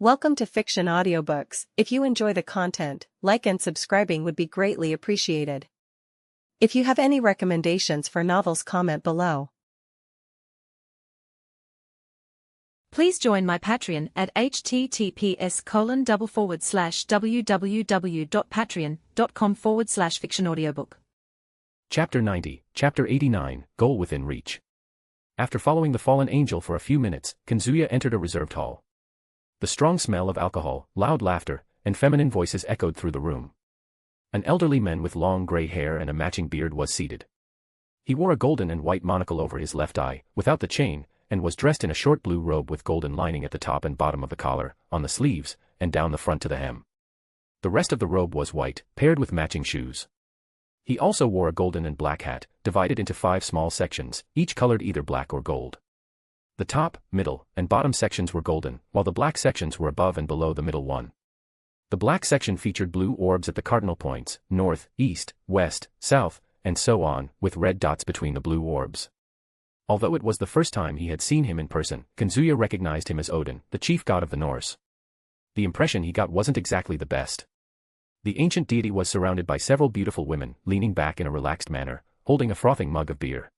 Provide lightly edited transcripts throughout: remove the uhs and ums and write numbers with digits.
Welcome to Fiction Audiobooks. If you enjoy the content, like and subscribing would be greatly appreciated. If you have any recommendations for novels, comment below. Please join my Patreon at https://www.patreon.com/fictionaudiobook. Chapter 90, Chapter 89, Goal Within Reach. After following the fallen angel for a few minutes, Kazuya entered a reserved hall. The strong smell of alcohol, loud laughter, and feminine voices echoed through the room. An elderly man with long gray hair and a matching beard was seated. He wore a golden and white monocle over his left eye, without the chain, and was dressed in a short blue robe with golden lining at the top and bottom of the collar, on the sleeves, and down the front to the hem. The rest of the robe was white, paired with matching shoes. He also wore a golden and black hat, divided into 5 small sections, each colored either black or gold. The top, middle, and bottom sections were golden, while the black sections were above and below the middle one. The black section featured blue orbs at the cardinal points, north, east, west, south, and so on, with red dots between the blue orbs. Although it was the first time he had seen him in person, Kazuya recognized him as Odin, the chief god of the Norse. The impression he got wasn't exactly the best. The ancient deity was surrounded by several beautiful women, leaning back in a relaxed manner, holding a frothing mug of beer.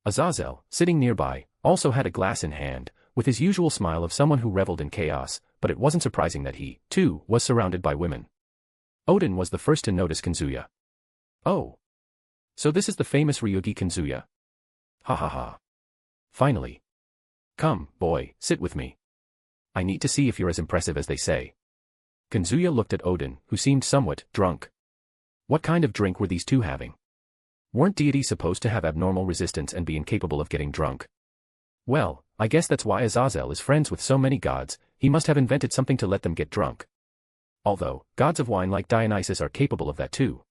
Azazel, sitting nearby, also had a glass in hand, with his usual smile of someone who reveled in chaos, but it wasn't surprising that he, too, was surrounded by women. Odin was the first to notice Kazuya. "Oh. So this is the famous Ryougi Kazuya. Ha ha ha. Finally. Come, boy, sit with me. I need to see if you're as impressive as they say." Kazuya looked at Odin, who seemed somewhat drunk. What kind of drink were these two having? Weren't deities supposed to have abnormal resistance and be incapable of getting drunk? Well, I guess that's why Azazel is friends with so many gods. He must have invented something to let them get drunk. Although, gods of wine like Dionysus are capable of that too.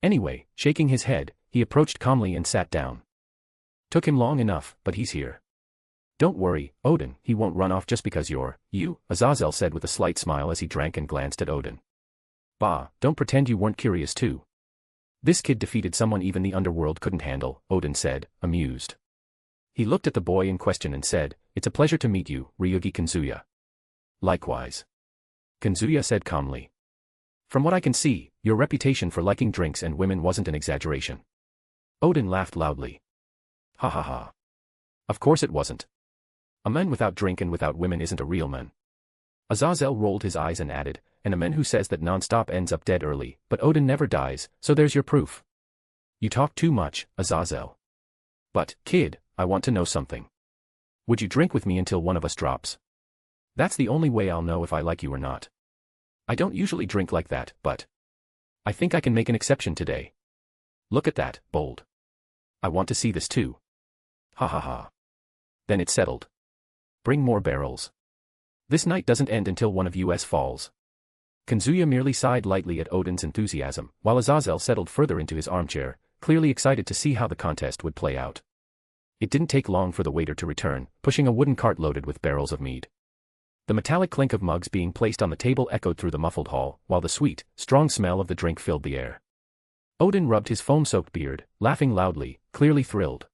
Anyway, shaking his head, he approached calmly and sat down. Took him long enough, but he's here. "Don't worry, Odin, he won't run off just because you're you," Azazel said with a slight smile as he drank and glanced at Odin. "Bah, don't pretend you weren't curious too. This kid defeated someone even the underworld couldn't handle," Odin said, amused. He looked at the boy in question and said, "It's a pleasure to meet you, Ryougi Kazuya." "Likewise," Kazuya said calmly. "From what I can see, your reputation for liking drinks and women wasn't an exaggeration." Odin laughed loudly. "Ha ha ha. Of course it wasn't. A man without drink and without women isn't a real man." Azazel rolled his eyes and added, "And a man who says that non-stop ends up dead early, but Odin never dies, so there's your proof." "You talk too much, Azazel. But, kid, I want to know something. Would you drink with me until one of us drops? That's the only way I'll know if I like you or not. I don't usually drink like that, but I think I can make an exception today. Look at that, bold. I want to see this too." Ha ha ha. "Then it's settled. Bring more barrels. This night doesn't end until one of us falls." Kazuya merely sighed lightly at Odin's enthusiasm, while Azazel settled further into his armchair, clearly excited to see how the contest would play out. It didn't take long for the waiter to return, pushing a wooden cart loaded with barrels of mead. The metallic clink of mugs being placed on the table echoed through the muffled hall, while the sweet, strong smell of the drink filled the air. Odin rubbed his foam-soaked beard, laughing loudly, clearly thrilled.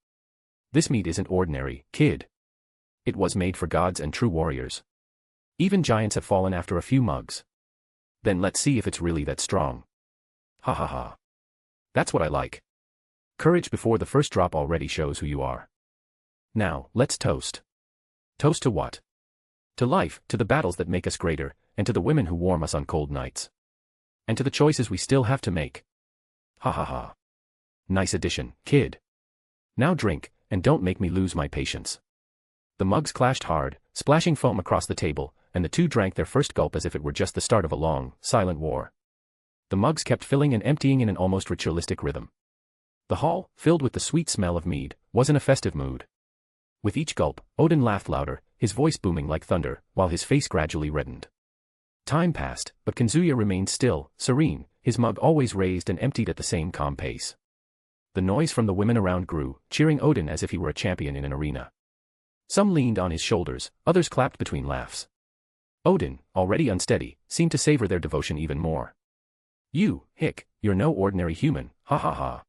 "This mead isn't ordinary, kid. It was made for gods and true warriors. Even giants have fallen after a few mugs. Then let's see if it's really that strong. Ha ha ha. That's what I like. Courage before the first drop already shows who you are. Now, let's toast. Toast to what? To life, to the battles that make us greater, and to the women who warm us on cold nights. And to the choices we still have to make. Ha ha ha. Nice addition, kid. Now drink, and don't make me lose my patience." The mugs clashed hard, splashing foam across the table, and the two drank their first gulp as if it were just the start of a long, silent war. The mugs kept filling and emptying in an almost ritualistic rhythm. The hall, filled with the sweet smell of mead, was in a festive mood. With each gulp, Odin laughed louder, his voice booming like thunder, while his face gradually reddened. Time passed, but Kazuya remained still, serene, his mug always raised and emptied at the same calm pace. The noise from the women around grew, cheering Odin as if he were a champion in an arena. Some leaned on his shoulders, others clapped between laughs. Odin, already unsteady, seemed to savor their devotion even more. "You, hick, you're no ordinary human, ha ha ha.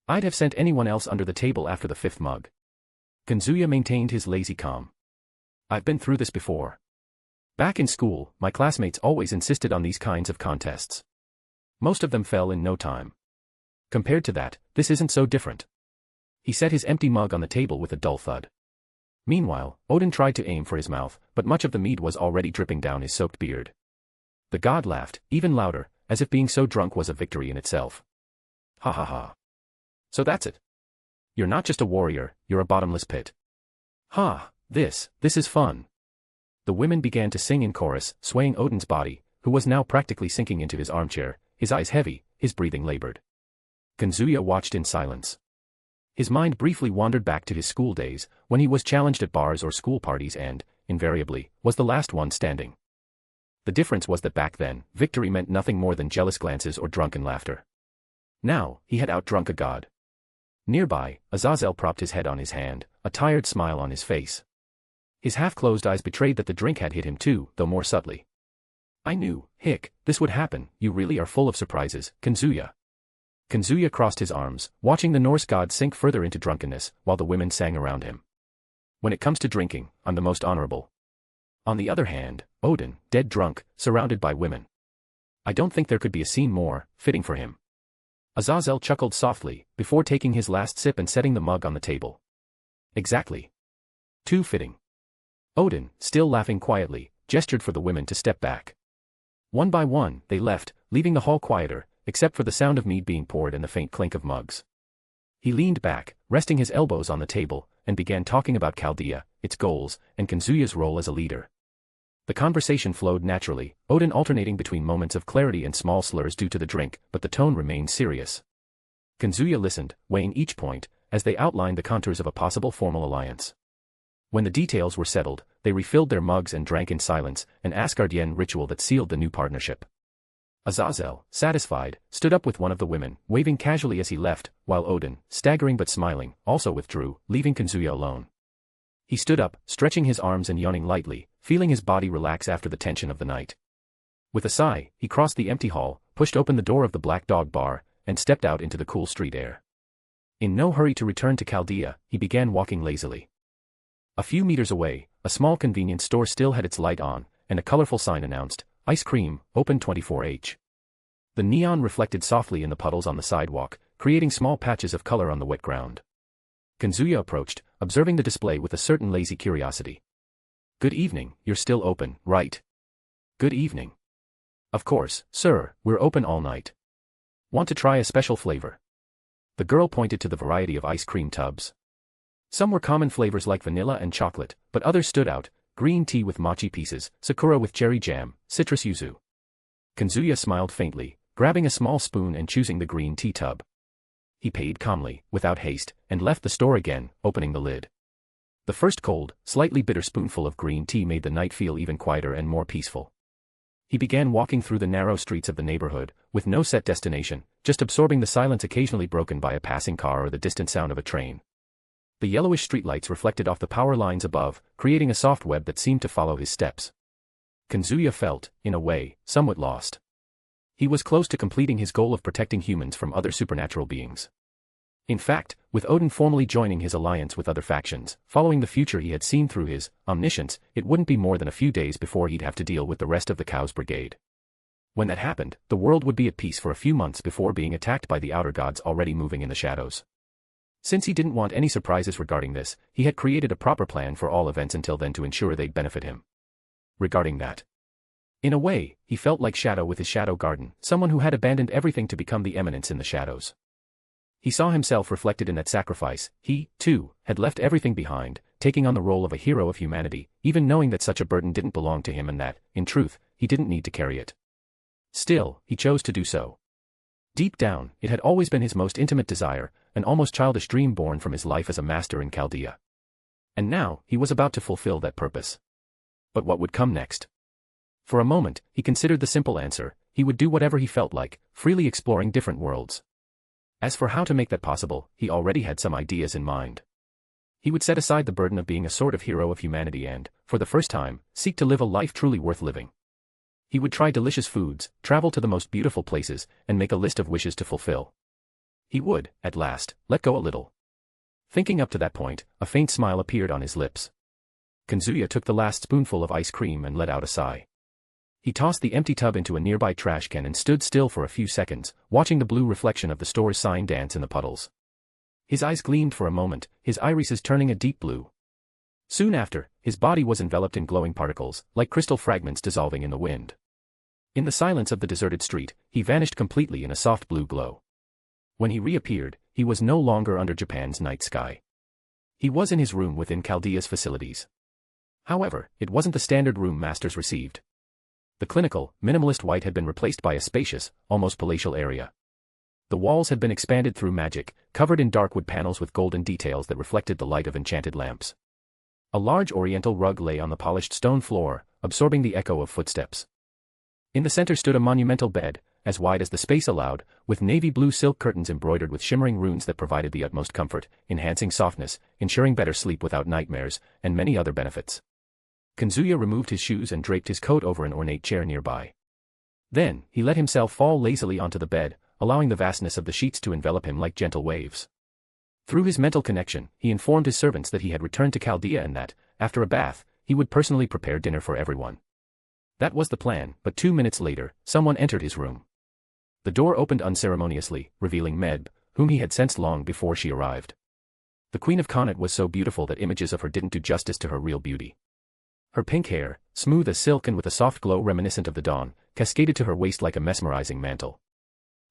I'd have sent anyone else under the table after the 5th mug." Kazuya maintained his lazy calm. "I've been through this before. Back in school, my classmates always insisted on these kinds of contests. Most of them fell in no time. Compared to that, this isn't so different. He set his empty mug on the table with a dull thud. Meanwhile, Odin tried to aim for his mouth, but much of the mead was already dripping down his soaked beard. The god laughed, even louder, as if being so drunk was a victory in itself. Ha ha ha. So that's it. You're not just a warrior, you're a bottomless pit. Ha, this is fun. The women began to sing in chorus, swaying Odin's body, who was now practically sinking into his armchair, his eyes heavy, his breathing labored. Kazuya watched in silence. His mind briefly wandered back to his school days, when he was challenged at bars or school parties and, invariably, was the last one standing. The difference was that back then, victory meant nothing more than jealous glances or drunken laughter. Now, he had outdrunk a god. Nearby, Azazel propped his head on his hand, a tired smile on his face. His half-closed eyes betrayed that the drink had hit him too, though more subtly. I knew, Hick, this would happen, you really are full of surprises, Kazuya. Kazuya crossed his arms, watching the Norse god sink further into drunkenness, while the women sang around him. When it comes to drinking, I'm the most honorable. On the other hand, Odin, dead drunk, surrounded by women. I don't think there could be a scene more fitting for him. Azazel chuckled softly, before taking his last sip and setting the mug on the table. Exactly. Too fitting. Odin, still laughing quietly, gestured for the women to step back. One by one, they left, leaving the hall quieter, except for the sound of mead being poured and the faint clink of mugs. He leaned back, resting his elbows on the table, and began talking about Chaldea, its goals, and Kazuya's role as a leader. The conversation flowed naturally, Odin alternating between moments of clarity and small slurs due to the drink, but the tone remained serious. Kazuya listened, weighing each point, as they outlined the contours of a possible formal alliance. When the details were settled, they refilled their mugs and drank in silence, an Asgardian ritual that sealed the new partnership. Azazel, satisfied, stood up with one of the women, waving casually as he left, while Odin, staggering but smiling, also withdrew, leaving Kazuya alone. He stood up, stretching his arms and yawning lightly, feeling his body relax after the tension of the night. With a sigh, he crossed the empty hall, pushed open the door of the Black Dog Bar, and stepped out into the cool street air. In no hurry to return to Chaldea, he began walking lazily. A few meters away, a small convenience store still had its light on, and a colorful sign announced, Ice cream, open 24h. The neon reflected softly in the puddles on the sidewalk, creating small patches of color on the wet ground. Kazuya approached, observing the display with a certain lazy curiosity. Good evening, you're still open, right? Good evening. Of course, sir, we're open all night. Want to try a special flavor? The girl pointed to the variety of ice cream tubs. Some were common flavors like vanilla and chocolate, but others stood out, green tea with mochi pieces, sakura with cherry jam, citrus yuzu. Kazuya smiled faintly, grabbing a small spoon and choosing the green tea tub. He paid calmly, without haste, and left the store again, opening the lid. The first cold, slightly bitter spoonful of green tea made the night feel even quieter and more peaceful. He began walking through the narrow streets of the neighborhood, with no set destination, just absorbing the silence occasionally broken by a passing car or the distant sound of a train. The yellowish streetlights reflected off the power lines above, creating a soft web that seemed to follow his steps. Kazuya felt, in a way, somewhat lost. He was close to completing his goal of protecting humans from other supernatural beings. In fact, with Odin formally joining his alliance with other factions, following the future he had seen through his omniscience, it wouldn't be more than a few days before he'd have to deal with the rest of the Chaos Brigade. When that happened, the world would be at peace for a few months before being attacked by the outer gods already moving in the shadows. Since he didn't want any surprises regarding this, he had created a proper plan for all events until then to ensure they'd benefit him. Regarding that, in a way, he felt like Shadow with his Shadow Garden, someone who had abandoned everything to become the eminence in the shadows. He saw himself reflected in that sacrifice. He, too, had left everything behind, taking on the role of a hero of humanity, even knowing that such a burden didn't belong to him and that, in truth, he didn't need to carry it. Still, he chose to do so. Deep down, it had always been his most intimate desire, an almost childish dream born from his life as a master in Chaldea. And now, he was about to fulfill that purpose. But what would come next? For a moment, he considered the simple answer: he would do whatever he felt like, freely exploring different worlds. As for how to make that possible, he already had some ideas in mind. He would set aside the burden of being a sort of hero of humanity and, for the first time, seek to live a life truly worth living. He would try delicious foods, travel to the most beautiful places, and make a list of wishes to fulfill. He would, at last, let go a little. Thinking up to that point, a faint smile appeared on his lips. Kazuya took the last spoonful of ice cream and let out a sigh. He tossed the empty tub into a nearby trash can and stood still for a few seconds, watching the blue reflection of the store's sign dance in the puddles. His eyes gleamed for a moment, his irises turning a deep blue. Soon after, his body was enveloped in glowing particles, like crystal fragments dissolving in the wind. In the silence of the deserted street, he vanished completely in a soft blue glow. When he reappeared, he was no longer under Japan's night sky. He was in his room within Chaldea's facilities. However, it wasn't the standard room masters received. The clinical, minimalist white had been replaced by a spacious, almost palatial area. The walls had been expanded through magic, covered in dark wood panels with golden details that reflected the light of enchanted lamps. A large oriental rug lay on the polished stone floor, absorbing the echo of footsteps. In the center stood a monumental bed, as wide as the space allowed, with navy blue silk curtains embroidered with shimmering runes that provided the utmost comfort, enhancing softness, ensuring better sleep without nightmares, and many other benefits. Kazuya removed his shoes and draped his coat over an ornate chair nearby. Then, he let himself fall lazily onto the bed, allowing the vastness of the sheets to envelop him like gentle waves. Through his mental connection, he informed his servants that he had returned to Chaldea and that, after a bath, he would personally prepare dinner for everyone. That was the plan, but 2 minutes later, someone entered his room. The door opened unceremoniously, revealing Medb, whom he had sensed long before she arrived. The Queen of Connaught was so beautiful that images of her didn't do justice to her real beauty. Her pink hair, smooth as silk and with a soft glow reminiscent of the dawn, cascaded to her waist like a mesmerizing mantle.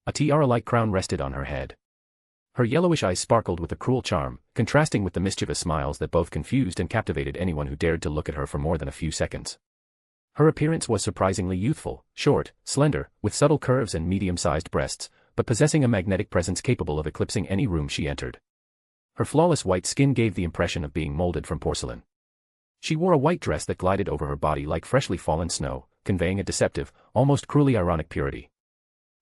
A tiara-like crown rested on her head. Her yellowish eyes sparkled with a cruel charm, contrasting with the mischievous smiles that both confused and captivated anyone who dared to look at her for more than a few seconds. Her appearance was surprisingly youthful, short, slender, with subtle curves and medium-sized breasts, but possessing a magnetic presence capable of eclipsing any room she entered. Her flawless white skin gave the impression of being molded from porcelain. She wore a white dress that glided over her body like freshly fallen snow, conveying a deceptive, almost cruelly ironic purity.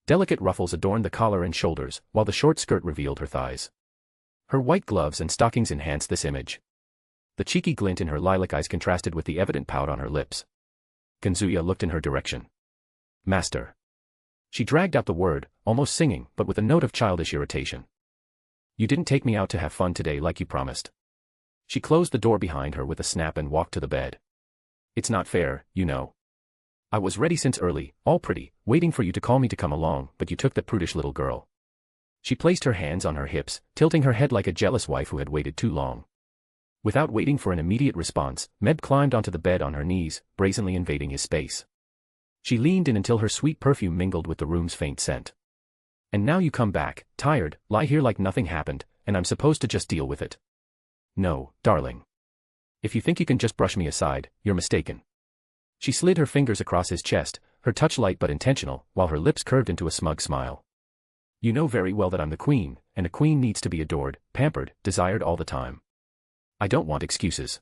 Delicate ruffles adorned the collar and shoulders, while the short skirt revealed her thighs. Her white gloves and stockings enhanced this image. The cheeky glint in her lilac eyes contrasted with the evident pout on her lips. Kazuya looked in her direction. "Master." She dragged out the word, almost singing, but with a note of childish irritation. "You didn't take me out to have fun today like you promised." She closed the door behind her with a snap and walked to the bed. "It's not fair, you know. I was ready since early, all pretty, waiting for you to call me to come along, but you took that prudish little girl." She placed her hands on her hips, tilting her head like a jealous wife who had waited too long. Without waiting for an immediate response, Medb climbed onto the bed on her knees, brazenly invading his space. She leaned in until her sweet perfume mingled with the room's faint scent. "And now you come back, tired, lie here like nothing happened, and I'm supposed to just deal with it. No, darling. If you think you can just brush me aside, you're mistaken." She slid her fingers across his chest, her touch light but intentional, while her lips curved into a smug smile. "You know very well that I'm the queen, and a queen needs to be adored, pampered, desired all the time. I don't want excuses.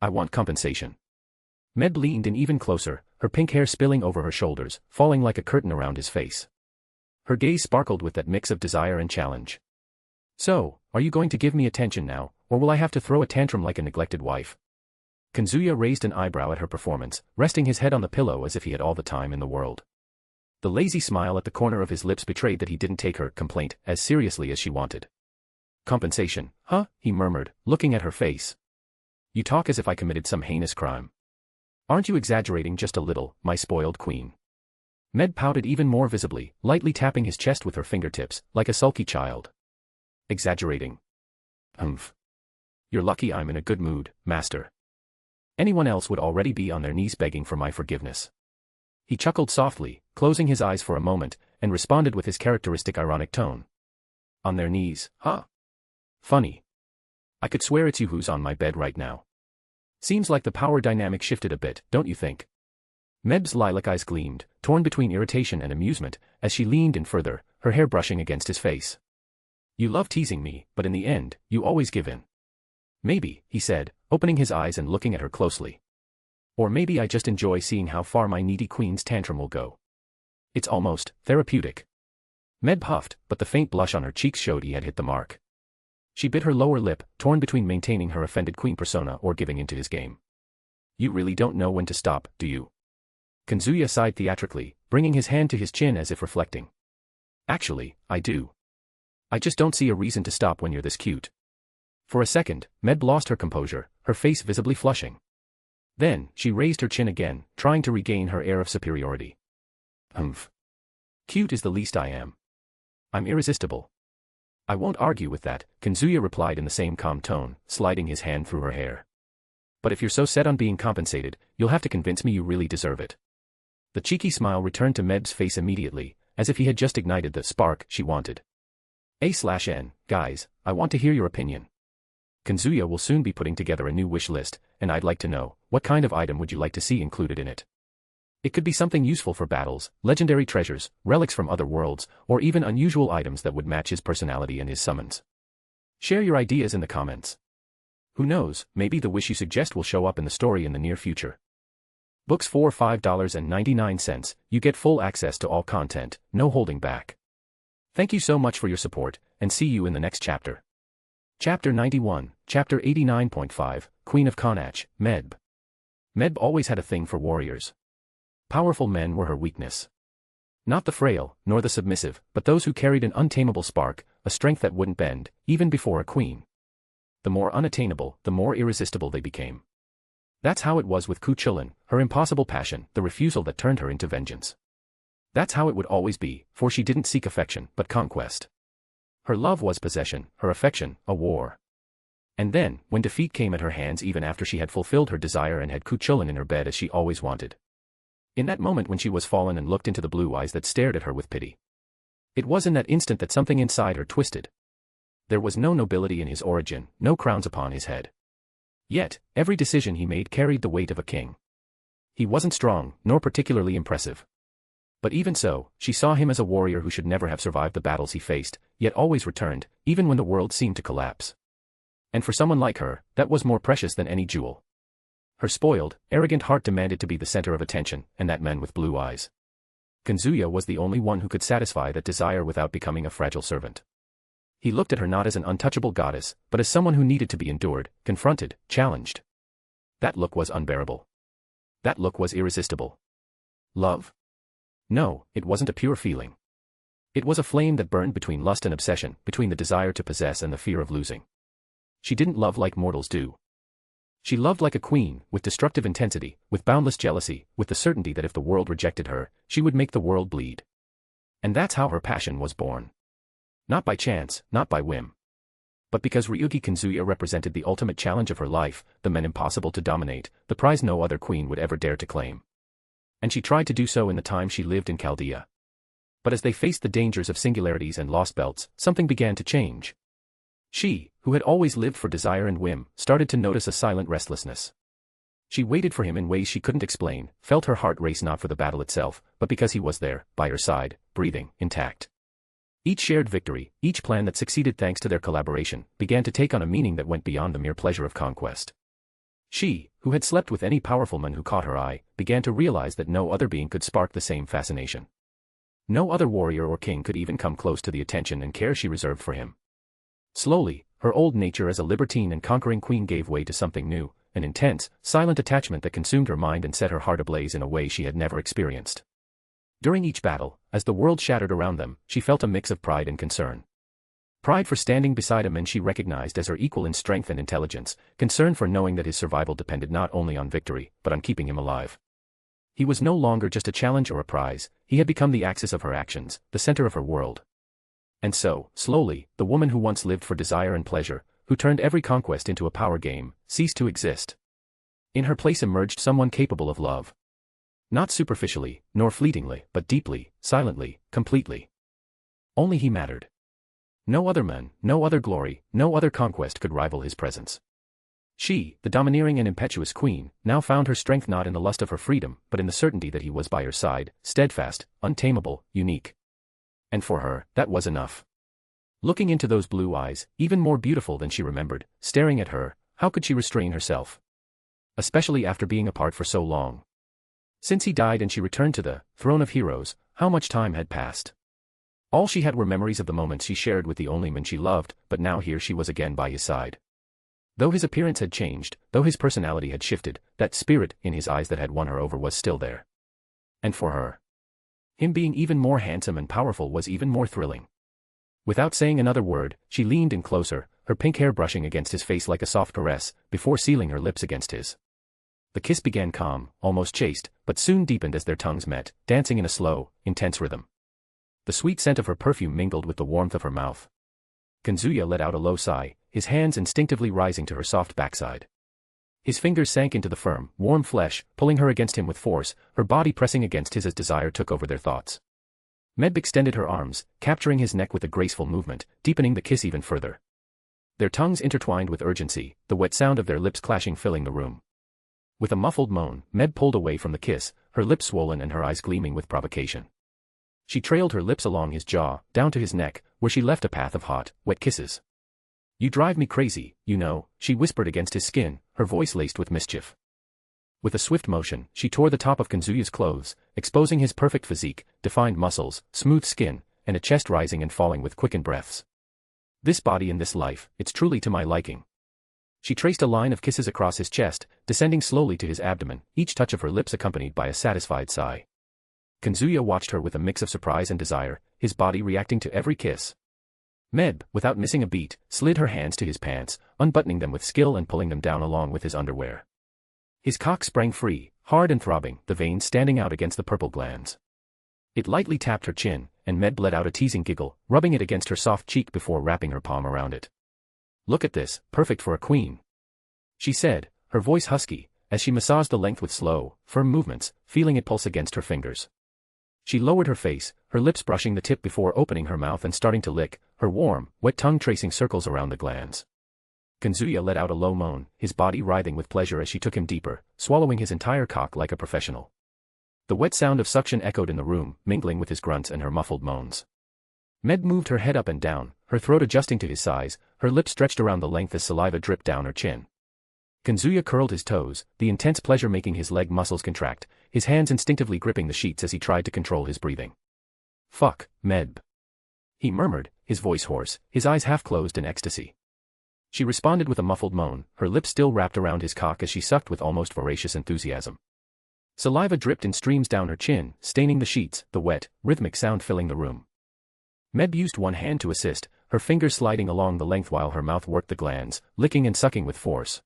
I want compensation." Medb leaned in even closer, her pink hair spilling over her shoulders, falling like a curtain around his face. Her gaze sparkled with that mix of desire and challenge. "So, are you going to give me attention now, or will I have to throw a tantrum like a neglected wife?" Kazuya raised an eyebrow at her performance, resting his head on the pillow as if he had all the time in the world. The lazy smile at the corner of his lips betrayed that he didn't take her complaint as seriously as she wanted. "Compensation, huh?" he murmured, looking at her face. "You talk as if I committed some heinous crime. Aren't you exaggerating just a little, my spoiled queen?" Medb pouted even more visibly, lightly tapping his chest with her fingertips, like a sulky child. "Exaggerating? Humph. You're lucky I'm in a good mood, master. Anyone else would already be on their knees begging for my forgiveness." He chuckled softly, closing his eyes for a moment, and responded with his characteristic ironic tone. "On their knees, huh? Funny. I could swear it's you who's on my bed right now. Seems like the power dynamic shifted a bit, don't you think?" Medb's lilac eyes gleamed, torn between irritation and amusement, as she leaned in further, her hair brushing against his face. "You love teasing me, but in the end, you always give in." "Maybe," he said, opening his eyes and looking at her closely. "Or maybe I just enjoy seeing how far my needy queen's tantrum will go. It's almost therapeutic." Medb huffed, but the faint blush on her cheeks showed he had hit the mark. She bit her lower lip, torn between maintaining her offended queen persona or giving into his game. "You really don't know when to stop, do you?" Kazuya sighed theatrically, bringing his hand to his chin as if reflecting. "Actually, I do. I just don't see a reason to stop when you're this cute." For a second, Medb lost her composure, her face visibly flushing. Then, she raised her chin again, trying to regain her air of superiority. Humph. Cute is the least I am. I'm irresistible. I won't argue with that, Kazuya replied in the same calm tone, sliding his hand through her hair. But if you're so set on being compensated, you'll have to convince me you really deserve it. The cheeky smile returned to Meb's face immediately, as if he had just ignited the spark she wanted. A/N, guys, I want to hear your opinion. Kazuya will soon be putting together a new wish list, and I'd like to know, what kind of item would you like to see included in it? It could be something useful for battles, legendary treasures, relics from other worlds, or even unusual items that would match his personality and his summons. Share your ideas in the comments. Who knows, maybe the wish you suggest will show up in the story in the near future. Books for $5.99, you get full access to all content, no holding back. Thank you so much for your support, and see you in the next chapter. Chapter 91, Chapter 89.5, Queen of Connacht, Meb. Meb always had a thing for warriors. Powerful men were her weakness. Not the frail, nor the submissive, but those who carried an untamable spark, a strength that wouldn't bend, even before a queen. The more unattainable, the more irresistible they became. That's how it was with Kuoh, her impossible passion, the refusal that turned her into vengeance. That's how it would always be, for she didn't seek affection, but conquest. Her love was possession, her affection, a war. And then, when defeat came at her hands even after she had fulfilled her desire and had Kuoh in her bed as she always wanted. In that moment when she was fallen and looked into the blue eyes that stared at her with pity. It was in that instant that something inside her twisted. There was no nobility in his origin, no crowns upon his head. Yet, every decision he made carried the weight of a king. He wasn't strong, nor particularly impressive. But even so, she saw him as a warrior who should never have survived the battles he faced, yet always returned, even when the world seemed to collapse. And for someone like her, that was more precious than any jewel. Her spoiled, arrogant heart demanded to be the center of attention, and that man with blue eyes. Kazuya was the only one who could satisfy that desire without becoming a fragile servant. He looked at her not as an untouchable goddess, but as someone who needed to be endured, confronted, challenged. That look was unbearable. That look was irresistible. Love? No, it wasn't a pure feeling. It was a flame that burned between lust and obsession, between the desire to possess and the fear of losing. She didn't love like mortals do. She loved like a queen, with destructive intensity, with boundless jealousy, with the certainty that if the world rejected her, she would make the world bleed. And that's how her passion was born. Not by chance, not by whim. But because Ryougi Kazuya represented the ultimate challenge of her life, the man impossible to dominate, the prize no other queen would ever dare to claim. And she tried to do so in the time she lived in Chaldea. But as they faced the dangers of singularities and lost belts, something began to change. She, who had always lived for desire and whim, started to notice a silent restlessness. She waited for him in ways she couldn't explain, felt her heart race not for the battle itself, but because he was there, by her side, breathing, intact. Each shared victory, each plan that succeeded thanks to their collaboration, began to take on a meaning that went beyond the mere pleasure of conquest. She, who had slept with any powerful man who caught her eye, began to realize that no other being could spark the same fascination. No other warrior or king could even come close to the attention and care she reserved for him. Slowly, her old nature as a libertine and conquering queen gave way to something new, an intense, silent attachment that consumed her mind and set her heart ablaze in a way she had never experienced. During each battle, as the world shattered around them, she felt a mix of pride and concern. Pride for standing beside a man she recognized as her equal in strength and intelligence, concern for knowing that his survival depended not only on victory, but on keeping him alive. He was no longer just a challenge or a prize, he had become the axis of her actions, the center of her world. And so, slowly, the woman who once lived for desire and pleasure, who turned every conquest into a power game, ceased to exist. In her place emerged someone capable of love. Not superficially, nor fleetingly, but deeply, silently, completely. Only he mattered. No other man, no other glory, no other conquest could rival his presence. She, the domineering and impetuous queen, now found her strength not in the lust of her freedom, but in the certainty that he was by her side, steadfast, untamable, unique. And for her, that was enough. Looking into those blue eyes, even more beautiful than she remembered, staring at her, how could she restrain herself? Especially after being apart for so long. Since he died and she returned to the throne of heroes, how much time had passed? All she had were memories of the moments she shared with the only man she loved, but now here she was again by his side. Though his appearance had changed, though his personality had shifted, that spirit in his eyes that had won her over was still there. And for her, him being even more handsome and powerful was even more thrilling. Without saying another word, she leaned in closer, her pink hair brushing against his face like a soft caress, before sealing her lips against his. The kiss began calm, almost chaste, but soon deepened as their tongues met, dancing in a slow, intense rhythm. The sweet scent of her perfume mingled with the warmth of her mouth. Kazuya let out a low sigh, his hands instinctively rising to her soft backside. His fingers sank into the firm, warm flesh, pulling her against him with force, her body pressing against his as desire took over their thoughts. Medb extended her arms, capturing his neck with a graceful movement, deepening the kiss even further. Their tongues intertwined with urgency, the wet sound of their lips clashing filling the room. With a muffled moan, Medb pulled away from the kiss, her lips swollen and her eyes gleaming with provocation. She trailed her lips along his jaw, down to his neck, where she left a path of hot, wet kisses. "You drive me crazy, you know," she whispered against his skin, her voice laced with mischief. With a swift motion, she tore the top of Kazuya's clothes, exposing his perfect physique, defined muscles, smooth skin, and a chest rising and falling with quickened breaths. "This body and this life, it's truly to my liking." She traced a line of kisses across his chest, descending slowly to his abdomen, each touch of her lips accompanied by a satisfied sigh. Kazuya watched her with a mix of surprise and desire, his body reacting to every kiss. Medb, without missing a beat, slid her hands to his pants, unbuttoning them with skill and pulling them down along with his underwear. His cock sprang free, hard and throbbing, the veins standing out against the purple glands. It lightly tapped her chin, and Medb let out a teasing giggle, rubbing it against her soft cheek before wrapping her palm around it. "Look at this, perfect for a queen," she said, her voice husky, as she massaged the length with slow, firm movements, feeling it pulse against her fingers. She lowered her face, her lips brushing the tip before opening her mouth and starting to lick, her warm, wet tongue tracing circles around the glands. Kazuya let out a low moan, his body writhing with pleasure as she took him deeper, swallowing his entire cock like a professional. The wet sound of suction echoed in the room, mingling with his grunts and her muffled moans. Medb moved her head up and down, her throat adjusting to his size, her lips stretched around the length as saliva dripped down her chin. Kazuya curled his toes, the intense pleasure making his leg muscles contract, his hands instinctively gripping the sheets as he tried to control his breathing. "Fuck, Medb," he murmured, his voice hoarse, his eyes half closed in ecstasy. She responded with a muffled moan, her lips still wrapped around his cock as she sucked with almost voracious enthusiasm. Saliva dripped in streams down her chin, staining the sheets, the wet, rhythmic sound filling the room. Medb used one hand to assist, her fingers sliding along the length while her mouth worked the glands, licking and sucking with force.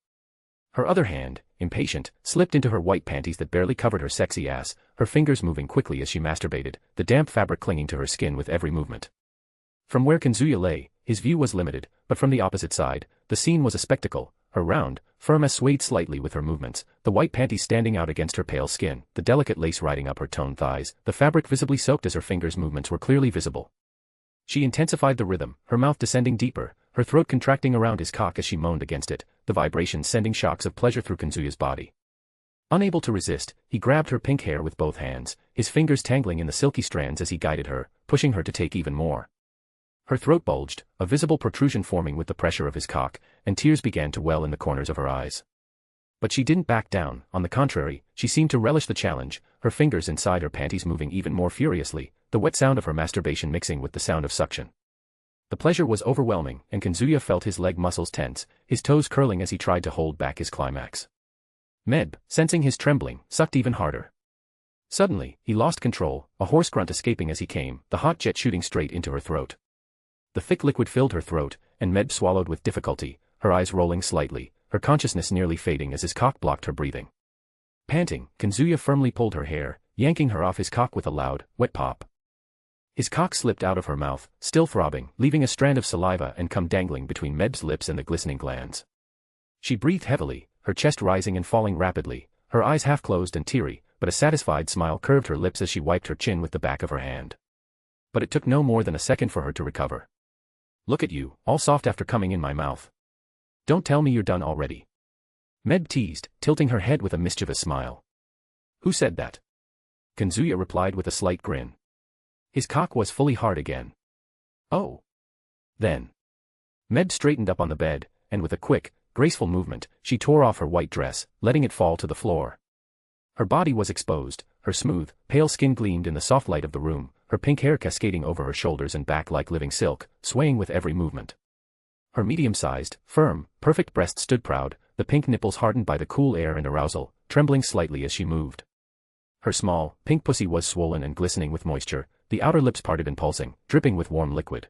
Her other hand, impatient, slipped into her white panties that barely covered her sexy ass, her fingers moving quickly as she masturbated, the damp fabric clinging to her skin with every movement. From where Kazuya lay, his view was limited, but from the opposite side, the scene was a spectacle, her round, firm ass swayed slightly with her movements, the white panties standing out against her pale skin, the delicate lace riding up her toned thighs, the fabric visibly soaked as her fingers' movements were clearly visible. She intensified the rhythm, her mouth descending deeper, her throat contracting around his cock as she moaned against it, the vibrations sending shocks of pleasure through Kazuya's body. Unable to resist, he grabbed her pink hair with both hands, his fingers tangling in the silky strands as he guided her, pushing her to take even more. Her throat bulged, a visible protrusion forming with the pressure of his cock, and tears began to well in the corners of her eyes. But she didn't back down, on the contrary, she seemed to relish the challenge, her fingers inside her panties moving even more furiously, the wet sound of her masturbation mixing with the sound of suction. The pleasure was overwhelming, and Kazuya felt his leg muscles tense, his toes curling as he tried to hold back his climax. Medb, sensing his trembling, sucked even harder. Suddenly, he lost control, a hoarse grunt escaping as he came, the hot jet shooting straight into her throat. The thick liquid filled her throat, and Medb swallowed with difficulty, her eyes rolling slightly, her consciousness nearly fading as his cock blocked her breathing. Panting, Kazuya firmly pulled her hair, yanking her off his cock with a loud, wet pop. His cock slipped out of her mouth, still throbbing, leaving a strand of saliva and cum dangling between Medb's lips and the glistening glands. She breathed heavily, her chest rising and falling rapidly, her eyes half closed and teary, but a satisfied smile curved her lips as she wiped her chin with the back of her hand. But it took no more than a second for her to recover. "Look at you, all soft after coming in my mouth. Don't tell me you're done already," Medb teased, tilting her head with a mischievous smile. "Who said that?" Kazuya replied with a slight grin. His cock was fully hard again. "Oh. Then." Medb straightened up on the bed, and with a quick, graceful movement, she tore off her white dress, letting it fall to the floor. Her body was exposed, her smooth, pale skin gleamed in the soft light of the room, her pink hair cascading over her shoulders and back like living silk, swaying with every movement. Her medium-sized, firm, perfect breast stood proud, the pink nipples hardened by the cool air and arousal, trembling slightly as she moved. Her small, pink pussy was swollen and glistening with moisture, the outer lips parted and pulsing, dripping with warm liquid.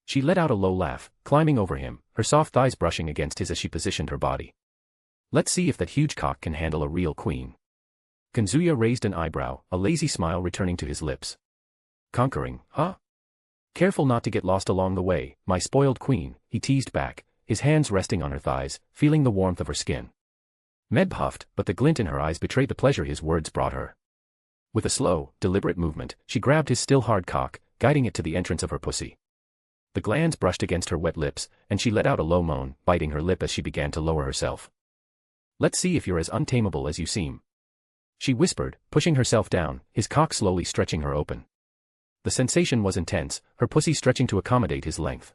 She let out a low laugh, climbing over him, her soft thighs brushing against his as she positioned her body. Let's see if that huge cock can handle a real queen. Kazuya raised an eyebrow, a lazy smile returning to his lips. Conquering, huh? Careful not to get lost along the way, my spoiled queen, he teased back, his hands resting on her thighs, feeling the warmth of her skin. Med huffed, but the glint in her eyes betrayed the pleasure his words brought her. With a slow, deliberate movement, she grabbed his still hard cock, guiding it to the entrance of her pussy. The glands brushed against her wet lips, and she let out a low moan, biting her lip as she began to lower herself. Let's see if you're as untamable as you seem. She whispered, pushing herself down, his cock slowly stretching her open. The sensation was intense, her pussy stretching to accommodate his length.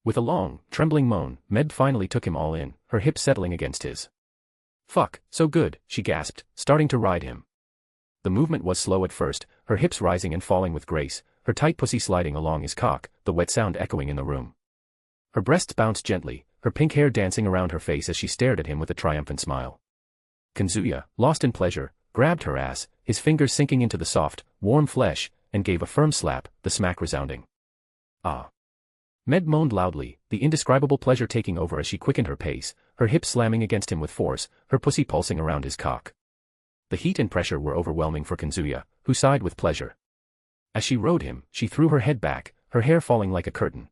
With a long, trembling moan, Med finally took him all in, her hips settling against his. Fuck, so good, she gasped, starting to ride him. The movement was slow at first, her hips rising and falling with grace, her tight pussy sliding along his cock, the wet sound echoing in the room. Her breasts bounced gently, her pink hair dancing around her face as she stared at him with a triumphant smile. Kazuya, lost in pleasure, grabbed her ass, his fingers sinking into the soft, warm flesh, and gave a firm slap, the smack resounding. Ah. Med moaned loudly, the indescribable pleasure taking over as she quickened her pace, her hips slamming against him with force, her pussy pulsing around his cock. The heat and pressure were overwhelming for Kazuya, who sighed with pleasure. As she rode him, she threw her head back, her hair falling like a curtain.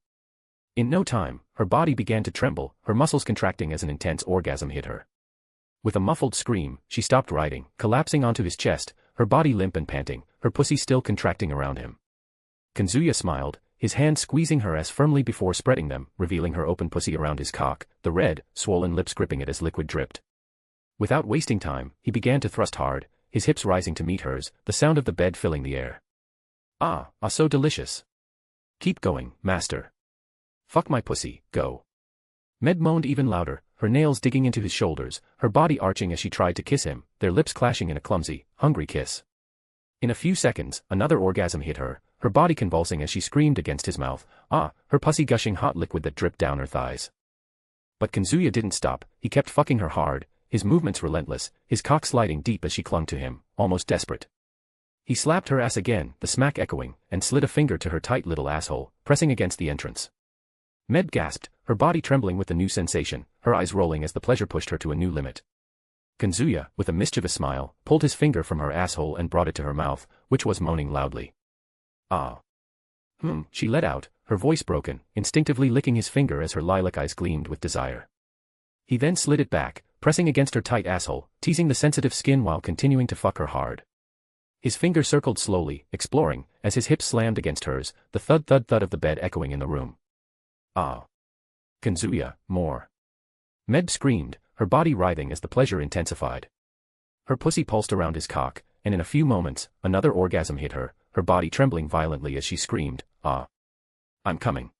In no time, her body began to tremble, her muscles contracting as an intense orgasm hit her. With a muffled scream, she stopped riding, collapsing onto his chest, her body limp and panting, her pussy still contracting around him. Kazuya smiled, his hands squeezing her ass firmly before spreading them, revealing her open pussy around his cock, the red, swollen lips gripping it as liquid dripped. Without wasting time, he began to thrust hard, his hips rising to meet hers, the sound of the bed filling the air. Ah, so delicious. Keep going, master. Fuck my pussy, go. Med moaned even louder, her nails digging into his shoulders, her body arching as she tried to kiss him, their lips clashing in a clumsy, hungry kiss. In a few seconds, another orgasm hit her, her body convulsing as she screamed against his mouth, her pussy gushing hot liquid that dripped down her thighs. But Kazuya didn't stop, he kept fucking her hard, his movements relentless, his cock sliding deep as she clung to him, almost desperate. He slapped her ass again, the smack echoing, and slid a finger to her tight little asshole, pressing against the entrance. Med gasped, her body trembling with the new sensation, her eyes rolling as the pleasure pushed her to a new limit. Kazuya, with a mischievous smile, pulled his finger from her asshole and brought it to her mouth, which was moaning loudly. Ah. She let out, her voice broken, instinctively licking his finger as her lilac eyes gleamed with desire. He then slid it back, pressing against her tight asshole, teasing the sensitive skin while continuing to fuck her hard. His finger circled slowly, exploring, as his hips slammed against hers, the thud-thud-thud of the bed echoing in the room. Ah. Kazuya, more. Med screamed, her body writhing as the pleasure intensified. Her pussy pulsed around his cock, and in a few moments, another orgasm hit her, her body trembling violently as she screamed, ah. I'm coming.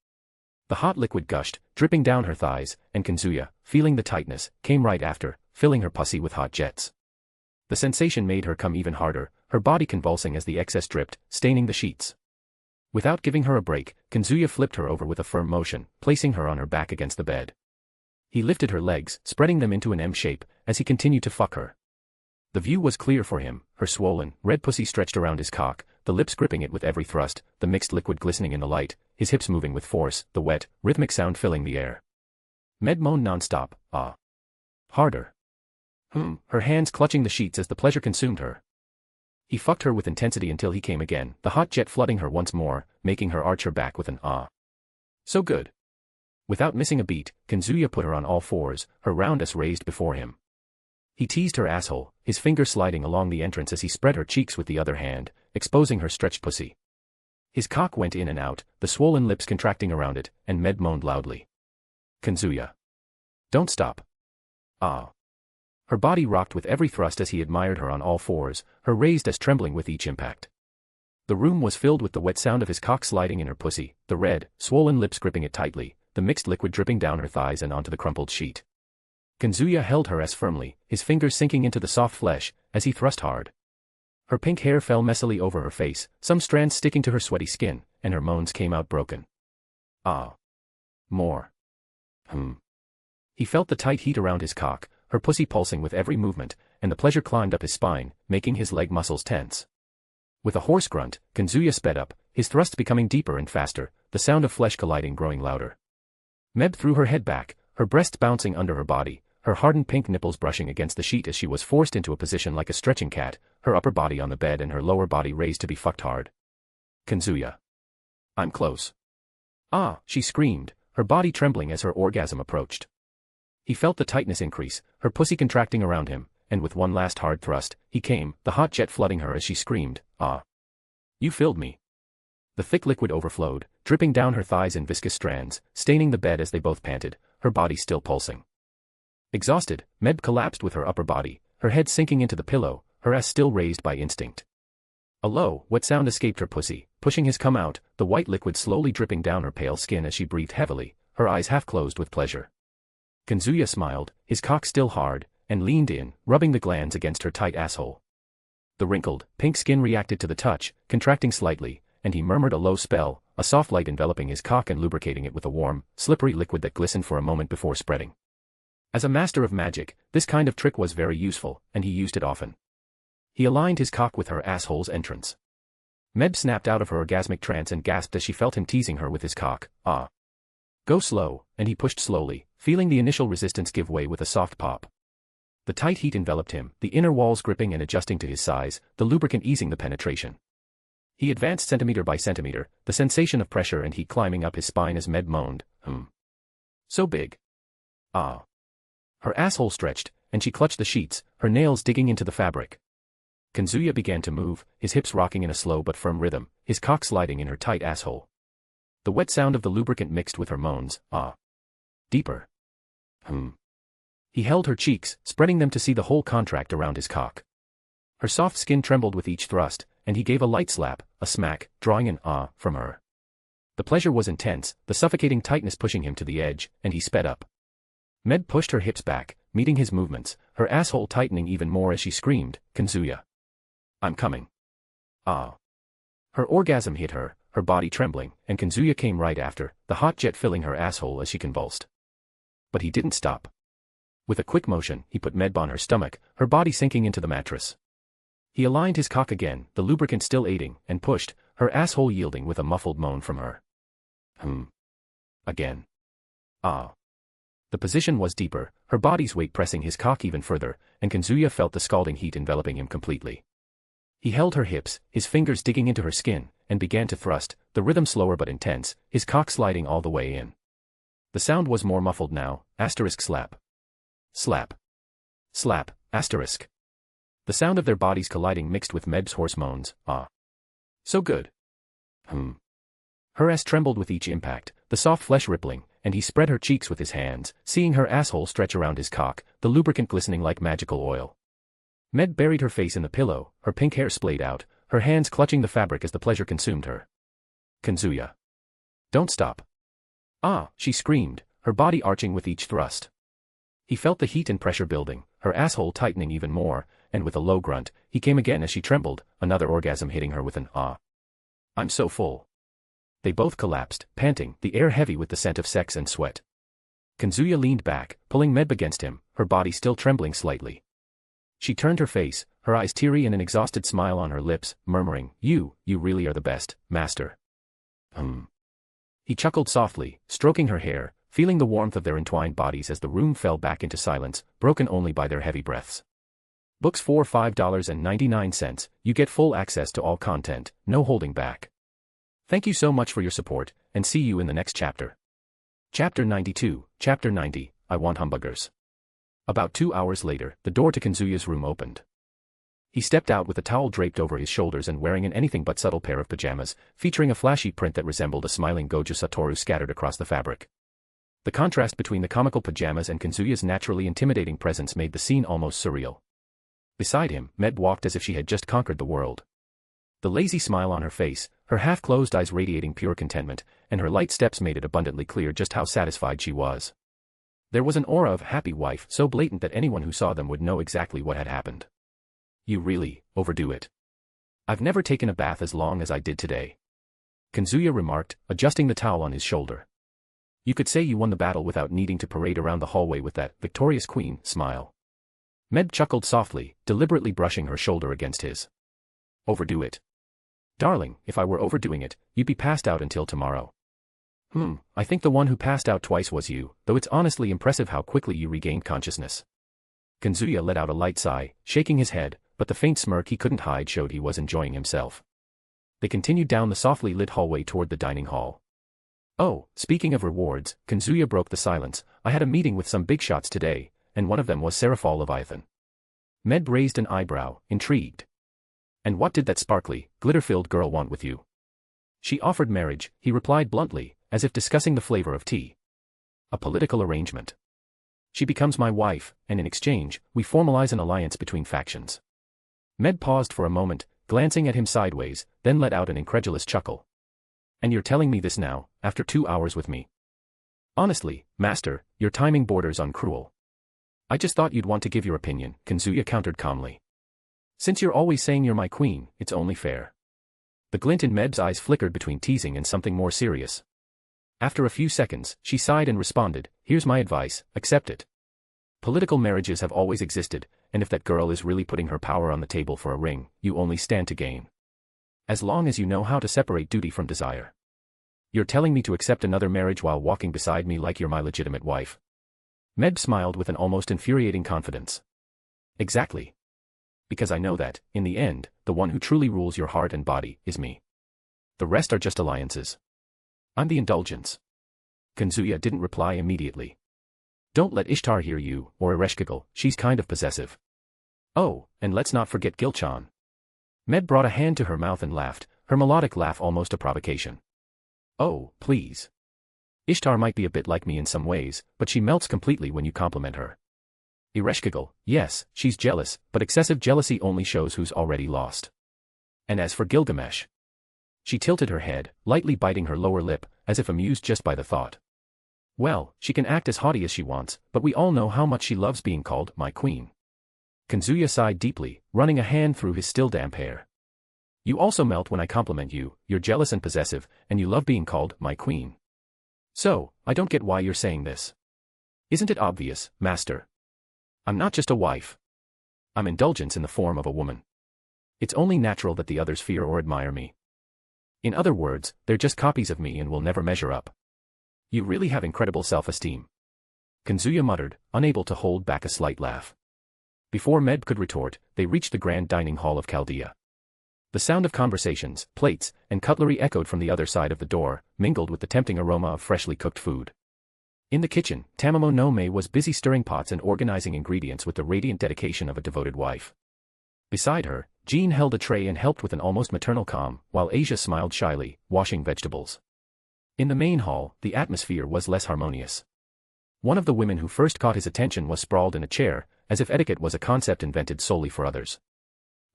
The hot liquid gushed, dripping down her thighs, and Kazuya, feeling the tightness, came right after, filling her pussy with hot jets. The sensation made her come even harder, her body convulsing as the excess dripped, staining the sheets. Without giving her a break, Kazuya flipped her over with a firm motion, placing her on her back against the bed. He lifted her legs, spreading them into an M shape, as he continued to fuck her. The view was clear for him, her swollen, red pussy stretched around his cock, the lips gripping it with every thrust, the mixed liquid glistening in the light, his hips moving with force, the wet, rhythmic sound filling the air. Med moaned non-stop, ah. Harder. Her hands clutching the sheets as the pleasure consumed her. He fucked her with intensity until he came again, the hot jet flooding her once more, making her arch her back with an ah. So good. Without missing a beat, Kazuya put her on all fours, her round ass raised before him. He teased her asshole, his finger sliding along the entrance as he spread her cheeks with the other hand, exposing her stretched pussy. His cock went in and out, the swollen lips contracting around it, and Med moaned loudly. Kazuya. Don't stop. Ah. Her body rocked with every thrust as he admired her on all fours, her raised ass trembling with each impact. The room was filled with the wet sound of his cock sliding in her pussy, the red, swollen lips gripping it tightly, the mixed liquid dripping down her thighs and onto the crumpled sheet. Kazuya held her ass firmly, his fingers sinking into the soft flesh, as he thrust hard. Her pink hair fell messily over her face, some strands sticking to her sweaty skin, and her moans came out broken. Ah. More. He felt the tight heat around his cock, her pussy pulsing with every movement, and the pleasure climbed up his spine, making his leg muscles tense. With a hoarse grunt, Kazuya sped up, his thrusts becoming deeper and faster, the sound of flesh colliding growing louder. Med threw her head back, her breasts bouncing under her body, her hardened pink nipples brushing against the sheet as she was forced into a position like a stretching cat, her upper body on the bed and her lower body raised to be fucked hard. Kazuya. I'm close. Ah, she screamed, her body trembling as her orgasm approached. He felt the tightness increase, her pussy contracting around him, and with one last hard thrust, he came, the hot jet flooding her as she screamed, ah. You filled me. The thick liquid overflowed, dripping down her thighs in viscous strands, staining the bed as they both panted, her body still pulsing. Exhausted, Meb collapsed with her upper body, her head sinking into the pillow, her ass still raised by instinct. A low, wet sound escaped her pussy, pushing his cum out, the white liquid slowly dripping down her pale skin as she breathed heavily, her eyes half closed with pleasure. Kazuya smiled, his cock still hard, and leaned in, rubbing the glands against her tight asshole. The wrinkled, pink skin reacted to the touch, contracting slightly, and he murmured a low spell, a soft light enveloping his cock and lubricating it with a warm, slippery liquid that glistened for a moment before spreading. As a master of magic, this kind of trick was very useful, and he used it often. He aligned his cock with her asshole's entrance. Meb snapped out of her orgasmic trance and gasped as she felt him teasing her with his cock, ah. Go slow, and he pushed slowly, feeling the initial resistance give way with a soft pop. The tight heat enveloped him, the inner walls gripping and adjusting to his size, the lubricant easing the penetration. He advanced centimeter by centimeter, the sensation of pressure and heat climbing up his spine as Meb moaned, So big. Ah. Her asshole stretched, and she clutched the sheets, her nails digging into the fabric. Kazuya began to move, his hips rocking in a slow but firm rhythm, his cock sliding in her tight asshole. The wet sound of the lubricant mixed with her moans, ah. Deeper. He held her cheeks, spreading them to see the whole contract around his cock. Her soft skin trembled with each thrust, and he gave a light slap, a smack, drawing an ah from her. The pleasure was intense, the suffocating tightness pushing him to the edge, and he sped up. Med pushed her hips back, meeting his movements, her asshole tightening even more as she screamed, Kazuya. I'm coming. Ah. Her orgasm hit her, her body trembling, and Kazuya came right after, the hot jet filling her asshole as she convulsed. But he didn't stop. With a quick motion, he put Medb on her stomach, her body sinking into the mattress. He aligned his cock again, the lubricant still aiding, and pushed, her asshole yielding with a muffled moan from her. Again. Ah. The position was deeper, her body's weight pressing his cock even further, and Kazuya felt the scalding heat enveloping him completely. He held her hips, his fingers digging into her skin, and began to thrust, the rhythm slower but intense, his cock sliding all the way in. The sound was more muffled now, slap. Slap. Slap, The sound of their bodies colliding mixed with Meb's hoarse moans, ah. So good. Her ass trembled with each impact, the soft flesh rippling, and he spread her cheeks with his hands, seeing her asshole stretch around his cock, the lubricant glistening like magical oil. Meb buried her face in the pillow, her pink hair splayed out, her hands clutching the fabric as the pleasure consumed her. Kazuya. Don't stop. Ah, she screamed, her body arching with each thrust. He felt the heat and pressure building, her asshole tightening even more, and with a low grunt, he came again as she trembled, another orgasm hitting her with an ah. I'm so full. They both collapsed, panting, the air heavy with the scent of sex and sweat. Kazuya leaned back, pulling Meb against him, her body still trembling slightly. She turned her face, her eyes teary and an exhausted smile on her lips, murmuring, You really are the best, master. He chuckled softly, stroking her hair, feeling the warmth of their entwined bodies as the room fell back into silence, broken only by their heavy breaths. Books for $5.99, you get full access to all content, no holding back. Thank you so much for your support, and see you in the next chapter. Chapter 92, Chapter 90, I Want Humbuggers. About 2 hours later, the door to Kazuya's room opened. He stepped out with a towel draped over his shoulders and wearing an anything but subtle pair of pajamas, featuring a flashy print that resembled a smiling Gojo Satoru scattered across the fabric. The contrast between the comical pajamas and Kazuya's naturally intimidating presence made the scene almost surreal. Beside him, Meb walked as if she had just conquered the world. The lazy smile on her face, her half-closed eyes radiating pure contentment, and her light steps made it abundantly clear just how satisfied she was. There was an aura of happy wife so blatant that anyone who saw them would know exactly what had happened. You really overdo it. I've never taken a bath as long as I did today. Kazuya remarked, adjusting the towel on his shoulder. You could say you won the battle without needing to parade around the hallway with that victorious queen smile. Meb chuckled softly, deliberately brushing her shoulder against his. Overdo it. Darling, if I were overdoing it, you'd be passed out until tomorrow. I think the one who passed out twice was you, though it's honestly impressive how quickly you regained consciousness. Kazuya let out a light sigh, shaking his head, but the faint smirk he couldn't hide showed he was enjoying himself. They continued down the softly lit hallway toward the dining hall. Oh, speaking of rewards, Kazuya broke the silence, I had a meeting with some big shots today, and one of them was Seraphal Leviathan. Med raised an eyebrow, intrigued. And what did that sparkly, glitter-filled girl want with you? She offered marriage, he replied bluntly, as if discussing the flavor of tea. A political arrangement. She becomes my wife, and in exchange, we formalize an alliance between factions. Med paused for a moment, glancing at him sideways, then let out an incredulous chuckle. And you're telling me this now, after 2 hours with me? Honestly, master, your timing borders on cruel. I just thought you'd want to give your opinion, Kazuya countered calmly. Since you're always saying you're my queen, it's only fair. The glint in Med's eyes flickered between teasing and something more serious. After a few seconds, she sighed and responded, here's my advice, accept it. Political marriages have always existed, and if that girl is really putting her power on the table for a ring, you only stand to gain. As long as you know how to separate duty from desire. You're telling me to accept another marriage while walking beside me like you're my legitimate wife. Med smiled with an almost infuriating confidence. Exactly. Because I know that, in the end, the one who truly rules your heart and body is me. The rest are just alliances. I'm the indulgence. Kazuya didn't reply immediately. Don't let Ishtar hear you, or Ereshkigal, she's kind of possessive. Oh, and let's not forget Gilchan. Med brought a hand to her mouth and laughed, her melodic laugh almost a provocation. Oh, please. Ishtar might be a bit like me in some ways, but she melts completely when you compliment her. Ereshkigal, yes, she's jealous, but excessive jealousy only shows who's already lost. And as for Gilgamesh. She tilted her head, lightly biting her lower lip, as if amused just by the thought. Well, she can act as haughty as she wants, but we all know how much she loves being called my queen. Kazuya sighed deeply, running a hand through his still damp hair. You also melt when I compliment you, you're jealous and possessive, and you love being called my queen. So, I don't get why you're saying this. Isn't it obvious, master? I'm not just a wife. I'm indulgence in the form of a woman. It's only natural that the others fear or admire me. In other words, they're just copies of me and will never measure up. You really have incredible self-esteem. Kazuya muttered, unable to hold back a slight laugh. Before Med could retort, they reached the grand dining hall of Chaldea. The sound of conversations, plates, and cutlery echoed from the other side of the door, mingled with the tempting aroma of freshly cooked food. In the kitchen, Tamamo no Mae was busy stirring pots and organizing ingredients with the radiant dedication of a devoted wife. Beside her, Jean held a tray and helped with an almost maternal calm, while Asia smiled shyly, washing vegetables. In the main hall, the atmosphere was less harmonious. One of the women who first caught his attention was sprawled in a chair, as if etiquette was a concept invented solely for others.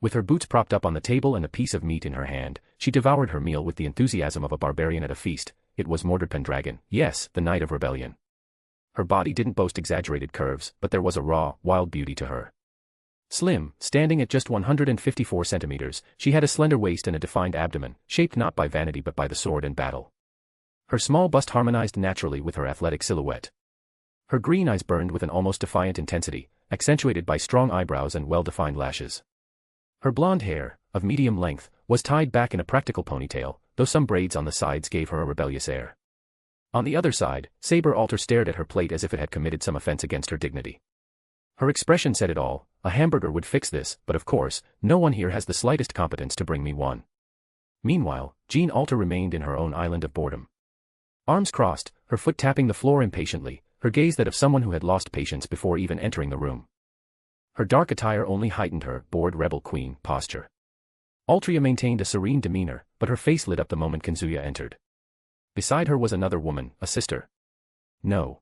With her boots propped up on the table and a piece of meat in her hand, she devoured her meal with the enthusiasm of a barbarian at a feast. It was Mordred Pendragon, yes, the Knight of Rebellion. Her body didn't boast exaggerated curves, but there was a raw, wild beauty to her. Slim, standing at just 154 centimeters, she had a slender waist and a defined abdomen, shaped not by vanity but by the sword and battle. Her small bust harmonized naturally with her athletic silhouette. Her green eyes burned with an almost defiant intensity, accentuated by strong eyebrows and well-defined lashes. Her blonde hair, of medium length, was tied back in a practical ponytail, though some braids on the sides gave her a rebellious air. On the other side, Saber Alter stared at her plate as if it had committed some offense against her dignity. Her expression said it all, a hamburger would fix this, but of course, no one here has the slightest competence to bring me one. Meanwhile, Jean Alter remained in her own island of boredom. Arms crossed, her foot tapping the floor impatiently, her gaze that of someone who had lost patience before even entering the room. Her dark attire only heightened her bored rebel queen posture. Altria maintained a serene demeanor, but her face lit up the moment Kazuya entered. Beside her was another woman, a sister. No.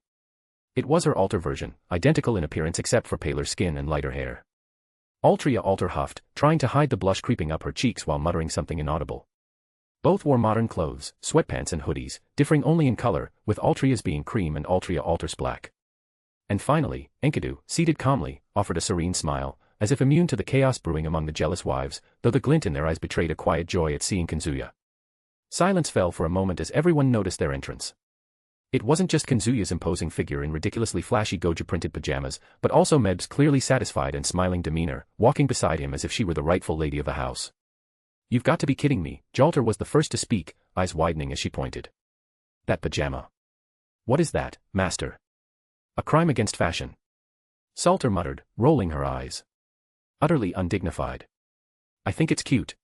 It was her Alter version, identical in appearance except for paler skin and lighter hair. Altria Alter huffed, trying to hide the blush creeping up her cheeks while muttering something inaudible. Both wore modern clothes, sweatpants and hoodies, differing only in color, with Altria's being cream and Altria Alter's black. And finally, Enkidu, seated calmly, offered a serene smile, as if immune to the chaos brewing among the jealous wives, though the glint in their eyes betrayed a quiet joy at seeing Kazuya. Silence fell for a moment as everyone noticed their entrance. It wasn't just Kazuya's imposing figure in ridiculously flashy Goju-printed pajamas, but also Med's clearly satisfied and smiling demeanor, walking beside him as if she were the rightful lady of the house. You've got to be kidding me, Jalter was the first to speak, eyes widening as she pointed. That pajama. What is that, master? A crime against fashion. Salter muttered, rolling her eyes. Utterly undignified. I think it's cute.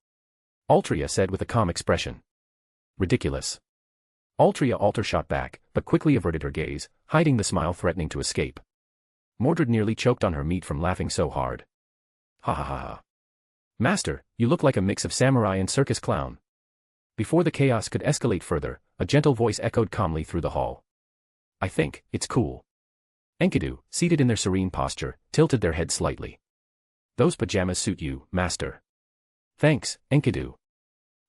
Altria said with a calm expression. Ridiculous. Altria Alter shot back, but quickly averted her gaze, hiding the smile threatening to escape. Mordred nearly choked on her meat from laughing so hard. Ha ha ha ha. Master, you look like a mix of samurai and circus clown. Before the chaos could escalate further, a gentle voice echoed calmly through the hall. I think it's cool. Enkidu, seated in their serene posture, tilted their heads slightly. Those pajamas suit you, master. Thanks, Enkidu.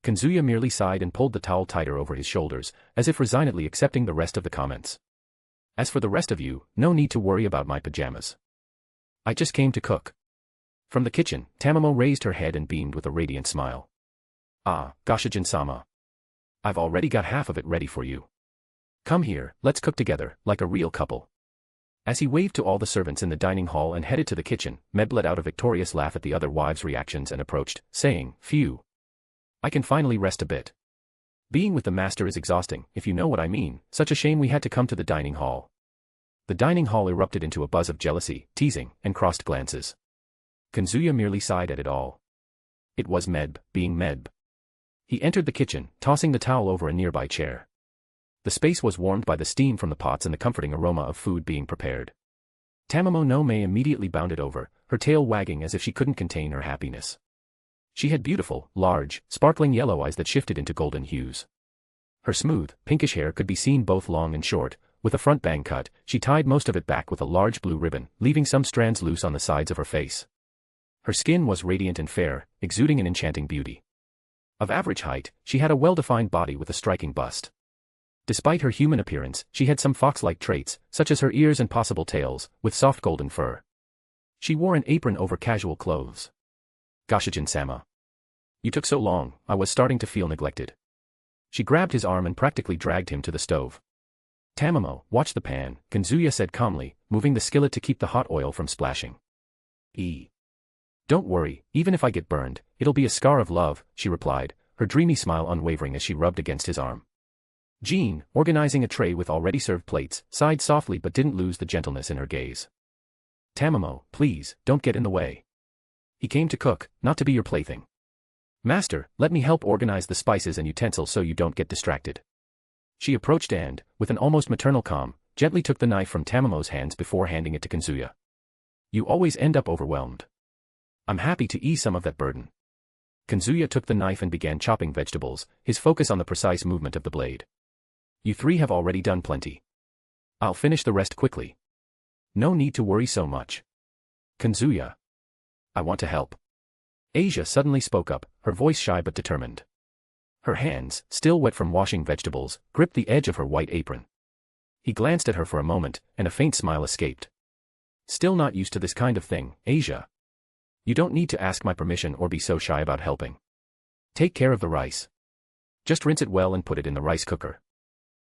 Kazuya merely sighed and pulled the towel tighter over his shoulders, as if resignedly accepting the rest of the comments. As for the rest of you, no need to worry about my pajamas. I just came to cook. From the kitchen, Tamamo raised her head and beamed with a radiant smile. Ah, Goshijin-sama. I've already got half of it ready for you. Come here, let's cook together, like a real couple. As he waved to all the servants in the dining hall and headed to the kitchen, Meb let out a victorious laugh at the other wives' reactions and approached, saying, Phew. I can finally rest a bit. Being with the master is exhausting, if you know what I mean. Such a shame we had to come to the dining hall. The dining hall erupted into a buzz of jealousy, teasing, and crossed glances. Kazuya merely sighed at it all. It was Meb, being Meb. He entered the kitchen, tossing the towel over a nearby chair. The space was warmed by the steam from the pots and the comforting aroma of food being prepared. Tamamo no Mae immediately bounded over, her tail wagging as if she couldn't contain her happiness. She had beautiful, large, sparkling yellow eyes that shifted into golden hues. Her smooth, pinkish hair could be seen both long and short. With a front bang cut, she tied most of it back with a large blue ribbon, leaving some strands loose on the sides of her face. Her skin was radiant and fair, exuding an enchanting beauty. Of average height, she had a well-defined body with a striking bust. Despite her human appearance, she had some fox-like traits, such as her ears and possible tails, with soft golden fur. She wore an apron over casual clothes. Goshijin-sama. You took so long, I was starting to feel neglected. She grabbed his arm and practically dragged him to the stove. Tamamo, watch the pan, Kazuya said calmly, moving the skillet to keep the hot oil from splashing. Don't worry, even if I get burned, it'll be a scar of love, she replied, her dreamy smile unwavering as she rubbed against his arm. Jean, organizing a tray with already served plates, sighed softly but didn't lose the gentleness in her gaze. Tamamo, please, don't get in the way. He came to cook, not to be your plaything. Master, let me help organize the spices and utensils so you don't get distracted. She approached and, with an almost maternal calm, gently took the knife from Tamamo's hands before handing it to Kazuya. You always end up overwhelmed. I'm happy to ease some of that burden. Kazuya took the knife and began chopping vegetables, his focus on the precise movement of the blade. You three have already done plenty. I'll finish the rest quickly. No need to worry so much. Kazuya. I want to help. Asia suddenly spoke up, her voice shy but determined. Her hands, still wet from washing vegetables, gripped the edge of her white apron. He glanced at her for a moment, and a faint smile escaped. Still not used to this kind of thing, Asia. You don't need to ask my permission or be so shy about helping. Take care of the rice. Just rinse it well and put it in the rice cooker.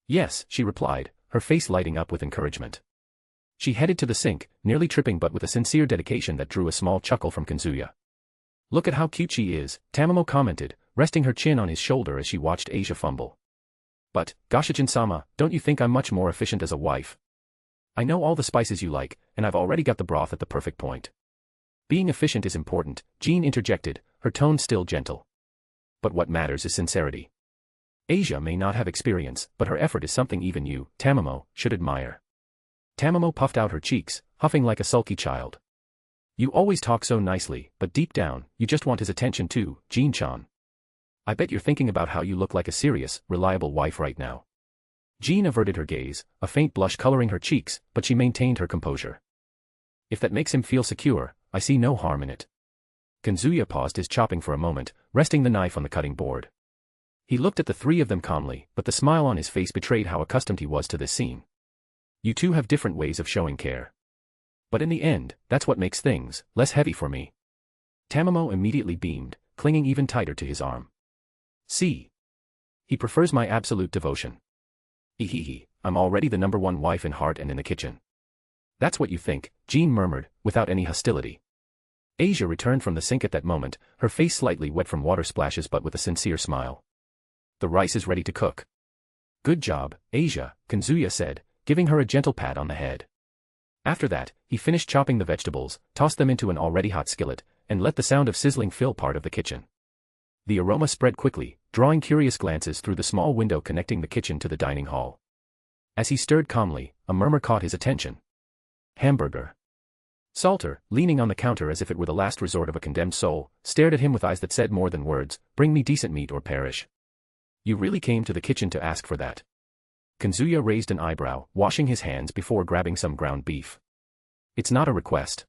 Yes, she replied, her face lighting up with encouragement. She headed to the sink, nearly tripping but with a sincere dedication that drew a small chuckle from Kazuya. Look at how cute she is, Tamamo commented, resting her chin on his shoulder as she watched Asia fumble. But, Goshijin-sama, don't you think I'm much more efficient as a wife? I know all the spices you like, and I've already got the broth at the perfect point. Being efficient is important, Jean interjected, her tone still gentle. But what matters is sincerity. Asia may not have experience, but her effort is something even you, Tamamo, should admire. Tamamo puffed out her cheeks, huffing like a sulky child. You always talk so nicely, but deep down, you just want his attention too, Jean-chan. I bet you're thinking about how you look like a serious, reliable wife right now. Jean averted her gaze, a faint blush coloring her cheeks, but she maintained her composure. If that makes him feel secure, I see no harm in it. Kazuya paused his chopping for a moment, resting the knife on the cutting board. He looked at the three of them calmly, but the smile on his face betrayed how accustomed he was to this scene. You two have different ways of showing care. But in the end, that's what makes things less heavy for me. Tamamo immediately beamed, clinging even tighter to his arm. See? He prefers my absolute devotion. I'm already the #1 wife in heart and in the kitchen. That's what you think, Jean murmured, without any hostility. Asia returned from the sink at that moment, her face slightly wet from water splashes but with a sincere smile. The rice is ready to cook. Good job, Asia, Kazuya said, giving her a gentle pat on the head. After that, he finished chopping the vegetables, tossed them into an already hot skillet, and let the sound of sizzling fill part of the kitchen. The aroma spread quickly, drawing curious glances through the small window connecting the kitchen to the dining hall. As he stirred calmly, a murmur caught his attention. Hamburger. Salter, leaning on the counter as if it were the last resort of a condemned soul, stared at him with eyes that said more than words, "Bring me decent meat or perish." You really came to the kitchen to ask for that? Kazuya raised an eyebrow, washing his hands before grabbing some ground beef. It's not a request.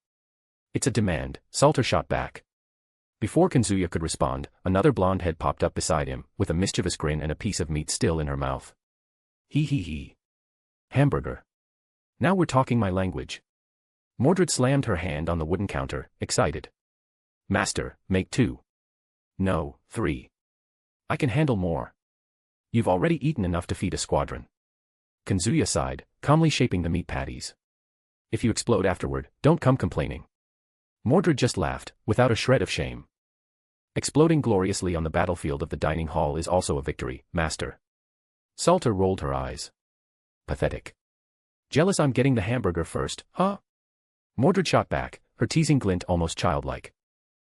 It's a demand, Salter shot back. Before Kazuya could respond, another blonde head popped up beside him, with a mischievous grin and a piece of meat still in her mouth. He. Hamburger. Now we're talking my language. Mordred slammed her hand on the wooden counter, excited. Master, make 2. No, 3. I can handle more. You've already eaten enough to feed a squadron. Kazuya sighed, calmly shaping the meat patties. If you explode afterward, don't come complaining. Mordred just laughed, without a shred of shame. Exploding gloriously on the battlefield of the dining hall is also a victory, Master. Salter rolled her eyes. Pathetic. Jealous I'm getting the hamburger first, huh? Mordred shot back, her teasing glint almost childlike.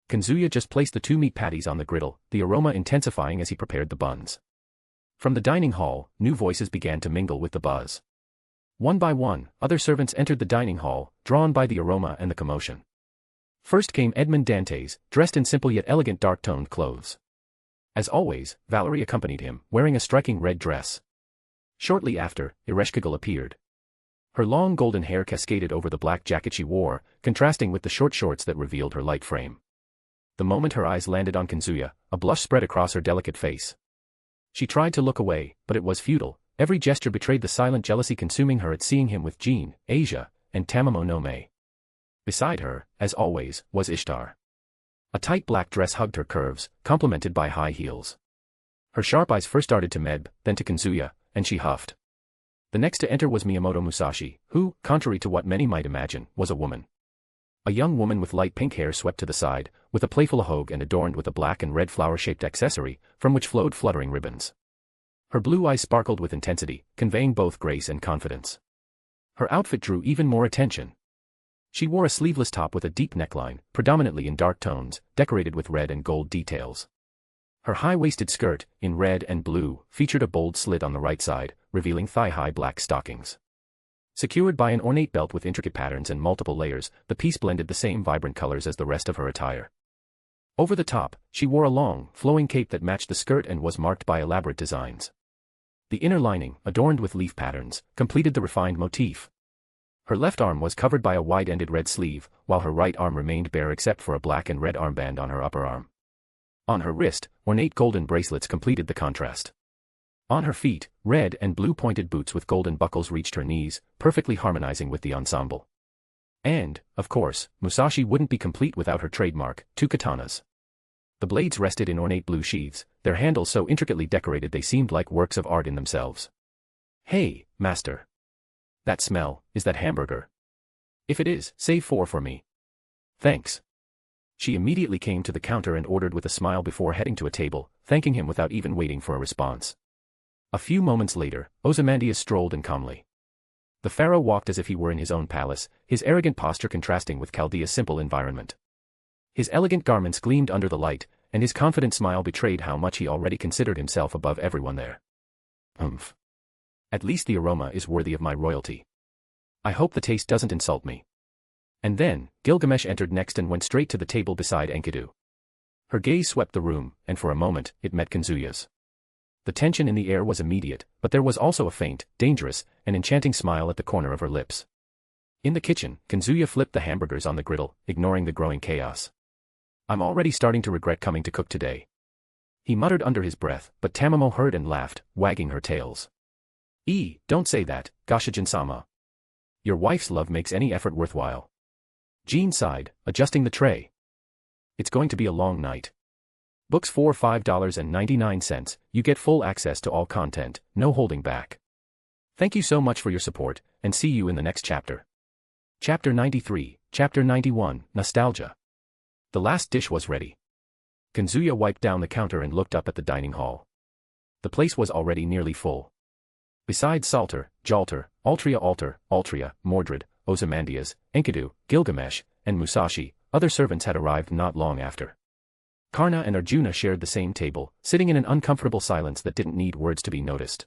Kazuya just placed the 2 meat patties on the griddle, the aroma intensifying as he prepared the buns. From the dining hall, new voices began to mingle with the buzz. One by one, other servants entered the dining hall, drawn by the aroma and the commotion. First came Edmond Dantes, dressed in simple yet elegant dark-toned clothes. As always, Valerie accompanied him, wearing a striking red dress. Shortly after, Ereshkigal appeared. Her long golden hair cascaded over the black jacket she wore, contrasting with the short shorts that revealed her light frame. The moment her eyes landed on Kazuya, a blush spread across her delicate face. She tried to look away, but it was futile. Every gesture betrayed the silent jealousy consuming her at seeing him with Jean, Asia, and Tamamo no Mae. Beside her, as always, was Ishtar. A tight black dress hugged her curves, complemented by high heels. Her sharp eyes first darted to Meb, then to Kazuya, and she huffed. The next to enter was Miyamoto Musashi, who, contrary to what many might imagine, was a woman. A young woman with light pink hair swept to the side, with a playful ahogue and adorned with a black and red flower-shaped accessory, from which flowed fluttering ribbons. Her blue eyes sparkled with intensity, conveying both grace and confidence. Her outfit drew even more attention. She wore a sleeveless top with a deep neckline, predominantly in dark tones, decorated with red and gold details. Her high-waisted skirt, in red and blue, featured a bold slit on the right side, revealing thigh-high black stockings. Secured by an ornate belt with intricate patterns and multiple layers, the piece blended the same vibrant colors as the rest of her attire. Over the top, she wore a long, flowing cape that matched the skirt and was marked by elaborate designs. The inner lining, adorned with leaf patterns, completed the refined motif. Her left arm was covered by a wide-ended red sleeve, while her right arm remained bare except for a black and red armband on her upper arm. On her wrist, ornate golden bracelets completed the contrast. On her feet, red and blue pointed boots with golden buckles reached her knees, perfectly harmonizing with the ensemble. And, of course, Musashi wouldn't be complete without her trademark, 2 katanas. The blades rested in ornate blue sheaths, their handles so intricately decorated they seemed like works of art in themselves. Hey, Master. That smell, is that hamburger? If it is, save 4 for me. Thanks. She immediately came to the counter and ordered with a smile before heading to a table, thanking him without even waiting for a response. A few moments later, Ozymandias strolled in calmly. The pharaoh walked as if he were in his own palace, his arrogant posture contrasting with Chaldea's simple environment. His elegant garments gleamed under the light, and his confident smile betrayed how much he already considered himself above everyone there. Humph. At least the aroma is worthy of my royalty. I hope the taste doesn't insult me. And then, Gilgamesh entered next and went straight to the table beside Enkidu. Her gaze swept the room, and for a moment, it met Kazuya's. The tension in the air was immediate, but there was also a faint, dangerous, and enchanting smile at the corner of her lips. In the kitchen, Kazuya flipped the hamburgers on the griddle, ignoring the growing chaos. I'm already starting to regret coming to cook today. He muttered under his breath, but Tamamo heard and laughed, wagging her tails. Don't say that, Gashijin-sama. Your wife's love makes any effort worthwhile. Jean sighed, adjusting the tray. It's going to be a long night. Books for $5.99, you get full access to all content, no holding back. Thank you so much for your support, and see you in the next chapter. Chapter 93, Chapter 91, Nostalgia. The last dish was ready. Kazuya wiped down the counter and looked up at the dining hall. The place was already nearly full. Besides Salter, Jalter, Altria, Mordred, Ozymandias, Enkidu, Gilgamesh, and Musashi, other servants had arrived not long after. Karna and Arjuna shared the same table, sitting in an uncomfortable silence that didn't need words to be noticed.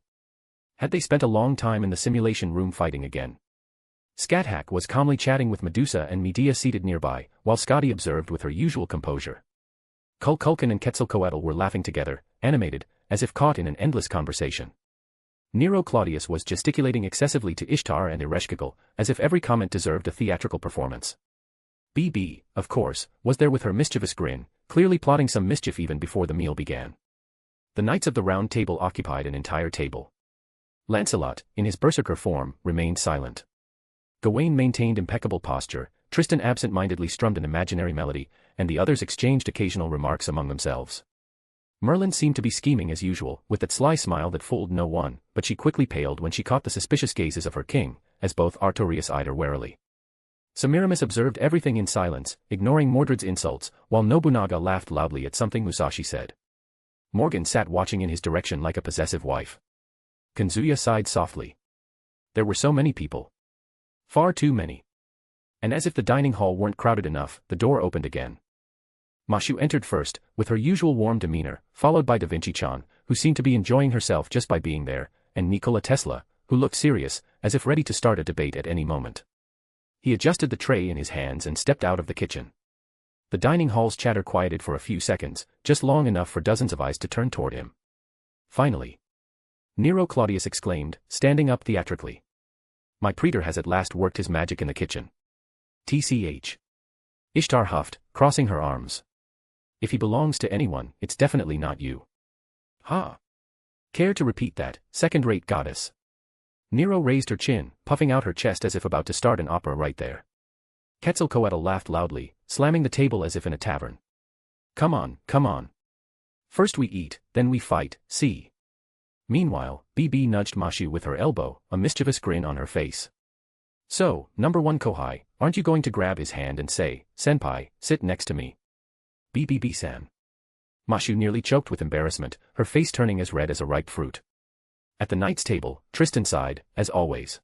Had they spent a long time in the simulation room fighting again? Scathach was calmly chatting with Medusa and Medea seated nearby, while Scotty observed with her usual composure. Kukulkan and Quetzalcoatl were laughing together, animated, as if caught in an endless conversation. Nero Claudius was gesticulating excessively to Ishtar and Ereshkigal, as if every comment deserved a theatrical performance. BB, of course, was there with her mischievous grin, clearly plotting some mischief even before the meal began. The Knights of the Round Table occupied an entire table. Lancelot, in his berserker form, remained silent. Gawain maintained impeccable posture, Tristan absent-mindedly strummed an imaginary melody, and the others exchanged occasional remarks among themselves. Merlin seemed to be scheming as usual, with that sly smile that fooled no one, but she quickly paled when she caught the suspicious gazes of her king, as both Artorius eyed her warily. Semiramis observed everything in silence, ignoring Mordred's insults, while Nobunaga laughed loudly at something Musashi said. Morgan sat watching in his direction like a possessive wife. Kazuya sighed softly. There were so many people. Far too many. And as if the dining hall weren't crowded enough, the door opened again. Mashu entered first, with her usual warm demeanor, followed by Da Vinci-chan, who seemed to be enjoying herself just by being there, and Nikola Tesla, who looked serious, as if ready to start a debate at any moment. He adjusted the tray in his hands and stepped out of the kitchen. The dining hall's chatter quieted for a few seconds, just long enough for dozens of eyes to turn toward him. Finally, Nero Claudius exclaimed, standing up theatrically. My praetor has at last worked his magic in the kitchen. TCH. Ishtar huffed, crossing her arms. If he belongs to anyone, it's definitely not you. Ha! Care to repeat that, second-rate goddess? Nero raised her chin, puffing out her chest as if about to start an opera right there. Quetzalcoatl laughed loudly, slamming the table as if in a tavern. Come on, come on. First we eat, then we fight, see. Meanwhile, BB nudged Mashu with her elbow, a mischievous grin on her face. So, number one Kohai, aren't you going to grab his hand and say, Senpai, sit next to me? BBB-san. Mashu nearly choked with embarrassment, her face turning as red as a ripe fruit. At the knight's table, Tristan sighed, as always.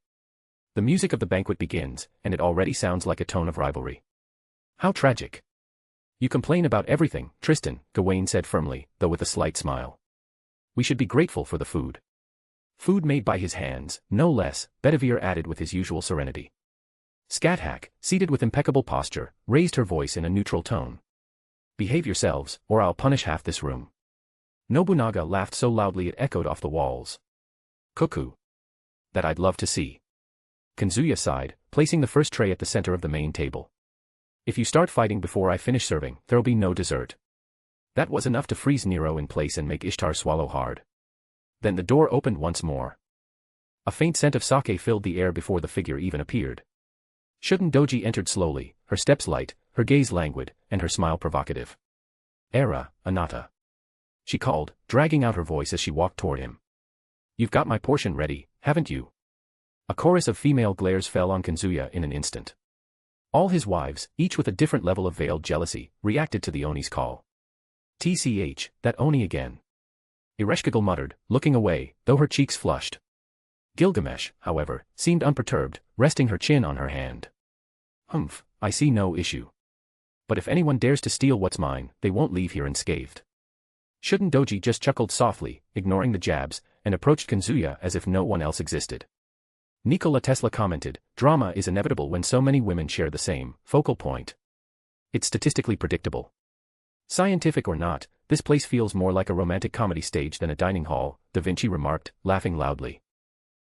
The music of the banquet begins, and it already sounds like a tone of rivalry. How tragic. You complain about everything, Tristan, Gawain said firmly, though with a slight smile. We should be grateful for the food. Food made by his hands, no less, Bedivere added with his usual serenity. Scathach, seated with impeccable posture, raised her voice in a neutral tone. Behave yourselves, or I'll punish half this room. Nobunaga laughed so loudly it echoed off the walls. Cuckoo. That I'd love to see. Kazuya sighed, placing the first tray at the center of the main table. If you start fighting before I finish serving, there'll be no dessert. That was enough to freeze Nero in place and make Ishtar swallow hard. Then the door opened once more. A faint scent of sake filled the air before the figure even appeared. Shuden Doji entered slowly, her steps light, her gaze languid, and her smile provocative. Era, Anata. She called, dragging out her voice as she walked toward him. You've got my portion ready, haven't you? A chorus of female glares fell on Kazuya in an instant. All his wives, each with a different level of veiled jealousy, reacted to the Oni's call. TCH, that Oni again. Ereshkigal muttered, looking away, though her cheeks flushed. Gilgamesh, however, seemed unperturbed, resting her chin on her hand. Humph, I see no issue. But if anyone dares to steal what's mine, they won't leave here unscathed. Shuden Doji just chuckled softly, ignoring the jabs, and approached Kazuya as if no one else existed. Nikola Tesla commented, drama is inevitable when so many women share the same focal point. It's statistically predictable. Scientific or not, this place feels more like a romantic comedy stage than a dining hall, Da Vinci remarked, laughing loudly.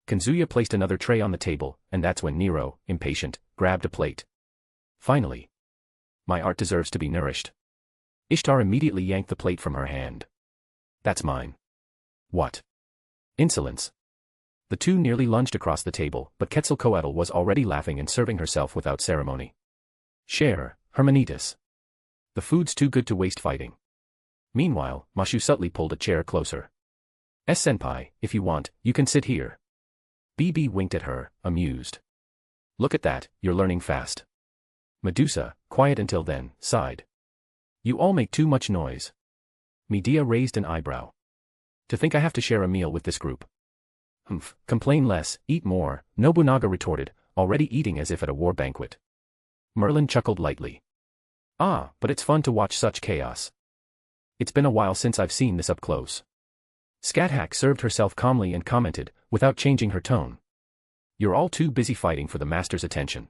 Kazuya placed another tray on the table, and that's when Nero, impatient, grabbed a plate. Finally. My art deserves to be nourished. Ishtar immediately yanked the plate from her hand. That's mine. What? Insolence. The two nearly lunged across the table, but Quetzalcoatl was already laughing and serving herself without ceremony. Share, Hermanitas. The food's too good to waste fighting. Meanwhile, Mashu subtly pulled a chair closer. Senpai, if you want, you can sit here. BB winked at her, amused. Look at that, you're learning fast. Medusa, quiet until then, sighed. You all make too much noise. Medea raised an eyebrow. To think I have to share a meal with this group. Humph, complain less, eat more, Nobunaga retorted, already eating as if at a war banquet. Merlin chuckled lightly. Ah, but it's fun to watch such chaos. It's been a while since I've seen this up close. Scathack served herself calmly and commented, without changing her tone. You're all too busy fighting for the master's attention.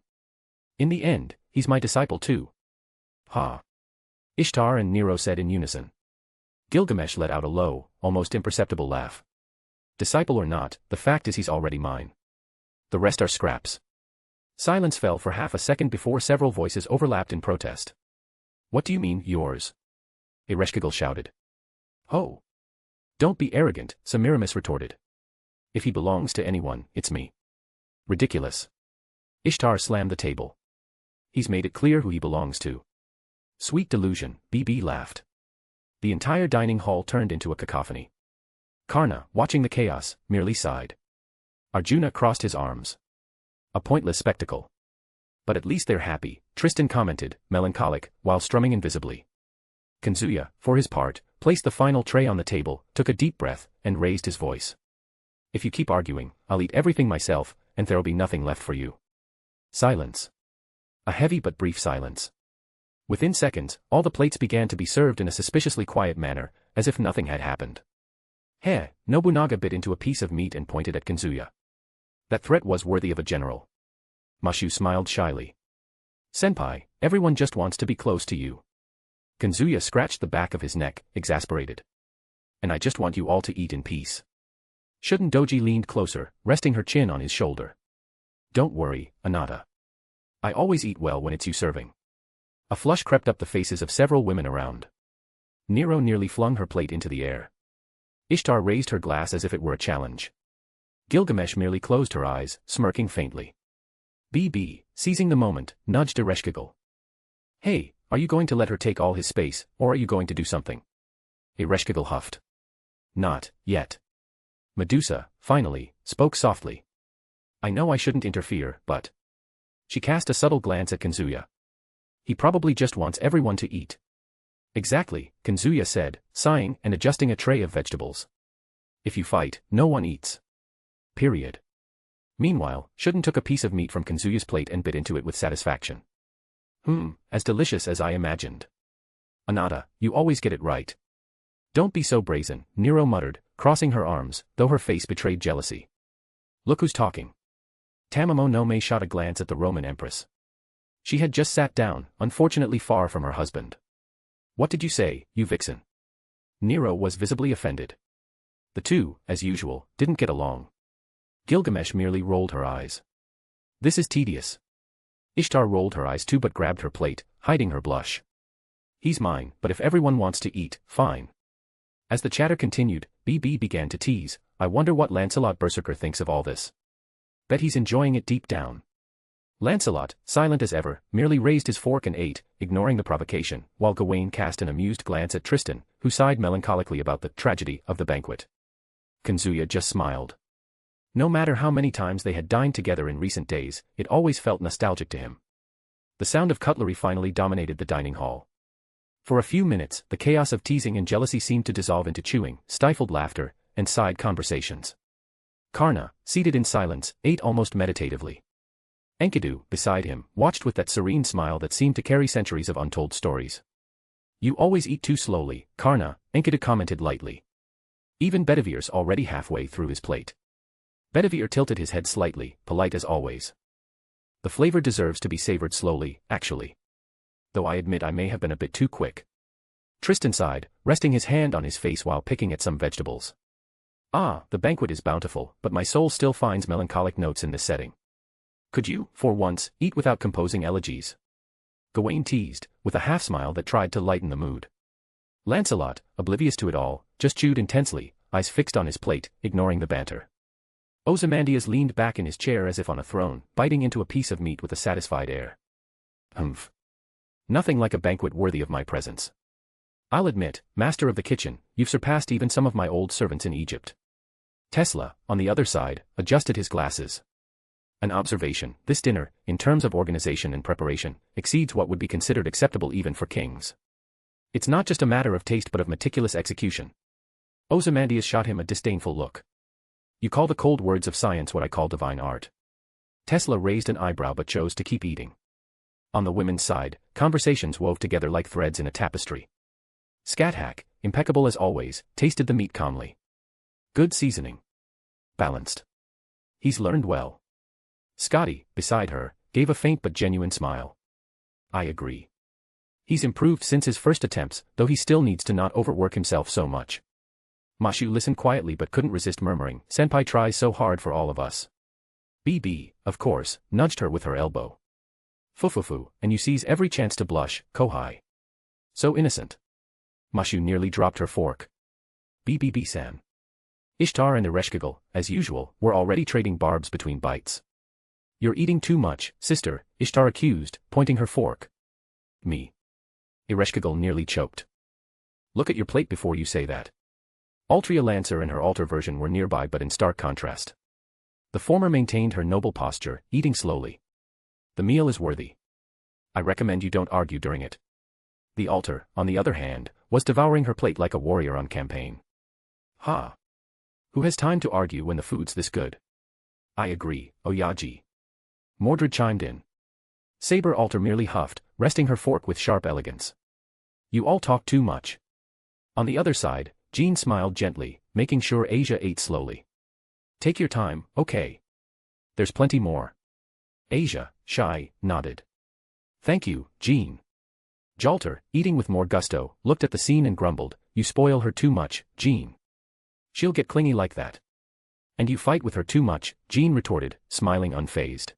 In the end, he's my disciple too. Ha. Ishtar and Nero said in unison. Gilgamesh let out a low, almost imperceptible laugh. Disciple or not, the fact is he's already mine. The rest are scraps. Silence fell for half a second before several voices overlapped in protest. What do you mean, yours? Ereshkigal shouted. Oh. Don't be arrogant, Semiramis retorted. If he belongs to anyone, it's me. Ridiculous. Ishtar slammed the table. He's made it clear who he belongs to. Sweet delusion, BB laughed. The entire dining hall turned into a cacophony. Karna, watching the chaos, merely sighed. Arjuna crossed his arms. A pointless spectacle. But at least they're happy, Tristan commented, melancholic, while strumming invisibly. Kazuya, for his part, placed the final tray on the table, took a deep breath, and raised his voice. If you keep arguing, I'll eat everything myself, and there'll be nothing left for you. Silence. A heavy but brief silence. Within seconds, all the plates began to be served in a suspiciously quiet manner, as if nothing had happened. Heh, Nobunaga bit into a piece of meat and pointed at Kazuya. That threat was worthy of a general. Mashu smiled shyly. Senpai, everyone just wants to be close to you. Kazuya scratched the back of his neck, exasperated. And I just want you all to eat in peace. Shouldn't Doji leaned closer, resting her chin on his shoulder. Don't worry, Anata. I always eat well when it's you serving. A flush crept up the faces of several women around. Nero nearly flung her plate into the air. Ishtar raised her glass as if it were a challenge. Gilgamesh merely closed her eyes, smirking faintly. BB, seizing the moment, nudged Ereshkigal. Hey, are you going to let her take all his space, or are you going to do something? Ereshkigal huffed. Not yet. Medusa, finally, spoke softly. I know I shouldn't interfere, but... She cast a subtle glance at Kazuya. He probably just wants everyone to eat. Exactly, Kazuya said, sighing and adjusting a tray of vegetables. If you fight, no one eats. Period. Meanwhile, Shuden took a piece of meat from Kazuya's plate and bit into it with satisfaction. As delicious as I imagined. Anata, you always get it right. Don't be so brazen, Nero muttered, crossing her arms, though her face betrayed jealousy. Look who's talking. Tamamo no Mae shot a glance at the Roman Empress. She had just sat down, unfortunately far from her husband. What did you say, you vixen? Nero was visibly offended. The two, as usual, didn't get along. Gilgamesh merely rolled her eyes. This is tedious. Ishtar rolled her eyes too but grabbed her plate, hiding her blush. He's mine, but if everyone wants to eat, fine. As the chatter continued, BB began to tease, I wonder what Lancelot Berserker thinks of all this. Bet he's enjoying it deep down. Lancelot, silent as ever, merely raised his fork and ate, ignoring the provocation, while Gawain cast an amused glance at Tristan, who sighed melancholically about the tragedy of the banquet. Kazuya just smiled. No matter how many times they had dined together in recent days, it always felt nostalgic to him. The sound of cutlery finally dominated the dining hall. For a few minutes, the chaos of teasing and jealousy seemed to dissolve into chewing, stifled laughter, and side conversations. Karna, seated in silence, ate almost meditatively. Enkidu, beside him, watched with that serene smile that seemed to carry centuries of untold stories. You always eat too slowly, Karna, Enkidu commented lightly. Even Bedivir's already halfway through his plate. Bedivere tilted his head slightly, polite as always. The flavor deserves to be savored slowly, actually. Though I admit I may have been a bit too quick. Tristan sighed, resting his hand on his face while picking at some vegetables. Ah, the banquet is bountiful, but my soul still finds melancholic notes in this setting. Could you, for once, eat without composing elegies? Gawain teased, with a half-smile that tried to lighten the mood. Lancelot, oblivious to it all, just chewed intensely, eyes fixed on his plate, ignoring the banter. Ozymandias leaned back in his chair as if on a throne, biting into a piece of meat with a satisfied air. Humph. Nothing like a banquet worthy of my presence. I'll admit, master of the kitchen, you've surpassed even some of my old servants in Egypt. Tesla, on the other side, adjusted his glasses. An observation, this dinner, in terms of organization and preparation, exceeds what would be considered acceptable even for kings. It's not just a matter of taste but of meticulous execution. Ozymandias shot him a disdainful look. You call the cold words of science what I call divine art. Tesla raised an eyebrow but chose to keep eating. On the women's side, conversations wove together like threads in a tapestry. Scat-Hack, impeccable as always, tasted the meat calmly. Good seasoning. Balanced. He's learned well. Scotty, beside her, gave a faint but genuine smile. I agree. He's improved since his first attempts, though he still needs to not overwork himself so much. Mashu listened quietly but couldn't resist murmuring, Senpai tries so hard for all of us. BB, of course, nudged her with her elbow. Fufufu, and you seize every chance to blush, Kohai. So innocent. Mashu nearly dropped her fork. BBB-san. Ishtar and Ereshkigal, as usual, were already trading barbs between bites. You're eating too much, sister, Ishtar accused, pointing her fork. Me. Ereshkigal nearly choked. Look at your plate before you say that. Altria Lancer and her altar version were nearby but in stark contrast. The former maintained her noble posture, eating slowly. The meal is worthy. I recommend you don't argue during it. The altar, on the other hand, was devouring her plate like a warrior on campaign. Ha! Who has time to argue when the food's this good? I agree, Oyaji. Mordred chimed in. Saber Altar merely huffed, resting her fork with sharp elegance. You all talk too much. On the other side, Jean smiled gently, making sure Asia ate slowly. Take your time, okay. There's plenty more. Asia, shy, nodded. Thank you, Jean. Jalter, eating with more gusto, looked at the scene and grumbled, you spoil her too much, Jean. She'll get clingy like that. And you fight with her too much, Jean retorted, smiling unfazed.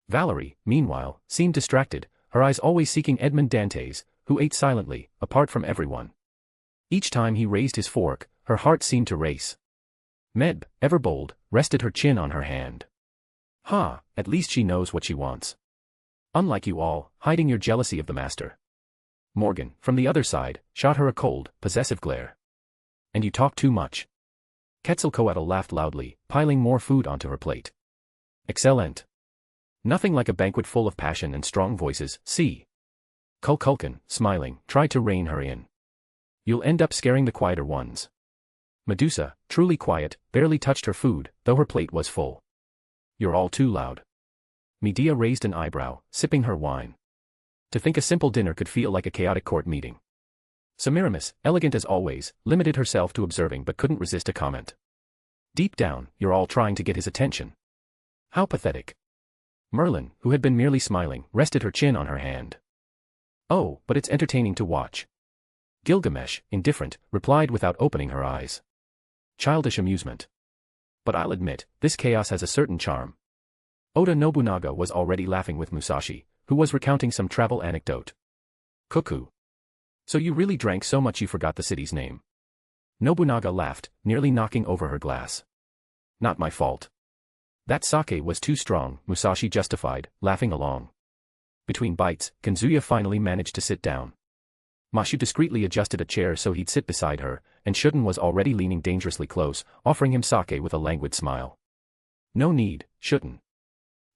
Valerie, meanwhile, seemed distracted, her eyes always seeking Edmond Dantes, who ate silently, apart from everyone. Each time he raised his fork, her heart seemed to race. Meb, ever bold, rested her chin on her hand. Ha, at least she knows what she wants. Unlike you all, hiding your jealousy of the master. Morgan, from the other side, shot her a cold, possessive glare. And you talk too much. Quetzalcoatl laughed loudly, piling more food onto her plate. Excellent. Nothing like a banquet full of passion and strong voices, see. Kukulkan, smiling, tried to rein her in. You'll end up scaring the quieter ones. Medusa, truly quiet, barely touched her food, though her plate was full. You're all too loud. Medea raised an eyebrow, sipping her wine. To think a simple dinner could feel like a chaotic court meeting. Semiramis, elegant as always, limited herself to observing but couldn't resist a comment. Deep down, you're all trying to get his attention. How pathetic. Merlin, who had been merely smiling, rested her chin on her hand. Oh, but it's entertaining to watch. Gilgamesh, indifferent, replied without opening her eyes. Childish amusement. But I'll admit, this chaos has a certain charm. Oda Nobunaga was already laughing with Musashi, who was recounting some travel anecdote. Cuckoo. So you really drank so much you forgot the city's name. Nobunaga laughed, nearly knocking over her glass. Not my fault. That sake was too strong, Musashi justified, laughing along. Between bites, Kazuya finally managed to sit down. Mashu discreetly adjusted a chair so he'd sit beside her, and Shuden was already leaning dangerously close, offering him sake with a languid smile. No need, Shuden.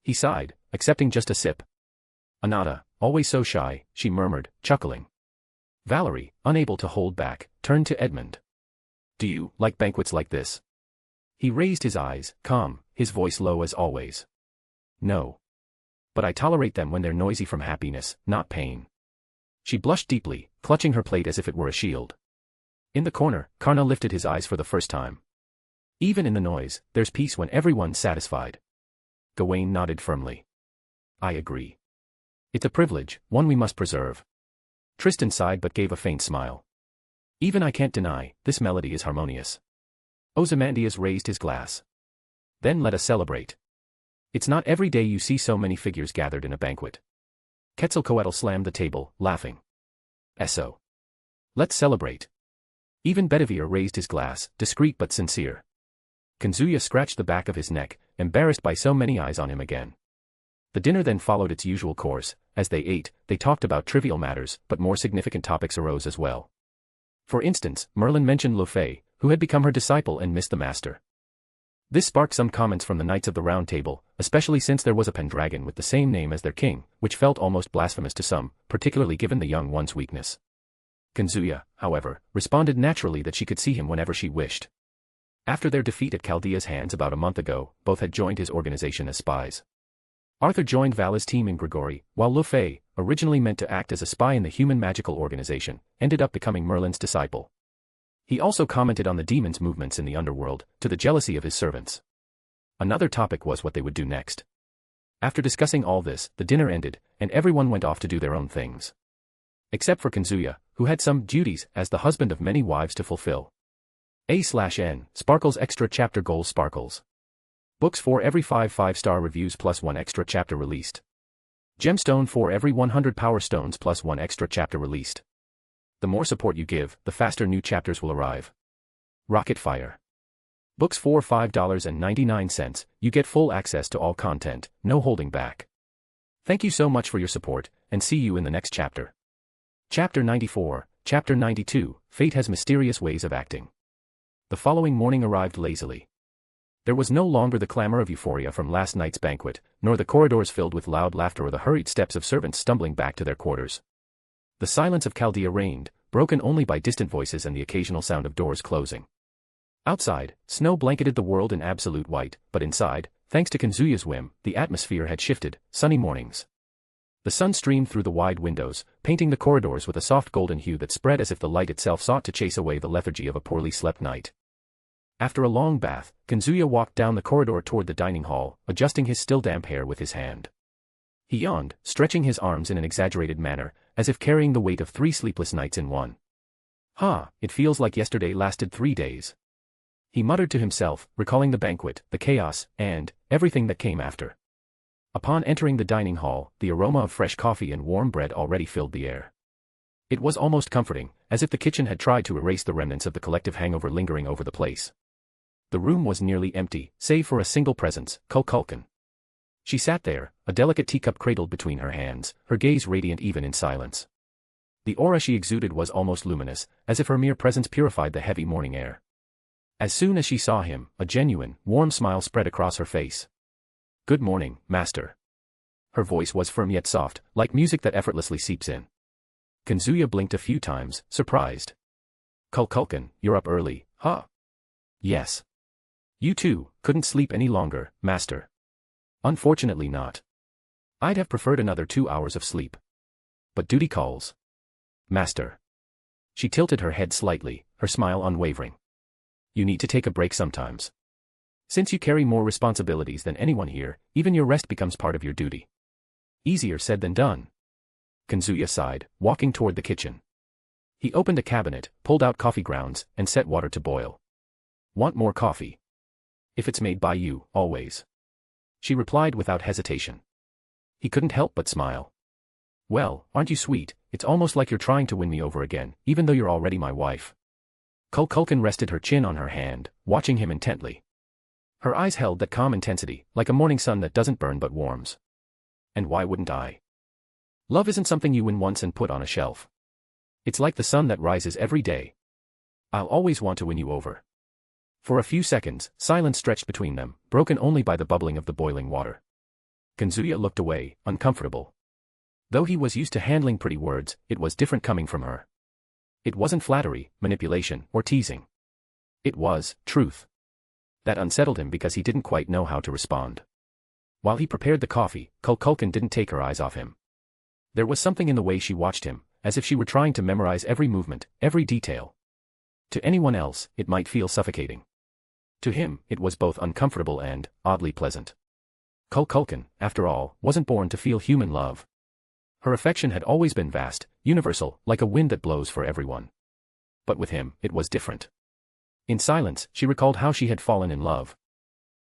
He sighed, accepting just a sip. Anata, always so shy, she murmured, chuckling. Valerie, unable to hold back, turned to Edmund. Do you like banquets like this? He raised his eyes, calm, his voice low as always. No. But I tolerate them when they're noisy from happiness, not pain. She blushed deeply, clutching her plate as if it were a shield. In the corner, Karna lifted his eyes for the first time. Even in the noise, there's peace when everyone's satisfied. Gawain nodded firmly. I agree. It's a privilege, one we must preserve. Tristan sighed but gave a faint smile. Even I can't deny, this melody is harmonious. Ozymandias raised his glass. Then let us celebrate. It's not every day you see so many figures gathered in a banquet. Quetzalcoatl slammed the table, laughing. Eso. Let's celebrate. Even Bedivere raised his glass, discreet but sincere. Kazuya scratched the back of his neck, embarrassed by so many eyes on him again. The dinner then followed its usual course. As they ate, they talked about trivial matters, but more significant topics arose as well. For instance, Merlin mentioned Lu Fei, who had become her disciple and missed the master. This sparked some comments from the Knights of the Round Table, especially since there was a Pendragon with the same name as their king, which felt almost blasphemous to some, particularly given the young one's weakness. Kazuya, however, responded naturally that she could see him whenever she wished. After their defeat at Chaldea's hands about a month ago, both had joined his organization as spies. Arthur joined Vala's team in Grigori, while Lu Fei, originally meant to act as a spy in the human magical organization, ended up becoming Merlin's disciple. He also commented on the demon's movements in the underworld, to the jealousy of his servants. Another topic was what they would do next. After discussing all this, the dinner ended, and everyone went off to do their own things. Except for Kazuya, who had some duties as the husband of many wives to fulfill. A/N, Sparkles Extra Chapter Goals Sparkles. Books for every 5 5-star reviews plus 1 extra chapter released. Gemstone for every 100 Power Stones plus 1 extra chapter released. The more support you give, the faster new chapters will arrive. Rocket Fire. Books for $5.99, you get full access to all content, no holding back. Thank you so much for your support, and see you in the next chapter. Chapter 94, Chapter 92, Fate has mysterious ways of acting. The following morning arrived lazily. There was no longer the clamor of euphoria from last night's banquet, nor the corridors filled with loud laughter or the hurried steps of servants stumbling back to their quarters. The silence of Chaldea reigned, broken only by distant voices and the occasional sound of doors closing. Outside, snow blanketed the world in absolute white, but inside, thanks to Kazuya's whim, the atmosphere had shifted, sunny mornings. The sun streamed through the wide windows, painting the corridors with a soft golden hue that spread as if the light itself sought to chase away the lethargy of a poorly slept night. After a long bath, Kazuya walked down the corridor toward the dining hall, adjusting his still damp hair with his hand. He yawned, stretching his arms in an exaggerated manner, as if carrying the weight of 3 sleepless nights in one. It feels like yesterday lasted 3 days. He muttered to himself, recalling the banquet, the chaos, and everything that came after. Upon entering the dining hall, the aroma of fresh coffee and warm bread already filled the air. It was almost comforting, as if the kitchen had tried to erase the remnants of the collective hangover lingering over the place. The room was nearly empty, save for a single presence, Kuoh. She sat there, a delicate teacup cradled between her hands, her gaze radiant even in silence. The aura she exuded was almost luminous, as if her mere presence purified the heavy morning air. As soon as she saw him, a genuine, warm smile spread across her face. "Good morning, master." Her voice was firm yet soft, like music that effortlessly seeps in. Kazuya blinked a few times, surprised. "Kuoh, you're up early, huh?" "Yes." "You too, couldn't sleep any longer, master." "Unfortunately not. I'd have preferred another 2 hours of sleep. But duty calls." "Master." She tilted her head slightly, her smile unwavering. "You need to take a break sometimes. Since you carry more responsibilities than anyone here, even your rest becomes part of your duty." "Easier said than done." Kazuya sighed, walking toward the kitchen. He opened a cabinet, pulled out coffee grounds, and set water to boil. "Want more coffee?" "If it's made by you, always." She replied without hesitation. He couldn't help but smile. "Well, aren't you sweet? It's almost like you're trying to win me over again, even though you're already my wife." Kuoh rested her chin on her hand, watching him intently. Her eyes held that calm intensity, like a morning sun that doesn't burn but warms. "And why wouldn't I? Love isn't something you win once and put on a shelf. It's like the sun that rises every day. I'll always want to win you over." For a few seconds, silence stretched between them, broken only by the bubbling of the boiling water. Kazuya looked away, uncomfortable. Though he was used to handling pretty words, it was different coming from her. It wasn't flattery, manipulation, or teasing. It was truth. That unsettled him because he didn't quite know how to respond. While he prepared the coffee, Kuoh didn't take her eyes off him. There was something in the way she watched him, as if she were trying to memorize every movement, every detail. To anyone else, it might feel suffocating. To him, it was both uncomfortable and, oddly pleasant. Kuoh, after all, wasn't born to feel human love. Her affection had always been vast, universal, like a wind that blows for everyone. But with him, it was different. In silence, she recalled how she had fallen in love.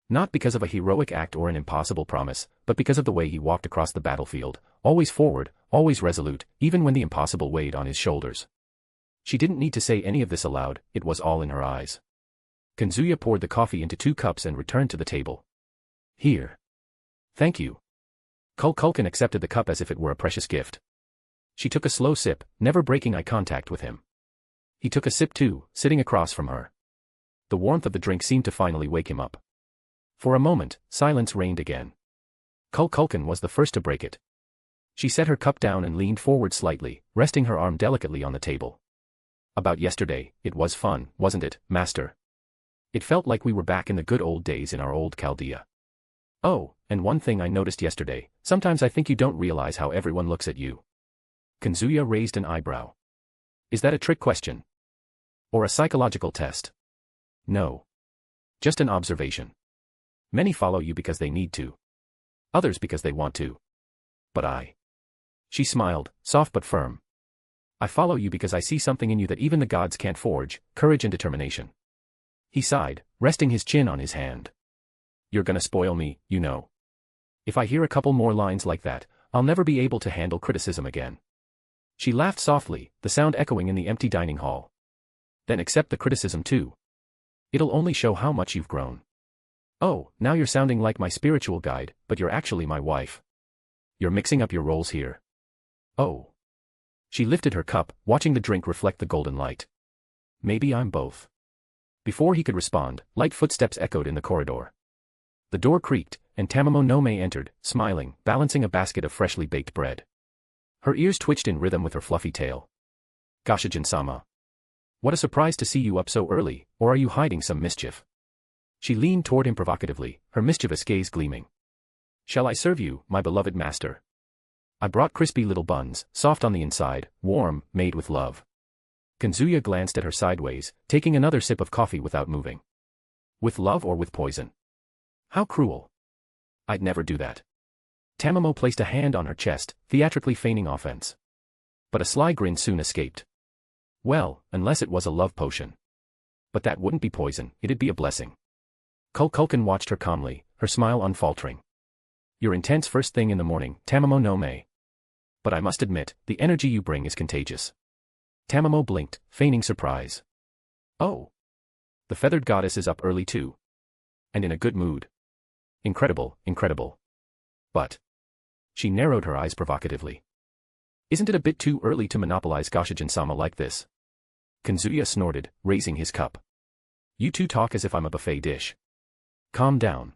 Not because of a heroic act or an impossible promise, but because of the way he walked across the battlefield, always forward, always resolute, even when the impossible weighed on his shoulders. She didn't need to say any of this aloud, it was all in her eyes. Kazuya poured the coffee into 2 cups and returned to the table. "Here." "Thank you." Kuoh accepted the cup as if it were a precious gift. She took a slow sip, never breaking eye contact with him. He took a sip too, sitting across from her. The warmth of the drink seemed to finally wake him up. For a moment, silence reigned again. Kuoh was the first to break it. She set her cup down and leaned forward slightly, resting her arm delicately on the table. "About yesterday, it was fun, wasn't it, master?" It felt like we were back in the good old days in our old Chaldea. Oh, and one thing I noticed yesterday, sometimes I think you don't realize how everyone looks at you. Kazuya raised an eyebrow. Is that a trick question? Or a psychological test? No. Just an observation. Many follow you because they need to. Others because they want to. But I. She smiled, soft but firm. I follow you because I see something in you that even the gods can't forge, courage and determination. He sighed, resting his chin on his hand. You're gonna spoil me, you know. If I hear a couple more lines like that, I'll never be able to handle criticism again. She laughed softly, the sound echoing in the empty dining hall. Then accept the criticism too. It'll only show how much you've grown. Oh, now you're sounding like my spiritual guide, but you're actually my wife. You're mixing up your roles here. Oh. She lifted her cup, watching the drink reflect the golden light. Maybe I'm both. Before he could respond, light footsteps echoed in the corridor. The door creaked, and Tamamo no Mae entered, smiling, balancing a basket of freshly baked bread. Her ears twitched in rhythm with her fluffy tail. Goshijin-sama. What a surprise to see you up so early, or are you hiding some mischief? She leaned toward him provocatively, her mischievous gaze gleaming. Shall I serve you, my beloved master? I brought crispy little buns, soft on the inside, warm, made with love. Kazuya glanced at her sideways, taking another sip of coffee without moving. With love or with poison? How cruel. I'd never do that. Tamamo placed a hand on her chest, theatrically feigning offense. But a sly grin soon escaped. Well, unless it was a love potion. But that wouldn't be poison, it'd be a blessing. Kuoh watched her calmly, her smile unfaltering. You're intense first thing in the morning, Tamamo no Mae. But I must admit, the energy you bring is contagious. Tamamo blinked, feigning surprise. Oh. The feathered goddess is up early too. And in a good mood. Incredible, incredible. But. She narrowed her eyes provocatively. Isn't it a bit too early to monopolize Goshijin-sama like this? Kazuya snorted, raising his cup. You two talk as if I'm a buffet dish. Calm down.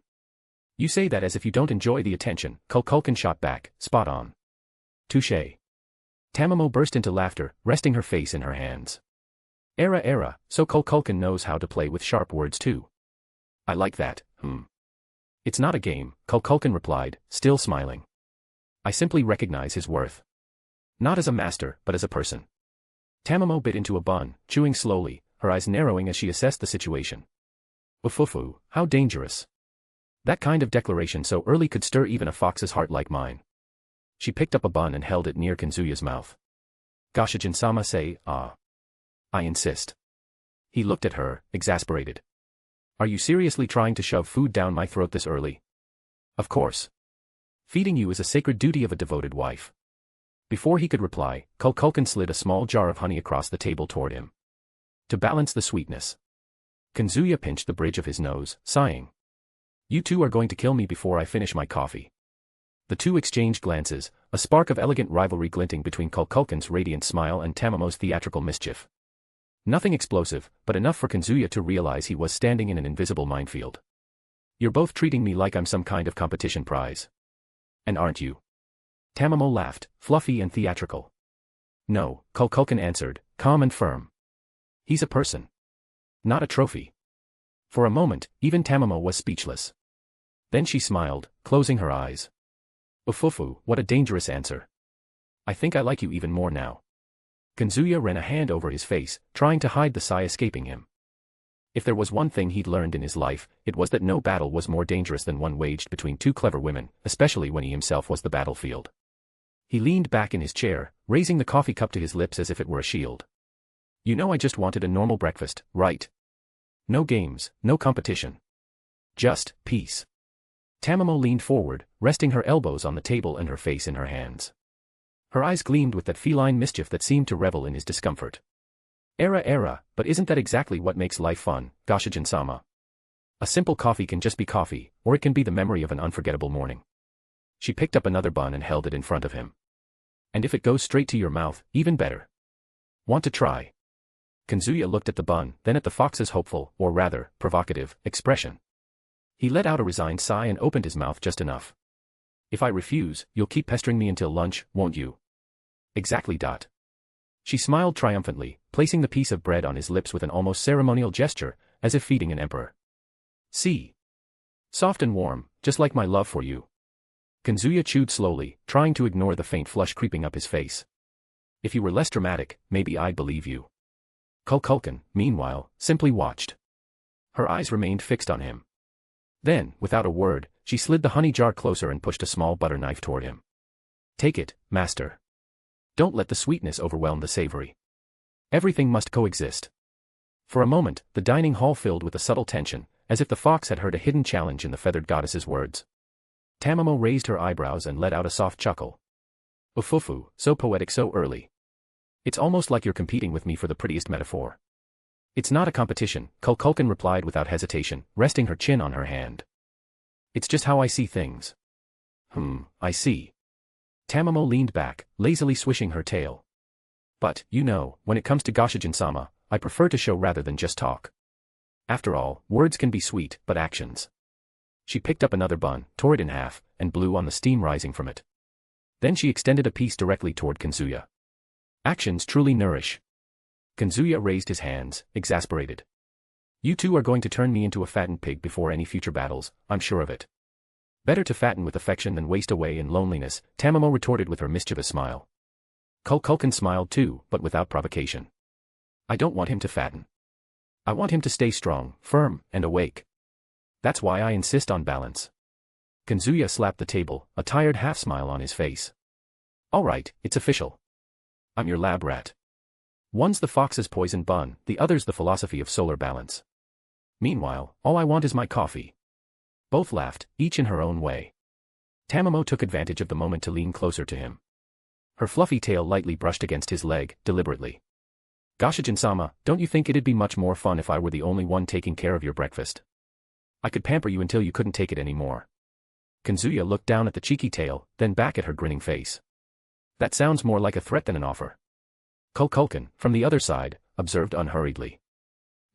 You say that as if you don't enjoy the attention, Kuoh shot back, spot on. Touché. Tamamo burst into laughter, resting her face in her hands. So Kuoh knows how to play with sharp words too. I like that, It's not a game, Kuoh replied, still smiling. I simply recognize his worth. Not as a master, but as a person. Tamamo bit into a bun, chewing slowly, her eyes narrowing as she assessed the situation. Ufufu, how dangerous. That kind of declaration so early could stir even a fox's heart like mine. She picked up a bun and held it near Kazuya's mouth. Goshijin-sama say, ah. I insist. He looked at her, exasperated. Are you seriously trying to shove food down my throat this early? Of course. Feeding you is a sacred duty of a devoted wife. Before he could reply, Kuoh slid a small jar of honey across the table toward him. To balance the sweetness. Kazuya pinched the bridge of his nose, sighing. You two are going to kill me before I finish my coffee. The two exchanged glances, a spark of elegant rivalry glinting between Kuoh's radiant smile and Tamamo's theatrical mischief. Nothing explosive, but enough for Kazuya to realize he was standing in an invisible minefield. You're both treating me like I'm some kind of competition prize. And aren't you? Tamamo laughed, fluffy and theatrical. No, Kuoh answered, calm and firm. He's a person. Not a trophy. For a moment, even Tamamo was speechless. Then she smiled, closing her eyes. Ufufu, what a dangerous answer. I think I like you even more now. Kazuya ran a hand over his face, trying to hide the sigh escaping him. If there was one thing he'd learned in his life, it was that no battle was more dangerous than one waged between two clever women, especially when he himself was the battlefield. He leaned back in his chair, raising the coffee cup to his lips as if it were a shield. You know I just wanted a normal breakfast, right? No games, no competition. Just peace. Tamamo leaned forward, resting her elbows on the table and her face in her hands. Her eyes gleamed with that feline mischief that seemed to revel in his discomfort. But isn't that exactly what makes life fun, Goshijin-sama? A simple coffee can just be coffee, or it can be the memory of an unforgettable morning. She picked up another bun and held it in front of him. And if it goes straight to your mouth, even better. Want to try? Kazuya looked at the bun, then at the fox's hopeful, or rather, provocative, expression. He let out a resigned sigh and opened his mouth just enough. If I refuse, you'll keep pestering me until lunch, won't you? Exactly. She smiled triumphantly, placing the piece of bread on his lips with an almost ceremonial gesture, as if feeding an emperor. See? Soft and warm, just like my love for you. Kazuya chewed slowly, trying to ignore the faint flush creeping up his face. If you were less dramatic, maybe I'd believe you. Kuoh, meanwhile, simply watched. Her eyes remained fixed on him. Then, without a word, she slid the honey jar closer and pushed a small butter knife toward him. Take it, master. Don't let the sweetness overwhelm the savory. Everything must coexist. For a moment, the dining hall filled with a subtle tension, as if the fox had heard a hidden challenge in the feathered goddess's words. Tamamo raised her eyebrows and let out a soft chuckle. Ufufu, so poetic so early. It's almost like you're competing with me for the prettiest metaphor. It's not a competition, Kuoh replied without hesitation, resting her chin on her hand. It's just how I see things. I see. Tamamo leaned back, lazily swishing her tail. But, you know, when it comes to Gacha-sama, I prefer to show rather than just talk. After all, words can be sweet, but actions. She picked up another bun, tore it in half, and blew on the steam rising from it. Then she extended a piece directly toward Kazuya. Actions truly nourish. Kazuya raised his hands, exasperated. You two are going to turn me into a fattened pig before any future battles, I'm sure of it. Better to fatten with affection than waste away in loneliness, Tamamo retorted with her mischievous smile. Kuoh smiled too, but without provocation. I don't want him to fatten. I want him to stay strong, firm, and awake. That's why I insist on balance. Kazuya slapped the table, a tired half-smile on his face. All right, it's official. I'm your lab rat. One's the fox's poison bun, the other's the philosophy of solar balance. Meanwhile, all I want is my coffee. Both laughed, each in her own way. Tamamo took advantage of the moment to lean closer to him. Her fluffy tail lightly brushed against his leg, deliberately. Gacha-sama, don't you think it'd be much more fun if I were the only one taking care of your breakfast? I could pamper you until you couldn't take it anymore. Kazuya looked down at the cheeky tail, then back at her grinning face. That sounds more like a threat than an offer. Kuoh, from the other side, observed unhurriedly.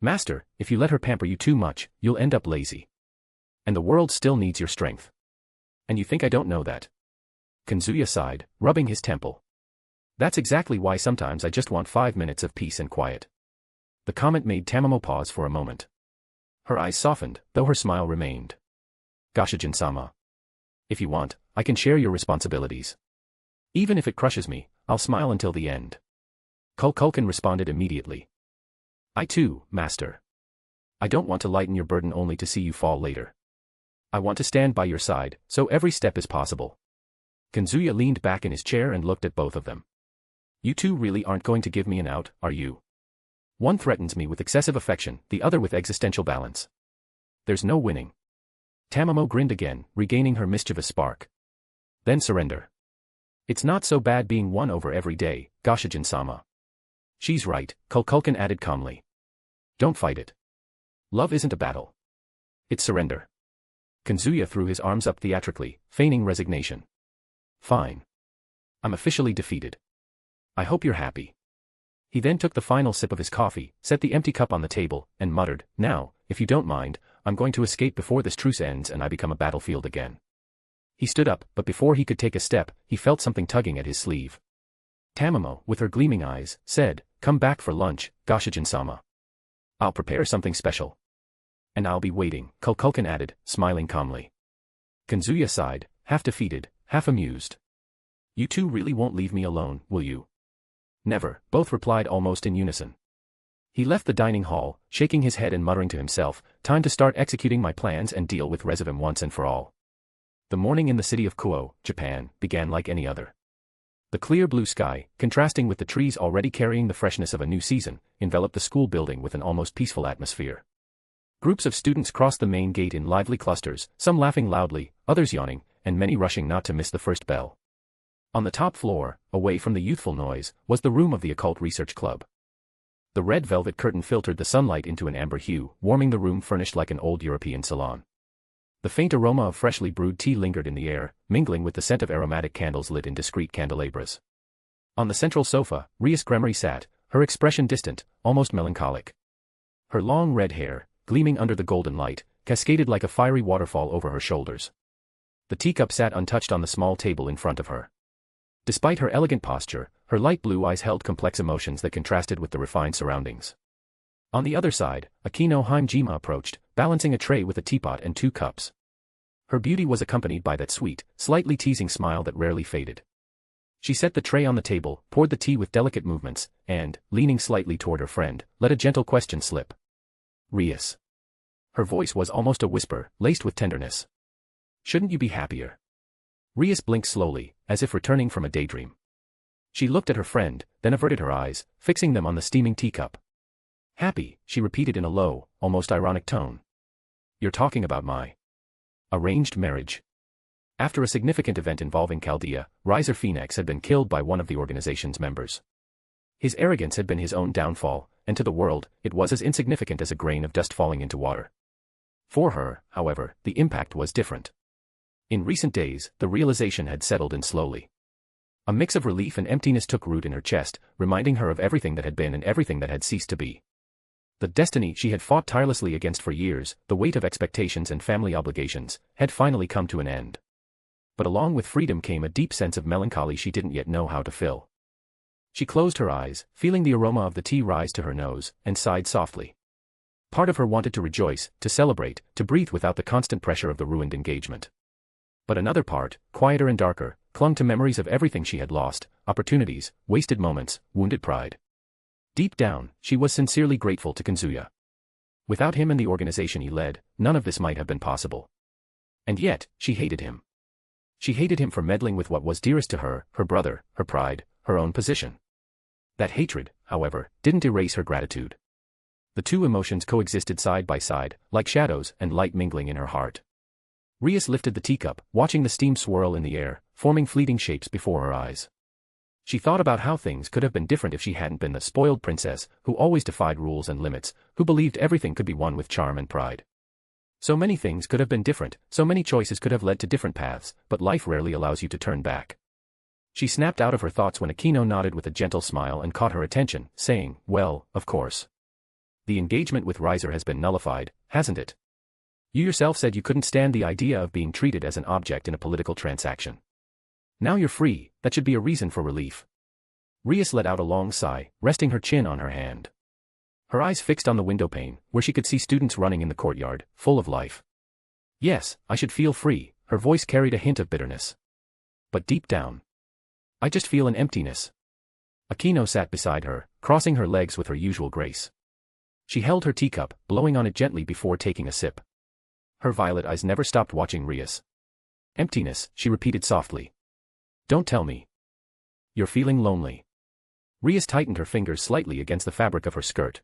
Master, if you let her pamper you too much, you'll end up lazy. And the world still needs your strength. And you think I don't know that? Kazuya sighed, rubbing his temple. That's exactly why sometimes I just want 5 minutes of peace and quiet. The comment made Tamamo pause for a moment. Her eyes softened, though her smile remained. Gacha-sama. If you want, I can share your responsibilities. Even if it crushes me, I'll smile until the end. Kuoh responded immediately. I too, master. I don't want to lighten your burden only to see you fall later. I want to stand by your side, so every step is possible. Kazuya leaned back in his chair and looked at both of them. You two really aren't going to give me an out, are you? One threatens me with excessive affection, the other with existential balance. There's no winning. Tamamo grinned again, regaining her mischievous spark. Then surrender. It's not so bad being won over every day, Gacha-sama. She's right, Kuoh added calmly. Don't fight it. Love isn't a battle. It's surrender. Kazuya threw his arms up theatrically, feigning resignation. Fine. I'm officially defeated. I hope you're happy. He then took the final sip of his coffee, set the empty cup on the table, and muttered, Now, if you don't mind, I'm going to escape before this truce ends and I become a battlefield again. He stood up, but before he could take a step, he felt something tugging at his sleeve. Tamamo, with her gleaming eyes, said, Come back for lunch, Gacha-sama. I'll prepare something special. And I'll be waiting, Kuoh added, smiling calmly. Kazuya sighed, half defeated, half amused. You two really won't leave me alone, will you? Never, both replied almost in unison. He left the dining hall, shaking his head and muttering to himself, Time to start executing my plans and deal with Resivim once and for all. The morning in the city of Kuoh, Japan, began like any other. The clear blue sky, contrasting with the trees already carrying the freshness of a new season, enveloped the school building with an almost peaceful atmosphere. Groups of students crossed the main gate in lively clusters, some laughing loudly, others yawning, and many rushing not to miss the first bell. On the top floor, away from the youthful noise, was the room of the Occult Research Club. The red velvet curtain filtered the sunlight into an amber hue, warming the room furnished like an old European salon. The faint aroma of freshly brewed tea lingered in the air, mingling with the scent of aromatic candles lit in discreet candelabras. On the central sofa, Rias Gremory sat, her expression distant, almost melancholic. Her long red hair, gleaming under the golden light, cascaded like a fiery waterfall over her shoulders. The teacup sat untouched on the small table in front of her. Despite her elegant posture, her light blue eyes held complex emotions that contrasted with the refined surroundings. On the other side, Akino Himejima approached, balancing a tray with a teapot and 2 cups. Her beauty was accompanied by that sweet, slightly teasing smile that rarely faded. She set the tray on the table, poured the tea with delicate movements, and, leaning slightly toward her friend, let a gentle question slip. Rias. Her voice was almost a whisper, laced with tenderness. Shouldn't you be happier? Rias blinked slowly, as if returning from a daydream. She looked at her friend, then averted her eyes, fixing them on the steaming teacup. Happy, she repeated in a low, almost ironic tone. You're talking about my arranged marriage. After a significant event involving Chaldea, Riser Phoenix had been killed by one of the organization's members. His arrogance had been his own downfall, and to the world, it was as insignificant as a grain of dust falling into water. For her, however, the impact was different. In recent days, the realization had settled in slowly. A mix of relief and emptiness took root in her chest, reminding her of everything that had been and everything that had ceased to be. The destiny she had fought tirelessly against for years, the weight of expectations and family obligations, had finally come to an end. But along with freedom came a deep sense of melancholy she didn't yet know how to fill. She closed her eyes, feeling the aroma of the tea rise to her nose, and sighed softly. Part of her wanted to rejoice, to celebrate, to breathe without the constant pressure of the ruined engagement. But another part, quieter and darker, clung to memories of everything she had lost, opportunities, wasted moments, wounded pride. Deep down, she was sincerely grateful to Kazuya. Without him and the organization he led, none of this might have been possible. And yet, she hated him. She hated him for meddling with what was dearest to her, her brother, her pride, her own position. That hatred, however, didn't erase her gratitude. The two emotions coexisted side by side, like shadows and light mingling in her heart. Rias lifted the teacup, watching the steam swirl in the air, forming fleeting shapes before her eyes. She thought about how things could have been different if she hadn't been the spoiled princess, who always defied rules and limits, who believed everything could be won with charm and pride. So many things could have been different, so many choices could have led to different paths, but life rarely allows you to turn back. She snapped out of her thoughts when Akino nodded with a gentle smile and caught her attention, saying, "Well, of course. The engagement with Riser has been nullified, hasn't it? You yourself said you couldn't stand the idea of being treated as an object in a political transaction. Now you're free, that should be a reason for relief." Rias let out a long sigh, resting her chin on her hand. Her eyes fixed on the windowpane, where she could see students running in the courtyard, full of life. Yes, I should feel free, her voice carried a hint of bitterness. But deep down, I just feel an emptiness. Akino sat beside her, crossing her legs with her usual grace. She held her teacup, blowing on it gently before taking a sip. Her violet eyes never stopped watching Rias. Emptiness, she repeated softly. Don't tell me. You're feeling lonely. Rias tightened her fingers slightly against the fabric of her skirt.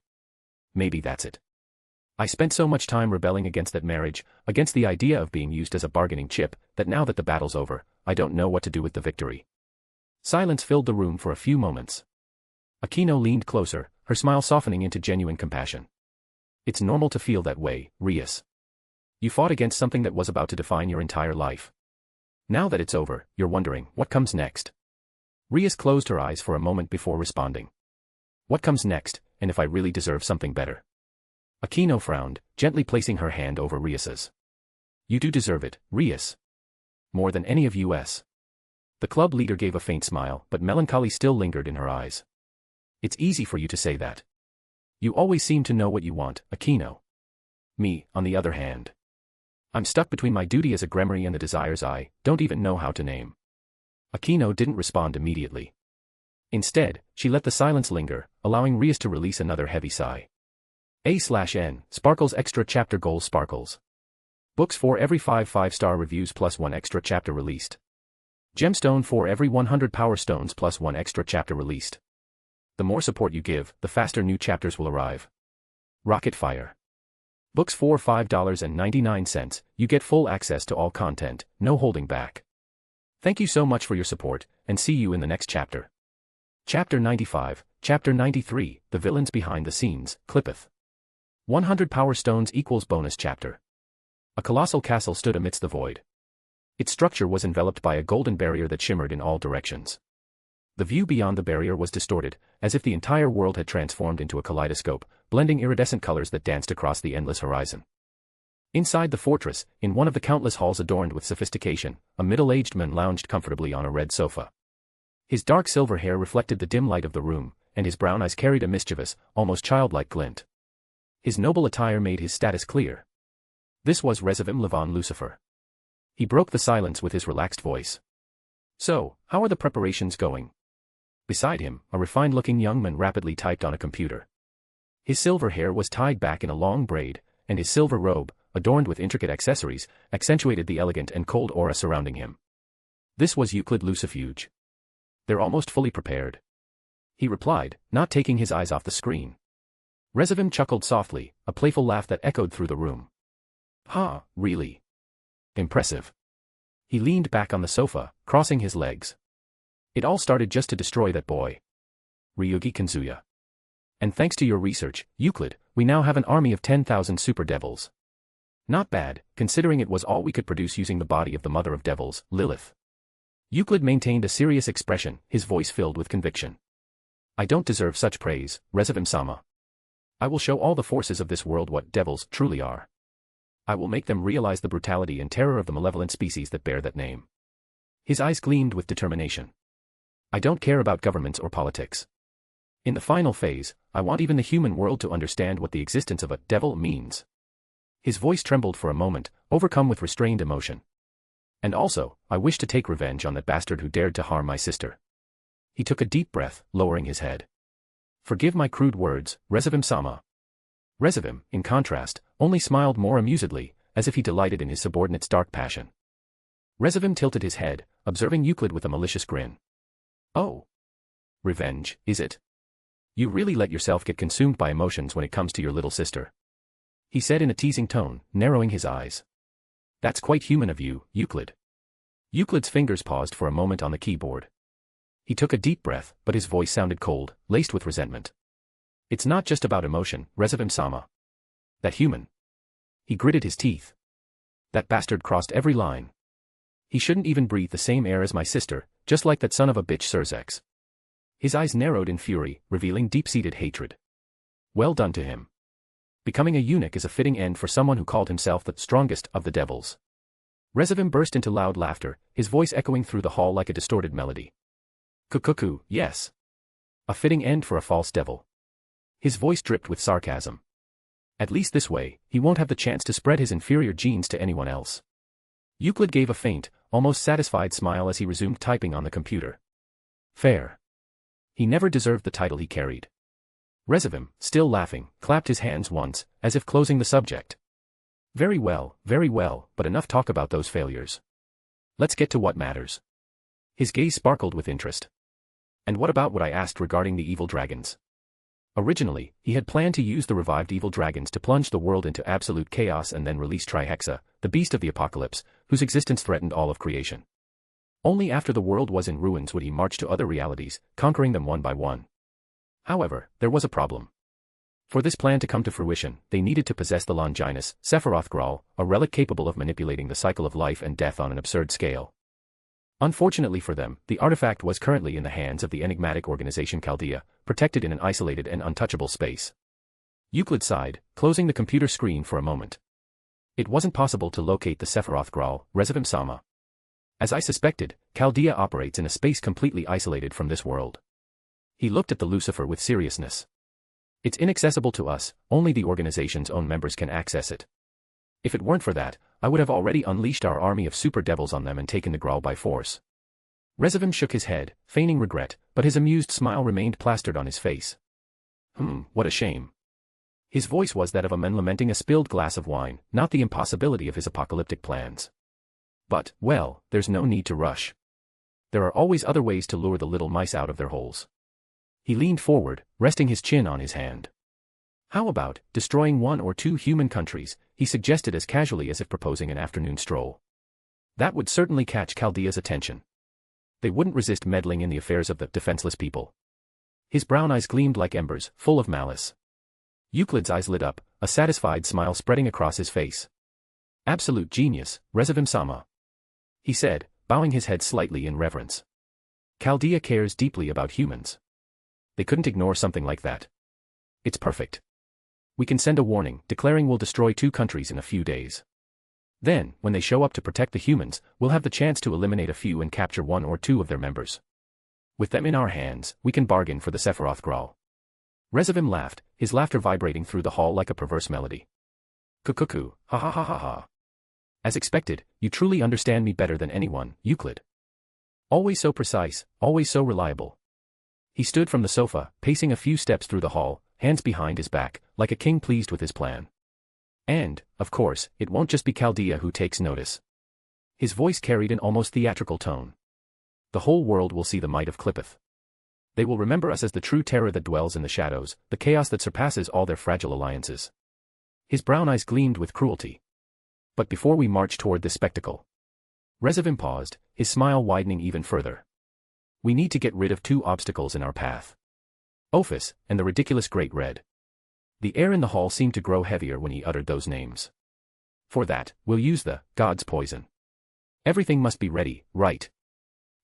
Maybe that's it. I spent so much time rebelling against that marriage, against the idea of being used as a bargaining chip, that now that the battle's over, I don't know what to do with the victory. Silence filled the room for a few moments. Akino leaned closer, her smile softening into genuine compassion. It's normal to feel that way, Rias. You fought against something that was about to define your entire life. Now that it's over, you're wondering, what comes next? Rias closed her eyes for a moment before responding. What comes next, and if I really deserve something better? Akino frowned, gently placing her hand over Rias's. You do deserve it, Rias. More than any of us. The club leader gave a faint smile, but melancholy still lingered in her eyes. It's easy for you to say that. You always seem to know what you want, Akino. Me, on the other hand. I'm stuck between my duty as a gremmery and the desires I don't even know how to name. Akino didn't respond immediately. Instead, she let the silence linger, allowing Rias to release another heavy sigh. A/N, Sparkles Extra Chapter Goal Sparkles. Books for every 5 5-star reviews plus 1 extra chapter released. Gemstone for every 100 Power Stones plus 1 extra chapter released. The more support you give, the faster new chapters will arrive. Rocket Fire. Books for $5.99, you get full access to all content, no holding back. Thank you so much for your support, and see you in the next chapter. Chapter 95, Chapter 93, The Villains Behind the Scenes, Clippeth. 100 Power Stones equals bonus chapter. A colossal castle stood amidst the void. Its structure was enveloped by a golden barrier that shimmered in all directions. The view beyond the barrier was distorted, as if the entire world had transformed into a kaleidoscope, blending iridescent colors that danced across the endless horizon. Inside the fortress, in one of the countless halls adorned with sophistication, a middle-aged man lounged comfortably on a red sofa. His dark silver hair reflected the dim light of the room, and his brown eyes carried a mischievous, almost childlike glint. His noble attire made his status clear. This was Resivim Levon Lucifer. He broke the silence with his relaxed voice. So, how are the preparations going? Beside him, a refined-looking young man rapidly typed on a computer. His silver hair was tied back in a long braid, and his silver robe, adorned with intricate accessories, accentuated the elegant and cold aura surrounding him. This was Euclid Lucifuge. They're almost fully prepared, he replied, not taking his eyes off the screen. Resivim chuckled softly, a playful laugh that echoed through the room. Ha, really? Impressive. He leaned back on the sofa, crossing his legs. It all started just to destroy that boy, Ryougi Kazuya. And thanks to your research, Euclid, we now have an army of 10,000 super devils. Not bad, considering it was all we could produce using the body of the mother of devils, Lilith. Euclid maintained a serious expression, his voice filled with conviction. I don't deserve such praise, Resivim-sama. I will show all the forces of this world what devils truly are. I will make them realize the brutality and terror of the malevolent species that bear that name. His eyes gleamed with determination. I don't care about governments or politics. In the final phase, I want even the human world to understand what the existence of a devil means. His voice trembled for a moment, overcome with restrained emotion. And also, I wish to take revenge on that bastard who dared to harm my sister. He took a deep breath, lowering his head. Forgive my crude words, Resivim-sama. Resivim, in contrast, only smiled more amusedly, as if he delighted in his subordinate's dark passion. Resivim tilted his head, observing Euclid with a malicious grin. Oh. Revenge, is it? You really let yourself get consumed by emotions when it comes to your little sister, he said in a teasing tone, narrowing his eyes. That's quite human of you, Euclid. Euclid's fingers paused for a moment on the keyboard. He took a deep breath, but his voice sounded cold, laced with resentment. It's not just about emotion, Resivim-sama. That human. He gritted his teeth. That bastard crossed every line. He shouldn't even breathe the same air as my sister, just like that son of a bitch Surzex. His eyes narrowed in fury, revealing deep-seated hatred. Well done to him. Becoming a eunuch is a fitting end for someone who called himself the strongest of the devils. Resivim burst into loud laughter, his voice echoing through the hall like a distorted melody. Cuckoo, yes. A fitting end for a false devil. His voice dripped with sarcasm. At least this way, he won't have the chance to spread his inferior genes to anyone else. Euclid gave a faint, almost satisfied smile as he resumed typing on the computer. Fair. He never deserved the title he carried. Resivim, still laughing, clapped his hands once, as if closing the subject. Very well, but enough talk about those failures. Let's get to what matters. His gaze sparkled with interest. And what about what I asked regarding the evil dragons? Originally, he had planned to use the revived evil dragons to plunge the world into absolute chaos and then release Trihexa, the beast of the apocalypse, whose existence threatened all of creation. Only after the world was in ruins would he march to other realities, conquering them one by one. However, there was a problem. For this plan to come to fruition, they needed to possess the Longinus, Sephiroth Graal, a relic capable of manipulating the cycle of life and death on an absurd scale. Unfortunately for them, the artifact was currently in the hands of the enigmatic organization Chaldea, protected in an isolated and untouchable space. Euclid sighed, closing the computer screen for a moment. It wasn't possible to locate the Sephiroth Graal, Resivim-sama. As I suspected, Chaldea operates in a space completely isolated from this world. He looked at the Lucifer with seriousness. It's inaccessible to us, only the organization's own members can access it. If it weren't for that, I would have already unleashed our army of super devils on them and taken the Graal by force. Resivim shook his head, feigning regret, but his amused smile remained plastered on his face. What a shame. His voice was that of a man lamenting a spilled glass of wine, not the impossibility of his apocalyptic plans. But, well, there's no need to rush. There are always other ways to lure the little mice out of their holes. He leaned forward, resting his chin on his hand. How about destroying 1 or 2 human countries, he suggested as casually as if proposing an afternoon stroll. That would certainly catch Chaldea's attention. They wouldn't resist meddling in the affairs of the defenseless people. His brown eyes gleamed like embers, full of malice. Euclid's eyes lit up, a satisfied smile spreading across his face. Absolute genius, Resivim-sama, he said, bowing his head slightly in reverence. Chaldea cares deeply about humans. They couldn't ignore something like that. It's perfect. We can send a warning, declaring we'll destroy 2 countries in a few days. Then, when they show up to protect the humans, we'll have the chance to eliminate a few and capture 1 or 2 of their members. With them in our hands, we can bargain for the Sephiroth Graal. Resivim laughed, his laughter vibrating through the hall like a perverse melody. Kukuku, ha ha ha ha ha. As expected, you truly understand me better than anyone, Euclid. Always so precise, always so reliable. He stood from the sofa, pacing a few steps through the hall, hands behind his back, like a king pleased with his plan. And, of course, it won't just be Chaldea who takes notice. His voice carried an almost theatrical tone. The whole world will see the might of Qliphoth. They will remember us as the true terror that dwells in the shadows, the chaos that surpasses all their fragile alliances. His brown eyes gleamed with cruelty. But before we march toward this spectacle. Rezavim paused, his smile widening even further. We need to get rid of two obstacles in our path. Ophis, and the ridiculous Great Red. The air in the hall seemed to grow heavier when he uttered those names. For that, we'll use the god's poison. Everything must be ready, right?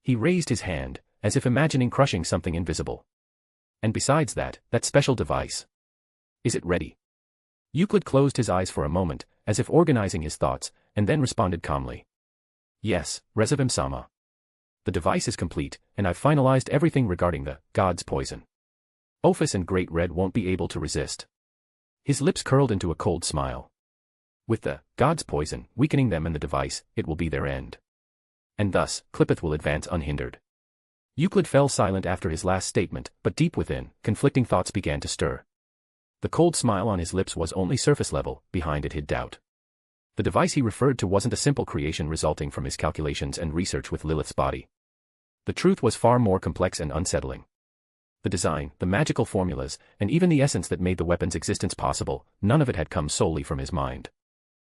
He raised his hand, as if imagining crushing something invisible. And besides that, that special device. Is it ready? Euclid closed his eyes for a moment, as if organizing his thoughts, and then responded calmly. Yes, Rezavim-sama. The device is complete, and I've finalized everything regarding the god's poison. Ophis and Great Red won't be able to resist. His lips curled into a cold smile. With the god's poison weakening them and the device, it will be their end. And thus, Qliphoth will advance unhindered. Euclid fell silent after his last statement, but deep within, conflicting thoughts began to stir. The cold smile on his lips was only surface level, behind it hid doubt. The device he referred to wasn't a simple creation resulting from his calculations and research with Lilith's body. The truth was far more complex and unsettling. The design, the magical formulas, and even the essence that made the weapon's existence possible, none of it had come solely from his mind.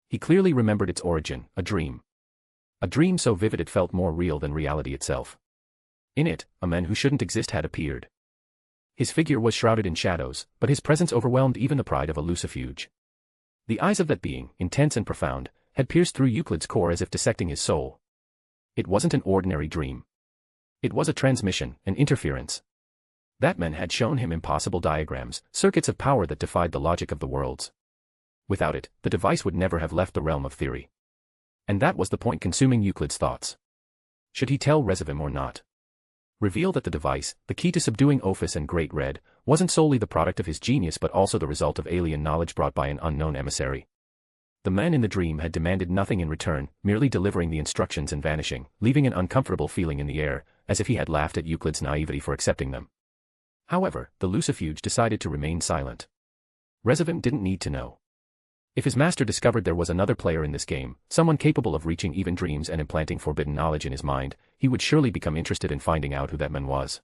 He clearly remembered its origin, a dream. A dream so vivid it felt more real than reality itself. In it, a man who shouldn't exist had appeared. His figure was shrouded in shadows, but his presence overwhelmed even the pride of a lucifuge. The eyes of that being, intense and profound, had pierced through Euclid's core as if dissecting his soul. It wasn't an ordinary dream. It was a transmission, an interference. That man had shown him impossible diagrams, circuits of power that defied the logic of the worlds. Without it, the device would never have left the realm of theory. And that was the point consuming Euclid's thoughts. Should he tell Rezavim or not? Reveal that the device, the key to subduing Ophis and Great Red, wasn't solely the product of his genius but also the result of alien knowledge brought by an unknown emissary. The man in the dream had demanded nothing in return, merely delivering the instructions and vanishing, leaving an uncomfortable feeling in the air, as if he had laughed at Euclid's naivety for accepting them. However, the lucifuge decided to remain silent. Rezavim didn't need to know. If his master discovered there was another player in this game, someone capable of reaching even dreams and implanting forbidden knowledge in his mind, he would surely become interested in finding out who that man was.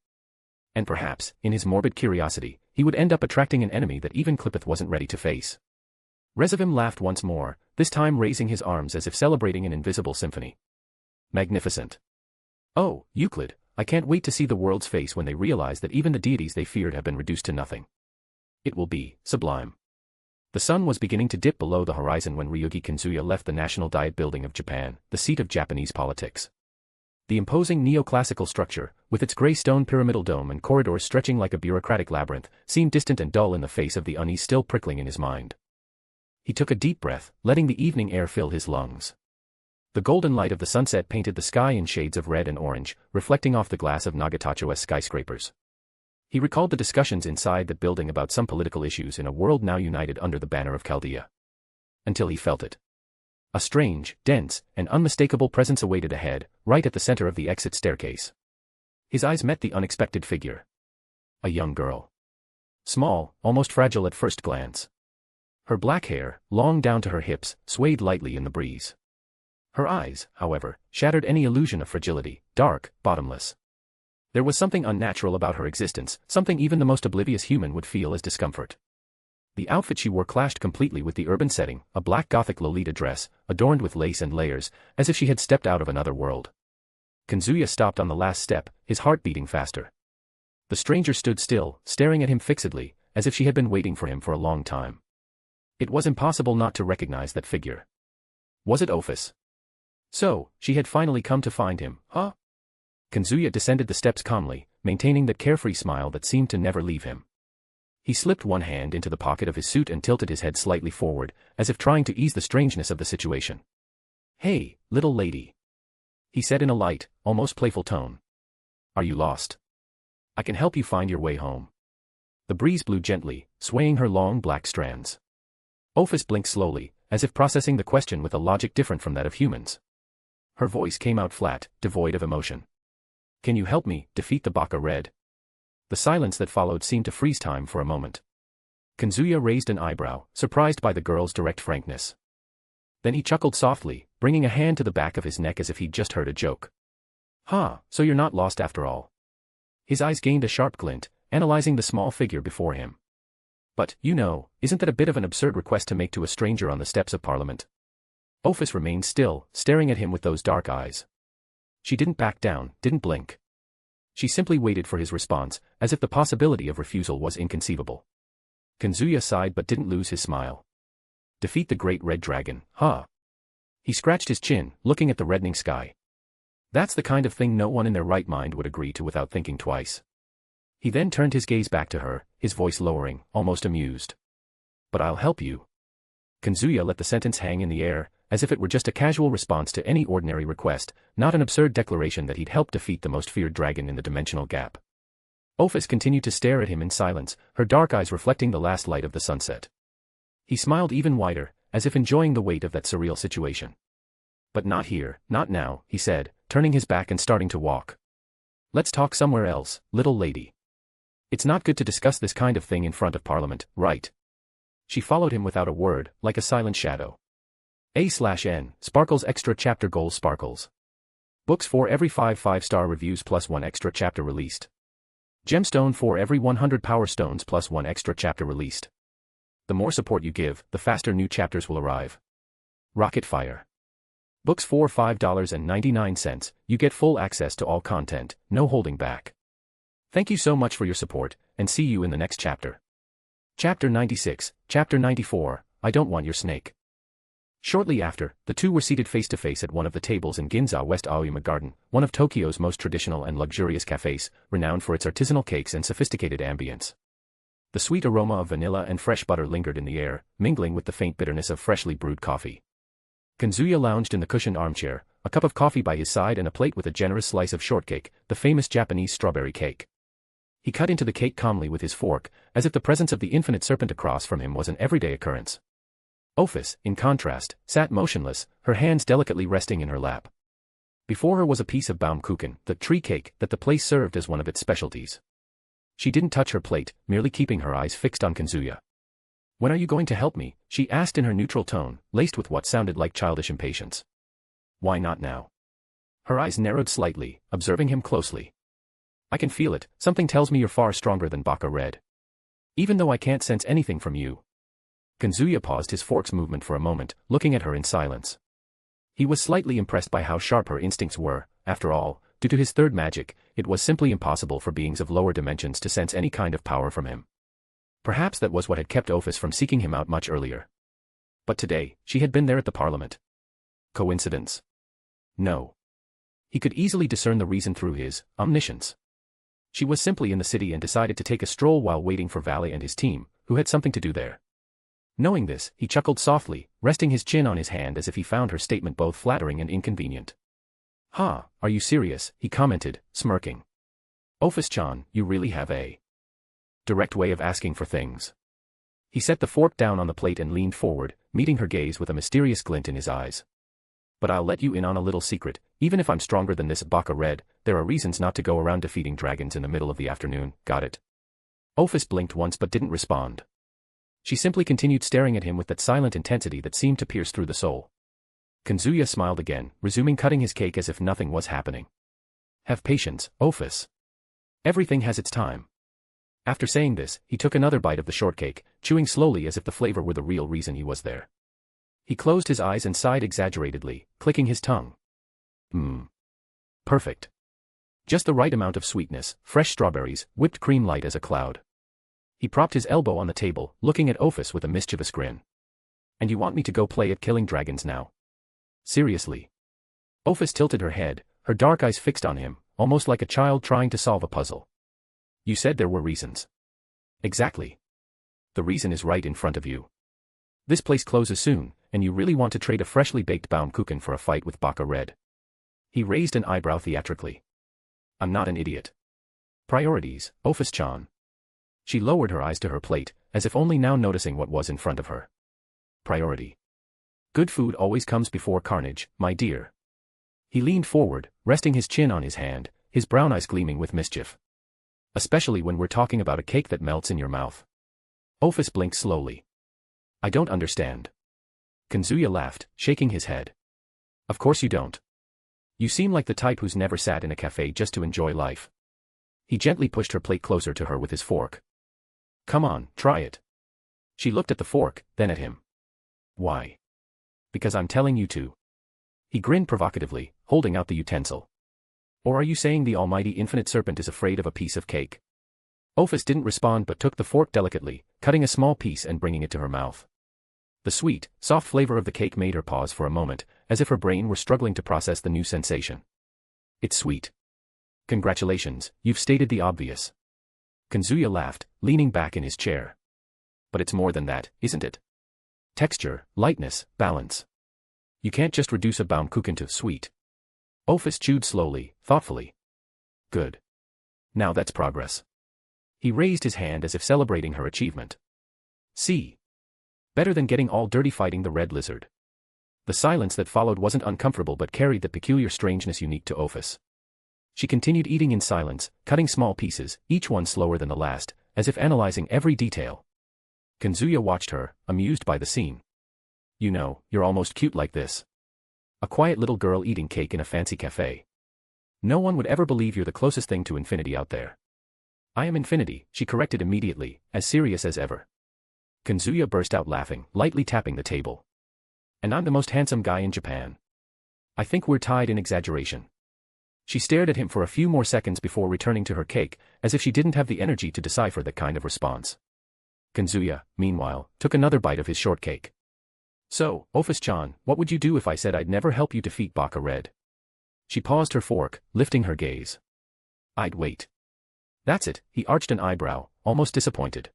And perhaps, in his morbid curiosity, he would end up attracting an enemy that even Qliphoth wasn't ready to face. Rezavim laughed once more, this time raising his arms as if celebrating an invisible symphony. Magnificent. Oh, Euclid, I can't wait to see the world's face when they realize that even the deities they feared have been reduced to nothing. It will be sublime. The sun was beginning to dip below the horizon when Ryougi Kazuya left the National Diet Building of Japan, the seat of Japanese politics. The imposing neoclassical structure, with its gray stone pyramidal dome and corridors stretching like a bureaucratic labyrinth, seemed distant and dull in the face of the unease still prickling in his mind. He took a deep breath, letting the evening air fill his lungs. The golden light of the sunset painted the sky in shades of red and orange, reflecting off the glass of Nagatacho's skyscrapers. He recalled the discussions inside the building about some political issues in a world now united under the banner of Chaldea. Until he felt it. A strange, dense, and unmistakable presence awaited ahead, right at the center of the exit staircase. His eyes met the unexpected figure. A young girl. Small, almost fragile at first glance. Her black hair, long down to her hips, swayed lightly in the breeze. Her eyes, however, shattered any illusion of fragility, dark, bottomless. There was something unnatural about her existence, something even the most oblivious human would feel as discomfort. The outfit she wore clashed completely with the urban setting, a black Gothic Lolita dress, adorned with lace and layers, as if she had stepped out of another world. Kazuya stopped on the last step, his heart beating faster. The stranger stood still, staring at him fixedly, as if she had been waiting for him for a long time. It was impossible not to recognize that figure. Was it Ophis? So, she had finally come to find him, huh? Kazuya descended the steps calmly, maintaining that carefree smile that seemed to never leave him. He slipped one hand into the pocket of his suit and tilted his head slightly forward, as if trying to ease the strangeness of the situation. "Hey, little lady," he said in a light, almost playful tone. "Are you lost? I can help you find your way home." The breeze blew gently, swaying her long black strands. Ophis blinked slowly, as if processing the question with a logic different from that of humans. Her voice came out flat, devoid of emotion. Can you help me defeat the Baka Red? The silence that followed seemed to freeze time for a moment. Kazuya raised an eyebrow, surprised by the girl's direct frankness. Then he chuckled softly, bringing a hand to the back of his neck as if he'd just heard a joke. So you're not lost after all. His eyes gained a sharp glint, analyzing the small figure before him. But, isn't that a bit of an absurd request to make to a stranger on the steps of Parliament? Ophis remained still, staring at him with those dark eyes. She didn't back down, didn't blink. She simply waited for his response, as if the possibility of refusal was inconceivable. Kazuya sighed but didn't lose his smile. Defeat the great red dragon, huh? He scratched his chin, looking at the reddening sky. That's the kind of thing no one in their right mind would agree to without thinking twice. He then turned his gaze back to her, his voice lowering, almost amused. But I'll help you. Kazuya let the sentence hang in the air, as if it were just a casual response to any ordinary request, not an absurd declaration that he'd help defeat the most feared dragon in the dimensional gap. Ophis continued to stare at him in silence, her dark eyes reflecting the last light of the sunset. He smiled even wider, as if enjoying the weight of that surreal situation. But not here, not now, he said, turning his back and starting to walk. Let's talk somewhere else, little lady. It's not good to discuss this kind of thing in front of Parliament, right? She followed him without a word, like a silent shadow. A/N, Sparkles Extra Chapter Goals Sparkles. Books for every 5 5-star reviews plus 1 extra chapter released. Gemstone for every 100 Power Stones plus 1 extra chapter released. The more support you give, the faster new chapters will arrive. Rocket Fire. Books for $5.99, you get full access to all content, no holding back. Thank you so much for your support, and see you in the next chapter. Chapter 96, Chapter 94, I Don't Want Your Snake. Shortly after, the two were seated face-to-face at one of the tables in Ginza West Aoyama Garden, one of Tokyo's most traditional and luxurious cafes, renowned for its artisanal cakes and sophisticated ambience. The sweet aroma of vanilla and fresh butter lingered in the air, mingling with the faint bitterness of freshly brewed coffee. Kazuya lounged in the cushioned armchair, a cup of coffee by his side and a plate with a generous slice of shortcake, the famous Japanese strawberry cake. He cut into the cake calmly with his fork, as if the presence of the infinite serpent across from him was an everyday occurrence. Ophis, in contrast, sat motionless, her hands delicately resting in her lap. Before her was a piece of Baumkuchen, the tree cake that the place served as one of its specialties. She didn't touch her plate, merely keeping her eyes fixed on Kazuya. When are you going to help me? She asked in her neutral tone, laced with what sounded like childish impatience. Why not now? Her eyes narrowed slightly, observing him closely. I can feel it, something tells me you're far stronger than Baka Red. Even though I can't sense anything from you. Kazuya paused his fork's movement for a moment, looking at her in silence. He was slightly impressed by how sharp her instincts were. After all, due to his third magic, it was simply impossible for beings of lower dimensions to sense any kind of power from him. Perhaps that was what had kept Ophis from seeking him out much earlier. But today, she had been there at the Parliament. Coincidence? No. He could easily discern the reason through his omniscience. She was simply in the city and decided to take a stroll while waiting for Valle and his team, who had something to do there. Knowing this, he chuckled softly, resting his chin on his hand as if he found her statement both flattering and inconvenient. Are you serious? He commented, smirking. Ophis-chan, you really have a direct way of asking for things. He set the fork down on the plate and leaned forward, meeting her gaze with a mysterious glint in his eyes. But I'll let you in on a little secret, even if I'm stronger than this Baka Red, there are reasons not to go around defeating dragons in the middle of the afternoon, got it? Ophis blinked once but didn't respond. She simply continued staring at him with that silent intensity that seemed to pierce through the soul. Kazuya smiled again, resuming cutting his cake as if nothing was happening. Have patience, Ophis. Everything has its time. After saying this, he took another bite of the shortcake, chewing slowly as if the flavor were the real reason he was there. He closed his eyes and sighed exaggeratedly, clicking his tongue. Perfect. Just the right amount of sweetness, fresh strawberries, whipped cream light as a cloud. He propped his elbow on the table, looking at Ophis with a mischievous grin. And you want me to go play at killing dragons now? Seriously? Ophis tilted her head, her dark eyes fixed on him, almost like a child trying to solve a puzzle. You said there were reasons. Exactly. The reason is right in front of you. This place closes soon, and you really want to trade a freshly baked Baumkuchen for a fight with Baka Red. He raised an eyebrow theatrically. I'm not an idiot. Priorities, Ophis-chan. She lowered her eyes to her plate, as if only now noticing what was in front of her. Priority. Good food always comes before carnage, my dear. He leaned forward, resting his chin on his hand, his brown eyes gleaming with mischief. Especially when we're talking about a cake that melts in your mouth. Office blinked slowly. I don't understand. Kazuya laughed, shaking his head. Of course you don't. You seem like the type who's never sat in a cafe just to enjoy life. He gently pushed her plate closer to her with his fork. Come on, try it. She looked at the fork, then at him. Why? Because I'm telling you to. He grinned provocatively, holding out the utensil. Or are you saying the almighty infinite serpent is afraid of a piece of cake? Office didn't respond but took the fork delicately, cutting a small piece and bringing it to her mouth. The sweet, soft flavor of the cake made her pause for a moment, as if her brain were struggling to process the new sensation. It's sweet. Congratulations, you've stated the obvious. Kazuya laughed, leaning back in his chair. But it's more than that, isn't it? Texture, lightness, balance. You can't just reduce a Baumkuchen to sweet. Office chewed slowly, thoughtfully. Good. Now that's progress. He raised his hand as if celebrating her achievement. See. Better than getting all dirty fighting the red lizard. The silence that followed wasn't uncomfortable but carried the peculiar strangeness unique to Office. She continued eating in silence, cutting small pieces, each one slower than the last, as if analyzing every detail. Kazuya watched her, amused by the scene. You know, you're almost cute like this. A quiet little girl eating cake in a fancy cafe. No one would ever believe you're the closest thing to infinity out there. I am infinity, she corrected immediately, as serious as ever. Kazuya burst out laughing, lightly tapping the table. And I'm the most handsome guy in Japan. I think we're tied in exaggeration. She stared at him for a few more seconds before returning to her cake, as if she didn't have the energy to decipher that kind of response. Kazuya, meanwhile, took another bite of his shortcake. So, Office-chan, what would you do if I said I'd never help you defeat Baka Red? She paused her fork, lifting her gaze. I'd wait. That's it, he arched an eyebrow, almost disappointed.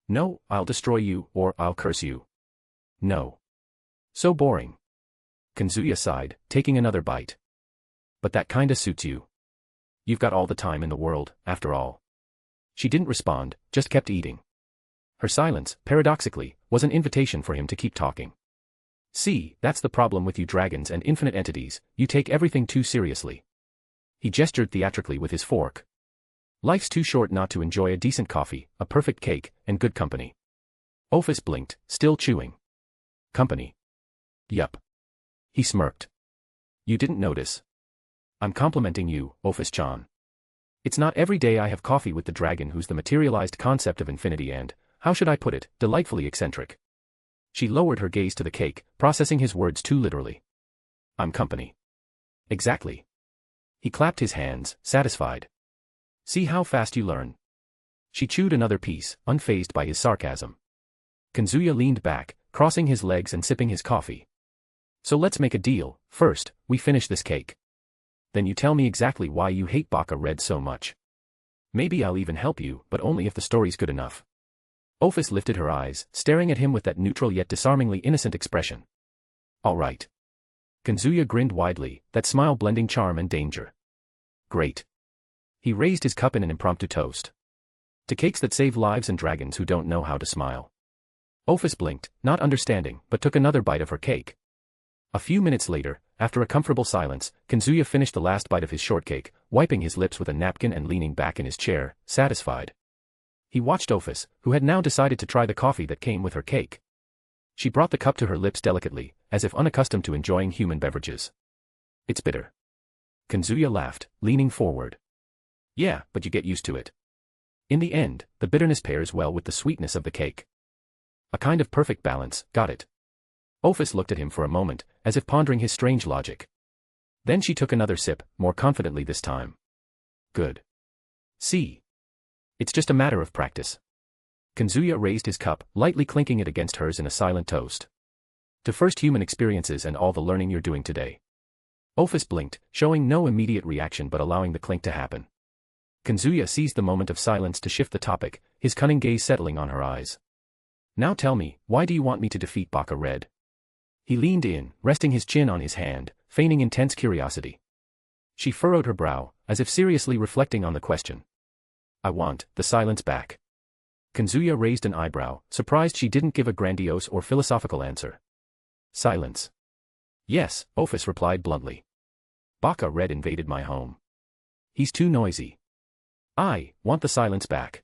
No, I'll destroy you, or I'll curse you. No. So boring. Kazuya sighed, taking another bite. But that kinda suits you. You've got all the time in the world, after all. She didn't respond, just kept eating. Her silence, paradoxically, was an invitation for him to keep talking. See, that's the problem with you dragons and infinite entities, you take everything too seriously. He gestured theatrically with his fork. Life's too short not to enjoy a decent coffee, a perfect cake, and good company. Office blinked, still chewing. Company. Yup. He smirked. You didn't notice. I'm complimenting you, Office-chan. It's not every day I have coffee with the dragon who's the materialized concept of infinity and, how should I put it, delightfully eccentric. She lowered her gaze to the cake, processing his words too literally. I'm company. Exactly. He clapped his hands, satisfied. See how fast you learn. She chewed another piece, unfazed by his sarcasm. Kazuya leaned back, crossing his legs and sipping his coffee. So let's make a deal, first, we finish this cake. Then you tell me exactly why you hate Baka Red so much. Maybe I'll even help you, but only if the story's good enough. Office lifted her eyes, staring at him with that neutral yet disarmingly innocent expression. All right. Kazuya grinned widely, that smile blending charm and danger. Great. He raised his cup in an impromptu toast. To cakes that save lives and dragons who don't know how to smile. Office blinked, not understanding, but took another bite of her cake. A few minutes later, after a comfortable silence, Kazuya finished the last bite of his shortcake, wiping his lips with a napkin and leaning back in his chair, satisfied. He watched Office, who had now decided to try the coffee that came with her cake. She brought the cup to her lips delicately, as if unaccustomed to enjoying human beverages. It's bitter. Kazuya laughed, leaning forward. Yeah, but you get used to it. In the end, the bitterness pairs well with the sweetness of the cake. A kind of perfect balance, got it. Office looked at him for a moment, as if pondering his strange logic. Then she took another sip, more confidently this time. Good. See. It's just a matter of practice. Kazuya raised his cup, lightly clinking it against hers in a silent toast. To first human experiences and all the learning you're doing today. Office blinked, showing no immediate reaction but allowing the clink to happen. Kazuya seized the moment of silence to shift the topic, his cunning gaze settling on her eyes. Now tell me, why do you want me to defeat Baka Red? He leaned in, resting his chin on his hand, feigning intense curiosity. She furrowed her brow, as if seriously reflecting on the question. I want the silence back. Kazuya raised an eyebrow, surprised she didn't give a grandiose or philosophical answer. Silence. Yes, Ophis replied bluntly. Baka Red invaded my home. He's too noisy. I want the silence back.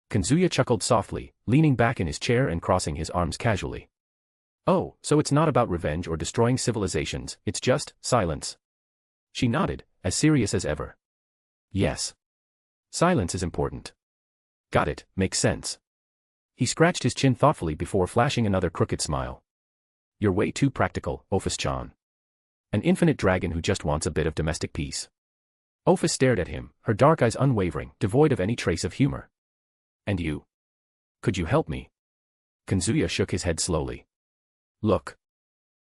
Kazuya chuckled softly, leaning back in his chair and crossing his arms casually. Oh, so it's not about revenge or destroying civilizations, it's just silence. She nodded, as serious as ever. Yes. Silence is important. Got it, makes sense. He scratched his chin thoughtfully before flashing another crooked smile. You're way too practical, Ophis-chan. An infinite dragon who just wants a bit of domestic peace. Ophis stared at him, her dark eyes unwavering, devoid of any trace of humor. And you? Could you help me? Kazuya shook his head slowly. Look.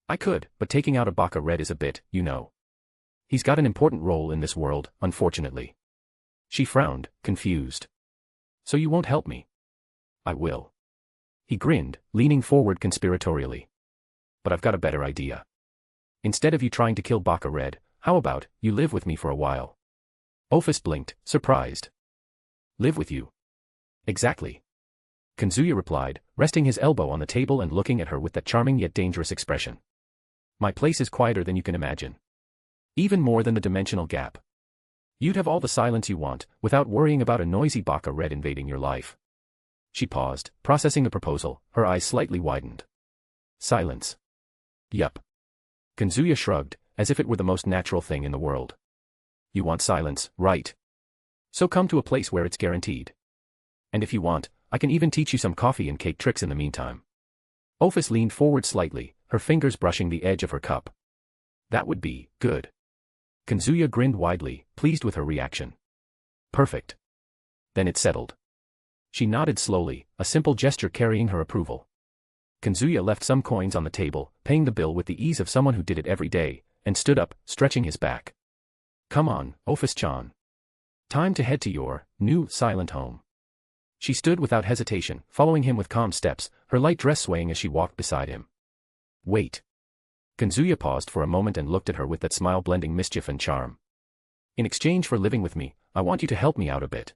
I could, but taking out a Baka Red is a bit, you know. He's got an important role in this world, unfortunately. She frowned, confused. So you won't help me? I will. He grinned, leaning forward conspiratorially. But I've got a better idea. Instead of you trying to kill Baka Red, how about you live with me for a while? Ophis blinked, surprised. Live with you? Exactly. Kazuya replied, resting his elbow on the table and looking at her with that charming yet dangerous expression. My place is quieter than you can imagine. Even more than the dimensional gap. You'd have all the silence you want, without worrying about a noisy Baka Red invading your life. She paused, processing the proposal, her eyes slightly widened. Silence. Yup. Kazuya shrugged, as if it were the most natural thing in the world. You want silence, right? So come to a place where it's guaranteed. And if you want, I can even teach you some coffee and cake tricks in the meantime. Ophis leaned forward slightly, her fingers brushing the edge of her cup. That would be good. Kazuya grinned widely, pleased with her reaction. Perfect. Then it's settled. She nodded slowly, a simple gesture carrying her approval. Kazuya left some coins on the table, paying the bill with the ease of someone who did it every day, and stood up, stretching his back. Come on, Ophis-chan. Time to head to your new silent home. She stood without hesitation, following him with calm steps, her light dress swaying as she walked beside him. Wait. Kazuya paused for a moment and looked at her with that smile blending mischief and charm. In exchange for living with me, I want you to help me out a bit.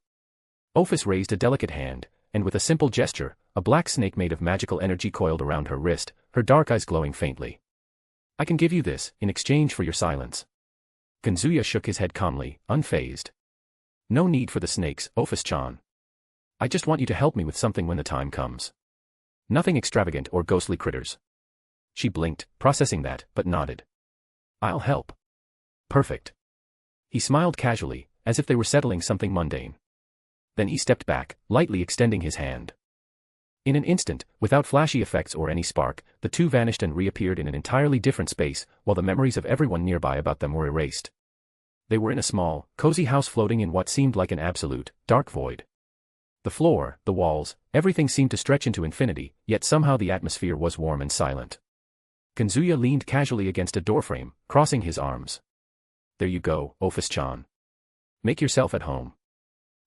Ophis raised a delicate hand, and with a simple gesture, a black snake made of magical energy coiled around her wrist, her dark eyes glowing faintly. I can give you this, in exchange for your silence. Kazuya shook his head calmly, unfazed. No need for the snakes, Ophis-chan. I just want you to help me with something when the time comes. Nothing extravagant or ghostly critters. She blinked, processing that, but nodded. I'll help. Perfect. He smiled casually, as if they were settling something mundane. Then he stepped back, lightly extending his hand. In an instant, without flashy effects or any spark, the two vanished and reappeared in an entirely different space, while the memories of everyone nearby about them were erased. They were in a small, cozy house floating in what seemed like an absolute, dark void. The floor, the walls, everything seemed to stretch into infinity, yet somehow the atmosphere was warm and silent. Kazuya leaned casually against a doorframe, crossing his arms. There you go, Ophis-chan. Make yourself at home.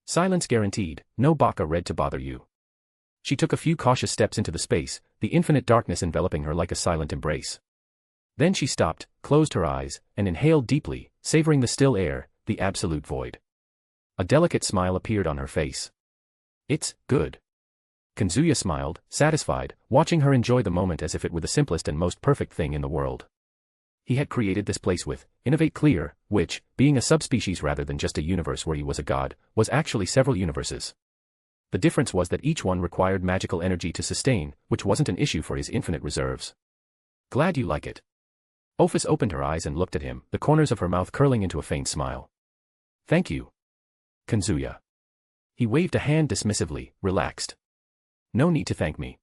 Silence guaranteed, no Baka Red to bother you. She took a few cautious steps into the space, the infinite darkness enveloping her like a silent embrace. Then she stopped, closed her eyes, and inhaled deeply, savoring the still air, the absolute void. A delicate smile appeared on her face. It's good. Kazuya smiled, satisfied, watching her enjoy the moment as if it were the simplest and most perfect thing in the world. He had created this place with Innovate Clear, which, being a subspecies rather than just a universe where he was a god, was actually several universes. The difference was that each one required magical energy to sustain, which wasn't an issue for his infinite reserves. Glad you like it. Ophis opened her eyes and looked at him, the corners of her mouth curling into a faint smile. Thank you. Kazuya. He waved a hand dismissively, relaxed. No need to thank me.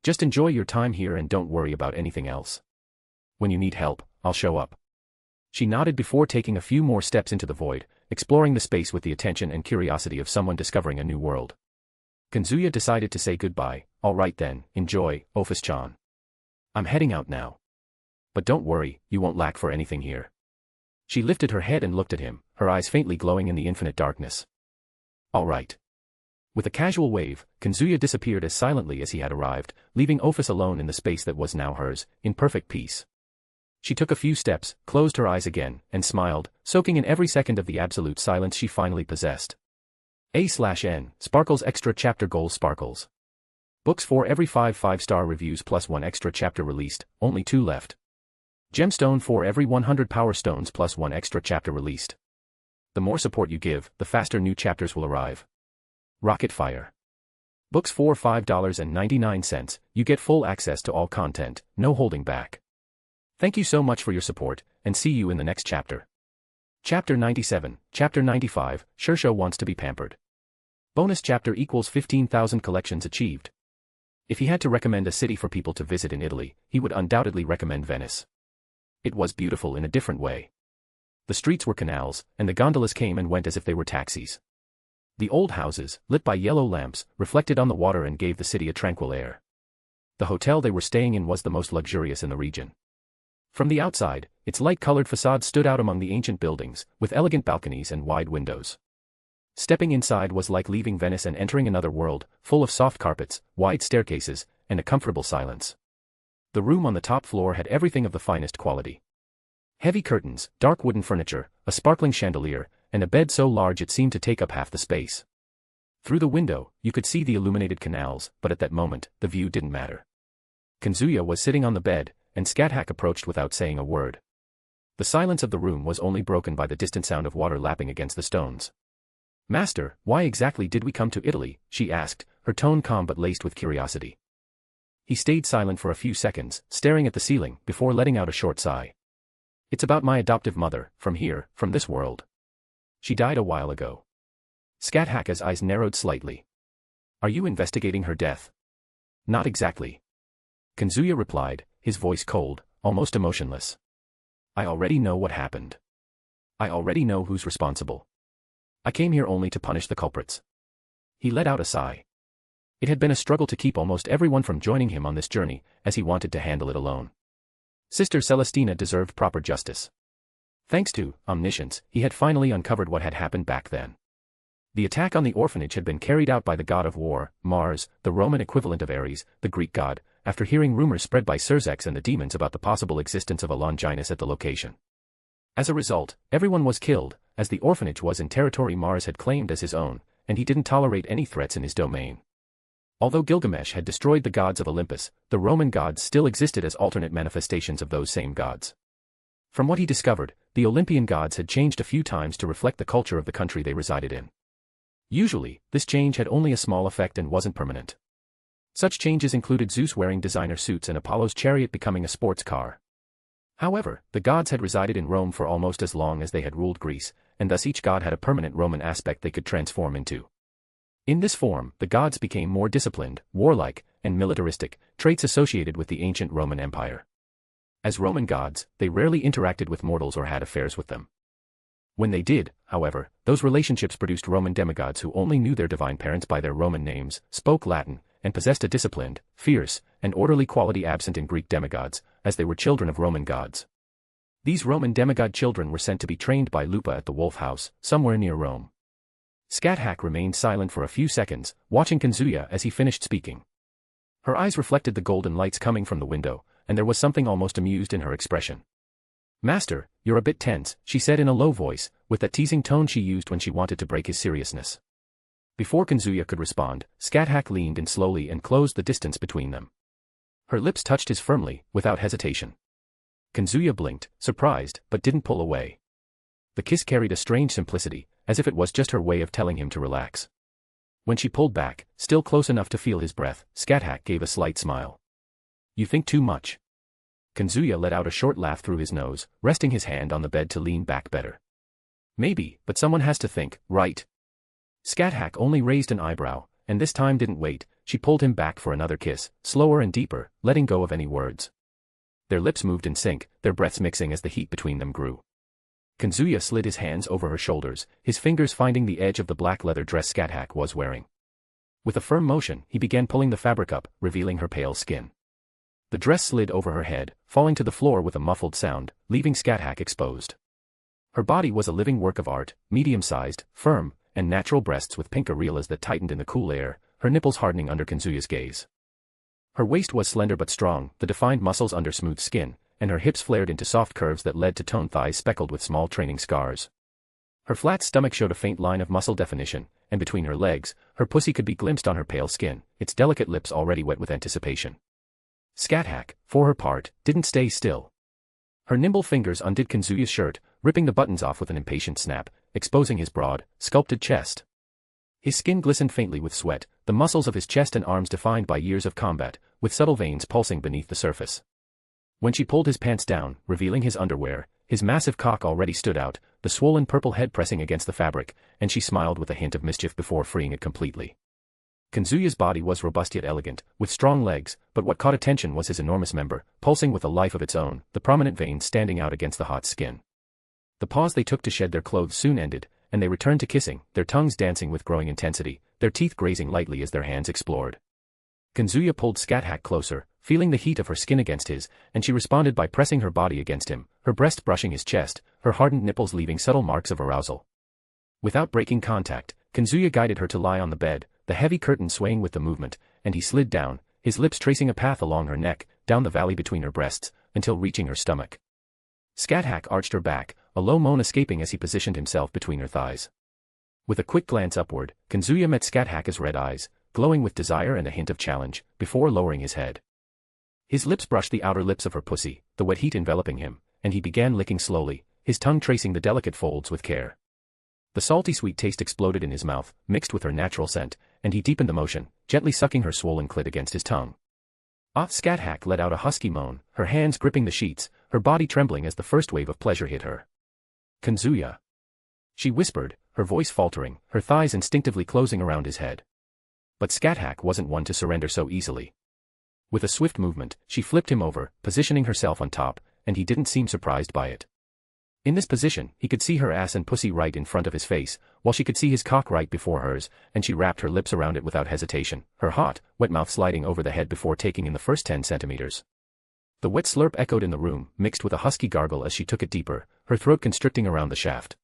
Just enjoy your time here and don't worry about anything else. When you need help, I'll show up. She nodded before taking a few more steps into the void, exploring the space with the attention and curiosity of someone discovering a new world. Kazuya decided to say goodbye. All right then, enjoy, Ophis-chan. I'm heading out now. But don't worry, you won't lack for anything here. She lifted her head and looked at him, her eyes faintly glowing in the infinite darkness. All right. With a casual wave, Kazuya disappeared as silently as he had arrived, leaving Ophis alone in the space that was now hers, in perfect peace. She took a few steps, closed her eyes again, and smiled, soaking in every second of the absolute silence she finally possessed. A/N, Sparkles Extra Chapter Goals Sparkles. Books for every 5 5-star reviews plus 1 extra chapter released, only 2 left. Gemstone for every 100 power stones plus 1 extra chapter released. The more support you give, the faster new chapters will arrive. Rocket Fire. Books for $5.99, you get full access to all content, no holding back. Thank you so much for your support, and see you in the next chapter. Chapter 97, Chapter 95, Shirsho wants to be pampered. Bonus chapter equals 15,000 collections achieved. If he had to recommend a city for people to visit in Italy, he would undoubtedly recommend Venice. It was beautiful in a different way. The streets were canals, and the gondolas came and went as if they were taxis. The old houses, lit by yellow lamps, reflected on the water and gave the city a tranquil air. The hotel they were staying in was the most luxurious in the region. From the outside, its light-colored facade stood out among the ancient buildings, with elegant balconies and wide windows. Stepping inside was like leaving Venice and entering another world, full of soft carpets, wide staircases, and a comfortable silence. The room on the top floor had everything of the finest quality. Heavy curtains, dark wooden furniture, a sparkling chandelier, and a bed so large it seemed to take up half the space. Through the window, you could see the illuminated canals, but at that moment, the view didn't matter. Kazuya was sitting on the bed, and Scathach approached without saying a word. The silence of the room was only broken by the distant sound of water lapping against the stones. "Master, why exactly did we come to Italy?" she asked, her tone calm but laced with curiosity. He stayed silent for a few seconds, staring at the ceiling, before letting out a short sigh. "It's about my adoptive mother, from here, from this world. She died a while ago." Scathach's eyes narrowed slightly. "Are you investigating her death?" "Not exactly," Kazuya replied, his voice cold, almost emotionless. "I already know what happened. I already know who's responsible. I came here only to punish the culprits." He let out a sigh. It had been a struggle to keep almost everyone from joining him on this journey, as he wanted to handle it alone. Sister Celestina deserved proper justice. Thanks to omniscience, he had finally uncovered what had happened back then. The attack on the orphanage had been carried out by the god of war, Mars, the Roman equivalent of Ares, the Greek god, after hearing rumors spread by Cersex and the demons about the possible existence of a Longinus at the location. As a result, everyone was killed, as the orphanage was in territory Mars had claimed as his own, and he didn't tolerate any threats in his domain. Although Gilgamesh had destroyed the gods of Olympus, the Roman gods still existed as alternate manifestations of those same gods. From what he discovered, the Olympian gods had changed a few times to reflect the culture of the country they resided in. Usually, this change had only a small effect and wasn't permanent. Such changes included Zeus wearing designer suits and Apollo's chariot becoming a sports car. However, the gods had resided in Rome for almost as long as they had ruled Greece, and thus each god had a permanent Roman aspect they could transform into. In this form, the gods became more disciplined, warlike, and militaristic, traits associated with the ancient Roman Empire. As Roman gods, they rarely interacted with mortals or had affairs with them. When they did, however, those relationships produced Roman demigods who only knew their divine parents by their Roman names, spoke Latin, and possessed a disciplined, fierce, and orderly quality absent in Greek demigods, as they were children of Roman gods. These Roman demigod children were sent to be trained by Lupa at the Wolf House, somewhere near Rome. Scathach remained silent for a few seconds, watching Kazuya as he finished speaking. Her eyes reflected the golden lights coming from the window, and there was something almost amused in her expression. "Master, you're a bit tense," she said in a low voice, with that teasing tone she used when she wanted to break his seriousness. Before Kazuya could respond, Scathach leaned in slowly and closed the distance between them. Her lips touched his firmly, without hesitation. Kazuya blinked, surprised, but didn't pull away. The kiss carried a strange simplicity, as if it was just her way of telling him to relax. When she pulled back, still close enough to feel his breath, Scathach gave a slight smile. "You think too much." Kazuya let out a short laugh through his nose, resting his hand on the bed to lean back better. "Maybe, but someone has to think, right?" Scathach only raised an eyebrow, and this time didn't wait. She pulled him back for another kiss, slower and deeper, letting go of any words. Their lips moved in sync, their breaths mixing as the heat between them grew. Kazuya slid his hands over her shoulders, his fingers finding the edge of the black leather dress Scathach was wearing. With a firm motion, he began pulling the fabric up, revealing her pale skin. The dress slid over her head, falling to the floor with a muffled sound, leaving Scathach exposed. Her body was a living work of art, medium-sized, firm, and natural breasts with pink areolas that tightened in the cool air, her nipples hardening under Kazuya's gaze. Her waist was slender but strong, the defined muscles under smooth skin, and her hips flared into soft curves that led to toned thighs speckled with small training scars. Her flat stomach showed a faint line of muscle definition, and between her legs, her pussy could be glimpsed on her pale skin, its delicate lips already wet with anticipation. Scat-Hack, for her part, didn't stay still. Her nimble fingers undid Kazuya's shirt, ripping the buttons off with an impatient snap, exposing his broad, sculpted chest. His skin glistened faintly with sweat, the muscles of his chest and arms defined by years of combat, with subtle veins pulsing beneath the surface. When she pulled his pants down, revealing his underwear, his massive cock already stood out, the swollen purple head pressing against the fabric, and she smiled with a hint of mischief before freeing it completely. Kazuya's body was robust yet elegant, with strong legs, but what caught attention was his enormous member, pulsing with a life of its own, the prominent veins standing out against the hot skin. The pause they took to shed their clothes soon ended, and they returned to kissing, their tongues dancing with growing intensity, their teeth grazing lightly as their hands explored. Kazuya pulled Scat-Hack closer, feeling the heat of her skin against his, and she responded by pressing her body against him, her breast brushing his chest, her hardened nipples leaving subtle marks of arousal. Without breaking contact, Kazuya guided her to lie on the bed, the heavy curtain swaying with the movement, and he slid down, his lips tracing a path along her neck, down the valley between her breasts, until reaching her stomach. Scat-Hack arched her back, a low moan escaping as he positioned himself between her thighs. With a quick glance upward, Kazuya met Scat-Hack's red eyes, glowing with desire and a hint of challenge, before lowering his head. His lips brushed the outer lips of her pussy, the wet heat enveloping him, and he began licking slowly, his tongue tracing the delicate folds with care. The salty sweet taste exploded in his mouth, mixed with her natural scent, and he deepened the motion, gently sucking her swollen clit against his tongue. Scat-Hack let out a husky moan, her hands gripping the sheets, her body trembling as the first wave of pleasure hit her. "Kazuya," she whispered, her voice faltering, her thighs instinctively closing around his head. But Scat-Hack wasn't one to surrender so easily. With a swift movement, she flipped him over, positioning herself on top, and he didn't seem surprised by it. In this position, he could see her ass and pussy right in front of his face, while she could see his cock right before hers, and she wrapped her lips around it without hesitation, her hot, wet mouth sliding over the head before taking in the first 10 centimeters. The wet slurp echoed in the room, mixed with a husky gargle as she took it deeper, her throat constricting around the shaft.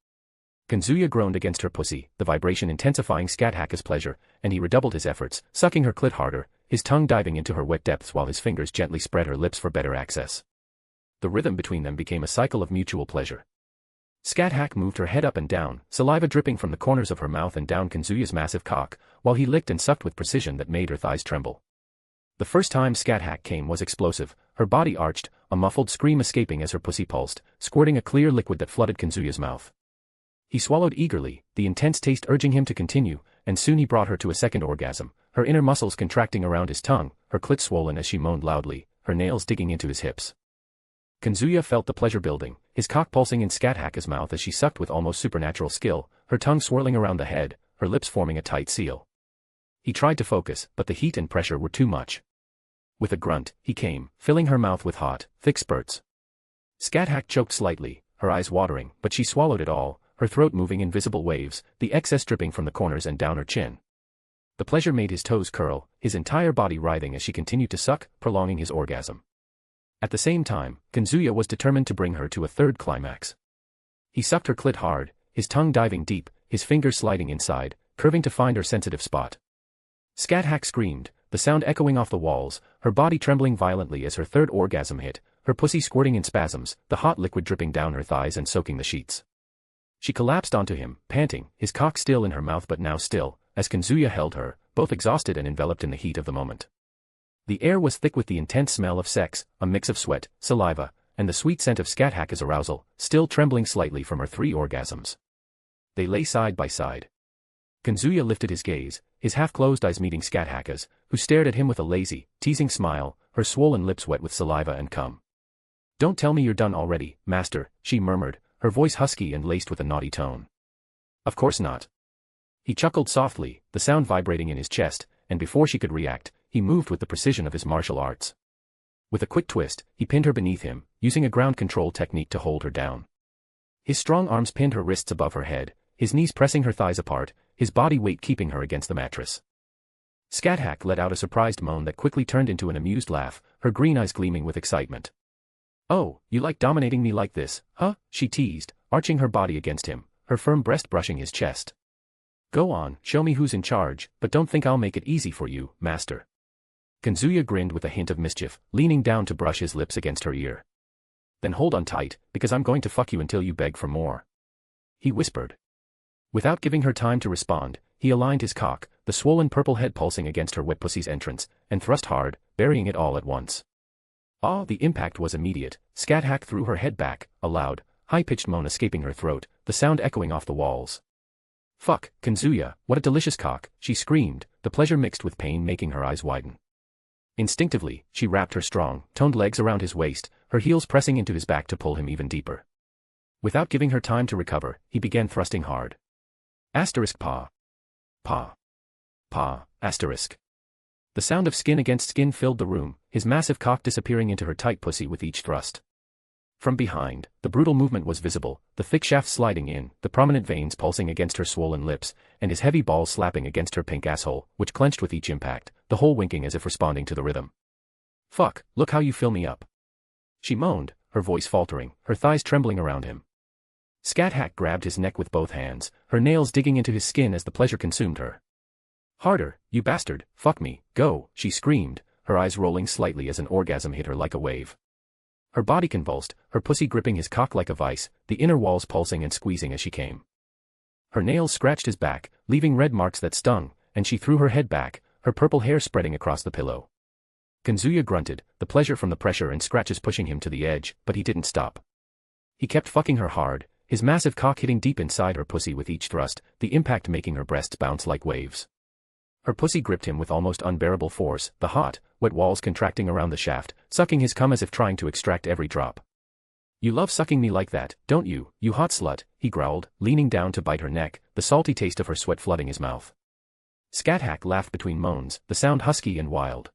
Kazuya groaned against her pussy, the vibration intensifying Scat-Hack's pleasure, and he redoubled his efforts, sucking her clit harder, his tongue diving into her wet depths while his fingers gently spread her lips for better access. The rhythm between them became a cycle of mutual pleasure. Scat-Hack moved her head up and down, saliva dripping from the corners of her mouth and down Kazuya's massive cock, while he licked and sucked with precision that made her thighs tremble. The first time Scat-Hack came was explosive, her body arched, a muffled scream escaping as her pussy pulsed, squirting a clear liquid that flooded Kazuya's mouth. He swallowed eagerly, the intense taste urging him to continue, and soon he brought her to a second orgasm, her inner muscles contracting around his tongue, her clit swollen as she moaned loudly, her nails digging into his hips. Kazuya felt the pleasure building, his cock pulsing in Scat-Hack's mouth as she sucked with almost supernatural skill, her tongue swirling around the head, her lips forming a tight seal. He tried to focus, but the heat and pressure were too much. With a grunt, he came, filling her mouth with hot, thick spurts. Scat-Hack choked slightly, her eyes watering, but she swallowed it all, her throat moving in visible waves, the excess dripping from the corners and down her chin. The pleasure made his toes curl, his entire body writhing as she continued to suck, prolonging his orgasm. At the same time, Kazuya was determined to bring her to a third climax. He sucked her clit hard, his tongue diving deep, his fingers sliding inside, curving to find her sensitive spot. Scat-Hack screamed, the sound echoing off the walls, her body trembling violently as her third orgasm hit, her pussy squirting in spasms, the hot liquid dripping down her thighs and soaking the sheets. She collapsed onto him, panting, his cock still in her mouth but now still, as Kazuya held her, both exhausted and enveloped in the heat of the moment. The air was thick with the intense smell of sex, a mix of sweat, saliva, and the sweet scent of Scat-Hack's arousal, still trembling slightly from her 3 orgasms. They lay side by side. Kazuya lifted his gaze, his half-closed eyes meeting Scat-Hack's, who stared at him with a lazy, teasing smile, her swollen lips wet with saliva and cum. "Don't tell me you're done already, master," she murmured, her voice husky and laced with a naughty tone. "Of course not." He chuckled softly, the sound vibrating in his chest, and before she could react, he moved with the precision of his martial arts. With a quick twist, he pinned her beneath him, using a ground control technique to hold her down. His strong arms pinned her wrists above her head, his knees pressing her thighs apart, his body weight keeping her against the mattress. Scat-Hack let out a surprised moan that quickly turned into an amused laugh, her green eyes gleaming with excitement. "Oh, you like dominating me like this, huh?" she teased, arching her body against him, her firm breast brushing his chest. "Go on, show me who's in charge, but don't think I'll make it easy for you, master." Kazuya grinned with a hint of mischief, leaning down to brush his lips against her ear. "Then hold on tight, because I'm going to fuck you until you beg for more," he whispered. Without giving her time to respond, he aligned his cock, the swollen purple head pulsing against her wet pussy's entrance, and thrust hard, burying it all at once. Ah! The impact was immediate. Scat Hack threw her head back, a loud, high-pitched moan escaping her throat, the sound echoing off the walls. Fuck, Kazuya, what a delicious cock, she screamed, the pleasure mixed with pain making her eyes widen. Instinctively, she wrapped her strong, toned legs around his waist, her heels pressing into his back to pull him even deeper. Without giving her time to recover, he began thrusting hard. Asterisk paw. Paw. Paw, asterisk. The sound of skin against skin filled the room, his massive cock disappearing into her tight pussy with each thrust. From behind, the brutal movement was visible, the thick shaft sliding in, the prominent veins pulsing against her swollen lips, and his heavy balls slapping against her pink asshole, which clenched with each impact, the whole winking as if responding to the rhythm. Fuck, look how you fill me up. She moaned, her voice faltering, her thighs trembling around him. Scat Hack grabbed his neck with both hands, her nails digging into his skin as the pleasure consumed her. Harder, you bastard, fuck me, go, she screamed, her eyes rolling slightly as an orgasm hit her like a wave. Her body convulsed, her pussy gripping his cock like a vice, the inner walls pulsing and squeezing as she came. Her nails scratched his back, leaving red marks that stung, and she threw her head back, her purple hair spreading across the pillow. Kazuya grunted, the pleasure from the pressure and scratches pushing him to the edge, but he didn't stop. He kept fucking her hard, his massive cock hitting deep inside her pussy with each thrust, the impact making her breasts bounce like waves. Her pussy gripped him with almost unbearable force, the hot, wet walls contracting around the shaft, sucking his cum as if trying to extract every drop. You love sucking me like that, don't you, you hot slut, he growled, leaning down to bite her neck, the salty taste of her sweat flooding his mouth. Scat Hack laughed between moans, the sound husky and wild.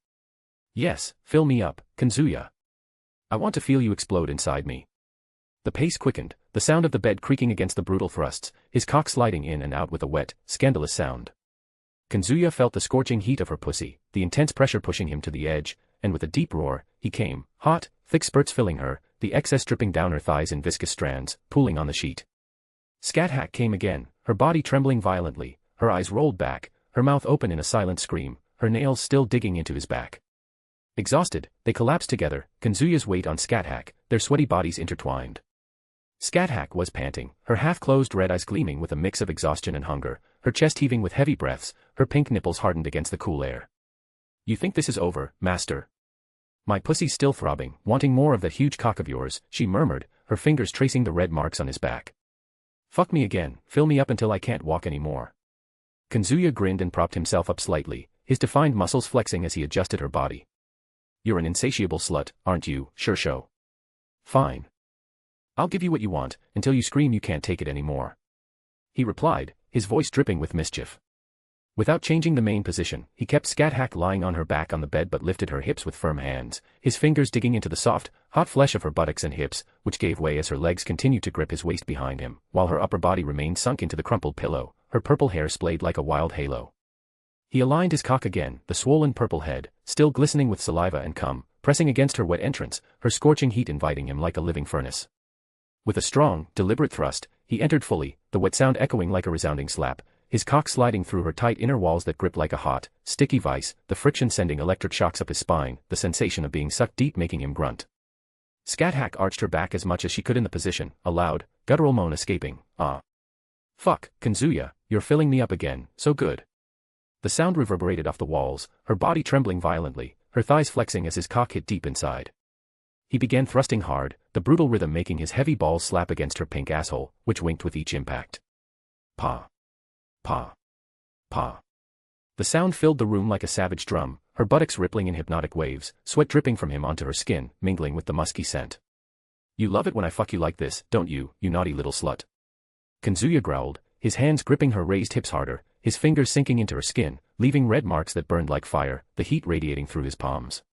Yes, fill me up, Kazuya. I want to feel you explode inside me. The pace quickened, the sound of the bed creaking against the brutal thrusts, his cock sliding in and out with a wet, scandalous sound. Kazuya felt the scorching heat of her pussy, the intense pressure pushing him to the edge, and with a deep roar, he came, hot, thick spurts filling her, the excess dripping down her thighs in viscous strands, pooling on the sheet. Scat Hack came again, her body trembling violently, her eyes rolled back, her mouth open in a silent scream, her nails still digging into his back. Exhausted, they collapsed together, Kazuya's weight on Scat Hack, their sweaty bodies intertwined. Scat Hack was panting, her half-closed red eyes gleaming with a mix of exhaustion and hunger, her chest heaving with heavy breaths, her pink nipples hardened against the cool air. You think this is over, master? My pussy's still throbbing, wanting more of that huge cock of yours, she murmured, her fingers tracing the red marks on his back. Fuck me again, fill me up until I can't walk anymore. Kazuya grinned and propped himself up slightly, his defined muscles flexing as he adjusted her body. You're an insatiable slut, aren't you, sure show. Fine. I'll give you what you want, until you scream you can't take it anymore. He replied, his voice dripping with mischief. Without changing the main position, he kept Scat Hack lying on her back on the bed but lifted her hips with firm hands, his fingers digging into the soft, hot flesh of her buttocks and hips, which gave way as her legs continued to grip his waist behind him, while her upper body remained sunk into the crumpled pillow, her purple hair splayed like a wild halo. He aligned his cock again, the swollen purple head, still glistening with saliva and cum, pressing against her wet entrance, her scorching heat inviting him like a living furnace. With a strong, deliberate thrust, he entered fully, the wet sound echoing like a resounding slap, his cock sliding through her tight inner walls that gripped like a hot, sticky vice, the friction sending electric shocks up his spine, the sensation of being sucked deep making him grunt. Scat Hack arched her back as much as she could in the position, a loud, guttural moan escaping, ah. Fuck, Kazuya, you're filling me up again, so good. The sound reverberated off the walls, her body trembling violently, her thighs flexing as his cock hit deep inside. He began thrusting hard, the brutal rhythm making his heavy balls slap against her pink asshole, which winked with each impact. Pa. Pa. Pa. The sound filled the room like a savage drum, her buttocks rippling in hypnotic waves, sweat dripping from him onto her skin, mingling with the musky scent. You love it when I fuck you like this, don't you, you naughty little slut? Kazuya growled, his hands gripping her raised hips harder, his fingers sinking into her skin, leaving red marks that burned like fire, the heat radiating through his palms.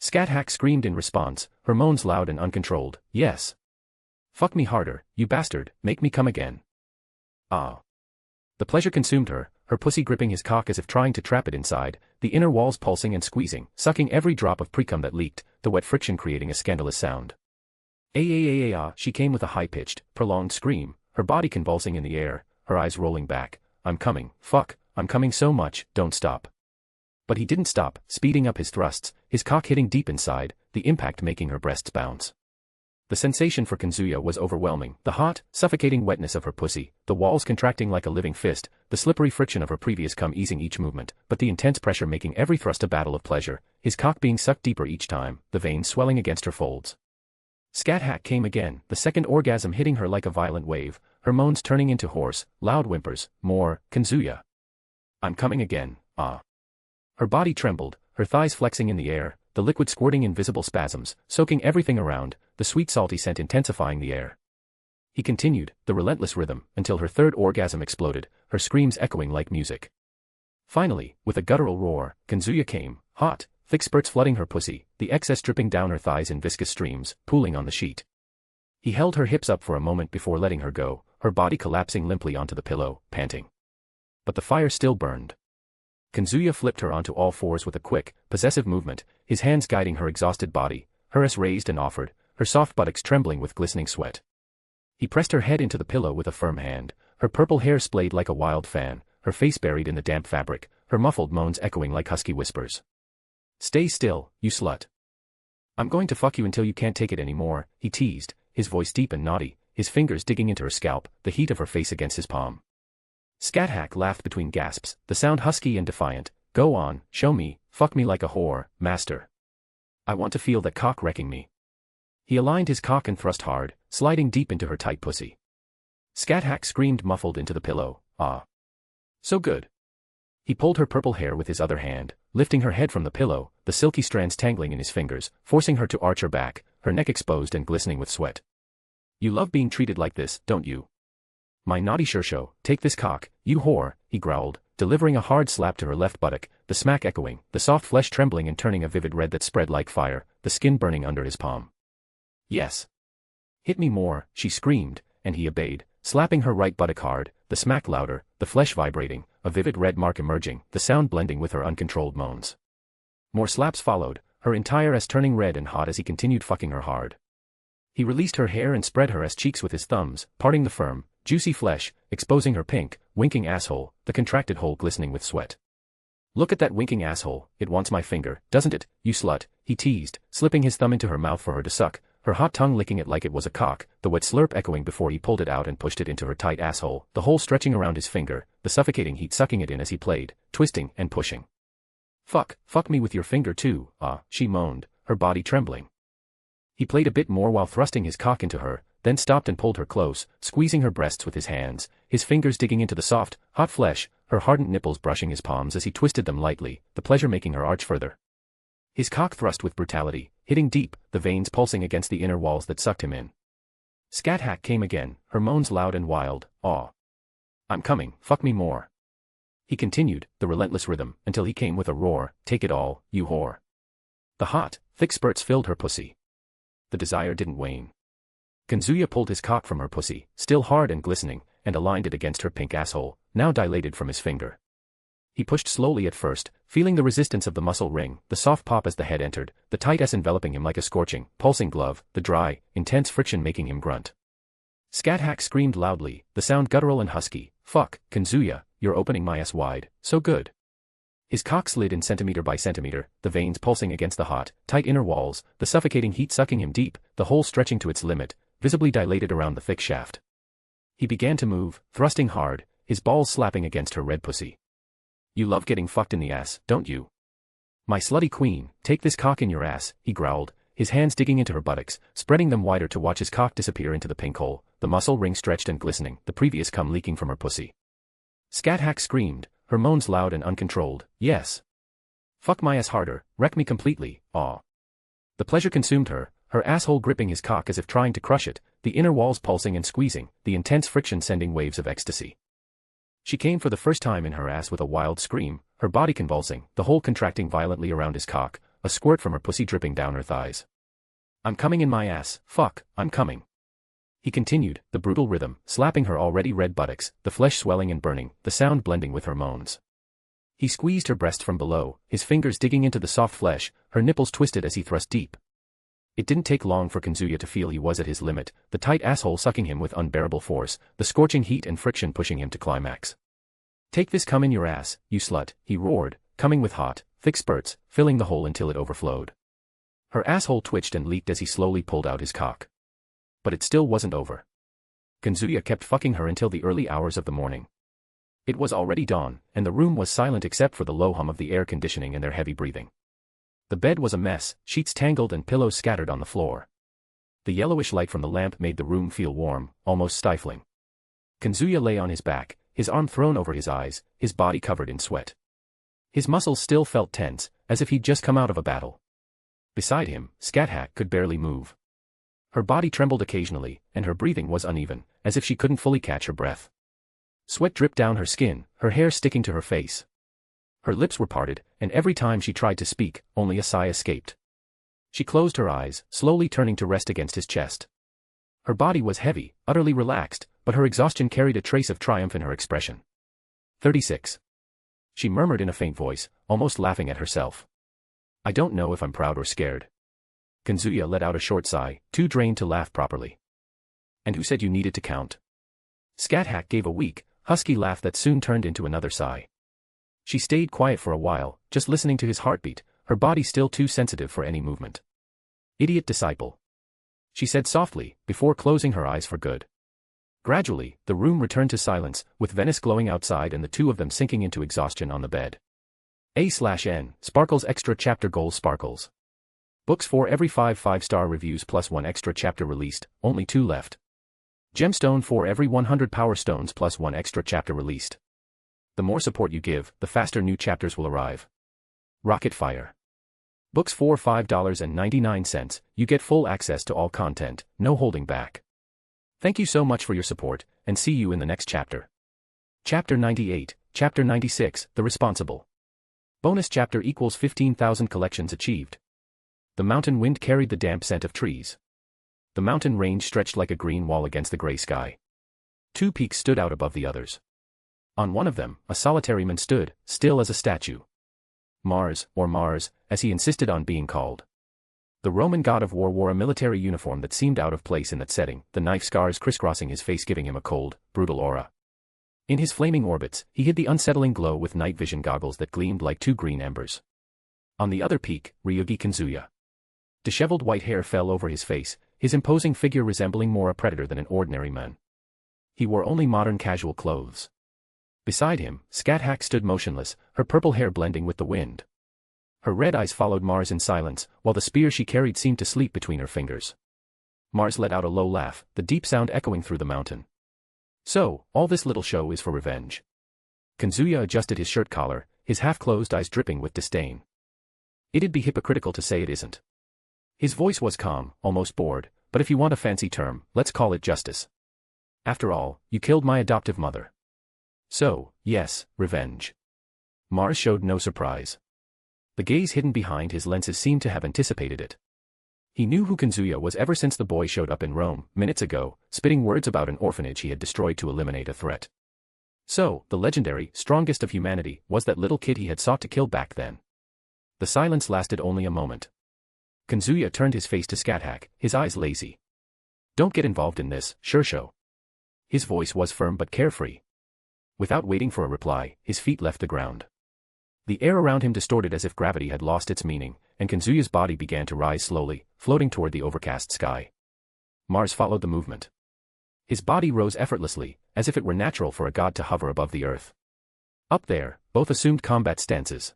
Scat Hack screamed in response, her moans loud and uncontrolled, yes. Fuck me harder, you bastard, make me come again. Ah. The pleasure consumed her, her pussy gripping his cock as if trying to trap it inside, the inner walls pulsing and squeezing, sucking every drop of precum that leaked, the wet friction creating a scandalous sound. She came with a high-pitched, prolonged scream, her body convulsing in the air, her eyes rolling back. I'm coming, fuck, I'm coming so much, don't stop. But he didn't stop, speeding up his thrusts, his cock hitting deep inside, the impact making her breasts bounce. The sensation for Kazuya was overwhelming. The hot, suffocating wetness of her pussy, the walls contracting like a living fist, the slippery friction of her previous cum easing each movement, but the intense pressure making every thrust a battle of pleasure, his cock being sucked deeper each time, the veins swelling against her folds. Scat hack came again, the second orgasm hitting her like a violent wave, her moans turning into hoarse, loud whimpers. More, Kazuya. I'm coming again, ah. Her body trembled, her thighs flexing in the air, the liquid squirting in visible spasms, soaking everything around, the sweet salty scent intensifying the air. He continued, the relentless rhythm, until her third orgasm exploded, her screams echoing like music. Finally, with a guttural roar, Kazuya came, hot, thick spurts flooding her pussy, the excess dripping down her thighs in viscous streams, pooling on the sheet. He held her hips up for a moment before letting her go, her body collapsing limply onto the pillow, panting. But the fire still burned. Kazuya flipped her onto all fours with a quick, possessive movement, his hands guiding her exhausted body, her ass raised and offered, her soft buttocks trembling with glistening sweat. He pressed her head into the pillow with a firm hand, her purple hair splayed like a wild fan, her face buried in the damp fabric, her muffled moans echoing like husky whispers. Stay still, you slut. I'm going to fuck you until you can't take it anymore, he teased, his voice deep and naughty, his fingers digging into her scalp, the heat of her face against his palm. Scat hack laughed between gasps, the sound husky and defiant. Go on, show me, fuck me like a whore, master. I want to feel that cock wrecking me. He aligned his cock and thrust hard, sliding deep into her tight pussy. Scat hack screamed muffled into the pillow, ah. So good. He pulled her purple hair with his other hand, lifting her head from the pillow, the silky strands tangling in his fingers, forcing her to arch her back, her neck exposed and glistening with sweat. You love being treated like this, don't you? My naughty Shirsho, take this cock, you whore, he growled, delivering a hard slap to her left buttock, the smack echoing, the soft flesh trembling and turning a vivid red that spread like fire, the skin burning under his palm. Yes. Hit me more, she screamed, and he obeyed, slapping her right buttock hard, the smack louder, the flesh vibrating, a vivid red mark emerging, the sound blending with her uncontrolled moans. More slaps followed, her entire ass turning red and hot as he continued fucking her hard. He released her hair and spread her ass cheeks with his thumbs, parting the firm, juicy flesh, exposing her pink, winking asshole, the contracted hole glistening with sweat. Look at that winking asshole, it wants my finger, doesn't it, you slut, he teased, slipping his thumb into her mouth for her to suck, her hot tongue licking it like it was a cock, the wet slurp echoing before he pulled it out and pushed it into her tight asshole, the hole stretching around his finger, the suffocating heat sucking it in as he played, twisting and pushing. Fuck me with your finger too, ah, she moaned, her body trembling. He played a bit more while thrusting his cock into her, then stopped and pulled her close, squeezing her breasts with his hands, his fingers digging into the soft, hot flesh, her hardened nipples brushing his palms as he twisted them lightly, the pleasure making her arch further. His cock thrust with brutality, hitting deep, the veins pulsing against the inner walls that sucked him in. Scat hack came again, her moans loud and wild, aw. I'm coming, fuck me more. He continued, the relentless rhythm, until he came with a roar, take it all, you whore. The hot, thick spurts filled her pussy. The desire didn't wane. Kazuya pulled his cock from her pussy, still hard and glistening, and aligned it against her pink asshole, now dilated from his finger. He pushed slowly at first, feeling the resistance of the muscle ring, the soft pop as the head entered, the tight ass enveloping him like a scorching, pulsing glove, the dry, intense friction making him grunt. Scat hack screamed loudly, the sound guttural and husky, fuck, Kazuya, you're opening my ass wide, so good. His cock slid in centimeter by centimeter, the veins pulsing against the hot, tight inner walls, the suffocating heat sucking him deep, the hole stretching to its limit, visibly dilated around the thick shaft. He began to move, thrusting hard, his balls slapping against her red pussy. You love getting fucked in the ass, don't you? My slutty queen, take this cock in your ass, he growled, his hands digging into her buttocks, spreading them wider to watch his cock disappear into the pink hole, the muscle ring stretched and glistening, the previous cum leaking from her pussy. Scat hack screamed, her moans loud and uncontrolled, yes. Fuck my ass harder, wreck me completely, aw. The pleasure consumed her, her asshole gripping his cock as if trying to crush it, the inner walls pulsing and squeezing, the intense friction sending waves of ecstasy. She came for the first time in her ass with a wild scream, her body convulsing, the hole contracting violently around his cock, a squirt from her pussy dripping down her thighs. I'm coming in my ass, fuck, I'm coming. He continued, the brutal rhythm, slapping her already red buttocks, the flesh swelling and burning, the sound blending with her moans. He squeezed her breast from below, his fingers digging into the soft flesh, her nipples twisted as he thrust deep. It didn't take long for Kazuya to feel he was at his limit, the tight asshole sucking him with unbearable force, the scorching heat and friction pushing him to climax. Take this cum in your ass, you slut, he roared, coming with hot, thick spurts, filling the hole until it overflowed. Her asshole twitched and leaked as he slowly pulled out his cock. But it still wasn't over. Kazuya kept fucking her until the early hours of the morning. It was already dawn, and the room was silent except for the low hum of the air conditioning and their heavy breathing. The bed was a mess, sheets tangled and pillows scattered on the floor. The yellowish light from the lamp made the room feel warm, almost stifling. Kazuya lay on his back, his arm thrown over his eyes, his body covered in sweat. His muscles still felt tense, as if he'd just come out of a battle. Beside him, Scat could barely move. Her body trembled occasionally, and her breathing was uneven, as if she couldn't fully catch her breath. Sweat dripped down her skin, her hair sticking to her face. Her lips were parted, and every time she tried to speak, only a sigh escaped. She closed her eyes, slowly turning to rest against his chest. Her body was heavy, utterly relaxed, but her exhaustion carried a trace of triumph in her expression. 36. She murmured in a faint voice, almost laughing at herself. I don't know if I'm proud or scared. Kazuya let out a short sigh, too drained to laugh properly. And who said you needed to count? Scat gave a weak, husky laugh that soon turned into another sigh. She stayed quiet for a while, just listening to his heartbeat, her body still too sensitive for any movement. Idiot disciple. She said softly, before closing her eyes for good. Gradually, the room returned to silence, with Venice glowing outside and the two of them sinking into exhaustion on the bed. A/N, Sparkles Extra Chapter Goals Sparkles. Books for every 5 5-star reviews plus 1 extra chapter released, only 2 left. Gemstone for every 100 power stones plus 1 extra chapter released. The more support you give, the faster new chapters will arrive. Rocket Fire. Books for $5.99, you get full access to all content, no holding back. Thank you so much for your support, and see you in the next chapter. Chapter 98, Chapter 96, The Responsible. Bonus chapter equals 15,000 collections achieved. The mountain wind carried the damp scent of trees. The mountain range stretched like a green wall against the gray sky. 2 peaks stood out above the others. On one of them, a solitary man stood, still as a statue. Mars, or Mars, as he insisted on being called. The Roman god of war wore a military uniform that seemed out of place in that setting, the knife scars crisscrossing his face giving him a cold, brutal aura. In his flaming orbits, he hid the unsettling glow with night vision goggles that gleamed like 2 green embers. On the other peak, Ryougi Kazuya. Disheveled white hair fell over his face, his imposing figure resembling more a predator than an ordinary man. He wore only modern casual clothes. Beside him, Scat stood motionless, her purple hair blending with the wind. Her red eyes followed Mars in silence, while the spear she carried seemed to sleep between her fingers. Mars let out a low laugh, the deep sound echoing through the mountain. So, all this little show is for revenge. Kazuya adjusted his shirt collar, his half-closed eyes dripping with disdain. It'd be hypocritical to say it isn't. His voice was calm, almost bored, but if you want a fancy term, let's call it justice. After all, you killed my adoptive mother. So, yes, revenge. Mars showed no surprise. The gaze hidden behind his lenses seemed to have anticipated it. He knew who Kazuya was ever since the boy showed up in Rome, minutes ago, spitting words about an orphanage he had destroyed to eliminate a threat. So, the legendary, strongest of humanity, was that little kid he had sought to kill back then. The silence lasted only a moment. Kazuya turned his face to Scat, his eyes lazy. Don't get involved in this, Shursho. His voice was firm but carefree. Without waiting for a reply, his feet left the ground. The air around him distorted as if gravity had lost its meaning, and Kazuya's body began to rise slowly, floating toward the overcast sky. Mars followed the movement. His body rose effortlessly, as if it were natural for a god to hover above the earth. Up there, both assumed combat stances.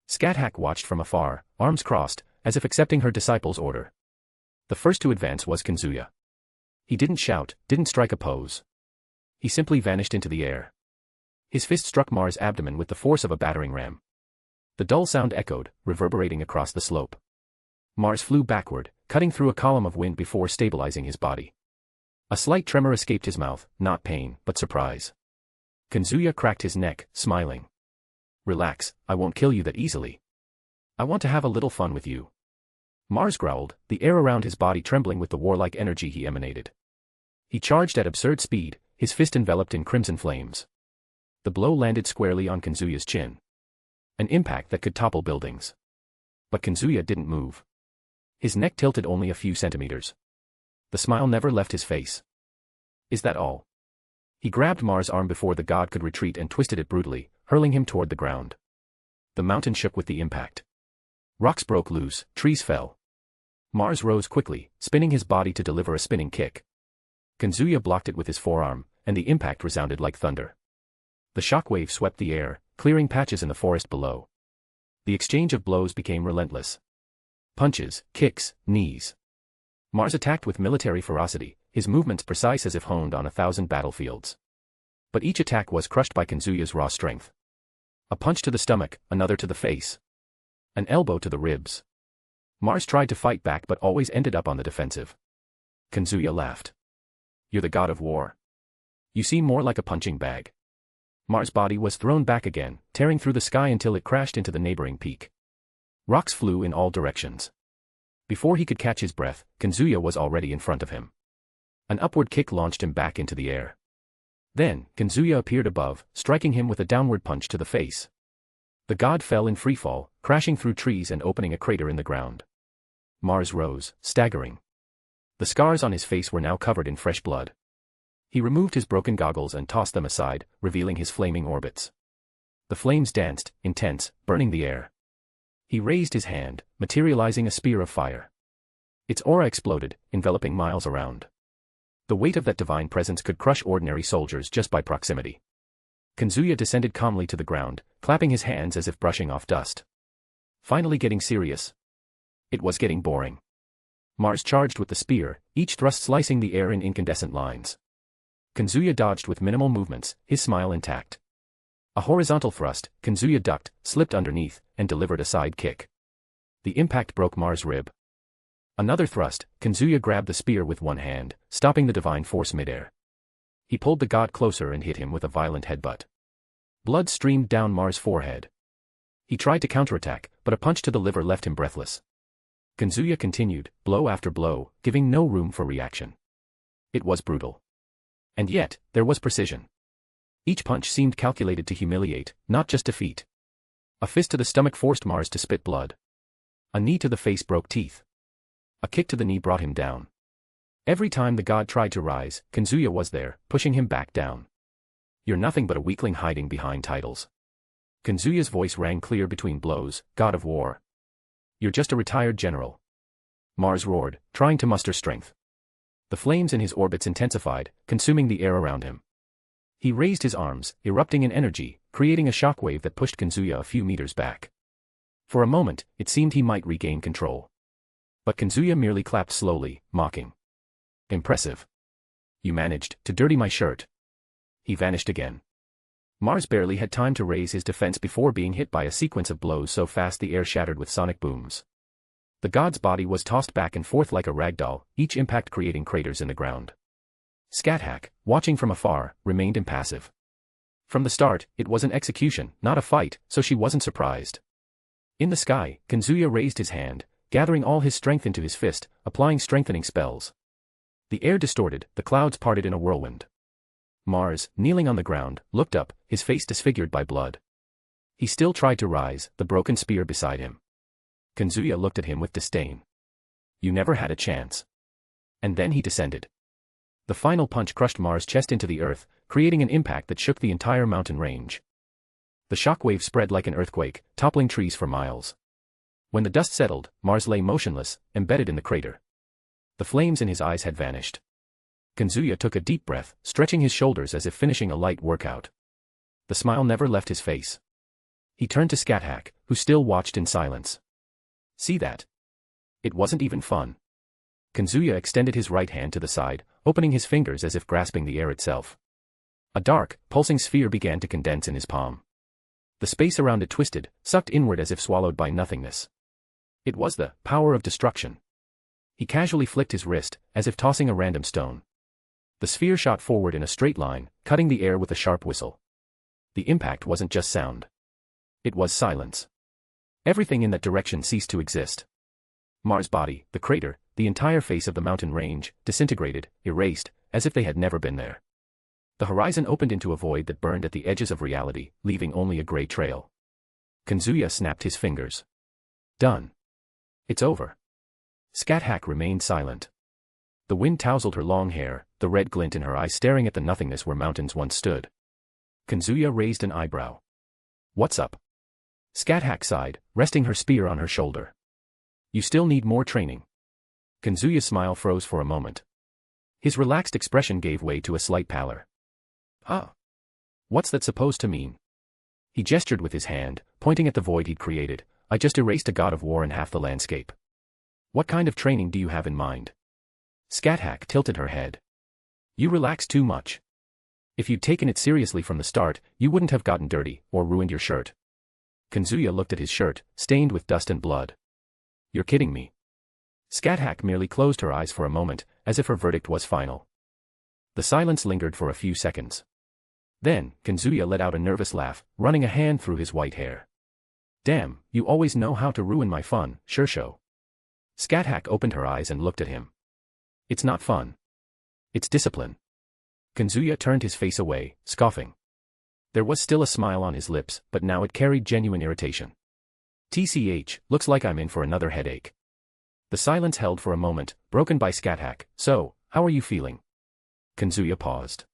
Scat watched from afar, arms crossed, as if accepting her disciple's order. The first to advance was Kazuya. He didn't shout, didn't strike a pose. He simply vanished into the air. His fist struck Mars' abdomen with the force of a battering ram. The dull sound echoed, reverberating across the slope. Mars flew backward, cutting through a column of wind before stabilizing his body. A slight tremor escaped his mouth, not pain, but surprise. Kazuya cracked his neck, smiling. Relax, I won't kill you that easily. I want to have a little fun with you. Mars growled, the air around his body trembling with the warlike energy he emanated. He charged at absurd speed, his fist enveloped in crimson flames. The blow landed squarely on Kazuya's chin. An impact that could topple buildings. But Kazuya didn't move. His neck tilted only a few centimeters. The smile never left his face. Is that all? He grabbed Mars' arm before the god could retreat and twisted it brutally, hurling him toward the ground. The mountain shook with the impact. Rocks broke loose, trees fell. Mars rose quickly, spinning his body to deliver a spinning kick. Kazuya blocked it with his forearm, and the impact resounded like thunder. The shockwave swept the air, clearing patches in the forest below. The exchange of blows became relentless. Punches, kicks, knees. Mars attacked with military ferocity, his movements precise as if honed on 1,000 battlefields. But each attack was crushed by Kazuya's raw strength. A punch to the stomach, another to the face. An elbow to the ribs. Mars tried to fight back but always ended up on the defensive. Kazuya laughed. "You're the god of war. You seem more like a punching bag." Mars' body was thrown back again, tearing through the sky until it crashed into the neighboring peak. Rocks flew in all directions. Before he could catch his breath, Kazuya was already in front of him. An upward kick launched him back into the air. Then, Kazuya appeared above, striking him with a downward punch to the face. The god fell in freefall, crashing through trees and opening a crater in the ground. Mars rose, staggering. The scars on his face were now covered in fresh blood. He removed his broken goggles and tossed them aside, revealing his flaming orbits. The flames danced, intense, burning the air. He raised his hand, materializing a spear of fire. Its aura exploded, enveloping miles around. The weight of that divine presence could crush ordinary soldiers just by proximity. Kazuya descended calmly to the ground, clapping his hands as if brushing off dust. Finally getting serious. It was getting boring. Mars charged with the spear, each thrust slicing the air in incandescent lines. Kazuya dodged with minimal movements, his smile intact. A horizontal thrust, Kazuya ducked, slipped underneath, and delivered a side kick. The impact broke Mars' rib. Another thrust, Kazuya grabbed the spear with one hand, stopping the divine force midair. He pulled the god closer and hit him with a violent headbutt. Blood streamed down Mars' forehead. He tried to counterattack, but a punch to the liver left him breathless. Kazuya continued, blow after blow, giving no room for reaction. It was brutal. And yet, there was precision. Each punch seemed calculated to humiliate, not just defeat. A fist to the stomach forced Mars to spit blood. A knee to the face broke teeth. A kick to the knee brought him down. Every time the god tried to rise, Kazuya was there, pushing him back down. "You're nothing but a weakling hiding behind titles." Kazuya's voice rang clear between blows, "God of war. You're just a retired general." Mars roared, trying to muster strength. The flames in his orbits intensified, consuming the air around him. He raised his arms, erupting in energy, creating a shockwave that pushed Kazuya a few meters back. For a moment, it seemed he might regain control. But Kazuya merely clapped slowly, mocking. "Impressive. You managed to dirty my shirt." He vanished again. Mars barely had time to raise his defense before being hit by a sequence of blows so fast the air shattered with sonic booms. The god's body was tossed back and forth like a ragdoll, each impact creating craters in the ground. Scathach, watching from afar, remained impassive. From the start, it was an execution, not a fight, so she wasn't surprised. In the sky, Kazuya raised his hand, gathering all his strength into his fist, applying strengthening spells. The air distorted, the clouds parted in a whirlwind. Mars, kneeling on the ground, looked up, his face disfigured by blood. He still tried to rise, the broken spear beside him. Kazuya looked at him with disdain. "You never had a chance." And then he descended. The final punch crushed Mars' chest into the earth, creating an impact that shook the entire mountain range. The shockwave spread like an earthquake, toppling trees for miles. When the dust settled, Mars lay motionless, embedded in the crater. The flames in his eyes had vanished. Kazuya took a deep breath, stretching his shoulders as if finishing a light workout. The smile never left his face. He turned to Scathach, who still watched in silence. "See that? It wasn't even fun." Kazuya extended his right hand to the side, opening his fingers as if grasping the air itself. A dark, pulsing sphere began to condense in his palm. The space around it twisted, sucked inward as if swallowed by nothingness. It was the power of destruction. He casually flicked his wrist, as if tossing a random stone. The sphere shot forward in a straight line, cutting the air with a sharp whistle. The impact wasn't just sound. It was silence. Everything in that direction ceased to exist. Mars' body, the crater, the entire face of the mountain range, disintegrated, erased, as if they had never been there. The horizon opened into a void that burned at the edges of reality, leaving only a gray trail. Kazuya snapped his fingers. "Done. It's over." Scathach remained silent. The wind tousled her long hair, the red glint in her eyes staring at the nothingness where mountains once stood. Kazuya raised an eyebrow. "What's up?" Scathach sighed, resting her spear on her shoulder. "You still need more training." Kazuya's smile froze for a moment. His relaxed expression gave way to a slight pallor. Ah. What's that supposed to mean? He gestured with his hand, pointing at the void he'd created. I just erased a god of war in half the landscape. What kind of training do you have in mind? Scat tilted her head. You relax too much. If you'd taken it seriously from the start, you wouldn't have gotten dirty, or ruined your shirt. Kazuya looked at his shirt, stained with dust and blood. You're kidding me. Scat merely closed her eyes for a moment, as if her verdict was final. The silence lingered for a few seconds. Then, Kazuya let out a nervous laugh, running a hand through his white hair. Damn, you always know how to ruin my fun, Shirsho. Scat opened her eyes and looked at him. It's not fun. It's discipline. Kazuya turned his face away, scoffing. There was still a smile on his lips, but now it carried genuine irritation. TCH, looks like I'm in for another headache. The silence held for a moment, broken by Scat. So, how are you feeling? Kazuya paused.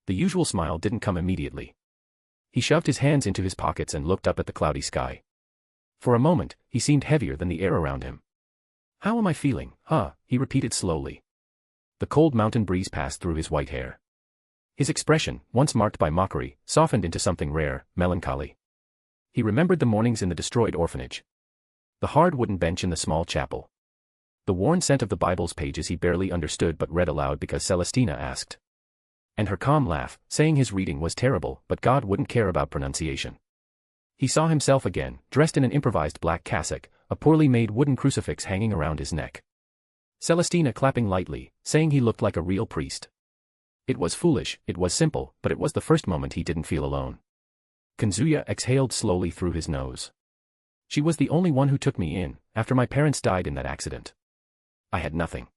The usual smile didn't come immediately. He shoved his hands into his pockets and looked up at the cloudy sky. For a moment, he seemed heavier than the air around him. How am I feeling, huh? He repeated slowly. The cold mountain breeze passed through his white hair. His expression, once marked by mockery, softened into something rare, melancholy. He remembered the mornings in the destroyed orphanage. The hard wooden bench in the small chapel. The worn scent of the Bible's pages he barely understood but read aloud because Celestina asked. And her calm laugh, saying his reading was terrible but God wouldn't care about pronunciation. He saw himself again, dressed in an improvised black cassock, a poorly made wooden crucifix hanging around his neck. Celestina clapping lightly, saying he looked like a real priest. It was foolish, it was simple, but it was the first moment he didn't feel alone. Kazuya exhaled slowly through his nose. She was the only one who took me in, after my parents died in that accident. I had nothing.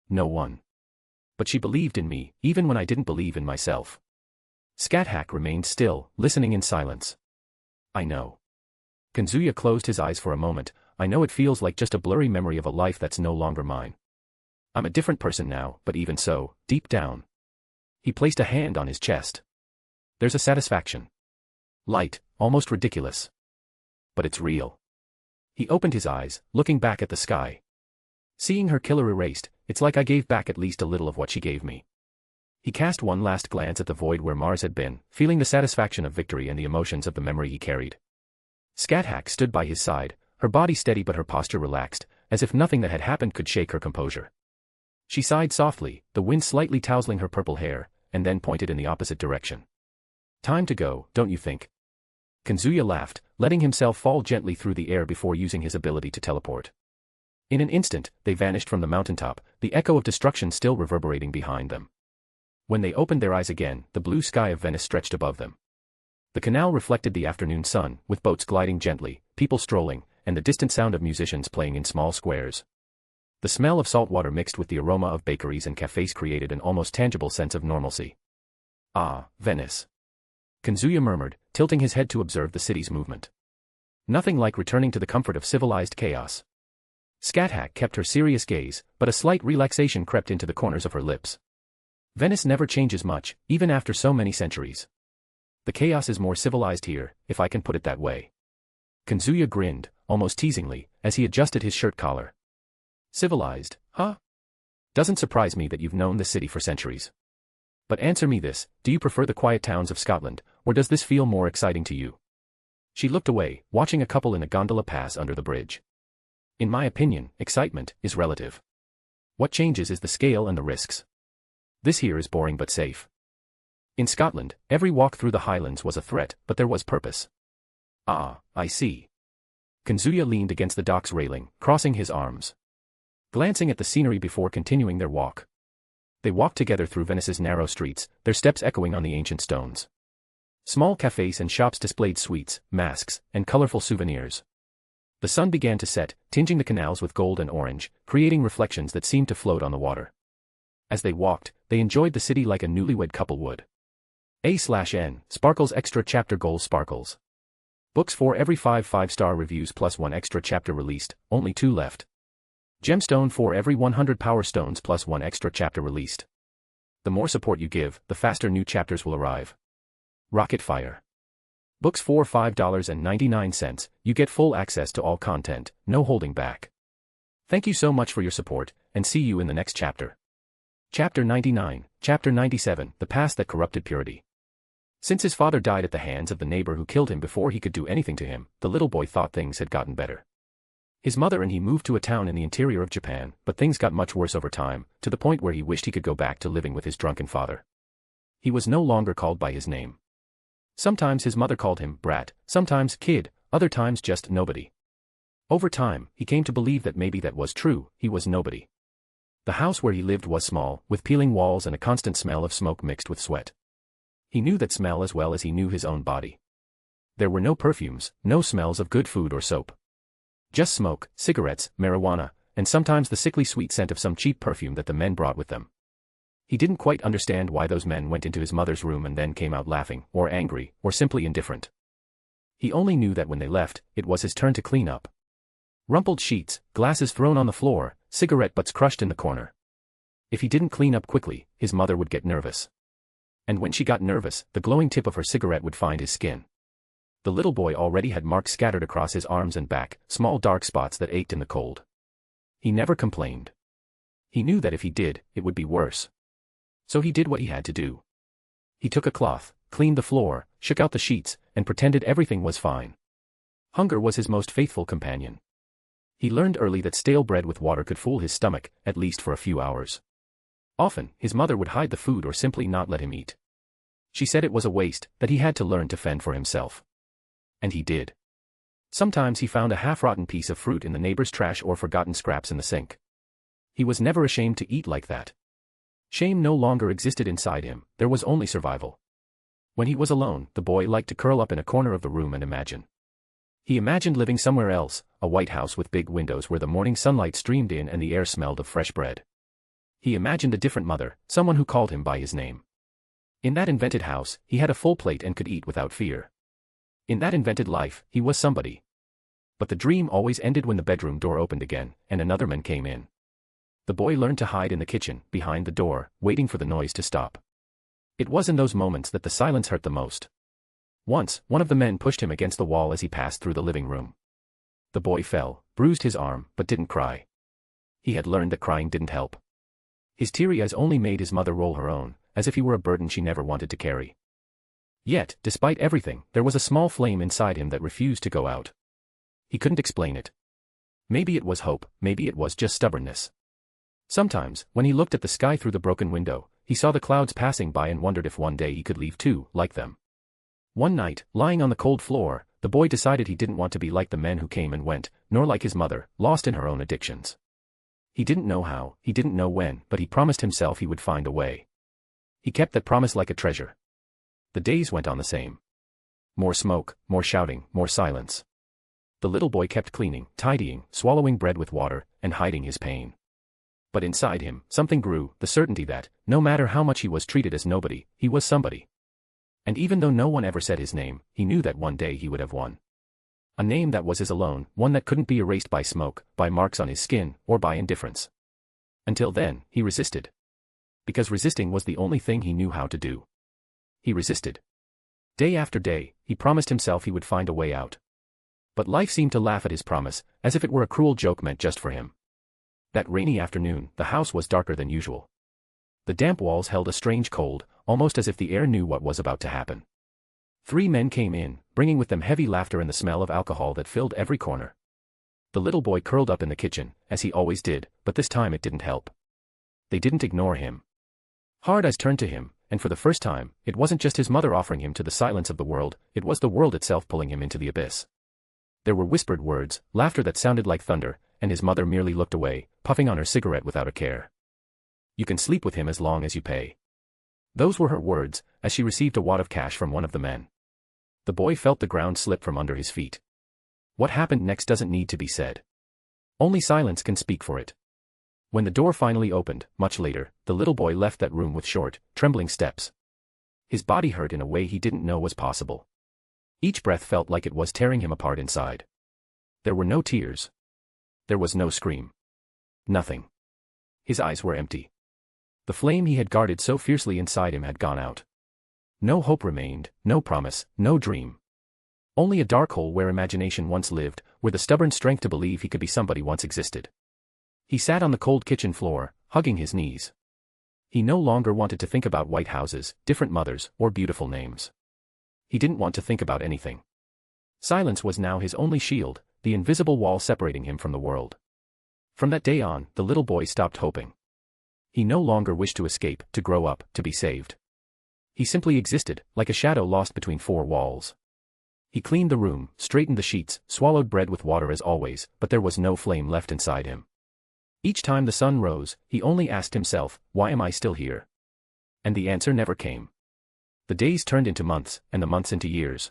No one. But she believed in me, even when I didn't believe in myself. Scat remained still, listening in silence. I know. Kazuya closed his eyes for a moment. I know it feels like just a blurry memory of a life that's no longer mine. I'm a different person now, but even so, deep down. He placed a hand on his chest. There's a satisfaction. Light, almost ridiculous. But it's real. He opened his eyes, looking back at the sky. Seeing her killer erased, it's like I gave back at least a little of what she gave me. He cast one last glance at the void where Mars had been, feeling the satisfaction of victory and the emotions of the memory he carried. Scat stood by his side, her body steady but her posture relaxed, as if nothing that had happened could shake her composure. She sighed softly, the wind slightly tousling her purple hair, and then pointed in the opposite direction. Time to go, don't you think? Kazuya laughed, letting himself fall gently through the air before using his ability to teleport. In an instant, they vanished from the mountaintop, the echo of destruction still reverberating behind them. When they opened their eyes again, the blue sky of Venice stretched above them. The canal reflected the afternoon sun, with boats gliding gently, people strolling, and the distant sound of musicians playing in small squares. The smell of salt water mixed with the aroma of bakeries and cafes created an almost tangible sense of normalcy. Ah, Venice. Kazuya murmured, tilting his head to observe the city's movement. Nothing like returning to the comfort of civilized chaos. Scat kept her serious gaze, but a slight relaxation crept into the corners of her lips. Venice never changes much, even after so many centuries. The chaos is more civilized here, if I can put it that way. Kazuya grinned, almost teasingly, as he adjusted his shirt collar. Civilized, huh? Doesn't surprise me that you've known the city for centuries. But answer me this, do you prefer the quiet towns of Scotland, or does this feel more exciting to you? She looked away, watching a couple in a gondola pass under the bridge. In my opinion, excitement is relative. What changes is the scale and the risks. This here is boring but safe. In Scotland, every walk through the Highlands was a threat, but there was purpose. Ah, I see. Kazuya leaned against the dock's railing, crossing his arms. Glancing at the scenery before continuing their walk. They walked together through Venice's narrow streets, their steps echoing on the ancient stones. Small cafes and shops displayed sweets, masks, and colorful souvenirs. The sun began to set, tinging the canals with gold and orange, creating reflections that seemed to float on the water. As they walked, they enjoyed the city like a newlywed couple would. A/N, Sparkles Extra Chapter Goals Sparkles. Books for every 5 5-star reviews plus 1 extra chapter released, only 2 left. Gemstone for every 100 power stones plus 1 extra chapter released. The more support you give, the faster new chapters will arrive. Rocket Fire. Books for $5.99, you get full access to all content, no holding back. Thank you so much for your support, and see you in the next chapter. Chapter 99, Chapter 97, The Past That Corrupted Purity. Since his father died at the hands of the neighbor who killed him before he could do anything to him, the little boy thought things had gotten better. His mother and he moved to a town in the interior of Japan, but things got much worse over time, to the point where he wished he could go back to living with his drunken father. He was no longer called by his name. Sometimes his mother called him brat, sometimes kid, other times just nobody. Over time, he came to believe that maybe that was true, he was nobody. The house where he lived was small, with peeling walls and a constant smell of smoke mixed with sweat. He knew that smell as well as he knew his own body. There were no perfumes, no smells of good food or soap. Just smoke, cigarettes, marijuana, and sometimes the sickly sweet scent of some cheap perfume that the men brought with them. He didn't quite understand why those men went into his mother's room and then came out laughing, or angry, or simply indifferent. He only knew that when they left, it was his turn to clean up. Rumpled sheets, glasses thrown on the floor, cigarette butts crushed in the corner. If he didn't clean up quickly, his mother would get nervous. And when she got nervous, the glowing tip of her cigarette would find his skin. The little boy already had marks scattered across his arms and back, small dark spots that ached in the cold. He never complained. He knew that if he did, it would be worse. So he did what he had to do. He took a cloth, cleaned the floor, shook out the sheets, and pretended everything was fine. Hunger was his most faithful companion. He learned early that stale bread with water could fool his stomach, at least for a few hours. Often, his mother would hide the food or simply not let him eat. She said it was a waste, that he had to learn to fend for himself. And he did. Sometimes he found a half-rotten piece of fruit in the neighbor's trash or forgotten scraps in the sink. He was never ashamed to eat like that. Shame no longer existed inside him, there was only survival. When he was alone, the boy liked to curl up in a corner of the room and imagine. He imagined living somewhere else, a white house with big windows where the morning sunlight streamed in and the air smelled of fresh bread. He imagined a different mother, someone who called him by his name. In that invented house, he had a full plate and could eat without fear. In that invented life, he was somebody. But the dream always ended when the bedroom door opened again, and another man came in. The boy learned to hide in the kitchen, behind the door, waiting for the noise to stop. It was in those moments that the silence hurt the most. Once, one of the men pushed him against the wall as he passed through the living room. The boy fell, bruised his arm, but didn't cry. He had learned that crying didn't help. His teary eyes only made his mother roll her own, as if he were a burden she never wanted to carry. Yet, despite everything, there was a small flame inside him that refused to go out. He couldn't explain it. Maybe it was hope, maybe it was just stubbornness. Sometimes, when he looked at the sky through the broken window, he saw the clouds passing by and wondered if one day he could leave too, like them. One night, lying on the cold floor, the boy decided he didn't want to be like the men who came and went, nor like his mother, lost in her own addictions. He didn't know how, he didn't know when, but he promised himself he would find a way. He kept that promise like a treasure. The days went on the same. More smoke, more shouting, more silence. The little boy kept cleaning, tidying, swallowing bread with water, and hiding his pain. But inside him, something grew, the certainty that, no matter how much he was treated as nobody, he was somebody. And even though no one ever said his name, he knew that one day he would have one. A name that was his alone, one that couldn't be erased by smoke, by marks on his skin, or by indifference. Until then, he resisted. Because resisting was the only thing he knew how to do. He resisted. Day after day, he promised himself he would find a way out. But life seemed to laugh at his promise, as if it were a cruel joke meant just for him. That rainy afternoon, the house was darker than usual. The damp walls held a strange cold, almost as if the air knew what was about to happen. 3 men came in, bringing with them heavy laughter and the smell of alcohol that filled every corner. The little boy curled up in the kitchen, as he always did, but this time it didn't help. They didn't ignore him. Hard eyes turned to him, and for the first time, it wasn't just his mother offering him to the silence of the world, it was the world itself pulling him into the abyss. There were whispered words, laughter that sounded like thunder, and his mother merely looked away, puffing on her cigarette without a care. You can sleep with him as long as you pay. Those were her words, as she received a wad of cash from one of the men. The boy felt the ground slip from under his feet. What happened next doesn't need to be said. Only silence can speak for it. When the door finally opened, much later, the little boy left that room with short, trembling steps. His body hurt in a way he didn't know was possible. Each breath felt like it was tearing him apart inside. There were no tears. There was no scream. Nothing. His eyes were empty. The flame he had guarded so fiercely inside him had gone out. No hope remained, no promise, no dream. Only a dark hole where imagination once lived, where the stubborn strength to believe he could be somebody once existed. He sat on the cold kitchen floor, hugging his knees. He no longer wanted to think about white houses, different mothers, or beautiful names. He didn't want to think about anything. Silence was now his only shield, the invisible wall separating him from the world. From that day on, the little boy stopped hoping. He no longer wished to escape, to grow up, to be saved. He simply existed, like a shadow lost between four walls. He cleaned the room, straightened the sheets, swallowed bread with water as always, but there was no flame left inside him. Each time the sun rose, he only asked himself, why am I still here? And the answer never came. The days turned into months, and the months into years.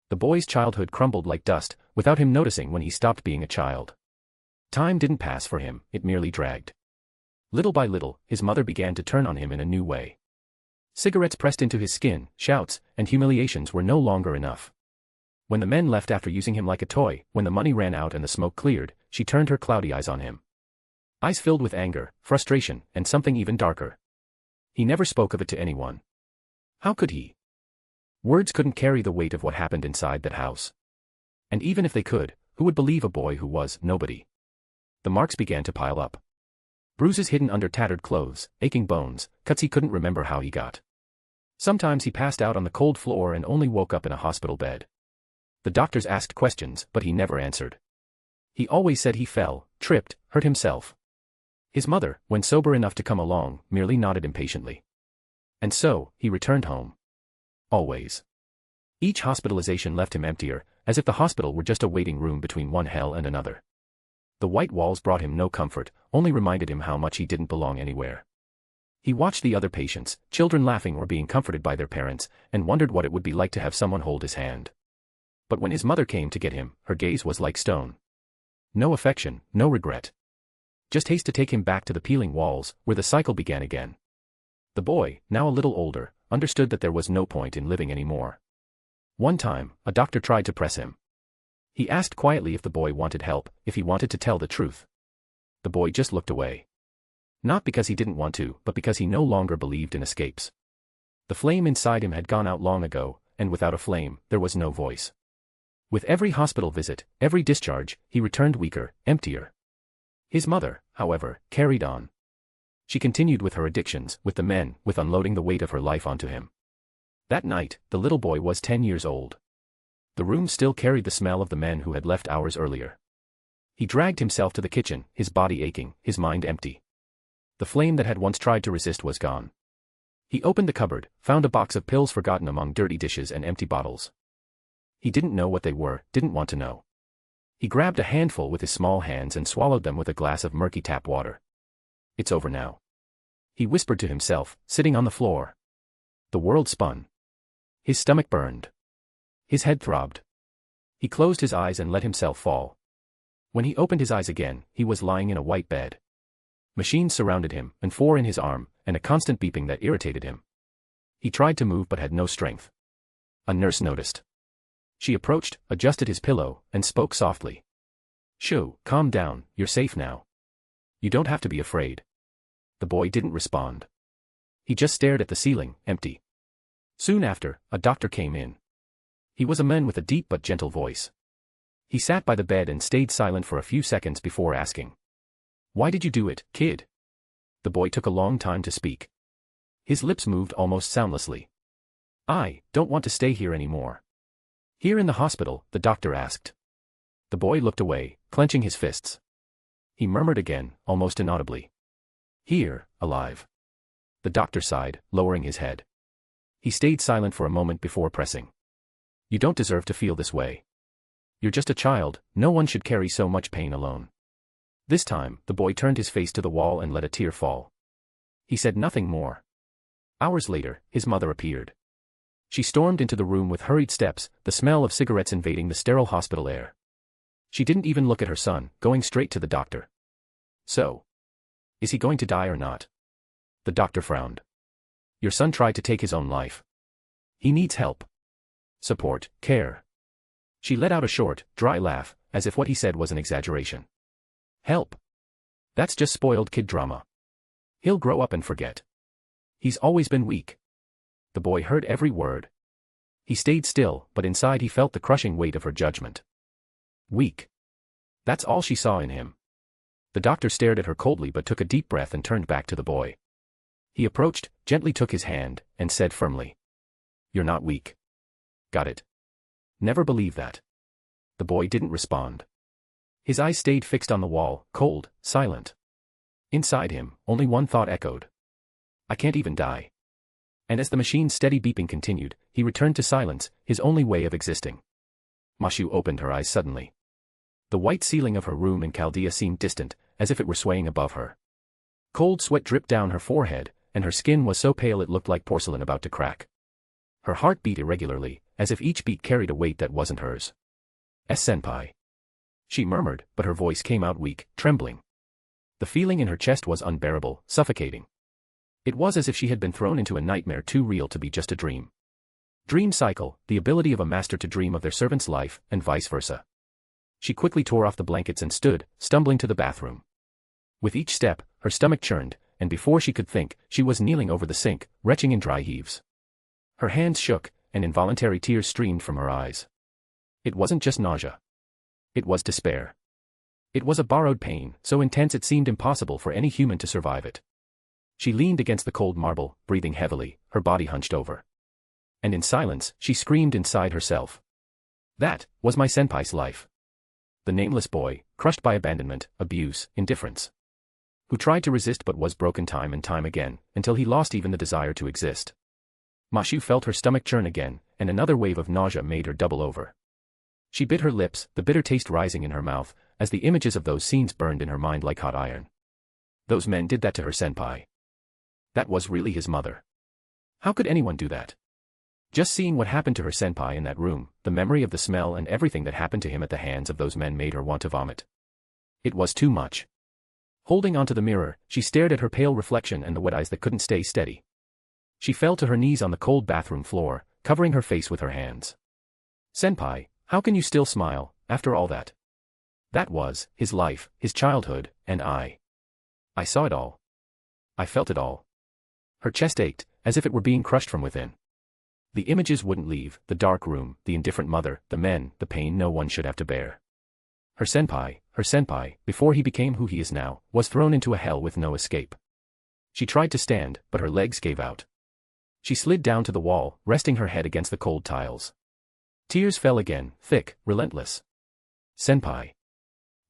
The boy's childhood crumbled like dust, without him noticing when he stopped being a child. Time didn't pass for him, it merely dragged. Little by little, his mother began to turn on him in a new way. Cigarettes pressed into his skin, shouts, and humiliations were no longer enough. When the men left after using him like a toy, when the money ran out and the smoke cleared, she turned her cloudy eyes on him. Eyes filled with anger, frustration, and something even darker. He never spoke of it to anyone. How could he? Words couldn't carry the weight of what happened inside that house. And even if they could, who would believe a boy who was nobody? The marks began to pile up. Bruises hidden under tattered clothes, aching bones, cuts he couldn't remember how he got. Sometimes he passed out on the cold floor and only woke up in a hospital bed. The doctors asked questions, but he never answered. He always said he fell, tripped, hurt himself. His mother, when sober enough to come along, merely nodded impatiently. And so, he returned home. Always. Each hospitalization left him emptier, as if the hospital were just a waiting room between one hell and another. The white walls brought him no comfort, only reminded him how much he didn't belong anywhere. He watched the other patients, children laughing or being comforted by their parents, and wondered what it would be like to have someone hold his hand. But when his mother came to get him, her gaze was like stone. No affection, no regret. Just haste to take him back to the peeling walls, where the cycle began again. The boy, now a little older, understood that there was no point in living anymore. One time, a doctor tried to press him. He asked quietly if the boy wanted help, if he wanted to tell the truth. The boy just looked away. Not because he didn't want to, but because he no longer believed in escapes. The flame inside him had gone out long ago, and without a flame, there was no voice. With every hospital visit, every discharge, he returned weaker, emptier. His mother, however, carried on. She continued with her addictions, with the men, with unloading the weight of her life onto him. That night, the little boy was 10 years old. The room still carried the smell of the men who had left hours earlier. He dragged himself to the kitchen, his body aching, his mind empty. The flame that had once tried to resist was gone. He opened the cupboard, found a box of pills forgotten among dirty dishes and empty bottles. He didn't know what they were, didn't want to know. He grabbed a handful with his small hands and swallowed them with a glass of murky tap water. It's over now. He whispered to himself, sitting on the floor. The world spun. His stomach burned. His head throbbed. He closed his eyes and let himself fall. When he opened his eyes again, he was lying in a white bed. Machines surrounded him, and 4 in his arm, and a constant beeping that irritated him. He tried to move but had no strength. A nurse noticed. She approached, adjusted his pillow, and spoke softly. "Shoo, calm down, you're safe now. You don't have to be afraid." The boy didn't respond. He just stared at the ceiling, empty. Soon after, a doctor came in. He was a man with a deep but gentle voice. He sat by the bed and stayed silent for a few seconds before asking, "Why did you do it, kid?" The boy took a long time to speak. His lips moved almost soundlessly. "I don't want to stay here anymore." "Here in the hospital?" the doctor asked. The boy looked away, clenching his fists. He murmured again, almost inaudibly. "Here, alive." The doctor sighed, lowering his head. He stayed silent for a moment before pressing. "You don't deserve to feel this way. You're just a child, no one should carry so much pain alone." This time, the boy turned his face to the wall and let a tear fall. He said nothing more. Hours later, his mother appeared. She stormed into the room with hurried steps, the smell of cigarettes invading the sterile hospital air. She didn't even look at her son, going straight to the doctor. "So, is he going to die or not?" The doctor frowned. "Your son tried to take his own life. He needs help. Support, care." She let out a short, dry laugh, as if what he said was an exaggeration. "Help? That's just spoiled kid drama. He'll grow up and forget. He's always been weak." The boy heard every word. He stayed still, but inside he felt the crushing weight of her judgment. Weak. That's all she saw in him. The doctor stared at her coldly but took a deep breath and turned back to the boy. He approached, gently took his hand, and said firmly. You're not weak. Got it? Never believe that. The boy didn't respond. His eyes stayed fixed on the wall, cold, silent. Inside him, only one thought echoed. I can't even die. And as the machine's steady beeping continued, he returned to silence, his only way of existing. Mashu opened her eyes suddenly. The white ceiling of her room in Chaldea seemed distant, as if it were swaying above her. Cold sweat dripped down her forehead, and her skin was so pale it looked like porcelain about to crack. Her heart beat irregularly, as if each beat carried a weight that wasn't hers. "Senpai." She murmured, but her voice came out weak, trembling. The feeling in her chest was unbearable, suffocating. It was as if she had been thrown into a nightmare too real to be just a dream. Dream cycle, the ability of a master to dream of their servant's life, and vice versa. She quickly tore off the blankets and stood, stumbling to the bathroom. With each step, her stomach churned, and before she could think, she was kneeling over the sink, retching in dry heaves. Her hands shook, and involuntary tears streamed from her eyes. It wasn't just nausea. It was despair. It was a borrowed pain, so intense it seemed impossible for any human to survive it. She leaned against the cold marble, breathing heavily, her body hunched over. And in silence, she screamed inside herself. That was my senpai's life. The nameless boy, crushed by abandonment, abuse, indifference. Who tried to resist but was broken time and time again, until he lost even the desire to exist. Mashu felt her stomach churn again, and another wave of nausea made her double over. She bit her lips, the bitter taste rising in her mouth, as the images of those scenes burned in her mind like hot iron. Those men did that to her senpai. That was really his mother. How could anyone do that? Just seeing what happened to her senpai in that room, the memory of the smell and everything that happened to him at the hands of those men made her want to vomit. It was too much. Holding onto the mirror, she stared at her pale reflection and the wet eyes that couldn't stay steady. She fell to her knees on the cold bathroom floor, covering her face with her hands. Senpai, how can you still smile, after all that? That was his life, his childhood, and I saw it all. I felt it all. Her chest ached, as if it were being crushed from within. The images wouldn't leave, the dark room, the indifferent mother, the men, the pain no one should have to bear. Her senpai, before he became who he is now, was thrown into a hell with no escape. She tried to stand, but her legs gave out. She slid down to the wall, resting her head against the cold tiles. Tears fell again, thick, relentless. Senpai.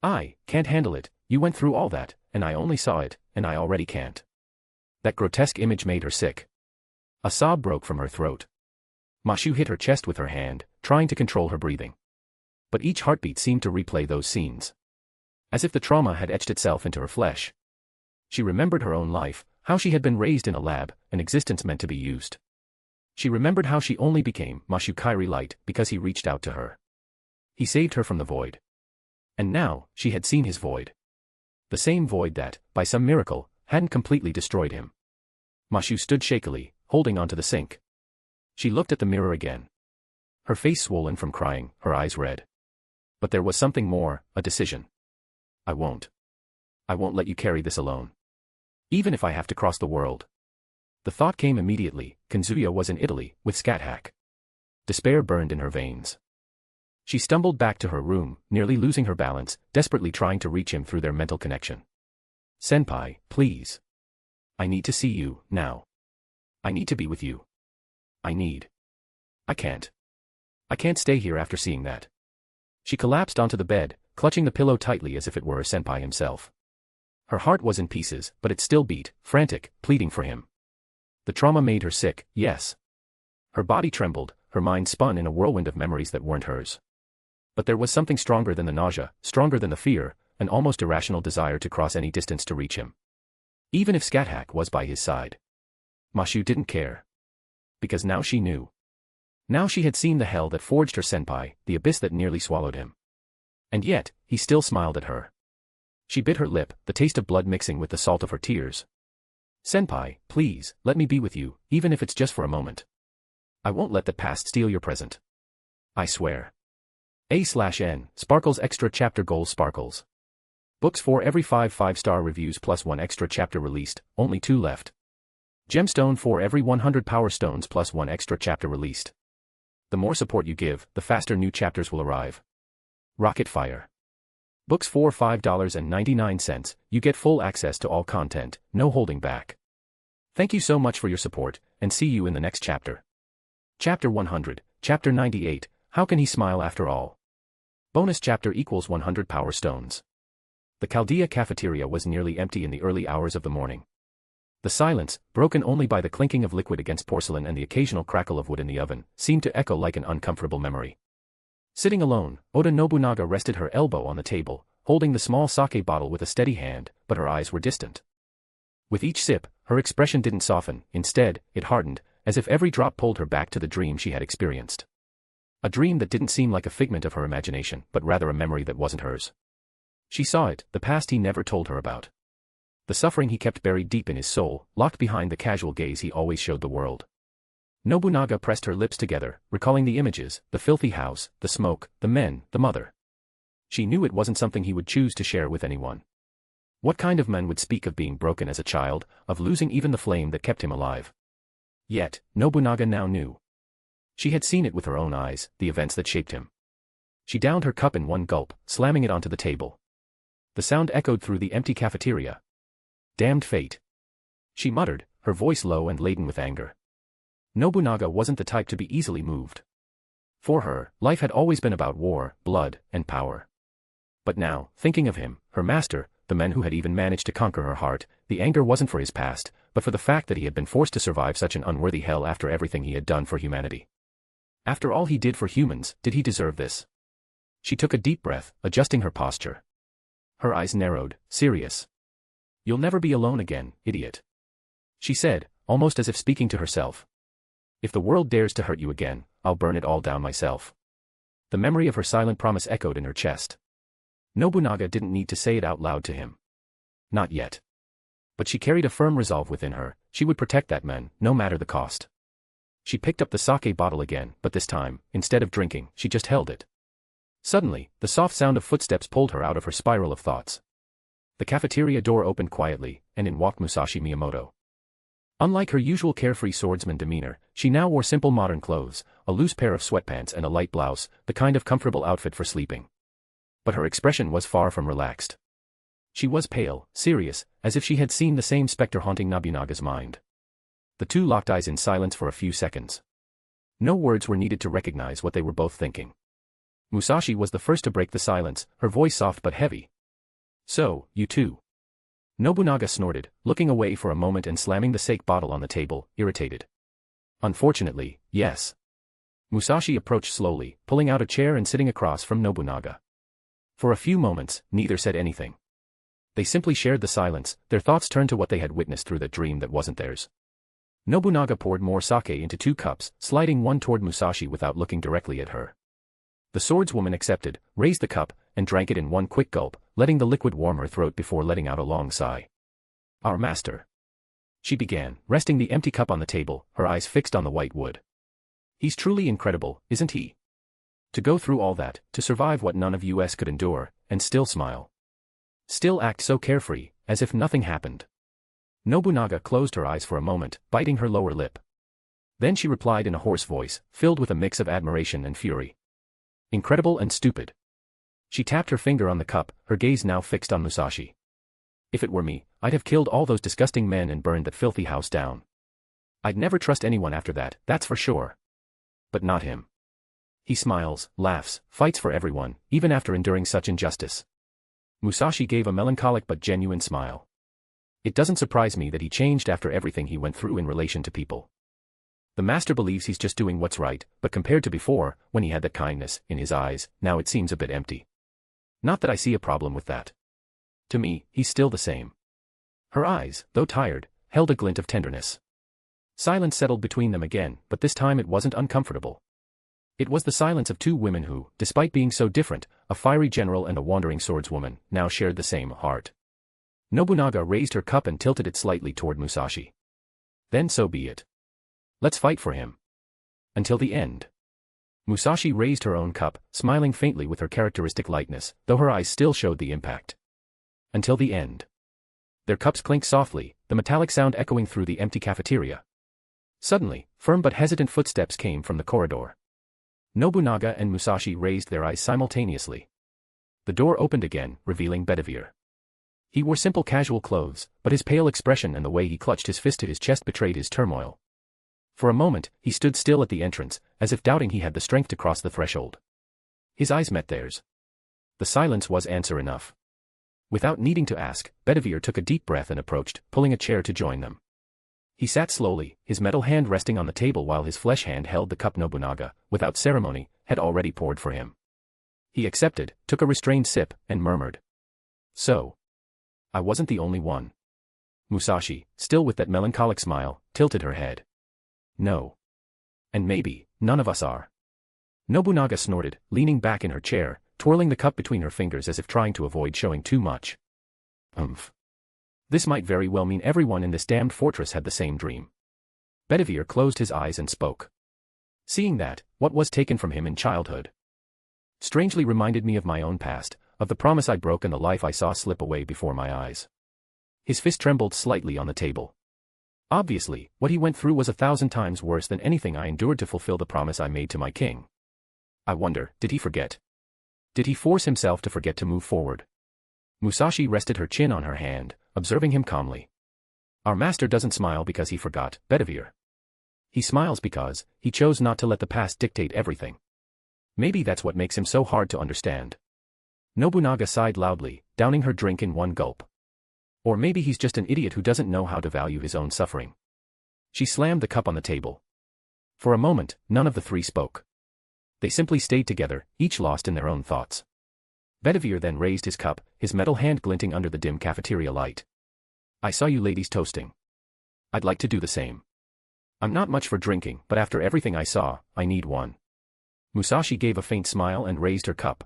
I can't handle it, you went through all that, and I only saw it, and I already can't. That grotesque image made her sick. A sob broke from her throat. Mashu hit her chest with her hand, trying to control her breathing. But each heartbeat seemed to replay those scenes. As if the trauma had etched itself into her flesh. She remembered her own life, how she had been raised in a lab, an existence meant to be used. She remembered how she only became Mashu Kairi Light because he reached out to her. He saved her from the void. And now, she had seen his void. The same void that, by some miracle, hadn't completely destroyed him. Mashu stood shakily, holding onto the sink. She looked at the mirror again. Her face swollen from crying, her eyes red. But there was something more, a decision. I won't let you carry this alone. Even if I have to cross the world. The thought came immediately, Kazuya was in Italy, with Scathach. Despair burned in her veins. She stumbled back to her room, nearly losing her balance, desperately trying to reach him through their mental connection. Senpai, please. I need to see you, now. I need to be with you. I can't stay here after seeing that. She collapsed onto the bed, clutching the pillow tightly as if it were her senpai himself. Her heart was in pieces, but it still beat, frantic, pleading for him. The trauma made her sick, yes. Her body trembled, her mind spun in a whirlwind of memories that weren't hers. But there was something stronger than the nausea, stronger than the fear, an almost irrational desire to cross any distance to reach him. Even if Scathach was by his side. Mashu didn't care. Because now she knew. Now she had seen the hell that forged her senpai, the abyss that nearly swallowed him. And yet, he still smiled at her. She bit her lip, the taste of blood mixing with the salt of her tears. Senpai, please, let me be with you, even if it's just for a moment. I won't let the past steal your present. I swear. A/N, Sparkles Extra Chapter Goals Sparkles. Books for every 5 5-star reviews plus 1 extra chapter released, only 2 left. Gemstone for every 100 Power Stones plus 1 extra chapter released. The more support you give, the faster new chapters will arrive. Rocket Fire. Books for $5.99, you get full access to all content, no holding back. Thank you so much for your support, and see you in the next chapter. Chapter 100, Chapter 98, How Can He Smile After All? Bonus chapter equals 100 power stones. The Chaldea cafeteria was nearly empty in the early hours of the morning. The silence, broken only by the clinking of liquid against porcelain and the occasional crackle of wood in the oven, seemed to echo like an uncomfortable memory. Sitting alone, Oda Nobunaga rested her elbow on the table, holding the small sake bottle with a steady hand, but her eyes were distant. With each sip, her expression didn't soften, instead, it hardened, as if every drop pulled her back to the dream she had experienced. A dream that didn't seem like a figment of her imagination, but rather a memory that wasn't hers. She saw it, the past he never told her about. The suffering he kept buried deep in his soul, locked behind the casual gaze he always showed the world. Nobunaga pressed her lips together, recalling the images, the filthy house, the smoke, the men, the mother. She knew it wasn't something he would choose to share with anyone. What kind of man would speak of being broken as a child, of losing even the flame that kept him alive? Yet, Nobunaga now knew. She had seen it with her own eyes, the events that shaped him. She downed her cup in one gulp, slamming it onto the table. The sound echoed through the empty cafeteria. Damned fate. She muttered, her voice low and laden with anger. Nobunaga wasn't the type to be easily moved. For her, life had always been about war, blood, and power. But now, thinking of him, her master, the man who had even managed to conquer her heart, the anger wasn't for his past, but for the fact that he had been forced to survive such an unworthy hell after everything he had done for humanity. After all he did for humans, did he deserve this? She took a deep breath, adjusting her posture. Her eyes narrowed, serious. "You'll never be alone again, idiot," she said, almost as if speaking to herself. "If the world dares to hurt you again, I'll burn it all down myself." The memory of her silent promise echoed in her chest. Nobunaga didn't need to say it out loud to him. Not yet. But she carried a firm resolve within her, she would protect that man, no matter the cost. She picked up the sake bottle again, but this time, instead of drinking, she just held it. Suddenly, the soft sound of footsteps pulled her out of her spiral of thoughts. The cafeteria door opened quietly, and in walked Musashi Miyamoto. Unlike her usual carefree swordsman demeanor, she now wore simple modern clothes, a loose pair of sweatpants and a light blouse, the kind of comfortable outfit for sleeping. But her expression was far from relaxed. She was pale, serious, as if she had seen the same specter haunting Nobunaga's mind. The two locked eyes in silence for a few seconds. No words were needed to recognize what they were both thinking. Musashi was the first to break the silence, her voice soft but heavy. "So, you two?" Nobunaga snorted, looking away for a moment and slamming the sake bottle on the table, irritated. "Unfortunately, yes." Musashi approached slowly, pulling out a chair and sitting across from Nobunaga. For a few moments, neither said anything. They simply shared the silence, their thoughts turned to what they had witnessed through the dream that wasn't theirs. Nobunaga poured more sake into 2 cups, sliding one toward Musashi without looking directly at her. The swordswoman accepted, raised the cup, and drank it in one quick gulp, letting the liquid warm her throat before letting out a long sigh. "Our master," she began, resting the empty cup on the table, her eyes fixed on the white wood. "He's truly incredible, isn't he? To go through all that, to survive what none of us could endure, and still smile. Still act so carefree, as if nothing happened." Nobunaga closed her eyes for a moment, biting her lower lip. Then she replied in a hoarse voice, filled with a mix of admiration and fury. "Incredible and stupid." She tapped her finger on the cup, her gaze now fixed on Musashi. "If it were me, I'd have killed all those disgusting men and burned that filthy house down. I'd never trust anyone after that, that's for sure. But not him. He smiles, laughs, fights for everyone, even after enduring such injustice." Musashi gave a melancholic but genuine smile. "It doesn't surprise me that he changed after everything he went through in relation to people. The master believes he's just doing what's right, but compared to before, when he had that kindness in his eyes, now it seems a bit empty. Not that I see a problem with that. To me, he's still the same." Her eyes, though tired, held a glint of tenderness. Silence settled between them again, but this time it wasn't uncomfortable. It was the silence of 2 women who, despite being so different, a fiery general and a wandering swordswoman, now shared the same heart. Nobunaga raised her cup and tilted it slightly toward Musashi. "Then so be it. Let's fight for him. Until the end." Musashi raised her own cup, smiling faintly with her characteristic lightness, though her eyes still showed the impact. "Until the end." Their cups clinked softly, the metallic sound echoing through the empty cafeteria. Suddenly, firm but hesitant footsteps came from the corridor. Nobunaga and Musashi raised their eyes simultaneously. The door opened again, revealing Bedivere. He wore simple casual clothes, but his pale expression and the way he clutched his fist to his chest betrayed his turmoil. For a moment, he stood still at the entrance, as if doubting he had the strength to cross the threshold. His eyes met theirs. The silence was answer enough. Without needing to ask, Bedivere took a deep breath and approached, pulling a chair to join them. He sat slowly, his metal hand resting on the table while his flesh hand held the cup Nobunaga, without ceremony, had already poured for him. He accepted, took a restrained sip, and murmured. So. I wasn't the only one. Musashi, still with that melancholic smile, tilted her head. No. And maybe, none of us are. Nobunaga snorted, leaning back in her chair, twirling the cup between her fingers as if trying to avoid showing too much. This might very well mean everyone in this damned fortress had the same dream. Bedivere closed his eyes and spoke. Seeing that, what was taken from him in childhood strangely reminded me of my own past, of the promise I broke and the life I saw slip away before my eyes. His fist trembled slightly on the table. Obviously, what he went through was 1,000 times worse than anything I endured to fulfill the promise I made to my king. I wonder, did he forget? Did he force himself to forget to move forward? Musashi rested her chin on her hand, observing him calmly. Our master doesn't smile because he forgot, Bedivere. He smiles because he chose not to let the past dictate everything. Maybe that's what makes him so hard to understand. Nobunaga sighed loudly, downing her drink in one gulp. Or maybe he's just an idiot who doesn't know how to value his own suffering. She slammed the cup on the table. For a moment, none of the three spoke. They simply stayed together, each lost in their own thoughts. Bedivere then raised his cup, his metal hand glinting under the dim cafeteria light. I saw you ladies toasting. I'd like to do the same. I'm not much for drinking, but after everything I saw, I need one. Musashi gave a faint smile and raised her cup.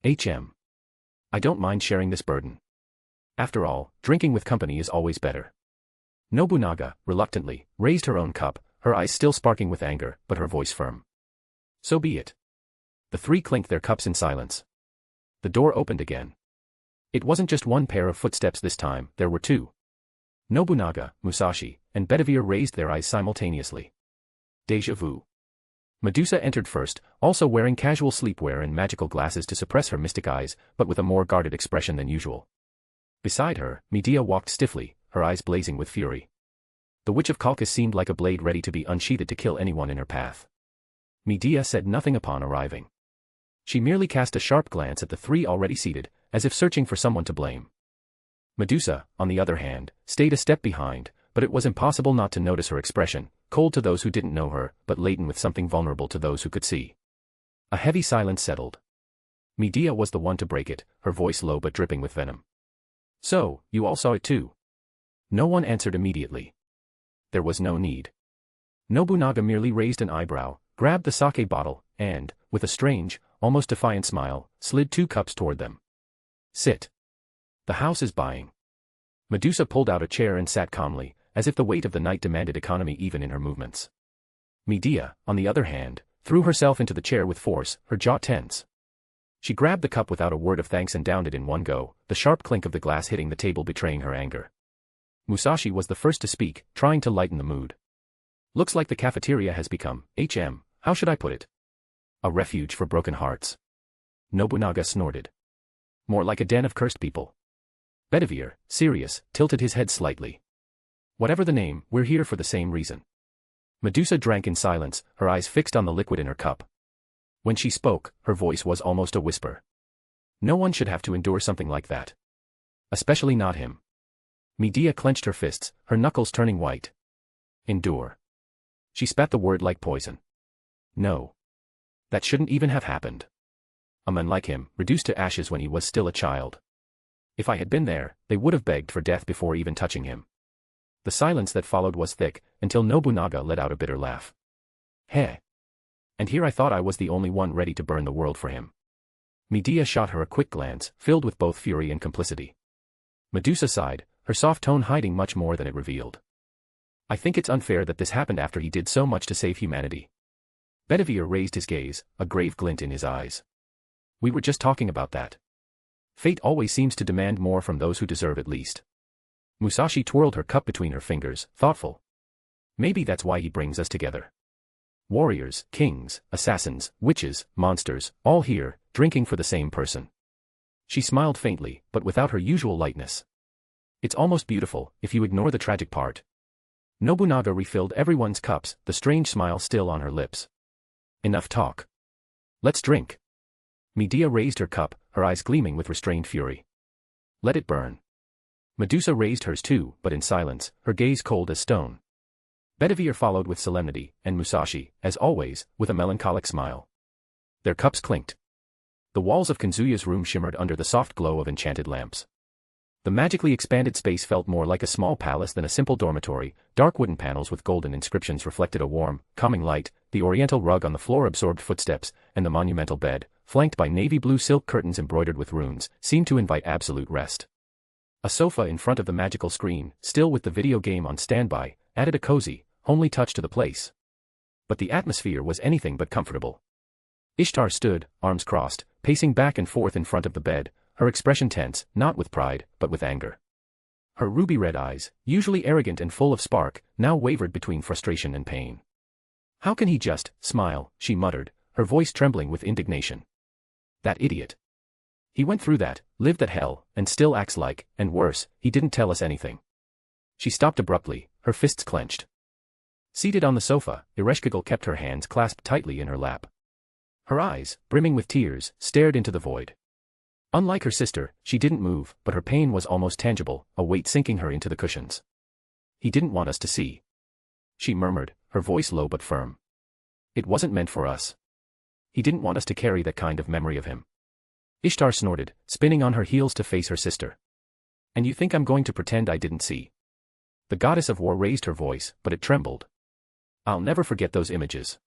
I don't mind sharing this burden. After all, drinking with company is always better. Nobunaga, reluctantly, raised her own cup, her eyes still sparking with anger, but her voice firm. So be it. The three clinked their cups in silence. The door opened again. It wasn't just one pair of footsteps this time, there were two. Nobunaga, Musashi, and Bedivere raised their eyes simultaneously. Déjà vu. Medusa entered first, also wearing casual sleepwear and magical glasses to suppress her mystic eyes, but with a more guarded expression than usual. Beside her, Medea walked stiffly, her eyes blazing with fury. The Witch of Kalkus seemed like a blade ready to be unsheathed to kill anyone in her path. Medea said nothing upon arriving. She merely cast a sharp glance at the three already seated, as if searching for someone to blame. Medusa, on the other hand, stayed a step behind, but it was impossible not to notice her expression, cold to those who didn't know her, but laden with something vulnerable to those who could see. A heavy silence settled. Medea was the one to break it, her voice low but dripping with venom. So, you all saw it too? No one answered immediately. There was no need. Nobunaga merely raised an eyebrow, grabbed the sake bottle, and, with a strange, almost defiant smile, slid 2 cups toward them. Sit. The house is buying. Medusa pulled out a chair and sat calmly, as if the weight of the night demanded economy even in her movements. Medea, on the other hand, threw herself into the chair with force, her jaw tense. She grabbed the cup without a word of thanks and downed it in one go, the sharp clink of the glass hitting the table betraying her anger. Musashi was the first to speak, trying to lighten the mood. Looks like the cafeteria has become, how should I put it? A refuge for broken hearts. Nobunaga snorted. More like a den of cursed people. Bedivere, serious, tilted his head slightly. Whatever the name, we're here for the same reason. Medusa drank in silence, her eyes fixed on the liquid in her cup. When she spoke, her voice was almost a whisper. No one should have to endure something like that. Especially not him. Medea clenched her fists, her knuckles turning white. Endure. She spat the word like poison. No. That shouldn't even have happened. A man like him, reduced to ashes when he was still a child. If I had been there, they would have begged for death before even touching him. The silence that followed was thick, until Nobunaga let out a bitter laugh. Heh. And here I thought I was the only one ready to burn the world for him. Medea shot her a quick glance, filled with both fury and complicity. Medusa sighed, her soft tone hiding much more than it revealed. I think it's unfair that this happened after he did so much to save humanity. Bedivere raised his gaze, a grave glint in his eyes. We were just talking about that. Fate always seems to demand more from those who deserve it least. Musashi twirled her cup between her fingers, thoughtful. Maybe that's why he brings us together. Warriors, kings, assassins, witches, monsters, all here, drinking for the same person. She smiled faintly, but without her usual lightness. It's almost beautiful, if you ignore the tragic part. Nobunaga refilled everyone's cups, the strange smile still on her lips. Enough talk. Let's drink. Medea raised her cup, her eyes gleaming with restrained fury. Let it burn. Medusa raised hers too, but in silence, her gaze cold as stone. Bedivere followed with solemnity, and Musashi, as always, with a melancholic smile. Their cups clinked. The walls of Kazuya's room shimmered under the soft glow of enchanted lamps. The magically expanded space felt more like a small palace than a simple dormitory. Dark wooden panels with golden inscriptions reflected a warm, calming light, the oriental rug on the floor absorbed footsteps, and the monumental bed, flanked by navy blue silk curtains embroidered with runes, seemed to invite absolute rest. A sofa in front of the magical screen, still with the video game on standby, added a cozy, homely touch to the place. But the atmosphere was anything but comfortable. Ishtar stood, arms crossed, pacing back and forth in front of the bed, her expression tense, not with pride, but with anger. Her ruby-red eyes, usually arrogant and full of spark, now wavered between frustration and pain. How can he just smile, she muttered, her voice trembling with indignation. That idiot. He went through that, lived that hell, and still acts like, and worse, he didn't tell us anything. She stopped abruptly, her fists clenched. Seated on the sofa, Ereshkigal kept her hands clasped tightly in her lap. Her eyes, brimming with tears, stared into the void. Unlike her sister, she didn't move, but her pain was almost tangible, a weight sinking her into the cushions. He didn't want us to see. She murmured, her voice low but firm. It wasn't meant for us. He didn't want us to carry that kind of memory of him. Ishtar snorted, spinning on her heels to face her sister. And you think I'm going to pretend I didn't see? The goddess of war raised her voice, but it trembled. I'll never forget those images.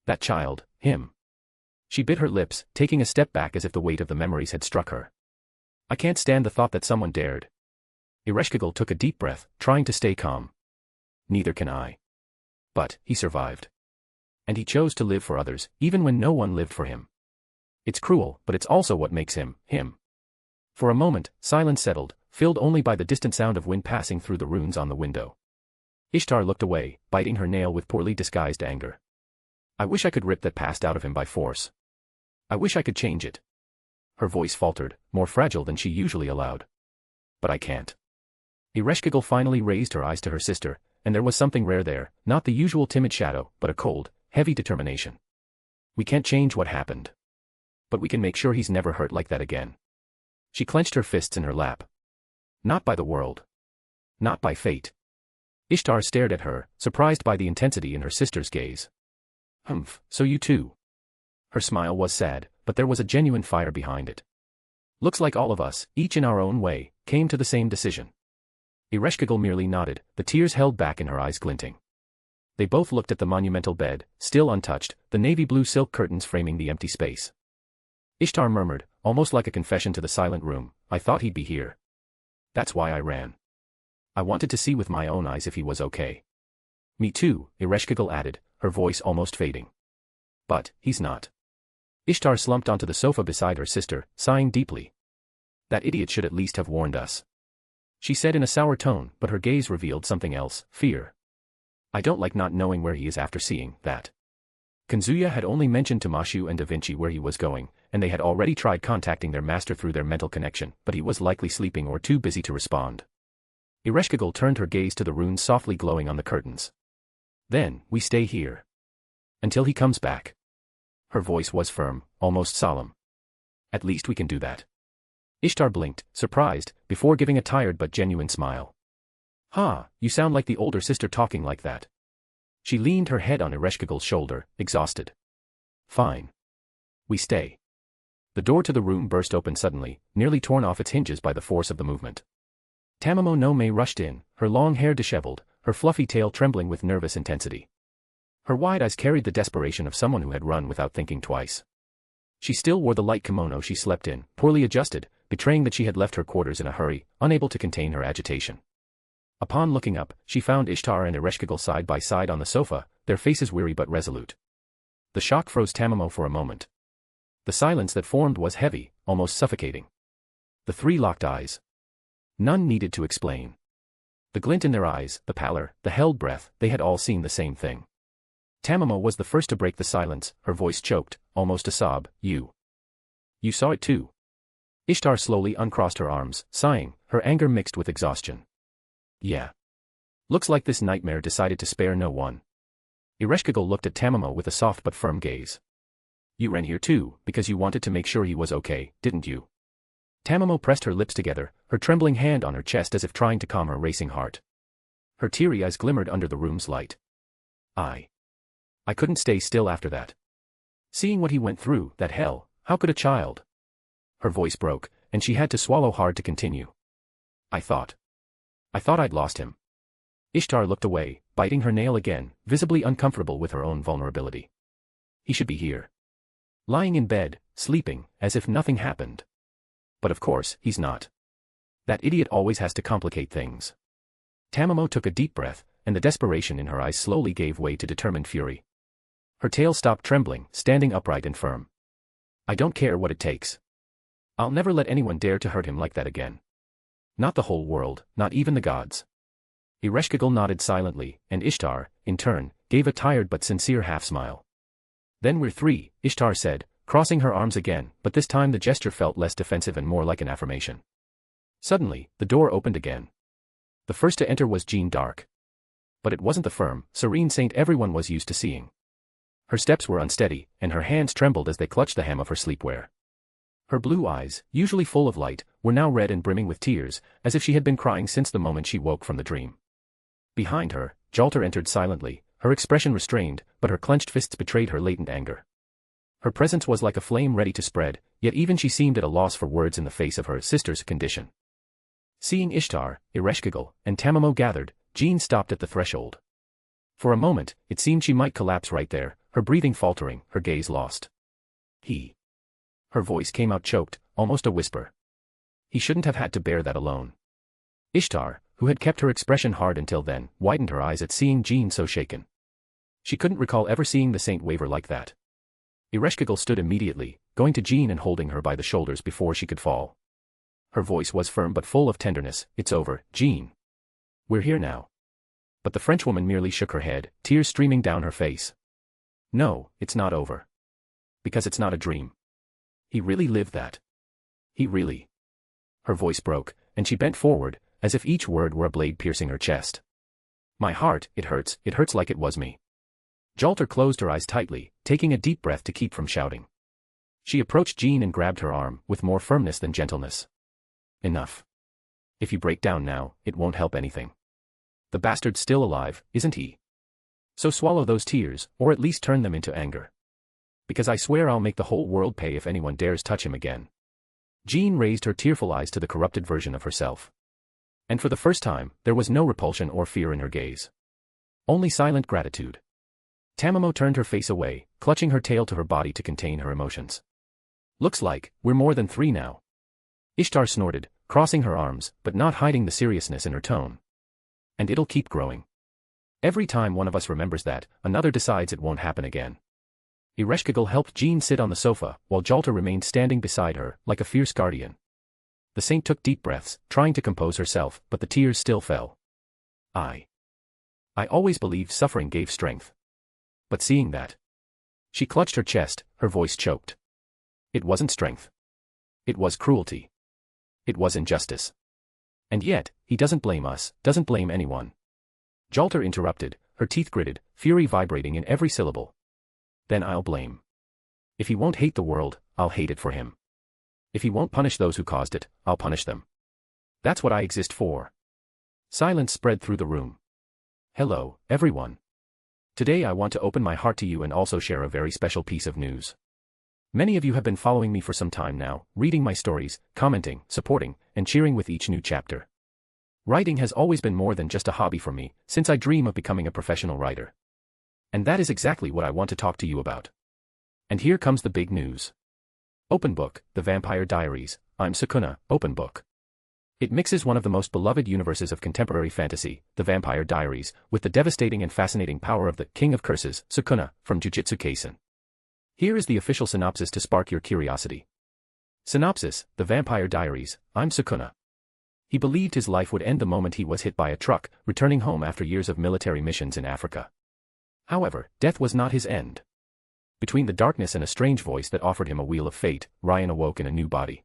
That child, him. She bit her lips, taking a step back as if the weight of the memories had struck her. I can't stand the thought that someone dared. Ereshkigal took a deep breath, trying to stay calm. Neither can I. But, he survived. And he chose to live for others, even when no one lived for him. It's cruel, but it's also what makes him, him. For a moment, silence settled, filled only by the distant sound of wind passing through the runes on the window. Ishtar looked away, biting her nail with poorly disguised anger. I wish I could rip that past out of him by force. I wish I could change it. Her voice faltered, more fragile than she usually allowed. But I can't. Ereshkigal finally raised her eyes to her sister, and there was something rare there, not the usual timid shadow, but a cold, heavy determination. We can't change what happened. But we can make sure he's never hurt like that again. She clenched her fists in her lap. Not by the world. Not by fate. Ishtar stared at her, surprised by the intensity in her sister's gaze. Humph, so you too. Her smile was sad, but there was a genuine fire behind it. Looks like all of us, each in our own way, came to the same decision. Ereshkigal merely nodded, the tears held back in her eyes glinting. They both looked at the monumental bed, still untouched, the navy blue silk curtains framing the empty space. Ishtar murmured, almost like a confession to the silent room, I thought he'd be here. That's why I ran. I wanted to see with my own eyes if he was okay. Me too, Ereshkigal added, her voice almost fading. But, he's not. Ishtar slumped onto the sofa beside her sister, sighing deeply. That idiot should at least have warned us. She said in a sour tone, but her gaze revealed something else, fear. I don't like not knowing where he is after seeing that. Kazuya had only mentioned to Mashu and Da Vinci where he was going, and they had already tried contacting their master through their mental connection, but he was likely sleeping or too busy to respond. Ereshkigal turned her gaze to the runes softly glowing on the curtains. Then, we stay here. Until he comes back. Her voice was firm, almost solemn. At least we can do that. Ishtar blinked, surprised, before giving a tired but genuine smile. You sound like the older sister talking like that. She leaned her head on Ereshkigal's shoulder, exhausted. Fine. We stay. The door to the room burst open suddenly, nearly torn off its hinges by the force of the movement. Tamamo no Mae rushed in, her long hair disheveled, her fluffy tail trembling with nervous intensity. Her wide eyes carried the desperation of someone who had run without thinking twice. She still wore the light kimono she slept in, poorly adjusted, betraying that she had left her quarters in a hurry, unable to contain her agitation. Upon looking up, she found Ishtar and Ereshkigal side by side on the sofa, their faces weary but resolute. The shock froze Tamamo for a moment. The silence that formed was heavy, almost suffocating. The three locked eyes. None needed to explain. The glint in their eyes, the pallor, the held breath, they had all seen the same thing. Tamamo was the first to break the silence, her voice choked, almost a sob. You saw it too. Ishtar slowly uncrossed her arms, sighing, her anger mixed with exhaustion. Yeah. Looks like this nightmare decided to spare no one. Ereshkigal looked at Tamamo with a soft but firm gaze. You ran here too, because you wanted to make sure he was okay, didn't you? Tamamo pressed her lips together, her trembling hand on her chest as if trying to calm her racing heart. Her teary eyes glimmered under the room's light. I couldn't stay still after that. Seeing what he went through, that hell, how could a child? Her voice broke, and she had to swallow hard to continue. I thought I'd lost him. Ishtar looked away, biting her nail again, visibly uncomfortable with her own vulnerability. He should be here. Lying in bed, sleeping, as if nothing happened. But of course, he's not. That idiot always has to complicate things. Tamamo took a deep breath, and the desperation in her eyes slowly gave way to determined fury. Her tail stopped trembling, standing upright and firm. I don't care what it takes. I'll never let anyone dare to hurt him like that again. Not the whole world, not even the gods. Ereshkigal nodded silently, and Ishtar, in turn, gave a tired but sincere half-smile. Then we're three, Ishtar said, crossing her arms again, but this time the gesture felt less defensive and more like an affirmation. Suddenly, the door opened again. The first to enter was Jean Dark. But it wasn't the firm, serene saint everyone was used to seeing. Her steps were unsteady, and her hands trembled as they clutched the hem of her sleepwear. Her blue eyes, usually full of light, were now red and brimming with tears, as if she had been crying since the moment she woke from the dream. Behind her, Jalter entered silently, her expression restrained, but her clenched fists betrayed her latent anger. Her presence was like a flame ready to spread, yet even she seemed at a loss for words in the face of her sister's condition. Seeing Ishtar, Ereshkigal, and Tamamo gathered, Jean stopped at the threshold. For a moment, it seemed she might collapse right there, her breathing faltering, her gaze lost. Her voice came out choked, almost a whisper. He shouldn't have had to bear that alone. Ishtar, who had kept her expression hard until then, widened her eyes at seeing Jean so shaken. She couldn't recall ever seeing the saint waver like that. Ereshkigal stood immediately, going to Jean and holding her by the shoulders before she could fall. Her voice was firm but full of tenderness. It's over, Jean. We're here now. But the Frenchwoman merely shook her head, tears streaming down her face. No, it's not over. Because it's not a dream. He really lived that. He really. Her voice broke, and she bent forward, as if each word were a blade piercing her chest. My heart, it hurts like it was me. Jalter closed her eyes tightly, taking a deep breath to keep from shouting. She approached Jean and grabbed her arm, with more firmness than gentleness. Enough. If you break down now, it won't help anything. The bastard's still alive, isn't he? So swallow those tears, or at least turn them into anger. Because I swear I'll make the whole world pay if anyone dares touch him again. Jean raised her tearful eyes to the corrupted version of herself. And for the first time, there was no repulsion or fear in her gaze. Only silent gratitude. Tamamo turned her face away, clutching her tail to her body to contain her emotions. Looks like, we're more than three now. Ishtar snorted, crossing her arms, but not hiding the seriousness in her tone. And it'll keep growing. Every time one of us remembers that, another decides it won't happen again. Ereshkigal helped Jean sit on the sofa, while Jalter remained standing beside her, like a fierce guardian. The saint took deep breaths, trying to compose herself, but the tears still fell. I always believed suffering gave strength. But seeing that. She clutched her chest, her voice choked. It wasn't strength. It was cruelty. It was injustice. And yet, he doesn't blame us, doesn't blame anyone. Jalter interrupted, her teeth gritted, fury vibrating in every syllable. Then I'll blame. If he won't hate the world, I'll hate it for him. If he won't punish those who caused it, I'll punish them. That's what I exist for. Silence spread through the room. Hello, everyone. Today I want to open my heart to you and also share a very special piece of news. Many of you have been following me for some time now, reading my stories, commenting, supporting, and cheering with each new chapter. Writing has always been more than just a hobby for me, since I dream of becoming a professional writer. And that is exactly what I want to talk to you about. And here comes the big news. Open Book, The Vampire Diaries, I'm Sukuna, Open Book. It mixes one of the most beloved universes of contemporary fantasy, The Vampire Diaries, with the devastating and fascinating power of the King of Curses, Sukuna, from Jujutsu Kaisen. Here is the official synopsis to spark your curiosity. Synopsis, The Vampire Diaries, I'm Sukuna. He believed his life would end the moment he was hit by a truck, returning home after years of military missions in Africa. However, death was not his end. Between the darkness and a strange voice that offered him a wheel of fate, Ryan awoke in a new body.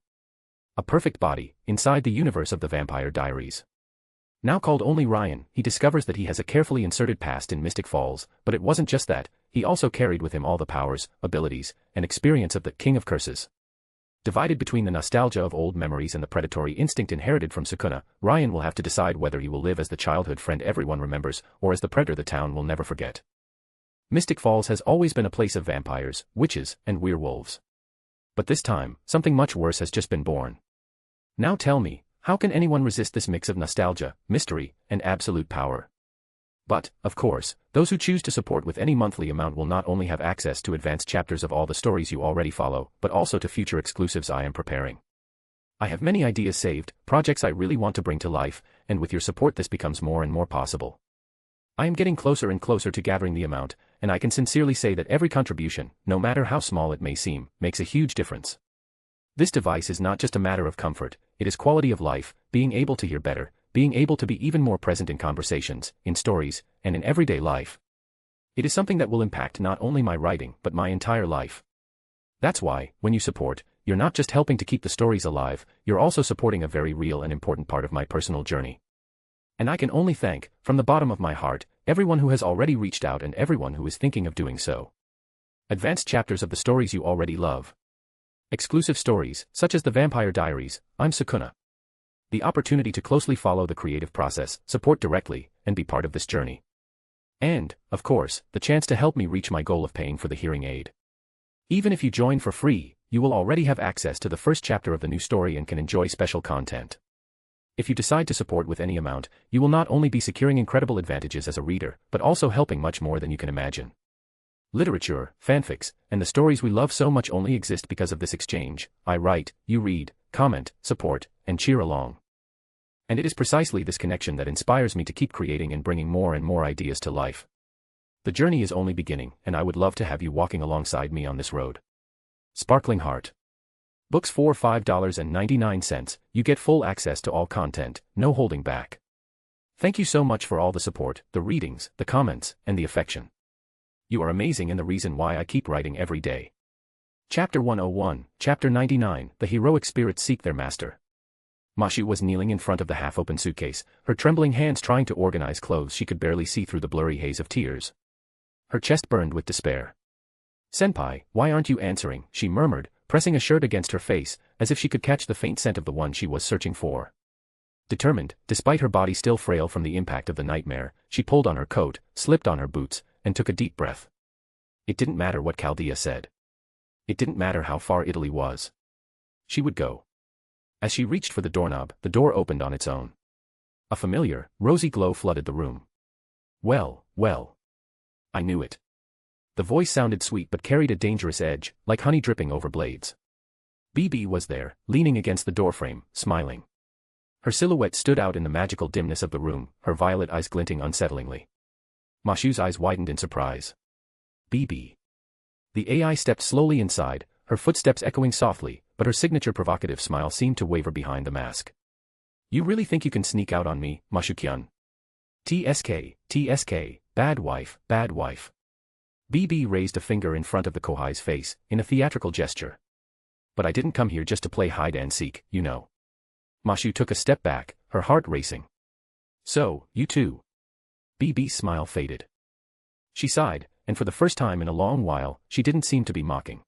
A perfect body, inside the universe of the Vampire Diaries. Now called only Ryan, he discovers that he has a carefully inserted past in Mystic Falls, but it wasn't just that, he also carried with him all the powers, abilities, and experience of the King of Curses. Divided between the nostalgia of old memories and the predatory instinct inherited from Sukuna, Ryan will have to decide whether he will live as the childhood friend everyone remembers, or as the predator the town will never forget. Mystic Falls has always been a place of vampires, witches, and werewolves. But this time, something much worse has just been born. Now tell me, how can anyone resist this mix of nostalgia, mystery, and absolute power? But, of course, those who choose to support with any monthly amount will not only have access to advanced chapters of all the stories you already follow, but also to future exclusives I am preparing. I have many ideas saved, projects I really want to bring to life, and with your support this becomes more and more possible. I am getting closer and closer to gathering the amount, and I can sincerely say that every contribution, no matter how small it may seem, makes a huge difference. This device is not just a matter of comfort, it is quality of life, being able to hear better, being able to be even more present in conversations, in stories, and in everyday life. It is something that will impact not only my writing but my entire life. That's why, when you support, you're not just helping to keep the stories alive, you're also supporting a very real and important part of my personal journey. And I can only thank, from the bottom of my heart, everyone who has already reached out and everyone who is thinking of doing so. Advanced chapters of the stories you already love. Exclusive stories, such as the Vampire Diaries, I'm Sukuna. The opportunity to closely follow the creative process, support directly, and be part of this journey. And, of course, the chance to help me reach my goal of paying for the hearing aid. Even if you join for free, you will already have access to the first chapter of the new story and can enjoy special content. If you decide to support with any amount, you will not only be securing incredible advantages as a reader, but also helping much more than you can imagine. Literature, fanfics, and the stories we love so much only exist because of this exchange. I write, you read, comment, support, and cheer along. And it is precisely this connection that inspires me to keep creating and bringing more and more ideas to life. The journey is only beginning, and I would love to have you walking alongside me on this road. Sparkling Heart. Books for $5.99, you get full access to all content, no holding back. Thank you so much for all the support, the readings, the comments, and the affection. You are amazing and the reason why I keep writing every day. Chapter 101, Chapter 99, The Heroic Spirits Seek Their Master. Mashu was kneeling in front of the half-open suitcase, her trembling hands trying to organize clothes she could barely see through the blurry haze of tears. Her chest burned with despair. "Senpai, why aren't you answering?" she murmured, pressing a shirt against her face, as if she could catch the faint scent of the one she was searching for. Determined, despite her body still frail from the impact of the nightmare, she pulled on her coat, slipped on her boots, and took a deep breath. It didn't matter what Chaldea said. It didn't matter how far Italy was. She would go. As she reached for the doorknob, the door opened on its own. A familiar, rosy glow flooded the room. Well. I knew it. The voice sounded sweet but carried a dangerous edge, like honey dripping over blades. BB was there, leaning against the doorframe, smiling. Her silhouette stood out in the magical dimness of the room, her violet eyes glinting unsettlingly. Mashu's eyes widened in surprise. BB. The AI stepped slowly inside, her footsteps echoing softly, but her signature provocative smile seemed to waver behind the mask. "You really think you can sneak out on me, Mashu-kyun? TSK, bad wife. BB raised a finger in front of the Kohai's face, in a theatrical gesture. "But I didn't come here just to play hide and seek, you know." Mashu took a step back, her heart racing. "So, you too." BB's smile faded. She sighed, and for the first time in a long while, she didn't seem to be mocking.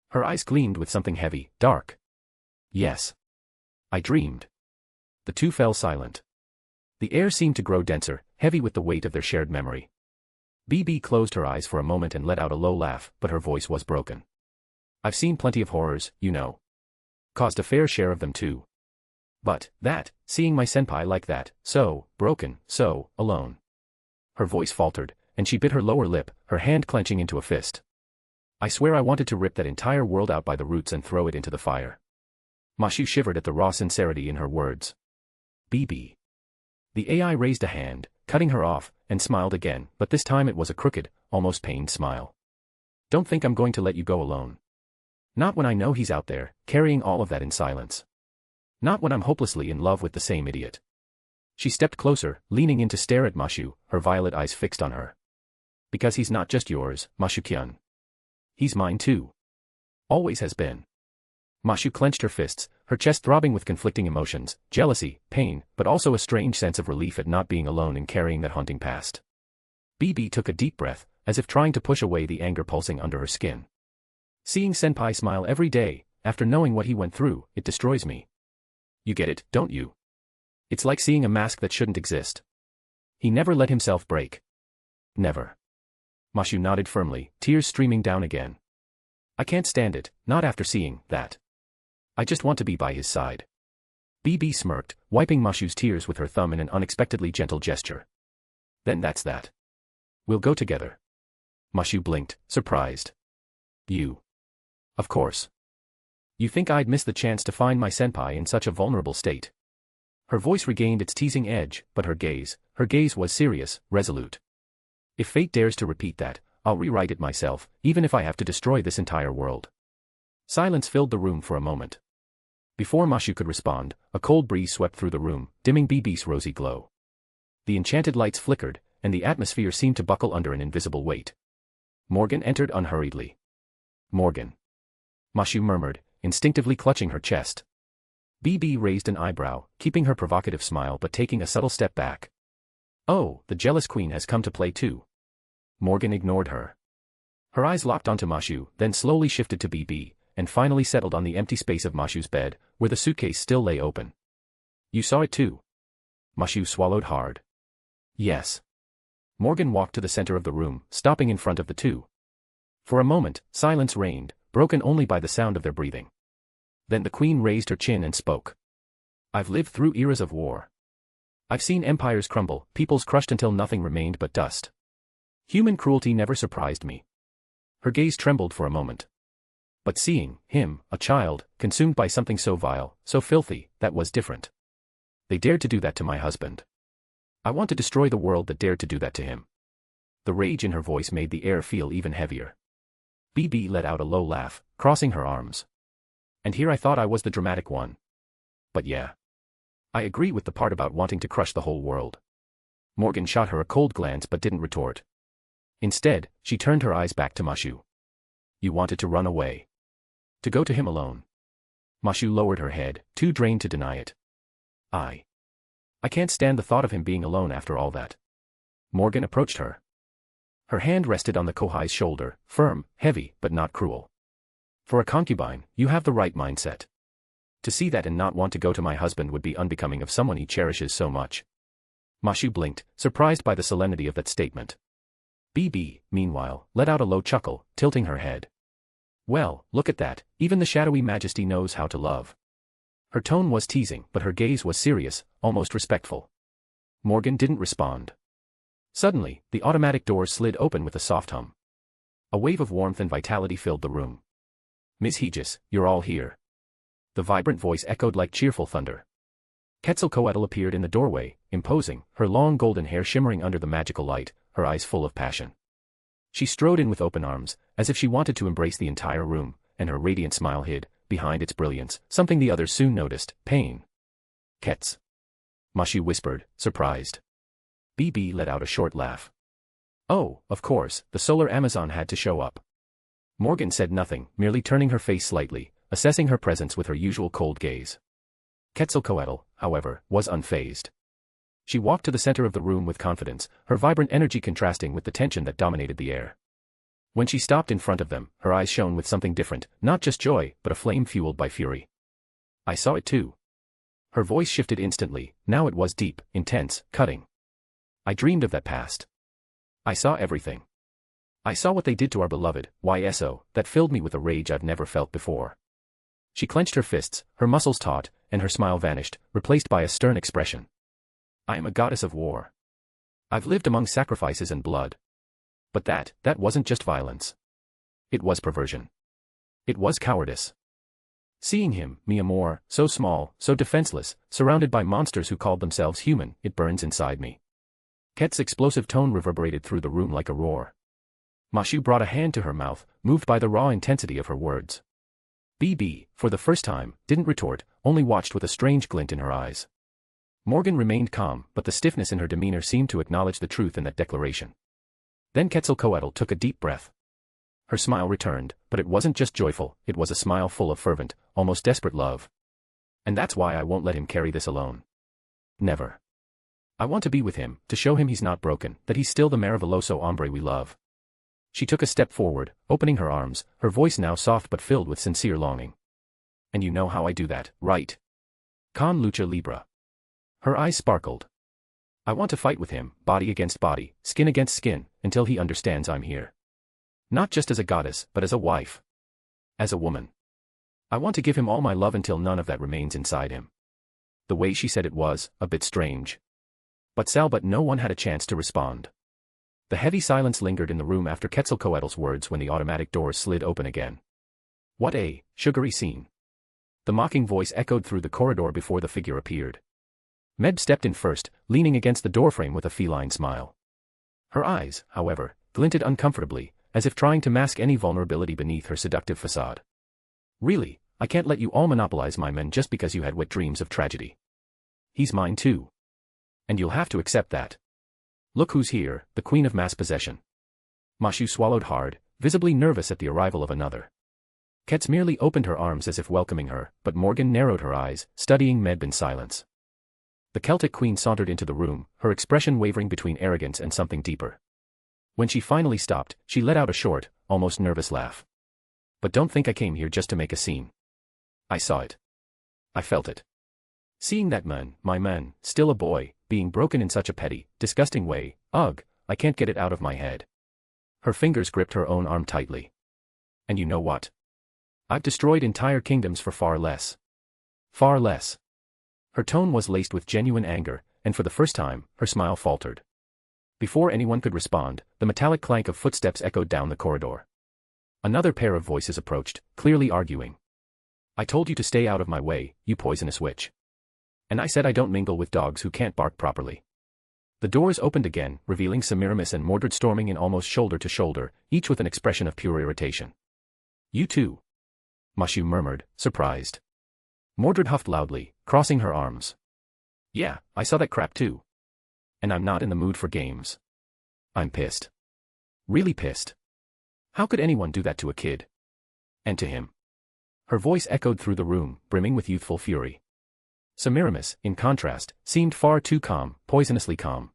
Her eyes gleamed with something heavy, dark. "Yes. I dreamed." The two fell silent. The air seemed to grow denser, heavy with the weight of their shared memory. BB closed her eyes for a moment and let out a low laugh, but her voice was broken. "I've seen plenty of horrors, you know. Caused a fair share of them too. But, seeing my senpai like that, so broken, so alone." Her voice faltered, and she bit her lower lip, her hand clenching into a fist. "I swear I wanted to rip that entire world out by the roots and throw it into the fire." Mashu shivered at the raw sincerity in her words. "BB." The AI raised a hand, cutting her off, and smiled again, but this time it was a crooked, almost pained smile. "Don't think I'm going to let you go alone. Not when I know he's out there, carrying all of that in silence. Not when I'm hopelessly in love with the same idiot." She stepped closer, leaning in to stare at Mashu, her violet eyes fixed on her. "Because he's not just yours, Mashu-kyun. He's mine too. Always has been." Mashu clenched her fists, her chest throbbing with conflicting emotions, jealousy, pain, but also a strange sense of relief at not being alone in carrying that haunting past. BB took a deep breath, as if trying to push away the anger pulsing under her skin. Seeing Senpai smile every day, after knowing what he went through, it destroys me. You get it, don't you? It's like seeing a mask that shouldn't exist. He never let himself break. Never. Mashu nodded firmly, tears streaming down again. I can't stand it, not after seeing that. I just want to be by his side. BB smirked, wiping Mashu's tears with her thumb in an unexpectedly gentle gesture. Then that's that. We'll go together. Mashu blinked, surprised. You. Of course. You think I'd miss the chance to find my senpai in such a vulnerable state? Her voice regained its teasing edge, but her gaze was serious, resolute. If fate dares to repeat that, I'll rewrite it myself, even if I have to destroy this entire world. Silence filled the room for a moment. Before Mashu could respond, a cold breeze swept through the room, dimming BB's rosy glow. The enchanted lights flickered, and the atmosphere seemed to buckle under an invisible weight. Morgan entered unhurriedly. Morgan. Mashu murmured, instinctively clutching her chest. BB raised an eyebrow, keeping her provocative smile but taking a subtle step back. Oh, the jealous queen has come to play too. Morgan ignored her. Her eyes locked onto Mashu, then slowly shifted to BB, and finally settled on the empty space of Mashu's bed, where the suitcase still lay open. You saw it too. Mashu swallowed hard. Yes. Morgan walked to the center of the room, stopping in front of the two. For a moment, silence reigned, broken only by the sound of their breathing. Then the queen raised her chin and spoke. I've lived through eras of war. I've seen empires crumble, peoples crushed until nothing remained but dust. Human cruelty never surprised me. Her gaze trembled for a moment. But seeing him, a child, consumed by something so vile, so filthy, that was different. They dared to do that to my husband. I want to destroy the world that dared to do that to him. The rage in her voice made the air feel even heavier. BB let out a low laugh, crossing her arms. And here I thought I was the dramatic one. But yeah. I agree with the part about wanting to crush the whole world. Morgan shot her a cold glance but didn't retort. Instead, she turned her eyes back to Mashu. You wanted to run away. To go to him alone. Mashu lowered her head, too drained to deny it. I can't stand the thought of him being alone after all that. Morgan approached her. Her hand rested on the Kuoh's shoulder, firm, heavy, but not cruel. For a concubine, you have the right mindset. To see that and not want to go to my husband would be unbecoming of someone he cherishes so much. Mashu blinked, surprised by the solemnity of that statement. BB, meanwhile, let out a low chuckle, tilting her head. Well, look at that, even the shadowy majesty knows how to love. Her tone was teasing, but her gaze was serious, almost respectful. Morgan didn't respond. Suddenly, the automatic doors slid open with a soft hum. A wave of warmth and vitality filled the room. Ms. Hegis, you're all here. The vibrant voice echoed like cheerful thunder. Quetzalcoatl appeared in the doorway, imposing, her long golden hair shimmering under the magical light, her eyes full of passion. She strode in with open arms, as if she wanted to embrace the entire room, and her radiant smile hid, behind its brilliance, something the others soon noticed, pain. Ketz. Mashu whispered, surprised. BB let out a short laugh. Oh, of course, the solar Amazon had to show up. Morgan said nothing, merely turning her face slightly, assessing her presence with her usual cold gaze. Quetzalcoatl, however, was unfazed. She walked to the center of the room with confidence, her vibrant energy contrasting with the tension that dominated the air. When she stopped in front of them, her eyes shone with something different, not just joy, but a flame fueled by fury. I saw it too. Her voice shifted instantly, now it was deep, intense, cutting. I dreamed of that past. I saw everything. I saw what they did to our beloved, YSO, that filled me with a rage I've never felt before. She clenched her fists, her muscles taut, and her smile vanished, replaced by a stern expression. I am a goddess of war. I've lived among sacrifices and blood. But that wasn't just violence. It was perversion. It was cowardice. Seeing him, mi amor, so small, so defenseless, surrounded by monsters who called themselves human, it burns inside me. Ket's explosive tone reverberated through the room like a roar. Mashu brought a hand to her mouth, moved by the raw intensity of her words. BB, for the first time, didn't retort, only watched with a strange glint in her eyes. Morgan remained calm, but the stiffness in her demeanor seemed to acknowledge the truth in that declaration. Then Quetzalcoatl took a deep breath. Her smile returned, but it wasn't just joyful, it was a smile full of fervent, almost desperate love. And that's why I won't let him carry this alone. Never. I want to be with him, to show him he's not broken, that he's still the maravilloso hombre we love. She took a step forward, opening her arms, her voice now soft but filled with sincere longing. And you know how I do that, right? Con lucha libre. Her eyes sparkled. I want to fight with him, body against body, skin against skin, until he understands I'm here. Not just as a goddess, but as a wife. As a woman. I want to give him all my love until none of that remains inside him. The way she said it was a bit strange. But no one had a chance to respond. The heavy silence lingered in the room after Quetzalcoatl's words when the automatic doors slid open again. What a sugary scene. The mocking voice echoed through the corridor before the figure appeared. Med stepped in first, leaning against the doorframe with a feline smile. Her eyes, however, glinted uncomfortably, as if trying to mask any vulnerability beneath her seductive facade. Really, I can't let you all monopolize my men just because you had wet dreams of tragedy. He's mine too. And you'll have to accept that. Look who's here, the queen of mass possession. Mashu swallowed hard, visibly nervous at the arrival of another. Ketz merely opened her arms as if welcoming her, but Morgan narrowed her eyes, studying Medb in silence. The Celtic queen sauntered into the room, her expression wavering between arrogance and something deeper. When she finally stopped, she let out a short, almost nervous laugh. But don't think I came here just to make a scene. I saw it. I felt it. Seeing that man, my man, still a boy, being broken in such a petty, disgusting way, ugh, I can't get it out of my head. Her fingers gripped her own arm tightly. And you know what? I've destroyed entire kingdoms for far less. Far less. Her tone was laced with genuine anger, and for the first time, her smile faltered. Before anyone could respond, the metallic clank of footsteps echoed down the corridor. Another pair of voices approached, clearly arguing. I told you to stay out of my way, you poisonous witch. And I said I don't mingle with dogs who can't bark properly. The doors opened again, revealing Semiramis and Mordred storming in almost shoulder to shoulder, each with an expression of pure irritation. You too? Mashu murmured, surprised. Mordred huffed loudly, crossing her arms. Yeah, I saw that crap too. And I'm not in the mood for games. I'm pissed. Really pissed. How could anyone do that to a kid? And to him? Her voice echoed through the room, brimming with youthful fury. Semiramis, in contrast, seemed far too calm, poisonously calm.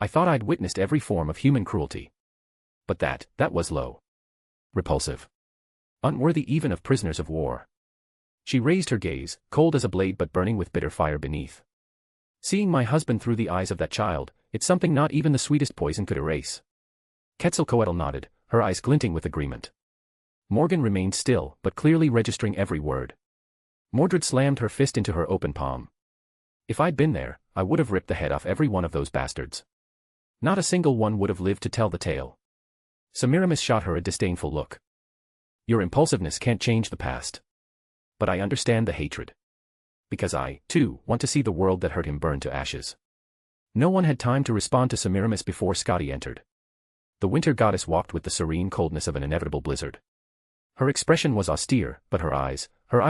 I thought I'd witnessed every form of human cruelty. But that was low. Repulsive. Unworthy even of prisoners of war. She raised her gaze, cold as a blade but burning with bitter fire beneath. Seeing my husband through the eyes of that child, it's something not even the sweetest poison could erase. Quetzalcoatl nodded, her eyes glinting with agreement. Morgan remained still, but clearly registering every word. Mordred slammed her fist into her open palm. If I'd been there, I would have ripped the head off every one of those bastards. Not a single one would have lived to tell the tale. Semiramis shot her a disdainful look. Your impulsiveness can't change the past. But I understand the hatred. Because I, too, want to see the world that hurt him burn to ashes. No one had time to respond to Semiramis before Scotty entered. The winter goddess walked with the serene coldness of an inevitable blizzard. Her expression was austere, but her eyes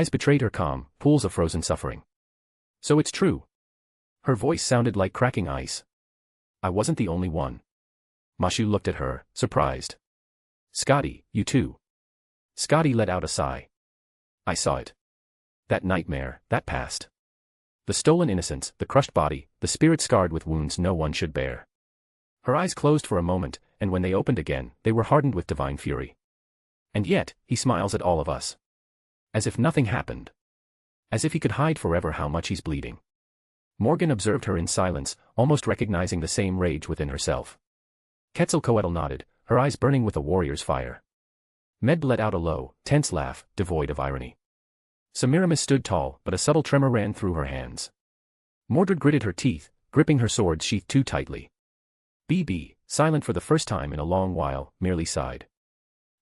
betrayed her calm, pools of frozen suffering. So it's true. Her voice sounded like cracking ice. I wasn't the only one. Mashu looked at her, surprised. Scotty, you too. Scotty let out a sigh. I saw it. That nightmare, that past. The stolen innocence, the crushed body, the spirit scarred with wounds no one should bear. Her eyes closed for a moment, and when they opened again, they were hardened with divine fury. And yet, he smiles at all of us. As if nothing happened. As if he could hide forever how much he's bleeding. Morgan observed her in silence, almost recognizing the same rage within herself. Quetzalcoatl nodded, her eyes burning with a warrior's fire. Med let out a low, tense laugh, devoid of irony. Semiramis stood tall, but a subtle tremor ran through her hands. Mordred gritted her teeth, gripping her sword sheathed too tightly. BB, silent for the first time in a long while, merely sighed.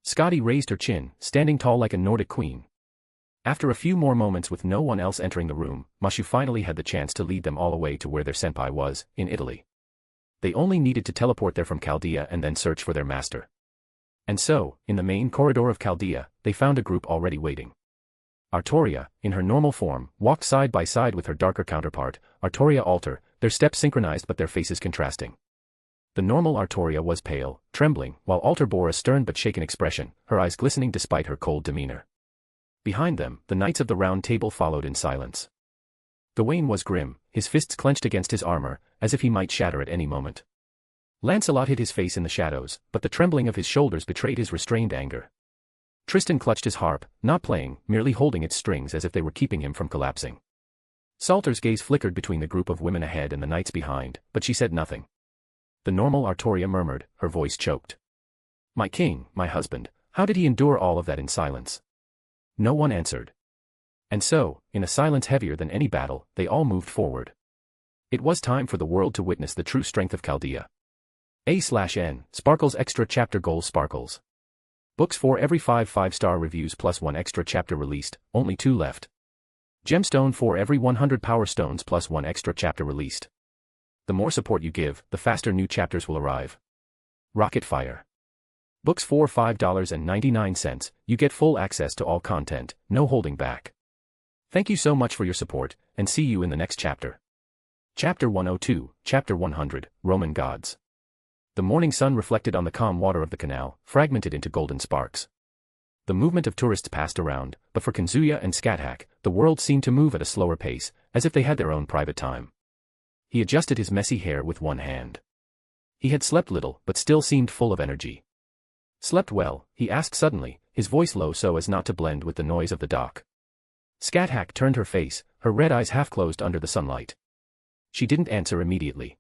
Scotty raised her chin, standing tall like a Nordic queen. After a few more moments with no one else entering the room, Mashu finally had the chance to lead them all away to where their senpai was, in Italy. They only needed to teleport there from Chaldea and then search for their master. And so, in the main corridor of Chaldea, they found a group already waiting. Artoria, in her normal form, walked side by side with her darker counterpart, Artoria Alter, their steps synchronized but their faces contrasting. The normal Artoria was pale, trembling, while Alter bore a stern but shaken expression, her eyes glistening despite her cold demeanor. Behind them, the Knights of the Round Table followed in silence. Gawain was grim, his fists clenched against his armor, as if he might shatter at any moment. Lancelot hid his face in the shadows, but the trembling of his shoulders betrayed his restrained anger. Tristan clutched his harp, not playing, merely holding its strings as if they were keeping him from collapsing. Salter's gaze flickered between the group of women ahead and the knights behind, but she said nothing. The normal Artoria murmured, her voice choked. "My king, my husband, how did he endure all of that in silence?" No one answered. And so, in a silence heavier than any battle, they all moved forward. It was time for the world to witness the true strength of Chaldea. A/N, Sparkles Extra Chapter Goals Sparkles. Books for every 5 5-star reviews plus 1 extra chapter released, only 2 left. Gemstone for every 100 power stones plus 1 extra chapter released. The more support you give, the faster new chapters will arrive. Rocket Fire. Books for $5.99, you get full access to all content, no holding back. Thank you so much for your support, and see you in the next chapter. Chapter 102, Chapter 100, Roman Gods. The morning sun reflected on the calm water of the canal, fragmented into golden sparks. The movement of tourists passed around, but for Kazuya and Scathach, the world seemed to move at a slower pace, as if they had their own private time. He adjusted his messy hair with one hand. He had slept little, but still seemed full of energy. "Slept well?" he asked suddenly, his voice low so as not to blend with the noise of the dock. Scathach turned her face, her red eyes half closed under the sunlight. She didn't answer immediately.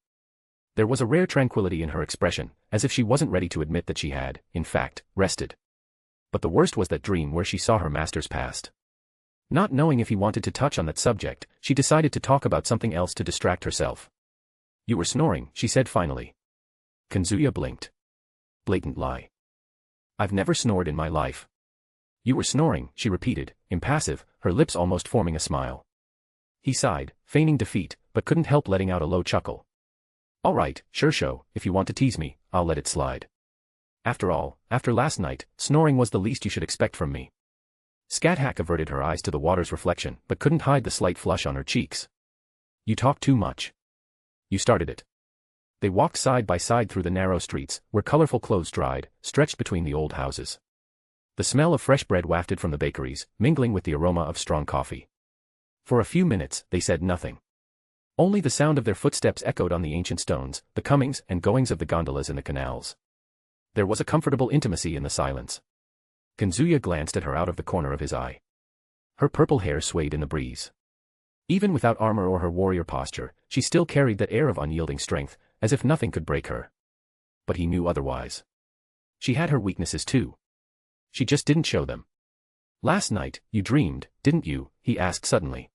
There was a rare tranquility in her expression, as if she wasn't ready to admit that she had, in fact, rested. But the worst was that dream where she saw her master's past. Not knowing if he wanted to touch on that subject, she decided to talk about something else to distract herself. "You were snoring," she said finally. Kazuya blinked. "Blatant lie. I've never snored in my life." "You were snoring," she repeated, impassive, her lips almost forming a smile. He sighed, feigning defeat, but couldn't help letting out a low chuckle. "All right, sure show, if you want to tease me, I'll let it slide. After all, after last night, snoring was the least you should expect from me." Scathach averted her eyes to the water's reflection, but couldn't hide the slight flush on her cheeks. "You talk too much. You started it." They walked side by side through the narrow streets, where colorful clothes dried, stretched between the old houses. The smell of fresh bread wafted from the bakeries, mingling with the aroma of strong coffee. For a few minutes, they said nothing. Only the sound of their footsteps echoed on the ancient stones, the comings and goings of the gondolas in the canals. There was a comfortable intimacy in the silence. Kazuya glanced at her out of the corner of his eye. Her purple hair swayed in the breeze. Even without armor or her warrior posture, she still carried that air of unyielding strength, as if nothing could break her. But he knew otherwise. She had her weaknesses too. She just didn't show them. "Last night, you dreamed, didn't you?" he asked suddenly.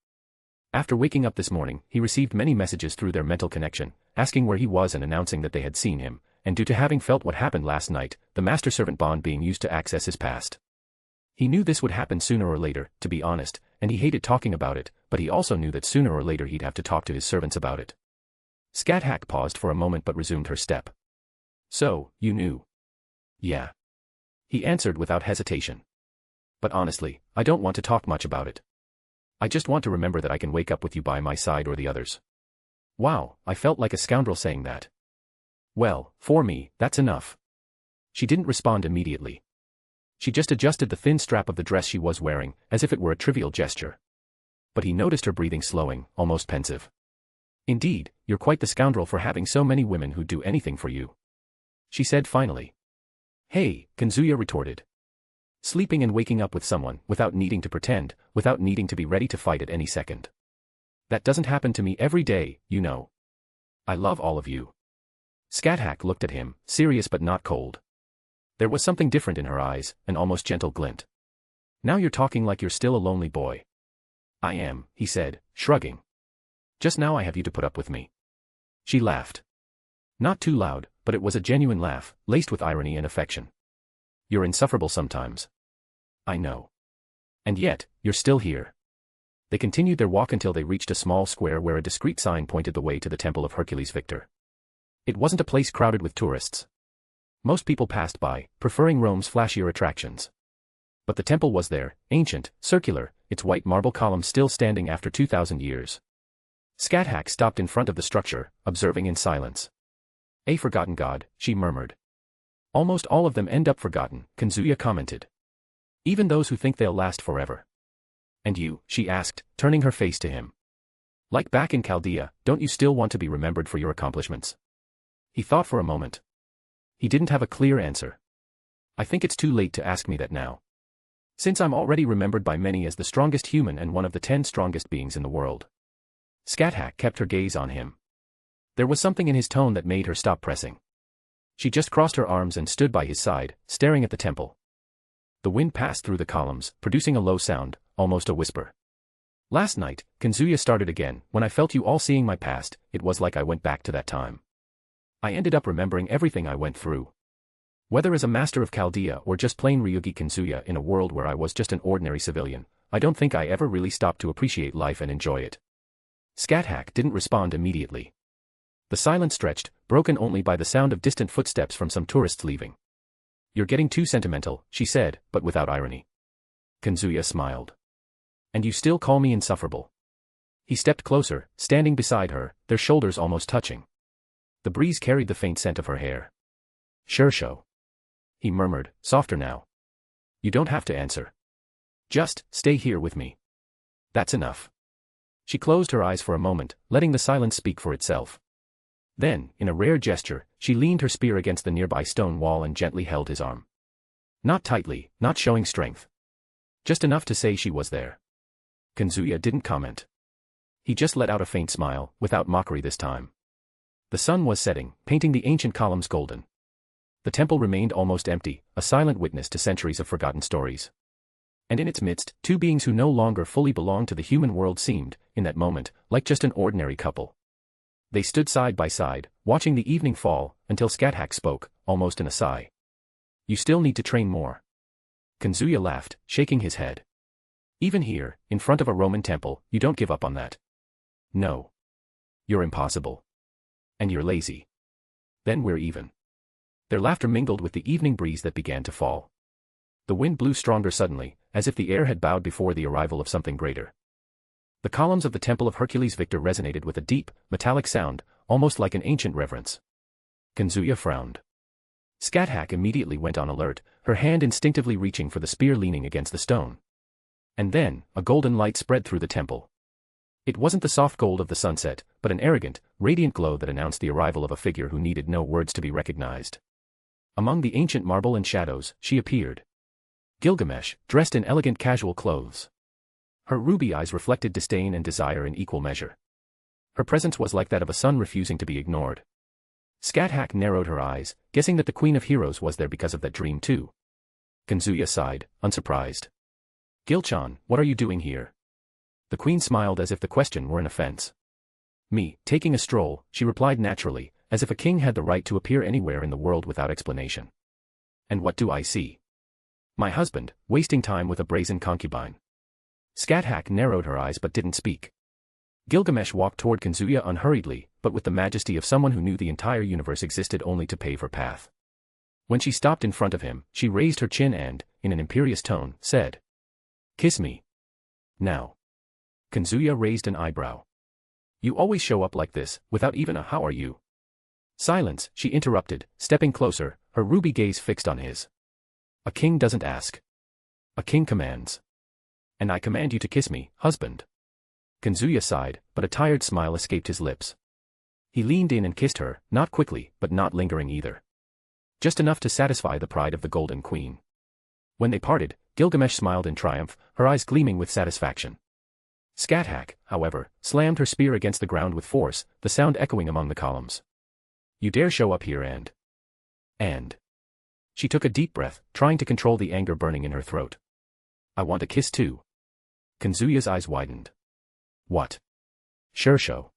After waking up this morning, he received many messages through their mental connection, asking where he was and announcing that they had seen him, and due to having felt what happened last night, the master-servant bond being used to access his past. He knew this would happen sooner or later, to be honest, and he hated talking about it, but he also knew that sooner or later he'd have to talk to his servants about it. Scathach paused for a moment but resumed her step. "So, you knew?" "Yeah." He answered without hesitation. "But honestly, I don't want to talk much about it. I just want to remember that I can wake up with you by my side or the others." Wow, I felt like a scoundrel saying that. "Well, for me, that's enough." She didn't respond immediately. She just adjusted the thin strap of the dress she was wearing, as if it were a trivial gesture. But he noticed her breathing slowing, almost pensive. "Indeed, you're quite the scoundrel for having so many women who'd do anything for you," she said finally. "Hey," Kazuya retorted. "Sleeping and waking up with someone, without needing to pretend, without needing to be ready to fight at any second. That doesn't happen to me every day, you know. I love all of you." Scathach looked at him, serious but not cold. There was something different in her eyes, an almost gentle glint. "Now you're talking like you're still a lonely boy." "I am," he said, shrugging. "Just now I have you to put up with me." She laughed. Not too loud, but it was a genuine laugh, laced with irony and affection. "You're insufferable sometimes." "I know. And yet, you're still here." They continued their walk until they reached a small square where a discreet sign pointed the way to the Temple of Hercules Victor. It wasn't a place crowded with tourists. Most people passed by, preferring Rome's flashier attractions. But the temple was there, ancient, circular, its white marble columns still standing after 2,000 years. Scathach stopped in front of the structure, observing in silence. "A forgotten god," she murmured. "Almost all of them end up forgotten," Kazuya commented. "Even those who think they'll last forever." And you, she asked, turning her face to him. Like back in Chaldea, don't you still want to be remembered for your accomplishments? He thought for a moment. He didn't have a clear answer. I think it's too late to ask me that now. Since I'm already remembered by many as the strongest human and one of the 10 strongest beings in the world. Scathach kept her gaze on him. There was something in his tone that made her stop pressing. She just crossed her arms and stood by his side, staring at the temple. The wind passed through the columns, producing a low sound, almost a whisper. Last night, Kazuya started again. When I felt you all seeing my past, it was like I went back to that time. I ended up remembering everything I went through. Whether as a master of Chaldea or just plain Ryougi Kazuya in a world where I was just an ordinary civilian, I don't think I ever really stopped to appreciate life and enjoy it. Scathach didn't respond immediately. The silence stretched, broken only by the sound of distant footsteps from some tourists leaving. You're getting too sentimental, she said, but without irony. Kazuya smiled. And you still call me insufferable. He stepped closer, standing beside her, their shoulders almost touching. The breeze carried the faint scent of her hair. Shursho. He murmured, softer now. You don't have to answer. Just, stay here with me. That's enough. She closed her eyes for a moment, letting the silence speak for itself. Then, in a rare gesture, she leaned her spear against the nearby stone wall and gently held his arm. Not tightly, not showing strength. Just enough to say she was there. Kazuya didn't comment. He just let out a faint smile, without mockery this time. The sun was setting, painting the ancient columns golden. The temple remained almost empty, a silent witness to centuries of forgotten stories. And in its midst, 2 beings who no longer fully belonged to the human world seemed, in that moment, like just an ordinary couple. They stood side by side, watching the evening fall, until Scathach spoke, almost in a sigh. You still need to train more. Kazuya laughed, shaking his head. Even here, in front of a Roman temple, you don't give up on that. No. You're impossible. And you're lazy. Then we're even. Their laughter mingled with the evening breeze that began to fall. The wind blew stronger suddenly, as if the air had bowed before the arrival of something greater. The columns of the Temple of Hercules Victor resonated with a deep, metallic sound, almost like an ancient reverence. Kazuya frowned. Scathach immediately went on alert, her hand instinctively reaching for the spear leaning against the stone. And then, a golden light spread through the temple. It wasn't the soft gold of the sunset, but an arrogant, radiant glow that announced the arrival of a figure who needed no words to be recognized. Among the ancient marble and shadows, she appeared. Gilgamesh, dressed in elegant casual clothes. Her ruby eyes reflected disdain and desire in equal measure. Her presence was like that of a sun refusing to be ignored. Scathach narrowed her eyes, guessing that the Queen of Heroes was there because of that dream too. Kazuya sighed, unsurprised. Gilchan, what are you doing here? The Queen smiled as if the question were an offense. Me, taking a stroll, she replied naturally, as if a king had the right to appear anywhere in the world without explanation. And what do I see? My husband, wasting time with a brazen concubine. Scathach narrowed her eyes but didn't speak. Gilgamesh walked toward Kazuya unhurriedly, but with the majesty of someone who knew the entire universe existed only to pave her path. When she stopped in front of him, she raised her chin and, in an imperious tone, said, "Kiss me. Now." Kazuya raised an eyebrow. "You always show up like this, without even a how are you?" Silence, she interrupted, stepping closer, her ruby gaze fixed on his. "A king doesn't ask. A king commands. And I command you to kiss me, husband." Kazuya sighed, but a tired smile escaped his lips. He leaned in and kissed her, not quickly, but not lingering either. Just enough to satisfy the pride of the Golden Queen. When they parted, Gilgamesh smiled in triumph, her eyes gleaming with satisfaction. Scathach, however, slammed her spear against the ground with force, the sound echoing among the columns. "You dare show up here and..." She took a deep breath, trying to control the anger burning in her throat. "I want a kiss too." Kazuya's eyes widened. "What? Shursho."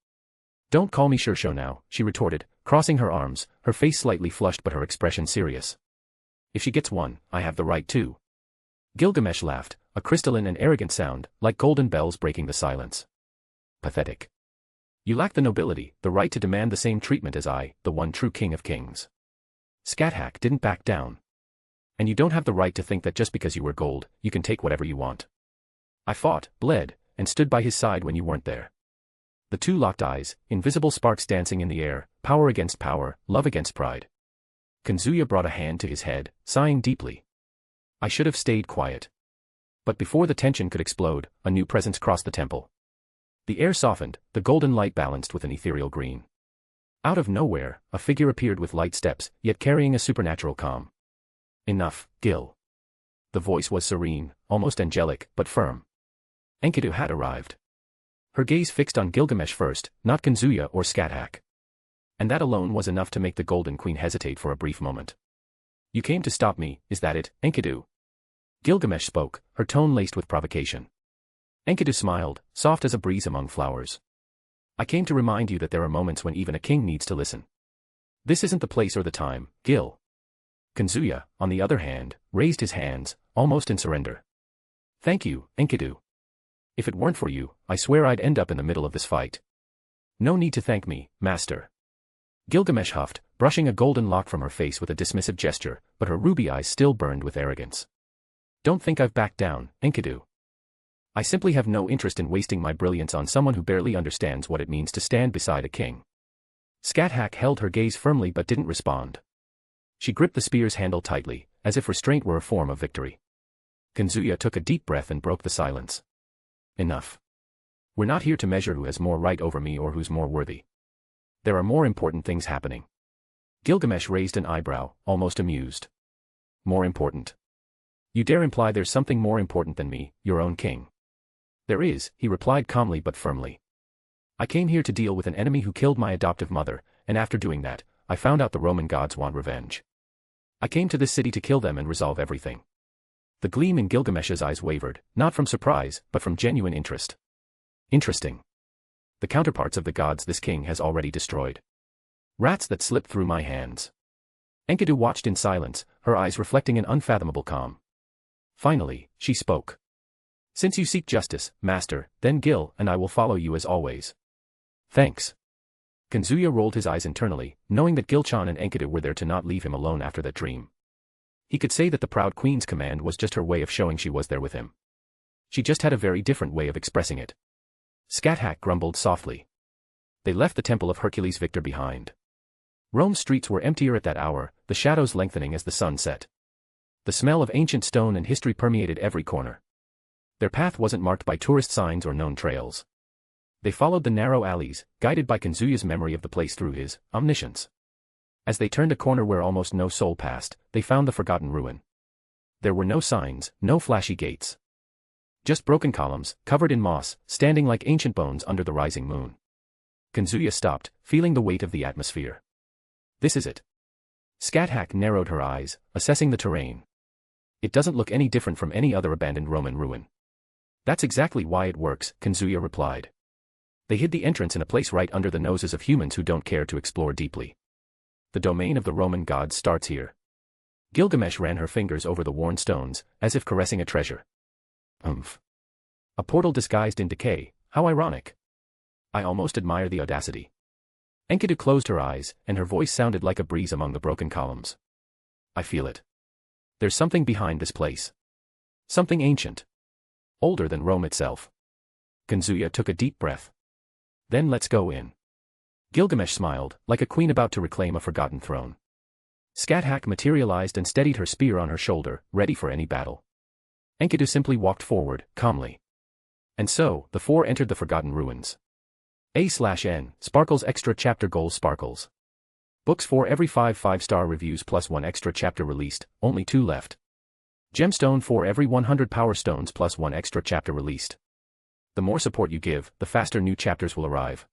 "Don't call me Shursho now," she retorted, crossing her arms, her face slightly flushed but her expression serious. "If she gets one, I have the right too." Gilgamesh laughed, a crystalline and arrogant sound, like golden bells breaking the silence. "Pathetic. You lack the nobility, the right to demand the same treatment as I, the one true king of kings." Scathach didn't back down. "And you don't have the right to think that just because you were gold, you can take whatever you want. I fought, bled, and stood by his side when you weren't there." The two locked eyes, invisible sparks dancing in the air, power against power, love against pride. Kazuya brought a hand to his head, sighing deeply. "I should have stayed quiet. But before the tension could explode, a new presence crossed the temple. The air softened, the golden light balanced with an ethereal green. Out of nowhere, a figure appeared with light steps, yet carrying a supernatural calm. Enough, Gil. The voice was serene, almost angelic, but firm. Enkidu had arrived. Her gaze fixed on Gilgamesh first, not Kazuya or Skathak. And that alone was enough to make the Golden Queen hesitate for a brief moment. You came to stop me, is that it, Enkidu? Gilgamesh spoke, her tone laced with provocation. Enkidu smiled, soft as a breeze among flowers. I came to remind you that there are moments when even a king needs to listen. This isn't the place or the time, Gil. Kazuya, on the other hand, raised his hands, almost in surrender. Thank you, Enkidu. If it weren't for you, I swear I'd end up in the middle of this fight. No need to thank me, master. Gilgamesh huffed, brushing a golden lock from her face with a dismissive gesture, but her ruby eyes still burned with arrogance. Don't think I've backed down, Enkidu. I simply have no interest in wasting my brilliance on someone who barely understands what it means to stand beside a king. Skathak held her gaze firmly but didn't respond. She gripped the spear's handle tightly, as if restraint were a form of victory. Kazuya took a deep breath and broke the silence. Enough. We're not here to measure who has more right over me or who's more worthy. There are more important things happening. Gilgamesh raised an eyebrow, almost amused. More important. You dare imply there's something more important than me, your own king? There is, he replied calmly but firmly. I came here to deal with an enemy who killed my adoptive mother, and after doing that, I found out the Roman gods want revenge. I came to this city to kill them and resolve everything. The gleam in Gilgamesh's eyes wavered, not from surprise, but from genuine interest. Interesting. The counterparts of the gods this king has already destroyed. Rats that slipped through my hands. Enkidu watched in silence, her eyes reflecting an unfathomable calm. Finally, she spoke. Since you seek justice, master, then Gil and I will follow you as always. Thanks. Kazuya rolled his eyes internally, knowing that Gilchan and Enkidu were there to not leave him alone after that dream. He could say that the proud queen's command was just her way of showing she was there with him. She just had a very different way of expressing it. Skathak grumbled softly. They left the temple of Hercules Victor behind. Rome's streets were emptier at that hour, the shadows lengthening as the sun set. The smell of ancient stone and history permeated every corner. Their path wasn't marked by tourist signs or known trails. They followed the narrow alleys, guided by Kazuya's memory of the place through his omniscience. As they turned a corner where almost no soul passed, they found the forgotten ruin. There were no signs, no flashy gates. Just broken columns, covered in moss, standing like ancient bones under the rising moon. Kazuya stopped, feeling the weight of the atmosphere. This is it. Skathak narrowed her eyes, assessing the terrain. It doesn't look any different from any other abandoned Roman ruin. That's exactly why it works, Kazuya replied. They hid the entrance in a place right under the noses of humans who don't care to explore deeply. The domain of the Roman gods starts here. Gilgamesh ran her fingers over the worn stones, as if caressing a treasure. A portal disguised in decay, how ironic. I almost admire the audacity. Enkidu closed her eyes, and her voice sounded like a breeze among the broken columns. I feel it. There's something behind this place. Something ancient. Older than Rome itself. Kazuya took a deep breath. Then let's go in. Gilgamesh smiled, like a queen about to reclaim a forgotten throne. Skathak materialized and steadied her spear on her shoulder, ready for any battle. Enkidu simply walked forward, calmly. And so, the four entered the forgotten ruins. A/N, Sparkles Extra Chapter Goals Sparkles. Books for every 5 5-star reviews plus 1 extra chapter released, only 2 left. Gemstone for every 100 power stones plus 1 extra chapter released. The more support you give, the faster new chapters will arrive.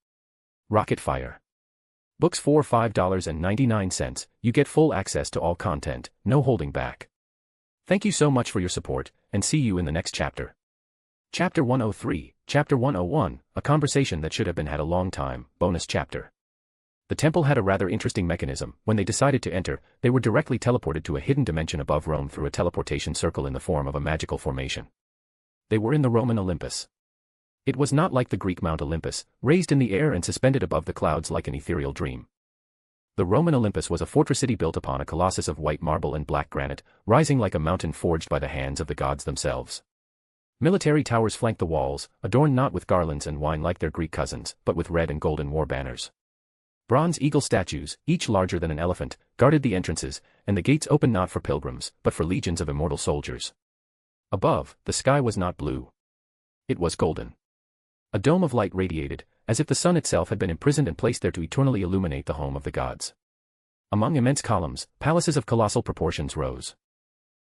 Rocket Fire. Books for $5.99, you get full access to all content, no holding back. Thank you so much for your support, and see you in the next chapter. Chapter 103, Chapter 101, a conversation that should have been had a long time, bonus chapter. The temple had a rather interesting mechanism. When they decided to enter, they were directly teleported to a hidden dimension above Rome through a teleportation circle in the form of a magical formation. They were in the Roman Olympus. It was not like the Greek Mount Olympus, raised in the air and suspended above the clouds like an ethereal dream. The Roman Olympus was a fortress city built upon a colossus of white marble and black granite, rising like a mountain forged by the hands of the gods themselves. Military towers flanked the walls, adorned not with garlands and wine like their Greek cousins, but with red and golden war banners. Bronze eagle statues, each larger than an elephant, guarded the entrances, and the gates opened not for pilgrims, but for legions of immortal soldiers. Above, the sky was not blue. It was golden. A dome of light radiated, as if the sun itself had been imprisoned and placed there to eternally illuminate the home of the gods. Among immense columns, palaces of colossal proportions rose.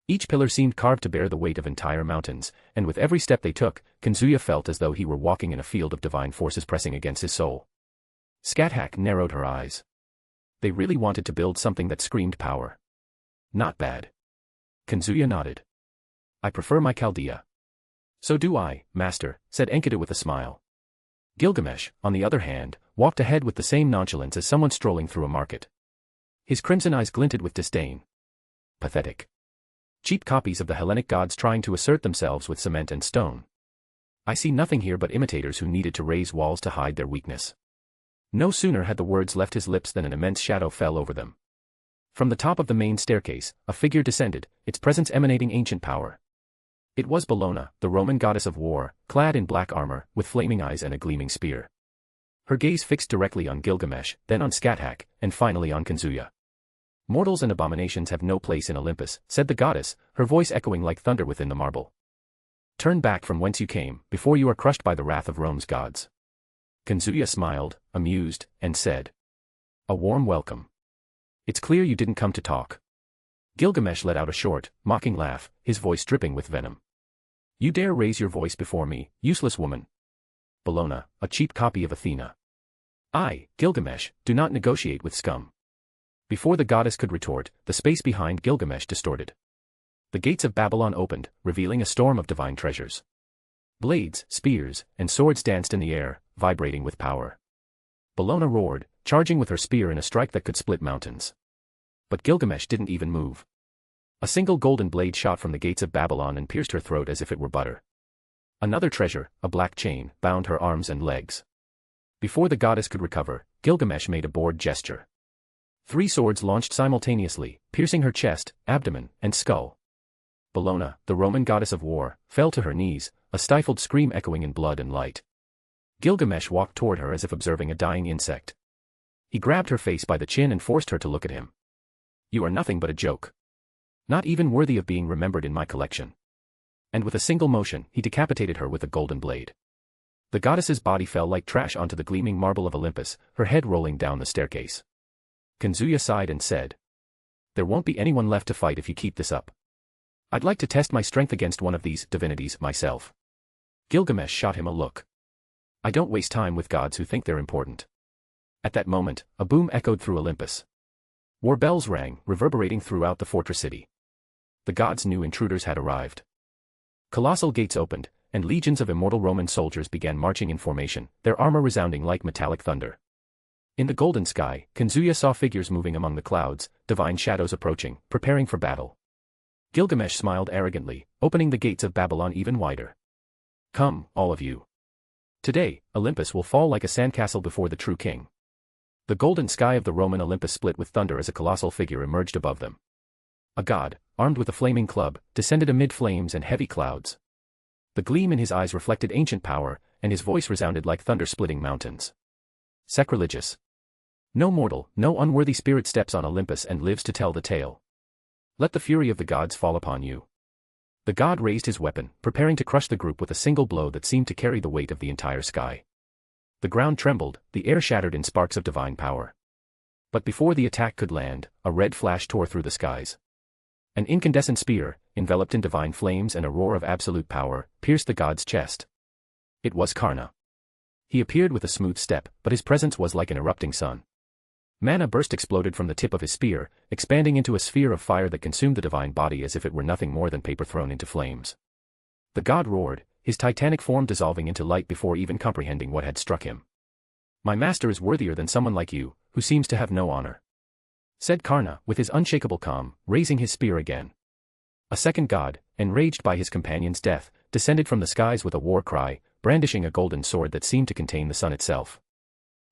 Each pillar seemed carved to bear the weight of entire mountains, and with every step they took, Kazuya felt as though he were walking in a field of divine forces pressing against his soul. Scathach narrowed her eyes. They really wanted to build something that screamed power. Not bad. Kazuya nodded. I prefer my Chaldea. So do I, master, said Enkidu with a smile. Gilgamesh, on the other hand, walked ahead with the same nonchalance as someone strolling through a market. His crimson eyes glinted with disdain. Pathetic. Cheap copies of the Hellenic gods trying to assert themselves with cement and stone. I see nothing here but imitators who needed to raise walls to hide their weakness. No sooner had the words left his lips than an immense shadow fell over them. From the top of the main staircase, a figure descended, its presence emanating ancient power. It was Bellona, the Roman goddess of war, clad in black armor, with flaming eyes and a gleaming spear. Her gaze fixed directly on Gilgamesh, then on Scathach, and finally on Kazuya. Mortals and abominations have no place in Olympus, said the goddess, her voice echoing like thunder within the marble. Turn back from whence you came, before you are crushed by the wrath of Rome's gods. Kazuya smiled, amused, and said, a warm welcome. It's clear you didn't come to talk. Gilgamesh let out a short, mocking laugh, his voice dripping with venom. You dare raise your voice before me, useless woman. Bellona, a cheap copy of Athena. I, Gilgamesh, do not negotiate with scum. Before the goddess could retort, the space behind Gilgamesh distorted. The gates of Babylon opened, revealing a storm of divine treasures. Blades, spears, and swords danced in the air, vibrating with power. Bellona roared, charging with her spear in a strike that could split mountains. But Gilgamesh didn't even move. A single golden blade shot from the gates of Babylon and pierced her throat as if it were butter. Another treasure, a black chain, bound her arms and legs. Before the goddess could recover, Gilgamesh made a bored gesture. 3 swords launched simultaneously, piercing her chest, abdomen, and skull. Bellona, the Roman goddess of war, fell to her knees, a stifled scream echoing in blood and light. Gilgamesh walked toward her as if observing a dying insect. He grabbed her face by the chin and forced her to look at him. You are nothing but a joke. Not even worthy of being remembered in my collection. And with a single motion, he decapitated her with a golden blade. The goddess's body fell like trash onto the gleaming marble of Olympus, her head rolling down the staircase. Kazuya sighed and said, there won't be anyone left to fight if you keep this up. I'd like to test my strength against one of these divinities myself. Gilgamesh shot him a look. I don't waste time with gods who think they're important. At that moment, a boom echoed through Olympus. War bells rang, reverberating throughout the fortress city. The gods knew intruders had arrived. Colossal gates opened, and legions of immortal Roman soldiers began marching in formation, their armor resounding like metallic thunder. In the golden sky, Kazuya saw figures moving among the clouds, divine shadows approaching, preparing for battle. Gilgamesh smiled arrogantly, opening the gates of Babylon even wider. Come, all of you. Today, Olympus will fall like a sandcastle before the true king. The golden sky of the Roman Olympus split with thunder as a colossal figure emerged above them. A god, armed with a flaming club, descended amid flames and heavy clouds. The gleam in his eyes reflected ancient power, and his voice resounded like thunder splitting mountains. Sacrilegious. No mortal, no unworthy spirit steps on Olympus and lives to tell the tale. Let the fury of the gods fall upon you. The god raised his weapon, preparing to crush the group with a single blow that seemed to carry the weight of the entire sky. The ground trembled, the air shattered in sparks of divine power. But before the attack could land, a red flash tore through the skies. An incandescent spear, enveloped in divine flames and a roar of absolute power, pierced the god's chest. It was Karna. He appeared with a smooth step, but his presence was like an erupting sun. Mana burst exploded from the tip of his spear, expanding into a sphere of fire that consumed the divine body as if it were nothing more than paper thrown into flames. The god roared, his titanic form dissolving into light before even comprehending what had struck him. My master is worthier than someone like you, who seems to have no honor, said Karna, with his unshakable calm, raising his spear again. A second god, enraged by his companion's death, descended from the skies with a war cry, brandishing a golden sword that seemed to contain the sun itself.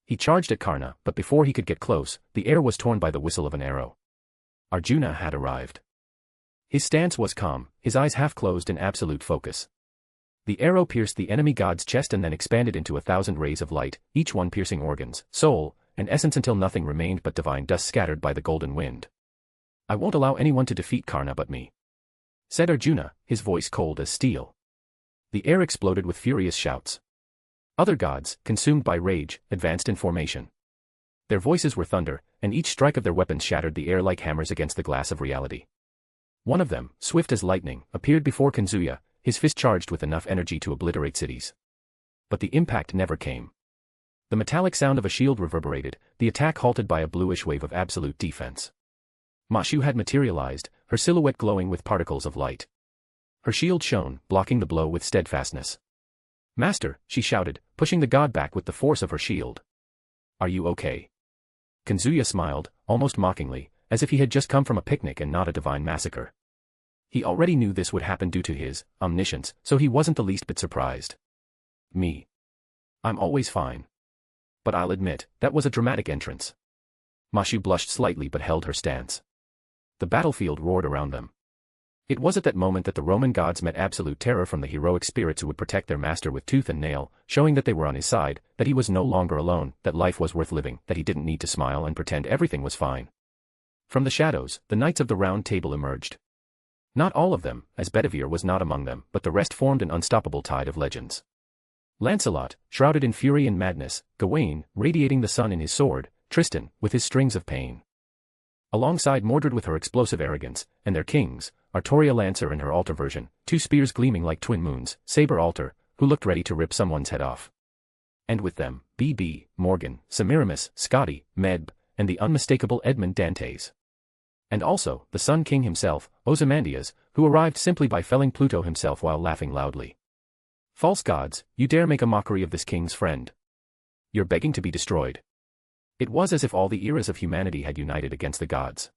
He charged at Karna, but before he could get close, the air was torn by the whistle of an arrow. Arjuna had arrived. His stance was calm, his eyes half closed in absolute focus. The arrow pierced the enemy god's chest and then expanded into 1,000 rays of light, each one piercing organs, soul, and essence until nothing remained but divine dust scattered by the golden wind. I won't allow anyone to defeat Karna but me, said Arjuna, his voice cold as steel. The air exploded with furious shouts. Other gods, consumed by rage, advanced in formation. Their voices were thunder, and each strike of their weapons shattered the air like hammers against the glass of reality. One of them, swift as lightning, appeared before Kazuya, his fist charged with enough energy to obliterate cities. But the impact never came. The metallic sound of a shield reverberated, the attack halted by a bluish wave of absolute defense. Mashu had materialized, her silhouette glowing with particles of light. Her shield shone, blocking the blow with steadfastness. "Master," she shouted, pushing the god back with the force of her shield. "Are you okay?" Kazuya smiled, almost mockingly, as if he had just come from a picnic and not a divine massacre. He already knew this would happen due to his omniscience, so he wasn't the least bit surprised. "Me? I'm always fine. But I'll admit, that was a dramatic entrance." Mashu blushed slightly but held her stance. The battlefield roared around them. It was at that moment that the Roman gods met absolute terror from the heroic spirits who would protect their master with tooth and nail, showing that they were on his side, that he was no longer alone, that life was worth living, that he didn't need to smile and pretend everything was fine. From the shadows, the Knights of the Round Table emerged. Not all of them, as Bedivere was not among them, but the rest formed an unstoppable tide of legends. Lancelot, shrouded in fury and madness, Gawain, radiating the sun in his sword, Tristan, with his strings of pain. Alongside Mordred with her explosive arrogance, and their kings, Artoria Lancer and her altar version, two spears gleaming like twin moons, Saber Altar, who looked ready to rip someone's head off. And with them, BB, Morgan, Semiramis, Scotty, Medb, and the unmistakable Edmund Dantes. And also, the Sun King himself, Ozymandias, who arrived simply by felling Pluto himself while laughing loudly. "False gods, you dare make a mockery of this king's friend? You're begging to be destroyed." It was as if all the eras of humanity had united against the gods.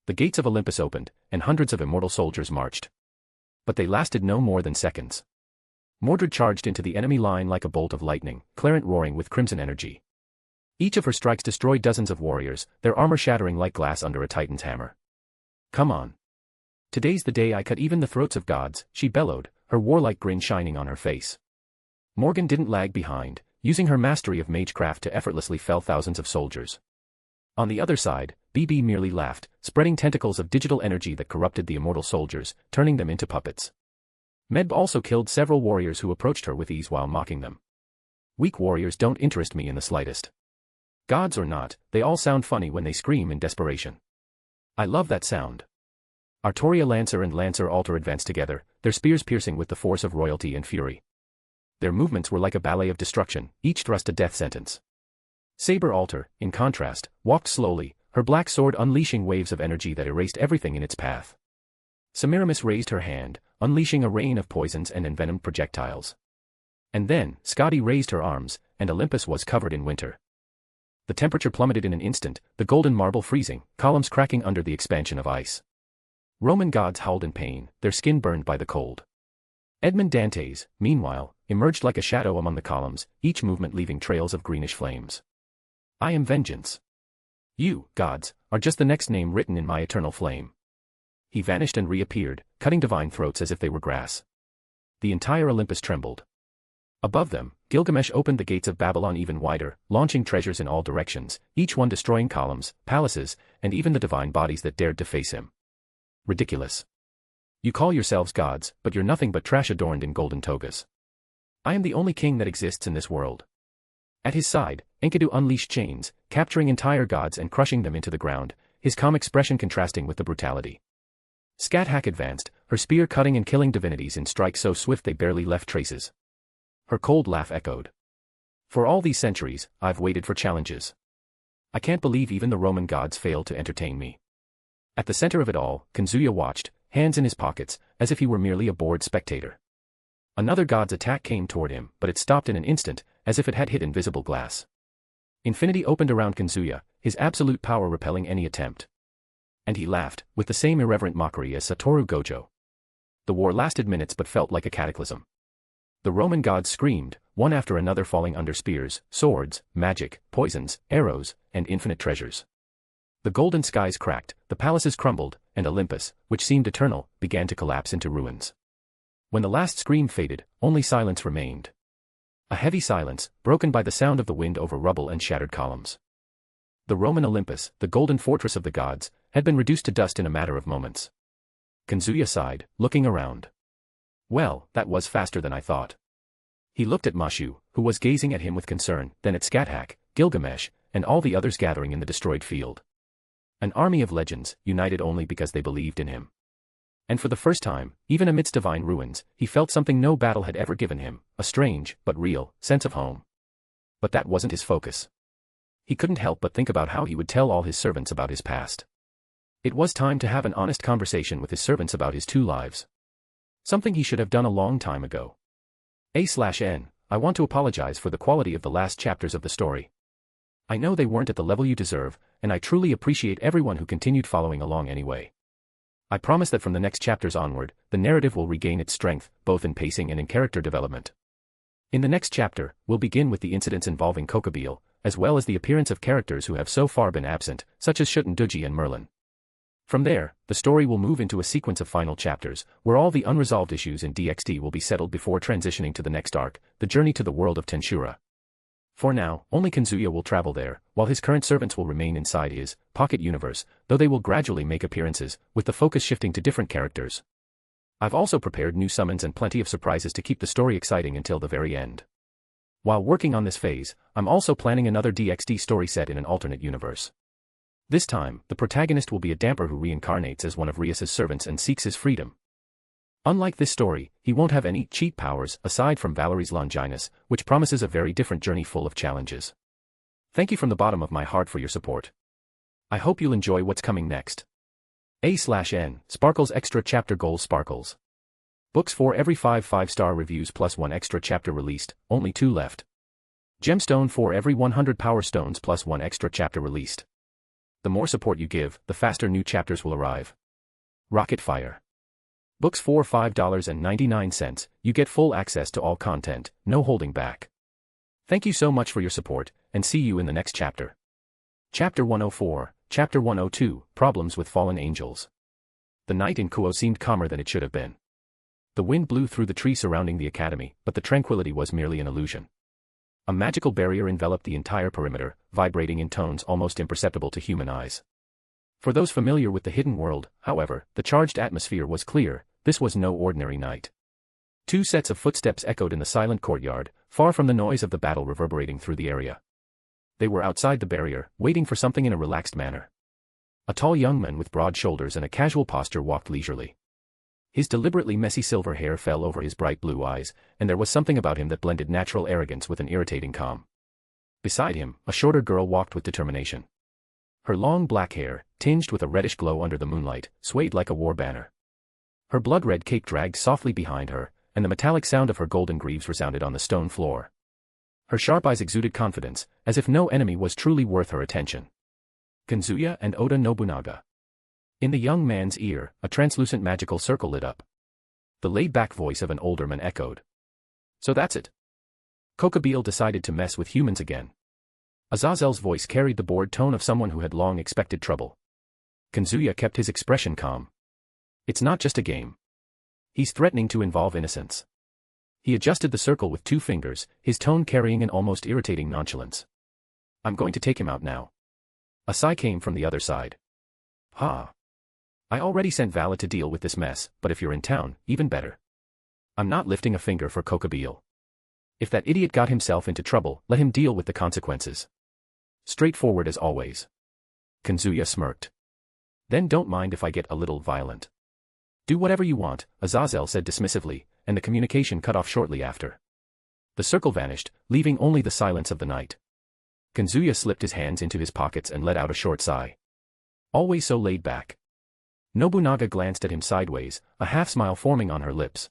The gates of Olympus opened, and hundreds of immortal soldiers marched. But they lasted no more than seconds. Mordred charged into the enemy line like a bolt of lightning, Clarent roaring with crimson energy. Each of her strikes destroyed dozens of warriors, their armor shattering like glass under a titan's hammer. "Come on. Today's the day I cut even the throats of gods," she bellowed, her warlike grin shining on her face. Morgan didn't lag behind, using her mastery of magecraft to effortlessly fell thousands of soldiers. On the other side, BB merely laughed, spreading tentacles of digital energy that corrupted the immortal soldiers, turning them into puppets. Medb also killed several warriors who approached her with ease while mocking them. "Weak warriors don't interest me in the slightest. Gods or not, they all sound funny when they scream in desperation. I love that sound." Artoria Lancer and Lancer Altar advanced together, their spears piercing with the force of royalty and fury. Their movements were like a ballet of destruction, each thrust a death sentence. Saber Altar, in contrast, walked slowly, her black sword unleashing waves of energy that erased everything in its path. Semiramis raised her hand, unleashing a rain of poisons and envenomed projectiles. And then, Scotty raised her arms, and Olympus was covered in winter. The temperature plummeted in an instant, the golden marble freezing, columns cracking under the expansion of ice. Roman gods howled in pain, their skin burned by the cold. Edmund Dantes, meanwhile, emerged like a shadow among the columns, each movement leaving trails of greenish flames. "I am vengeance. You, gods, are just the next name written in my eternal flame." He vanished and reappeared, cutting divine throats as if they were grass. The entire Olympus trembled. Above them, Gilgamesh opened the gates of Babylon even wider, launching treasures in all directions, each one destroying columns, palaces, and even the divine bodies that dared to face him. Ridiculous. You call yourselves gods, but you're nothing but trash adorned in golden togas. I am the only king that exists in this world. At his side, Enkidu unleashed chains, capturing entire gods and crushing them into the ground, his calm expression contrasting with the brutality. Scat-Hack advanced, her spear cutting and killing divinities in strikes so swift they barely left traces. Her cold laugh echoed. "For all these centuries, I've waited for challenges. I can't believe even the Roman gods failed to entertain me." At the center of it all, Kazuya watched, hands in his pockets, as if he were merely a bored spectator. Another god's attack came toward him, but it stopped in an instant, as if it had hit invisible glass. Infinity opened around Kazuya, his absolute power repelling any attempt. And he laughed, with the same irreverent mockery as Satoru Gojo. The war lasted minutes but felt like a cataclysm. The Roman gods screamed, one after another falling under spears, swords, magic, poisons, arrows, and infinite treasures. The golden skies cracked, the palaces crumbled, and Olympus, which seemed eternal, began to collapse into ruins. When the last scream faded, only silence remained. A heavy silence, broken by the sound of the wind over rubble and shattered columns. The Roman Olympus, the golden fortress of the gods, had been reduced to dust in a matter of moments. Kazuya sighed, looking around. Well, that was faster than I thought. He looked at Mashu, who was gazing at him with concern, then at Skathak, Gilgamesh, and all the others gathering in the destroyed field. An army of legends, united only because they believed in him. And for the first time, even amidst divine ruins, he felt something no battle had ever given him, a strange, but real, sense of home. But that wasn't his focus. He couldn't help but think about how he would tell all his servants about his past. It was time to have an honest conversation with his servants about his two lives. Something he should have done a long time ago. A/N, I want to apologize for the quality of the last chapters of the story. I know they weren't at the level you deserve, and I truly appreciate everyone who continued following along anyway. I promise that from the next chapters onward, the narrative will regain its strength, both in pacing and in character development. In the next chapter, we'll begin with the incidents involving Kuoh, as well as the appearance of characters who have so far been absent, such as Shuten Duji and Merlin. From there, the story will move into a sequence of final chapters, where all the unresolved issues in DxD will be settled before transitioning to the next arc, the journey to the world of Tensura. For now, only Kazuya will travel there, while his current servants will remain inside his pocket universe, though they will gradually make appearances, with the focus shifting to different characters. I've also prepared new summons and plenty of surprises to keep the story exciting until the very end. While working on this phase, I'm also planning another DxD story set in an alternate universe. This time, the protagonist will be a damper who reincarnates as one of Rias's servants and seeks his freedom. Unlike this story, he won't have any cheat powers aside from Valerie's Longinus, which promises a very different journey full of challenges. Thank you from the bottom of my heart for your support. I hope you'll enjoy what's coming next. A/N, Sparkles Extra Chapter Goals Sparkles. Books for every 5 5-star reviews plus 1 extra chapter released, only 2 left. Gemstone for every 100 Power Stones plus 1 extra chapter released. The more support you give, the faster new chapters will arrive. Rocket Fire. Books for $5.99, you get full access to all content, no holding back. Thank you so much for your support, and see you in the next chapter. Chapter 104, Chapter 102, Problems with Fallen Angels. The night in Kuoh seemed calmer than it should have been. The wind blew through the trees surrounding the academy, but the tranquility was merely an illusion. A magical barrier enveloped the entire perimeter, vibrating in tones almost imperceptible to human eyes. For those familiar with the hidden world, however, the charged atmosphere was clear. This was no ordinary night. 2 sets of footsteps echoed in the silent courtyard, far from the noise of the battle reverberating through the area. They were outside the barrier, waiting for something in a relaxed manner. A tall young man with broad shoulders and a casual posture walked leisurely. His deliberately messy silver hair fell over his bright blue eyes, and there was something about him that blended natural arrogance with an irritating calm. Beside him, a shorter girl walked with determination. Her long black hair, tinged with a reddish glow under the moonlight, swayed like a war banner. Her blood-red cape dragged softly behind her, and the metallic sound of her golden greaves resounded on the stone floor. Her sharp eyes exuded confidence, as if no enemy was truly worth her attention. Kazuya and Oda Nobunaga. In the young man's ear, a translucent magical circle lit up. The laid-back voice of an older man echoed. So that's it. Kuoh decided to mess with humans again. Azazel's voice carried the bored tone of someone who had long expected trouble. Kazuya kept his expression calm. It's not just a game. He's threatening to involve innocence. He adjusted the circle with 2 fingers, his tone carrying an almost irritating nonchalance. I'm going to take him out now. A sigh came from the other side. Ha. I already sent Vala to deal with this mess, but if you're in town, even better. I'm not lifting a finger for Kuoh. If that idiot got himself into trouble, let him deal with the consequences. Straightforward as always. Kazuya smirked. Then don't mind if I get a little violent. Do whatever you want, Azazel said dismissively, and the communication cut off shortly after. The circle vanished, leaving only the silence of the night. Kazuya slipped his hands into his pockets and let out a short sigh. Always so laid back. Nobunaga glanced at him sideways, a half-smile forming on her lips.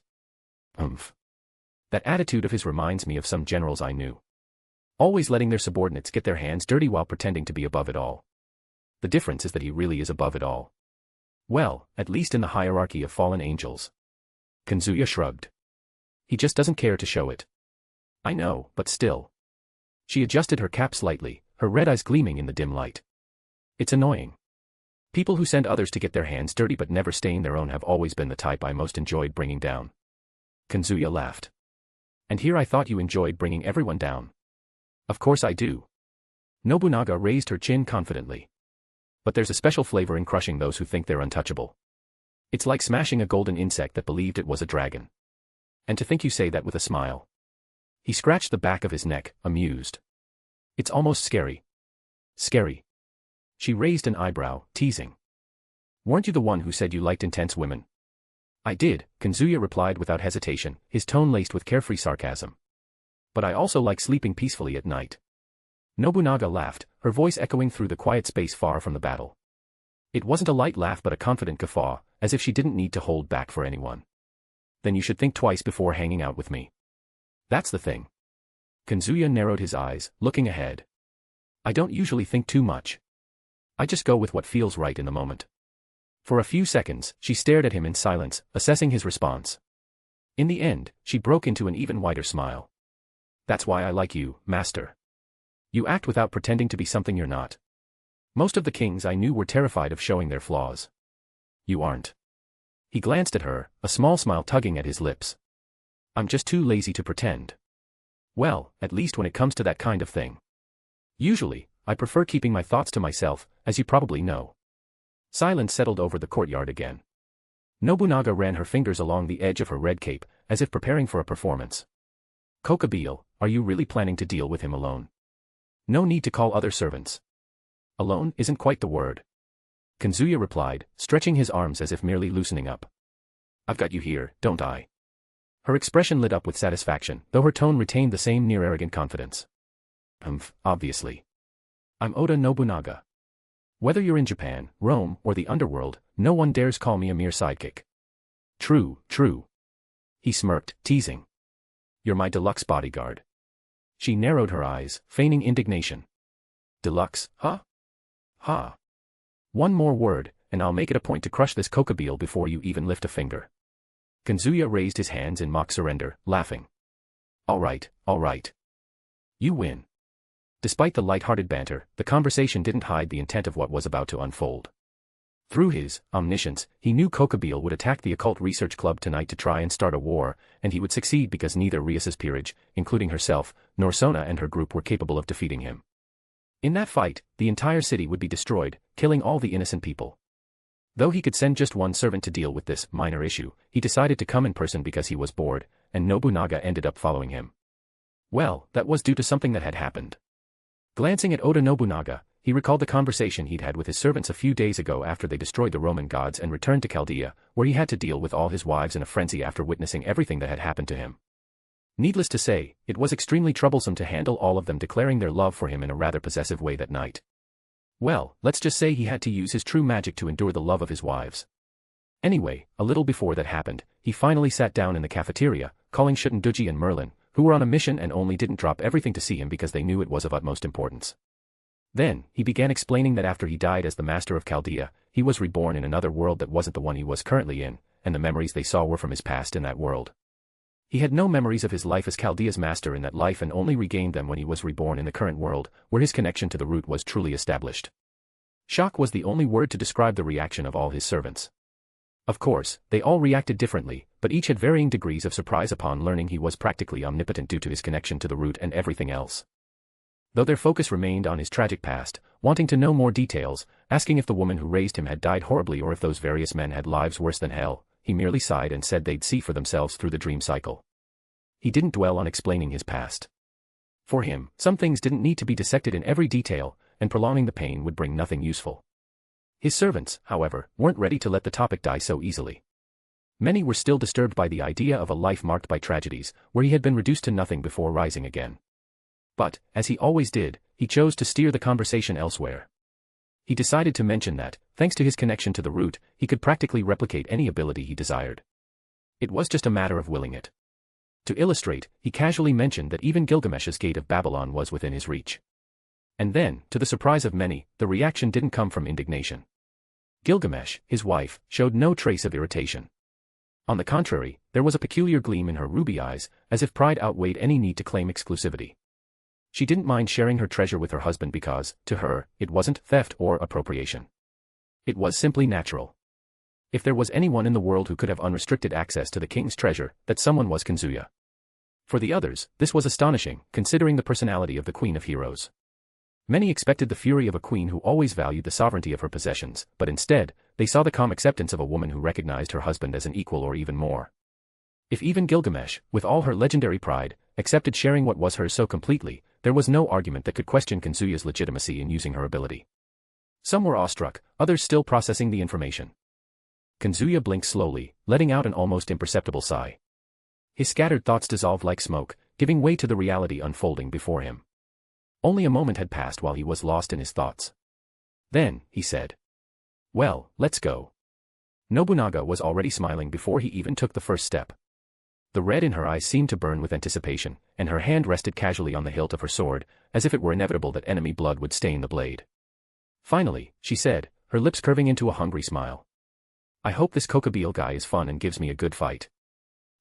That attitude of his reminds me of some generals I knew. Always letting their subordinates get their hands dirty while pretending to be above it all. The difference is that he really is above it all. Well, at least in the hierarchy of fallen angels. Kazuya shrugged. He just doesn't care to show it. I know, but still. She adjusted her cap slightly, her red eyes gleaming in the dim light. It's annoying. People who send others to get their hands dirty but never stain their own have always been the type I most enjoyed bringing down. Kazuya laughed. And here I thought you enjoyed bringing everyone down. Of course I do. Nobunaga raised her chin confidently. But there's a special flavor in crushing those who think they're untouchable. It's like smashing a golden insect that believed it was a dragon. And to think you say that with a smile. He scratched the back of his neck, amused. It's almost scary. Scary. She raised an eyebrow, teasing. Weren't you the one who said you liked intense women? I did, Kazuya replied without hesitation, his tone laced with carefree sarcasm. But I also like sleeping peacefully at night. Nobunaga laughed, her voice echoing through the quiet space far from the battle. It wasn't a light laugh but a confident guffaw, as if she didn't need to hold back for anyone. Then you should think twice before hanging out with me. That's the thing. Kazuya narrowed his eyes, looking ahead. I don't usually think too much. I just go with what feels right in the moment. For a few seconds, she stared at him in silence, assessing his response. In the end, she broke into an even wider smile. That's why I like you, master. You act without pretending to be something you're not. Most of the kings I knew were terrified of showing their flaws. You aren't. He glanced at her, a small smile tugging at his lips. I'm just too lazy to pretend. Well, at least when it comes to that kind of thing. Usually, I prefer keeping my thoughts to myself, as you probably know. Silence settled over the courtyard again. Nobunaga ran her fingers along the edge of her red cape, as if preparing for a performance. Kokabeel, are you really planning to deal with him alone? No need to call other servants. Alone isn't quite the word. Kazuya replied, stretching his arms as if merely loosening up. I've got you here, don't I? Her expression lit up with satisfaction, though her tone retained the same near-arrogant confidence. Obviously. I'm Oda Nobunaga. Whether you're in Japan, Rome, or the underworld, no one dares call me a mere sidekick. True, true. He smirked, teasing. You're my deluxe bodyguard. She narrowed her eyes, feigning indignation. Deluxe, huh? Ha. One more word, and I'll make it a point to crush this Kokabeel before you even lift a finger. Kazuya raised his hands in mock surrender, laughing. All right. You win. Despite the light-hearted banter, the conversation didn't hide the intent of what was about to unfold. Through his omniscience, he knew Kokabeel would attack the occult research club tonight to try and start a war, and he would succeed because neither Rias's peerage, including herself, nor Sona and her group were capable of defeating him. In that fight, the entire city would be destroyed, killing all the innocent people. Though he could send just one servant to deal with this minor issue, he decided to come in person because he was bored, and Nobunaga ended up following him. Well, that was due to something that had happened. Glancing at Oda Nobunaga, he recalled the conversation he'd had with his servants a few days ago after they destroyed the Roman gods and returned to Chaldea, where he had to deal with all his wives in a frenzy after witnessing everything that had happened to him. Needless to say, it was extremely troublesome to handle all of them declaring their love for him in a rather possessive way that night. Well, let's just say he had to use his true magic to endure the love of his wives. Anyway, a little before that happened, he finally sat down in the cafeteria, calling Shutenduji and Merlin, who were on a mission and only didn't drop everything to see him because they knew it was of utmost importance. Then, he began explaining that after he died as the master of Chaldea, he was reborn in another world that wasn't the one he was currently in, and the memories they saw were from his past in that world. He had no memories of his life as Chaldea's master in that life and only regained them when he was reborn in the current world, where his connection to the root was truly established. Shock was the only word to describe the reaction of all his servants. Of course, they all reacted differently, but each had varying degrees of surprise upon learning he was practically omnipotent due to his connection to the root and everything else. Though their focus remained on his tragic past, wanting to know more details, asking if the woman who raised him had died horribly or if those various men had lives worse than hell, he merely sighed and said they'd see for themselves through the dream cycle. He didn't dwell on explaining his past. For him, some things didn't need to be dissected in every detail, and prolonging the pain would bring nothing useful. His servants, however, weren't ready to let the topic die so easily. Many were still disturbed by the idea of a life marked by tragedies, where he had been reduced to nothing before rising again. But, as he always did, he chose to steer the conversation elsewhere. He decided to mention that, thanks to his connection to the root, he could practically replicate any ability he desired. It was just a matter of willing it. To illustrate, he casually mentioned that even Gilgamesh's gate of Babylon was within his reach. And then, to the surprise of many, the reaction didn't come from indignation. Gilgamesh, his wife, showed no trace of irritation. On the contrary, there was a peculiar gleam in her ruby eyes, as if pride outweighed any need to claim exclusivity. She didn't mind sharing her treasure with her husband because, to her, it wasn't theft or appropriation. It was simply natural. If there was anyone in the world who could have unrestricted access to the king's treasure, that someone was Kazuya. For the others, this was astonishing, considering the personality of the Queen of Heroes. Many expected the fury of a queen who always valued the sovereignty of her possessions, but instead, they saw the calm acceptance of a woman who recognized her husband as an equal or even more. If even Gilgamesh, with all her legendary pride, accepted sharing what was hers so completely, there was no argument that could question Kazuya's legitimacy in using her ability. Some were awestruck, others still processing the information. Kazuya blinked slowly, letting out an almost imperceptible sigh. His scattered thoughts dissolved like smoke, giving way to the reality unfolding before him. Only a moment had passed while he was lost in his thoughts. Then, he said, "Well, let's go." Nobunaga was already smiling before he even took the first step. The red in her eyes seemed to burn with anticipation, and her hand rested casually on the hilt of her sword, as if it were inevitable that enemy blood would stain the blade. "Finally," she said, her lips curving into a hungry smile. "I hope this Kokobile guy is fun and gives me a good fight.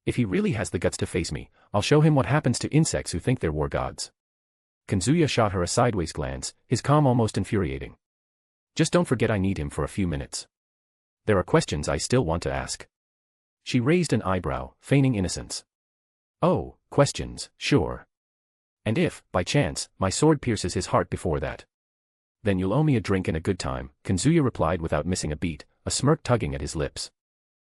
If he really has the guts to face me, I'll show him what happens to insects who think they're war gods." Kazuya shot her a sideways glance, his calm almost infuriating. "Just don't forget I need him for a few minutes. There are questions I still want to ask." She raised an eyebrow, feigning innocence. "Oh, questions, sure. And if, by chance, my sword pierces his heart before that, then you'll owe me a drink and a good time," Kazuya replied without missing a beat, a smirk tugging at his lips.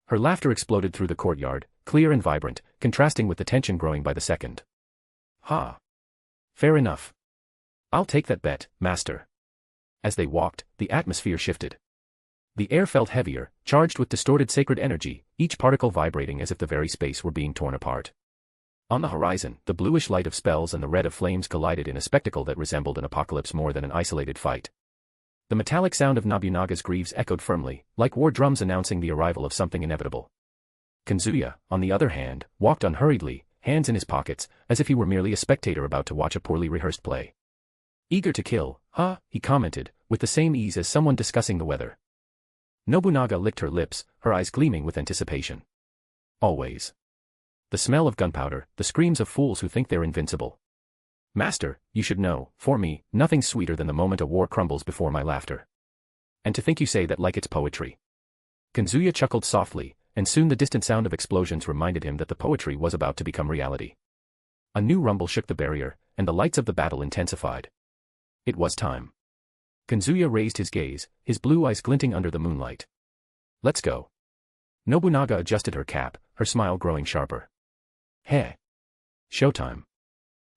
Her laughter exploded through the courtyard, clear and vibrant, contrasting with the tension growing by the second. "Ha! Fair enough. I'll take that bet, master." As they walked, the atmosphere shifted. The air felt heavier, charged with distorted sacred energy, each particle vibrating as if the very space were being torn apart. On the horizon, the bluish light of spells and the red of flames collided in a spectacle that resembled an apocalypse more than an isolated fight. The metallic sound of Nobunaga's greaves echoed firmly, like war drums announcing the arrival of something inevitable. Kazuya, on the other hand, walked unhurriedly, hands in his pockets, as if he were merely a spectator about to watch a poorly rehearsed play. "Eager to kill, huh?" he commented, with the same ease as someone discussing the weather. Nobunaga licked her lips, her eyes gleaming with anticipation. "Always. The smell of gunpowder, the screams of fools who think they're invincible. Master, you should know, for me, nothing's sweeter than the moment a war crumbles before my laughter. And to think you say that like it's poetry." Kazuya chuckled softly, and soon the distant sound of explosions reminded him that the poetry was about to become reality. A new rumble shook the barrier, and the lights of the battle intensified. It was time. Kazuya raised his gaze, his blue eyes glinting under the moonlight. "Let's go." Nobunaga adjusted her cap, her smile growing sharper. "Heh. Showtime."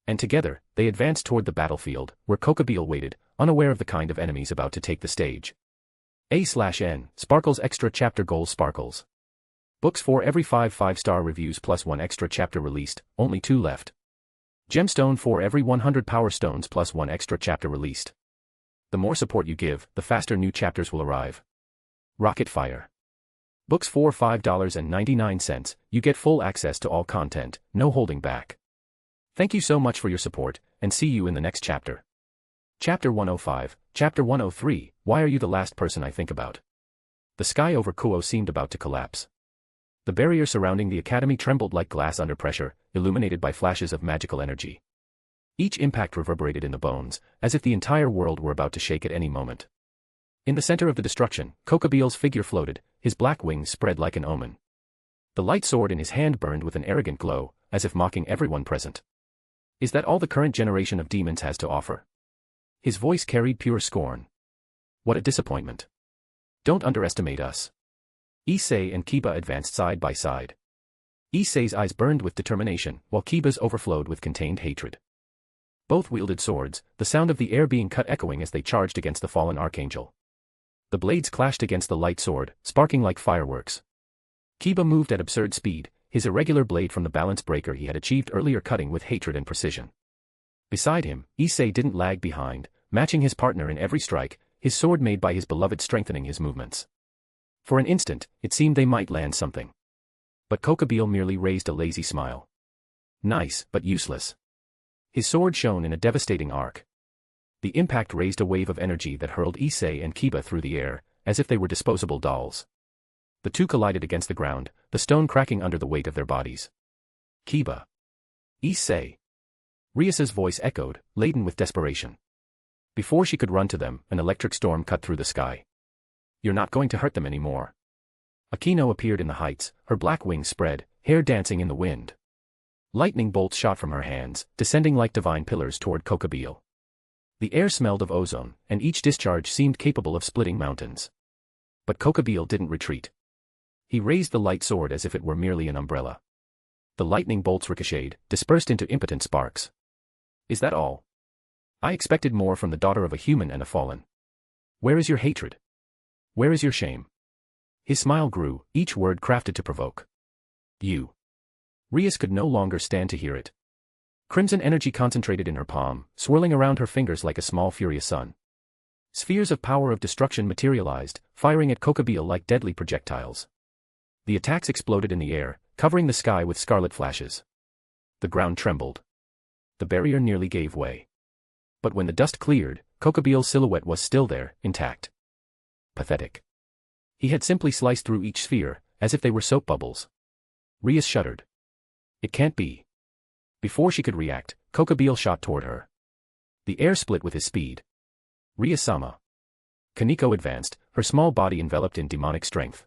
And together, they advanced toward the battlefield, where Kokobile waited, unaware of the kind of enemies about to take the stage. A/N, Sparkles Extra Chapter Goals Sparkles. Books for every 5 5-star reviews plus 1 extra chapter released, only 2 left. Gemstone for every 100 power stones plus 1 extra chapter released. The more support you give, the faster new chapters will arrive. Rocket Fire. Books for $5.99, you get full access to all content, no holding back. Thank you so much for your support, and see you in the next chapter. Chapter 105, Chapter 103, Why Are You the Last Person I Think About? The sky over Kuoh seemed about to collapse. The barrier surrounding the academy trembled like glass under pressure, illuminated by flashes of magical energy. Each impact reverberated in the bones, as if the entire world were about to shake at any moment. In the center of the destruction, Kokobile's figure floated, his black wings spread like an omen. The light sword in his hand burned with an arrogant glow, as if mocking everyone present. "Is that all the current generation of demons has to offer?" His voice carried pure scorn. "What a disappointment. Don't underestimate us." Issei and Kiba advanced side by side. Issei's eyes burned with determination, while Kiba's overflowed with contained hatred. Both wielded swords, the sound of the air being cut echoing as they charged against the fallen archangel. The blades clashed against the light sword, sparking like fireworks. Kiba moved at absurd speed, his irregular blade from the balance breaker he had achieved earlier cutting with hatred and precision. Beside him, Issei didn't lag behind, matching his partner in every strike, his sword made by his beloved strengthening his movements. For an instant, it seemed they might land something. But Kokobile merely raised a lazy smile. Nice, but useless. His sword shone in a devastating arc. The impact raised a wave of energy that hurled Issei and Kiba through the air, as if they were disposable dolls. The two collided against the ground, the stone cracking under the weight of their bodies. "Kiba. Issei." Ryusa's voice echoed, laden with desperation. Before she could run to them, an electric storm cut through the sky. "You're not going to hurt them anymore." Akino appeared in the heights, her black wings spread, hair dancing in the wind. Lightning bolts shot from her hands, descending like divine pillars toward Kokobile. The air smelled of ozone, and each discharge seemed capable of splitting mountains. But Kokabeel didn't retreat. He raised the light sword as if it were merely an umbrella. The lightning bolts ricocheted, dispersed into impotent sparks. Is that all? I expected more from the daughter of a human and a fallen. Where is your hatred? Where is your shame? His smile grew, each word crafted to provoke. You. Rias could no longer stand to hear it. Crimson energy concentrated in her palm, swirling around her fingers like a small furious sun. Spheres of power of destruction materialized, firing at Kokabeel like deadly projectiles. The attacks exploded in the air, covering the sky with scarlet flashes. The ground trembled. The barrier nearly gave way. But when the dust cleared, Kokabeel's silhouette was still there, intact. Pathetic. He had simply sliced through each sphere, as if they were soap bubbles. Rias shuddered. It can't be. Before she could react, Kokabeel shot toward her. The air split with his speed. Rias-sama. Kaneko advanced, her small body enveloped in demonic strength.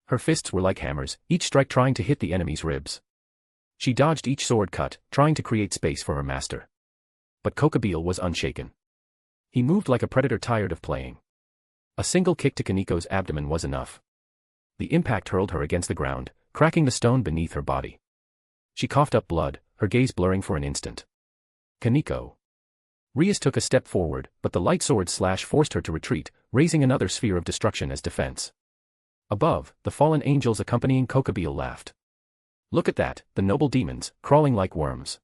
Her fists were like hammers, each strike trying to hit the enemy's ribs. She dodged each sword cut, trying to create space for her master. But Kokabeel was unshaken. He moved like a predator tired of playing. A single kick to Kaneko's abdomen was enough. The impact hurled her against the ground, cracking the stone beneath her body. She coughed up blood, her gaze blurring for an instant. Kaneko. Rias took a step forward, but the light sword slash forced her to retreat, raising another sphere of destruction as defense. Above, the fallen angels accompanying Kokabeel laughed. Look at that, the noble demons, crawling like worms.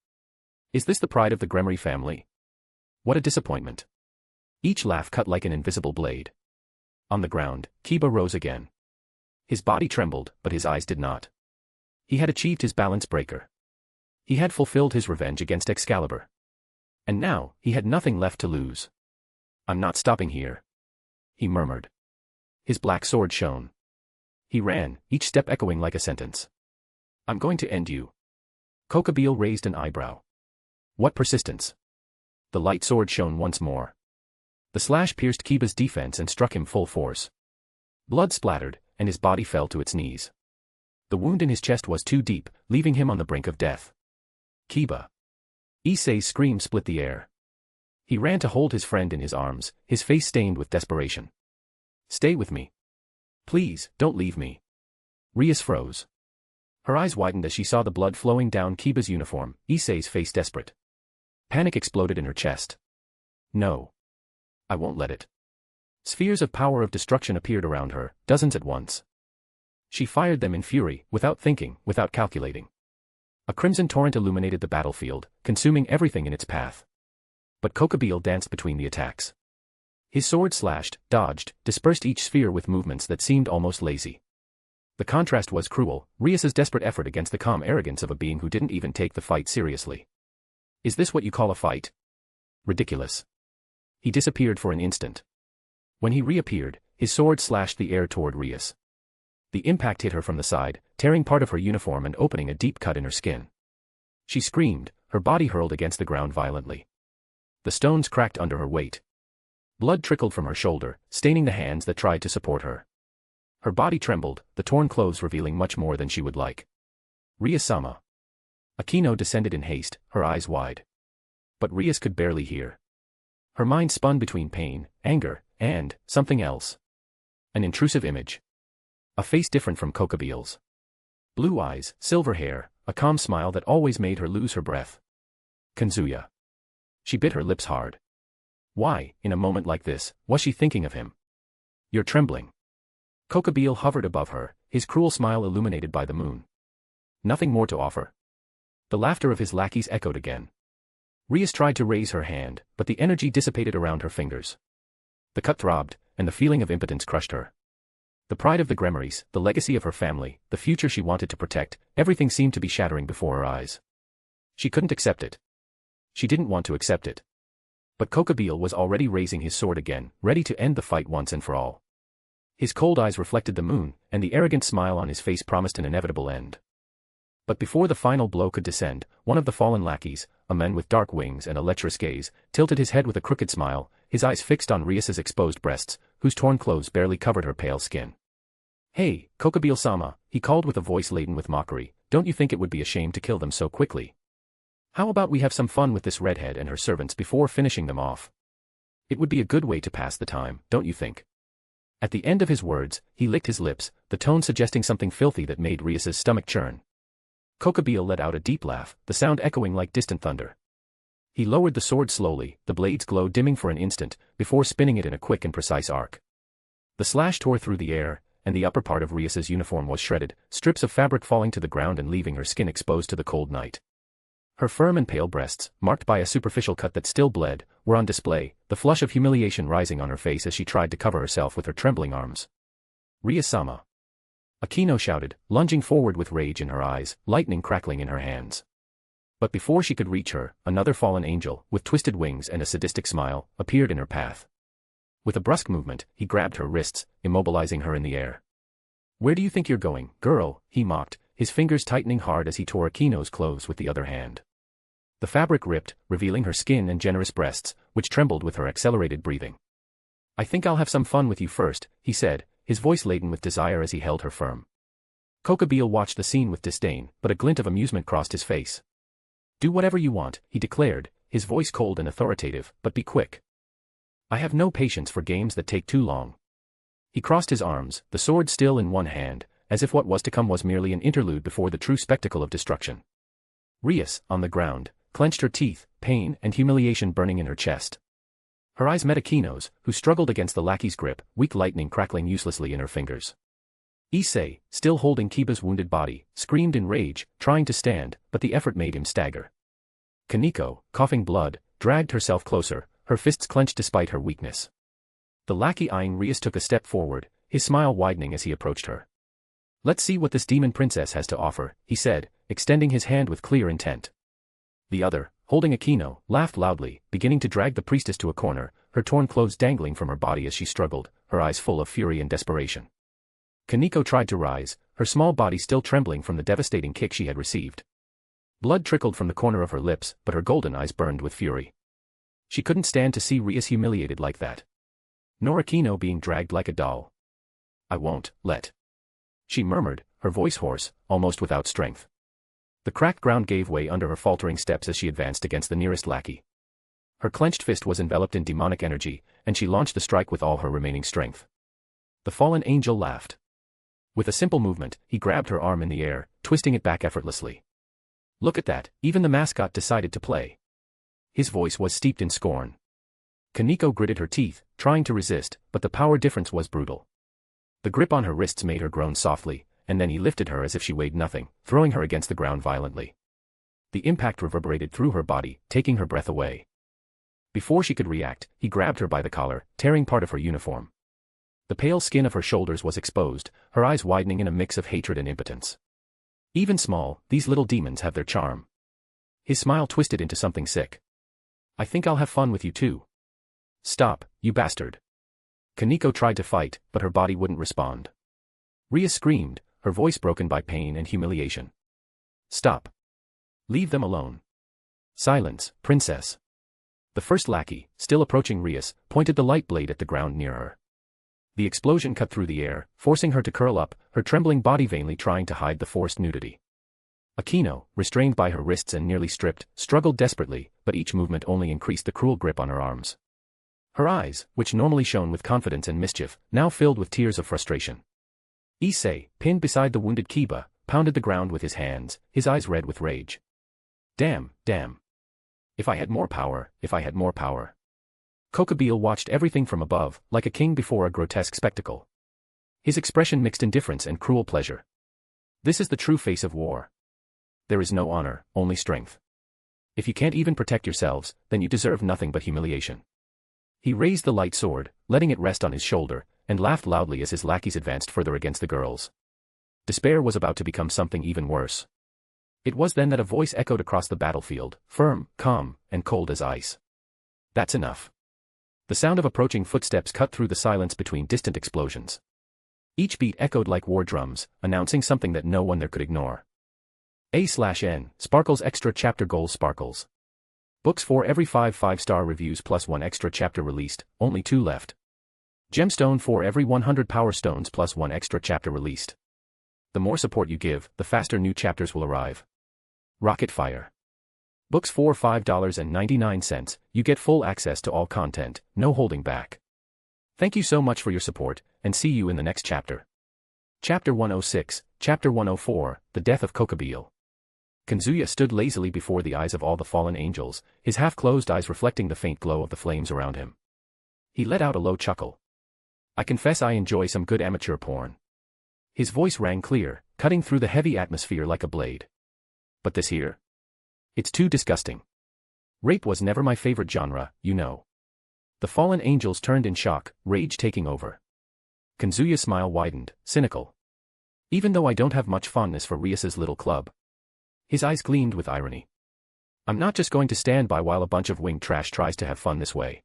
Is this the pride of the Gremory family? What a disappointment. Each laugh cut like an invisible blade. On the ground, Kiba rose again. His body trembled, but his eyes did not. He had achieved his balance breaker. He had fulfilled his revenge against Excalibur. And now, he had nothing left to lose. I'm not stopping here. He murmured. His black sword shone. He ran, each step echoing like a sentence. I'm going to end you. Kokabeel raised an eyebrow. What persistence. The light sword shone once more. The slash pierced Kiba's defense and struck him full force. Blood splattered, and his body fell to its knees. The wound in his chest was too deep, leaving him on the brink of death. Kiba. Issei's scream split the air. He ran to hold his friend in his arms, his face stained with desperation. Stay with me. Please, don't leave me. Rias froze. Her eyes widened as she saw the blood flowing down Kiba's uniform, Issei's face desperate. Panic exploded in her chest. No. I won't let it. Spheres of power of destruction appeared around her, dozens at once. She fired them in fury, without thinking, without calculating. A crimson torrent illuminated the battlefield, consuming everything in its path. But Kokabeel danced between the attacks. His sword slashed, dodged, dispersed each sphere with movements that seemed almost lazy. The contrast was cruel, Rias's desperate effort against the calm arrogance of a being who didn't even take the fight seriously. Is this what you call a fight? Ridiculous. He disappeared for an instant. When he reappeared, his sword slashed the air toward Rias. The impact hit her from the side, tearing part of her uniform and opening a deep cut in her skin. She screamed, her body hurled against the ground violently. The stones cracked under her weight. Blood trickled from her shoulder, staining the hands that tried to support her. Her body trembled, the torn clothes revealing much more than she would like. Rias-sama. Akino descended in haste, her eyes wide. But Rias could barely hear. Her mind spun between pain, anger, and something else. An intrusive image. A face different from Kokabeel's. Blue eyes, silver hair, a calm smile that always made her lose her breath. Kazuya. She bit her lips hard. Why, in a moment like this, was she thinking of him? You're trembling. Kokabeel hovered above her, his cruel smile illuminated by the moon. Nothing more to offer. The laughter of his lackeys echoed again. Rias tried to raise her hand, but the energy dissipated around her fingers. The cut throbbed, and the feeling of impotence crushed her. The pride of the Gremorys, the legacy of her family, the future she wanted to protect, everything seemed to be shattering before her eyes. She couldn't accept it. She didn't want to accept it. But Kokabeel was already raising his sword again, ready to end the fight once and for all. His cold eyes reflected the moon, and the arrogant smile on his face promised an inevitable end. But before the final blow could descend, one of the fallen lackeys, a man with dark wings and a lecherous gaze, tilted his head with a crooked smile, his eyes fixed on Rias's exposed breasts, whose torn clothes barely covered her pale skin. Hey, Kokabeel-sama, he called with a voice laden with mockery, don't you think it would be a shame to kill them so quickly? How about we have some fun with this redhead and her servants before finishing them off? It would be a good way to pass the time, don't you think? At the end of his words, he licked his lips, the tone suggesting something filthy that made Rias's stomach churn. Kokobeel let out a deep laugh, the sound echoing like distant thunder. He lowered the sword slowly, the blade's glow dimming for an instant, before spinning it in a quick and precise arc. The slash tore through the air, and the upper part of Rias's uniform was shredded, strips of fabric falling to the ground and leaving her skin exposed to the cold night. Her firm and pale breasts, marked by a superficial cut that still bled, were on display, the flush of humiliation rising on her face as she tried to cover herself with her trembling arms. "Ria-sama!" Akino shouted, lunging forward with rage in her eyes, lightning crackling in her hands. But before she could reach her, another fallen angel, with twisted wings and a sadistic smile, appeared in her path. With a brusque movement, he grabbed her wrists, immobilizing her in the air. "Where do you think you're going, girl?" he mocked, his fingers tightening hard as he tore Akino's clothes with the other hand. The fabric ripped, revealing her skin and generous breasts, which trembled with her accelerated breathing. "I think I'll have some fun with you first," he said, his voice laden with desire as he held her firm. Kokobeel watched the scene with disdain, but a glint of amusement crossed his face. "Do whatever you want," he declared, his voice cold and authoritative, "but be quick. I have no patience for games that take too long." He crossed his arms, the sword still in one hand, as if what was to come was merely an interlude before the true spectacle of destruction. Rias, on the ground, clenched her teeth, pain and humiliation burning in her chest. Her eyes met Akino's, who struggled against the lackey's grip, weak lightning crackling uselessly in her fingers. Issei, still holding Kiba's wounded body, screamed in rage, trying to stand, but the effort made him stagger. Kaneko, coughing blood, dragged herself closer, her fists clenched despite her weakness. The lackey eyeing Rias took a step forward, his smile widening as he approached her. "Let's see what this demon princess has to offer," he said, extending his hand with clear intent. The other, holding Akino, laughed loudly, beginning to drag the priestess to a corner, her torn clothes dangling from her body as she struggled, her eyes full of fury and desperation. Kaneko tried to rise, her small body still trembling from the devastating kick she had received. Blood trickled from the corner of her lips, but her golden eyes burned with fury. She couldn't stand to see Rias humiliated like that. Nor Akino being dragged like a doll. "I won't let," she murmured, her voice hoarse, almost without strength. The cracked ground gave way under her faltering steps as she advanced against the nearest lackey. Her clenched fist was enveloped in demonic energy, and she launched the strike with all her remaining strength. The fallen angel laughed. With a simple movement, he grabbed her arm in the air, twisting it back effortlessly. "Look at that, even the mascot decided to play." His voice was steeped in scorn. Kaneko gritted her teeth, trying to resist, but the power difference was brutal. The grip on her wrists made her groan softly, and then he lifted her as if she weighed nothing, throwing her against the ground violently. The impact reverberated through her body, taking her breath away. Before she could react, he grabbed her by the collar, tearing part of her uniform. The pale skin of her shoulders was exposed, her eyes widening in a mix of hatred and impotence. Even small, these little demons have their charm. His smile twisted into something sick. "I think I'll have fun with you too." "Stop, you bastard." Kaneko tried to fight, but her body wouldn't respond. Ria screamed, her voice broken by pain and humiliation. "Stop. Leave them alone." "Silence, princess." The first lackey, still approaching Rias, pointed the light blade at the ground near her. The explosion cut through the air, forcing her to curl up, her trembling body vainly trying to hide the forced nudity. Akino, restrained by her wrists and nearly stripped, struggled desperately, but each movement only increased the cruel grip on her arms. Her eyes, which normally shone with confidence and mischief, now filled with tears of frustration. Issei, pinned beside the wounded Kiba, pounded the ground with his hands, his eyes red with rage. "Damn, damn. If I had more power, if I had more power." Kokobeel watched everything from above, like a king before a grotesque spectacle. His expression mixed indifference and cruel pleasure. This is the true face of war. There is no honor, only strength. If you can't even protect yourselves, then you deserve nothing but humiliation. He raised the light sword, letting it rest on his shoulder, and laughed loudly as his lackeys advanced further against the girls. Despair was about to become something even worse. It was then that a voice echoed across the battlefield, firm, calm, and cold as ice. "That's enough." The sound of approaching footsteps cut through the silence between distant explosions. Each beat echoed like war drums, announcing something that no one there could ignore. A/N, Sparkles Extra Chapter Goals Sparkles. Books for every 5 5-star reviews plus 1 extra chapter released, only 2 left. Gemstone for every 100 power stones plus 1 extra chapter released. The more support you give, the faster new chapters will arrive. Rocket Fire. Books for $5.99, you get full access to all content, no holding back. Thank you so much for your support, and see you in the next chapter. Chapter 106, Chapter 104, The Death of Kuoh. Kazuya stood lazily before the eyes of all the fallen angels, his half-closed eyes reflecting the faint glow of the flames around him. He let out a low chuckle. I confess I enjoy some good amateur porn. His voice rang clear, cutting through the heavy atmosphere like a blade. But this here? It's too disgusting. Rape was never my favorite genre, you know. The fallen angels turned in shock, rage taking over. Kazuya's smile widened, cynical. Even though I don't have much fondness for Ryusa's little club. His eyes gleamed with irony. I'm not just going to stand by while a bunch of winged trash tries to have fun this way.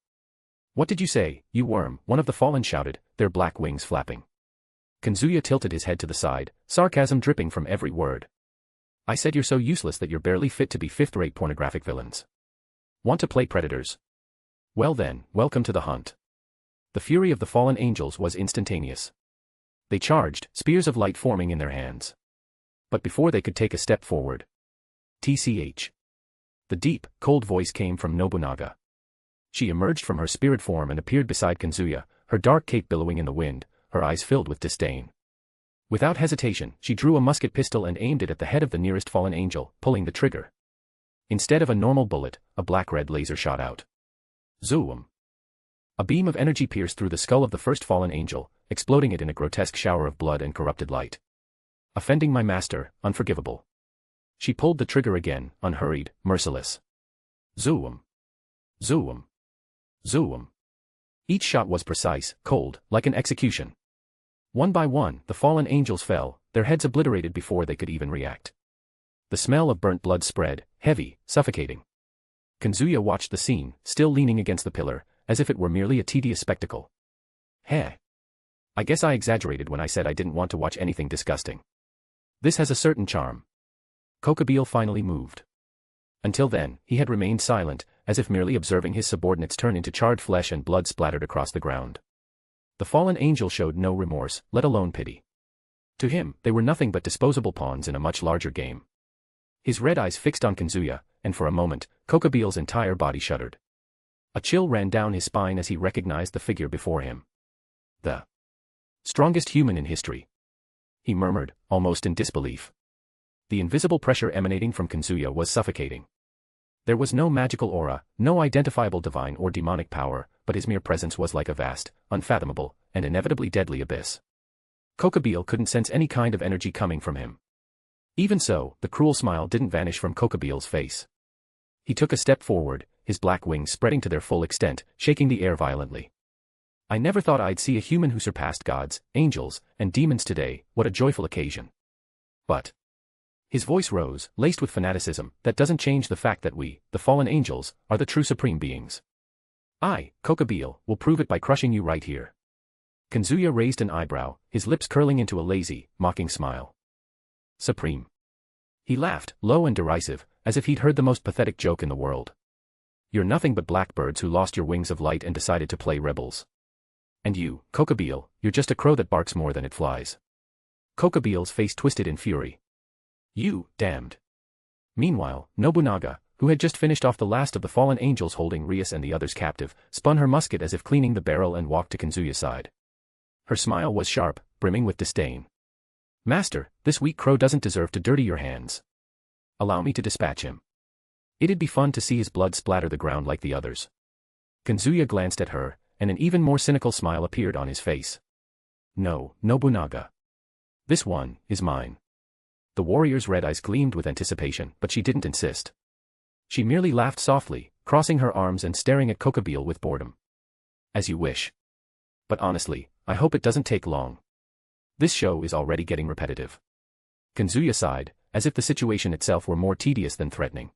What did you say, you worm? One of the fallen shouted, their black wings flapping. Kazuya tilted his head to the side, sarcasm dripping from every word. I said you're so useless that you're barely fit to be fifth-rate pornographic villains. Want to play predators? Well then, welcome to the hunt. The fury of the fallen angels was instantaneous. They charged, spears of light forming in their hands. But before they could take a step forward, TCH. The deep, cold voice came from Nobunaga. She emerged from her spirit form and appeared beside Kazuya, her dark cape billowing in the wind, her eyes filled with disdain. Without hesitation, she drew a musket pistol and aimed it at the head of the nearest fallen angel, pulling the trigger. Instead of a normal bullet, a black-red laser shot out. Zoom! A beam of energy pierced through the skull of the first fallen angel, exploding it in a grotesque shower of blood and corrupted light. Offending my master, unforgivable. She pulled the trigger again, unhurried, merciless. Zoom! Zoom! Zoom! Each shot was precise, cold, like an execution. One by one, the fallen angels fell, their heads obliterated before they could even react. The smell of burnt blood spread, heavy, suffocating. Kazuya watched the scene, still leaning against the pillar, as if it were merely a tedious spectacle. Heh. I guess I exaggerated when I said I didn't want to watch anything disgusting. This has a certain charm. Kuoh finally moved. Until then, he had remained silent, as if merely observing his subordinates turn into charred flesh and blood splattered across the ground. The fallen angel showed no remorse, let alone pity. To him, they were nothing but disposable pawns in a much larger game. His red eyes fixed on Kazuya, and for a moment, Kuoh's entire body shuddered. A chill ran down his spine as he recognized the figure before him. The strongest human in history. He murmured, almost in disbelief. The invisible pressure emanating from Kazuya was suffocating. There was no magical aura, no identifiable divine or demonic power, but his mere presence was like a vast, unfathomable, and inevitably deadly abyss. Kuoh couldn't sense any kind of energy coming from him. Even so, the cruel smile didn't vanish from Kuoh's face. He took a step forward, his black wings spreading to their full extent, shaking the air violently. I never thought I'd see a human who surpassed gods, angels, and demons today, what a joyful occasion. But his voice rose, laced with fanaticism, that doesn't change the fact that we, the fallen angels, are the true supreme beings. I, Kuoh, will prove it by crushing you right here. Kazuya raised an eyebrow, his lips curling into a lazy, mocking smile. Supreme. He laughed, low and derisive, as if he'd heard the most pathetic joke in the world. You're nothing but blackbirds who lost your wings of light and decided to play rebels. And you, Kuoh, you're just a crow that barks more than it flies. Kuoh's face twisted in fury. You, damned. Meanwhile, Nobunaga, who had just finished off the last of the fallen angels holding Ryus and the others captive, spun her musket as if cleaning the barrel and walked to Kazuya's side. Her smile was sharp, brimming with disdain. Master, this weak crow doesn't deserve to dirty your hands. Allow me to dispatch him. It'd be fun to see his blood splatter the ground like the others. Kazuya glanced at her, and an even more cynical smile appeared on his face. No, Nobunaga. This one is mine. The warrior's red eyes gleamed with anticipation, but she didn't insist. She merely laughed softly, crossing her arms and staring at Kuoh with boredom. As you wish. But honestly, I hope it doesn't take long. This show is already getting repetitive. Kazuya sighed, as if the situation itself were more tedious than threatening.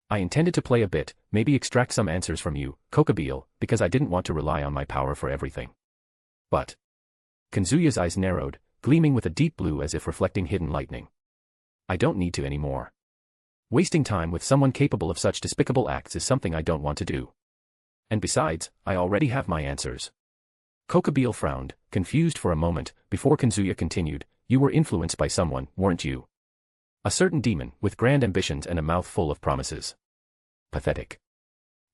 I intended to play a bit, maybe extract some answers from you, Kuoh, because I didn't want to rely on my power for everything. But Kazuya's eyes narrowed, gleaming with a deep blue as if reflecting hidden lightning. I don't need to anymore. Wasting time with someone capable of such despicable acts is something I don't want to do. And besides, I already have my answers. Kuoh frowned, confused for a moment, before Kazuya continued, you were influenced by someone, weren't you? A certain demon, with grand ambitions and a mouth full of promises. Pathetic.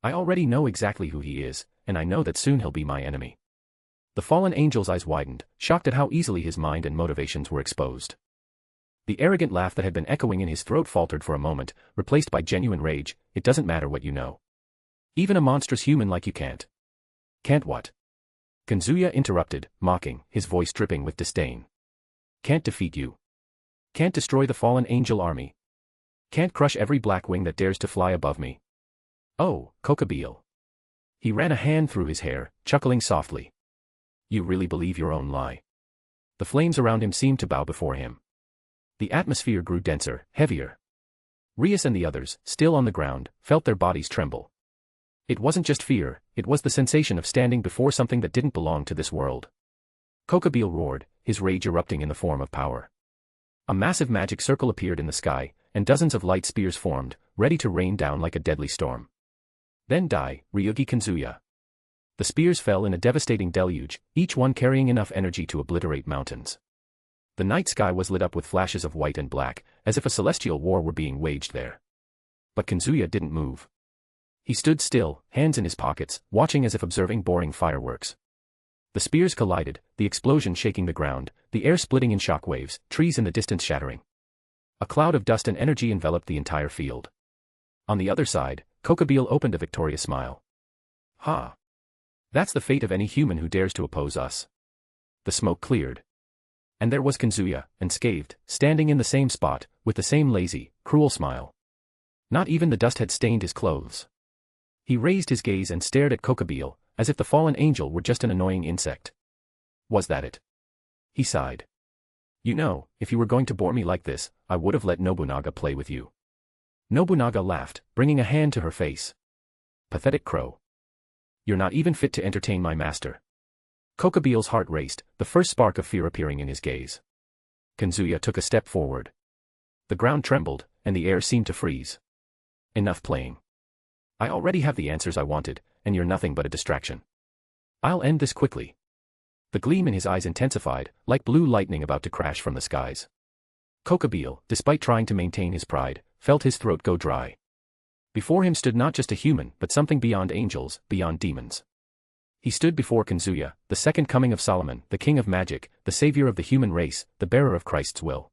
I already know exactly who he is, and I know that soon he'll be my enemy. The fallen angel's eyes widened, shocked at how easily his mind and motivations were exposed. The arrogant laugh that had been echoing in his throat faltered for a moment, replaced by genuine rage. It doesn't matter what you know. Even a monstrous human like you can't. Can't what? Kazuya interrupted, mocking, his voice dripping with disdain. Can't defeat you. Can't destroy the fallen angel army. Can't crush every black wing that dares to fly above me. Oh, Kokobeel. He ran a hand through his hair, chuckling softly. You really believe your own lie. The flames around him seemed to bow before him. The atmosphere grew denser, heavier. Rias and the others, still on the ground, felt their bodies tremble. It wasn't just fear, it was the sensation of standing before something that didn't belong to this world. Kokobeel roared, his rage erupting in the form of power. A massive magic circle appeared in the sky, and dozens of light spears formed, ready to rain down like a deadly storm. Then die, Ryougi Kazuya. The spears fell in a devastating deluge, each one carrying enough energy to obliterate mountains. The night sky was lit up with flashes of white and black, as if a celestial war were being waged there. But Kazuya didn't move. He stood still, hands in his pockets, watching as if observing boring fireworks. The spears collided, the explosion shaking the ground, the air splitting in shockwaves, trees in the distance shattering. A cloud of dust and energy enveloped the entire field. On the other side, Kokobeel opened a victorious smile. Ha! That's the fate of any human who dares to oppose us. The smoke cleared. And there was Kazuya, unscathed, standing in the same spot, with the same lazy, cruel smile. Not even the dust had stained his clothes. He raised his gaze and stared at Kokobeel, as if the fallen angel were just an annoying insect. Was that it? He sighed. You know, if you were going to bore me like this, I would have let Nobunaga play with you. Nobunaga laughed, bringing a hand to her face. Pathetic crow. You're not even fit to entertain my master. Kokobeel's heart raced, the first spark of fear appearing in his gaze. Kazuya took a step forward. The ground trembled, and the air seemed to freeze. Enough playing. I already have the answers I wanted, and you're nothing but a distraction. I'll end this quickly. The gleam in his eyes intensified, like blue lightning about to crash from the skies. Kokobeel, despite trying to maintain his pride, felt his throat go dry. Before him stood not just a human but something beyond angels, beyond demons. He stood before Kazuya, the second coming of Solomon, the king of magic, the savior of the human race, the bearer of Christ's will.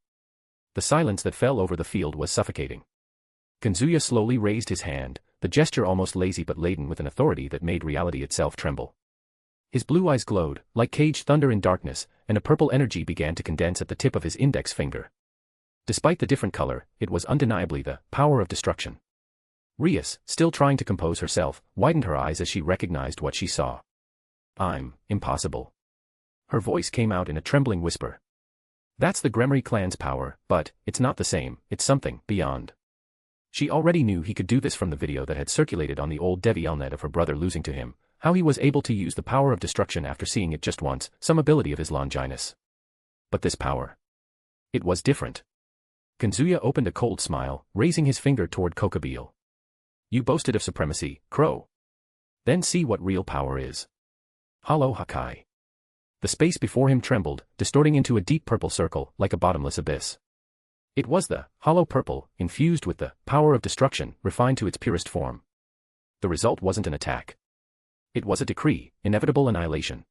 The silence that fell over the field was suffocating. Kazuya slowly raised his hand, the gesture almost lazy but laden with an authority that made reality itself tremble. His blue eyes glowed, like caged thunder in darkness, and a purple energy began to condense at the tip of his index finger. Despite the different color, it was undeniably the power of destruction. Rias, still trying to compose herself, widened her eyes as she recognized what she saw. Impossible. Her voice came out in a trembling whisper. That's the Gremory clan's power, but it's not the same, it's something beyond. She already knew he could do this from the video that had circulated on the old DevielNet of her brother losing to him, how he was able to use the power of destruction after seeing it just once, some ability of his Longinus. But this power. It was different. Kazuya opened a cold smile, raising his finger toward Kokobeel. You boasted of supremacy, Crow. Then see what real power is. Hollow Hakai. The space before him trembled, distorting into a deep purple circle, like a bottomless abyss. It was the hollow purple, infused with the power of destruction, refined to its purest form. The result wasn't an attack. It was a decree, inevitable annihilation.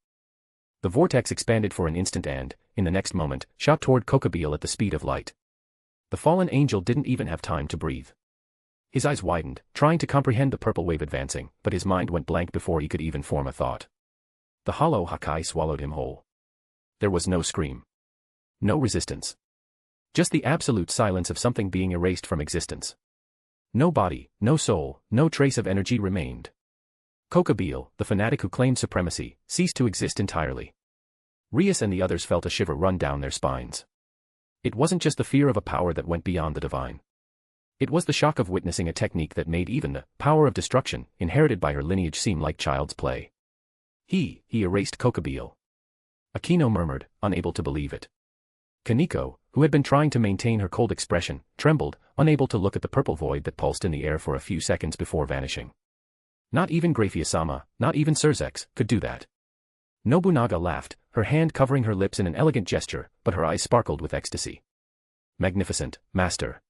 The vortex expanded for an instant and, in the next moment, shot toward Kokobeel at the speed of light. The fallen angel didn't even have time to breathe. His eyes widened, trying to comprehend the purple wave advancing, but his mind went blank before he could even form a thought. The hollow Hakai swallowed him whole. There was no scream. No resistance. Just the absolute silence of something being erased from existence. No body, no soul, no trace of energy remained. Kokobeel, the fanatic who claimed supremacy, ceased to exist entirely. Rias and the others felt a shiver run down their spines. It wasn't just the fear of a power that went beyond the divine. It was the shock of witnessing a technique that made even the power of destruction, inherited by her lineage, seem like child's play. He erased Kokobeel. Akino murmured, unable to believe it. Kaneko, who had been trying to maintain her cold expression, trembled, unable to look at the purple void that pulsed in the air for a few seconds before vanishing. Not even Grafia-sama, not even Surzex, could do that. Nobunaga laughed, her hand covering her lips in an elegant gesture, but her eyes sparkled with ecstasy. Magnificent, master.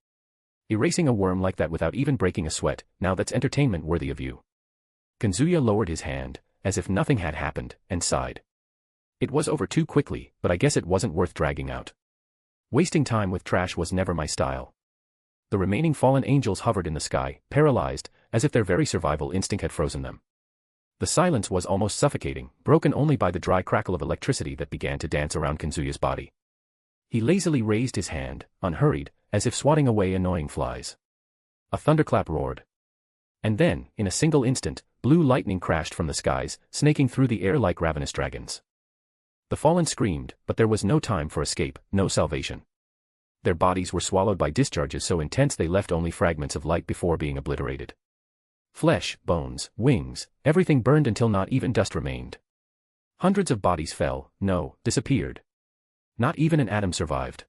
Erasing a worm like that without even breaking a sweat, now that's entertainment worthy of you. Kazuya lowered his hand, as if nothing had happened, and sighed. It was over too quickly, but I guess it wasn't worth dragging out. Wasting time with trash was never my style. The remaining fallen angels hovered in the sky, paralyzed, as if their very survival instinct had frozen them. The silence was almost suffocating, broken only by the dry crackle of electricity that began to dance around Kazuya's body. He lazily raised his hand, unhurried, as if swatting away annoying flies. A thunderclap roared. And then, in a single instant, blue lightning crashed from the skies, snaking through the air like ravenous dragons. The fallen screamed, but there was no time for escape, no salvation. Their bodies were swallowed by discharges so intense they left only fragments of light before being obliterated. Flesh, bones, wings, everything burned until not even dust remained. Hundreds of bodies fell, disappeared. Not even an atom survived.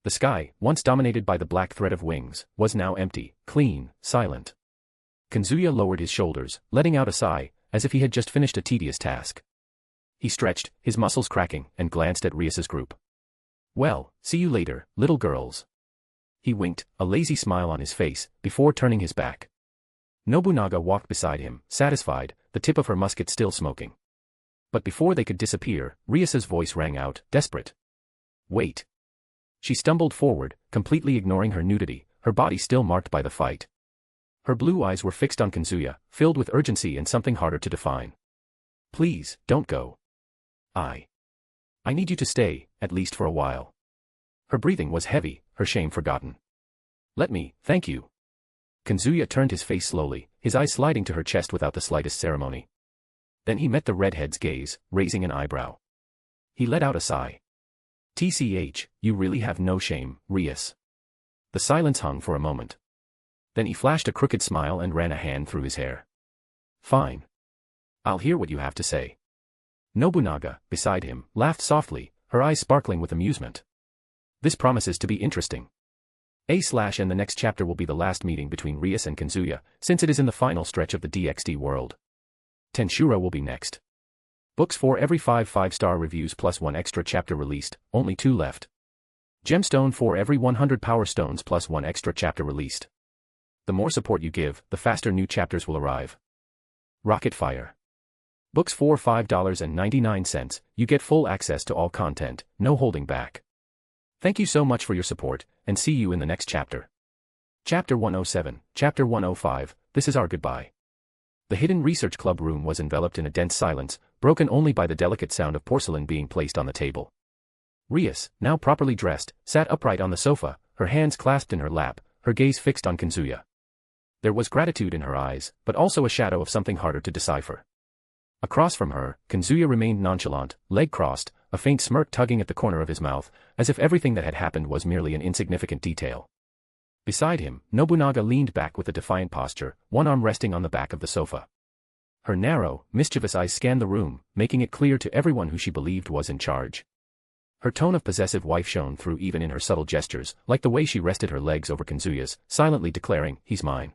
The sky, once dominated by the black thread of wings, was now empty, clean, silent. Kazuya lowered his shoulders, letting out a sigh, as if he had just finished a tedious task. He stretched, his muscles cracking, and glanced at Rias's group. "Well, see you later, little girls." He winked, a lazy smile on his face, before turning his back. Nobunaga walked beside him, satisfied, the tip of her musket still smoking. But before they could disappear, Rias's voice rang out, desperate. "Wait." She stumbled forward, completely ignoring her nudity, her body still marked by the fight. Her blue eyes were fixed on Kazuya, filled with urgency and something harder to define. "Please, don't go. I need you to stay, at least for a while." Her breathing was heavy, her shame forgotten. "Let me, thank you." Kazuya turned his face slowly, his eyes sliding to her chest without the slightest ceremony. Then he met the redhead's gaze, raising an eyebrow. He let out a sigh. "TCH, you really have no shame, Rias." The silence hung for a moment. Then he flashed a crooked smile and ran a hand through his hair. "Fine. I'll hear what you have to say." Nobunaga, beside him, laughed softly, her eyes sparkling with amusement. "This promises to be interesting. And the next chapter will be the last meeting between Rias and Kazuya, since it is in the final stretch of the DxD world. Tenshura will be next. Books for every 5 5-star reviews plus 1 extra chapter released, only 2 left. Gemstone for every 100 power stones plus 1 extra chapter released. The more support you give, the faster new chapters will arrive. Rocket Fire. Books for $5.99, you get full access to all content, no holding back. Thank you so much for your support, and see you in the next chapter. Chapter 107, Chapter 105, this is our goodbye. The hidden research club room was enveloped in a dense silence, broken only by the delicate sound of porcelain being placed on the table. Rias, now properly dressed, sat upright on the sofa, her hands clasped in her lap, her gaze fixed on Kazuya. There was gratitude in her eyes, but also a shadow of something harder to decipher. Across from her, Kazuya remained nonchalant, leg crossed, a faint smirk tugging at the corner of his mouth, as if everything that had happened was merely an insignificant detail. Beside him, Nobunaga leaned back with a defiant posture, one arm resting on the back of the sofa. Her narrow, mischievous eyes scanned the room, making it clear to everyone who she believed was in charge. Her tone of possessive wife shone through even in her subtle gestures, like the way she rested her legs over Kazuya's, silently declaring, "He's mine."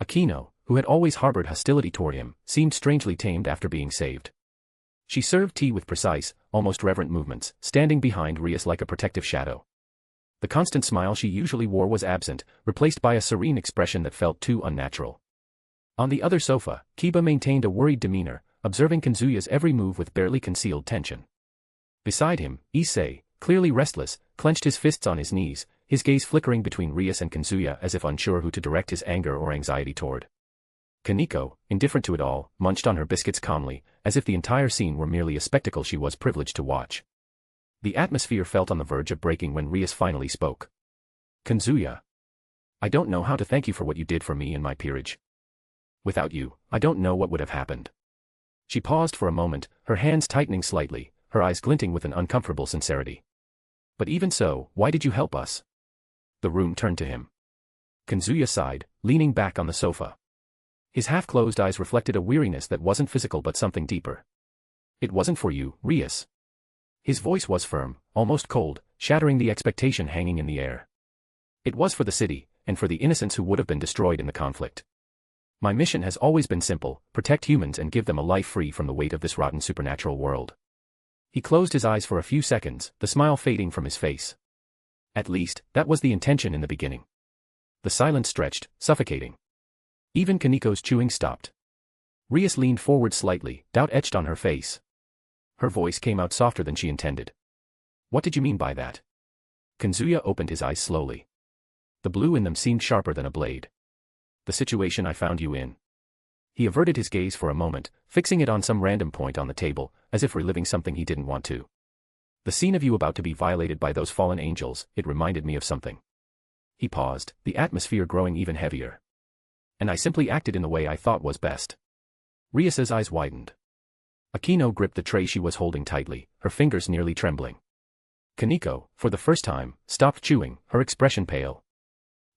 Akino, who had always harbored hostility toward him, seemed strangely tamed after being saved. She served tea with precise, almost reverent movements, standing behind Rias like a protective shadow. The constant smile she usually wore was absent, replaced by a serene expression that felt too unnatural. On the other sofa, Kiba maintained a worried demeanor, observing Kazuya's every move with barely concealed tension. Beside him, Issei, clearly restless, clenched his fists on his knees, his gaze flickering between Rias and Kazuya as if unsure who to direct his anger or anxiety toward. Kaneko, indifferent to it all, munched on her biscuits calmly, as if the entire scene were merely a spectacle she was privileged to watch. The atmosphere felt on the verge of breaking when Rias finally spoke. "Kazuya. I don't know how to thank you for what you did for me in my peerage. Without you, I don't know what would have happened." She paused for a moment, her hands tightening slightly, her eyes glinting with an uncomfortable sincerity. "But even so, why did you help us?" The room turned to him. Kazuya sighed, leaning back on the sofa. His half-closed eyes reflected a weariness that wasn't physical but something deeper. "It wasn't for you, Rias." His voice was firm, almost cold, shattering the expectation hanging in the air. "It was for the city, and for the innocents who would have been destroyed in the conflict. My mission has always been simple, protect humans and give them a life free from the weight of this rotten supernatural world." He closed his eyes for a few seconds, the smile fading from his face. At least, that was the intention in the beginning. The silence stretched, suffocating. Even Kaneko's chewing stopped. Rias leaned forward slightly, doubt etched on her face. Her voice came out softer than she intended. What did you mean by that? Kazuya opened his eyes slowly. The blue in them seemed sharper than a blade. The situation I found you in. He averted his gaze for a moment, fixing it on some random point on the table, as if reliving something he didn't want to. The scene of you about to be violated by those fallen angels, it reminded me of something. He paused, the atmosphere growing even heavier. And I simply acted in the way I thought was best. Ryusa's eyes widened. Akino gripped the tray she was holding tightly, her fingers nearly trembling. Kaneko, for the first time, stopped chewing, her expression pale.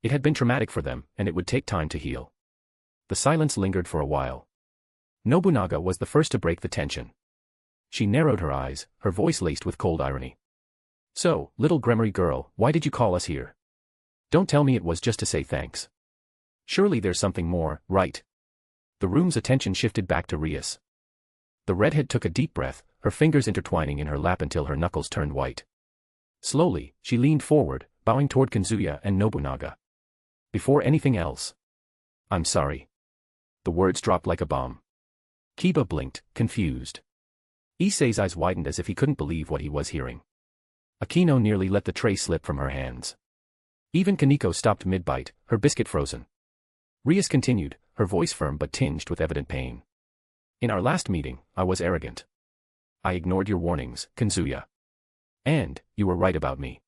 It had been traumatic for them, and it would take time to heal. The silence lingered for a while. Nobunaga was the first to break the tension. She narrowed her eyes, her voice laced with cold irony. So, little Gremory girl, why did you call us here? Don't tell me it was just to say thanks. Surely there's something more, right? The room's attention shifted back to Ryus. The redhead took a deep breath, her fingers intertwining in her lap until her knuckles turned white. Slowly, she leaned forward, bowing toward Kazuya and Nobunaga. Before anything else. I'm sorry. The words dropped like a bomb. Kiba blinked, confused. Issei's eyes widened as if he couldn't believe what he was hearing. Akino nearly let the tray slip from her hands. Even Kaneko stopped mid-bite, her biscuit frozen. Ryus continued, her voice firm but tinged with evident pain. In our last meeting, I was arrogant. I ignored your warnings, Kazuya. And, you were right about me.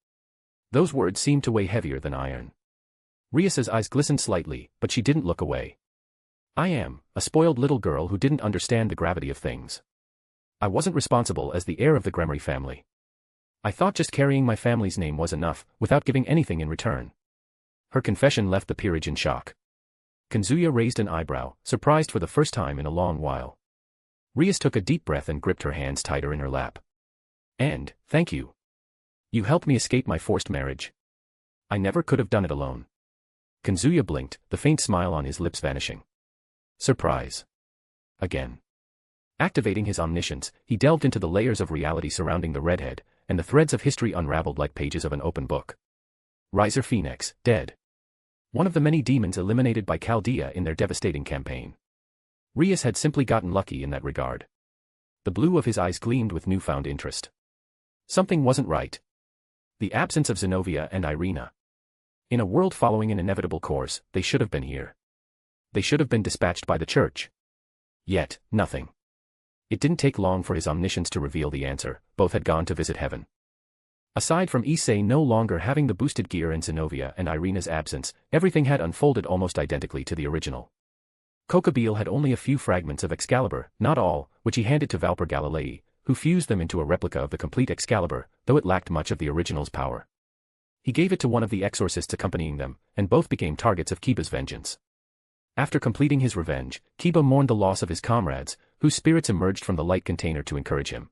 Those words seemed to weigh heavier than iron. Ryusa's eyes glistened slightly, but she didn't look away. I am a spoiled little girl who didn't understand the gravity of things. I wasn't responsible as the heir of the Gremory family. I thought just carrying my family's name was enough, without giving anything in return. Her confession left the peerage in shock. Kazuya raised an eyebrow, surprised for the first time in a long while. Ryus took a deep breath and gripped her hands tighter in her lap. And, thank you. You helped me escape my forced marriage. I never could have done it alone. Kazuya blinked, the faint smile on his lips vanishing. Surprise. Again. Activating his omniscience, he delved into the layers of reality surrounding the redhead, and the threads of history unraveled like pages of an open book. Riser Phoenix, dead. One of the many demons eliminated by Chaldea in their devastating campaign. Ryus had simply gotten lucky in that regard. The blue of his eyes gleamed with newfound interest. Something wasn't right. The absence of Zenobia and Irina. In a world following an inevitable course, they should have been here. They should have been dispatched by the church. Yet, nothing. It didn't take long for his omniscience to reveal the answer, both had gone to visit heaven. Aside from Issei no longer having the boosted gear and Zenobia and Irina's absence, everything had unfolded almost identically to the original. Kokobile had only a few fragments of Excalibur, not all, which he handed to Valper Galilei, who fused them into a replica of the complete Excalibur, though it lacked much of the original's power. He gave it to one of the exorcists accompanying them, and both became targets of Kiba's vengeance. After completing his revenge, Kiba mourned the loss of his comrades, whose spirits emerged from the light container to encourage him.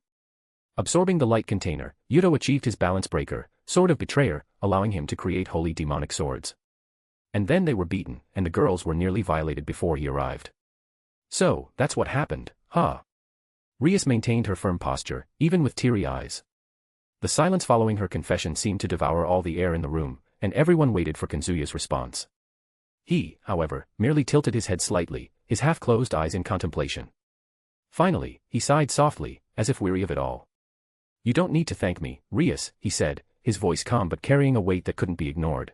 Absorbing the light container, Yuto achieved his balance breaker, Sword of Betrayer, allowing him to create holy demonic swords. And then they were beaten, and the girls were nearly violated before he arrived. So, that's what happened, huh? Ryus maintained her firm posture, even with teary eyes. The silence following her confession seemed to devour all the air in the room, and everyone waited for Kazuya's response. He, however, merely tilted his head slightly, his half-closed eyes in contemplation. Finally, he sighed softly, as if weary of it all. You don't need to thank me, Ryus, he said, his voice calm but carrying a weight that couldn't be ignored.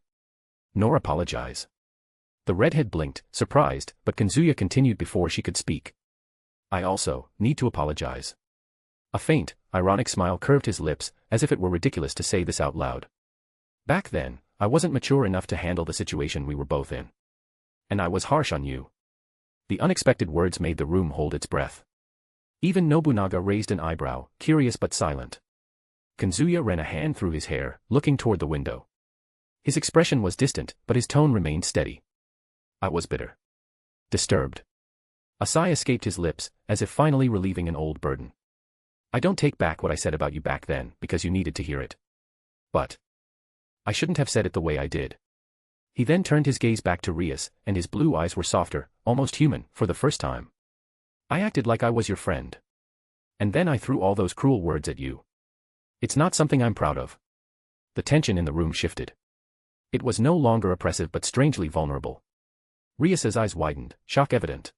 Nor apologize. The redhead blinked, surprised, but Kazuya continued before she could speak. I also need to apologize. A faint, ironic smile curved his lips, as if it were ridiculous to say this out loud. Back then, I wasn't mature enough to handle the situation we were both in. And I was harsh on you. The unexpected words made the room hold its breath. Even Nobunaga raised an eyebrow, curious but silent. Kazuya ran a hand through his hair, looking toward the window. His expression was distant, but his tone remained steady. I was bitter. Disturbed. A sigh escaped his lips, as if finally relieving an old burden. I don't take back what I said about you back then, because you needed to hear it. But I shouldn't have said it the way I did. He then turned his gaze back to Ryus, and his blue eyes were softer, almost human, for the first time. I acted like I was your friend. And then I threw all those cruel words at you. It's not something I'm proud of. The tension in the room shifted. It was no longer oppressive but strangely vulnerable. Ryus's eyes widened, shock evident.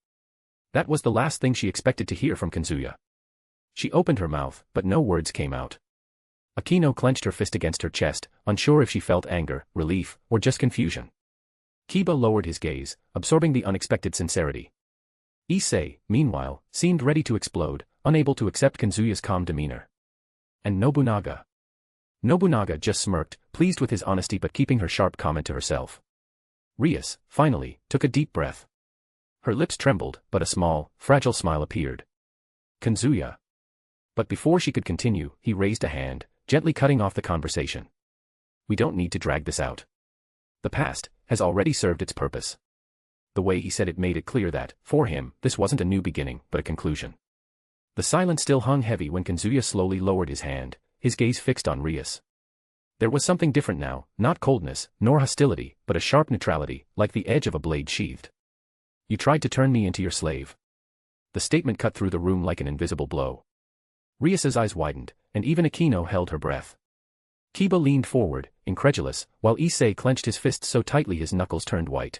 That was the last thing she expected to hear from Kazuya. She opened her mouth, but no words came out. Akino clenched her fist against her chest, unsure if she felt anger, relief, or just confusion. Kiba lowered his gaze, absorbing the unexpected sincerity. Issei, meanwhile, seemed ready to explode, unable to accept Kazuya's calm demeanor. And Nobunaga? Nobunaga just smirked, pleased with his honesty but keeping her sharp comment to herself. Rias, finally, took a deep breath. Her lips trembled, but a small, fragile smile appeared. Kazuya. But before she could continue, he raised a hand, gently cutting off the conversation. We don't need to drag this out. The past has already served its purpose. The way he said it made it clear that, for him, this wasn't a new beginning, but a conclusion. The silence still hung heavy when Kazuya slowly lowered his hand, his gaze fixed on Rias. There was something different now, not coldness, nor hostility, but a sharp neutrality, like the edge of a blade sheathed. You tried to turn me into your slave. The statement cut through the room like an invisible blow. Rias's eyes widened, and even Akino held her breath. Kiba leaned forward, incredulous, while Issei clenched his fists so tightly his knuckles turned white.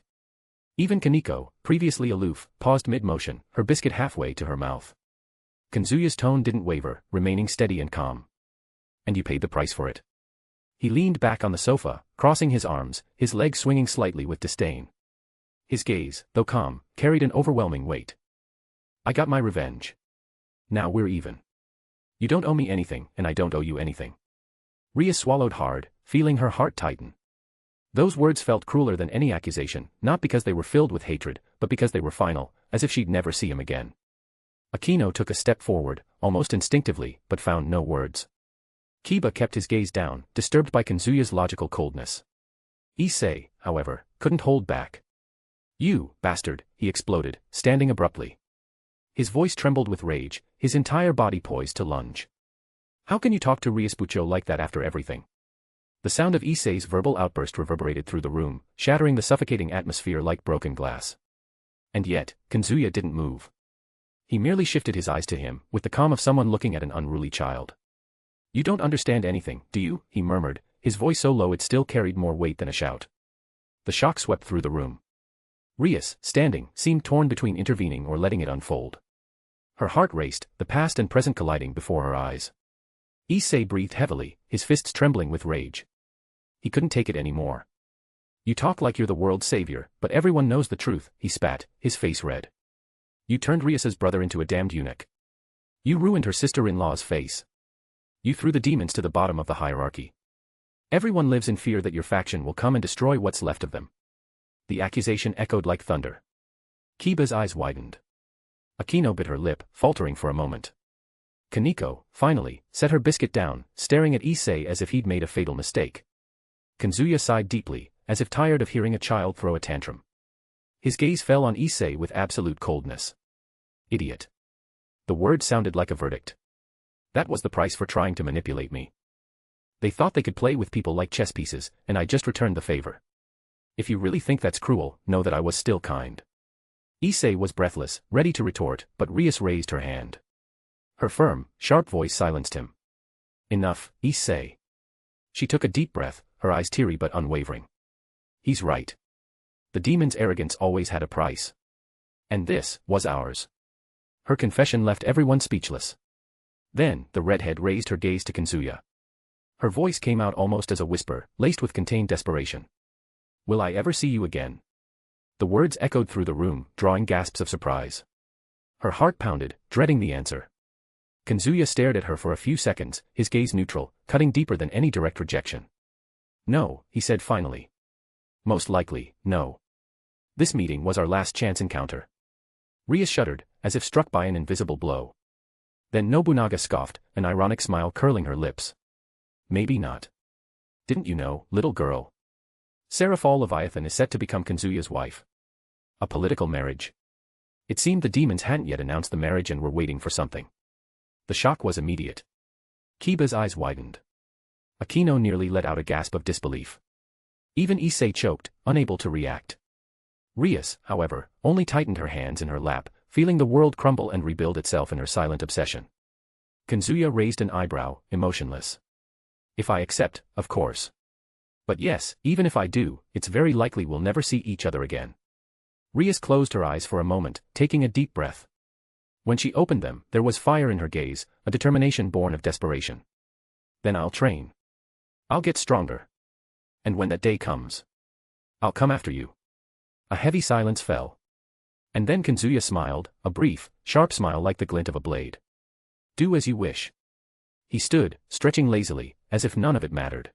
Even Kaneko, previously aloof, paused mid-motion, her biscuit halfway to her mouth. Kazuya's tone didn't waver, remaining steady and calm. And you paid the price for it. He leaned back on the sofa, crossing his arms, his legs swinging slightly with disdain. His gaze, though calm, carried an overwhelming weight. I got my revenge. Now we're even. You don't owe me anything, and I don't owe you anything. Ria swallowed hard, feeling her heart tighten. Those words felt crueler than any accusation, not because they were filled with hatred, but because they were final, as if she'd never see him again. Akino took a step forward, almost instinctively, but found no words. Kiba kept his gaze down, disturbed by Kazuya's logical coldness. Issei, however, couldn't hold back. You, bastard, he exploded, standing abruptly. His voice trembled with rage, his entire body poised to lunge. How can you talk to Ryusubucho like that after everything? The sound of Issei's verbal outburst reverberated through the room, shattering the suffocating atmosphere like broken glass. And yet, Kazuya didn't move. He merely shifted his eyes to him, with the calm of someone looking at an unruly child. You don't understand anything, do you? He murmured, his voice so low it still carried more weight than a shout. The shock swept through the room. Rias, standing, seemed torn between intervening or letting it unfold. Her heart raced, the past and present colliding before her eyes. Issei breathed heavily, his fists trembling with rage. He couldn't take it anymore. You talk like you're the world's savior, but everyone knows the truth, he spat, his face red. You turned Rias's brother into a damned eunuch. You ruined her sister-in-law's face. You threw the demons to the bottom of the hierarchy. Everyone lives in fear that your faction will come and destroy what's left of them. The accusation echoed like thunder. Kiba's eyes widened. Akino bit her lip, faltering for a moment. Kaneko, finally, set her biscuit down, staring at Issei as if he'd made a fatal mistake. Kazuya sighed deeply, as if tired of hearing a child throw a tantrum. His gaze fell on Issei with absolute coldness. Idiot. The word sounded like a verdict. That was the price for trying to manipulate me. They thought they could play with people like chess pieces, and I just returned the favor. If you really think that's cruel, know that I was still kind. Issei was breathless, ready to retort, but Rias raised her hand. Her firm, sharp voice silenced him. Enough, Issei. She took a deep breath, her eyes teary but unwavering. He's right. The demon's arrogance always had a price. And this was ours. Her confession left everyone speechless. Then, the redhead raised her gaze to Kazuya. Her voice came out almost as a whisper, laced with contained desperation. Will I ever see you again? The words echoed through the room, drawing gasps of surprise. Her heart pounded, dreading the answer. Kazuya stared at her for a few seconds, his gaze neutral, cutting deeper than any direct rejection. No, he said finally. Most likely, no. This meeting was our last chance encounter. Rias shuddered, as if struck by an invisible blow. Then Nobunaga scoffed, an ironic smile curling her lips. Maybe not. Didn't you know, little girl? Seraphal Leviathan is set to become Kazuya's wife. A political marriage. It seemed the demons hadn't yet announced the marriage and were waiting for something. The shock was immediate. Kiba's eyes widened. Akino nearly let out a gasp of disbelief. Even Issei choked, unable to react. Rias, however, only tightened her hands in her lap, feeling the world crumble and rebuild itself in her silent obsession. Kazuya raised an eyebrow, emotionless. If I accept, of course. But yes, even if I do, it's very likely we'll never see each other again. Rias closed her eyes for a moment, taking a deep breath. When she opened them, there was fire in her gaze, a determination born of desperation. Then I'll train. I'll get stronger. And when that day comes, I'll come after you. A heavy silence fell. And then Kazuya smiled, a brief, sharp smile like the glint of a blade. Do as you wish. He stood, stretching lazily, as if none of it mattered.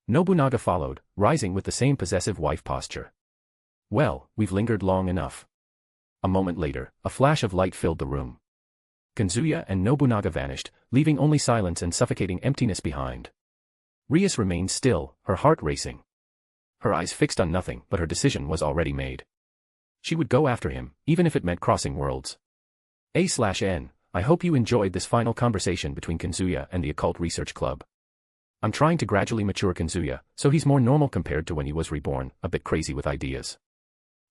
Nobunaga followed, rising with the same possessive wife posture. Well, we've lingered long enough. A moment later, a flash of light filled the room. Kazuya and Nobunaga vanished, leaving only silence and suffocating emptiness behind. Rias remained still, her heart racing. Her eyes fixed on nothing, but her decision was already made. She would go after him, even if it meant crossing worlds. A/N, I hope you enjoyed this final conversation between Kazuya and the Occult Research Club. I'm trying to gradually mature Kazuya, so he's more normal compared to when he was reborn, a bit crazy with ideas.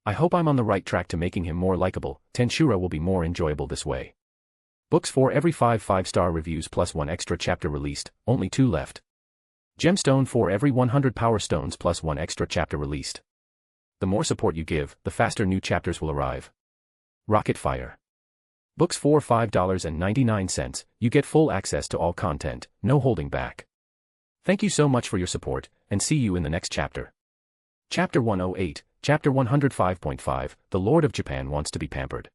I hope I'm on the right track to making him more likable. Tenshura will be more enjoyable this way. Books for every 5 5-star reviews plus 1 extra chapter released, only 2 left. Gemstone for every 100 power stones plus 1 extra chapter released. The more support you give, the faster new chapters will arrive. Rocket Fire. Books for $5.99, you get full access to all content, no holding back. Thank you so much for your support, and see you in the next chapter. Chapter 108, Chapter 105.5, The Lord of Japan Wants to be Pampered.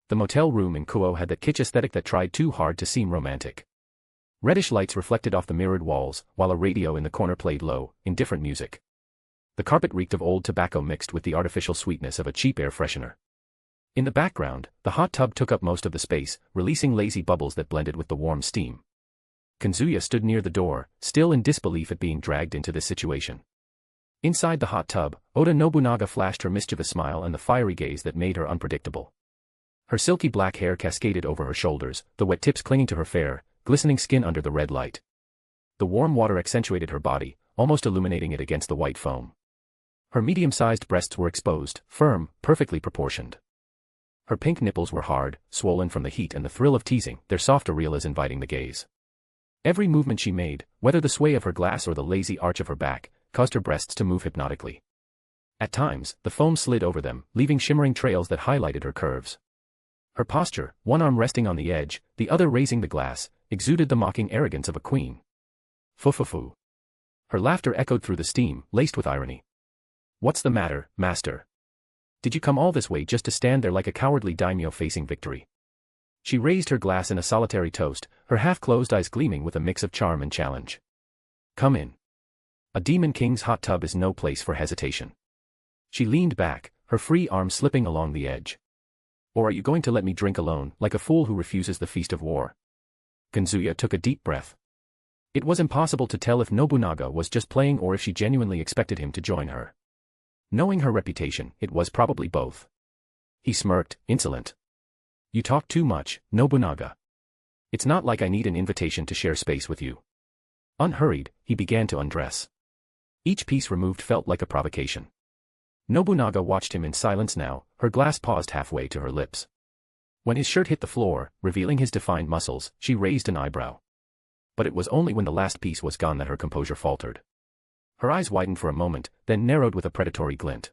The motel room in Kuoh had that kitsch aesthetic that tried too hard to seem romantic. Reddish lights reflected off the mirrored walls, while a radio in the corner played low, indifferent music. The carpet reeked of old tobacco mixed with the artificial sweetness of a cheap air freshener. In the background, the hot tub took up most of the space, releasing lazy bubbles that blended with the warm steam. Kazuya stood near the door, still in disbelief at being dragged into this situation. Inside the hot tub, Oda Nobunaga flashed her mischievous smile and the fiery gaze that made her unpredictable. Her silky black hair cascaded over her shoulders, the wet tips clinging to her fair, glistening skin under the red light. The warm water accentuated her body, almost illuminating it against the white foam. Her medium-sized breasts were exposed, firm, perfectly proportioned. Her pink nipples were hard, swollen from the heat and the thrill of teasing, their soft areolas inviting the gaze. Every movement she made, whether the sway of her glass or the lazy arch of her back, caused her breasts to move hypnotically. At times, the foam slid over them, leaving shimmering trails that highlighted her curves. Her posture, one arm resting on the edge, the other raising the glass, exuded the mocking arrogance of a queen. Fu-fu-fu. Her laughter echoed through the steam, laced with irony. What's the matter, master? Did you come all this way just to stand there like a cowardly daimyo facing victory? She raised her glass in a solitary toast, her half-closed eyes gleaming with a mix of charm and challenge. Come in. A demon king's hot tub is no place for hesitation. She leaned back, her free arm slipping along the edge. Or are you going to let me drink alone, like a fool who refuses the feast of war? Kazuya took a deep breath. It was impossible to tell if Nobunaga was just playing or if she genuinely expected him to join her. Knowing her reputation, it was probably both. He smirked, insolent. You talk too much, Nobunaga. It's not like I need an invitation to share space with you. Unhurried, he began to undress. Each piece removed felt like a provocation. Nobunaga watched him in silence now, her glass paused halfway to her lips. When his shirt hit the floor, revealing his defined muscles, she raised an eyebrow. But it was only when the last piece was gone that her composure faltered. Her eyes widened for a moment, then narrowed with a predatory glint.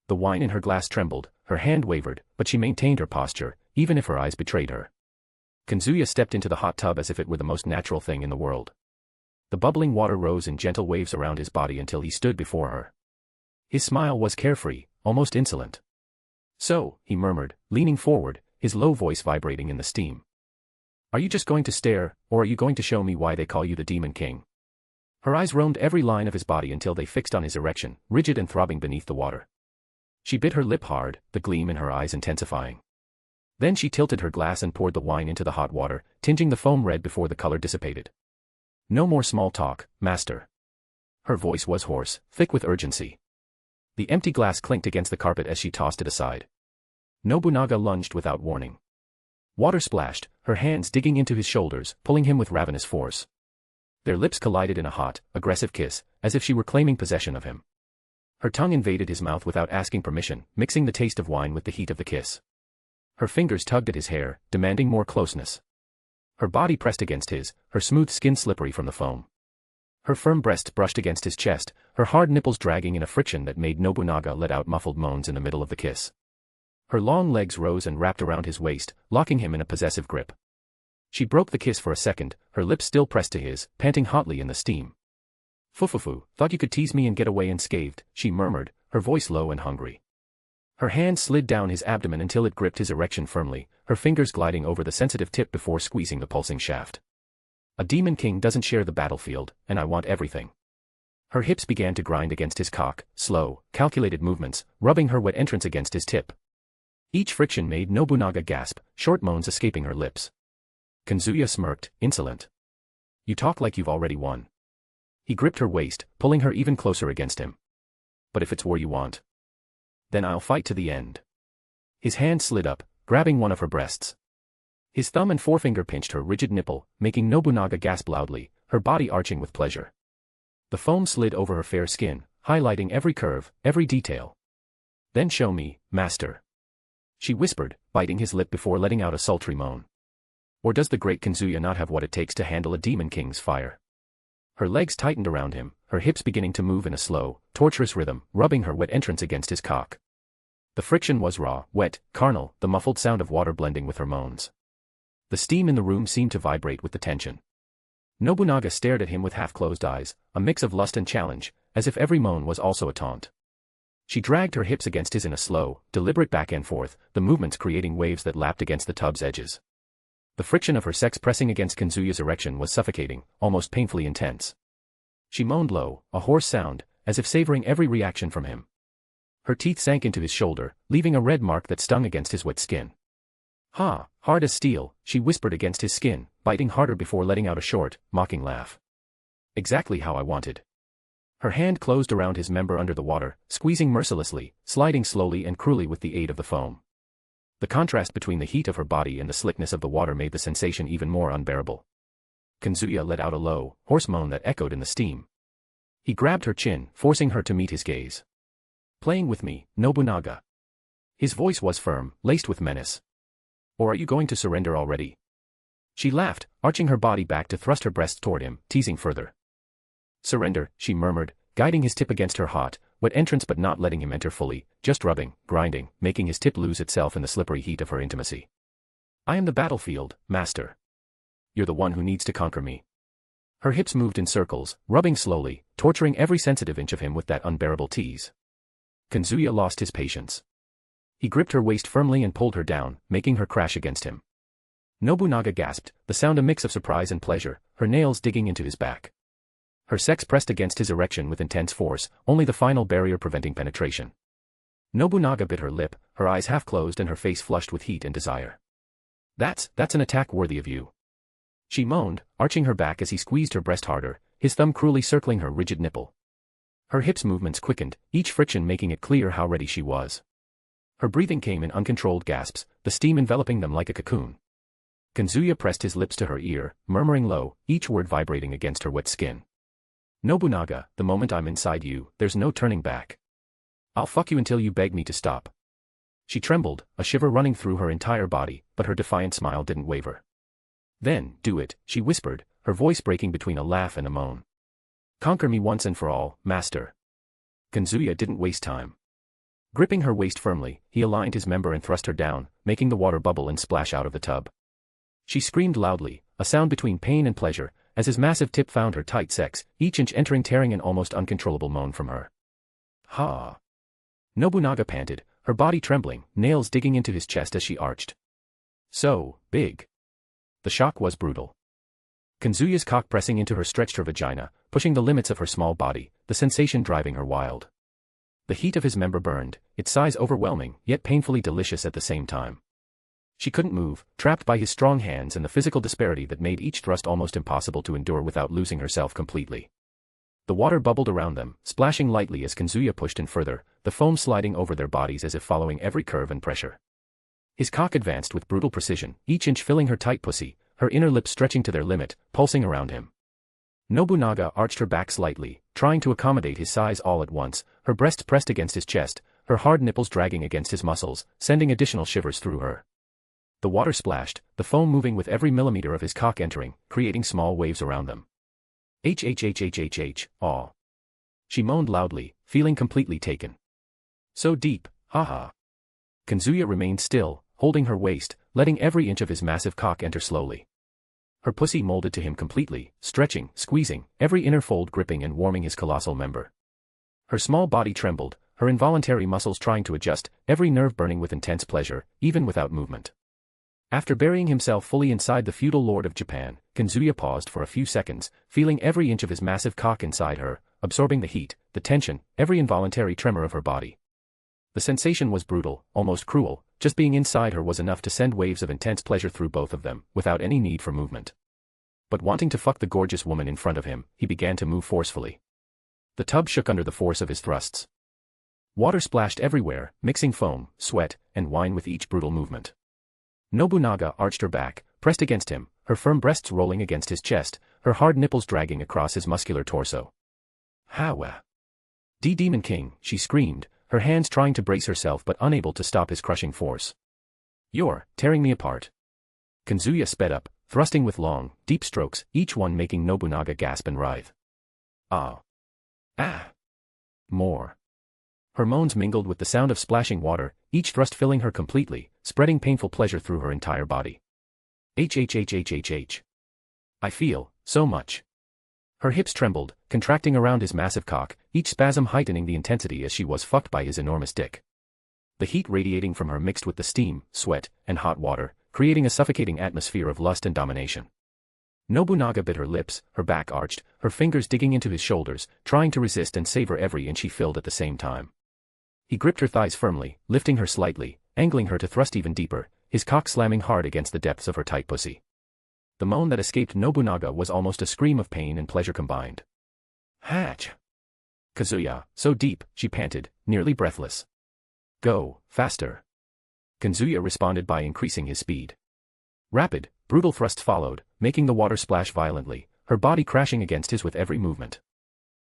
The wine in her glass trembled, her hand wavered, but she maintained her posture, even if her eyes betrayed her. Kazuya stepped into the hot tub as if it were the most natural thing in the world. The bubbling water rose in gentle waves around his body until he stood before her. His smile was carefree, almost insolent. So, he murmured, leaning forward, his low voice vibrating in the steam. Are you just going to stare, or are you going to show me why they call you the Demon King? Her eyes roamed every line of his body until they fixed on his erection, rigid and throbbing beneath the water. She bit her lip hard, the gleam in her eyes intensifying. Then she tilted her glass and poured the wine into the hot water, tinging the foam red before the color dissipated. No more small talk, master. Her voice was hoarse, thick with urgency. The empty glass clinked against the carpet as she tossed it aside. Nobunaga lunged without warning. Water splashed, her hands digging into his shoulders, pulling him with ravenous force. Their lips collided in a hot, aggressive kiss, as if she were claiming possession of him. Her tongue invaded his mouth without asking permission, mixing the taste of wine with the heat of the kiss. Her fingers tugged at his hair, demanding more closeness. Her body pressed against his, her smooth skin slippery from the foam. Her firm breasts brushed against his chest, her hard nipples dragging in a friction that made Nobunaga let out muffled moans in the middle of the kiss. Her long legs rose and wrapped around his waist, locking him in a possessive grip. She broke the kiss for a second, her lips still pressed to his, panting hotly in the steam. "Fufufu, thought you could tease me and get away unscathed," she murmured, her voice low and hungry. Her hand slid down his abdomen until it gripped his erection firmly, her fingers gliding over the sensitive tip before squeezing the pulsing shaft. A demon king doesn't share the battlefield, and I want everything. Her hips began to grind against his cock, slow, calculated movements, rubbing her wet entrance against his tip. Each friction made Nobunaga gasp, short moans escaping her lips. Kazuya smirked, insolent. "You talk like you've already won." He gripped her waist, pulling her even closer against him. "But if it's war you want, then I'll fight to the end." His hand slid up, grabbing one of her breasts. His thumb and forefinger pinched her rigid nipple, making Nobunaga gasp loudly, her body arching with pleasure. The foam slid over her fair skin, highlighting every curve, every detail. "Then show me, master," she whispered, biting his lip before letting out a sultry moan. "Or does the great Kazuya not have what it takes to handle a demon king's fire?" Her legs tightened around him, her hips beginning to move in a slow, torturous rhythm, rubbing her wet entrance against his cock. The friction was raw, wet, carnal, the muffled sound of water blending with her moans. The steam in the room seemed to vibrate with the tension. Nobunaga stared at him with half-closed eyes, a mix of lust and challenge, as if every moan was also a taunt. She dragged her hips against his in a slow, deliberate back and forth, the movements creating waves that lapped against the tub's edges. The friction of her sex pressing against Kazuya's erection was suffocating, almost painfully intense. She moaned low, a hoarse sound, as if savoring every reaction from him. Her teeth sank into his shoulder, leaving a red mark that stung against his wet skin. "Ha, hard as steel," she whispered against his skin, biting harder before letting out a short, mocking laugh. "Exactly how I wanted." Her hand closed around his member under the water, squeezing mercilessly, sliding slowly and cruelly with the aid of the foam. The contrast between the heat of her body and the slickness of the water made the sensation even more unbearable. Kazuya let out a low, hoarse moan that echoed in the steam. He grabbed her chin, forcing her to meet his gaze. "Playing with me, Nobunaga." His voice was firm, laced with menace. "Or are you going to surrender already?" She laughed, arching her body back to thrust her breasts toward him, teasing further. "Surrender," she murmured, guiding his tip against her hot, wet entrance but not letting him enter fully, just rubbing, grinding, making his tip lose itself in the slippery heat of her intimacy. "I am the battlefield, master. You're the one who needs to conquer me." Her hips moved in circles, rubbing slowly, torturing every sensitive inch of him with that unbearable tease. Kazuya lost his patience. He gripped her waist firmly and pulled her down, making her crash against him. Nobunaga gasped, the sound a mix of surprise and pleasure, her nails digging into his back. Her sex pressed against his erection with intense force, only the final barrier preventing penetration. Nobunaga bit her lip, her eyes half closed and her face flushed with heat and desire. That's an attack worthy of you," she moaned, arching her back as he squeezed her breast harder, his thumb cruelly circling her rigid nipple. Her hips' movements quickened, each friction making it clear how ready she was. Her breathing came in uncontrolled gasps, the steam enveloping them like a cocoon. Kazuya pressed his lips to her ear, murmuring low, each word vibrating against her wet skin. "Nobunaga, the moment I'm inside you, there's no turning back. I'll fuck you until you beg me to stop." She trembled, a shiver running through her entire body, but her defiant smile didn't waver. "Then, do it," she whispered, her voice breaking between a laugh and a moan. "Conquer me once and for all, master." Kazuya didn't waste time. Gripping her waist firmly, he aligned his member and thrust her down, making the water bubble and splash out of the tub. She screamed loudly, a sound between pain and pleasure, as his massive tip found her tight sex, each inch tearing an almost uncontrollable moan from her. "Ha!" Nobunaga panted, her body trembling, nails digging into his chest as she arched. "So big." The shock was brutal. Kazuya's cock pressing into her stretched her vagina, pushing the limits of her small body, the sensation driving her wild. The heat of his member burned, its size overwhelming, yet painfully delicious at the same time. She couldn't move, trapped by his strong hands and the physical disparity that made each thrust almost impossible to endure without losing herself completely. The water bubbled around them, splashing lightly as Kazuya pushed in further, the foam sliding over their bodies as if following every curve and pressure. His cock advanced with brutal precision, each inch filling her tight pussy, her inner lips stretching to their limit, pulsing around him. Nobunaga arched her back slightly, trying to accommodate his size all at once, her breasts pressed against his chest, her hard nipples dragging against his muscles, sending additional shivers through her. The water splashed, the foam moving with every millimeter of his cock entering, creating small waves around them. Aw. She moaned loudly, feeling completely taken. "So deep, haha." Kazuya remained still, holding her waist, letting every inch of his massive cock enter slowly. Her pussy molded to him completely, stretching, squeezing, every inner fold gripping and warming his colossal member. Her small body trembled, her involuntary muscles trying to adjust, every nerve burning with intense pleasure, even without movement. After burying himself fully inside the feudal lord of Japan, Kazuya paused for a few seconds, feeling every inch of his massive cock inside her, absorbing the heat, the tension, every involuntary tremor of her body. The sensation was brutal, almost cruel. Just being inside her was enough to send waves of intense pleasure through both of them, without any need for movement. But wanting to fuck the gorgeous woman in front of him, he began to move forcefully. The tub shook under the force of his thrusts. Water splashed everywhere, mixing foam, sweat, and wine with each brutal movement. Nobunaga arched her back, pressed against him, her firm breasts rolling against his chest, her hard nipples dragging across his muscular torso. "How? Demon King," she screamed, her hands trying to brace herself but unable to stop his crushing force. "You're tearing me apart." Kazuya sped up, thrusting with long, deep strokes, each one making Nobunaga gasp and writhe. "Ah. Ah. More." Her moans mingled with the sound of splashing water, each thrust filling her completely, spreading painful pleasure through her entire body. "Hhhhhhh. I feel so much." Her hips trembled, contracting around his massive cock, each spasm heightening the intensity as she was fucked by his enormous dick. The heat radiating from her mixed with the steam, sweat, and hot water, creating a suffocating atmosphere of lust and domination. Nobunaga bit her lips, her back arched, her fingers digging into his shoulders, trying to resist and savor every inch he filled at the same time. He gripped her thighs firmly, lifting her slightly, angling her to thrust even deeper, his cock slamming hard against the depths of her tight pussy. The moan that escaped Nobunaga was almost a scream of pain and pleasure combined. "Hatch. Kazuya, so deep," she panted, nearly breathless. "Go, faster." Kazuya responded by increasing his speed. Rapid, brutal thrusts followed, making the water splash violently, her body crashing against his with every movement.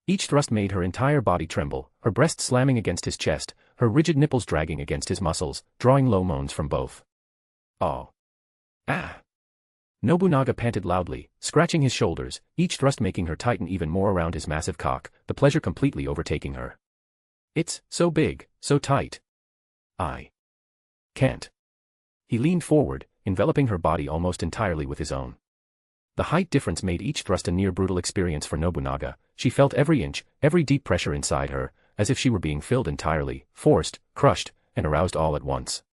Each thrust made her entire body tremble, her breast slamming against his chest, her rigid nipples dragging against his muscles, drawing low moans from both. "Oh. Ah." Nobunaga panted loudly, scratching his shoulders, each thrust making her tighten even more around his massive cock, the pleasure completely overtaking her. "It's so big, so tight. I can't." He leaned forward, enveloping her body almost entirely with his own. The height difference made each thrust a near brutal experience for Nobunaga. She felt every inch, every deep pressure inside her, as if she were being filled entirely, forced, crushed, and aroused all at once.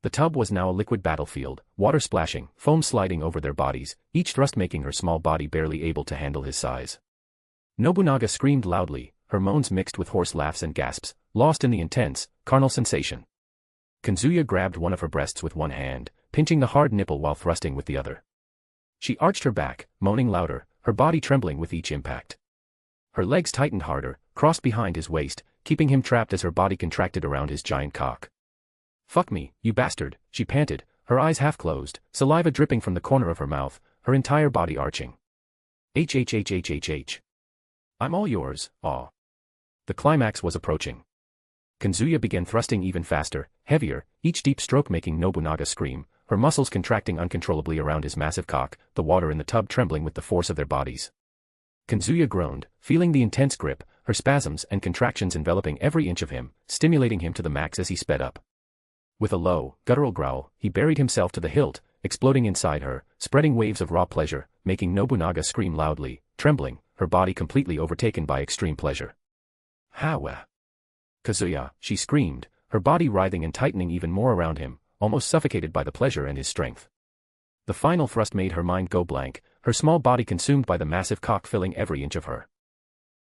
The tub was now a liquid battlefield, water splashing, foam sliding over their bodies, each thrust making her small body barely able to handle his size. Nobunaga screamed loudly, her moans mixed with hoarse laughs and gasps, lost in the intense, carnal sensation. Kazuya grabbed one of her breasts with one hand, pinching the hard nipple while thrusting with the other. She arched her back, moaning louder, her body trembling with each impact. Her legs tightened harder, crossed behind his waist, keeping him trapped as her body contracted around his giant cock. "Fuck me, you bastard," she panted, her eyes half closed, saliva dripping from the corner of her mouth, her entire body arching. "Hhhhhh. I'm all yours, aw." The climax was approaching. Kazuya began thrusting even faster, heavier, each deep stroke making Nobunaga scream, her muscles contracting uncontrollably around his massive cock, the water in the tub trembling with the force of their bodies. Kazuya groaned, feeling the intense grip, her spasms and contractions enveloping every inch of him, stimulating him to the max as he sped up. With a low, guttural growl, he buried himself to the hilt, exploding inside her, spreading waves of raw pleasure, making Nobunaga scream loudly, trembling, her body completely overtaken by extreme pleasure. "How? Kazuya," she screamed, her body writhing and tightening even more around him, almost suffocated by the pleasure and his strength. The final thrust made her mind go blank, her small body consumed by the massive cock filling every inch of her.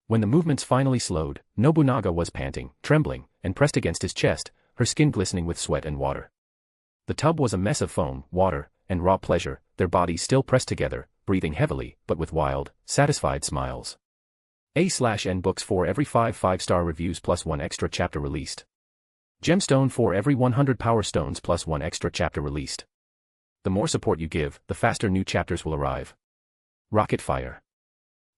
When the movements finally slowed, Nobunaga was panting, trembling, and pressed against his chest, her skin glistening with sweat and water. The tub was a mess of foam, water, and raw pleasure, their bodies still pressed together, breathing heavily, but with wild, satisfied smiles. A/N books for every 5 5-star reviews plus 1 extra chapter released. Gemstone for every 100 power stones plus 1 extra chapter released. The more support you give, the faster new chapters will arrive. Rocket Fire.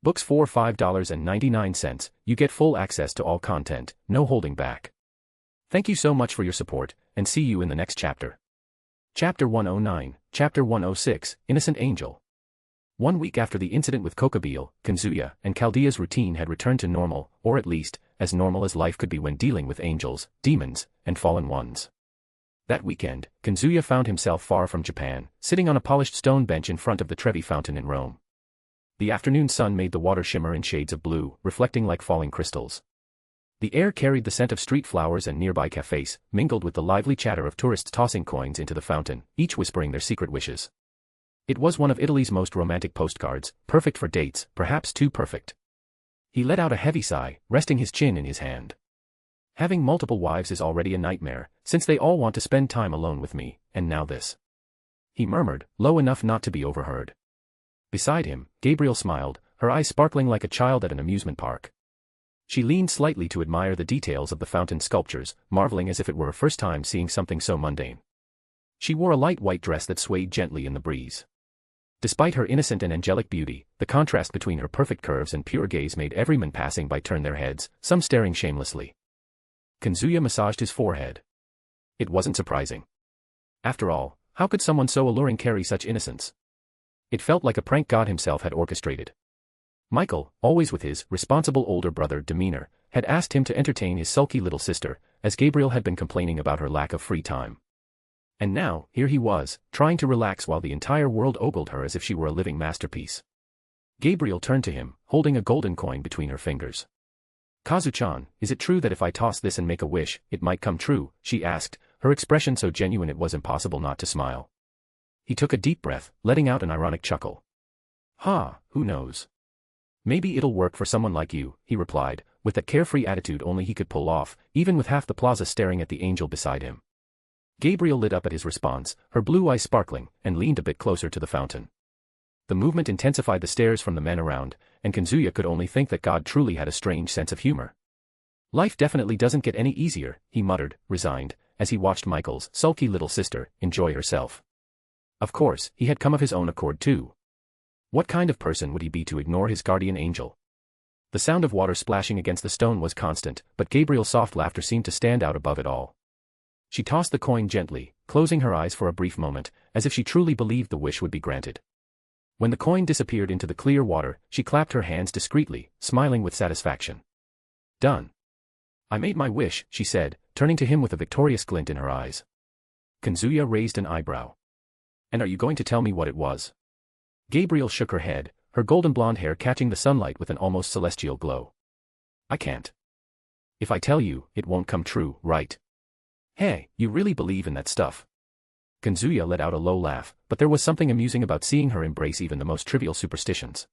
Books for $5.99, you get full access to all content, no holding back. Thank you so much for your support, and see you in the next chapter. Chapter 109, Chapter 106, Innocent Angel. 1 week after the incident with Kokobile, Kazuya, and Chaldea's routine had returned to normal, or at least, as normal as life could be when dealing with angels, demons, and fallen ones. That weekend, Kazuya found himself far from Japan, sitting on a polished stone bench in front of the Trevi Fountain in Rome. The afternoon sun made the water shimmer in shades of blue, reflecting like falling crystals. The air carried the scent of street flowers and nearby cafes, mingled with the lively chatter of tourists tossing coins into the fountain, each whispering their secret wishes. It was one of Italy's most romantic postcards, perfect for dates, perhaps too perfect. He let out a heavy sigh, resting his chin in his hand. Having multiple wives is already a nightmare, since they all want to spend time alone with me, and now this. He murmured, low enough not to be overheard. Beside him, Gabriel smiled, her eyes sparkling like a child at an amusement park. She leaned slightly to admire the details of the fountain sculptures, marveling as if it were her first time seeing something so mundane. She wore a light white dress that swayed gently in the breeze. Despite her innocent and angelic beauty, the contrast between her perfect curves and pure gaze made every man passing by turn their heads, some staring shamelessly. Kazuya massaged his forehead. It wasn't surprising. After all, how could someone so alluring carry such innocence? It felt like a prank God himself had orchestrated. Michael, always with his responsible older brother demeanor, had asked him to entertain his sulky little sister, as Gabriel had been complaining about her lack of free time. And now, here he was, trying to relax while the entire world ogled her as if she were a living masterpiece. Gabriel turned to him, holding a golden coin between her fingers. Kazu-chan, is it true that if I toss this and make a wish, it might come true? She asked, her expression so genuine it was impossible not to smile. He took a deep breath, letting out an ironic chuckle. Who knows? Maybe it'll work for someone like you, he replied, with that carefree attitude only he could pull off, even with half the plaza staring at the angel beside him. Gabriel lit up at his response, her blue eyes sparkling, and leaned a bit closer to the fountain. The movement intensified the stares from the men around, and Kazuya could only think that God truly had a strange sense of humor. Life definitely doesn't get any easier, he muttered, resigned, as he watched Michael's sulky little sister enjoy herself. Of course, he had come of his own accord too. What kind of person would he be to ignore his guardian angel? The sound of water splashing against the stone was constant, but Gabriel's soft laughter seemed to stand out above it all. She tossed the coin gently, closing her eyes for a brief moment, as if she truly believed the wish would be granted. When the coin disappeared into the clear water, she clapped her hands discreetly, smiling with satisfaction. Done. I made my wish, she said, turning to him with a victorious glint in her eyes. Kazuya raised an eyebrow. And are you going to tell me what it was? Gabriel shook her head, her golden blonde hair catching the sunlight with an almost celestial glow. I can't. If I tell you, it won't come true, right? Hey, you really believe in that stuff? Kazuya let out a low laugh, but there was something amusing about seeing her embrace even the most trivial superstitions.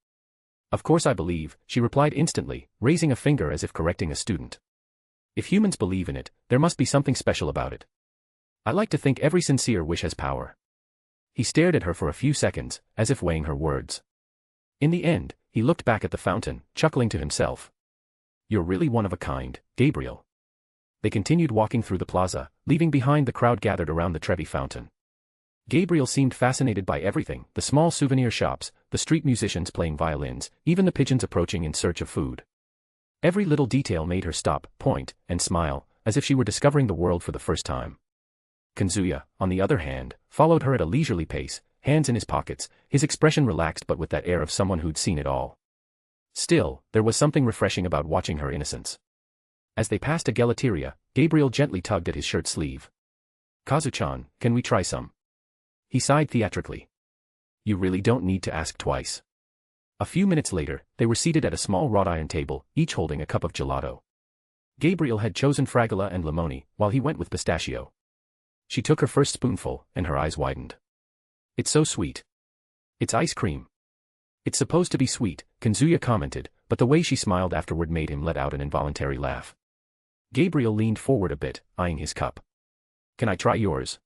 Of course I believe, she replied instantly, raising a finger as if correcting a student. If humans believe in it, there must be something special about it. I like to think every sincere wish has power. He stared at her for a few seconds, as if weighing her words. In the end, he looked back at the fountain, chuckling to himself. You're really one of a kind, Gabriel. They continued walking through the plaza, leaving behind the crowd gathered around the Trevi Fountain. Gabriel seemed fascinated by everything, the small souvenir shops, the street musicians playing violins, even the pigeons approaching in search of food. Every little detail made her stop, point, and smile, as if she were discovering the world for the first time. Kazuya, on the other hand, followed her at a leisurely pace, hands in his pockets, his expression relaxed but with that air of someone who'd seen it all. Still, there was something refreshing about watching her innocence. As they passed a gelateria, Gabriel gently tugged at his shirt sleeve. Kazu-chan, can we try some? He sighed theatrically. You really don't need to ask twice. A few minutes later, they were seated at a small wrought iron table, each holding a cup of gelato. Gabriel had chosen fragola and limone, while he went with pistachio. She took her first spoonful, and her eyes widened. It's so sweet. It's ice cream. It's supposed to be sweet, Kazuya commented, but the way she smiled afterward made him let out an involuntary laugh. Gabriel leaned forward a bit, eyeing his cup. Can I try yours?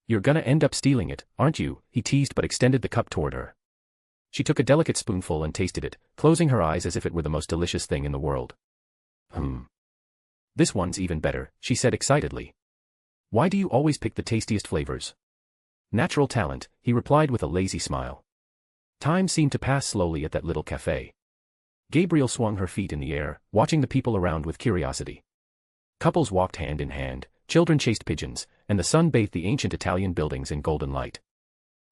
You're gonna end up stealing it, aren't you? He teased but extended the cup toward her. She took a delicate spoonful and tasted it, closing her eyes as if it were the most delicious thing in the world. This one's even better, she said excitedly. Why do you always pick the tastiest flavors? Natural talent, he replied with a lazy smile. Time seemed to pass slowly at that little cafe. Gabriel swung her feet in the air, watching the people around with curiosity. Couples walked hand in hand, children chased pigeons, and the sun bathed the ancient Italian buildings in golden light.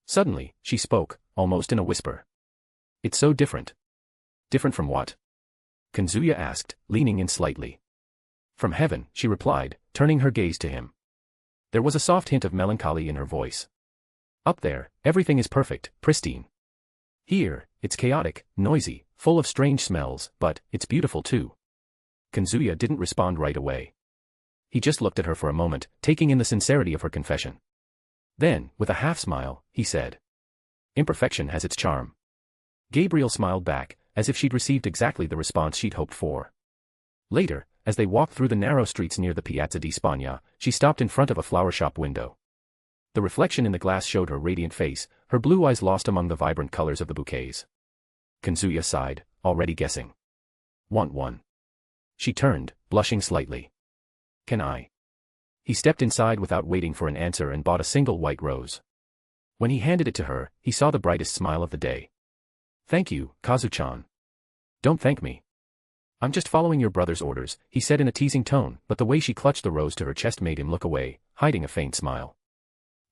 Suddenly, she spoke, almost in a whisper. It's so different. Different from what? Kazuya asked, leaning in slightly. From heaven, she replied, turning her gaze to him. There was a soft hint of melancholy in her voice. Up there, everything is perfect, pristine. Here, it's chaotic, noisy, full of strange smells, but it's beautiful too. Kazuya didn't respond right away. He just looked at her for a moment, taking in the sincerity of her confession. Then, with a half-smile, he said, "Imperfection has its charm." Gabriel smiled back, as if she'd received exactly the response she'd hoped for. Later, as they walked through the narrow streets near the Piazza di Spagna, she stopped in front of a flower shop window. The reflection in the glass showed her radiant face, her blue eyes lost among the vibrant colors of the bouquets. Kazuya sighed, already guessing. "Want one?" She turned, blushing slightly. "Can I?" He stepped inside without waiting for an answer and bought a single white rose. When he handed it to her, he saw the brightest smile of the day. "Thank you, Kazu-chan." "Don't thank me. I'm just following your brother's orders," he said in a teasing tone, but the way she clutched the rose to her chest made him look away, hiding a faint smile.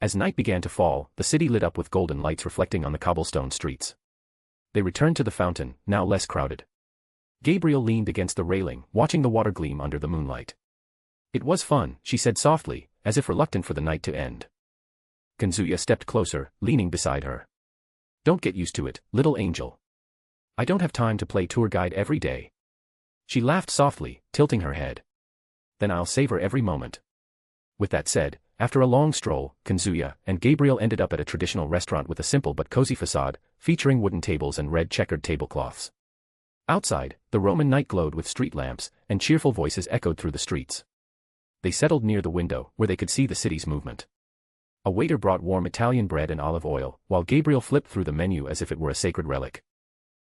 As night began to fall, the city lit up with golden lights reflecting on the cobblestone streets. They returned to the fountain, now less crowded. Gabriel leaned against the railing, watching the water gleam under the moonlight. "It was fun," she said softly, as if reluctant for the night to end. Kazuya stepped closer, leaning beside her. "Don't get used to it, little angel. I don't have time to play tour guide every day." She laughed softly, tilting her head. "Then I'll savor every moment." With that said, after a long stroll, Kazuya and Gabriel ended up at a traditional restaurant with a simple but cozy facade, featuring wooden tables and red checkered tablecloths. Outside, the Roman night glowed with street lamps, and cheerful voices echoed through the streets. They settled near the window, where they could see the city's movement. A waiter brought warm Italian bread and olive oil, while Gabriel flipped through the menu as if it were a sacred relic.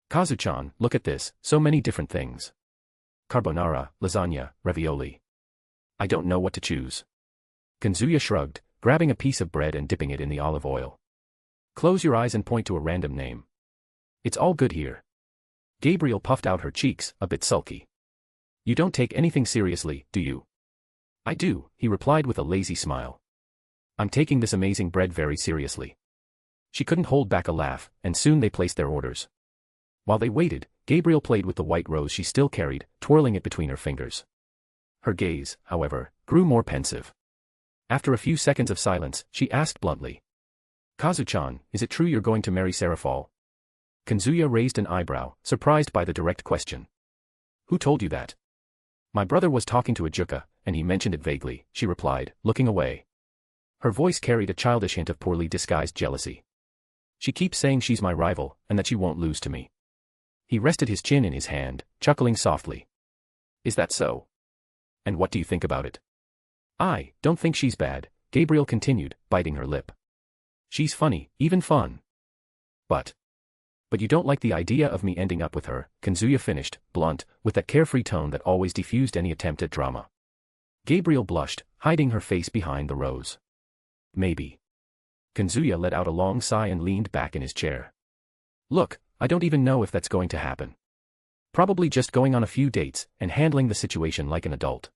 "Kazu-chan, look at this, so many different things. Carbonara, lasagna, ravioli. I don't know what to choose." Kazuya shrugged, grabbing a piece of bread and dipping it in the olive oil. "Close your eyes and point to a random name. It's all good here." Gabriel puffed out her cheeks, a bit sulky. "You don't take anything seriously, do you?" "I do," he replied with a lazy smile. "I'm taking this amazing bread very seriously." She couldn't hold back a laugh, and soon they placed their orders. While they waited, Gabriel played with the white rose she still carried, twirling it between her fingers. Her gaze, however, grew more pensive. After a few seconds of silence, she asked bluntly, "Kazu-chan, is it true you're going to marry Serafall?" Kazuya raised an eyebrow, surprised by the direct question. "Who told you that?" "My brother was talking to Ajuka, and he mentioned it vaguely," she replied, looking away. Her voice carried a childish hint of poorly disguised jealousy. "She keeps saying she's my rival, and that she won't lose to me." He rested his chin in his hand, chuckling softly. "Is that so? And what do you think about it?" "I don't think she's bad," Gabriel continued, biting her lip. "She's funny, even fun. But you don't like the idea of me ending up with her," Kazuya finished, blunt, with that carefree tone that always diffused any attempt at drama. Gabriel blushed, hiding her face behind the rose. "Maybe." Kazuya let out a long sigh and leaned back in his chair. "Look, I don't even know if that's going to happen. Probably just going on a few dates, and handling the situation like an adult."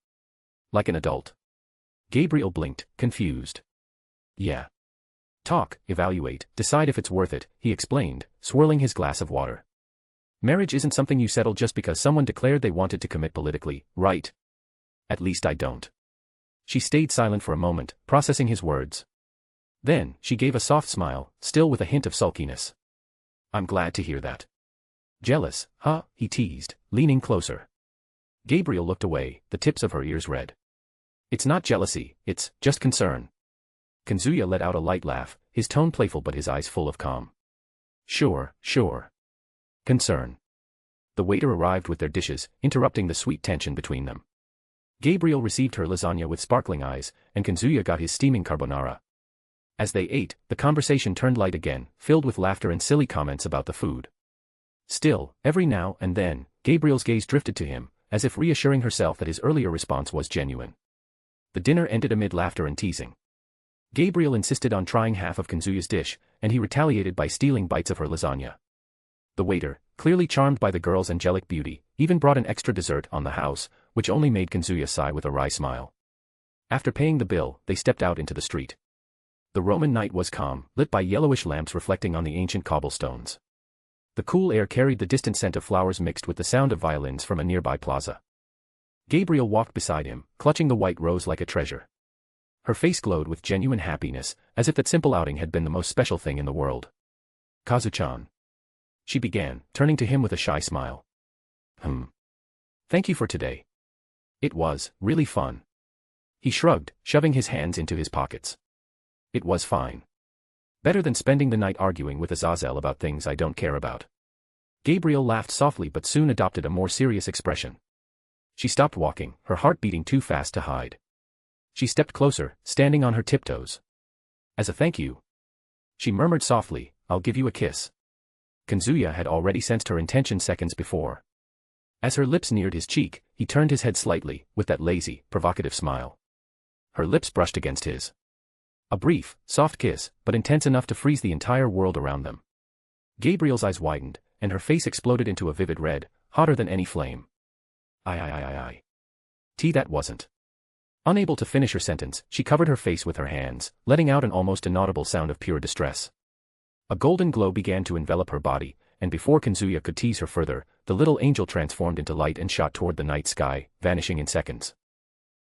"Like an adult?" Gabriel blinked, confused. "Yeah. Talk, evaluate, decide if it's worth it," he explained, swirling his glass of water. "Marriage isn't something you settle just because someone declared they wanted to commit politically, right? At least I don't." She stayed silent for a moment, processing his words. Then, she gave a soft smile, still with a hint of sulkiness. "I'm glad to hear that." "Jealous, huh?" he teased, leaning closer. Gabriel looked away, the tips of her ears red. "It's not jealousy, it's just concern." Kazuya let out a light laugh, his tone playful but his eyes full of calm. Sure. Concern." The waiter arrived with their dishes, interrupting the sweet tension between them. Gabriel received her lasagna with sparkling eyes, and Kazuya got his steaming carbonara. As they ate, the conversation turned light again, filled with laughter and silly comments about the food. Still, every now and then, Gabriel's gaze drifted to him, as if reassuring herself that his earlier response was genuine. The dinner ended amid laughter and teasing. Gabriel insisted on trying half of Kazuya's dish, and he retaliated by stealing bites of her lasagna. The waiter, clearly charmed by the girl's angelic beauty, even brought an extra dessert on the house, which only made Kazuya sigh with a wry smile. After paying the bill, they stepped out into the street. The Roman night was calm, lit by yellowish lamps reflecting on the ancient cobblestones. The cool air carried the distant scent of flowers mixed with the sound of violins from a nearby plaza. Gabriel walked beside him, clutching the white rose like a treasure. Her face glowed with genuine happiness, as if that simple outing had been the most special thing in the world. "Kazu-chan," she began, turning to him with a shy smile. Thank you for today. It was really fun." He shrugged, shoving his hands into his pockets. "It was fine. Better than spending the night arguing with Azazel about things I don't care about." Gabriel laughed softly but soon adopted a more serious expression. She stopped walking, her heart beating too fast to hide. She stepped closer, standing on her tiptoes. "As a thank you," she murmured softly, "I'll give you a kiss." Kazuya had already sensed her intention seconds before. As her lips neared his cheek, he turned his head slightly, with that lazy, provocative smile. Her lips brushed against his. A brief, soft kiss, but intense enough to freeze the entire world around them. Gabriel's eyes widened, and her face exploded into a vivid red, hotter than any flame. I. That wasn't. Unable to finish her sentence, she covered her face with her hands, letting out an almost inaudible sound of pure distress. A golden glow began to envelop her body, and before Kazuya could tease her further, the little angel transformed into light and shot toward the night sky, vanishing in seconds.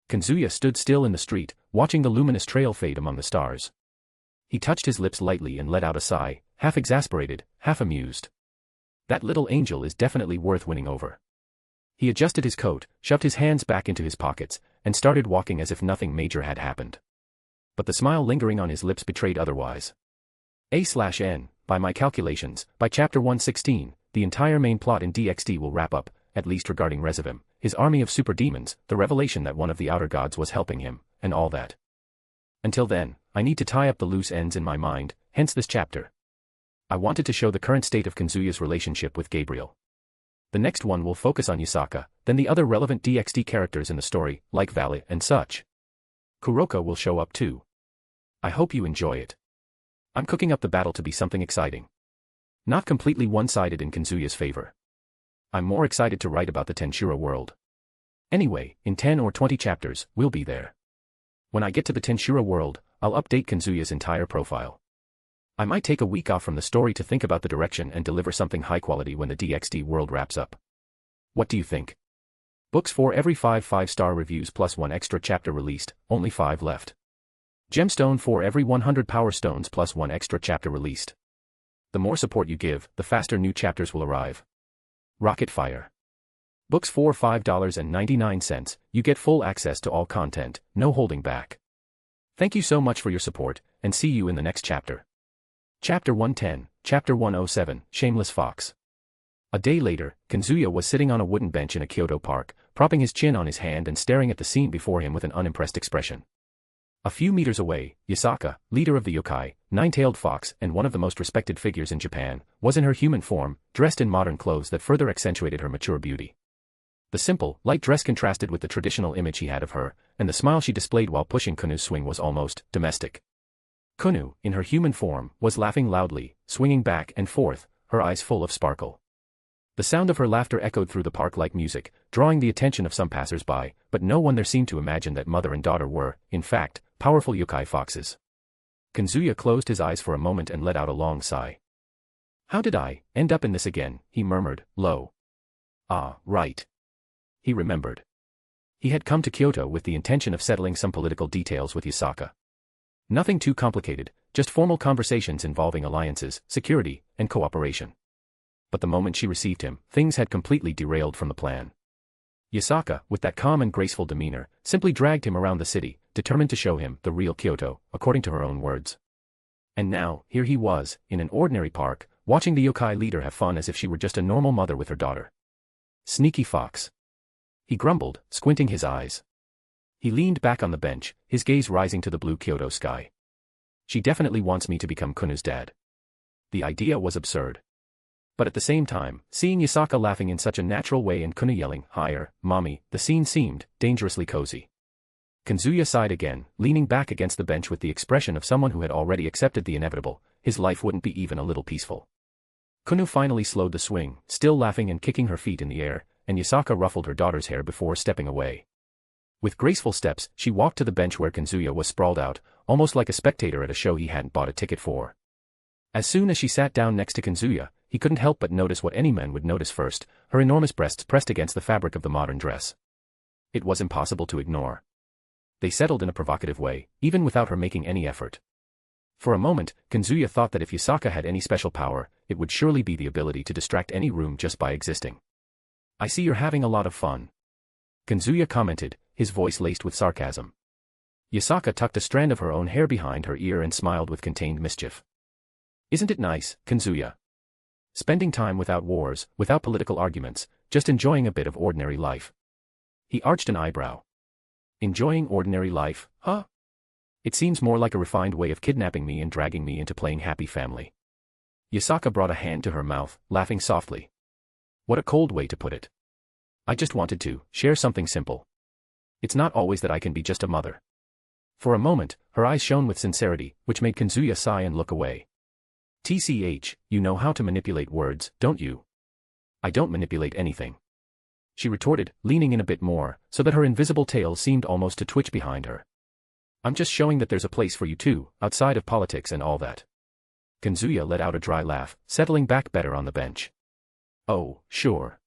Kazuya stood still in the street, watching the luminous trail fade among the stars. He touched his lips lightly and let out a sigh, half exasperated, half amused. That little angel is definitely worth winning over. He adjusted his coat, shoved his hands back into his pockets, and started walking as if nothing major had happened. But the smile lingering on his lips betrayed otherwise. A/N, by my calculations, by chapter 116, the entire main plot in DxD will wrap up, at least regarding Resivim, his army of super demons, the revelation that one of the outer gods was helping him, and all that. Until then, I need to tie up the loose ends in my mind, hence this chapter. I wanted to show the current state of Kazuya's relationship with Gabriel. The next one will focus on Yasaka, then the other relevant DxD characters in the story, like Valley and such. Kuroka will show up too. I hope you enjoy it. I'm cooking up the battle to be something exciting. Not completely one-sided in Kazuya's favor. I'm more excited to write about the Tenshura world. Anyway, in 10 or 20 chapters, we'll be there. When I get to the Tenshura world, I'll update Kazuya's entire profile. I might take a week off from the story to think about the direction and deliver something high quality when the DxD world wraps up. What do you think? Books for every 5 5-star reviews plus 1 extra chapter released, only 5 left. Gemstone for every 100 power stones plus 1 extra chapter released. The more support you give, the faster new chapters will arrive. Rocket Fire. Books for $5.99, you get full access to all content, no holding back. Thank you so much for your support, and see you in the next chapter. Chapter 110, Chapter 107, Shameless Fox. A day later, Kazuya was sitting on a wooden bench in a Kyoto park, propping his chin on his hand and staring at the scene before him with an unimpressed expression. A few meters away, Yasaka, leader of the yokai, nine-tailed fox and one of the most respected figures in Japan, was in her human form, dressed in modern clothes that further accentuated her mature beauty. The simple, light dress contrasted with the traditional image he had of her, and the smile she displayed while pushing Kunu's swing was almost domestic. Kunu, in her human form, was laughing loudly, swinging back and forth, her eyes full of sparkle. The sound of her laughter echoed through the park like music, drawing the attention of some passers-by, but no one there seemed to imagine that mother and daughter were, in fact, powerful yokai foxes. Kazuya closed his eyes for a moment and let out a long sigh. "How did I end up in this again?" he murmured, low. "Ah, right." He remembered. He had come to Kyoto with the intention of settling some political details with Yasaka. Nothing too complicated, just formal conversations involving alliances, security, and cooperation. But the moment she received him, things had completely derailed from the plan. Yasaka, with that calm and graceful demeanor, simply dragged him around the city, determined to show him the real Kyoto, according to her own words. And now, here he was, in an ordinary park, watching the yokai leader have fun as if she were just a normal mother with her daughter. Sneaky fox. He grumbled, squinting his eyes. He leaned back on the bench, his gaze rising to the blue Kyoto sky. She definitely wants me to become Kunu's dad. The idea was absurd. But at the same time, seeing Yasaka laughing in such a natural way and Kunu yelling, "Higher, mommy," the scene seemed dangerously cozy. Kazuya sighed again, leaning back against the bench with the expression of someone who had already accepted the inevitable. His life wouldn't be even a little peaceful. Kunu finally slowed the swing, still laughing and kicking her feet in the air, and Yasaka ruffled her daughter's hair before stepping away. With graceful steps, she walked to the bench where Kazuya was sprawled out, almost like a spectator at a show he hadn't bought a ticket for. As soon as she sat down next to Kazuya, he couldn't help but notice what any man would notice first, her enormous breasts pressed against the fabric of the modern dress. It was impossible to ignore. They settled in a provocative way, even without her making any effort. For a moment, Kazuya thought that if Yasaka had any special power, it would surely be the ability to distract any room just by existing. "I see you're having a lot of fun," Kazuya commented, his voice laced with sarcasm. Yasaka tucked a strand of her own hair behind her ear and smiled with contained mischief. "Isn't it nice, Kazuya? Spending time without wars, without political arguments, just enjoying a bit of ordinary life." He arched an eyebrow. "Enjoying ordinary life, huh? It seems more like a refined way of kidnapping me and dragging me into playing happy family." Yasaka brought a hand to her mouth, laughing softly. "What a cold way to put it. I just wanted to share something simple. It's not always that I can be just a mother." For a moment, her eyes shone with sincerity, which made Kazuya sigh and look away. "TCH, you know how to manipulate words, don't you?" "I don't manipulate anything," she retorted, leaning in a bit more, so that her invisible tail seemed almost to twitch behind her. "I'm just showing that there's a place for you too, outside of politics and all that." Kazuya let out a dry laugh, settling back better on the bench. "Oh, sure.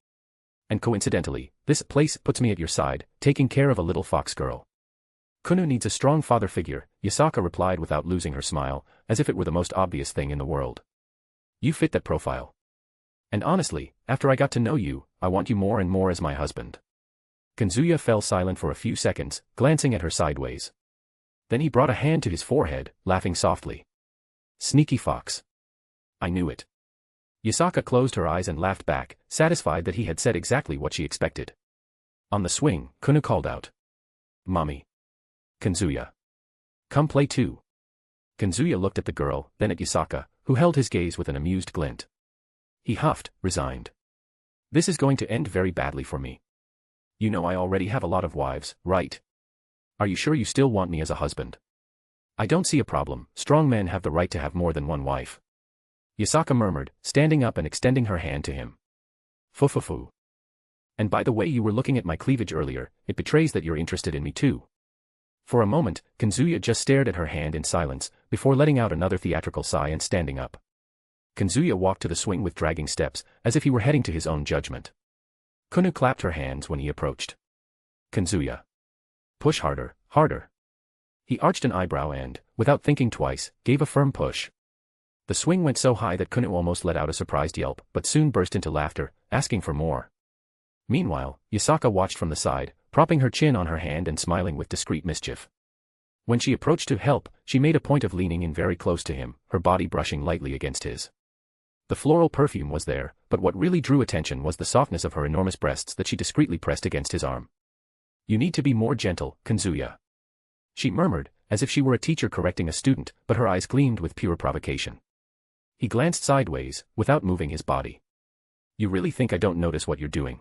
And coincidentally, this place puts me at your side, taking care of a little fox girl." "Kuoh needs a strong father figure," Yasaka replied without losing her smile, as if it were the most obvious thing in the world. "You fit that profile. And honestly, after I got to know you, I want you more and more as my husband." Kazuya fell silent for a few seconds, glancing at her sideways. Then he brought a hand to his forehead, laughing softly. "Sneaky fox. I knew it." Yasaka closed her eyes and laughed back, satisfied that he had said exactly what she expected. On the swing, Kuoh called out, "Mommy. Kazuya. Come play too." Kazuya looked at the girl, then at Yasaka, who held his gaze with an amused glint. He huffed, resigned. "This is going to end very badly for me. You know I already have a lot of wives, right? Are you sure you still want me as a husband?" "I don't see a problem, strong men have the right to have more than one wife," Yasaka murmured, standing up and extending her hand to him. "Fu. And by the way you were looking at my cleavage earlier, it betrays that you're interested in me too." For a moment, Kazuya just stared at her hand in silence, before letting out another theatrical sigh and standing up. Kazuya walked to the swing with dragging steps, as if he were heading to his own judgment. Kuoh clapped her hands when he approached. "Kazuya. Push harder, harder." He arched an eyebrow and, without thinking twice, gave a firm push. The swing went so high that Kuoh almost let out a surprised yelp, but soon burst into laughter, asking for more. Meanwhile, Yasaka watched from the side, propping her chin on her hand and smiling with discreet mischief. When she approached to help, she made a point of leaning in very close to him, her body brushing lightly against his. The floral perfume was there, but what really drew attention was the softness of her enormous breasts that she discreetly pressed against his arm. "You need to be more gentle, Kazuya," she murmured, as if she were a teacher correcting a student, but her eyes gleamed with pure provocation. He glanced sideways, without moving his body. "You really think I don't notice what you're doing?"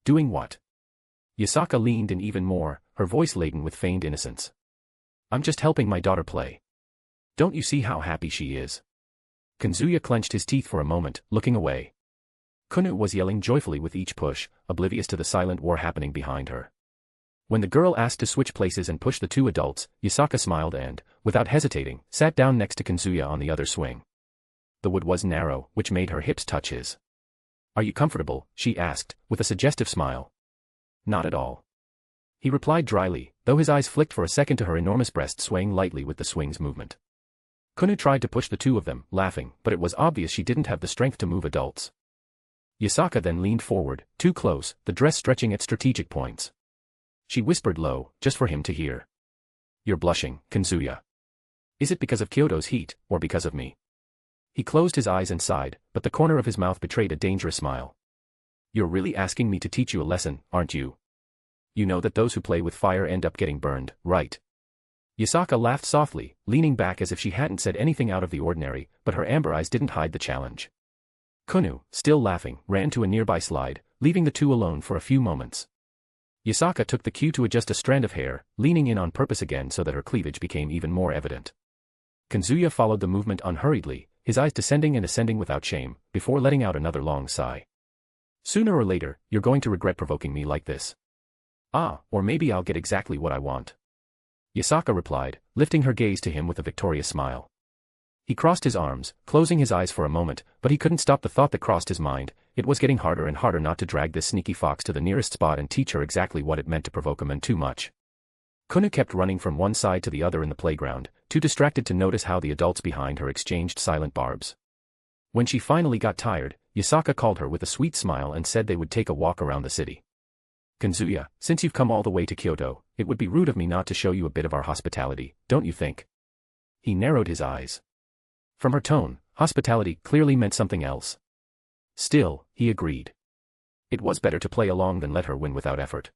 "Doing what?" Yasaka leaned in even more, her voice laden with feigned innocence. "I'm just helping my daughter play. Don't you see how happy she is?" Kazuya clenched his teeth for a moment, looking away. Kuoh was yelling joyfully with each push, oblivious to the silent war happening behind her. When the girl asked to switch places and push the two adults, Yasaka smiled and, without hesitating, sat down next to Kazuya on the other swing. The wood was narrow, which made her hips touch his. "Are you comfortable?" she asked, with a suggestive smile. "Not at all," he replied dryly, though his eyes flicked for a second to her enormous breast swaying lightly with the swing's movement. Kuoh tried to push the two of them, laughing, but it was obvious she didn't have the strength to move adults. Yasaka then leaned forward, too close, the dress stretching at strategic points. She whispered low, just for him to hear. "You're blushing, Kazuya. Is it because of Kyoto's heat, or because of me?" He closed his eyes and sighed, but the corner of his mouth betrayed a dangerous smile. "You're really asking me to teach you a lesson, aren't you? You know that those who play with fire end up getting burned, right?" Yasaka laughed softly, leaning back as if she hadn't said anything out of the ordinary, but her amber eyes didn't hide the challenge. Kuoh, still laughing, ran to a nearby slide, leaving the two alone for a few moments. Yasaka took the cue to adjust a strand of hair, leaning in on purpose again so that her cleavage became even more evident. Kazuya followed the movement unhurriedly, his eyes descending and ascending without shame, before letting out another long sigh. "Sooner or later, you're going to regret provoking me like this. Ah, or maybe I'll get exactly what I want," Yasaka replied, lifting her gaze to him with a victorious smile. He crossed his arms, closing his eyes for a moment, but he couldn't stop the thought that crossed his mind. It was getting harder and harder not to drag this sneaky fox to the nearest spot and teach her exactly what it meant to provoke a man too much. Kuoh kept running from one side to the other in the playground, too distracted to notice how the adults behind her exchanged silent barbs. When she finally got tired, Yasaka called her with a sweet smile and said they would take a walk around the city. Kazuya, since you've come all the way to Kyoto, it would be rude of me not to show you a bit of our hospitality, don't you think? He narrowed his eyes. From her tone, hospitality clearly meant something else. Still, he agreed. It was better to play along than let her win without effort.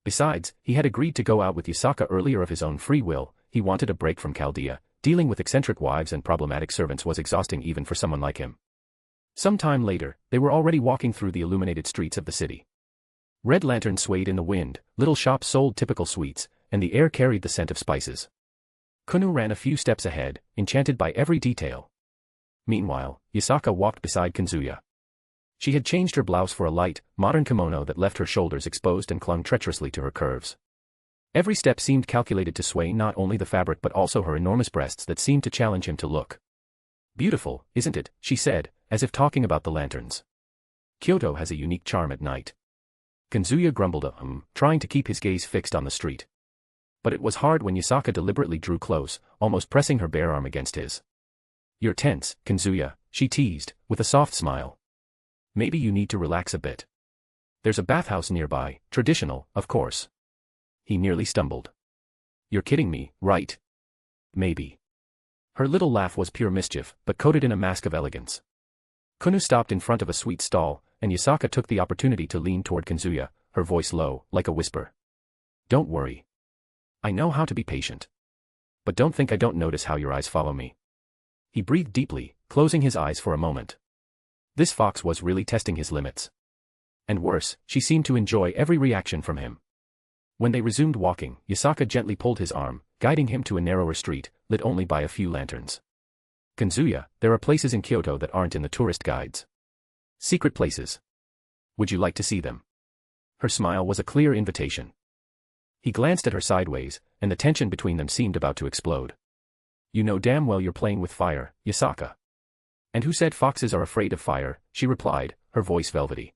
Besides, he had agreed to go out with Yasaka earlier of his own free will. He wanted a break from Chaldea. Dealing with eccentric wives and problematic servants was exhausting even for someone like him. Some time later, they were already walking through the illuminated streets of the city. Red lanterns swayed in the wind, little shops sold typical sweets, and the air carried the scent of spices. Kuoh ran a few steps ahead, enchanted by every detail. Meanwhile, Yasaka walked beside Kazuya. She had changed her blouse for a light, modern kimono that left her shoulders exposed and clung treacherously to her curves. Every step seemed calculated to sway not only the fabric but also her enormous breasts that seemed to challenge him to look. Beautiful, isn't it, she said, as if talking about the lanterns. Kyoto has a unique charm at night. Kazuya grumbled trying to keep his gaze fixed on the street. But it was hard when Yasaka deliberately drew close, almost pressing her bare arm against his. You're tense, Kazuya, she teased, with a soft smile. Maybe you need to relax a bit. There's a bathhouse nearby, traditional, of course. He nearly stumbled. You're kidding me, right? Maybe. Her little laugh was pure mischief, but coated in a mask of elegance. Kuoh stopped in front of a sweet stall, and Yasaka took the opportunity to lean toward Kazuya, her voice low, like a whisper. Don't worry. I know how to be patient. But don't think I don't notice how your eyes follow me. He breathed deeply, closing his eyes for a moment. This fox was really testing his limits. And worse, she seemed to enjoy every reaction from him. When they resumed walking, Yasaka gently pulled his arm, guiding him to a narrower street, lit only by a few lanterns. Kazuya, there are places in Kyoto that aren't in the tourist guides. Secret places. Would you like to see them? Her smile was a clear invitation. He glanced at her sideways, and the tension between them seemed about to explode. You know damn well you're playing with fire, Yasaka. And who said foxes are afraid of fire, she replied, her voice velvety.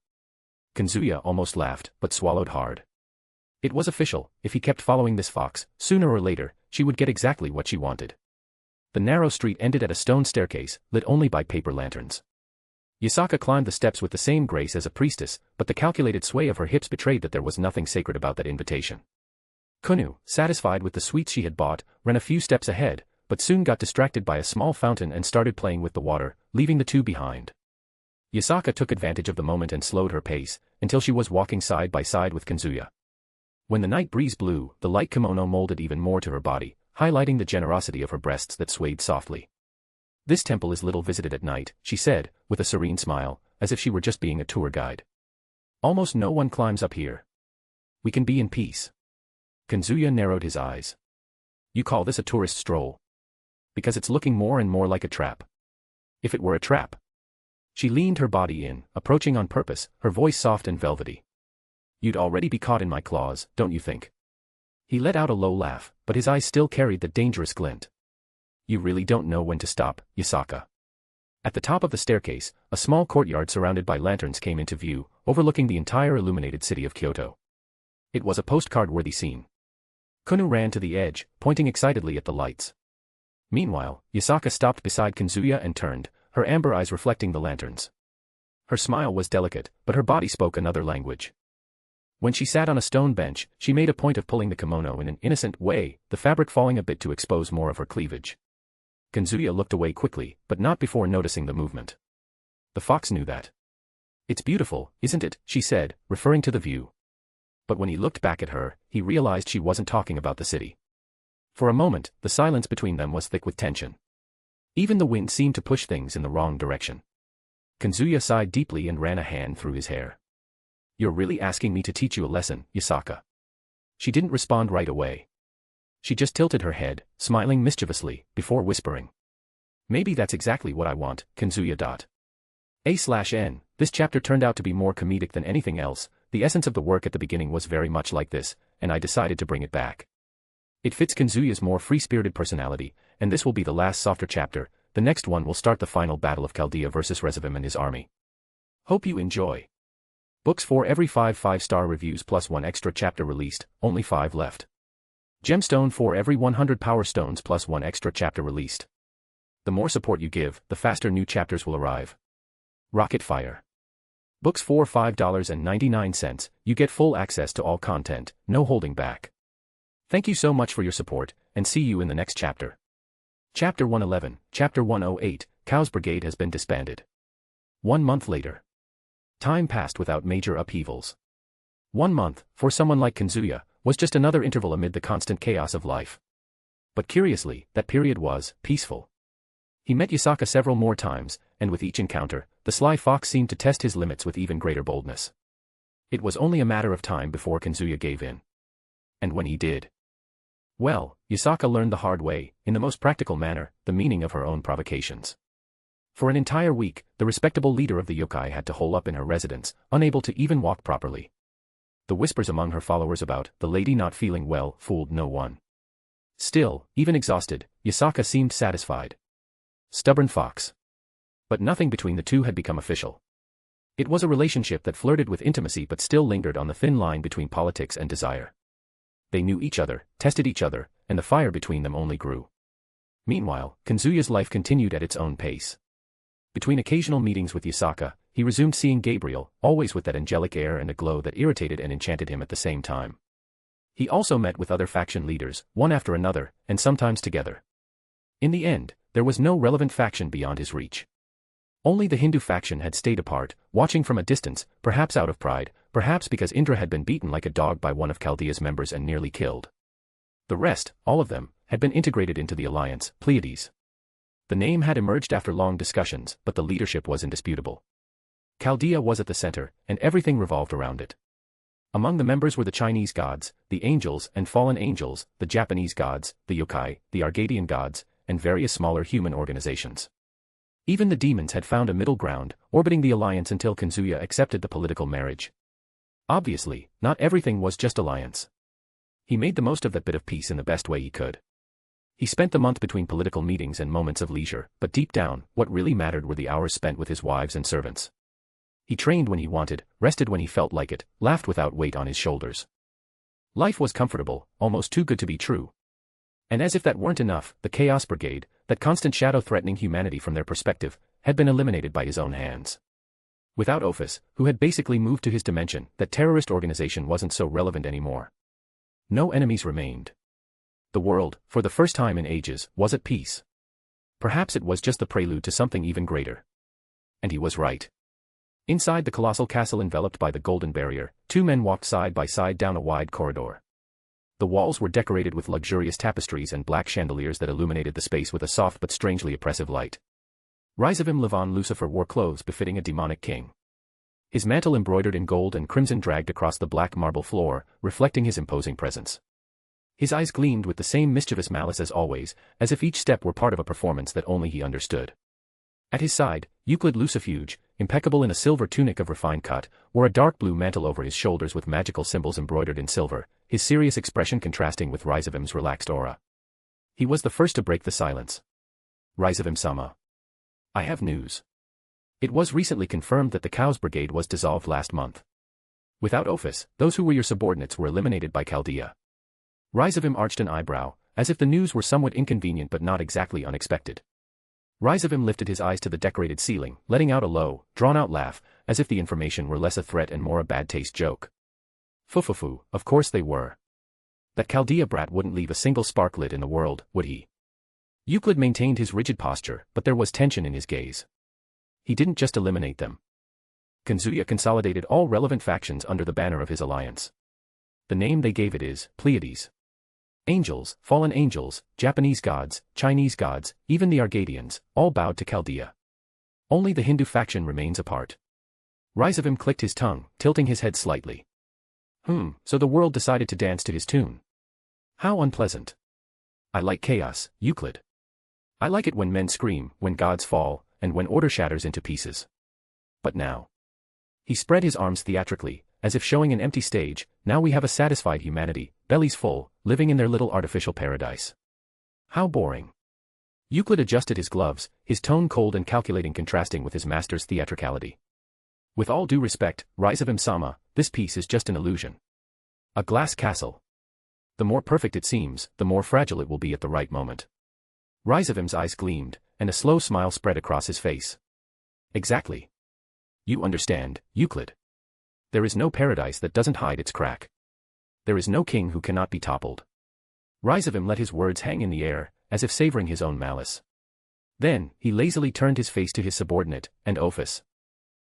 Kazuya almost laughed, but swallowed hard. It was official, if he kept following this fox, sooner or later, she would get exactly what she wanted. The narrow street ended at a stone staircase, lit only by paper lanterns. Yasaka climbed the steps with the same grace as a priestess, but the calculated sway of her hips betrayed that there was nothing sacred about that invitation. Kuoh, satisfied with the sweets she had bought, ran a few steps ahead, but soon got distracted by a small fountain and started playing with the water, leaving the two behind. Yasaka took advantage of the moment and slowed her pace, until she was walking side by side with Kazuya. When the night breeze blew, the light kimono molded even more to her body, highlighting the generosity of her breasts that swayed softly. This temple is little visited at night, she said, with a serene smile, as if she were just being a tour guide. Almost no one climbs up here. We can be in peace. Kazuya narrowed his eyes. You call this a tourist stroll? Because it's looking more and more like a trap. If it were a trap. She leaned her body in, approaching on purpose, her voice soft and velvety. You'd already be caught in my claws, don't you think? He let out a low laugh, but his eyes still carried the dangerous glint. You really don't know when to stop, Yasaka. At the top of the staircase, a small courtyard surrounded by lanterns came into view, overlooking the entire illuminated city of Kyoto. It was a postcard-worthy scene. Kuoh ran to the edge, pointing excitedly at the lights. Meanwhile, Yasaka stopped beside Kazuya and turned, her amber eyes reflecting the lanterns. Her smile was delicate, but her body spoke another language. When she sat on a stone bench, she made a point of pulling the kimono in an innocent way, the fabric falling a bit to expose more of her cleavage. Kazuya looked away quickly, but not before noticing the movement. The fox knew that. It's beautiful, isn't it, she said, referring to the view. But when he looked back at her, he realized she wasn't talking about the city. For a moment, the silence between them was thick with tension. Even the wind seemed to push things in the wrong direction. Kazuya sighed deeply and ran a hand through his hair. You're really asking me to teach you a lesson, Yasaka. She didn't respond right away. She just tilted her head, smiling mischievously, before whispering. Maybe that's exactly what I want, Kazuya. A/N, this chapter turned out to be more comedic than anything else. The essence of the work at the beginning was very much like this, and I decided to bring it back. It fits Kazuya's more free-spirited personality, and this will be the last softer chapter. The next one will start the final battle of Chaldea versus Rezavim and his army. Hope you enjoy. Books for every 5 5-star reviews plus 1 extra chapter released, only 5 left. Gemstone for every 100 power stones plus 1 extra chapter released. The more support you give, the faster new chapters will arrive. Rocket Fire. Books for $5.99, you get full access to all content, no holding back. Thank you so much for your support, and see you in the next chapter. Chapter 111, Chapter 108, Kuoh's Brigade has been disbanded. 1 month later. Time passed without major upheavals. 1 month, for someone like Kazuya, was just another interval amid the constant chaos of life. But curiously, that period was peaceful. He met Yasaka several more times, and with each encounter, the sly fox seemed to test his limits with even greater boldness. It was only a matter of time before Kazuya gave in. And when he did, well, Yasaka learned the hard way, in the most practical manner, the meaning of her own provocations. For an entire week, the respectable leader of the yokai had to hole up in her residence, unable to even walk properly. The whispers among her followers about the lady not feeling well fooled no one. Still, even exhausted, Yasaka seemed satisfied. Stubborn fox. But nothing between the two had become official. It was a relationship that flirted with intimacy but still lingered on the thin line between politics and desire. They knew each other, tested each other, and the fire between them only grew. Meanwhile, Kazuya's life continued at its own pace. Between occasional meetings with Yasaka, he resumed seeing Gabriel, always with that angelic air and a glow that irritated and enchanted him at the same time. He also met with other faction leaders, one after another, and sometimes together. In the end, there was no relevant faction beyond his reach. Only the Hindu faction had stayed apart, watching from a distance, perhaps out of pride, perhaps because Indra had been beaten like a dog by one of Chaldea's members and nearly killed. The rest, all of them, had been integrated into the alliance, Pleiades. The name had emerged after long discussions, but the leadership was indisputable. Chaldea was at the center, and everything revolved around it. Among the members were the Chinese gods, the angels and fallen angels, the Japanese gods, the yokai, the Argadian gods, and various smaller human organizations. Even the demons had found a middle ground, orbiting the alliance until Kazuya accepted the political marriage. Obviously, not everything was just alliance. He made the most of that bit of peace in the best way he could. He spent the month between political meetings and moments of leisure, but deep down, what really mattered were the hours spent with his wives and servants. He trained when he wanted, rested when he felt like it, laughed without weight on his shoulders. Life was comfortable, almost too good to be true. And as if that weren't enough, the Chaos Brigade, that constant shadow threatening humanity from their perspective, had been eliminated by his own hands. Without Ophis, who had basically moved to his dimension, that terrorist organization wasn't so relevant anymore. No enemies remained. The world, for the first time in ages, was at peace. Perhaps it was just the prelude to something even greater. And he was right. Inside the colossal castle enveloped by the golden barrier, 2 men walked side by side down a wide corridor. The walls were decorated with luxurious tapestries and black chandeliers that illuminated the space with a soft but strangely oppressive light. Ryzavim Levon Lucifer wore clothes befitting a demonic king. His mantle embroidered in gold and crimson dragged across the black marble floor, reflecting his imposing presence. His eyes gleamed with the same mischievous malice as always, as if each step were part of a performance that only he understood. At his side, Euclid Lucifuge, impeccable in a silver tunic of refined cut, wore a dark blue mantle over his shoulders with magical symbols embroidered in silver, his serious expression contrasting with Ryzavim's relaxed aura. He was the first to break the silence. Ryzavim-sama. I have news. It was recently confirmed that the Kuoh's Brigade was dissolved last month. Without Ophis, those who were your subordinates were eliminated by Chaldea. Ryzavim arched an eyebrow, as if the news were somewhat inconvenient but not exactly unexpected. Ryzavim lifted his eyes to the decorated ceiling, letting out a low, drawn-out laugh, as if the information were less a threat and more a bad-taste joke. Fufufu, of course they were. That Chaldea brat wouldn't leave a single spark lit in the world, would he? Euclid maintained his rigid posture, but there was tension in his gaze. He didn't just eliminate them. Kazuya consolidated all relevant factions under the banner of his alliance. The name they gave it is Pleiades. Angels, fallen angels, Japanese gods, Chinese gods, even the Argadians, all bowed to Chaldea. Only the Hindu faction remains apart. Ryzavim clicked his tongue, tilting his head slightly. So the world decided to dance to his tune. How unpleasant. I like chaos, Euclid. I like it when men scream, when gods fall, and when order shatters into pieces. But now. He spread his arms theatrically, as if showing an empty stage. Now we have a satisfied humanity, bellies full, living in their little artificial paradise. How boring. Euclid adjusted his gloves, his tone cold and calculating contrasting with his master's theatricality. With all due respect, Ryzavim-sama, this piece is just an illusion. A glass castle. The more perfect it seems, the more fragile it will be at the right moment. Ryzovim's eyes gleamed, and a slow smile spread across his face. Exactly. You understand, Euclid. There is no paradise that doesn't hide its crack. There is no king who cannot be toppled. Ryzovim let his words hang in the air, as if savoring his own malice. Then, he lazily turned his face to his subordinate, and Ophis.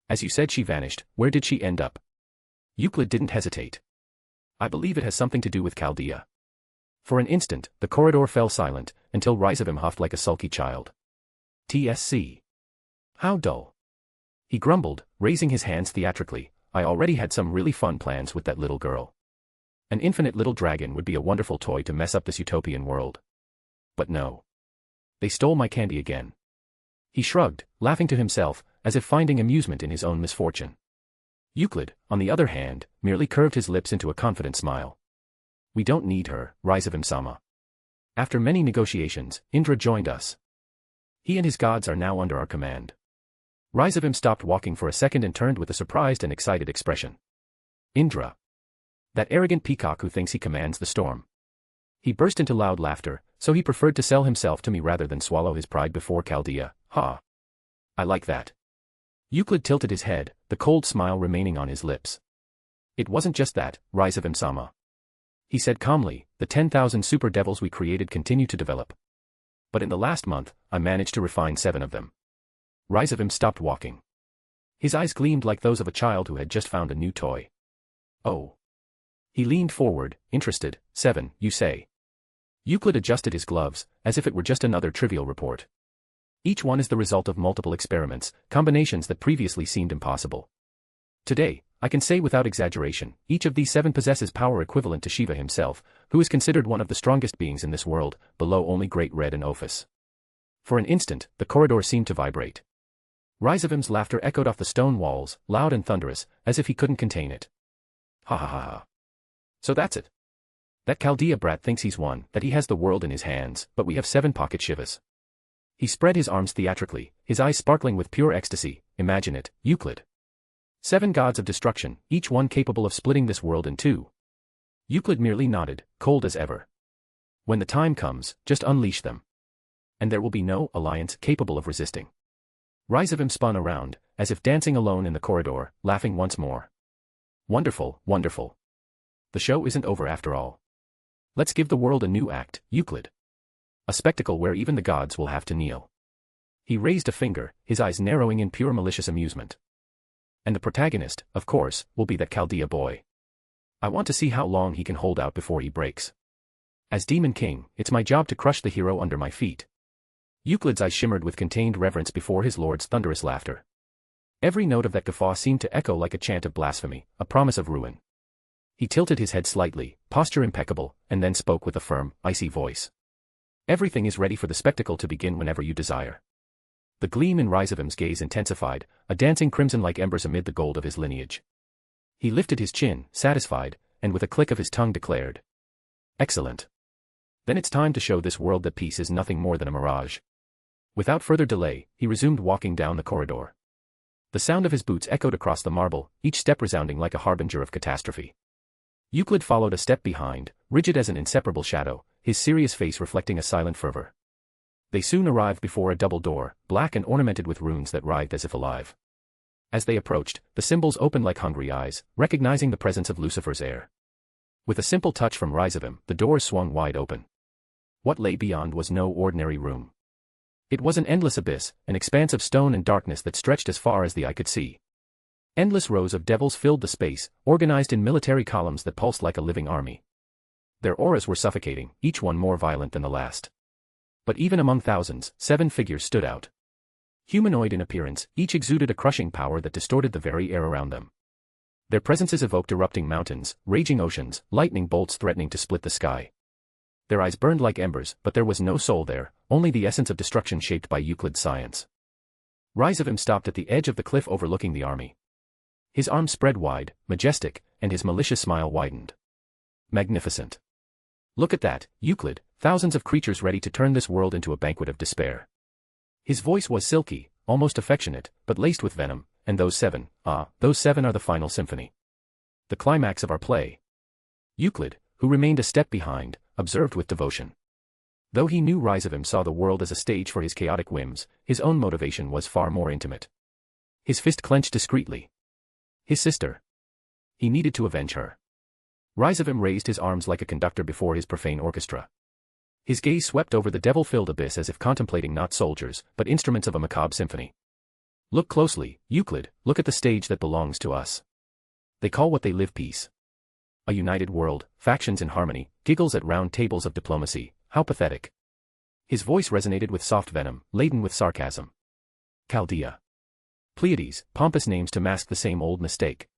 As you said, she vanished. Where did she end up? Euclid didn't hesitate. I believe it has something to do with Chaldea. For an instant, the corridor fell silent, until Ryzovim huffed like a sulky child. TSC. How dull. He grumbled, raising his hands theatrically. I already had some really fun plans with that little girl. An infinite little dragon would be a wonderful toy to mess up this utopian world. But no. They stole my candy again. He shrugged, laughing to himself, as if finding amusement in his own misfortune. Euclid, on the other hand, merely curved his lips into a confident smile. We don't need her, Ryzovim-sama. After many negotiations, Indra joined us. He and his gods are now under our command. Ryzovim stopped walking for a second and turned with a surprised and excited expression. Indra. That arrogant peacock who thinks he commands the storm. He burst into loud laughter, so he preferred to sell himself to me rather than swallow his pride before Chaldea. Ha! I like that. Euclid tilted his head, the cold smile remaining on his lips. It wasn't just that, Ryzovim-sama. He said calmly, the 10,000 super devils we created continue to develop. But in the last month, I managed to refine 7 of them. Ryzovim stopped walking. His eyes gleamed like those of a child who had just found a new toy. Oh. He leaned forward, interested. 7, you say? Euclid adjusted his gloves, as if it were just another trivial report. Each one is the result of multiple experiments, combinations that previously seemed impossible. Today, I can say without exaggeration, each of these 7 possesses power equivalent to Shiva himself, who is considered one of the strongest beings in this world, below only Great Red and Ophis. For an instant, the corridor seemed to vibrate. Ryzovim's laughter echoed off the stone walls, loud and thunderous, as if he couldn't contain it. Ha ha ha ha. So that's it. That Chaldea brat thinks he's won, that he has the world in his hands, but we have 7 pocket Shivas. He spread his arms theatrically, his eyes sparkling with pure ecstasy. Imagine it, Euclid. 7 gods of destruction, each one capable of splitting this world in 2. Euclid merely nodded, cold as ever. When the time comes, just unleash them. And there will be no alliance capable of resisting. Ryzovim spun around, as if dancing alone in the corridor, laughing once more. Wonderful, wonderful. The show isn't over after all. Let's give the world a new act, Euclid. A spectacle where even the gods will have to kneel. He raised a finger, his eyes narrowing in pure malicious amusement. And the protagonist, of course, will be that Chaldea boy. I want to see how long he can hold out before he breaks. As Demon King, it's my job to crush the hero under my feet. Euclid's eyes shimmered with contained reverence before his lord's thunderous laughter. Every note of that guffaw seemed to echo like a chant of blasphemy, a promise of ruin. He tilted his head slightly, posture impeccable, and then spoke with a firm, icy voice. Everything is ready for the spectacle to begin whenever you desire. The gleam in Ryzovim's gaze intensified, a dancing crimson like embers amid the gold of his lineage. He lifted his chin, satisfied, and with a click of his tongue declared. Excellent. Then it's time to show this world that peace is nothing more than a mirage. Without further delay, he resumed walking down the corridor. The sound of his boots echoed across the marble, each step resounding like a harbinger of catastrophe. Euclid followed a step behind, rigid as an inseparable shadow, his serious face reflecting a silent fervor. They soon arrived before a double door, black and ornamented with runes that writhed as if alive. As they approached, the symbols opened like hungry eyes, recognizing the presence of Lucifer's heir. With a simple touch from Ryzovim, the doors swung wide open. What lay beyond was no ordinary room. It was an endless abyss, an expanse of stone and darkness that stretched as far as the eye could see. Endless rows of devils filled the space, organized in military columns that pulsed like a living army. Their auras were suffocating, each one more violent than the last. But even among thousands, 7 figures stood out. Humanoid in appearance, each exuded a crushing power that distorted the very air around them. Their presences evoked erupting mountains, raging oceans, lightning bolts threatening to split the sky. Their eyes burned like embers, but there was no soul there, only the essence of destruction shaped by Euclid's science. Ryzovim stopped at the edge of the cliff overlooking the army. His arms spread wide, majestic, and his malicious smile widened. Magnificent. Look at that, Euclid, thousands of creatures ready to turn this world into a banquet of despair. His voice was silky, almost affectionate, but laced with venom, and those 7 are the final symphony. The climax of our play. Euclid, who remained a step behind, observed with devotion. Though he knew Ryougi saw the world as a stage for his chaotic whims, his own motivation was far more intimate. His fist clenched discreetly. His sister. He needed to avenge her. Ryougi raised his arms like a conductor before his profane orchestra. His gaze swept over the devil-filled abyss as if contemplating not soldiers, but instruments of a macabre symphony. Look closely, Euclid, look at the stage that belongs to us. They call what they live peace. A united world, factions in harmony, giggles at round tables of diplomacy, how pathetic. His voice resonated with soft venom, laden with sarcasm. Chaldea. Pleiades, pompous names to mask the same old mistake.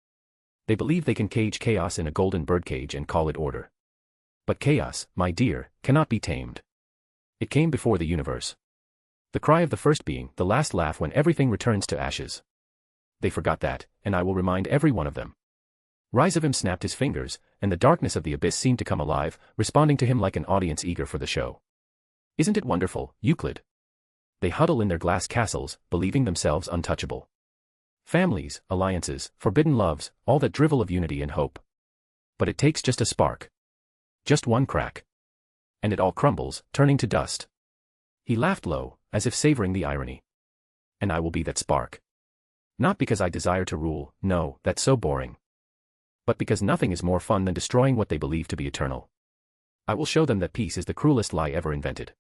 They believe they can cage chaos in a golden birdcage and call it order. But chaos, my dear, cannot be tamed. It came before the universe. The cry of the first being, the last laugh when everything returns to ashes. They forgot that, and I will remind every one of them. Ryougi snapped his fingers, and the darkness of the abyss seemed to come alive, responding to him like an audience eager for the show. Isn't it wonderful, Euclid? They huddle in their glass castles, believing themselves untouchable. Families, alliances, forbidden loves, all that drivel of unity and hope. But it takes just a spark. Just one crack. And it all crumbles, turning to dust. He laughed low, as if savoring the irony. And I will be that spark. Not because I desire to rule, no, that's so boring. But because nothing is more fun than destroying what they believe to be eternal. I will show them that peace is the cruelest lie ever invented.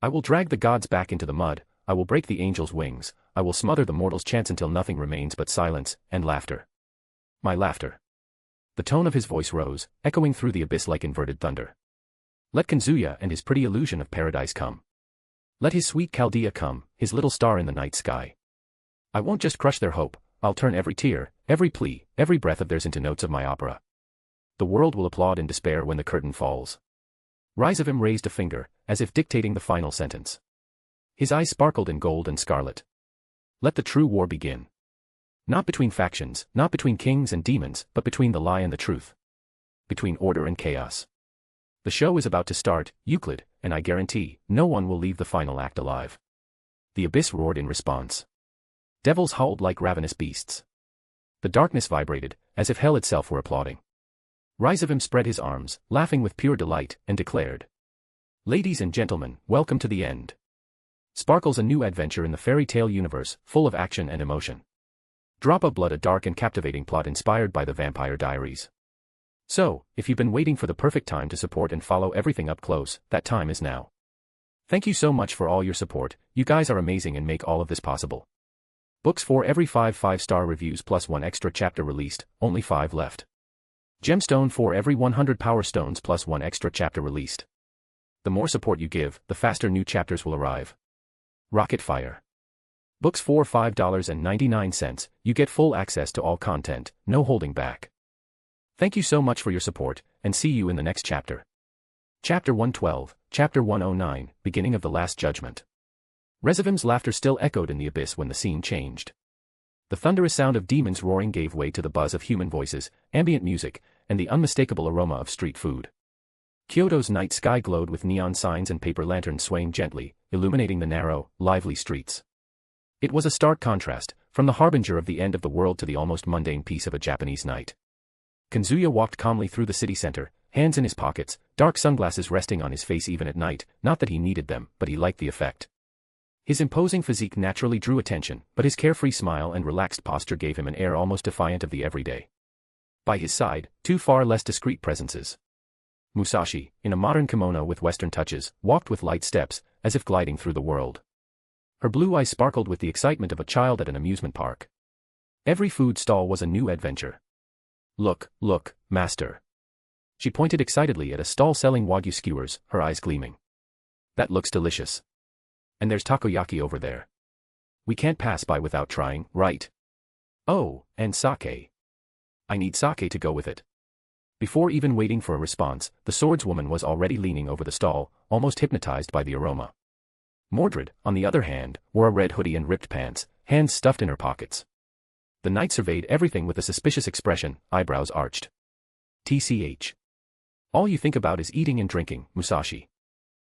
I will drag the gods back into the mud, I will break the angels' wings, I will smother the mortal's chants until nothing remains but silence, and laughter. My laughter. The tone of his voice rose, echoing through the abyss like inverted thunder. Let Kazuya and his pretty illusion of paradise come. Let his sweet Chaldea come, his little star in the night sky. I won't just crush their hope, I'll turn every tear, every plea, every breath of theirs into notes of my opera. The world will applaud in despair when the curtain falls. Ryougi raised a finger, as if dictating the final sentence. His eyes sparkled in gold and scarlet. Let the true war begin. Not between factions, not between kings and demons, but between the lie and the truth. Between order and chaos. The show is about to start, Euclid, and I guarantee, no one will leave the final act alive. The abyss roared in response. Devils howled like ravenous beasts. The darkness vibrated, as if hell itself were applauding. Ryougi spread his arms, laughing with pure delight, and declared. Ladies and gentlemen, welcome to the end. Sparkles a new adventure in the fairy tale universe, full of action and emotion. Drop of Blood, a dark and captivating plot inspired by the Vampire Diaries. So, if you've been waiting for the perfect time to support and follow everything up close, that time is now. Thank you so much for all your support, you guys are amazing and make all of this possible. Books for every 5 5-star reviews plus 1 extra chapter released, only 5 left. Gemstone for every 100 power stones plus 1 extra chapter released. The more support you give, the faster new chapters will arrive. Rocket Fire. Books for $5.99, you get full access to all content, no holding back. Thank you so much for your support, and see you in the next chapter. Chapter 112, Chapter 109, Beginning of the Last Judgment. Ryougi's laughter still echoed in the abyss when the scene changed. The thunderous sound of demons roaring gave way to the buzz of human voices, ambient music, and the unmistakable aroma of street food. Kyoto's night sky glowed with neon signs and paper lanterns swaying gently, illuminating the narrow, lively streets. It was a stark contrast, from the harbinger of the end of the world to the almost mundane peace of a Japanese night. Kazuya walked calmly through the city center, hands in his pockets, dark sunglasses resting on his face even at night, not that he needed them, but he liked the effect. His imposing physique naturally drew attention, but his carefree smile and relaxed posture gave him an air almost defiant of the everyday. By his side, 2 far less discreet presences. Musashi, in a modern kimono with Western touches, walked with light steps, as if gliding through the world. Her blue eyes sparkled with the excitement of a child at an amusement park. Every food stall was a new adventure. Look, look, master. She pointed excitedly at a stall selling wagyu skewers, her eyes gleaming. That looks delicious. And there's takoyaki over there. We can't pass by without trying, right? Oh, and sake. I need sake to go with it. Before even waiting for a response, the swordswoman was already leaning over the stall, almost hypnotized by the aroma. Mordred, on the other hand, wore a red hoodie and ripped pants, hands stuffed in her pockets. The knight surveyed everything with a suspicious expression, eyebrows arched. TCH. All you think about is eating and drinking, Musashi.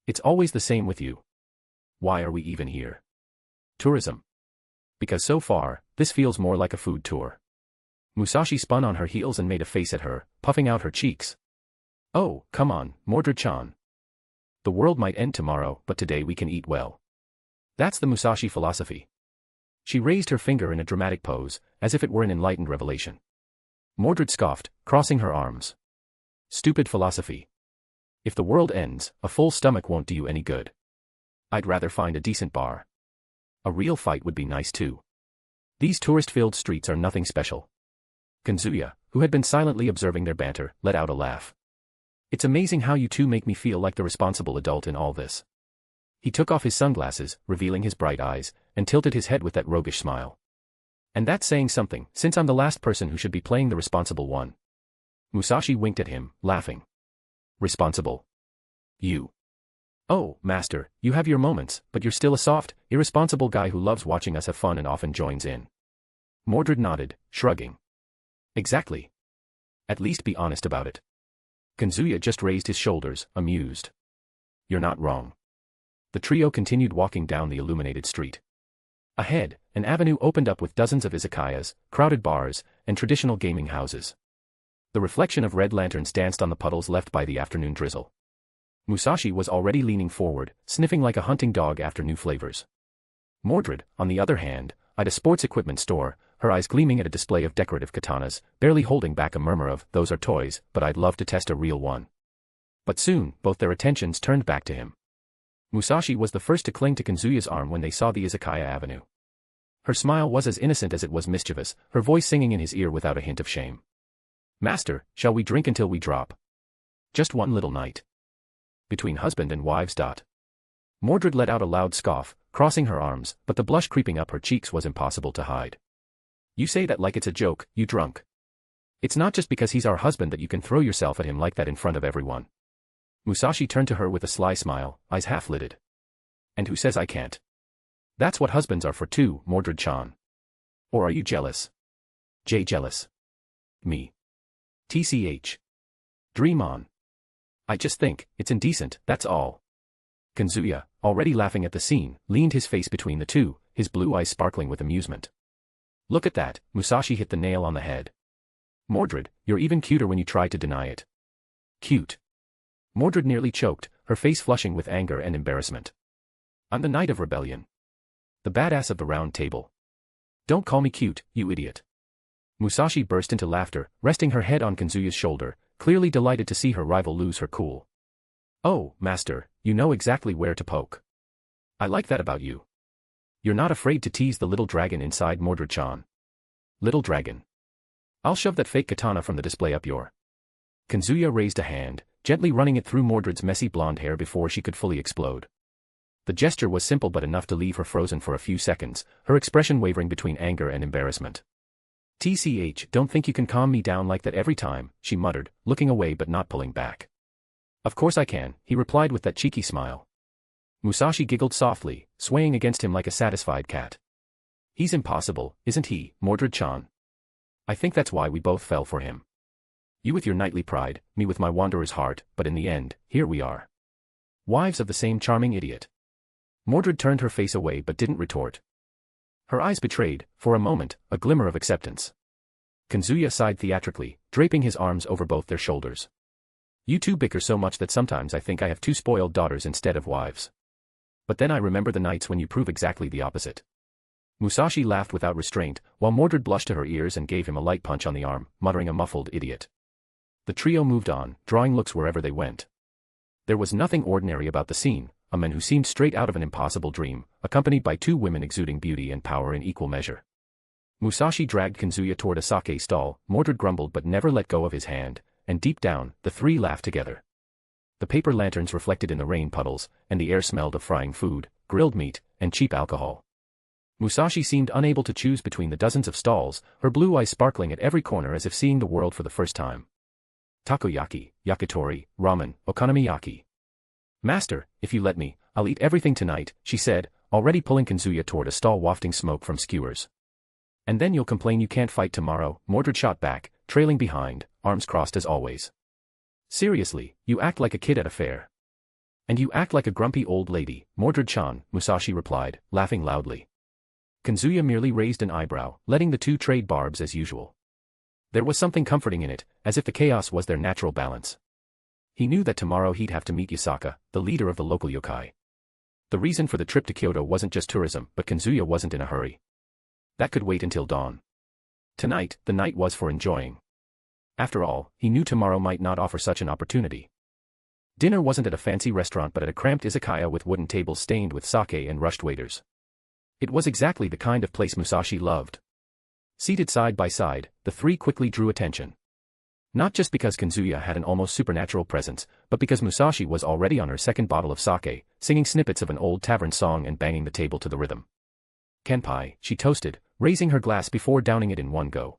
It's always the same with you. Why are we even here? Tourism. Because so far, this feels more like a food tour. Musashi spun on her heels and made a face at her, puffing out her cheeks. Oh, come on, Mordred-chan. The world might end tomorrow, but today we can eat well. That's the Musashi philosophy. She raised her finger in a dramatic pose, as if it were an enlightened revelation. Mordred scoffed, crossing her arms. Stupid philosophy. If the world ends, a full stomach won't do you any good. I'd rather find a decent bar. A real fight would be nice too. These tourist-filled streets are nothing special. Kazuya, who had been silently observing their banter, let out a laugh. It's amazing how you two make me feel like the responsible adult in all this. He took off his sunglasses, revealing his bright eyes, and tilted his head with that roguish smile. And that's saying something, since I'm the last person who should be playing the responsible one. Musashi winked at him, laughing. Responsible? You. Oh, master, you have your moments, but you're still a soft, irresponsible guy who loves watching us have fun and often joins in. Mordred nodded, shrugging. Exactly. At least be honest about it. Kazuya just raised his shoulders, amused. You're not wrong. The trio continued walking down the illuminated street. Ahead, an avenue opened up with dozens of izakayas, crowded bars, and traditional gaming houses. The reflection of red lanterns danced on the puddles left by the afternoon drizzle. Musashi was already leaning forward, sniffing like a hunting dog after new flavors. Mordred, on the other hand, eyed a sports equipment store, her eyes gleaming at a display of decorative katanas, barely holding back a murmur of, "Those are toys, but I'd love to test a real one." But soon, both their attentions turned back to him. Musashi was the first to cling to Kazuya's arm when they saw the izakaya avenue. Her smile was as innocent as it was mischievous, her voice singing in his ear without a hint of shame. "Master, shall we drink until we drop? Just one little night. Between husband and wives. Mordred let out a loud scoff, crossing her arms, but the blush creeping up her cheeks was impossible to hide. You say that like it's a joke, you drunk. It's not just because he's our husband that you can throw yourself at him like that in front of everyone. Musashi turned to her with a sly smile, eyes half-lidded. And who says I can't? That's what husbands are for too, Mordred-chan. Or are you jealous? Jealous. Me. TCH. Dream on. I just think, it's indecent, that's all. Kazuya, already laughing at the scene, leaned his face between the two, his blue eyes sparkling with amusement. Look at that, Musashi hit the nail on the head. Mordred, you're even cuter when you try to deny it. Cute. Mordred nearly choked, her face flushing with anger and embarrassment. I'm the Knight of Rebellion. The badass of the round table. Don't call me cute, you idiot. Musashi burst into laughter, resting her head on Kazuya's shoulder, clearly delighted to see her rival lose her cool. Oh, master, you know exactly where to poke. I like that about you. You're not afraid to tease the little dragon inside Mordred-chan. Little dragon. I'll shove that fake katana from the display up your. Kazuya raised a hand, gently running it through Mordred's messy blonde hair before she could fully explode. The gesture was simple but enough to leave her frozen for a few seconds, her expression wavering between anger and embarrassment. TCH, don't think you can calm me down like that every time, she muttered, looking away but not pulling back. Of course I can, he replied with that cheeky smile. Musashi giggled softly, swaying against him like a satisfied cat. He's impossible, isn't he, Mordred-chan? I think that's why we both fell for him. You with your knightly pride, me with my wanderer's heart, but in the end, here we are. Wives of the same charming idiot. Mordred turned her face away but didn't retort. Her eyes betrayed, for a moment, a glimmer of acceptance. Kazuya sighed theatrically, draping his arms over both their shoulders. You two bicker so much that sometimes I think I have two spoiled daughters instead of wives. But then I remember the nights when you prove exactly the opposite. Musashi laughed without restraint, while Mordred blushed to her ears and gave him a light punch on the arm, muttering a muffled idiot. The trio moved on, drawing looks wherever they went. There was nothing ordinary about the scene, a man who seemed straight out of an impossible dream, accompanied by two women exuding beauty and power in equal measure. Musashi dragged Kazuya toward a sake stall, Mordred grumbled but never let go of his hand, and deep down, the three laughed together. The paper lanterns reflected in the rain puddles, and the air smelled of frying food, grilled meat, and cheap alcohol. Musashi seemed unable to choose between the dozens of stalls, her blue eyes sparkling at every corner as if seeing the world for the first time. Takoyaki, yakitori, ramen, okonomiyaki. Master, if you let me, I'll eat everything tonight, she said, already pulling Kazuya toward a stall wafting smoke from skewers. And then you'll complain you can't fight tomorrow, Mordred shot back, trailing behind, arms crossed as always. Seriously, you act like a kid at a fair. And you act like a grumpy old lady, Mordred-chan, Musashi replied, laughing loudly. Kazuya merely raised an eyebrow, letting the two trade barbs as usual. There was something comforting in it, as if the chaos was their natural balance. He knew that tomorrow he'd have to meet Yasaka, the leader of the local yokai. The reason for the trip to Kyoto wasn't just tourism, but Kazuya wasn't in a hurry. That could wait until dawn. Tonight, the night was for enjoying. After all, he knew tomorrow might not offer such an opportunity. Dinner wasn't at a fancy restaurant but at a cramped izakaya with wooden tables stained with sake and rushed waiters. It was exactly the kind of place Musashi loved. Seated side by side, the three quickly drew attention. Not just because Kazuya had an almost supernatural presence, but because Musashi was already on her second bottle of sake, singing snippets of an old tavern song and banging the table to the rhythm. "Kenpai," she toasted, raising her glass before downing it in one go.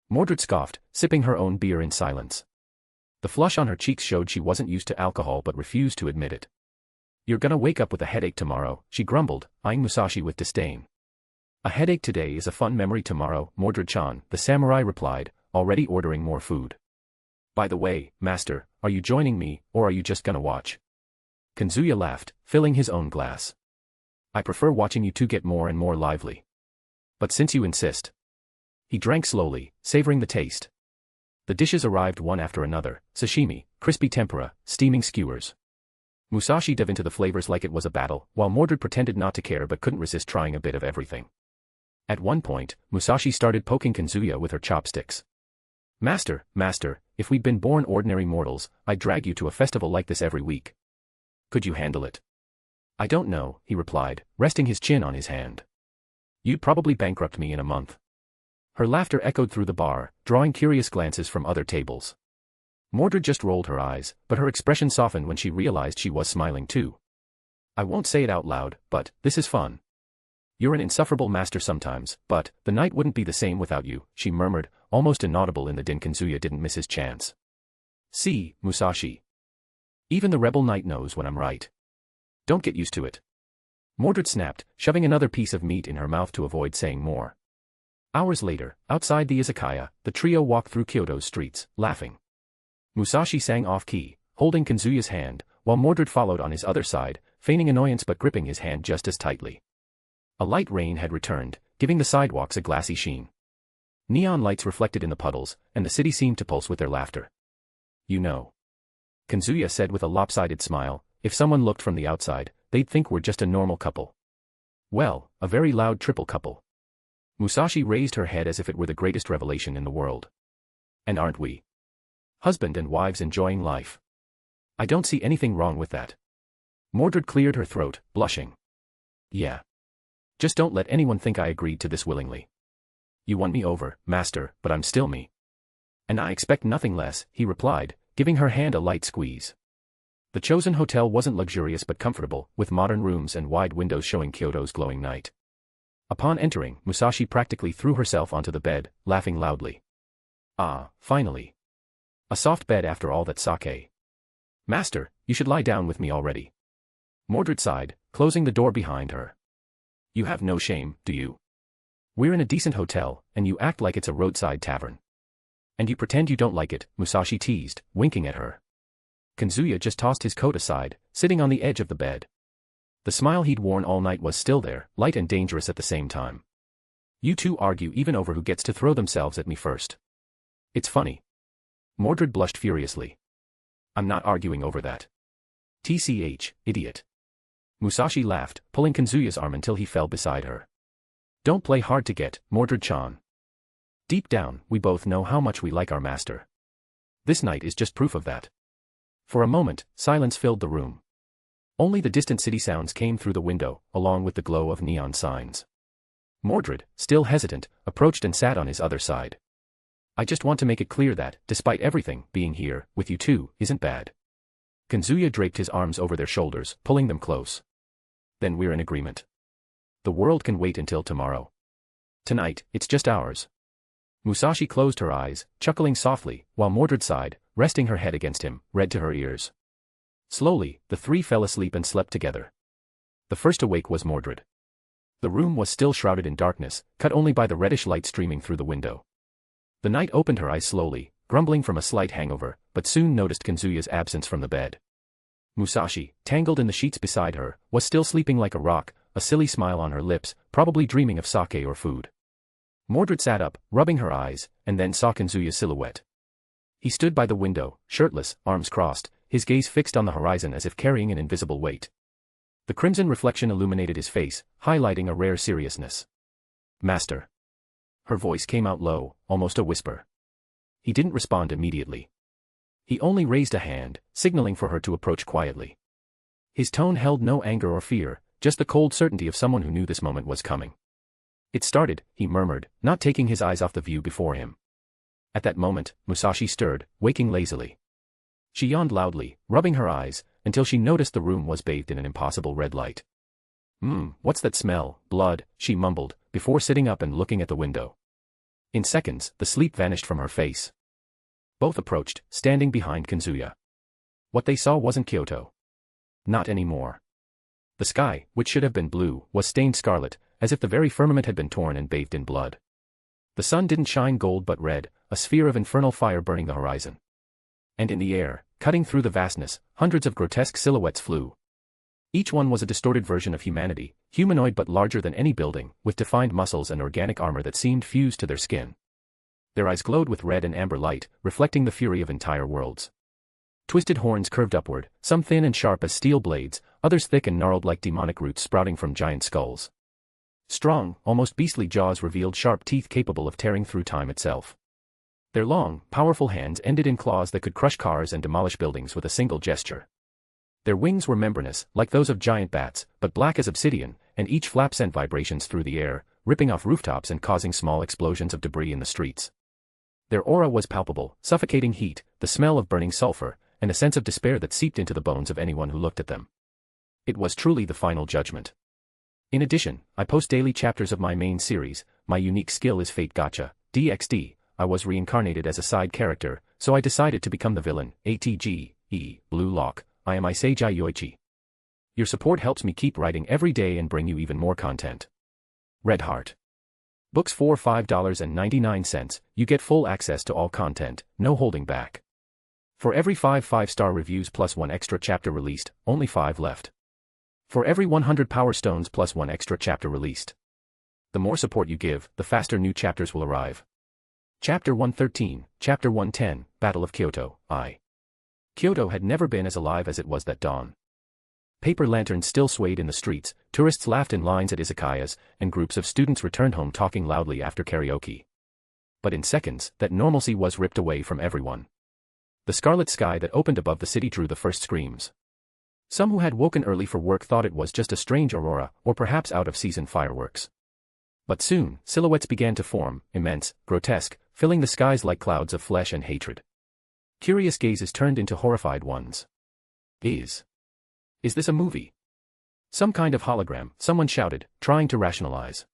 Mordred scoffed, sipping her own beer in silence. The flush on her cheeks showed she wasn't used to alcohol but refused to admit it. "You're gonna wake up with a headache tomorrow," she grumbled, eyeing Musashi with disdain. "A headache today is a fun memory tomorrow, Mordred-chan," the samurai replied, already ordering more food. "By the way, master, are you joining me, or are you just gonna watch?" Kazuya laughed, filling his own glass. "I prefer watching you two get more and more lively. But since you insist." He drank slowly, savoring the taste. The dishes arrived one after another: sashimi, crispy tempura, steaming skewers. Musashi dove into the flavors like it was a battle, while Mordred pretended not to care but couldn't resist trying a bit of everything. At one point, Musashi started poking Kazuya with her chopsticks. Master, if we'd been born ordinary mortals, I'd drag you to a festival like this every week. Could you handle it?" "I don't know," he replied, resting his chin on his hand. "You'd probably bankrupt me in a month." Her laughter echoed through the bar, drawing curious glances from other tables. Mordred just rolled her eyes, but her expression softened when she realized she was smiling too. "I won't say it out loud, but this is fun. You're an insufferable master sometimes, but the night wouldn't be the same without you," she murmured, almost inaudible in the din. Kazuya didn't miss his chance. "See, Musashi. Even the rebel knight knows when I'm right. Don't get used to it." Mordred snapped, shoving another piece of meat in her mouth to avoid saying more. Hours later, outside the izakaya, the trio walked through Kyoto's streets, laughing. Musashi sang off-key, holding Kazuya's hand, while Mordred followed on his other side, feigning annoyance but gripping his hand just as tightly. A light rain had returned, giving the sidewalks a glassy sheen. Neon lights reflected in the puddles, and the city seemed to pulse with their laughter. "You know," Kazuya said with a lopsided smile, "if someone looked from the outside, they'd think we're just a normal couple." "Well, a very loud triple couple." Musashi raised her head as if it were the greatest revelation in the world. "And aren't we? Husband and wives enjoying life. I don't see anything wrong with that." Mordred cleared her throat, blushing. "Yeah. Just don't let anyone think I agreed to this willingly. You won me over, master, but I'm still me." "And I expect nothing less," he replied, giving her hand a light squeeze. The chosen hotel wasn't luxurious but comfortable, with modern rooms and wide windows showing Kyoto's glowing night. Upon entering, Musashi practically threw herself onto the bed, laughing loudly. "Ah, finally. A soft bed after all that sake. Master, you should lie down with me already." Mordred sighed, closing the door behind her. "You have no shame, do you? We're in a decent hotel, and you act like it's a roadside tavern. And you pretend you don't like it," Musashi teased, winking at her. Kazuya just tossed his coat aside, sitting on the edge of the bed. The smile he'd worn all night was still there, light and dangerous at the same time. "You two argue even over who gets to throw themselves at me first. It's funny." Mordred blushed furiously. "I'm not arguing over that. TCH, idiot." Musashi laughed, pulling Kazuya's arm until he fell beside her. "Don't play hard to get, Mordred-chan. Deep down, we both know how much we like our master. This night is just proof of that." For a moment, silence filled the room. Only the distant city sounds came through the window, along with the glow of neon signs. Mordred, still hesitant, approached and sat on his other side. "I just want to make it clear that, despite everything, being here, with you two, isn't bad." Kazuya draped his arms over their shoulders, pulling them close. "Then we're in agreement. The world can wait until tomorrow. Tonight, it's just ours." Musashi closed her eyes, chuckling softly, while Mordred sighed, resting her head against him, red to her ears. Slowly, the three fell asleep and slept together. The first awake was Mordred. The room was still shrouded in darkness, cut only by the reddish light streaming through the window. The night opened her eyes slowly, grumbling from a slight hangover, but soon noticed Kazuya's absence from the bed. Musashi, tangled in the sheets beside her, was still sleeping like a rock, a silly smile on her lips, probably dreaming of sake or food. Mordred sat up, rubbing her eyes, and then saw Kazuya's silhouette. He stood by the window, shirtless, arms crossed, his gaze fixed on the horizon as if carrying an invisible weight. The crimson reflection illuminated his face, highlighting a rare seriousness. "Master." Her voice came out low, almost a whisper. He didn't respond immediately. He only raised a hand, signaling for her to approach quietly. His tone held no anger or fear, just the cold certainty of someone who knew this moment was coming. "It started," he murmured, not taking his eyes off the view before him. At that moment, Musashi stirred, waking lazily. She yawned loudly, rubbing her eyes, until she noticed the room was bathed in an impossible red light. What's that smell? Blood," she mumbled, before sitting up and looking at the window. In seconds, the sleep vanished from her face. Both approached, standing behind Kazuya. What they saw wasn't Kyoto. Not anymore. The sky, which should have been blue, was stained scarlet, as if the very firmament had been torn and bathed in blood. The sun didn't shine gold but red, a sphere of infernal fire burning the horizon. And in the air, cutting through the vastness, hundreds of grotesque silhouettes flew. Each one was a distorted version of humanity, humanoid but larger than any building, with defined muscles and organic armor that seemed fused to their skin. Their eyes glowed with red and amber light, reflecting the fury of entire worlds. Twisted horns curved upward, some thin and sharp as steel blades, others thick and gnarled like demonic roots sprouting from giant skulls. Strong, almost beastly jaws revealed sharp teeth capable of tearing through time itself. Their long, powerful hands ended in claws that could crush cars and demolish buildings with a single gesture. Their wings were membranous, like those of giant bats, but black as obsidian, and each flap sent vibrations through the air, ripping off rooftops and causing small explosions of debris in the streets. Their aura was palpable, suffocating heat, the smell of burning sulfur, and a sense of despair that seeped into the bones of anyone who looked at them. It was truly the final judgment. In addition, I post daily chapters of my main series. My unique skill is Fate Gacha, DxD. I was reincarnated as a side character, so I decided to become the villain, Blue Lock. I am Iseiji Yoichi. Your support helps me keep writing every day and bring you even more content. Red Heart. Books for $5.99, you get full access to all content, no holding back. For every 5 5-star reviews plus 1 extra chapter released, only 5 left. For every 100 power stones plus 1 extra chapter released. The more support you give, the faster new chapters will arrive. Chapter 113, Chapter 110, Battle of Kyoto, I. Kyoto had never been as alive as it was that dawn. Paper lanterns still swayed in the streets, tourists laughed in lines at izakayas, and groups of students returned home talking loudly after karaoke. But in seconds, that normalcy was ripped away from everyone. The scarlet sky that opened above the city drew the first screams. Some who had woken early for work thought it was just a strange aurora, or perhaps out-of-season fireworks. But soon, silhouettes began to form, immense, grotesque, filling the skies like clouds of flesh and hatred. Curious gazes turned into horrified ones. Is this a movie? Some kind of hologram, someone shouted, trying to rationalize.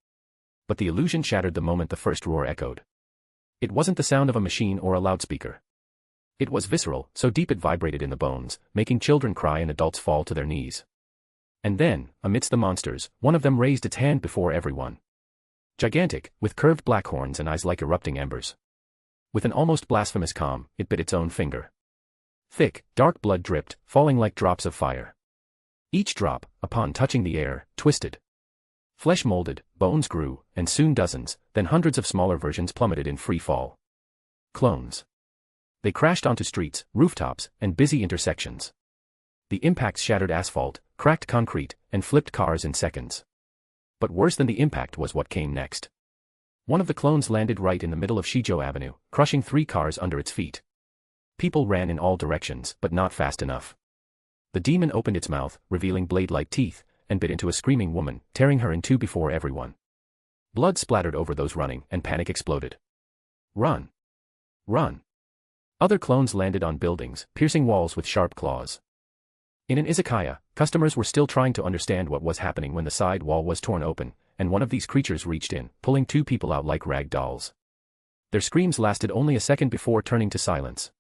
But the illusion shattered the moment the first roar echoed. It wasn't the sound of a machine or a loudspeaker. It was visceral, so deep it vibrated in the bones, making children cry and adults fall to their knees. And then, amidst the monsters, one of them raised its hand before everyone. Gigantic, with curved black horns and eyes like erupting embers. With an almost blasphemous calm, it bit its own finger. Thick, dark blood dripped, falling like drops of fire. Each drop, upon touching the air, twisted. Flesh molded, bones grew, and soon dozens, then hundreds of smaller versions plummeted in free fall. Clones. They crashed onto streets, rooftops, and busy intersections. The impacts shattered asphalt, cracked concrete, and flipped cars in seconds. But worse than the impact was what came next. One of the clones landed right in the middle of Shijo Avenue, crushing 3 cars under its feet. People ran in all directions, but not fast enough. The demon opened its mouth, revealing blade-like teeth, and bit into a screaming woman, tearing her in two before everyone. Blood splattered over those running, and panic exploded. Run! Run! Other clones landed on buildings, piercing walls with sharp claws. In an izakaya, customers were still trying to understand what was happening when the side wall was torn open, and one of these creatures reached in, pulling 2 people out like rag dolls. Their screams lasted only a second before turning to silence.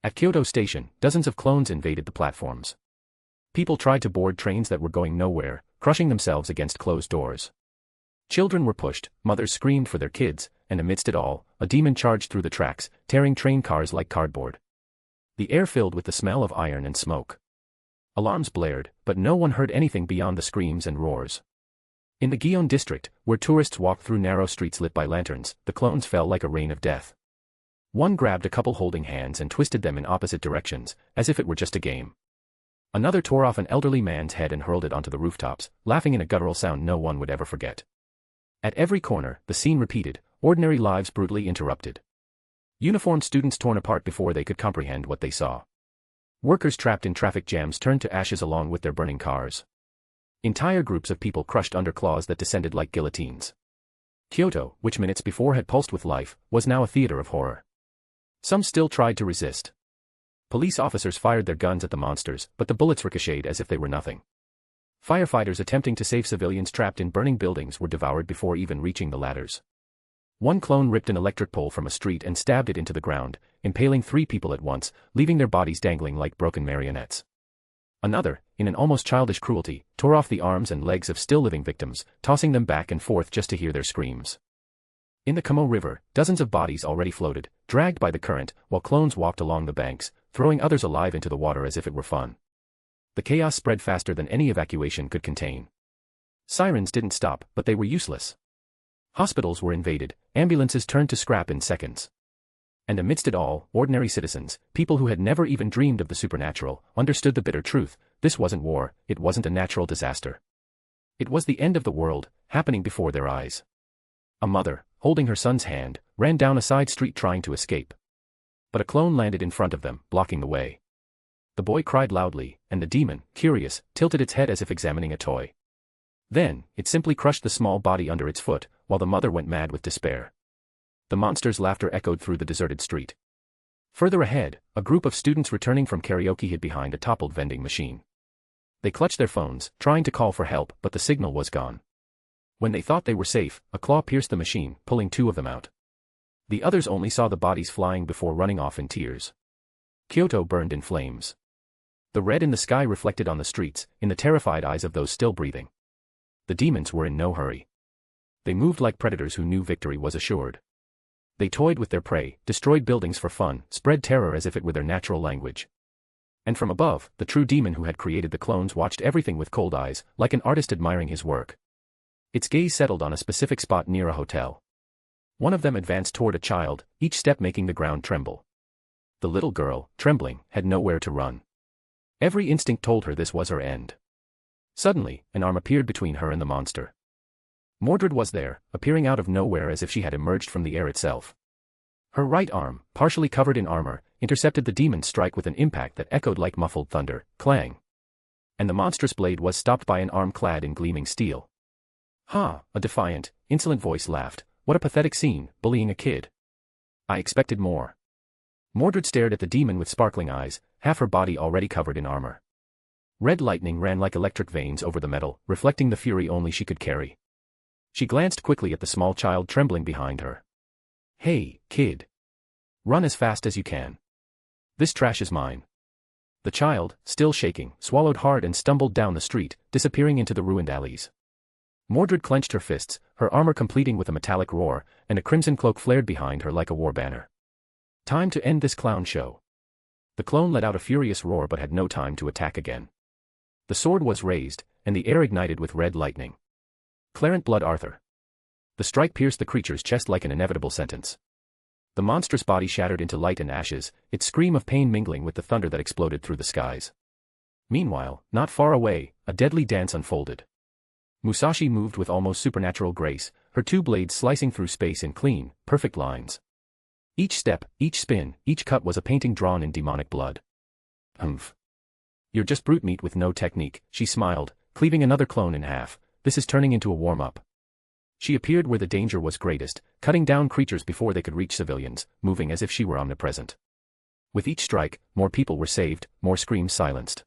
At Kyoto Station, dozens of clones invaded the platforms. People tried to board trains that were going nowhere, crushing themselves against closed doors. Children were pushed, mothers screamed for their kids, and amidst it all, a demon charged through the tracks, tearing train cars like cardboard. The air filled with the smell of iron and smoke. Alarms blared, but no one heard anything beyond the screams and roars. In the Gion district, where tourists walked through narrow streets lit by lanterns, the clones fell like a rain of death. One grabbed a couple holding hands and twisted them in opposite directions, as if it were just a game. Another tore off an elderly man's head and hurled it onto the rooftops, laughing in a guttural sound no one would ever forget. At every corner, the scene repeated, ordinary lives brutally interrupted. Uniformed students torn apart before they could comprehend what they saw. Workers trapped in traffic jams turned to ashes along with their burning cars. Entire groups of people crushed under claws that descended like guillotines. Kyoto, which minutes before had pulsed with life, was now a theater of horror. Some still tried to resist. Police officers fired their guns at the monsters, but the bullets ricocheted as if they were nothing. Firefighters attempting to save civilians trapped in burning buildings were devoured before even reaching the ladders. One clone ripped an electric pole from a street and stabbed it into the ground, impaling 3 people at once, leaving their bodies dangling like broken marionettes. Another, in an almost childish cruelty, tore off the arms and legs of still-living victims, tossing them back and forth just to hear their screams. In the Kuoh River, dozens of bodies already floated, dragged by the current, while clones walked along the banks, throwing others alive into the water as if it were fun. The chaos spread faster than any evacuation could contain. Sirens didn't stop, but they were useless. Hospitals were invaded, ambulances turned to scrap in seconds. And amidst it all, ordinary citizens, people who had never even dreamed of the supernatural, understood the bitter truth: this wasn't war, it wasn't a natural disaster. It was the end of the world, happening before their eyes. A mother, holding her son's hand, ran down a side street trying to escape. But a clone landed in front of them, blocking the way. The boy cried loudly, and the demon, curious, tilted its head as if examining a toy. Then, it simply crushed the small body under its foot, while the mother went mad with despair. The monster's laughter echoed through the deserted street. Further ahead, a group of students returning from karaoke hid behind a toppled vending machine. They clutched their phones, trying to call for help, but the signal was gone. When they thought they were safe, a claw pierced the machine, pulling 2 of them out. The others only saw the bodies flying before running off in tears. Kyoto burned in flames. The red in the sky reflected on the streets, in the terrified eyes of those still breathing. The demons were in no hurry. They moved like predators who knew victory was assured. They toyed with their prey, destroyed buildings for fun, spread terror as if it were their natural language. And from above, the true demon who had created the clones watched everything with cold eyes, like an artist admiring his work. Its gaze settled on a specific spot near a hotel. One of them advanced toward a child, each step making the ground tremble. The little girl, trembling, had nowhere to run. Every instinct told her this was her end. Suddenly, an arm appeared between her and the monster. Mordred was there, appearing out of nowhere as if she had emerged from the air itself. Her right arm, partially covered in armor, intercepted the demon's strike with an impact that echoed like muffled thunder, clang. And the monstrous blade was stopped by an arm clad in gleaming steel. "Ha!" a defiant, insolent voice laughed. "What a pathetic scene, bullying a kid. I expected more." Mordred stared at the demon with sparkling eyes, half her body already covered in armor. Red lightning ran like electric veins over the metal, reflecting the fury only she could carry. She glanced quickly at the small child trembling behind her. "Hey, kid. Run as fast as you can. This trash is mine." The child, still shaking, swallowed hard and stumbled down the street, disappearing into the ruined alleys. Mordred clenched her fists, her armor completing with a metallic roar, and a crimson cloak flared behind her like a war banner. Time to end this clown show. The clone let out a furious roar but had no time to attack again. The sword was raised, and the air ignited with red lightning. Clarent Blood Arthur. The strike pierced the creature's chest like an inevitable sentence. The monstrous body shattered into light and ashes, its scream of pain mingling with the thunder that exploded through the skies. Meanwhile, not far away, a deadly dance unfolded. Musashi moved with almost supernatural grace, her 2 blades slicing through space in clean, perfect lines. Each step, each spin, each cut was a painting drawn in demonic blood. "Humph. You're just brute meat with no technique," she smiled, cleaving another clone in half. "This is turning into a warm-up." She appeared where the danger was greatest, cutting down creatures before they could reach civilians, moving as if she were omnipresent. With each strike, more people were saved, more screams silenced.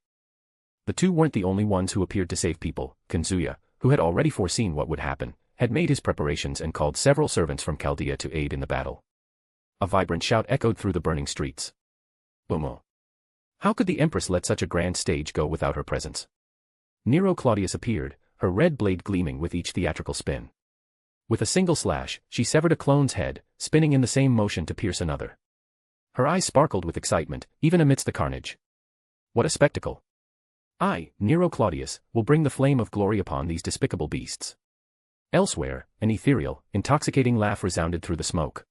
The 2 weren't the only ones who appeared to save people. Kazuya, who had already foreseen what would happen, had made his preparations and called several servants from Chaldea to aid in the battle. A vibrant shout echoed through the burning streets. "Boom! How could the Empress let such a grand stage go without her presence?" Nero Claudius appeared, her red blade gleaming with each theatrical spin. With a single slash, she severed a clone's head, spinning in the same motion to pierce another. Her eyes sparkled with excitement, even amidst the carnage. What a spectacle! I, Nero Claudius, will bring the flame of glory upon these despicable beasts. Elsewhere, an ethereal, intoxicating laugh resounded through the smoke.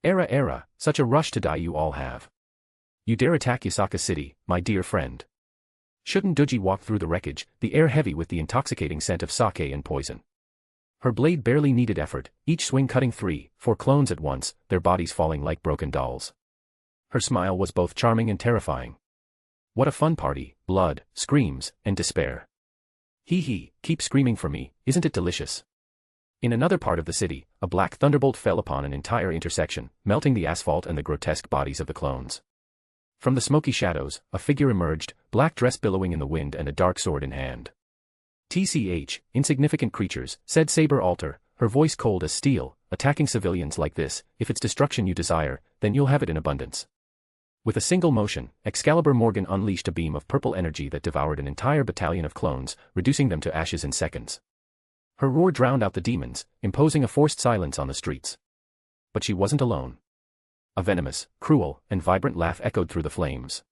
Era, such a rush to die you all have. You dare attack Yasaka City, my dear friend. Shouldn't Doji walk through the wreckage, the air heavy with the intoxicating scent of sake and poison. Her blade barely needed effort, each swing cutting 3-4 clones at once, their bodies falling like broken dolls. Her smile was both charming and terrifying. What a fun party, blood, screams, and despair. Hee, keep screaming for me, isn't it delicious? In another part of the city, a black thunderbolt fell upon an entire intersection, melting the asphalt and the grotesque bodies of the clones. From the smoky shadows, a figure emerged, black dress billowing in the wind and a dark sword in hand. "TCH, insignificant creatures," said Saber Alter, her voice cold as steel, "attacking civilians like this, if it's destruction you desire, then you'll have it in abundance." With a single motion, Excalibur Morgan unleashed a beam of purple energy that devoured an entire battalion of clones, reducing them to ashes in seconds. Her roar drowned out the demons, imposing a forced silence on the streets. But she wasn't alone. A venomous, cruel, and vibrant laugh echoed through the flames.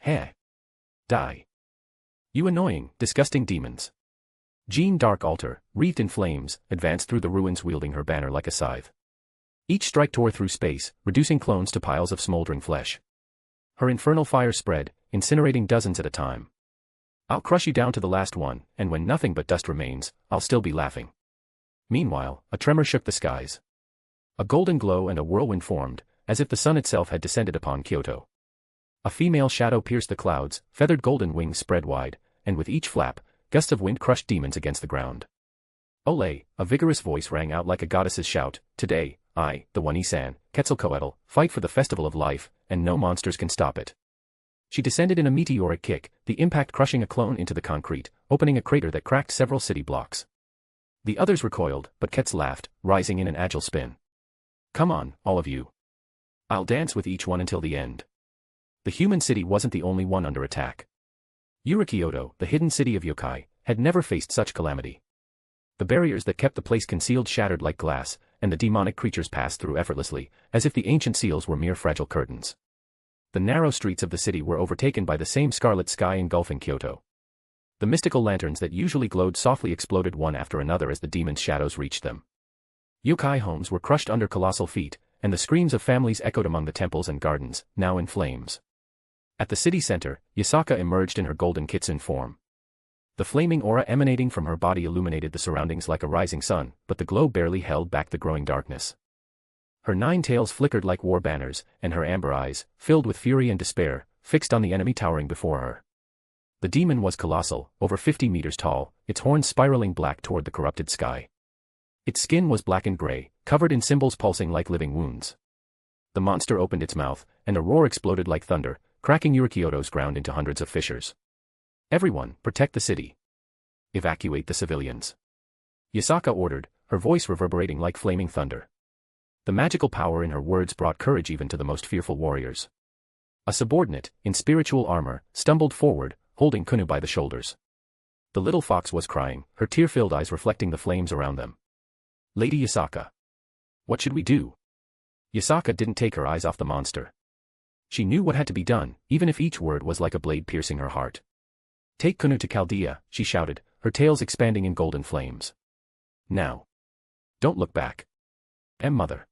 "Heh! Die! You annoying, disgusting demons!" Jean Dark Alter, wreathed in flames, advanced through the ruins wielding her banner like a scythe. Each strike tore through space, reducing clones to piles of smoldering flesh. Her infernal fire spread, incinerating dozens at a time. "I'll crush you down to the last one, and when nothing but dust remains, I'll still be laughing." Meanwhile, a tremor shook the skies. A golden glow and a whirlwind formed, as if the sun itself had descended upon Kyoto. A female shadow pierced the clouds, feathered golden wings spread wide, and with each flap, gusts of wind crushed demons against the ground. "Ole," a vigorous voice rang out like a goddess's shout, "Today, I, the One-Isan, Quetzalcoatl, fight for the festival of life, and no monsters can stop it." She descended in a meteoric kick, the impact crushing a clone into the concrete, opening a crater that cracked several city blocks. The others recoiled, but Ketz laughed, rising in an agile spin. "Come on, all of you. I'll dance with each one until the end." The human city wasn't the only one under attack. Yurikyoto, the hidden city of yokai, had never faced such calamity. The barriers that kept the place concealed shattered like glass, and the demonic creatures passed through effortlessly, as if the ancient seals were mere fragile curtains. The narrow streets of the city were overtaken by the same scarlet sky engulfing Kyoto. The mystical lanterns that usually glowed softly exploded one after another as the demons' shadows reached them. Yokai homes were crushed under colossal feet, and the screams of families echoed among the temples and gardens, now in flames. At the city center, Yasaka emerged in her golden kitsune form. The flaming aura emanating from her body illuminated the surroundings like a rising sun, but the glow barely held back the growing darkness. Her 9 tails flickered like war banners, and her amber eyes, filled with fury and despair, fixed on the enemy towering before her. The demon was colossal, over 50 meters tall, its horns spiraling black toward the corrupted sky. Its skin was black and gray, covered in symbols pulsing like living wounds. The monster opened its mouth, and a roar exploded like thunder, cracking Yurikyoto's ground into hundreds of fissures. "Everyone, protect the city. Evacuate the civilians," Yasaka ordered, her voice reverberating like flaming thunder. The magical power in her words brought courage even to the most fearful warriors. A subordinate, in spiritual armor, stumbled forward, holding Kuoh by the shoulders. The little fox was crying, her tear-filled eyes reflecting the flames around them. "Lady Yasaka. What should we do?" Yasaka didn't take her eyes off the monster. She knew what had to be done, even if each word was like a blade piercing her heart. "Take Kuoh to Chaldea," she shouted, her tails expanding in golden flames. "Now. Don't look back. Mother."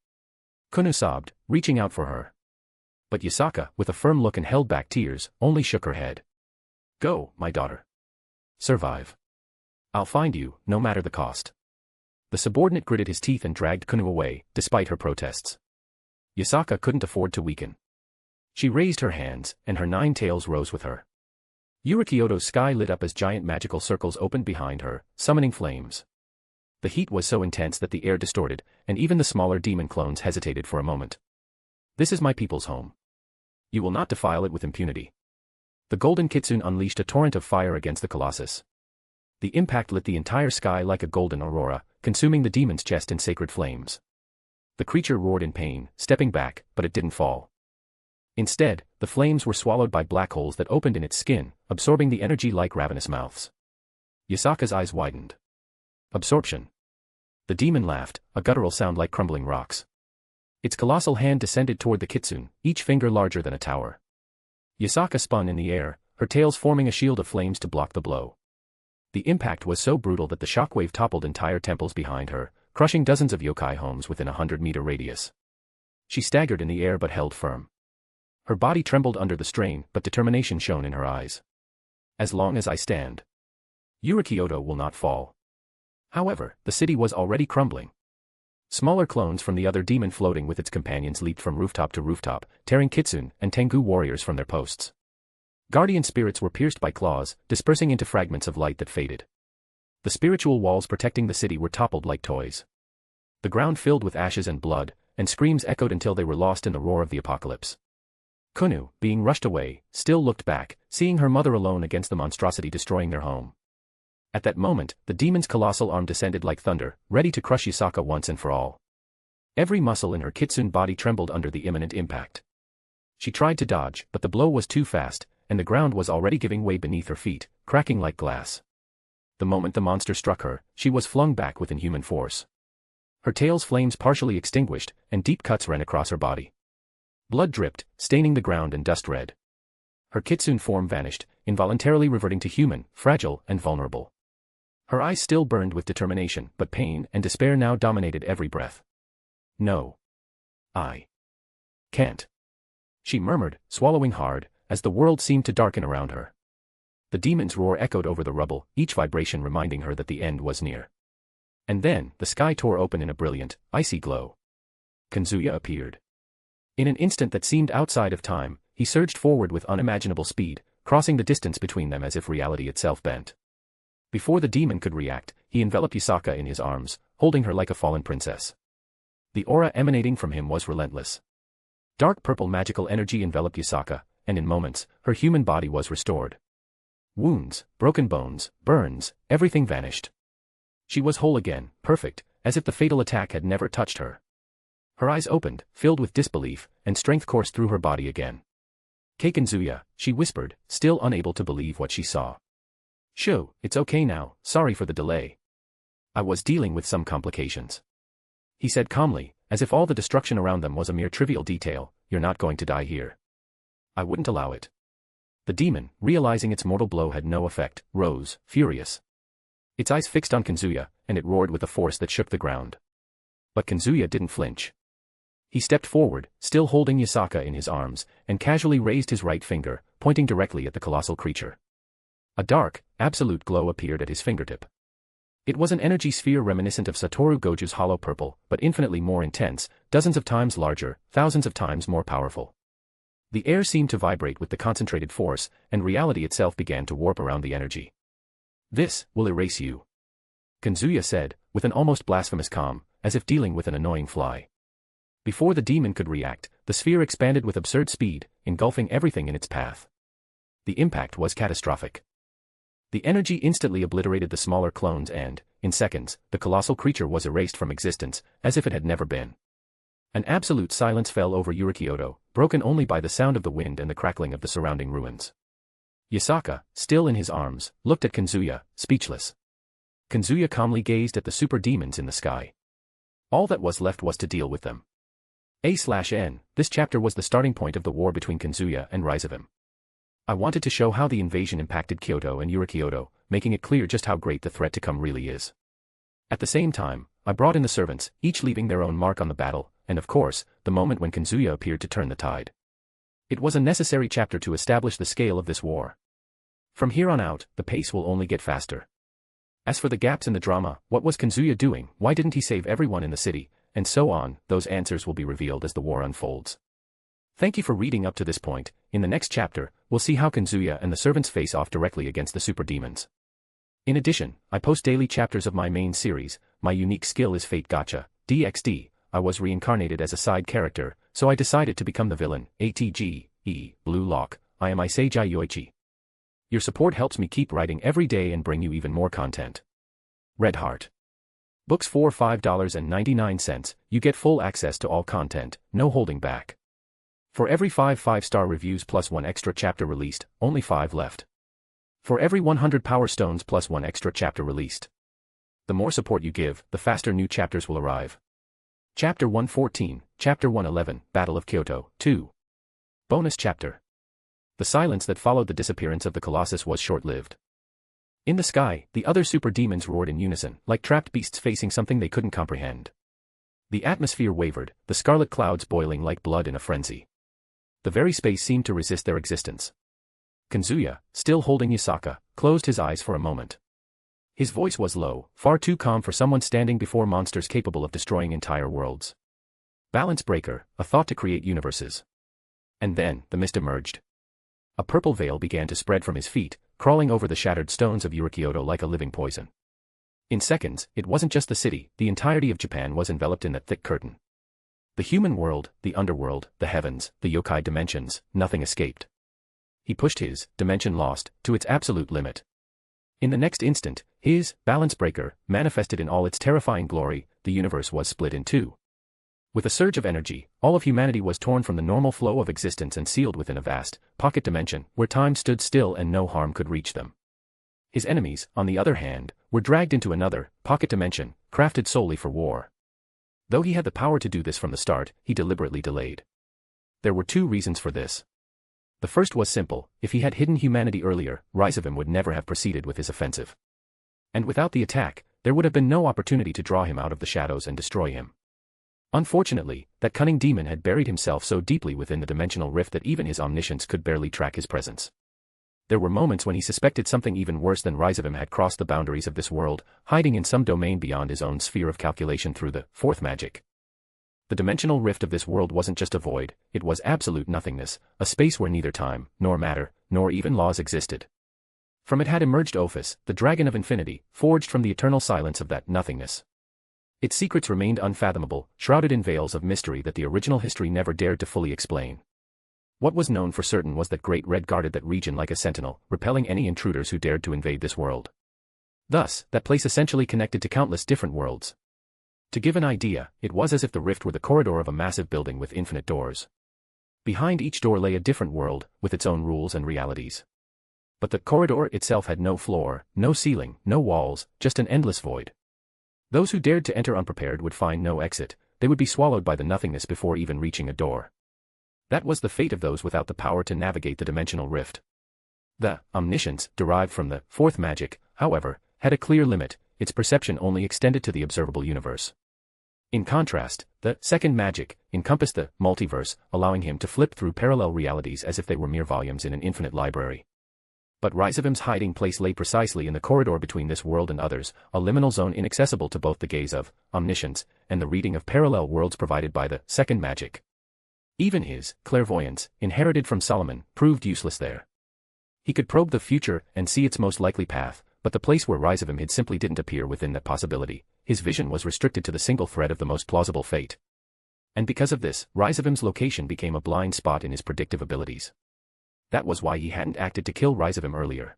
Kuoh sobbed, reaching out for her. But Yasaka, with a firm look and held back tears, only shook her head. "Go, my daughter. Survive. I'll find you, no matter the cost." The subordinate gritted his teeth and dragged Kuoh away, despite her protests. Yasaka couldn't afford to weaken. She raised her hands, and her 9 tails rose with her. Yurikyoto's sky lit up as giant magical circles opened behind her, summoning flames. The heat was so intense that the air distorted, and even the smaller demon clones hesitated for a moment. "This is my people's home. You will not defile it with impunity." The golden kitsune unleashed a torrent of fire against the colossus. The impact lit the entire sky like a golden aurora, consuming the demon's chest in sacred flames. The creature roared in pain, stepping back, but it didn't fall. Instead, the flames were swallowed by black holes that opened in its skin, absorbing the energy like ravenous mouths. Yasaka's eyes widened. Absorption. The demon laughed, a guttural sound like crumbling rocks. Its colossal hand descended toward the kitsune, each finger larger than a tower. Yasaka spun in the air, her tails forming a shield of flames to block the blow. The impact was so brutal that the shockwave toppled entire temples behind her, crushing dozens of yokai homes within a 100-meter radius. She staggered in the air but held firm. Her body trembled under the strain, but determination shone in her eyes. As long as I stand, Ryougi will not fall. However, the city was already crumbling. Smaller clones from the other demon floating with its companions leaped from rooftop to rooftop, tearing Kitsune and Tengu warriors from their posts. Guardian spirits were pierced by claws, dispersing into fragments of light that faded. The spiritual walls protecting the city were toppled like toys. The ground filled with ashes and blood, and screams echoed until they were lost in the roar of the apocalypse. Kuoh, being rushed away, still looked back, seeing her mother alone against the monstrosity destroying their home. At that moment, the demon's colossal arm descended like thunder, ready to crush Yasaka once and for all. Every muscle in her Kitsune body trembled under the imminent impact. She tried to dodge, but the blow was too fast, and the ground was already giving way beneath her feet, cracking like glass. The moment the monster struck her, she was flung back with inhuman force. Her tail's flames partially extinguished, and deep cuts ran across her body. Blood dripped, staining the ground and dust red. Her Kitsune form vanished, involuntarily reverting to human, fragile, and vulnerable. Her eyes still burned with determination, but pain and despair now dominated every breath. No. I can't. She murmured, swallowing hard, as the world seemed to darken around her. The demon's roar echoed over the rubble, each vibration reminding her that the end was near. And then, the sky tore open in a brilliant, icy glow. Kazuya appeared. In an instant that seemed outside of time, he surged forward with unimaginable speed, crossing the distance between them as if reality itself bent. Before the demon could react, he enveloped Yasaka in his arms, holding her like a fallen princess. The aura emanating from him was relentless. Dark purple magical energy enveloped Yasaka, and in moments, her human body was restored. Wounds, broken bones, burns, everything vanished. She was whole again, perfect, as if the fatal attack had never touched her. Her eyes opened, filled with disbelief, and strength coursed through her body again. Kazuya, she whispered, still unable to believe what she saw. Sho, it's okay now, sorry for the delay. I was dealing with some complications. He said calmly, as if all the destruction around them was a mere trivial detail, you're not going to die here. I wouldn't allow it. The demon, realizing its mortal blow had no effect, rose, furious. Its eyes fixed on Kazuya, and it roared with a force that shook the ground. But Kazuya didn't flinch. He stepped forward, still holding Yasaka in his arms, and casually raised his right finger, pointing directly at the colossal creature. A dark, absolute glow appeared at his fingertip. It was an energy sphere reminiscent of Satoru Gojo's hollow purple, but infinitely more intense, dozens of times larger, thousands of times more powerful. The air seemed to vibrate with the concentrated force, and reality itself began to warp around the energy. This will erase you, Kazuya said, with an almost blasphemous calm, as if dealing with an annoying fly. Before the demon could react, the sphere expanded with absurd speed, engulfing everything in its path. The impact was catastrophic. The energy instantly obliterated the smaller clones and, in seconds, the colossal creature was erased from existence, as if it had never been. An absolute silence fell over Ryougi, broken only by the sound of the wind and the crackling of the surrounding ruins. Yasaka, still in his arms, looked at Kazuya, speechless. Kazuya calmly gazed at the super demons in the sky. All that was left was to deal with them. A/N, this chapter was the starting point of the war between Kazuya and Ryougi. I wanted to show how the invasion impacted Kyoto and Ryougi, making it clear just how great the threat to come really is. At the same time, I brought in the servants, each leaving their own mark on the battle, and of course, the moment when Kazuya appeared to turn the tide. It was a necessary chapter to establish the scale of this war. From here on out, the pace will only get faster. As for the gaps in the drama, what was Kazuya doing, why didn't he save everyone in the city, and so on, those answers will be revealed as the war unfolds. Thank you for reading up to this point. In the next chapter, we'll see how Kazuya and the servants face off directly against the super demons. In addition, I post daily chapters of my main series. My unique skill is Fate Gacha, DxD. I was reincarnated as a side character, so I decided to become the villain, Blue Lock. I am Iseiji Yoichi. Your support helps me keep writing every day and bring you even more content. Red Heart. Books for $5.99, you get full access to all content, no holding back. For every 5 5-star reviews plus 1 extra chapter released, only 5 left. For every 100 power stones plus 1 extra chapter released. The more support you give, the faster new chapters will arrive. Chapter 114, Chapter 111, Battle of Kyoto, 2. Bonus Chapter. The silence that followed the disappearance of the Colossus was short-lived. In the sky, the other super demons roared in unison, like trapped beasts facing something they couldn't comprehend. The atmosphere wavered, the scarlet clouds boiling like blood in a frenzy. The very space seemed to resist their existence. Kazuya, still holding Yasaka, closed his eyes for a moment. His voice was low, far too calm for someone standing before monsters capable of destroying entire worlds. Balance breaker, a thought to create universes. And then, the mist emerged. A purple veil began to spread from his feet, crawling over the shattered stones of Ryougi like a living poison. In seconds, it wasn't just the city, the entirety of Japan was enveloped in that thick curtain. The human world, the underworld, the heavens, the yokai dimensions, nothing escaped. He pushed his dimension lost to its absolute limit. In the next instant, his balance breaker manifested in all its terrifying glory. The universe was split in two. With a surge of energy, all of humanity was torn from the normal flow of existence and sealed within a vast, pocket dimension where time stood still and no harm could reach them. His enemies, on the other hand, were dragged into another, pocket dimension, crafted solely for war. Though he had the power to do this from the start, he deliberately delayed. There were two reasons for this. The first was simple: if he had hidden humanity earlier, Ryougi would never have proceeded with his offensive. And without the attack, there would have been no opportunity to draw him out of the shadows and destroy him. Unfortunately, that cunning demon had buried himself so deeply within the dimensional rift that even his omniscience could barely track his presence. There were moments when he suspected something even worse than Ryougi had crossed the boundaries of this world, hiding in some domain beyond his own sphere of calculation through the fourth magic. The dimensional rift of this world wasn't just a void, it was absolute nothingness, a space where neither time, nor matter, nor even laws existed. From it had emerged Ophis, the dragon of infinity, forged from the eternal silence of that nothingness. Its secrets remained unfathomable, shrouded in veils of mystery that the original history never dared to fully explain. What was known for certain was that Great Red guarded that region like a sentinel, repelling any intruders who dared to invade this world. Thus, that place essentially connected to countless different worlds. To give an idea, it was as if the rift were the corridor of a massive building with infinite doors. Behind each door lay a different world, with its own rules and realities. But the corridor itself had no floor, no ceiling, no walls, just an endless void. Those who dared to enter unprepared would find no exit, they would be swallowed by the nothingness before even reaching a door. That was the fate of those without the power to navigate the dimensional rift. The omniscience, derived from the fourth magic, however, had a clear limit, its perception only extended to the observable universe. In contrast, the second magic encompassed the multiverse, allowing him to flip through parallel realities as if they were mere volumes in an infinite library. But Ryougi's hiding place lay precisely in the corridor between this world and others, a liminal zone inaccessible to both the gaze of omniscience and the reading of parallel worlds provided by the second magic. Even his clairvoyance, inherited from Solomon, proved useless there. He could probe the future and see its most likely path, but the place where Ryougi hid simply didn't appear within that possibility. His vision was restricted to the single thread of the most plausible fate. And because of this, Ryougi's location became a blind spot in his predictive abilities. That was why he hadn't acted to kill Ryougi earlier.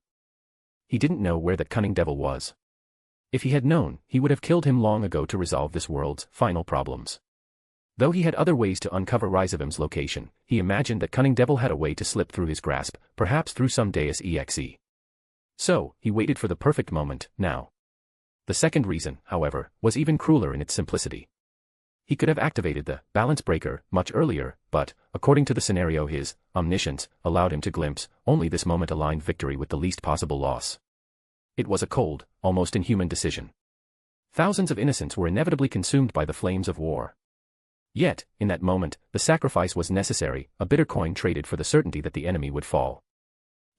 He didn't know where that cunning devil was. If he had known, he would have killed him long ago to resolve this world's final problems. Though he had other ways to uncover Ryougi's location, he imagined that cunning devil had a way to slip through his grasp, perhaps through some deus ex. So, he waited for the perfect moment, now. The second reason, however, was even crueler in its simplicity. He could have activated the balance breaker much earlier, but, according to the scenario, his omniscience allowed him to glimpse only this moment-aligned victory with the least possible loss. It was a cold, almost inhuman decision. Thousands of innocents were inevitably consumed by the flames of war. Yet, in that moment, the sacrifice was necessary, a bitter coin traded for the certainty that the enemy would fall.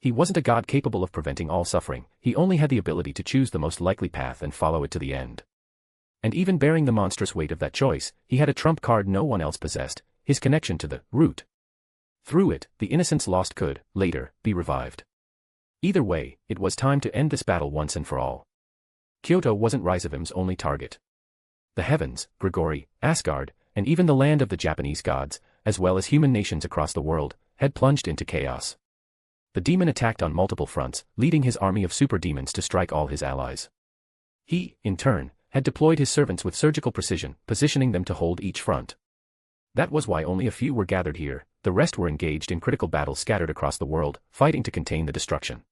He wasn't a god capable of preventing all suffering, he only had the ability to choose the most likely path and follow it to the end. And even bearing the monstrous weight of that choice, he had a trump card no one else possessed, his connection to the root. Through it, the innocence lost could, later, be revived. Either way, it was time to end this battle once and for all. Kuoh wasn't Ryougi's only target. The heavens, Grigori, Asgard, and even the land of the Japanese gods, as well as human nations across the world, had plunged into chaos. The demon attacked on multiple fronts, leading his army of super demons to strike all his allies. He, in turn, had deployed his servants with surgical precision, positioning them to hold each front. That was why only a few were gathered here, the rest were engaged in critical battles scattered across the world, fighting to contain the destruction.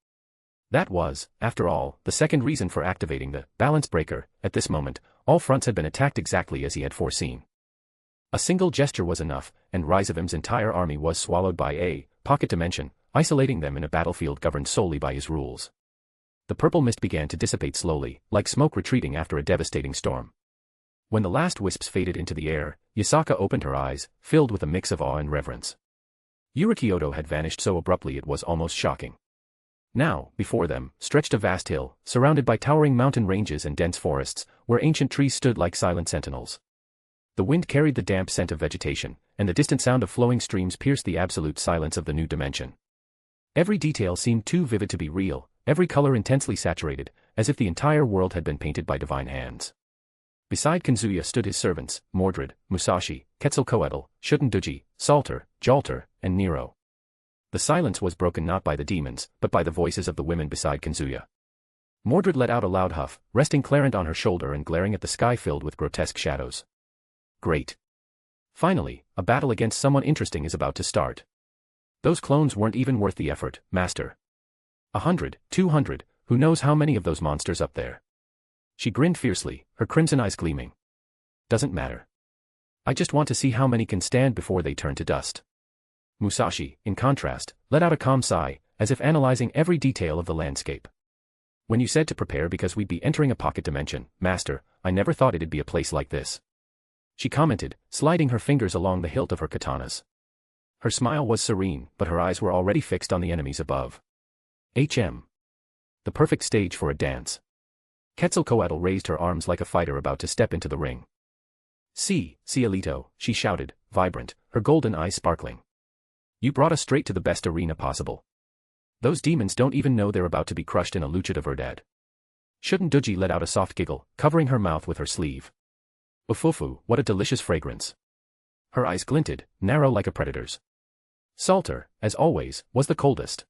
That was, after all, the second reason for activating the balance breaker. At this moment, all fronts had been attacked exactly as he had foreseen. A single gesture was enough, and Ryougi's entire army was swallowed by a pocket dimension, isolating them in a battlefield governed solely by his rules. The purple mist began to dissipate slowly, like smoke retreating after a devastating storm. When the last wisps faded into the air, Yasaka opened her eyes, filled with a mix of awe and reverence. Yurikyoto had vanished so abruptly it was almost shocking. Now, before them, stretched a vast hill, surrounded by towering mountain ranges and dense forests, where ancient trees stood like silent sentinels. The wind carried the damp scent of vegetation, and the distant sound of flowing streams pierced the absolute silence of the new dimension. Every detail seemed too vivid to be real, every color intensely saturated, as if the entire world had been painted by divine hands. Beside Kazuya stood his servants, Mordred, Musashi, Quetzalcoatl, Shutenduji, Salter, Jalter, and Nero. The silence was broken not by the demons, but by the voices of the women beside Kazuya. Mordred let out a loud huff, resting Clarent on her shoulder and glaring at the sky filled with grotesque shadows. Great. Finally, a battle against someone interesting is about to start. Those clones weren't even worth the effort, Master. 100, 200, who knows how many of those monsters up there? She grinned fiercely, her crimson eyes gleaming. Doesn't matter. I just want to see how many can stand before they turn to dust. Musashi, in contrast, let out a calm sigh, as if analyzing every detail of the landscape. When you said to prepare because we'd be entering a pocket dimension, Master, I never thought it'd be a place like this. She commented, sliding her fingers along the hilt of her katanas. Her smile was serene, but her eyes were already fixed on the enemies above. The perfect stage for a dance. Quetzalcoatl raised her arms like a fighter about to step into the ring. See, Cielito, she shouted, vibrant, her golden eyes sparkling. You brought us straight to the best arena possible. Those demons don't even know they're about to be crushed in a lucha de verdad. Shutenduji let out a soft giggle, covering her mouth with her sleeve. Ufufu, what a delicious fragrance. Her eyes glinted, narrow like a predator's. Salter, as always, was the coldest.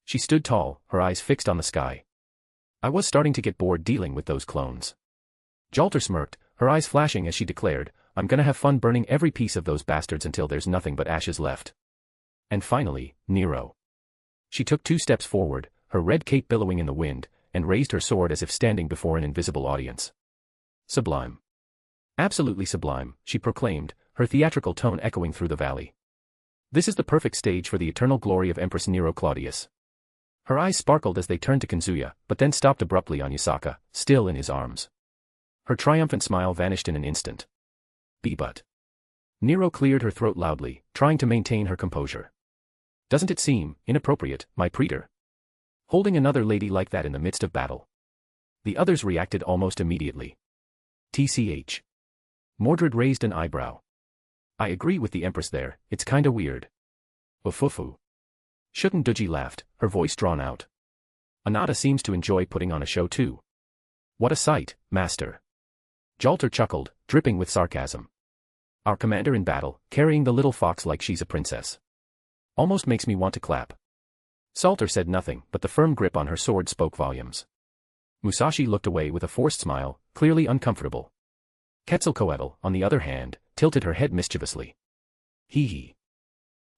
She stood tall, her eyes fixed on the sky. I was starting to get bored dealing with those clones. Jalter smirked, her eyes flashing as she declared, I'm gonna have fun burning every piece of those bastards until there's nothing but ashes left. And finally, Nero. She took 2 steps forward, her red cape billowing in the wind, and raised her sword as if standing before an invisible audience. Sublime. Absolutely sublime, she proclaimed, her theatrical tone echoing through the valley. This is the perfect stage for the eternal glory of Empress Nero Claudius. Her eyes sparkled as they turned to Kazuya, but then stopped abruptly on Yasaka, still in his arms. Her triumphant smile vanished in an instant. But. Nero cleared her throat loudly, trying to maintain her composure. Doesn't it seem inappropriate, my praetor? Holding another lady like that in the midst of battle. The others reacted almost immediately. TCH. Mordred raised an eyebrow. I agree with the Empress there, it's kinda weird. Ufufu. Shutenduji laughed, her voice drawn out. Anata seems to enjoy putting on a show too. What a sight, Master. Jalter chuckled, dripping with sarcasm. Our commander in battle, carrying the little fox like she's a princess. Almost makes me want to clap. Salter said nothing, but the firm grip on her sword spoke volumes. Musashi looked away with a forced smile, clearly uncomfortable. Quetzalcoatl, on the other hand, tilted her head mischievously. Hee.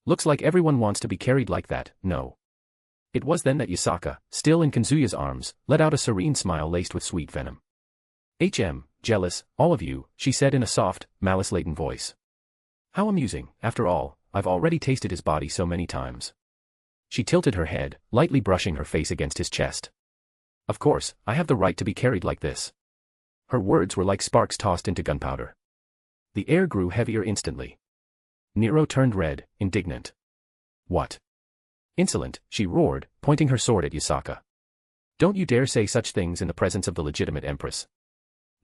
Looks like everyone wants to be carried like that, no. It was then that Yasaka, still in Kazuya's arms, let out a serene smile laced with sweet venom. Jealous, all of you, she said in a soft, malice-laden voice. How amusing, after all, I've already tasted his body so many times. She tilted her head, lightly brushing her face against his chest. Of course, I have the right to be carried like this. Her words were like sparks tossed into gunpowder. The air grew heavier instantly. Nero turned red, indignant. What? Insolent, she roared, pointing her sword at Yasaka. Don't you dare say such things in the presence of the legitimate empress.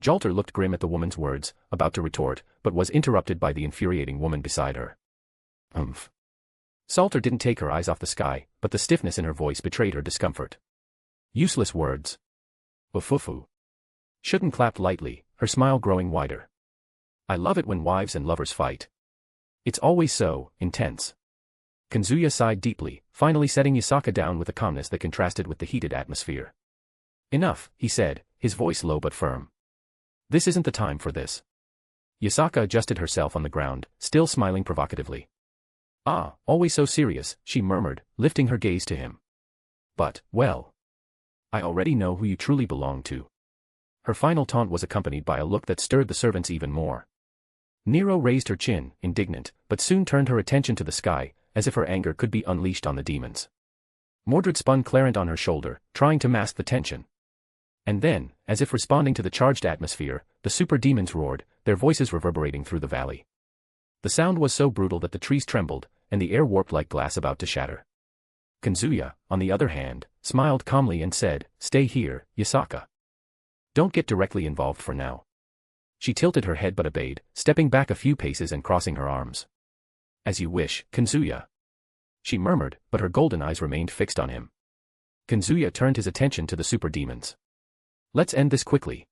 Jalter looked grim at the woman's words, about to retort, but was interrupted by the infuriating woman beside her. Salter didn't take her eyes off the sky, but the stiffness in her voice betrayed her discomfort. Useless words. Ufufu. Shuten clapped lightly, her smile growing wider. I love it when wives and lovers fight. It's always so intense. Kazuya sighed deeply, finally setting Yasaka down with a calmness that contrasted with the heated atmosphere. Enough, he said, his voice low but firm. This isn't the time for this. Yasaka adjusted herself on the ground, still smiling provocatively. Ah, always so serious, she murmured, lifting her gaze to him. But, well. I already know who you truly belong to. Her final taunt was accompanied by a look that stirred the servants even more. Nero raised her chin, indignant, but soon turned her attention to the sky, as if her anger could be unleashed on the demons. Mordred spun Clarent on her shoulder, trying to mask the tension. And then, as if responding to the charged atmosphere, the super demons roared, their voices reverberating through the valley. The sound was so brutal that the trees trembled, and the air warped like glass about to shatter. Kazuya, on the other hand, smiled calmly and said, "Stay here, Yasaka. Don't get directly involved for now." She tilted her head but obeyed, stepping back a few paces and crossing her arms. "As you wish, Kazuya," she murmured, but her golden eyes remained fixed on him. Kazuya turned his attention to the super demons. "Let's end this quickly.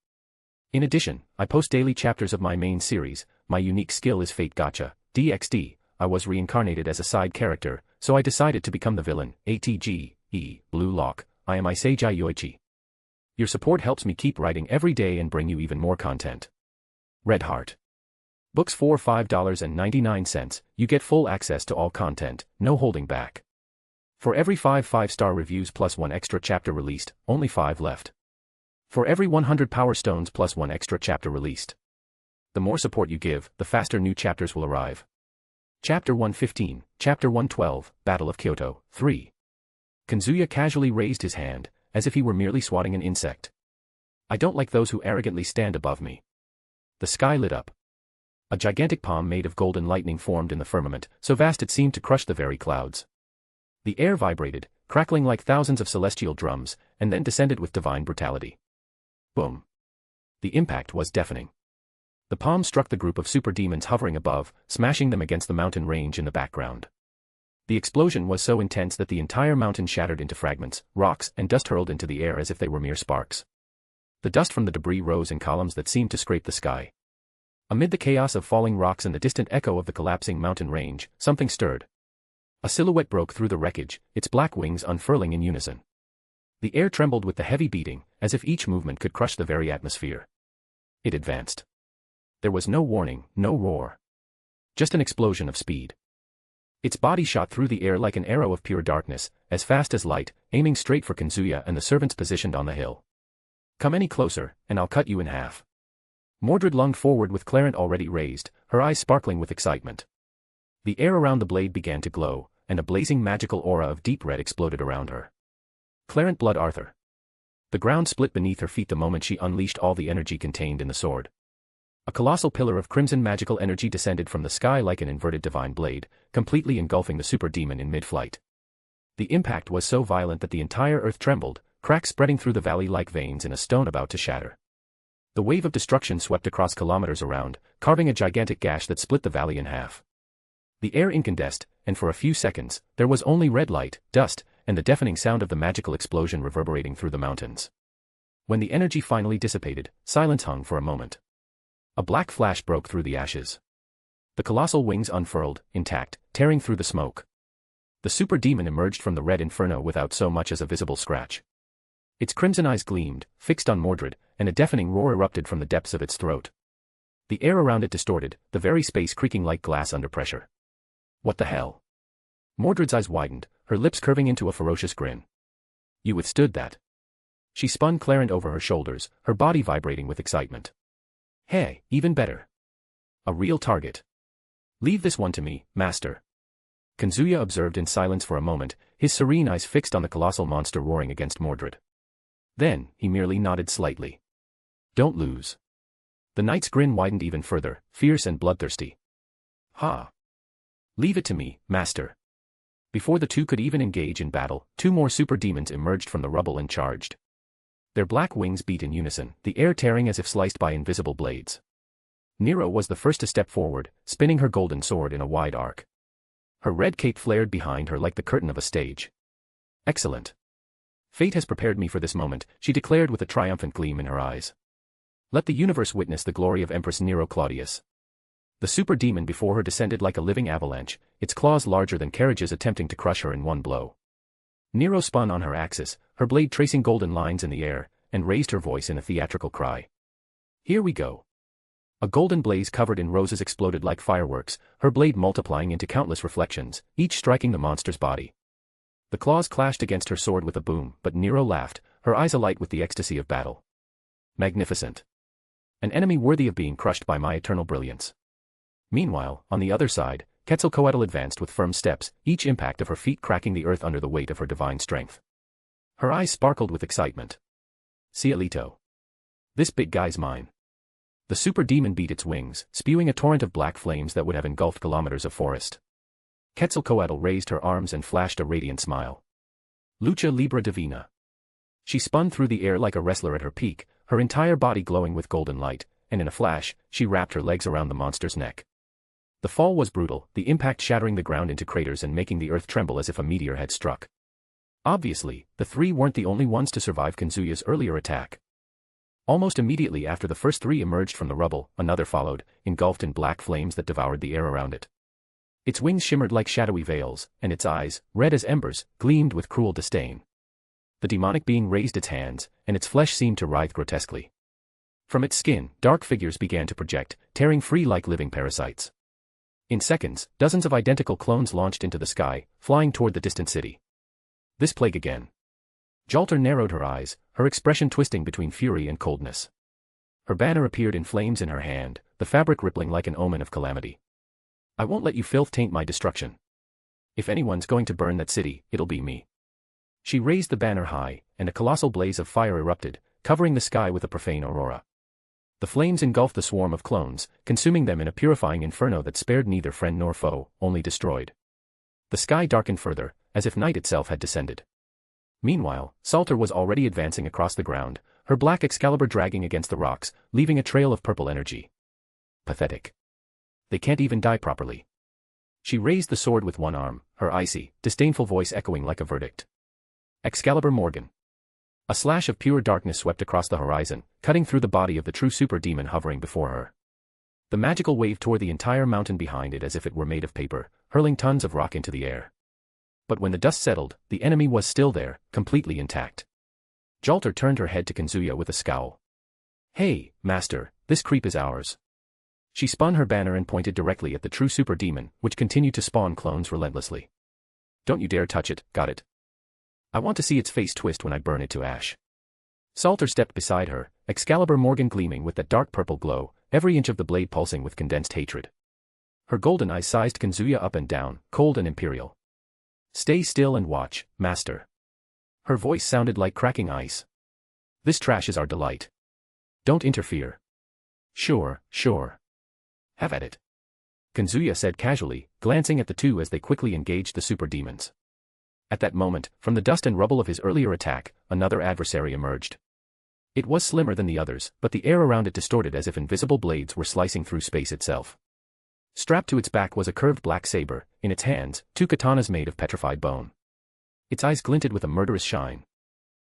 In addition, I post daily chapters of my main series. My unique skill is Fate Gacha, DxD. I was reincarnated as a side character, so I decided to become the villain. Blue Lock. I am Iseiji Yoichi. Your support helps me keep writing every day and bring you even more content. Red Heart. Books for $5.99. You get full access to all content, no holding back. For every 5 5-star reviews plus 1 extra chapter released, only 5 left. For every 100 Power Stones plus 1 extra chapter released. The more support you give, the faster new chapters will arrive. Chapter 115, Chapter 112, Battle of Kyoto, 3. Kazuya casually raised his hand, as if he were merely swatting an insect. "I don't like those who arrogantly stand above me." The sky lit up. A gigantic palm made of golden lightning formed in the firmament, so vast it seemed to crush the very clouds. The air vibrated, crackling like thousands of celestial drums, and then descended with divine brutality. Boom. The impact was deafening. The palm struck the group of super demons hovering above, smashing them against the mountain range in the background. The explosion was so intense that the entire mountain shattered into fragments, rocks and dust hurled into the air as if they were mere sparks. The dust from the debris rose in columns that seemed to scrape the sky. Amid the chaos of falling rocks and the distant echo of the collapsing mountain range, something stirred. A silhouette broke through the wreckage, its black wings unfurling in unison. The air trembled with the heavy beating, as if each movement could crush the very atmosphere. It advanced. There was no warning, no roar. Just an explosion of speed. Its body shot through the air like an arrow of pure darkness, as fast as light, aiming straight for Kazuya and the servants positioned on the hill. "Come any closer, and I'll cut you in half." Mordred lunged forward with Clarent already raised, her eyes sparkling with excitement. The air around the blade began to glow, and a blazing magical aura of deep red exploded around her. Clarent Blood Arthur. The ground split beneath her feet the moment she unleashed all the energy contained in the sword. A colossal pillar of crimson magical energy descended from the sky like an inverted divine blade, completely engulfing the super demon in mid-flight. The impact was so violent that the entire earth trembled, cracks spreading through the valley like veins in a stone about to shatter. The wave of destruction swept across kilometers around, carving a gigantic gash that split the valley in half. The air incandesced, and for a few seconds, there was only red light, dust, and the deafening sound of the magical explosion reverberating through the mountains. When the energy finally dissipated, silence hung for a moment. A black flash broke through the ashes. The colossal wings unfurled, intact, tearing through the smoke. The super demon emerged from the red inferno without so much as a visible scratch. Its crimson eyes gleamed, fixed on Mordred, and a deafening roar erupted from the depths of its throat. The air around it distorted, the very space creaking like glass under pressure. "What the hell?" Mordred's eyes widened, her lips curving into a ferocious grin. "You withstood that." She spun Clarent over her shoulders, her body vibrating with excitement. "Hey, even better. A real target. Leave this one to me, master." Kazuya observed in silence for a moment, his serene eyes fixed on the colossal monster roaring against Mordred. Then, he merely nodded slightly. "Don't lose." The knight's grin widened even further, fierce and bloodthirsty. "Ha! Leave it to me, master." Before the two could even engage in battle, 2 more super demons emerged from the rubble and charged. Their black wings beat in unison, the air tearing as if sliced by invisible blades. Nero was the first to step forward, spinning her golden sword in a wide arc. Her red cape flared behind her like the curtain of a stage. "Excellent. Fate has prepared me for this moment," she declared with a triumphant gleam in her eyes. "Let the universe witness the glory of Empress Nero Claudius." The super demon before her descended like a living avalanche, its claws larger than carriages attempting to crush her in one blow. Nero spun on her axis, her blade tracing golden lines in the air, and raised her voice in a theatrical cry. "Here we go." A golden blaze covered in roses exploded like fireworks, her blade multiplying into countless reflections, each striking the monster's body. The claws clashed against her sword with a boom, but Nero laughed, her eyes alight with the ecstasy of battle. "Magnificent. An enemy worthy of being crushed by my eternal brilliance." Meanwhile, on the other side, Quetzalcoatl advanced with firm steps, each impact of her feet cracking the earth under the weight of her divine strength. Her eyes sparkled with excitement. Cielito. This big guy's mine. The super demon beat its wings, spewing a torrent of black flames that would have engulfed kilometers of forest. Quetzalcoatl raised her arms and flashed a radiant smile. Lucha Libre Divina. She spun through the air like a wrestler at her peak, her entire body glowing with golden light, and in a flash, she wrapped her legs around the monster's neck. The fall was brutal, the impact shattering the ground into craters and making the earth tremble as if a meteor had struck. Obviously, the three weren't the only ones to survive Kazuya's earlier attack. Almost immediately after the first three emerged from the rubble, another followed, engulfed in black flames that devoured the air around it. Its wings shimmered like shadowy veils, and its eyes, red as embers, gleamed with cruel disdain. The demonic being raised its hands, and its flesh seemed to writhe grotesquely. From its skin, dark figures began to project, tearing free like living parasites. In seconds, dozens of identical clones launched into the sky, flying toward the distant city. This plague again. Jalter narrowed her eyes, her expression twisting between fury and coldness. Her banner appeared in flames in her hand, the fabric rippling like an omen of calamity. I won't let you filth taint my destruction. If anyone's going to burn that city, it'll be me. She raised the banner high, and a colossal blaze of fire erupted, covering the sky with a profane aurora. The flames engulfed the swarm of clones, consuming them in a purifying inferno that spared neither friend nor foe, only destroyed. The sky darkened further, as if night itself had descended. Meanwhile, Salter was already advancing across the ground, her black Excalibur dragging against the rocks, leaving a trail of purple energy. Pathetic. They can't even die properly. She raised the sword with one arm, her icy, disdainful voice echoing like a verdict. Excalibur Morgan. A slash of pure darkness swept across the horizon, cutting through the body of the true super demon hovering before her. The magical wave tore the entire mountain behind it as if it were made of paper, hurling tons of rock into the air. But when the dust settled, the enemy was still there, completely intact. Jalter turned her head to Kazuya with a scowl. Hey, master, this creep is ours. She spun her banner and pointed directly at the true super demon, which continued to spawn clones relentlessly. Don't you dare touch it, got it? I want to see its face twist when I burn it to ash. Salter stepped beside her, Excalibur Morgan gleaming with that dark purple glow, every inch of the blade pulsing with condensed hatred. Her golden eyes sized Kazuya up and down, cold and imperial. Stay still and watch, master. Her voice sounded like cracking ice. This trash is our delight. Don't interfere. Sure. Have at it. Kazuya said casually, glancing at the two as they quickly engaged the super demons. At that moment, from the dust and rubble of his earlier attack, another adversary emerged. It was slimmer than the others, but the air around it distorted as if invisible blades were slicing through space itself. Strapped to its back was a curved black saber, in its hands, two katanas made of petrified bone. Its eyes glinted with a murderous shine.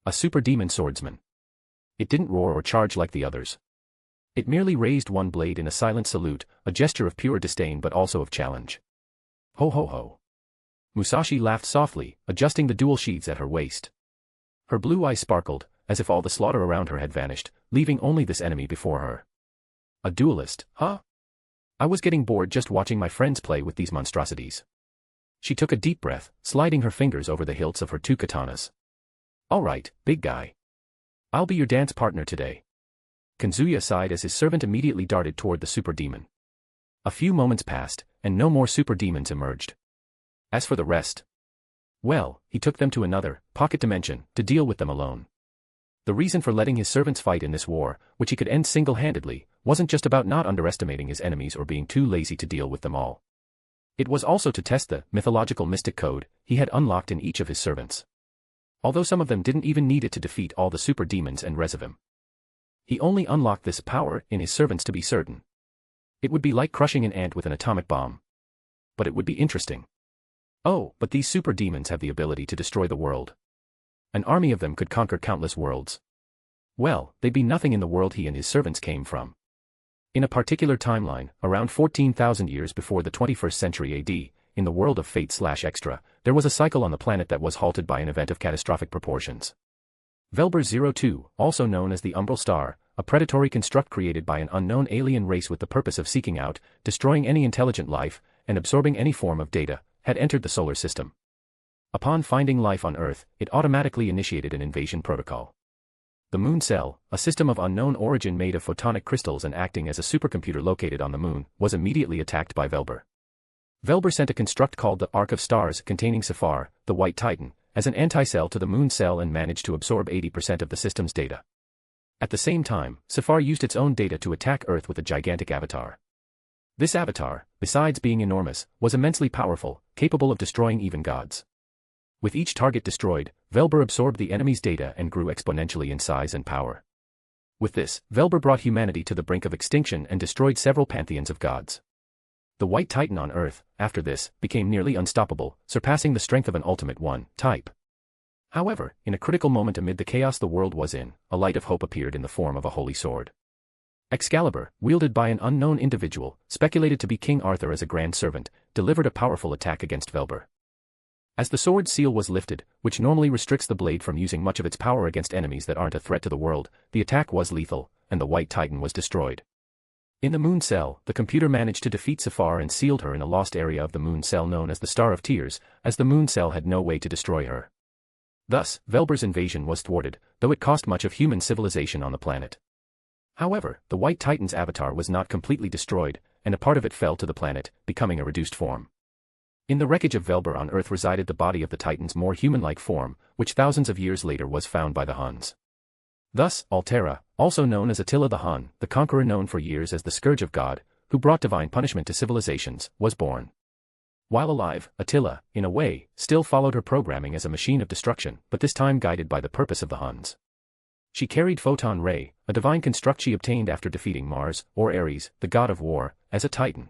A super demon swordsman. It didn't roar or charge like the others. It merely raised one blade in a silent salute, a gesture of pure disdain but also of challenge. Ho ho ho. Musashi laughed softly, adjusting the dual sheaths at her waist. Her blue eyes sparkled, as if all the slaughter around her had vanished, leaving only this enemy before her. A duelist, huh? I was getting bored just watching my friends play with these monstrosities. She took a deep breath, sliding her fingers over the hilts of her two katanas. All right, big guy. I'll be your dance partner today. Kazuya sighed as his servant immediately darted toward the super demon. A few moments passed, and no more super demons emerged. As for the rest, well, he took them to another, pocket dimension, to deal with them alone. The reason for letting his servants fight in this war, which he could end single-handedly, wasn't just about not underestimating his enemies or being too lazy to deal with them all. It was also to test the mythological mystic code he had unlocked in each of his servants. Although some of them didn't even need it to defeat all the super demons and res of him. He only unlocked this power in his servants to be certain. It would be like crushing an ant with an atomic bomb. But it would be interesting. Oh, but these super demons have the ability to destroy the world. An army of them could conquer countless worlds. Well, they'd be nothing in the world he and his servants came from. In a particular timeline, around 14,000 years before the 21st century AD, in the world of Fate/Extra, there was a cycle on the planet that was halted by an event of catastrophic proportions. Velber 02, also known as the Umbral Star, a predatory construct created by an unknown alien race with the purpose of seeking out, destroying any intelligent life, and absorbing any form of data, had entered the solar system. Upon finding life on Earth, it automatically initiated an invasion protocol. The Moon Cell, a system of unknown origin made of photonic crystals and acting as a supercomputer located on the Moon, was immediately attacked by Velber. Velber sent a construct called the Ark of Stars containing Safar, the White Titan, as an anti-cell to the Moon Cell and managed to absorb 80% of the system's data. At the same time, Safar used its own data to attack Earth with a gigantic avatar. This avatar, besides being enormous, was immensely powerful, capable of destroying even gods. With each target destroyed, Velber absorbed the enemy's data and grew exponentially in size and power. With this, Velber brought humanity to the brink of extinction and destroyed several pantheons of gods. The White Titan on Earth, after this, became nearly unstoppable, surpassing the strength of an Ultimate One type. However, in a critical moment amid the chaos the world was in, a light of hope appeared in the form of a holy sword. Excalibur, wielded by an unknown individual, speculated to be King Arthur as a grand servant, delivered a powerful attack against Velber. As the sword's seal was lifted, which normally restricts the blade from using much of its power against enemies that aren't a threat to the world, the attack was lethal, and the White Titan was destroyed. In the Moon Cell, the computer managed to defeat Safar and sealed her in a lost area of the Moon Cell known as the Star of Tears, as the Moon Cell had no way to destroy her. Thus, Velber's invasion was thwarted, though it cost much of human civilization on the planet. However, the White Titan's avatar was not completely destroyed, and a part of it fell to the planet, becoming a reduced form. In the wreckage of Velber on Earth resided the body of the Titan's more human-like form, which thousands of years later was found by the Huns. Thus, Altera, also known as Attila the Hun, the conqueror known for years as the Scourge of God, who brought divine punishment to civilizations, was born. While alive, Attila, in a way, still followed her programming as a machine of destruction, but this time guided by the purpose of the Huns. She carried Photon Ray, a divine construct she obtained after defeating Mars, or Ares, the god of war, as a Titan.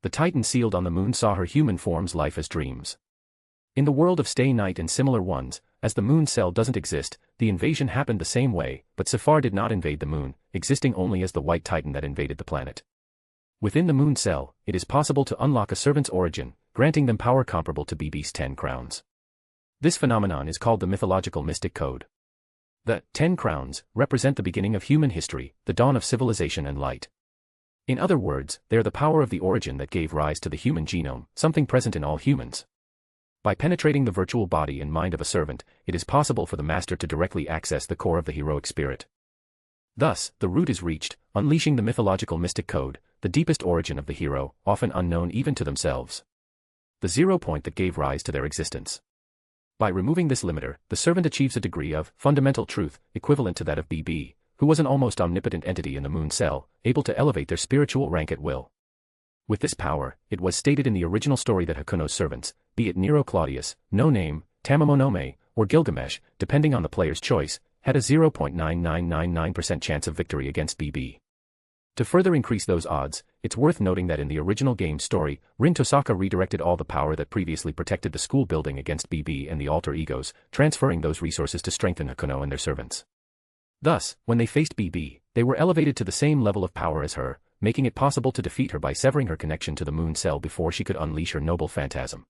The Titan sealed on the moon saw her human form's life as dreams. In the world of Stay Night and similar ones, as the Moon Cell doesn't exist, the invasion happened the same way, but Safar did not invade the moon, existing only as the White Titan that invaded the planet. Within the Moon Cell, it is possible to unlock a servant's origin, granting them power comparable to BB's 10 crowns. This phenomenon is called the mythological mystic code. The 10 crowns represent the beginning of human history, the dawn of civilization and light. In other words, they are the power of the origin that gave rise to the human genome, something present in all humans. By penetrating the virtual body and mind of a servant, it is possible for the master to directly access the core of the heroic spirit. Thus, the root is reached, unleashing the mythological mystic code, the deepest origin of the hero, often unknown even to themselves. The 0 point that gave rise to their existence. By removing this limiter, the servant achieves a degree of fundamental truth, equivalent to that of BB, who was an almost omnipotent entity in the Moon Cell, able to elevate their spiritual rank at will. With this power, it was stated in the original story that Hakuno's servants, be it Nero Claudius, No Name, Tamamonome, or Gilgamesh, depending on the player's choice, had a 0.9999% chance of victory against BB. To further increase those odds, it's worth noting that in the original game's story, Rin Tosaka redirected all the power that previously protected the school building against BB and the alter egos, transferring those resources to strengthen Hakuno and their servants. Thus, when they faced BB, they were elevated to the same level of power as her, making it possible to defeat her by severing her connection to the Moon Cell before she could unleash her noble phantasm.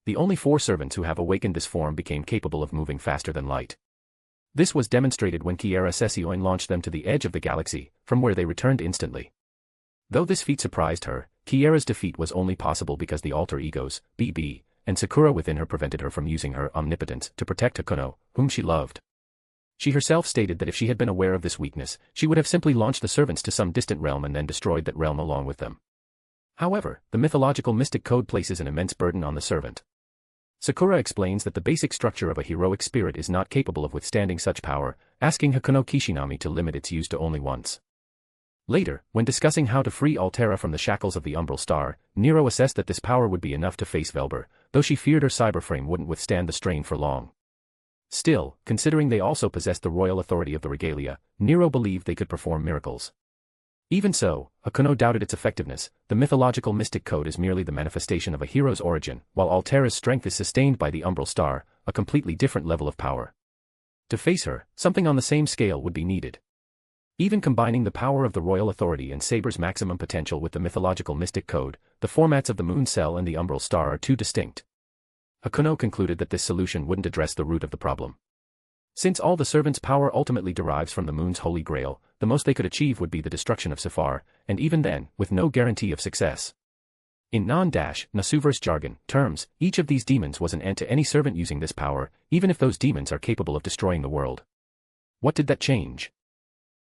The only 4 servants who have awakened this form became capable of moving faster than light. This was demonstrated when Kiera Sesioin launched them to the edge of the galaxy, from where they returned instantly. Though this feat surprised her, Kiera's defeat was only possible because the alter egos, BB, and Sakura within her prevented her from using her omnipotence to protect Hakuno, whom she loved. She herself stated that if she had been aware of this weakness, she would have simply launched the servants to some distant realm and then destroyed that realm along with them. However, the mythological mystic code places an immense burden on the servant. Sakura explains that the basic structure of a heroic spirit is not capable of withstanding such power, asking Hakuno Kishinami to limit its use to only once. Later, when discussing how to free Altera from the shackles of the Umbral Star, Nero assessed that this power would be enough to face Velber, though she feared her cyberframe wouldn't withstand the strain for long. Still, considering they also possessed the royal authority of the regalia, Nero believed they could perform miracles. Even so, Hakuno doubted its effectiveness. The mythological mystic code is merely the manifestation of a hero's origin, while Altera's strength is sustained by the Umbral Star, a completely different level of power. To face her, something on the same scale would be needed. Even combining the power of the royal authority and Saber's maximum potential with the mythological mystic code, the formats of the Moon Cell and the Umbral Star are too distinct. Hakuno concluded that this solution wouldn't address the root of the problem. Since all the servants' power ultimately derives from the moon's holy grail, the most they could achieve would be the destruction of Safar, and even then, with no guarantee of success. In non-Nasuverse jargon terms, each of these demons was an end to any servant using this power, even if those demons are capable of destroying the world. What did that change?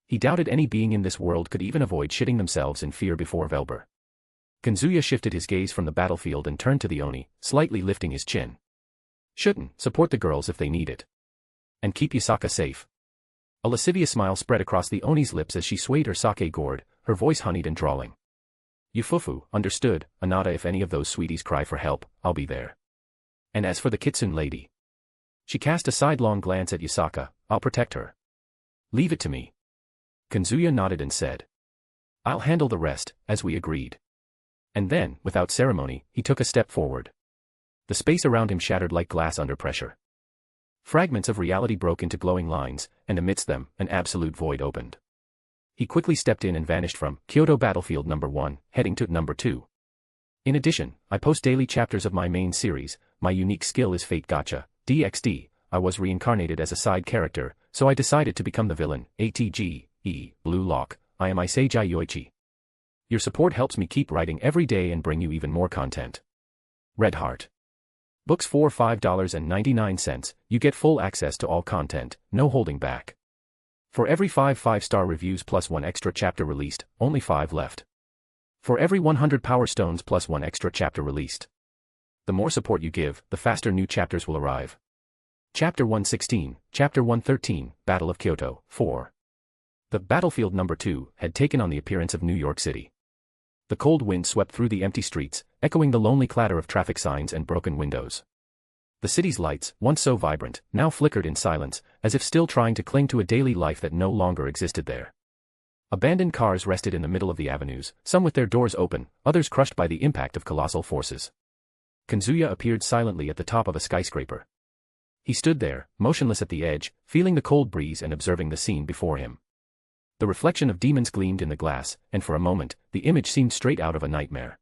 He doubted any being in this world could even avoid shitting themselves in fear before Velber. Kazuya shifted his gaze from the battlefield and turned to the Oni, slightly lifting his chin. Shouldn't support the girls if they need it. And keep Yasaka safe. A lascivious smile spread across the Oni's lips as she swayed her sake gourd, her voice honeyed and drawling. Yufufu, understood, Anata. If any of those sweeties cry for help, I'll be there. And as for the kitsune lady. She cast a sidelong glance at Yusaka. I'll protect her. Leave it to me. Kazuya nodded and said. I'll handle the rest, as we agreed. And then, without ceremony, he took a step forward. The space around him shattered like glass under pressure. Fragments of reality broke into glowing lines, and amidst them, an absolute void opened. He quickly stepped in and vanished from Kyoto Battlefield number 1, heading to number 2. In addition, I post daily chapters of my main series. My unique skill is Fate Gacha, DxD. I was reincarnated as a side character, so I decided to become the villain. ATG, Blue Lock, I am Iseiji Yoichi. Your support helps me keep writing every day and bring you even more content. Red Heart. Books for $5.99, you get full access to all content, no holding back. For every 5 5-star reviews plus 1 extra chapter released, only 5 left. For every 100 power stones plus 1 extra chapter released. The more support you give, the faster new chapters will arrive. Chapter 116, Chapter 113, Battle of Kyoto, 4. The Battlefield number 2 had taken on the appearance of New York City. The cold wind swept through the empty streets, echoing the lonely clatter of traffic signs and broken windows. The city's lights, once so vibrant, now flickered in silence, as if still trying to cling to a daily life that no longer existed there. Abandoned cars rested in the middle of the avenues, some with their doors open, others crushed by the impact of colossal forces. Kazuya appeared silently at the top of a skyscraper. He stood there, motionless at the edge, feeling the cold breeze and observing the scene before him. The reflection of demons gleamed in the glass, and for a moment, the image seemed straight out of a nightmare.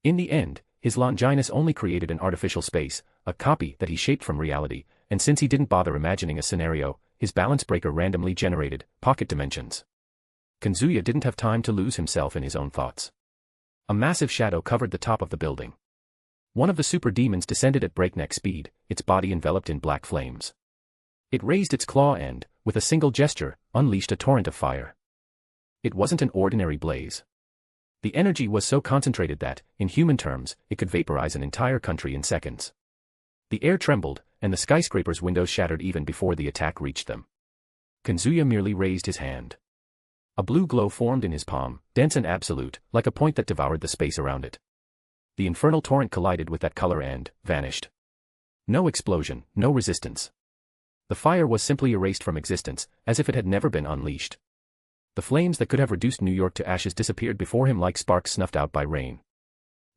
In the end, his Longinus only created an artificial space, a copy that he shaped from reality, and since he didn't bother imagining a scenario, his balance breaker randomly generated pocket dimensions. Kazuya didn't have time to lose himself in his own thoughts. A massive shadow covered the top of the building. One of the super demons descended at breakneck speed, its body enveloped in black flames. It raised its claw and, with a single gesture, unleashed a torrent of fire. It wasn't an ordinary blaze. The energy was so concentrated that, in human terms, it could vaporize an entire country in seconds. The air trembled, and the skyscraper's windows shattered even before the attack reached them. Kazuya merely raised his hand. A blue glow formed in his palm, dense and absolute, like a point that devoured the space around it. The infernal torrent collided with that color and vanished. No explosion, no resistance. The fire was simply erased from existence, as if it had never been unleashed. The flames that could have reduced New York to ashes disappeared before him like sparks snuffed out by rain.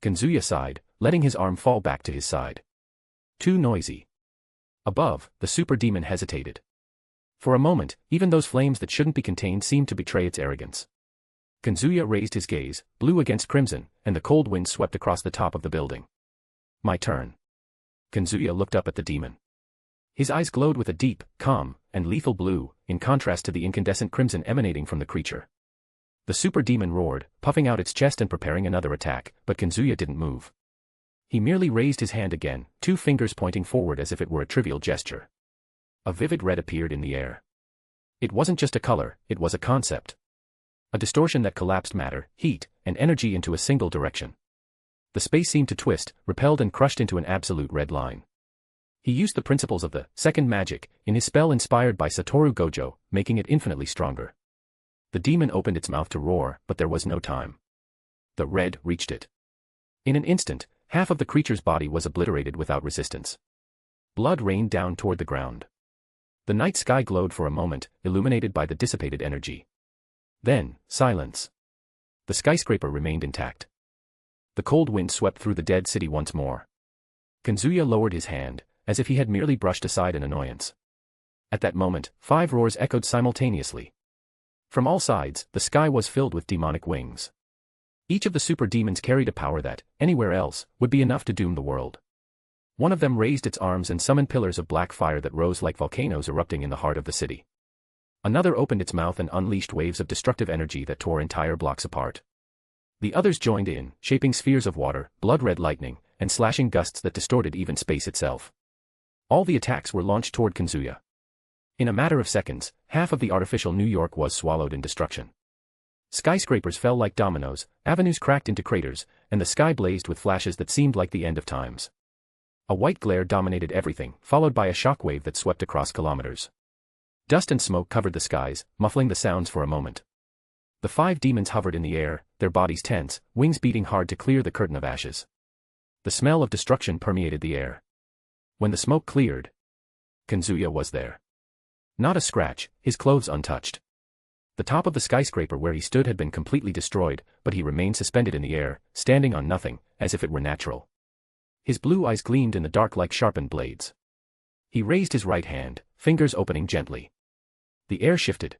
Kazuya sighed, letting his arm fall back to his side. Too noisy. Above, the super demon hesitated. For a moment, even those flames that shouldn't be contained seemed to betray its arrogance. Kazuya raised his gaze, blue against crimson, and the cold wind swept across the top of the building. My turn. Kazuya looked up at the demon. His eyes glowed with a deep, calm, and lethal blue, in contrast to the incandescent crimson emanating from the creature. The super demon roared, puffing out its chest and preparing another attack, but Kazuya didn't move. He merely raised his hand again, 2 fingers pointing forward as if it were a trivial gesture. A vivid red appeared in the air. It wasn't just a color, it was a concept. A distortion that collapsed matter, heat, and energy into a single direction. The space seemed to twist, repelled and crushed into an absolute red line. He used the principles of the second magic in his spell inspired by Satoru Gojo, making it infinitely stronger. The demon opened its mouth to roar, but there was no time. The red reached it. In an instant, half of the creature's body was obliterated without resistance. Blood rained down toward the ground. The night sky glowed for a moment, illuminated by the dissipated energy. Then, silence. The skyscraper remained intact. The cold wind swept through the dead city once more. Kazuya lowered his hand, as if he had merely brushed aside an annoyance. At that moment, 5 roars echoed simultaneously. From all sides, the sky was filled with demonic wings. Each of the super demons carried a power that, anywhere else, would be enough to doom the world. One of them raised its arms and summoned pillars of black fire that rose like volcanoes erupting in the heart of the city. Another opened its mouth and unleashed waves of destructive energy that tore entire blocks apart. The others joined in, shaping spheres of water, blood-red lightning, and slashing gusts that distorted even space itself. All the attacks were launched toward Kazuya. In a matter of seconds, half of the artificial New York was swallowed in destruction. Skyscrapers fell like dominoes, avenues cracked into craters, and the sky blazed with flashes that seemed like the end of times. A white glare dominated everything, followed by a shockwave that swept across kilometers. Dust and smoke covered the skies, muffling the sounds for a moment. The 5 demons hovered in the air, their bodies tense, wings beating hard to clear the curtain of ashes. The smell of destruction permeated the air. When the smoke cleared, Kazuya was there. Not a scratch, his clothes untouched. The top of the skyscraper where he stood had been completely destroyed, but he remained suspended in the air, standing on nothing, as if it were natural. His blue eyes gleamed in the dark like sharpened blades. He raised his right hand, fingers opening gently. The air shifted.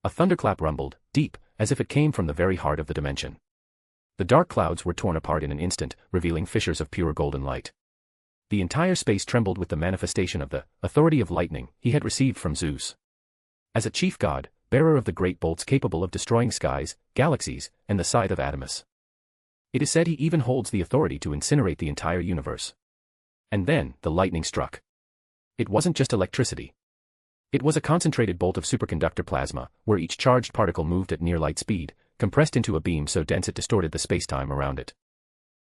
A thunderclap rumbled, deep, as if it came from the very heart of the dimension. The dark clouds were torn apart in an instant, revealing fissures of pure golden light. The entire space trembled with the manifestation of the authority of lightning he had received from Zeus. As a chief god, bearer of the great bolts capable of destroying skies, galaxies, and the scythe of Adamus. It is said he even holds the authority to incinerate the entire universe. And then, the lightning struck. It wasn't just electricity. It was a concentrated bolt of superconductor plasma, where each charged particle moved at near light speed, compressed into a beam so dense it distorted the space-time around it.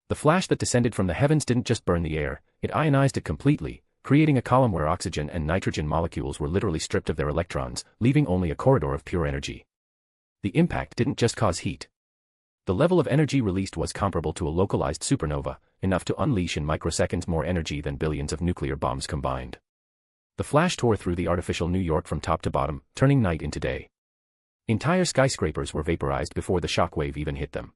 The flash that descended from the heavens didn't just burn the air, it ionized it completely, creating a column where oxygen and nitrogen molecules were literally stripped of their electrons, leaving only a corridor of pure energy. The impact didn't just cause heat. The level of energy released was comparable to a localized supernova, enough to unleash in microseconds more energy than billions of nuclear bombs combined. The flash tore through the artificial New York from top to bottom, turning night into day. Entire skyscrapers were vaporized before the shockwave even hit them.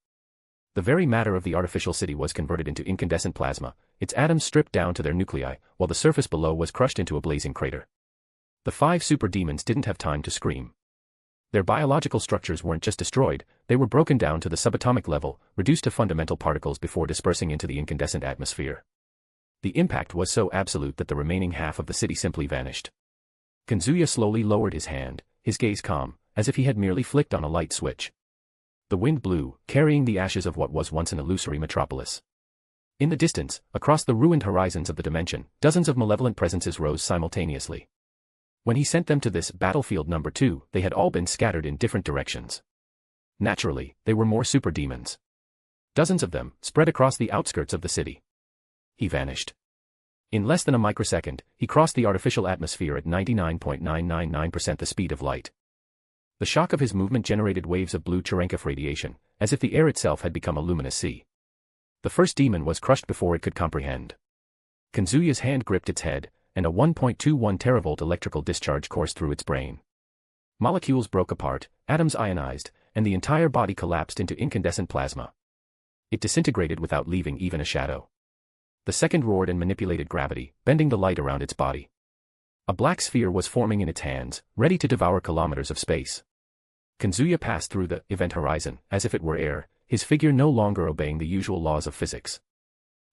The very matter of the artificial city was converted into incandescent plasma, its atoms stripped down to their nuclei, while the surface below was crushed into a blazing crater. The 5 super demons didn't have time to scream. Their biological structures weren't just destroyed, they were broken down to the subatomic level, reduced to fundamental particles before dispersing into the incandescent atmosphere. The impact was so absolute that the remaining half of the city simply vanished. Kazuya slowly lowered his hand, his gaze calm, as if he had merely flicked on a light switch. The wind blew, carrying the ashes of what was once an illusory metropolis. In the distance, across the ruined horizons of the dimension, dozens of malevolent presences rose simultaneously. When he sent them to this battlefield number 2, they had all been scattered in different directions. Naturally, they were more super demons. Dozens of them, spread across the outskirts of the city. He vanished. In less than a microsecond, he crossed the artificial atmosphere at 99.999% the speed of light. The shock of his movement generated waves of blue Cherenkov radiation, as if the air itself had become a luminous sea. The first demon was crushed before it could comprehend. Kazuya's hand gripped its head, and a 1.21 teravolt electrical discharge coursed through its brain. Molecules broke apart, atoms ionized, and the entire body collapsed into incandescent plasma. It disintegrated without leaving even a shadow. The second roared and manipulated gravity, bending the light around its body. A black sphere was forming in its hands, ready to devour kilometers of space. Kazuya passed through the event horizon, as if it were air, his figure no longer obeying the usual laws of physics.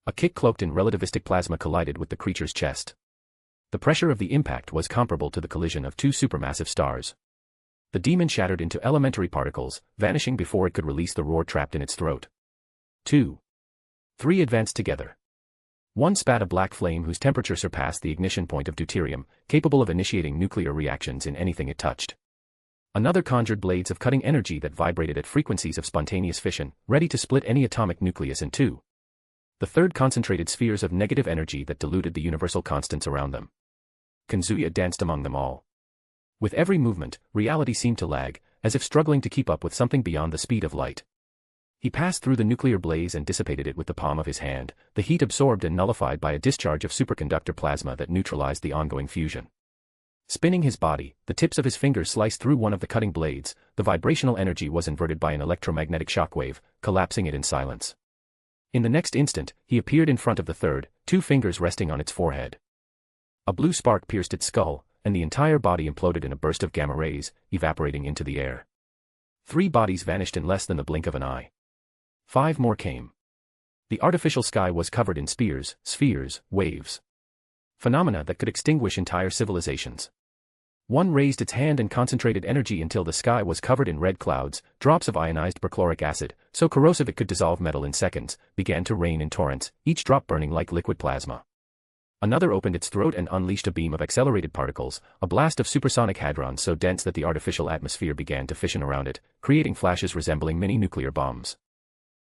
A kick cloaked in relativistic plasma collided with the creature's chest. The pressure of the impact was comparable to the collision of 2 supermassive stars. The demon shattered into elementary particles, vanishing before it could release the roar trapped in its throat. 2. 3 advanced together. One spat a black flame whose temperature surpassed the ignition point of deuterium, capable of initiating nuclear reactions in anything it touched. Another conjured blades of cutting energy that vibrated at frequencies of spontaneous fission, ready to split any atomic nucleus in 2. The third concentrated spheres of negative energy that diluted the universal constants around them. Kazuya danced among them all. With every movement, reality seemed to lag, as if struggling to keep up with something beyond the speed of light. He passed through the nuclear blaze and dissipated it with the palm of his hand, the heat absorbed and nullified by a discharge of superconductor plasma that neutralized the ongoing fusion. Spinning his body, the tips of his fingers sliced through one of the cutting blades, the vibrational energy was inverted by an electromagnetic shockwave, collapsing it in silence. In the next instant, he appeared in front of the third, 2 fingers resting on its forehead. A blue spark pierced its skull, and the entire body imploded in a burst of gamma rays, evaporating into the air. 3 bodies vanished in less than the blink of an eye. 5 more came. The artificial sky was covered in spears, spheres, waves. Phenomena that could extinguish entire civilizations. One raised its hand and concentrated energy until the sky was covered in red clouds, drops of ionized perchloric acid, so corrosive it could dissolve metal in seconds, began to rain in torrents, each drop burning like liquid plasma. Another opened its throat and unleashed a beam of accelerated particles, a blast of supersonic hadrons so dense that the artificial atmosphere began to fission around it, creating flashes resembling mini nuclear bombs.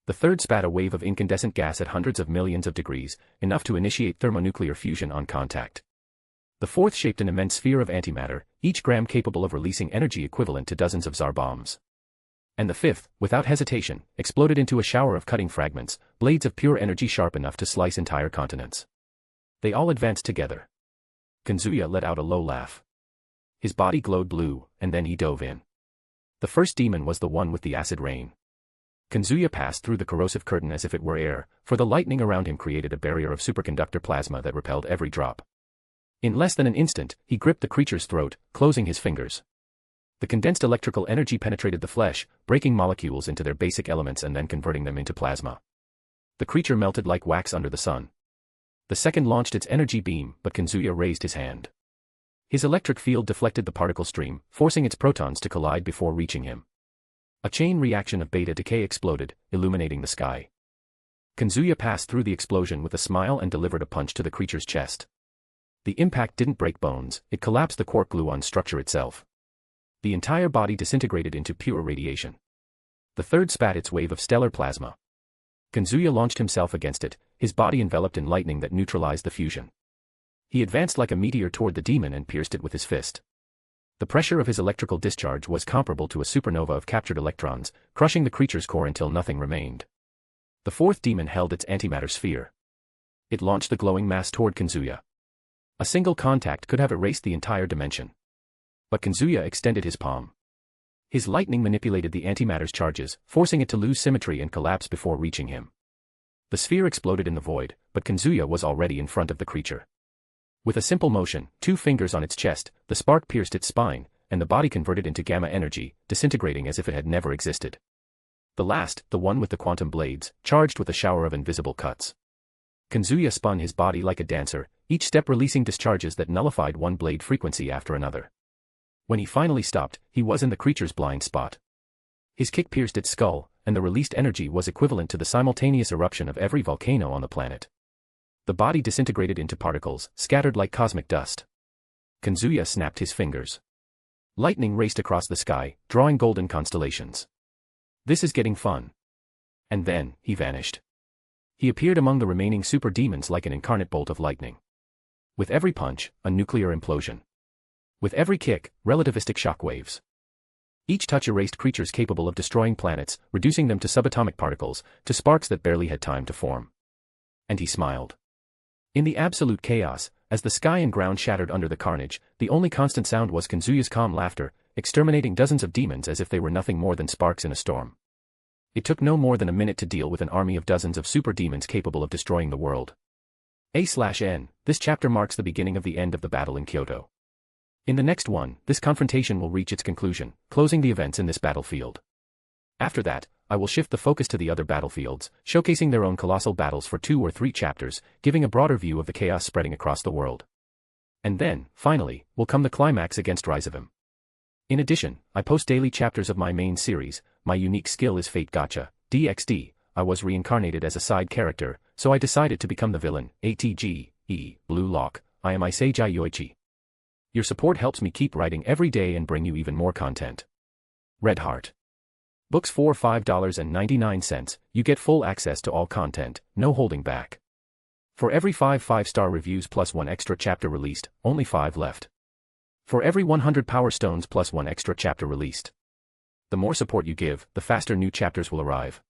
The third spat a wave of incandescent gas at hundreds of millions of degrees, enough to initiate thermonuclear fusion on contact. The fourth shaped an immense sphere of antimatter, each gram capable of releasing energy equivalent to dozens of Tsar bombs. And the fifth, without hesitation, exploded into a shower of cutting fragments, blades of pure energy sharp enough to slice entire continents. They all advanced together. Kazuya let out a low laugh. His body glowed blue, and then he dove in. The first demon was the one with the acid rain. Kazuya passed through the corrosive curtain as if it were air, for the lightning around him created a barrier of superconductor plasma that repelled every drop. In less than an instant, he gripped the creature's throat, closing his fingers. The condensed electrical energy penetrated the flesh, breaking molecules into their basic elements and then converting them into plasma. The creature melted like wax under the sun. The second launched its energy beam, but Kazuya raised his hand. His electric field deflected the particle stream, forcing its protons to collide before reaching him. A chain reaction of beta decay exploded, illuminating the sky. Kazuya passed through the explosion with a smile and delivered a punch to the creature's chest. The impact didn't break bones, it collapsed the quark gluon structure itself. The entire body disintegrated into pure radiation. The third spat its wave of stellar plasma. Kazuya launched himself against it, his body enveloped in lightning that neutralized the fusion. He advanced like a meteor toward the demon and pierced it with his fist. The pressure of his electrical discharge was comparable to a supernova of captured electrons, crushing the creature's core until nothing remained. The fourth demon held its antimatter sphere. It launched the glowing mass toward Kazuya. A single contact could have erased the entire dimension. But Kazuya extended his palm. His lightning manipulated the antimatter's charges, forcing it to lose symmetry and collapse before reaching him. The sphere exploded in the void, but Kazuya was already in front of the creature. With a simple motion, 2 fingers on its chest, the spark pierced its spine, and the body converted into gamma energy, disintegrating as if it had never existed. The last, the one with the quantum blades, charged with a shower of invisible cuts. Kazuya spun his body like a dancer, each step releasing discharges that nullified one blade frequency after another. When he finally stopped, he was in the creature's blind spot. His kick pierced its skull, and the released energy was equivalent to the simultaneous eruption of every volcano on the planet. The body disintegrated into particles, scattered like cosmic dust. Kazuya snapped his fingers. Lightning raced across the sky, drawing golden constellations. This is getting fun. And then, he vanished. He appeared among the remaining super demons like an incarnate bolt of lightning. With every punch, a nuclear implosion. With every kick, relativistic shockwaves. Each touch erased creatures capable of destroying planets, reducing them to subatomic particles, to sparks that barely had time to form. And he smiled. In the absolute chaos, as the sky and ground shattered under the carnage, the only constant sound was Kazuya's calm laughter, exterminating dozens of demons as if they were nothing more than sparks in a storm. It took no more than a minute to deal with an army of dozens of super demons capable of destroying the world. A/N, this chapter marks the beginning of the end of the battle in Kyoto. In the next one, this confrontation will reach its conclusion, closing the events in this battlefield. After that, I will shift the focus to the other battlefields, showcasing their own colossal battles for 2 or 3 chapters, giving a broader view of the chaos spreading across the world. And then, finally, will come the climax against Ryougi. In addition, I post daily chapters of my main series. My unique skill is Fate Gacha, DxD. I was reincarnated as a side character, so I decided to become the villain, ATGE, Blue Lock. I am Iseiji Yoichi. Your support helps me keep writing every day and bring you even more content. Red Heart. Books for $5.99, you get full access to all content, no holding back. For every 5 5-star reviews plus 1 extra chapter released, only 5 left. For every 100 Power Stones plus 1 extra chapter released. The more support you give, the faster new chapters will arrive.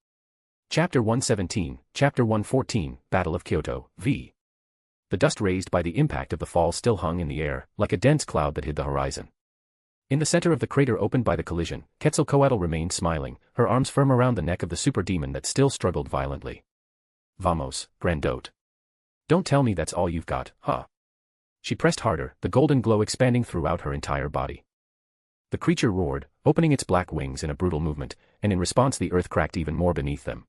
Chapter 117, Chapter 114, Battle of Kyoto, v. The dust raised by the impact of the fall still hung in the air, like a dense cloud that hid the horizon. In the center of the crater opened by the collision, Quetzalcoatl remained smiling, her arms firm around the neck of the super demon that still struggled violently. Vamos, grandote. Don't tell me that's all you've got, huh? She pressed harder, the golden glow expanding throughout her entire body. The creature roared, opening its black wings in a brutal movement, and in response the earth cracked even more beneath them.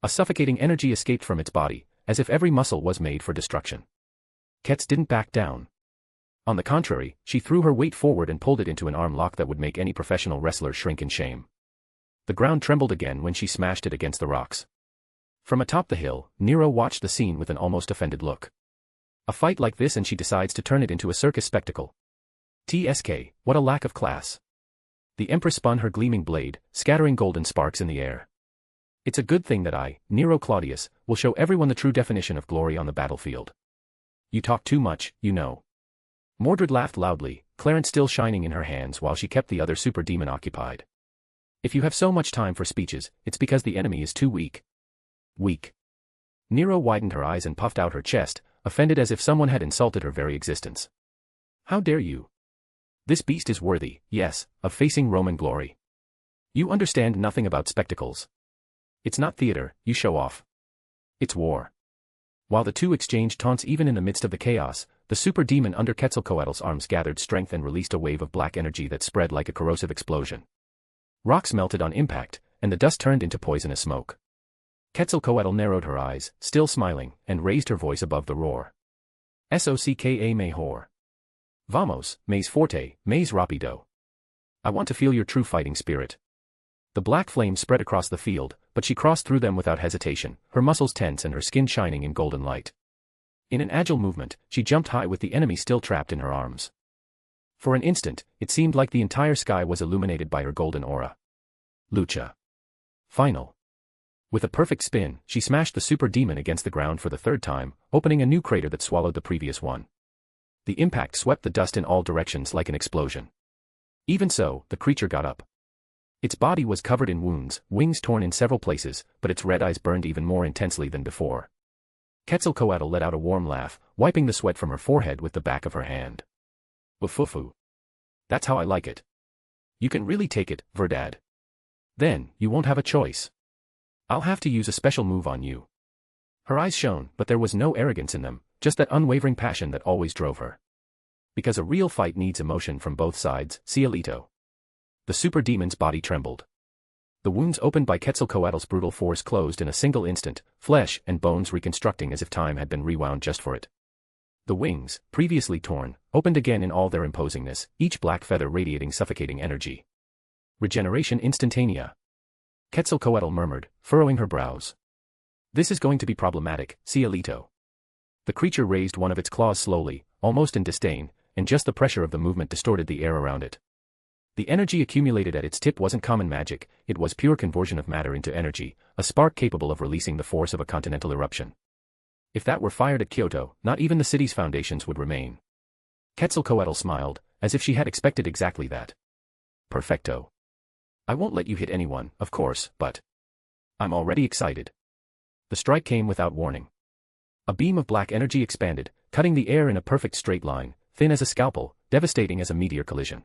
A suffocating energy escaped from its body, as if every muscle was made for destruction. Ketz didn't back down. On the contrary, she threw her weight forward and pulled it into an arm lock that would make any professional wrestler shrink in shame. The ground trembled again when she smashed it against the rocks. From atop the hill, Nero watched the scene with an almost offended look. A fight like this and she decides to turn it into a circus spectacle. TSK, what a lack of class. The Empress spun her gleaming blade, scattering golden sparks in the air. It's a good thing that I, Nero Claudius, will show everyone the true definition of glory on the battlefield. You talk too much, you know. Mordred laughed loudly, Clarence still shining in her hands while she kept the other super demon occupied. If you have so much time for speeches, it's because the enemy is too weak. Weak. Nero widened her eyes and puffed out her chest, offended as if someone had insulted her very existence. How dare you? This beast is worthy, yes, of facing Roman glory. You understand nothing about spectacles. It's not theater, you show off. It's war. While the two exchanged taunts even in the midst of the chaos, the super demon under Quetzalcoatl's arms gathered strength and released a wave of black energy that spread like a corrosive explosion. Rocks melted on impact, and the dust turned into poisonous smoke. Quetzalcoatl narrowed her eyes, still smiling, and raised her voice above the roar. Socka mejor. Vamos, mais forte, mais rapido. I want to feel your true fighting spirit. The black flame spread across the field, but she crossed through them without hesitation, her muscles tense and her skin shining in golden light. In an agile movement, she jumped high with the enemy still trapped in her arms. For an instant, it seemed like the entire sky was illuminated by her golden aura. Lucha. Final. With a perfect spin, she smashed the super demon against the ground for the third time, opening a new crater that swallowed the previous one. The impact swept the dust in all directions like an explosion. Even so, the creature got up. Its body was covered in wounds, wings torn in several places, but its red eyes burned even more intensely than before. Quetzalcoatl let out a warm laugh, wiping the sweat from her forehead with the back of her hand. Wufufu. That's how I like it. You can really take it, Verdad. Then, you won't have a choice. I'll have to use a special move on you. Her eyes shone, but there was no arrogance in them, just that unwavering passion that always drove her. Because a real fight needs emotion from both sides, Cielito. The super demon's body trembled. The wounds opened by Quetzalcoatl's brutal force closed in a single instant, flesh and bones reconstructing as if time had been rewound just for it. The wings, previously torn, opened again in all their imposingness, each black feather radiating suffocating energy. Regeneration instantanea. Quetzalcoatl murmured, furrowing her brows. This is going to be problematic, Cielito. The creature raised one of its claws slowly, almost in disdain, and just the pressure of the movement distorted the air around it. The energy accumulated at its tip wasn't common magic, it was pure conversion of matter into energy, a spark capable of releasing the force of a continental eruption. If that were fired at Kyoto, not even the city's foundations would remain. Quetzalcoatl smiled, as if she had expected exactly that. Perfecto. I won't let you hit anyone, of course, but I'm already excited. The strike came without warning. A beam of black energy expanded, cutting the air in a perfect straight line, thin as a scalpel, devastating as a meteor collision.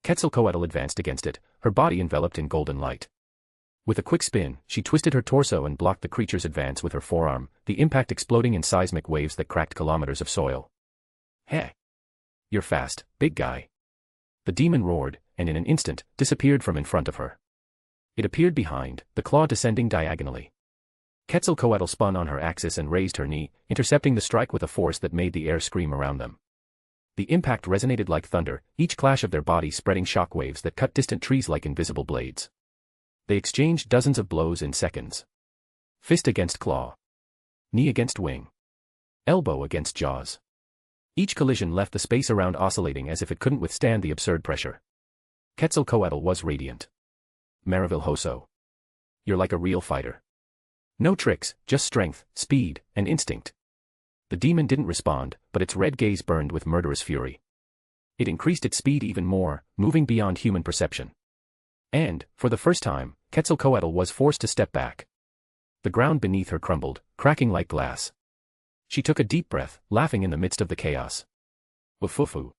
Quetzalcoatl advanced against it, her body enveloped in golden light. With a quick spin, she twisted her torso and blocked the creature's advance with her forearm, the impact exploding in seismic waves that cracked kilometers of soil. Heh. You're fast, big guy. The demon roared, and in an instant, disappeared from in front of her. It appeared behind, the claw descending diagonally. Quetzalcoatl spun on her axis and raised her knee, intercepting the strike with a force that made the air scream around them. The impact resonated like thunder, each clash of their bodies spreading shockwaves that cut distant trees like invisible blades. They exchanged dozens of blows in seconds. Fist against claw. Knee against wing. Elbow against jaws. Each collision left the space around oscillating as if it couldn't withstand the absurd pressure. Quetzalcoatl was radiant. Maravilhoso. You're like a real fighter. No tricks, just strength, speed, and instinct. The demon didn't respond, but its red gaze burned with murderous fury. It increased its speed even more, moving beyond human perception. And, for the first time, Quetzalcoatl was forced to step back. The ground beneath her crumbled, cracking like glass. She took a deep breath, laughing in the midst of the chaos. Wufufu.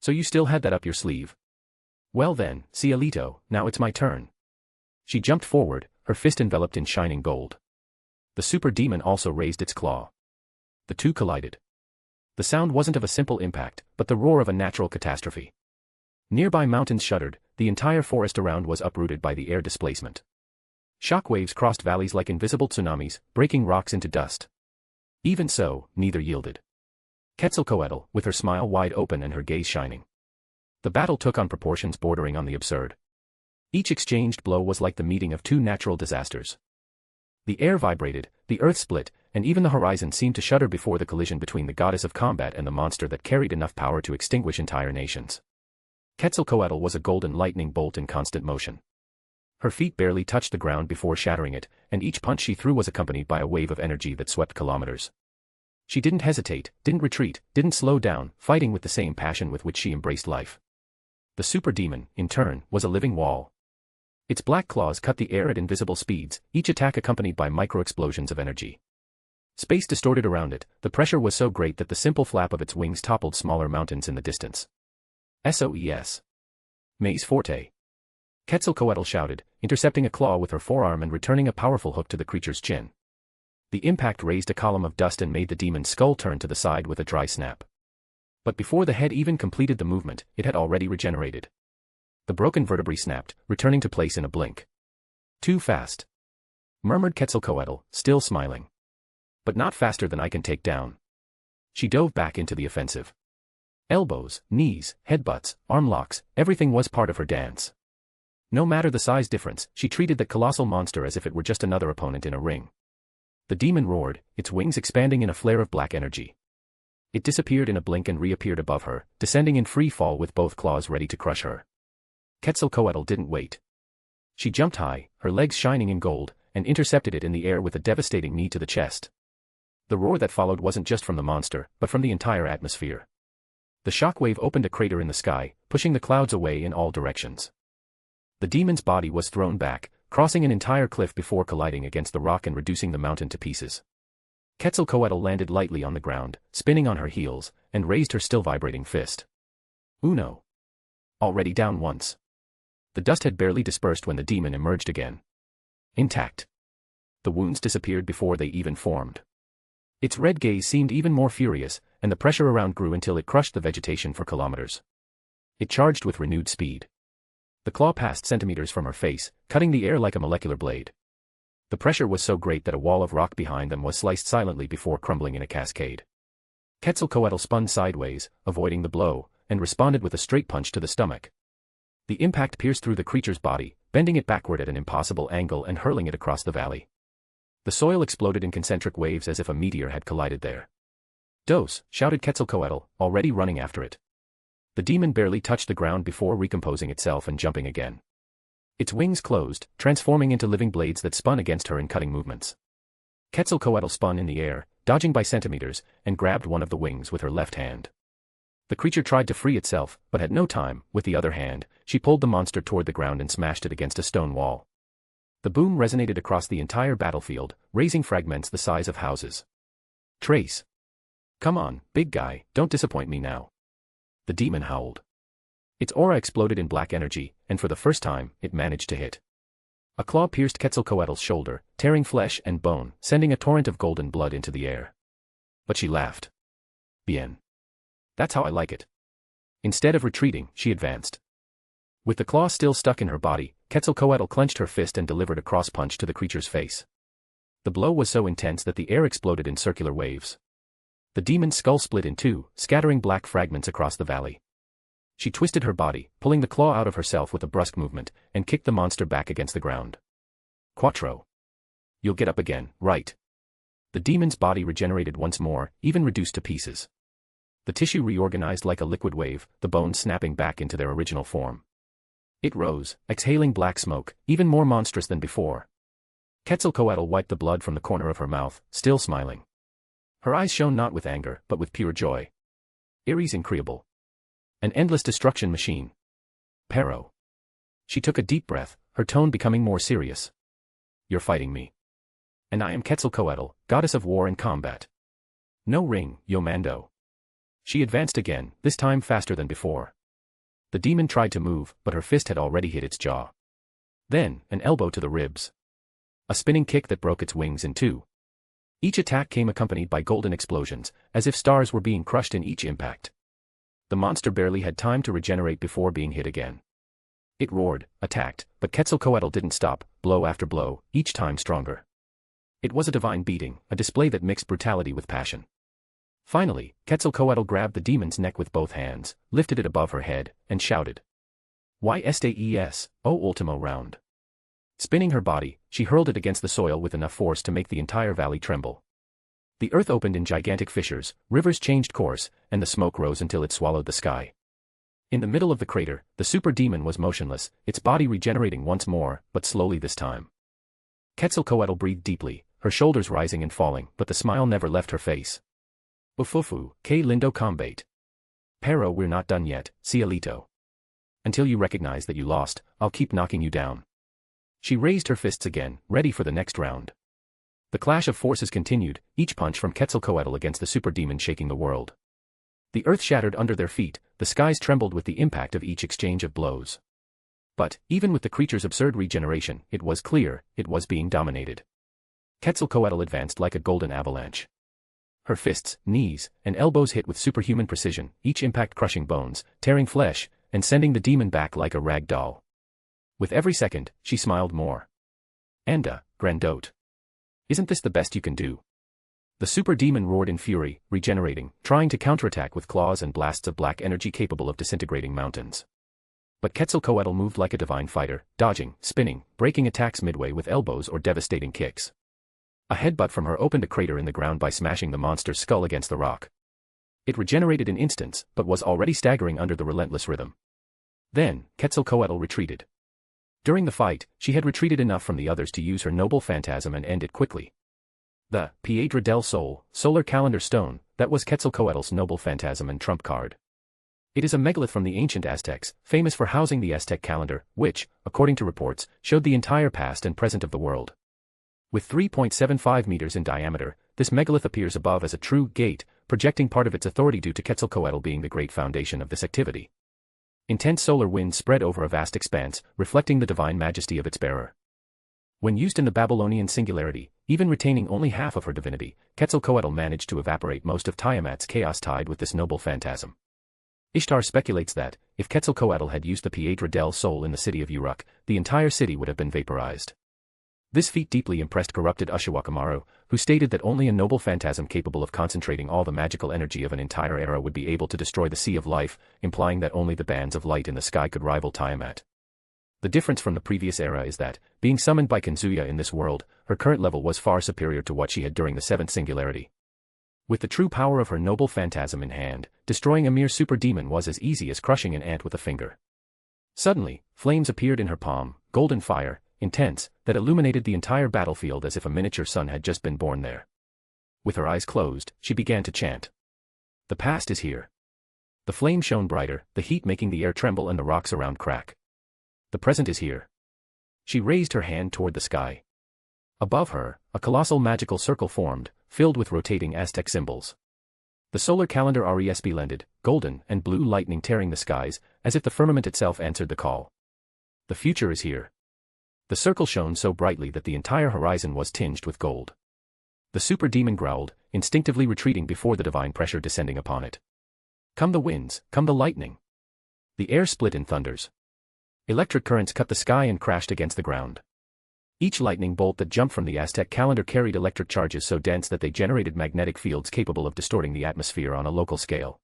So you still had that up your sleeve? Well then, Cielito, now it's my turn. She jumped forward, her fist enveloped in shining gold. The super demon also raised its claw. The two collided. The sound wasn't of a simple impact, but the roar of a natural catastrophe. Nearby mountains shuddered, the entire forest around was uprooted by the air displacement. Shockwaves crossed valleys like invisible tsunamis, breaking rocks into dust. Even so, neither yielded. Quetzalcoatl, with her smile wide open and her gaze shining. The battle took on proportions bordering on the absurd. Each exchanged blow was like the meeting of two natural disasters. The air vibrated, the earth split, and even the horizon seemed to shudder before the collision between the goddess of combat and the monster that carried enough power to extinguish entire nations. Quetzalcoatl was a golden lightning bolt in constant motion. Her feet barely touched the ground before shattering it, and each punch she threw was accompanied by a wave of energy that swept kilometers. She didn't hesitate, didn't retreat, didn't slow down, fighting with the same passion with which she embraced life. The super demon, in turn, was a living wall. Its black claws cut the air at invisible speeds, each attack accompanied by micro-explosions of energy. Space distorted around it, the pressure was so great that the simple flap of its wings toppled smaller mountains in the distance. SOES. Maze Forte. Quetzalcoatl shouted, intercepting a claw with her forearm and returning a powerful hook to the creature's chin. The impact raised a column of dust and made the demon's skull turn to the side with a dry snap. But before the head even completed the movement, it had already regenerated. The broken vertebrae snapped, returning to place in a blink. Too fast, murmured Quetzalcoatl, still smiling. But not faster than I can take down. She dove back into the offensive. Elbows, knees, headbutts, arm locks, everything was part of her dance. No matter the size difference, she treated the colossal monster as if it were just another opponent in a ring. The demon roared, its wings expanding in a flare of black energy. It disappeared in a blink and reappeared above her, descending in free fall with both claws ready to crush her. Quetzalcoatl didn't wait. She jumped high, her legs shining in gold, and intercepted it in the air with a devastating knee to the chest. The roar that followed wasn't just from the monster, but from the entire atmosphere. The shockwave opened a crater in the sky, pushing the clouds away in all directions. The demon's body was thrown back, crossing an entire cliff before colliding against the rock and reducing the mountain to pieces. Quetzalcoatl landed lightly on the ground, spinning on her heels, and raised her still vibrating fist. Uno. Already down once. The dust had barely dispersed when the demon emerged again. Intact. The wounds disappeared before they even formed. Its red gaze seemed even more furious, and the pressure around grew until it crushed the vegetation for kilometers. It charged with renewed speed. The claw passed centimeters from her face, cutting the air like a molecular blade. The pressure was so great that a wall of rock behind them was sliced silently before crumbling in a cascade. Quetzalcoatl spun sideways, avoiding the blow, and responded with a straight punch to the stomach. The impact pierced through the creature's body, bending it backward at an impossible angle and hurling it across the valley. The soil exploded in concentric waves as if a meteor had collided there. Dose, shouted Quetzalcoatl, already running after it. The demon barely touched the ground before recomposing itself and jumping again. Its wings closed, transforming into living blades that spun against her in cutting movements. Quetzalcoatl spun in the air, dodging by centimeters, and grabbed one of the wings with her left hand. The creature tried to free itself, but had no time. With the other hand, she pulled the monster toward the ground and smashed it against a stone wall. The boom resonated across the entire battlefield, raising fragments the size of houses. Trace. Come on, big guy, don't disappoint me now. The demon howled. Its aura exploded in black energy, and for the first time, it managed to hit. A claw pierced Quetzalcoatl's shoulder, tearing flesh and bone, sending a torrent of golden blood into the air. But she laughed. Bien. That's how I like it. Instead of retreating, she advanced. With the claw still stuck in her body, Quetzalcoatl clenched her fist and delivered a cross-punch to the creature's face. The blow was so intense that the air exploded in circular waves. The demon's skull split in two, scattering black fragments across the valley. She twisted her body, pulling the claw out of herself with a brusque movement, and kicked the monster back against the ground. Quattro. You'll get up again, right? The demon's body regenerated once more, even reduced to pieces. The tissue reorganized like a liquid wave, the bones snapping back into their original form. It rose, exhaling black smoke, even more monstrous than before. Quetzalcoatl wiped the blood from the corner of her mouth, still smiling. Her eyes shone not with anger, but with pure joy. Ares increable. An endless destruction machine. Pero. She took a deep breath, her tone becoming more serious. You're fighting me. And I am Quetzalcoatl, goddess of war and combat. No ring, yo mando. She advanced again, this time faster than before. The demon tried to move, but her fist had already hit its jaw. Then, an elbow to the ribs. A spinning kick that broke its wings in two. Each attack came accompanied by golden explosions, as if stars were being crushed in each impact. The monster barely had time to regenerate before being hit again. It roared, attacked, but Quetzalcoatl didn't stop, blow after blow, each time stronger. It was a divine beating, a display that mixed brutality with passion. Finally, Quetzalcoatl grabbed the demon's neck with both hands, lifted it above her head, and shouted. Y estes, o ultimo round. Spinning her body, she hurled it against the soil with enough force to make the entire valley tremble. The earth opened in gigantic fissures, rivers changed course, and the smoke rose until it swallowed the sky. In the middle of the crater, the super demon was motionless, its body regenerating once more, but slowly this time. Quetzalcoatl breathed deeply, her shoulders rising and falling, but the smile never left her face. Ufufu, que lindo combate. Pero we're not done yet, cielito. Until you recognize that you lost, I'll keep knocking you down. She raised her fists again, ready for the next round. The clash of forces continued, each punch from Quetzalcoatl against the super demon shaking the world. The earth shattered under their feet, the skies trembled with the impact of each exchange of blows. But, even with the creature's absurd regeneration, it was clear, it was being dominated. Quetzalcoatl advanced like a golden avalanche. Her fists, knees, and elbows hit with superhuman precision, each impact crushing bones, tearing flesh, and sending the demon back like a rag doll. With every second, she smiled more. Anda, grandote. Isn't this the best you can do? The super demon roared in fury, regenerating, trying to counterattack with claws and blasts of black energy capable of disintegrating mountains. But Quetzalcoatl moved like a divine fighter, dodging, spinning, breaking attacks midway with elbows or devastating kicks. A headbutt from her opened a crater in the ground by smashing the monster's skull against the rock. It regenerated in instants, but was already staggering under the relentless rhythm. Then, Quetzalcoatl retreated. During the fight, she had retreated enough from the others to use her noble phantasm and end it quickly. The Piedra del Sol, solar calendar stone, that was Quetzalcoatl's noble phantasm and trump card. It is a megalith from the ancient Aztecs, famous for housing the Aztec calendar, which, according to reports, showed the entire past and present of the world. With 3.75 meters in diameter, this megalith appears above as a true gate, projecting part of its authority due to Quetzalcoatl being the great foundation of this activity. Intense solar winds spread over a vast expanse, reflecting the divine majesty of its bearer. When used in the Babylonian singularity, even retaining only half of her divinity, Quetzalcoatl managed to evaporate most of Tiamat's chaos tide with this noble phantasm. Ishtar speculates that, if Quetzalcoatl had used the Piedra del Sol in the city of Uruk, the entire city would have been vaporized. This feat deeply impressed corrupted Ushawakamaru, who stated that only a noble phantasm capable of concentrating all the magical energy of an entire era would be able to destroy the Sea of Life, implying that only the bands of light in the sky could rival Tiamat. The difference from the previous era is that, being summoned by Kazuya in this world, her current level was far superior to what she had during the seventh singularity. With the true power of her noble phantasm in hand, destroying a mere super demon was as easy as crushing an ant with a finger. Suddenly, flames appeared in her palm, golden fire, intense, that illuminated the entire battlefield as if a miniature sun had just been born there. With her eyes closed, she began to chant. The past is here. The flame shone brighter, the heat making the air tremble and the rocks around crack. The present is here. She raised her hand toward the sky. Above her, a colossal magical circle formed, filled with rotating Aztec symbols. The solar calendar resplendid, golden and blue lightning tearing the skies, as if the firmament itself answered the call. The future is here. The circle shone so brightly that the entire horizon was tinged with gold. The super demon growled, instinctively retreating before the divine pressure descending upon it. Come the winds, come the lightning. The air split in thunders. Electric currents cut the sky and crashed against the ground. Each lightning bolt that jumped from the Aztec calendar carried electric charges so dense that they generated magnetic fields capable of distorting the atmosphere on a local scale.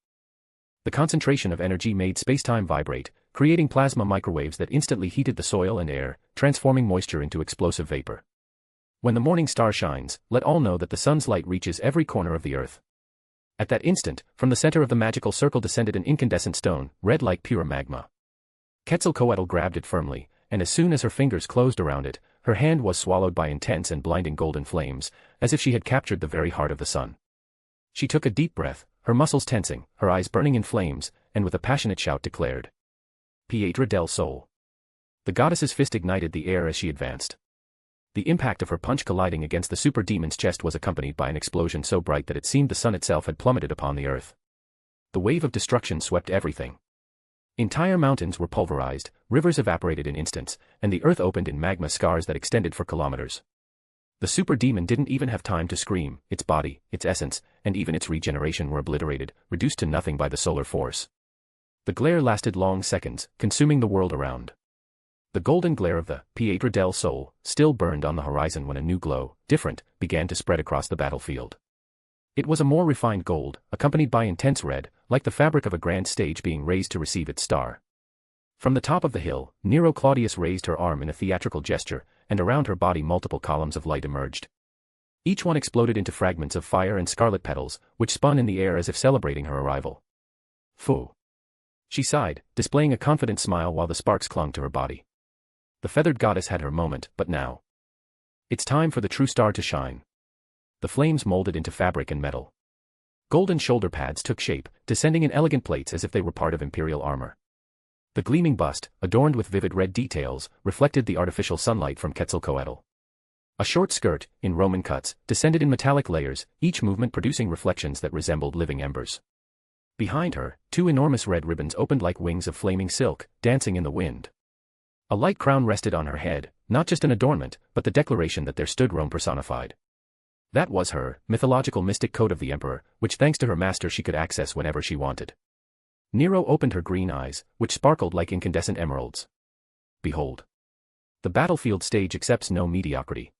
The concentration of energy made spacetime vibrate, creating plasma microwaves that instantly heated the soil and air, transforming moisture into explosive vapor. When the morning star shines, let all know that the sun's light reaches every corner of the earth. At that instant, from the center of the magical circle descended an incandescent stone, red like pure magma. Quetzalcoatl grabbed it firmly, and as soon as her fingers closed around it, her hand was swallowed by intense and blinding golden flames, as if she had captured the very heart of the sun. She took a deep breath, her muscles tensing, her eyes burning in flames, and with a passionate shout declared. Piedra del Sol. The goddess's fist ignited the air as she advanced. The impact of her punch colliding against the super demon's chest was accompanied by an explosion so bright that it seemed the sun itself had plummeted upon the earth. The wave of destruction swept everything. Entire mountains were pulverized, rivers evaporated in instants, and the earth opened in magma scars that extended for kilometers. The super demon didn't even have time to scream, its body, its essence, and even its regeneration were obliterated, reduced to nothing by the solar force. The glare lasted long seconds, consuming the world around. The golden glare of the Piedra del Sol still burned on the horizon when a new glow, different, began to spread across the battlefield. It was a more refined gold, accompanied by intense red, like the fabric of a grand stage being raised to receive its star. From the top of the hill, Nero Claudius raised her arm in a theatrical gesture, and around her body multiple columns of light emerged. Each one exploded into fragments of fire and scarlet petals, which spun in the air as if celebrating her arrival. Fu. She sighed, displaying a confident smile while the sparks clung to her body. The feathered goddess had her moment, but now. It's time for the true star to shine. The flames molded into fabric and metal. Golden shoulder pads took shape, descending in elegant plates as if they were part of imperial armor. The gleaming bust, adorned with vivid red details, reflected the artificial sunlight from Quetzalcoatl. A short skirt, in Roman cuts, descended in metallic layers, each movement producing reflections that resembled living embers. Behind her, two enormous red ribbons opened like wings of flaming silk, dancing in the wind. A light crown rested on her head, not just an adornment, but the declaration that there stood Rome personified. That was her mythological mystic code of the emperor, which thanks to her master she could access whenever she wanted. Nero opened her green eyes, which sparkled like incandescent emeralds. Behold. The battlefield stage accepts no mediocrity.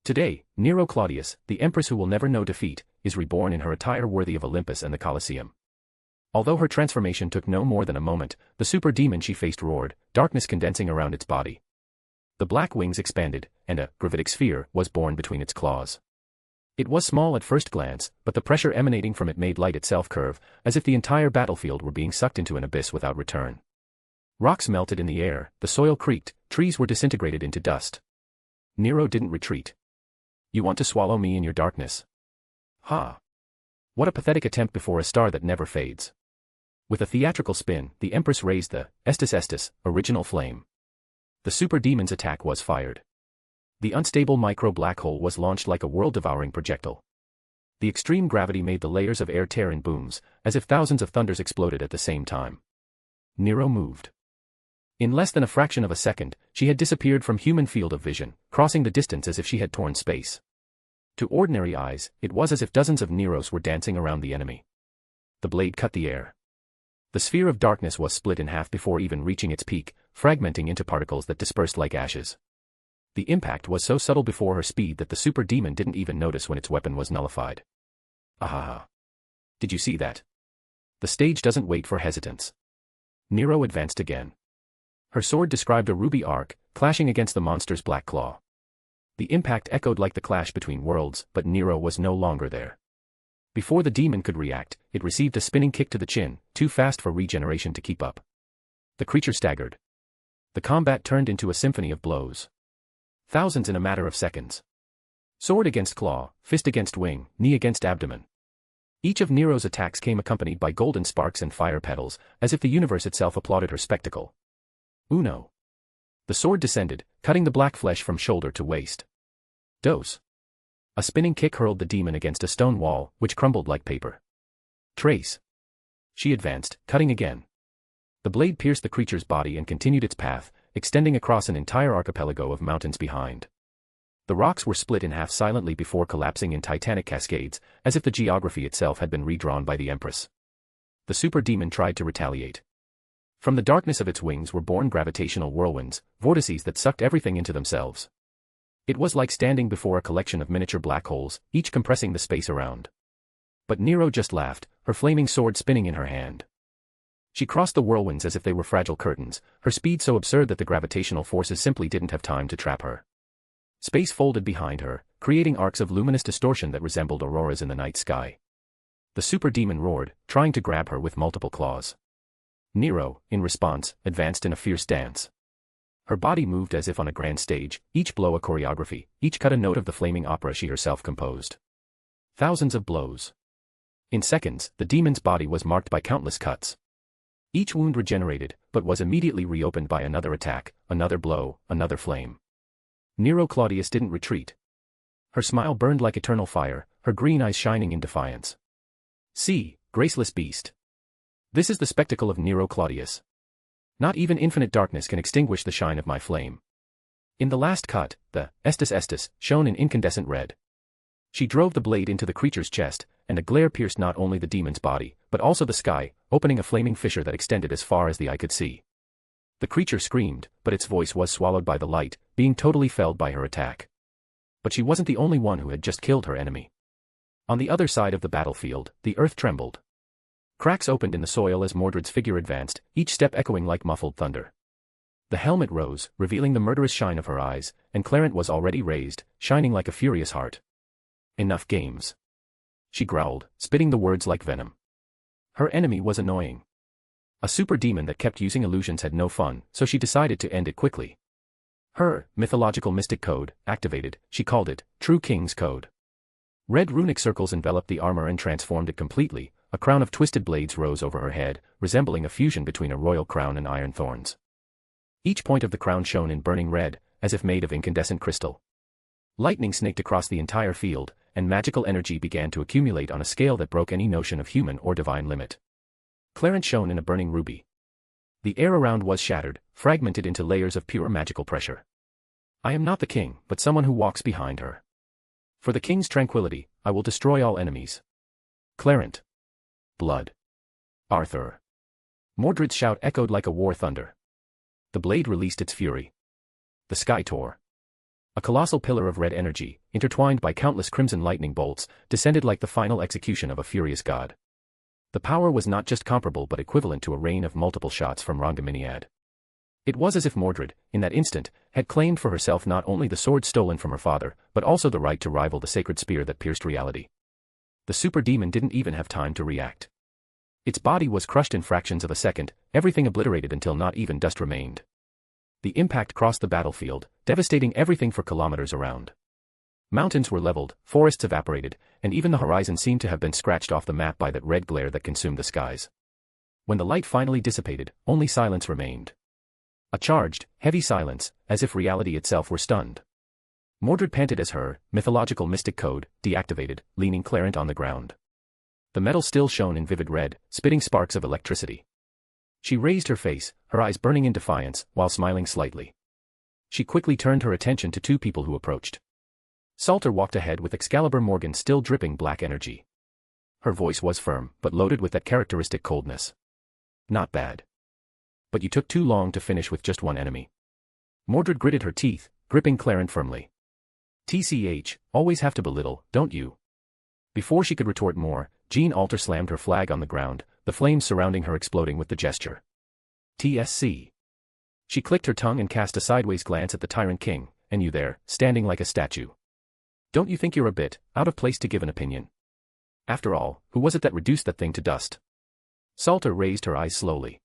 Today, Nero Claudius, the empress who will never know defeat, is reborn in her attire worthy of Olympus and the Colosseum. Although her transformation took no more than a moment, the super demon she faced roared, darkness condensing around its body. The black wings expanded, and a gravitic sphere was born between its claws. It was small at first glance, but the pressure emanating from it made light itself curve, as if the entire battlefield were being sucked into an abyss without return. Rocks melted in the air, the soil creaked, trees were disintegrated into dust. Nero didn't retreat. You want to swallow me in your darkness? Ha! What a pathetic attempt before a star that never fades. With a theatrical spin, the Empress raised the Estus, original flame. The super demon's attack was fired. The unstable micro-black hole was launched like a world-devouring projectile. The extreme gravity made the layers of air tear in booms, as if thousands of thunders exploded at the same time. Nero moved. In less than a fraction of a second, she had disappeared from human field of vision, crossing the distance as if she had torn space. To ordinary eyes, it was as if dozens of Neros were dancing around the enemy. The blade cut the air. The sphere of darkness was split in half before even reaching its peak, fragmenting into particles that dispersed like ashes. The impact was so subtle before her speed that the super demon didn't even notice when its weapon was nullified. Ahaha. Did you see that? The stage doesn't wait for hesitance. Nero advanced again. Her sword described a ruby arc, clashing against the monster's black claw. The impact echoed like the clash between worlds, but Nero was no longer there. Before the demon could react, it received a spinning kick to the chin, too fast for regeneration to keep up. The creature staggered. The combat turned into a symphony of blows. Thousands in a matter of seconds. Sword against claw, fist against wing, knee against abdomen. Each of Nero's attacks came accompanied by golden sparks and fire petals, as if the universe itself applauded her spectacle. Uno. The sword descended, cutting the black flesh from shoulder to waist. Dos. A spinning kick hurled the demon against a stone wall, which crumbled like paper. Trace. She advanced, cutting again. The blade pierced the creature's body and continued its path, extending across an entire archipelago of mountains behind. The rocks were split in half silently before collapsing in titanic cascades, as if the geography itself had been redrawn by the Empress. The super demon tried to retaliate. From the darkness of its wings were born gravitational whirlwinds, vortices that sucked everything into themselves. It was like standing before a collection of miniature black holes, each compressing the space around. But Nero just laughed, her flaming sword spinning in her hand. She crossed the whirlwinds as if they were fragile curtains, her speed so absurd that the gravitational forces simply didn't have time to trap her. Space folded behind her, creating arcs of luminous distortion that resembled auroras in the night sky. The super demon roared, trying to grab her with multiple claws. Nero, in response, advanced in a fierce dance. Her body moved as if on a grand stage, each blow a choreography, each cut a note of the flaming opera she herself composed. Thousands of blows. In seconds, the demon's body was marked by countless cuts. Each wound regenerated, but was immediately reopened by another attack, another blow, another flame. Nero Claudius didn't retreat. Her smile burned like eternal fire, her green eyes shining in defiance. See, graceless beast. This is the spectacle of Nero Claudius. Not even infinite darkness can extinguish the shine of my flame. In the last cut, the Estus shone in incandescent red. She drove the blade into the creature's chest, and a glare pierced not only the demon's body, but also the sky, opening a flaming fissure that extended as far as the eye could see. The creature screamed, but its voice was swallowed by the light, being totally felled by her attack. But she wasn't the only one who had just killed her enemy. On the other side of the battlefield, the earth trembled. Cracks opened in the soil as Mordred's figure advanced, each step echoing like muffled thunder. The helmet rose, revealing the murderous shine of her eyes, and Clarent was already raised, shining like a furious heart. Enough games. She growled, spitting the words like venom. Her enemy was annoying. A super demon that kept using illusions had no fun, so she decided to end it quickly. Her mythological mystic code, activated, she called it, True King's Code. Red runic circles enveloped the armor and transformed it completely. A crown of twisted blades rose over her head, resembling a fusion between a royal crown and iron thorns. Each point of the crown shone in burning red, as if made of incandescent crystal. Lightning snaked across the entire field, and magical energy began to accumulate on a scale that broke any notion of human or divine limit. Clarence shone in a burning ruby. The air around was shattered, fragmented into layers of pure magical pressure. I am not the king, but someone who walks behind her. For the king's tranquility, I will destroy all enemies. Clarence. Blood. Arthur. Mordred's shout echoed like a war thunder. The blade released its fury. The sky tore. A colossal pillar of red energy, intertwined by countless crimson lightning bolts, descended like the final execution of a furious god. The power was not just comparable but equivalent to a rain of multiple shots from Rangaminiad. It was as if Mordred, in that instant, had claimed for herself not only the sword stolen from her father, but also the right to rival the sacred spear that pierced reality. The super demon didn't even have time to react. Its body was crushed in fractions of a second, everything obliterated until not even dust remained. The impact crossed the battlefield, devastating everything for kilometers around. Mountains were leveled, forests evaporated, and even the horizon seemed to have been scratched off the map by that red glare that consumed the skies. When the light finally dissipated, only silence remained. A charged, heavy silence, as if reality itself were stunned. Mordred panted as her mythological mystic code deactivated, leaning Clarence on the ground. The metal still shone in vivid red, spitting sparks of electricity. She raised her face, her eyes burning in defiance, while smiling slightly. She quickly turned her attention to two people who approached. Salter walked ahead with Excalibur Morgan still dripping black energy. Her voice was firm, but loaded with that characteristic coldness. Not bad. But you took too long to finish with just one enemy. Mordred gritted her teeth, gripping Clarence firmly. TCH, always have to belittle, don't you? Before she could retort more, Jean Alter slammed her flag on the ground, the flames surrounding her exploding with the gesture. TSC. She clicked her tongue and cast a sideways glance at the Tyrant King, and you there, standing like a statue. Don't you think you're a bit out of place to give an opinion? After all, who was it that reduced that thing to dust? Salter raised her eyes slowly.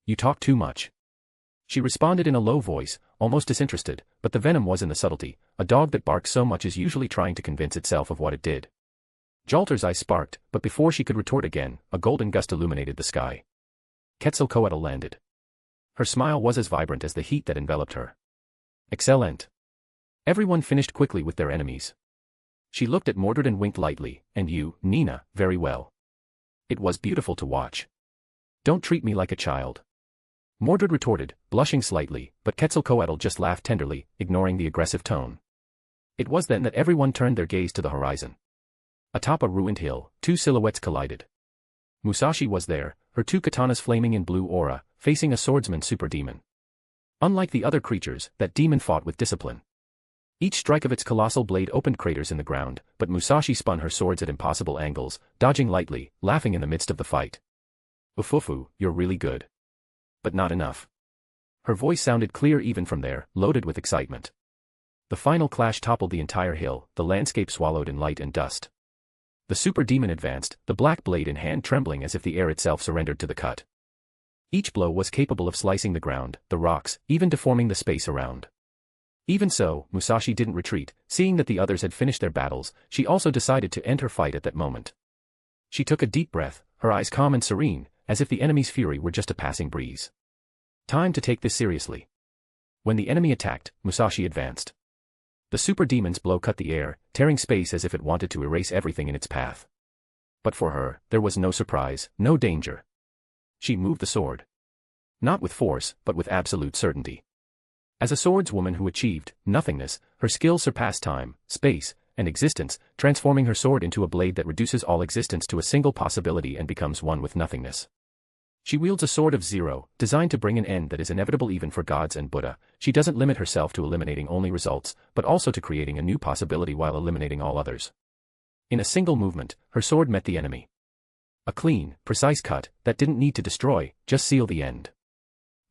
You talk too much. She responded in a low voice, almost disinterested, but the venom was in the subtlety. A dog that barks so much is usually trying to convince itself of what it did. Jalter's eyes sparked, but before she could retort again, a golden gust illuminated the sky. Quetzalcoatl landed. Her smile was as vibrant as the heat that enveloped her. Excellent. Everyone finished quickly with their enemies. She looked at Mordred and winked lightly, and you, Nina, very well. It was beautiful to watch. Don't treat me like a child. Mordred retorted, blushing slightly, but Quetzalcoatl just laughed tenderly, ignoring the aggressive tone. It was then that everyone turned their gaze to the horizon. Atop a ruined hill, two silhouettes collided. Musashi was there, her two katanas flaming in blue aura, facing a swordsman super demon. Unlike the other creatures, that demon fought with discipline. Each strike of its colossal blade opened craters in the ground, but Musashi spun her swords at impossible angles, dodging lightly, laughing in the midst of the fight. Ufufu, you're really good. But not enough. Her voice sounded clear even from there, loaded with excitement. The final clash toppled the entire hill, the landscape swallowed in light and dust. The super demon advanced, the black blade in hand trembling as if the air itself surrendered to the cut. Each blow was capable of slicing the ground, the rocks, even deforming the space around. Even so, Musashi didn't retreat. Seeing that the others had finished their battles, she also decided to end her fight at that moment. She took a deep breath, her eyes calm and serene, as if the enemy's fury were just a passing breeze. Time to take this seriously. When the enemy attacked, Musashi advanced. The super demon's blow cut the air, tearing space as if it wanted to erase everything in its path. But for her, there was no surprise, no danger. She moved the sword. Not with force, but with absolute certainty. As a swordswoman who achieved nothingness, her skill surpassed time, space, and existence, transforming her sword into a blade that reduces all existence to a single possibility and becomes one with nothingness. She wields a sword of zero, designed to bring an end that is inevitable even for gods and Buddha. She doesn't limit herself to eliminating only results, but also to creating a new possibility while eliminating all others. In a single movement, her sword met the enemy. A clean, precise cut, that didn't need to destroy, just seal the end.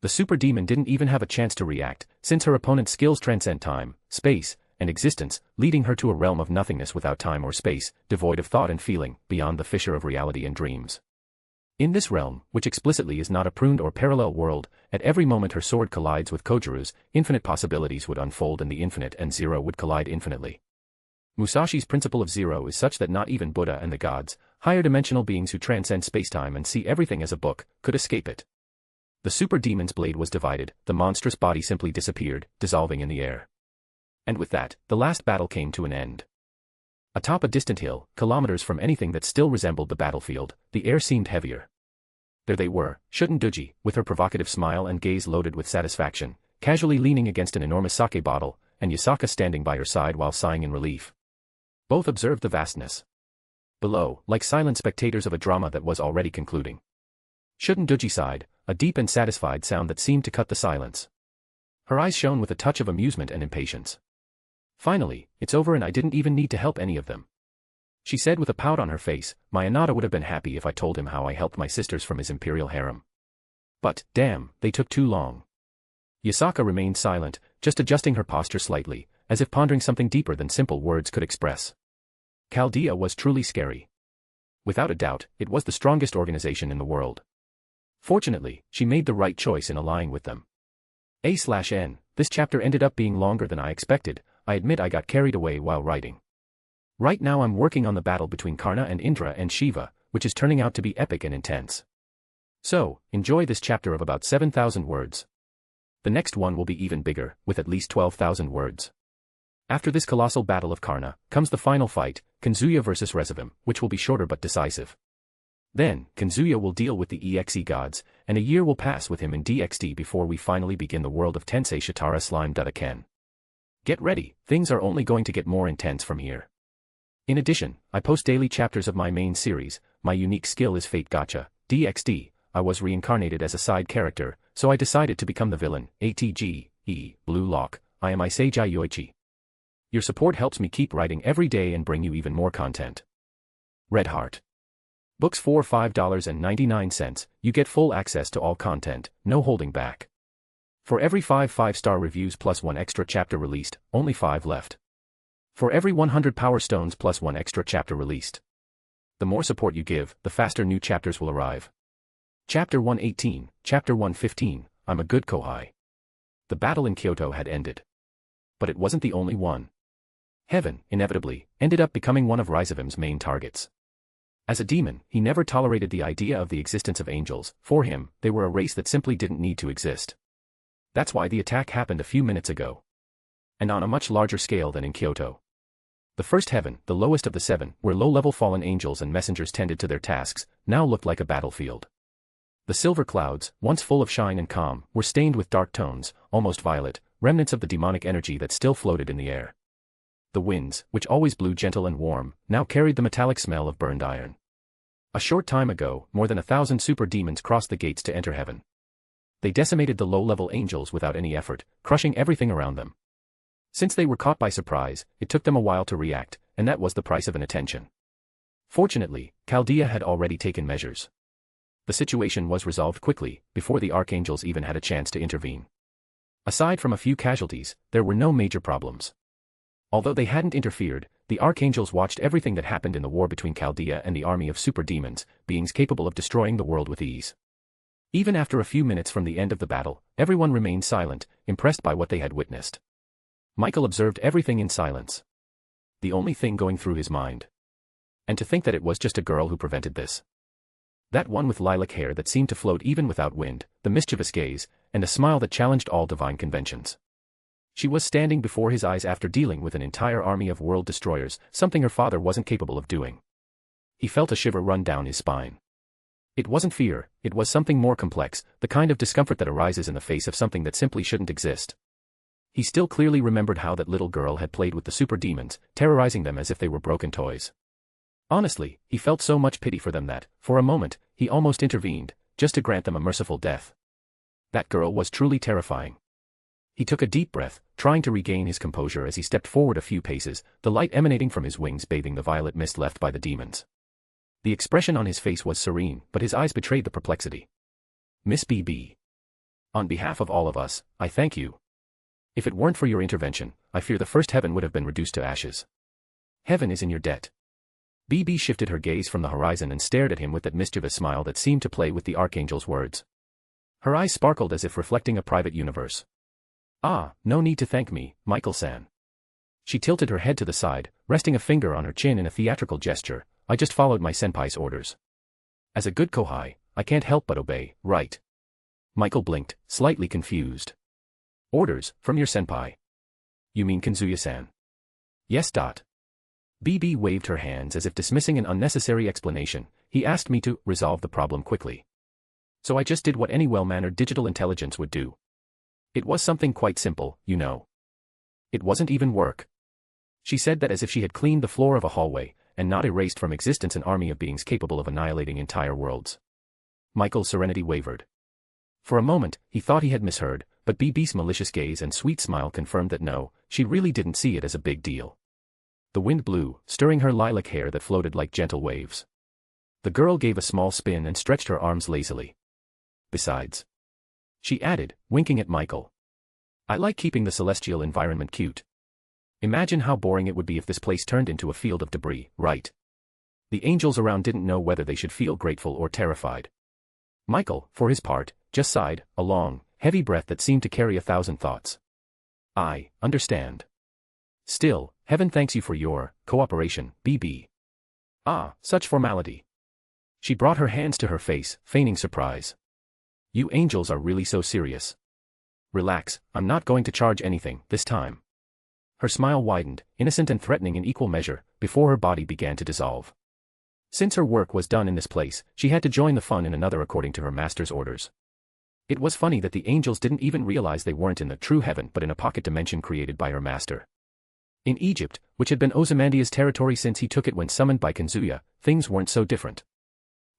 The super demon didn't even have a chance to react, since her opponent's skills transcend time, space, and existence, leading her to a realm of nothingness without time or space, devoid of thought and feeling, beyond the fissure of reality and dreams. In this realm, which explicitly is not a pruned or parallel world, at every moment her sword collides with Kojiru's, infinite possibilities would unfold and the infinite and zero would collide infinitely. Musashi's principle of zero is such that not even Buddha and the gods, higher dimensional beings who transcend spacetime and see everything as a book, could escape it. The super demon's blade was divided, the monstrous body simply disappeared, dissolving in the air. And with that, the last battle came to an end. Atop a distant hill, kilometers from anything that still resembled the battlefield, the air seemed heavier. There they were, Shunduji, with her provocative smile and gaze loaded with satisfaction, casually leaning against an enormous sake bottle, and Yasaka standing by her side while sighing in relief. Both observed the vastness below, like silent spectators of a drama that was already concluding. Shunduji sighed, a deep and satisfied sound that seemed to cut the silence. Her eyes shone with a touch of amusement and impatience. Finally, it's over and I didn't even need to help any of them. She said with a pout on her face, my Anata would have been happy if I told him how I helped my sisters from his imperial harem. But, damn, they took too long. Yasaka remained silent, just adjusting her posture slightly, as if pondering something deeper than simple words could express. Chaldea was truly scary. Without a doubt, it was the strongest organization in the world. Fortunately, she made the right choice in allying with them. A/N, this chapter ended up being longer than I expected. I admit I got carried away while writing. Right now I'm working on the battle between Karna and Indra and Shiva, which is turning out to be epic and intense. So, enjoy this chapter of about 7,000 words. The next one will be even bigger, with at least 12,000 words. After this colossal battle of Karna, comes the final fight, Kazuya vs Resivim, which will be shorter but decisive. Then, Kazuya will deal with the EXE gods, and a year will pass with him in DxD before we finally begin the world of Tensei Shitara Slime Ken. Get ready, things are only going to get more intense from here. In addition, I post daily chapters of my main series. My unique skill is Fate Gacha, DxD. I was reincarnated as a side character, so I decided to become the villain, Blue Lock. I am Iseiji Yoichi. Your support helps me keep writing every day and bring you even more content. Red Heart. Books for $5.99, you get full access to all content, no holding back. For every 5 5-star reviews plus 1 extra chapter released, only 5 left. For every 100 Power Stones plus 1 extra chapter released. The more support you give, the faster new chapters will arrive. Chapter 118, Chapter 115, I'm a good Kohai. The battle in Kyoto had ended. But it wasn't the only one. Heaven, inevitably, ended up becoming one of Ryzivim's main targets. As a demon, he never tolerated the idea of the existence of angels. For him, they were a race that simply didn't need to exist. That's why the attack happened a few minutes ago. And on a much larger scale than in Kyoto. The first heaven, the lowest of the 7, where low-level fallen angels and messengers tended to their tasks, now looked like a battlefield. The silver clouds, once full of shine and calm, were stained with dark tones, almost violet, remnants of the demonic energy that still floated in the air. The winds, which always blew gentle and warm, now carried the metallic smell of burned iron. A short time ago, more than 1,000 super demons crossed the gates to enter heaven. They decimated the low-level angels without any effort, crushing everything around them. Since they were caught by surprise, it took them a while to react, and that was the price of inattention. Fortunately, Chaldea had already taken measures. The situation was resolved quickly, before the archangels even had a chance to intervene. Aside from a few casualties, there were no major problems. Although they hadn't interfered, the archangels watched everything that happened in the war between Chaldea and the army of super demons, beings capable of destroying the world with ease. Even after a few minutes from the end of the battle, everyone remained silent, impressed by what they had witnessed. Michael observed everything in silence. The only thing going through his mind. And to think that it was just a girl who prevented this. That one with lilac hair that seemed to float even without wind, the mischievous gaze, and a smile that challenged all divine conventions. She was standing before his eyes after dealing with an entire army of world destroyers, something her father wasn't capable of doing. He felt a shiver run down his spine. It wasn't fear, it was something more complex, the kind of discomfort that arises in the face of something that simply shouldn't exist. He still clearly remembered how that little girl had played with the super demons, terrorizing them as if they were broken toys. Honestly, he felt so much pity for them that, for a moment, he almost intervened, just to grant them a merciful death. That girl was truly terrifying. He took a deep breath, trying to regain his composure as he stepped forward a few paces, the light emanating from his wings bathing the violet mist left by the demons. The expression on his face was serene, but his eyes betrayed the perplexity. Miss BB. On behalf of all of us, I thank you. If it weren't for your intervention, I fear the first heaven would have been reduced to ashes. Heaven is in your debt. BB shifted her gaze from the horizon and stared at him with that mischievous smile that seemed to play with the archangel's words. Her eyes sparkled as if reflecting a private universe. Ah, no need to thank me, Michael-san. She tilted her head to the side, resting a finger on her chin in a theatrical gesture. I just followed my senpai's orders. As a good kohai, I can't help but obey, right? Michael blinked, slightly confused. Orders, from your senpai? You mean Kazuya-san? Yes. BB waved her hands as if dismissing an unnecessary explanation. He asked me to resolve the problem quickly. So I just did what any well-mannered digital intelligence would do. It was something quite simple, you know. It wasn't even work. She said that as if she had cleaned the floor of a hallway, and not erased from existence an army of beings capable of annihilating entire worlds. Michael's serenity wavered. For a moment, he thought he had misheard, but BB's malicious gaze and sweet smile confirmed that no, she really didn't see it as a big deal. The wind blew, stirring her lilac hair that floated like gentle waves. The girl gave a small spin and stretched her arms lazily. Besides, she added, winking at Michael, I like keeping the celestial environment cute. Imagine how boring it would be if this place turned into a field of debris, right? The angels around didn't know whether they should feel grateful or terrified. Michael, for his part, just sighed, a long, heavy breath that seemed to carry 1,000 thoughts. I understand. Still, heaven thanks you for your cooperation, BB. Ah, such formality. She brought her hands to her face, feigning surprise. You angels are really so serious. Relax, I'm not going to charge anything this time. Her smile widened, innocent and threatening in equal measure, before her body began to dissolve. Since her work was done in this place, she had to join the fun in another according to her master's orders. It was funny that the angels didn't even realize they weren't in the true heaven but in a pocket dimension created by her master. In Egypt, which had been Ozymandias's territory since he took it when summoned by Kazuya, things weren't so different.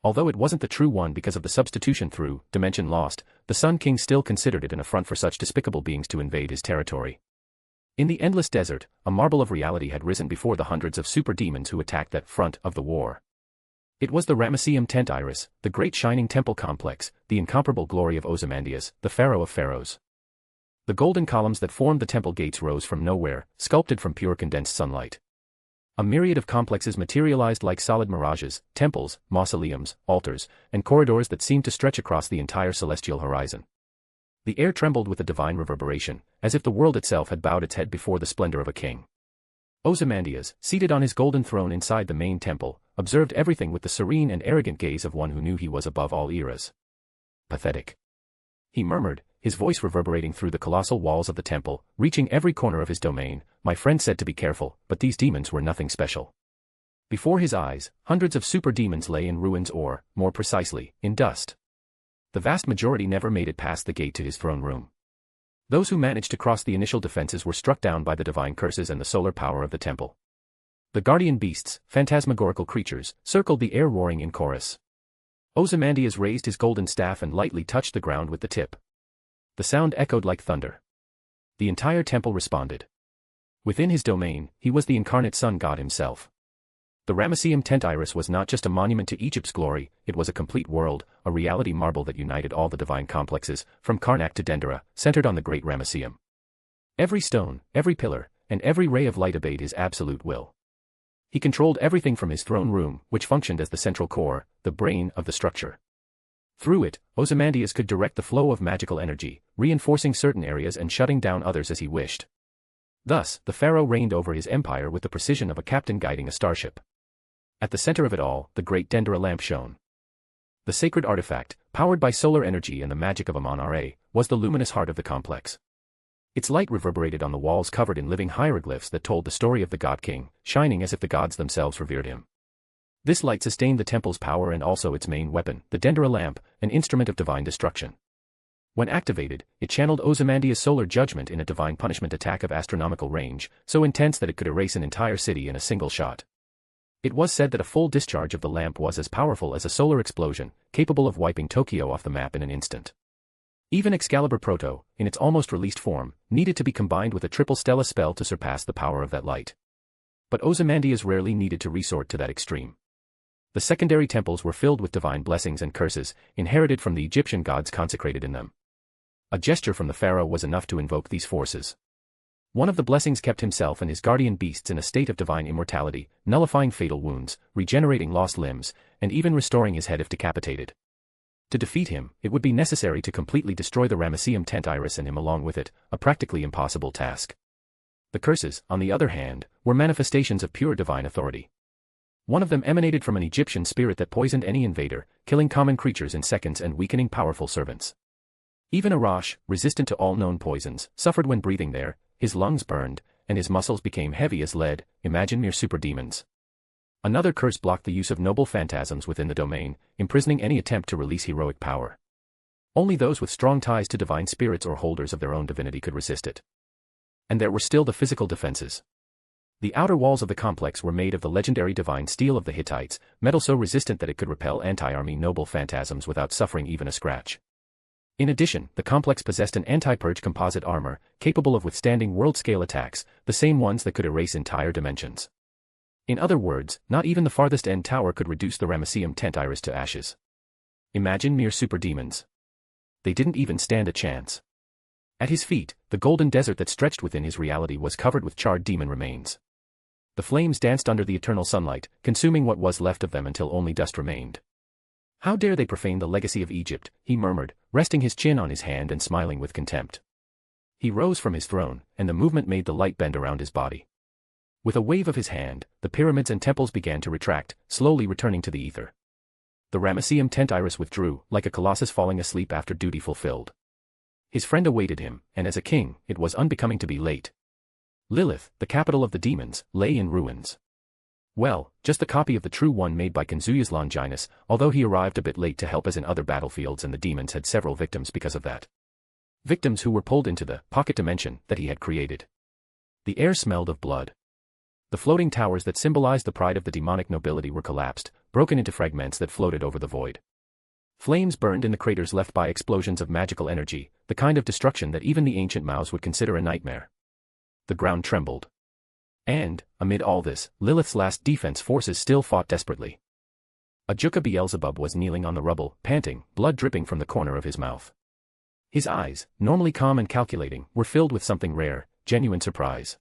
Although it wasn't the true one because of the substitution through dimension lost, the Sun King still considered it an affront for such despicable beings to invade his territory. In the endless desert, a marble of reality had risen before the hundreds of super demons who attacked that front of the war. It was the Ramesseum Tent Iris, the great shining temple complex, the incomparable glory of Ozymandias, the pharaoh of pharaohs. The golden columns that formed the temple gates rose from nowhere, sculpted from pure condensed sunlight. A myriad of complexes materialized like solid mirages, temples, mausoleums, altars, and corridors that seemed to stretch across the entire celestial horizon. The air trembled with a divine reverberation, as if the world itself had bowed its head before the splendor of a king. Ozymandias, seated on his golden throne inside the main temple, observed everything with the serene and arrogant gaze of one who knew he was above all eras. Pathetic. He murmured, his voice reverberating through the colossal walls of the temple, reaching every corner of his domain. My friend said to be careful, but these demons were nothing special. Before his eyes, hundreds of super demons lay in ruins or, more precisely, in dust. The vast majority never made it past the gate to his throne room. Those who managed to cross the initial defenses were struck down by the divine curses and the solar power of the temple. The guardian beasts, phantasmagorical creatures, circled the air roaring in chorus. Ozymandias raised his golden staff and lightly touched the ground with the tip. The sound echoed like thunder. The entire temple responded. Within his domain, he was the incarnate sun god himself. The Ramesseum Tent Iris was not just a monument to Egypt's glory, it was a complete world, a reality marble that united all the divine complexes, from Karnak to Dendera, centered on the great Ramesseum. Every stone, every pillar, and every ray of light obeyed his absolute will. He controlled everything from his throne room, which functioned as the central core, the brain of the structure. Through it, Ozymandias could direct the flow of magical energy, reinforcing certain areas and shutting down others as he wished. Thus, the pharaoh reigned over his empire with the precision of a captain guiding a starship. At the center of it all, the great Dendera lamp shone. The sacred artifact, powered by solar energy and the magic of Amon-Ra, was the luminous heart of the complex. Its light reverberated on the walls covered in living hieroglyphs that told the story of the God King, shining as if the gods themselves revered him. This light sustained the temple's power and also its main weapon, the Dendera lamp, an instrument of divine destruction. When activated, it channeled Ozymandias' solar judgment in a divine punishment attack of astronomical range, so intense that it could erase an entire city in a single shot. It was said that a full discharge of the lamp was as powerful as a solar explosion, capable of wiping Tokyo off the map in an instant. Even Excalibur Proto, in its almost released form, needed to be combined with a triple stella spell to surpass the power of that light. But Ozymandias rarely needed to resort to that extreme. The secondary temples were filled with divine blessings and curses, inherited from the Egyptian gods consecrated in them. A gesture from the pharaoh was enough to invoke these forces. One of the blessings kept himself and his guardian beasts in a state of divine immortality, nullifying fatal wounds, regenerating lost limbs, and even restoring his head if decapitated. To defeat him, it would be necessary to completely destroy the Ramesseum Tent Iris and him along with it, a practically impossible task. The curses, on the other hand, were manifestations of pure divine authority. One of them emanated from an Egyptian spirit that poisoned any invader, killing common creatures in seconds and weakening powerful servants. Even Arash, resistant to all known poisons, suffered when breathing there, his lungs burned, and his muscles became heavy as lead. Imagine mere superdemons. Another curse blocked the use of noble phantasms within the domain, imprisoning any attempt to release heroic power. Only those with strong ties to divine spirits or holders of their own divinity could resist it. And there were still the physical defenses. The outer walls of the complex were made of the legendary divine steel of the Hittites, metal so resistant that it could repel anti-army noble phantasms without suffering even a scratch. In addition, the complex possessed an anti-purge composite armor, capable of withstanding world-scale attacks, the same ones that could erase entire dimensions. In other words, not even the farthest end tower could reduce the Ramesseum tent iris to ashes. Imagine mere superdemons. They didn't even stand a chance. At his feet, the golden desert that stretched within his reality was covered with charred demon remains. The flames danced under the eternal sunlight, consuming what was left of them until only dust remained. How dare they profane the legacy of Egypt, he murmured, resting his chin on his hand and smiling with contempt. He rose from his throne, and the movement made the light bend around his body. With a wave of his hand, the pyramids and temples began to retract, slowly returning to the ether. The Ramesseum tent iris withdrew, like a colossus falling asleep after duty fulfilled. His friend awaited him, and as a king, it was unbecoming to be late. Lilith, the capital of the demons, lay in ruins. Well, just the copy of the true one made by Kazuya's Longinus, although he arrived a bit late to help as in other battlefields, and the demons had several victims because of that. Victims who were pulled into the pocket dimension that he had created. The air smelled of blood. The floating towers that symbolized the pride of the demonic nobility were collapsed, broken into fragments that floated over the void. Flames burned in the craters left by explosions of magical energy, the kind of destruction that even the ancient Maos would consider a nightmare. The ground trembled. And, amid all this, Lilith's last defense forces still fought desperately. Ajuka Beelzebub was kneeling on the rubble, panting, blood dripping from the corner of his mouth. His eyes, normally calm and calculating, were filled with something rare, genuine surprise.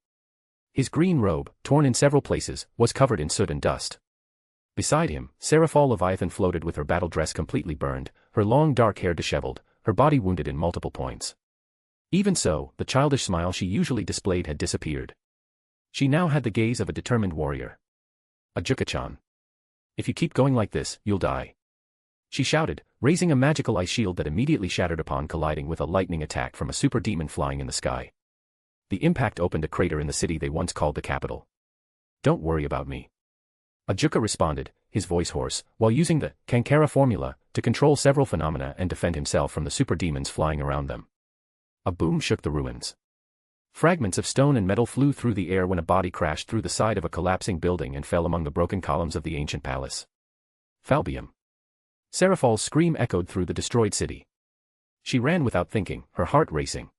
His green robe, torn in several places, was covered in soot and dust. Beside him, Seraphal Leviathan floated with her battle dress completely burned, her long dark hair disheveled, her body wounded in multiple points. Even so, the childish smile she usually displayed had disappeared. She now had the gaze of a determined warrior. Ajuka-chan. If you keep going like this, you'll die. She shouted, raising a magical ice shield that immediately shattered upon colliding with a lightning attack from a super demon flying in the sky. The impact opened a crater in the city they once called the capital. Don't worry about me. Ajuka responded, his voice hoarse, while using the Kankara formula to control several phenomena and defend himself from the super demons flying around them. A boom shook the ruins. Fragments of stone and metal flew through the air when a body crashed through the side of a collapsing building and fell among the broken columns of the ancient palace. Falbium. Seraphal's scream echoed through the destroyed city. She ran without thinking, her heart racing.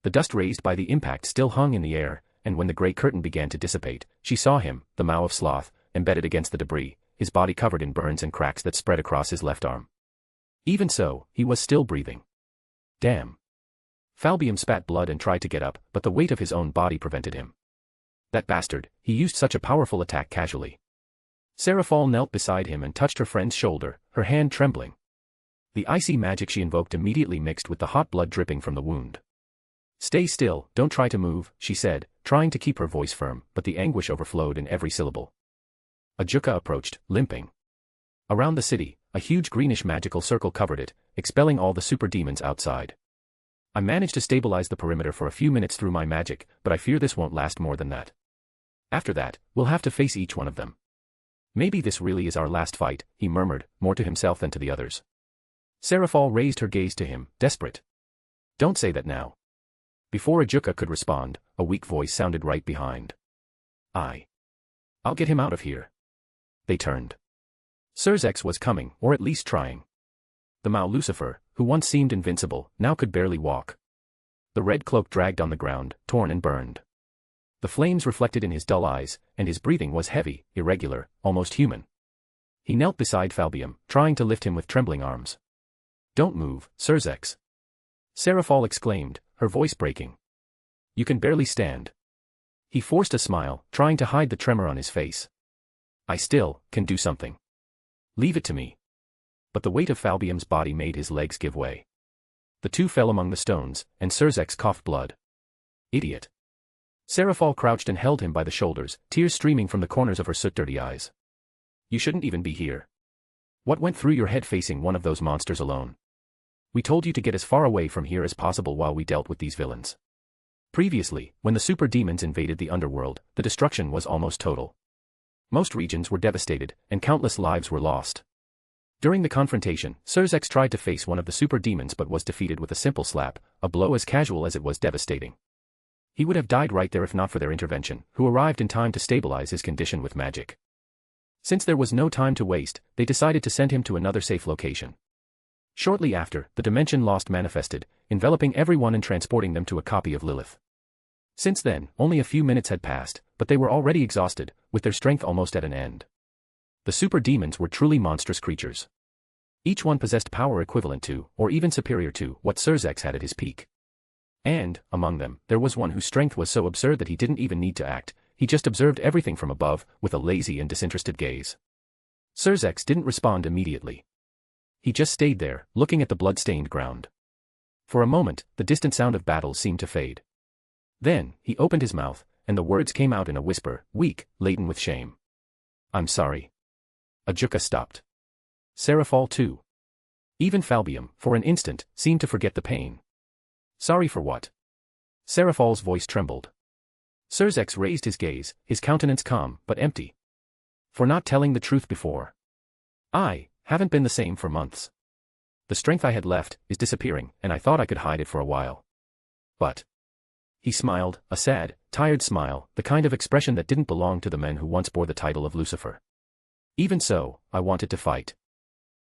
The dust raised by the impact still hung in the air, and when the grey curtain began to dissipate, she saw him, the Mao of Sloth, embedded against the debris, his body covered in burns and cracks that spread across his left arm. Even so, he was still breathing. Damn. Falbium spat blood and tried to get up, but the weight of his own body prevented him. That bastard, he used such a powerful attack casually. Seraphal knelt beside him and touched her friend's shoulder, her hand trembling. The icy magic she invoked immediately mixed with the hot blood dripping from the wound. Stay still, don't try to move, she said, trying to keep her voice firm, but the anguish overflowed in every syllable. Ajuka approached, limping. Around the city, a huge greenish magical circle covered it, expelling all the super demons outside. I managed to stabilize the perimeter for a few minutes through my magic, but I fear this won't last more than that. After that, we'll have to face each one of them. Maybe this really is our last fight, he murmured, more to himself than to the others. Seraphal raised her gaze to him, desperate. Don't say that now. Before Ajuka could respond, a weak voice sounded right behind. I'll get him out of here. They turned. Serzex was coming, or at least trying. The Mao Lucifer, who once seemed invincible, now could barely walk. The red cloak dragged on the ground, torn and burned. The flames reflected in his dull eyes, and his breathing was heavy, irregular, almost human. He knelt beside Falbium, trying to lift him with trembling arms. Don't move, Serzex. Seraphal exclaimed, her voice breaking. You can barely stand. He forced a smile, trying to hide the tremor on his face. I still can do something. Leave it to me. But the weight of Falbium's body made his legs give way. The two fell among the stones, and Serzex coughed blood. Idiot. Seraphol crouched and held him by the shoulders, tears streaming from the corners of her soot-dirty eyes. You shouldn't even be here. What went through your head facing one of those monsters alone? We told you to get as far away from here as possible while we dealt with these villains. Previously, when the super demons invaded the underworld, the destruction was almost total. Most regions were devastated, and countless lives were lost. During the confrontation, Surzex tried to face one of the super demons but was defeated with a simple slap, a blow as casual as it was devastating. He would have died right there if not for their intervention, who arrived in time to stabilize his condition with magic. Since there was no time to waste, they decided to send him to another safe location. Shortly after, the Dimension Lost manifested, enveloping everyone and transporting them to a copy of Lilith. Since then, only a few minutes had passed, but they were already exhausted, with their strength almost at an end. The super demons were truly monstrous creatures. Each one possessed power equivalent to, or even superior to, what Surzex had at his peak. And, among them, there was one whose strength was so absurd that he didn't even need to act, he just observed everything from above, with a lazy and disinterested gaze. Surzex didn't respond immediately. He just stayed there, looking at the blood-stained ground. For a moment, the distant sound of battle seemed to fade. Then, he opened his mouth, and the words came out in a whisper, weak, laden with shame. I'm sorry. Ajuka stopped. Seraphol too. Even Falbium, for an instant, seemed to forget the pain. Sorry for what? Seraphol's voice trembled. Surzex raised his gaze, his countenance calm but empty. For not telling the truth before. I haven't been the same for months. The strength I had left is disappearing, and I thought I could hide it for a while. But he smiled, a sad, tired smile, the kind of expression that didn't belong to the men who once bore the title of Lucifer. Even so, I wanted to fight.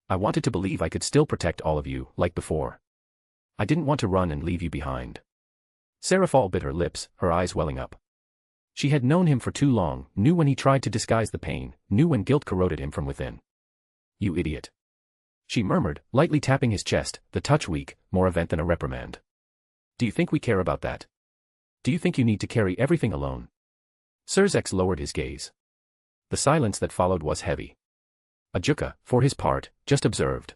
I wanted to believe I could still protect all of you, like before. I didn't want to run and leave you behind. Seraphol bit her lips, her eyes welling up. She had known him for too long, knew when he tried to disguise the pain, knew when guilt corroded him from within. You idiot. She murmured, lightly tapping his chest, the touch weak, more event than a reprimand. Do you think we care about that? Do you think you need to carry everything alone? Surzex lowered his gaze. The silence that followed was heavy. Ajuka, for his part, just observed.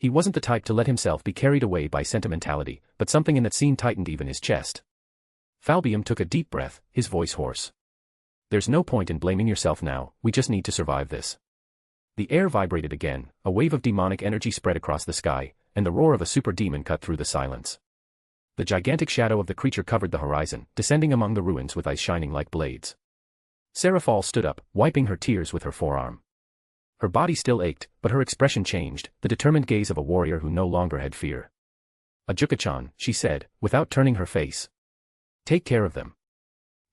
He wasn't the type to let himself be carried away by sentimentality, but something in that scene tightened even his chest. Falbium took a deep breath, his voice hoarse. There's no point in blaming yourself now, we just need to survive this. The air vibrated again, a wave of demonic energy spread across the sky, and the roar of a super demon cut through the silence. The gigantic shadow of the creature covered the horizon, descending among the ruins with eyes shining like blades. Seraphol stood up, wiping her tears with her forearm. Her body still ached, but her expression changed, the determined gaze of a warrior who no longer had fear. Ajuka-chan, she said, without turning her face. Take care of them.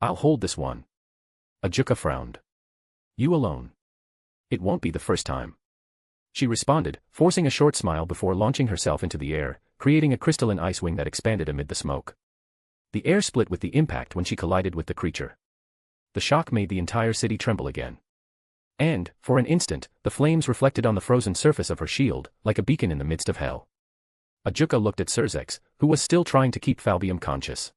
I'll hold this one. Ajuka frowned. You alone. It won't be the first time. She responded, forcing a short smile before launching herself into the air, creating a crystalline ice wing that expanded amid the smoke. The air split with the impact when she collided with the creature. The shock made the entire city tremble again. And, for an instant, the flames reflected on the frozen surface of her shield, like a beacon in the midst of hell. Ajuka looked at Surzex, who was still trying to keep Falbium conscious.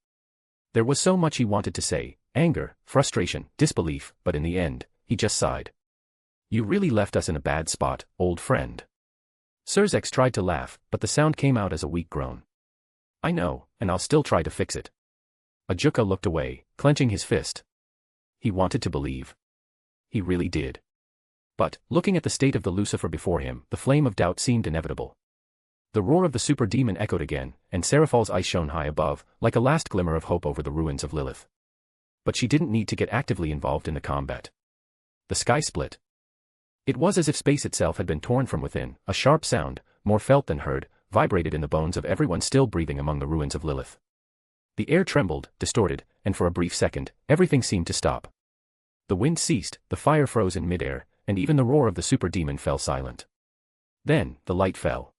There was so much he wanted to say, anger, frustration, disbelief, but in the end, he just sighed. You really left us in a bad spot, old friend. Surzex tried to laugh, but the sound came out as a weak groan. I know, and I'll still try to fix it. Ajuka looked away, clenching his fist. He wanted to believe. He really did. But, looking at the state of the Lucifer before him, the flame of doubt seemed inevitable. The roar of the super demon echoed again, and Seraphol's eyes shone high above, like a last glimmer of hope over the ruins of Lilith. But she didn't need to get actively involved in the combat. The sky split. It was as if space itself had been torn from within, a sharp sound, more felt than heard, vibrated in the bones of everyone still breathing among the ruins of Lilith. The air trembled, distorted, and for a brief second, everything seemed to stop. The wind ceased, the fire froze in midair, and even the roar of the super demon fell silent. Then, the light fell.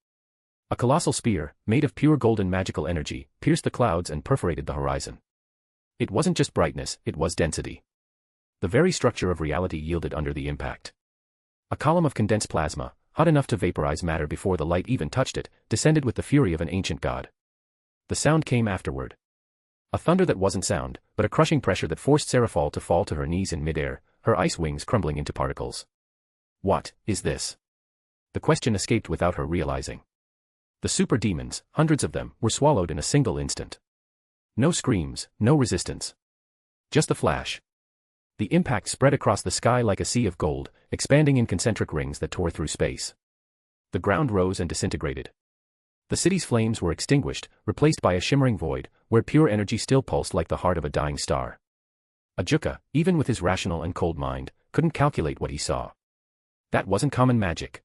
A colossal spear, made of pure golden magical energy, pierced the clouds and perforated the horizon. It wasn't just brightness, it was density. The very structure of reality yielded under the impact. A column of condensed plasma, hot enough to vaporize matter before the light even touched it, descended with the fury of an ancient god. The sound came afterward. A thunder that wasn't sound, but a crushing pressure that forced Seraphol to fall to her knees in midair, her ice wings crumbling into particles. What is this? The question escaped without her realizing. The super demons, hundreds of them, were swallowed in a single instant. No screams, no resistance. Just a flash. The impact spread across the sky like a sea of gold, expanding in concentric rings that tore through space. The ground rose and disintegrated. The city's flames were extinguished, replaced by a shimmering void, where pure energy still pulsed like the heart of a dying star. Ajuka, even with his rational and cold mind, couldn't calculate what he saw. That wasn't common magic.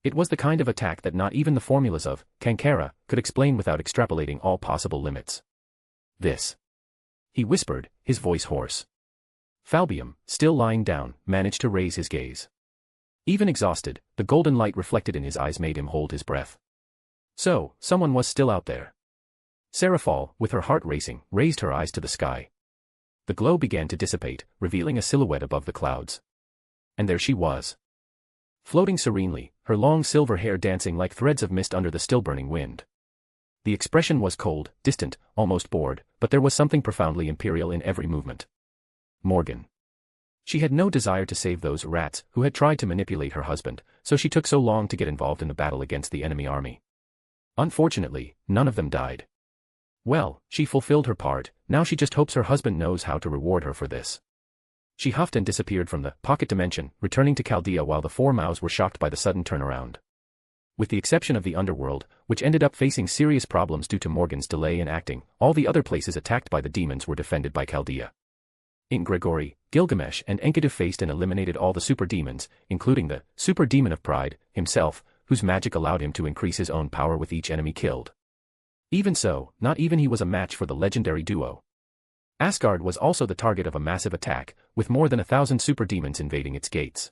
It was the kind of attack that not even the formulas of Kankara could explain without extrapolating all possible limits. This. He whispered, his voice hoarse. Falbium, still lying down, managed to raise his gaze. Even exhausted, the golden light reflected in his eyes made him hold his breath. So, someone was still out there. Seraphal, with her heart racing, raised her eyes to the sky. The glow began to dissipate, revealing a silhouette above the clouds. And there she was. Floating serenely, her long silver hair dancing like threads of mist under the still-burning wind. The expression was cold, distant, almost bored, but there was something profoundly imperial in every movement. Morgan. She had no desire to save those rats who had tried to manipulate her husband, so she took so long to get involved in the battle against the enemy army. Unfortunately, none of them died. Well, she fulfilled her part, now she just hopes her husband knows how to reward her for this. She huffed and disappeared from the pocket dimension, returning to Chaldea while the four Maos were shocked by the sudden turnaround. With the exception of the underworld, which ended up facing serious problems due to Morgan's delay in acting, all the other places attacked by the demons were defended by Chaldea. In Gregory, Gilgamesh and Enkidu faced and eliminated all the super demons, including the super demon of pride, himself, whose magic allowed him to increase his own power with each enemy killed. Even so, not even he was a match for the legendary duo. Asgard was also the target of a massive attack, with more than 1,000 super demons invading its gates.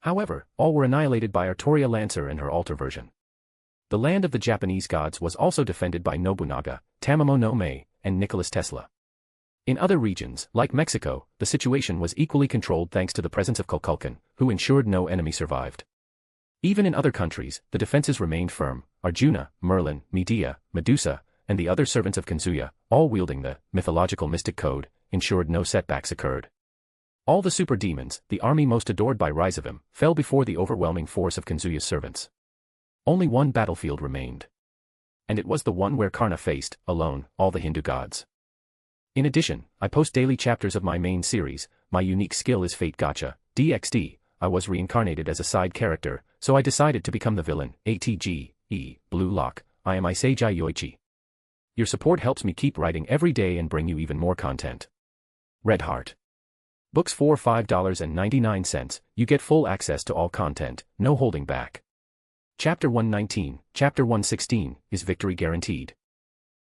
However, all were annihilated by Artoria Lancer and her altar version. The land of the Japanese gods was also defended by Nobunaga, Tamamo no Mae, and Nicholas Tesla. In other regions, like Mexico, the situation was equally controlled thanks to the presence of Kukulkan, who ensured no enemy survived. Even in other countries, the defenses remained firm. Arjuna, Merlin, Medea, Medusa, and the other servants of Kazuya, all wielding the mythological mystic code, ensured no setbacks occurred. All the super demons, the army most adored by Ryzavim, fell before the overwhelming force of Kazuya's servants. Only one battlefield remained. And it was the one where Karna faced, alone, all the Hindu gods. In addition, I post daily chapters of my main series. My unique skill is Fate Gacha, DxD. I was reincarnated as a side character, so I decided to become the villain. Blue Lock, I am Iseiji Yoichi. Your support helps me keep writing every day and bring you even more content. Red Heart. Books for $5.99, you get full access to all content, no holding back. Chapter 119, Chapter 116, is victory guaranteed.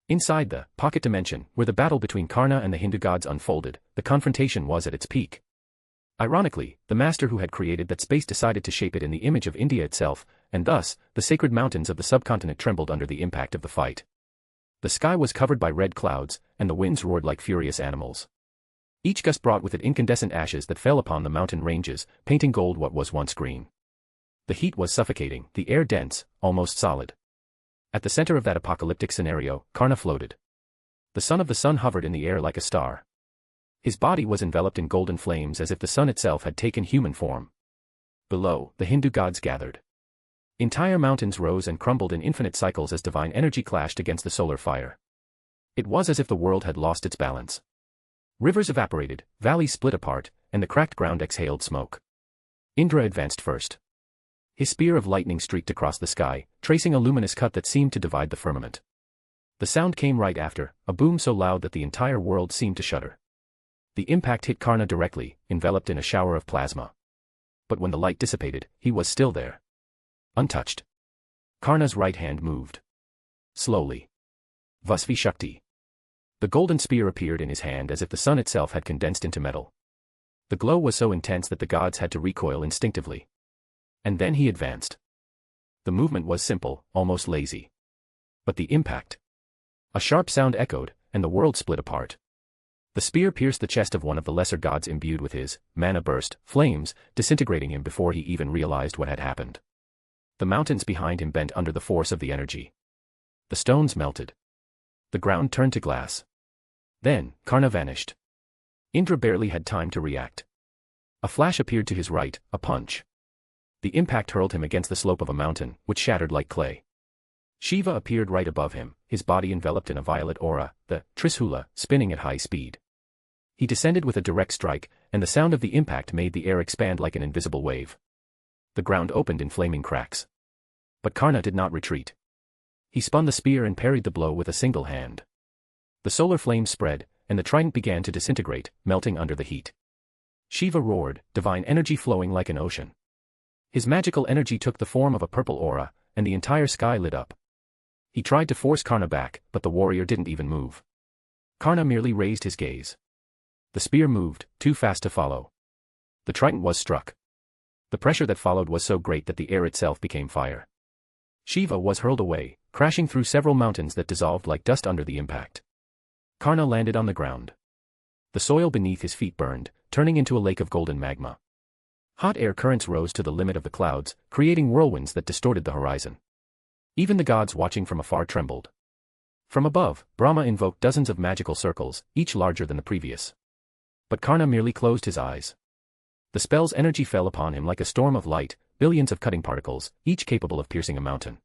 Inside the pocket dimension, where the battle between Karna and the Hindu gods unfolded, the confrontation was at its peak. Ironically, the master who had created that space decided to shape it in the image of India itself, and thus, the sacred mountains of the subcontinent trembled under the impact of the fight. The sky was covered by red clouds, and the winds roared like furious animals. Each gust brought with it incandescent ashes that fell upon the mountain ranges, painting gold what was once green. The heat was suffocating, the air dense, almost solid. At the center of that apocalyptic scenario, Karna floated. The son of the sun hovered in the air like a star. His body was enveloped in golden flames as if the sun itself had taken human form. Below, the Hindu gods gathered. Entire mountains rose and crumbled in infinite cycles as divine energy clashed against the solar fire. It was as if the world had lost its balance. Rivers evaporated, valleys split apart, and the cracked ground exhaled smoke. Indra advanced first. His spear of lightning streaked across the sky, tracing a luminous cut that seemed to divide the firmament. The sound came right after, a boom so loud that the entire world seemed to shudder. The impact hit Karna directly, enveloped in a shower of plasma. But when the light dissipated, he was still there. Untouched. Karna's right hand moved. Slowly. Vasvi Shakti. The golden spear appeared in his hand as if the sun itself had condensed into metal. The glow was so intense that the gods had to recoil instinctively. And then he advanced. The movement was simple, almost lazy. But the impact. A sharp sound echoed, and the world split apart. The spear pierced the chest of one of the lesser gods imbued with his mana burst, flames, disintegrating him before he even realized what had happened. The mountains behind him bent under the force of the energy. The stones melted. The ground turned to glass. Then, Karna vanished. Indra barely had time to react. A flash appeared to his right, a punch. The impact hurled him against the slope of a mountain, which shattered like clay. Shiva appeared right above him, his body enveloped in a violet aura, the Trishula, spinning at high speed. He descended with a direct strike, and the sound of the impact made the air expand like an invisible wave. The ground opened in flaming cracks. But Karna did not retreat. He spun the spear and parried the blow with a single hand. The solar flames spread, and the trident began to disintegrate, melting under the heat. Shiva roared, divine energy flowing like an ocean. His magical energy took the form of a purple aura, and the entire sky lit up. He tried to force Karna back, but the warrior didn't even move. Karna merely raised his gaze. The spear moved, too fast to follow. The trident was struck. The pressure that followed was so great that the air itself became fire. Shiva was hurled away, crashing through several mountains that dissolved like dust under the impact. Karna landed on the ground. The soil beneath his feet burned, turning into a lake of golden magma. Hot air currents rose to the limit of the clouds, creating whirlwinds that distorted the horizon. Even the gods watching from afar trembled. From above, Brahma invoked dozens of magical circles, each larger than the previous. But Karna merely closed his eyes. The spell's energy fell upon him like a storm of light, billions of cutting particles, each capable of piercing a mountain.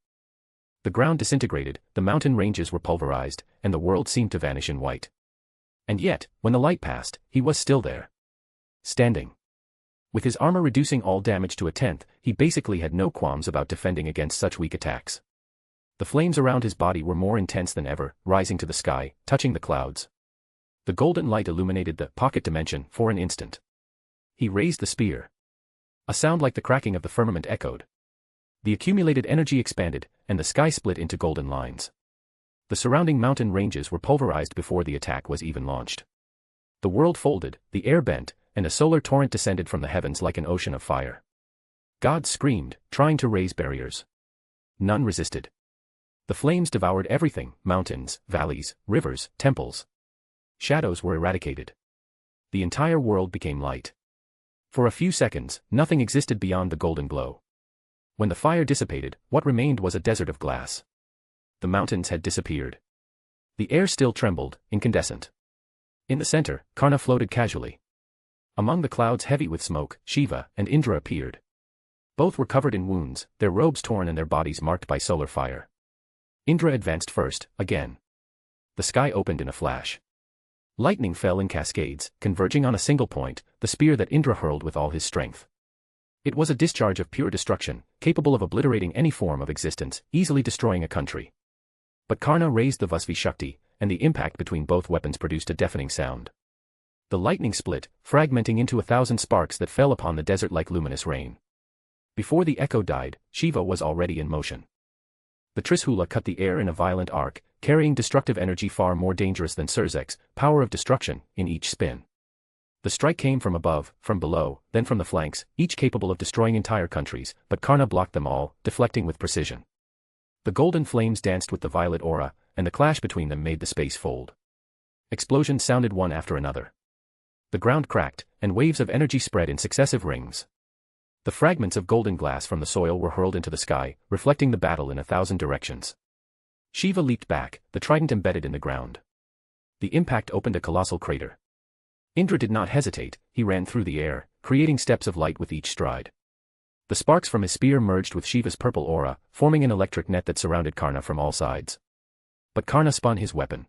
The ground disintegrated, the mountain ranges were pulverized, and the world seemed to vanish in white. And yet, when the light passed, he was still there. Standing. With his armor reducing all damage to a tenth, he basically had no qualms about defending against such weak attacks. The flames around his body were more intense than ever, rising to the sky, touching the clouds. The golden light illuminated the pocket dimension for an instant. He raised the spear. A sound like the cracking of the firmament echoed. The accumulated energy expanded, and the sky split into golden lines. The surrounding mountain ranges were pulverized before the attack was even launched. The world folded, the air bent, and a solar torrent descended from the heavens like an ocean of fire. Gods screamed, trying to raise barriers. None resisted. The flames devoured everything: mountains, valleys, rivers, temples. Shadows were eradicated. The entire world became light. For a few seconds, nothing existed beyond the golden glow. When the fire dissipated, what remained was a desert of glass. The mountains had disappeared. The air still trembled, incandescent. In the center, Karna floated casually. Among the clouds heavy with smoke, Shiva and Indra appeared. Both were covered in wounds, their robes torn and their bodies marked by solar fire. Indra advanced first, again. The sky opened in a flash. Lightning fell in cascades, converging on a single point, the spear that Indra hurled with all his strength. It was a discharge of pure destruction, capable of obliterating any form of existence, easily destroying a country. But Karna raised the Vasvi Shakti, and the impact between both weapons produced a deafening sound. The lightning split, fragmenting into 1,000 sparks that fell upon the desert like luminous rain. Before the echo died, Shiva was already in motion. The Trishula cut the air in a violent arc, carrying destructive energy far more dangerous than Surzek's power of destruction, in each spin. The strike came from above, from below, then from the flanks, each capable of destroying entire countries, but Karna blocked them all, deflecting with precision. The golden flames danced with the violet aura, and the clash between them made the space fold. Explosions sounded one after another. The ground cracked, and waves of energy spread in successive rings. The fragments of golden glass from the soil were hurled into the sky, reflecting the battle in 1,000 directions. Shiva leaped back, the trident embedded in the ground. The impact opened a colossal crater. Indra did not hesitate, he ran through the air, creating steps of light with each stride. The sparks from his spear merged with Shiva's purple aura, forming an electric net that surrounded Karna from all sides. But Karna spun his weapon.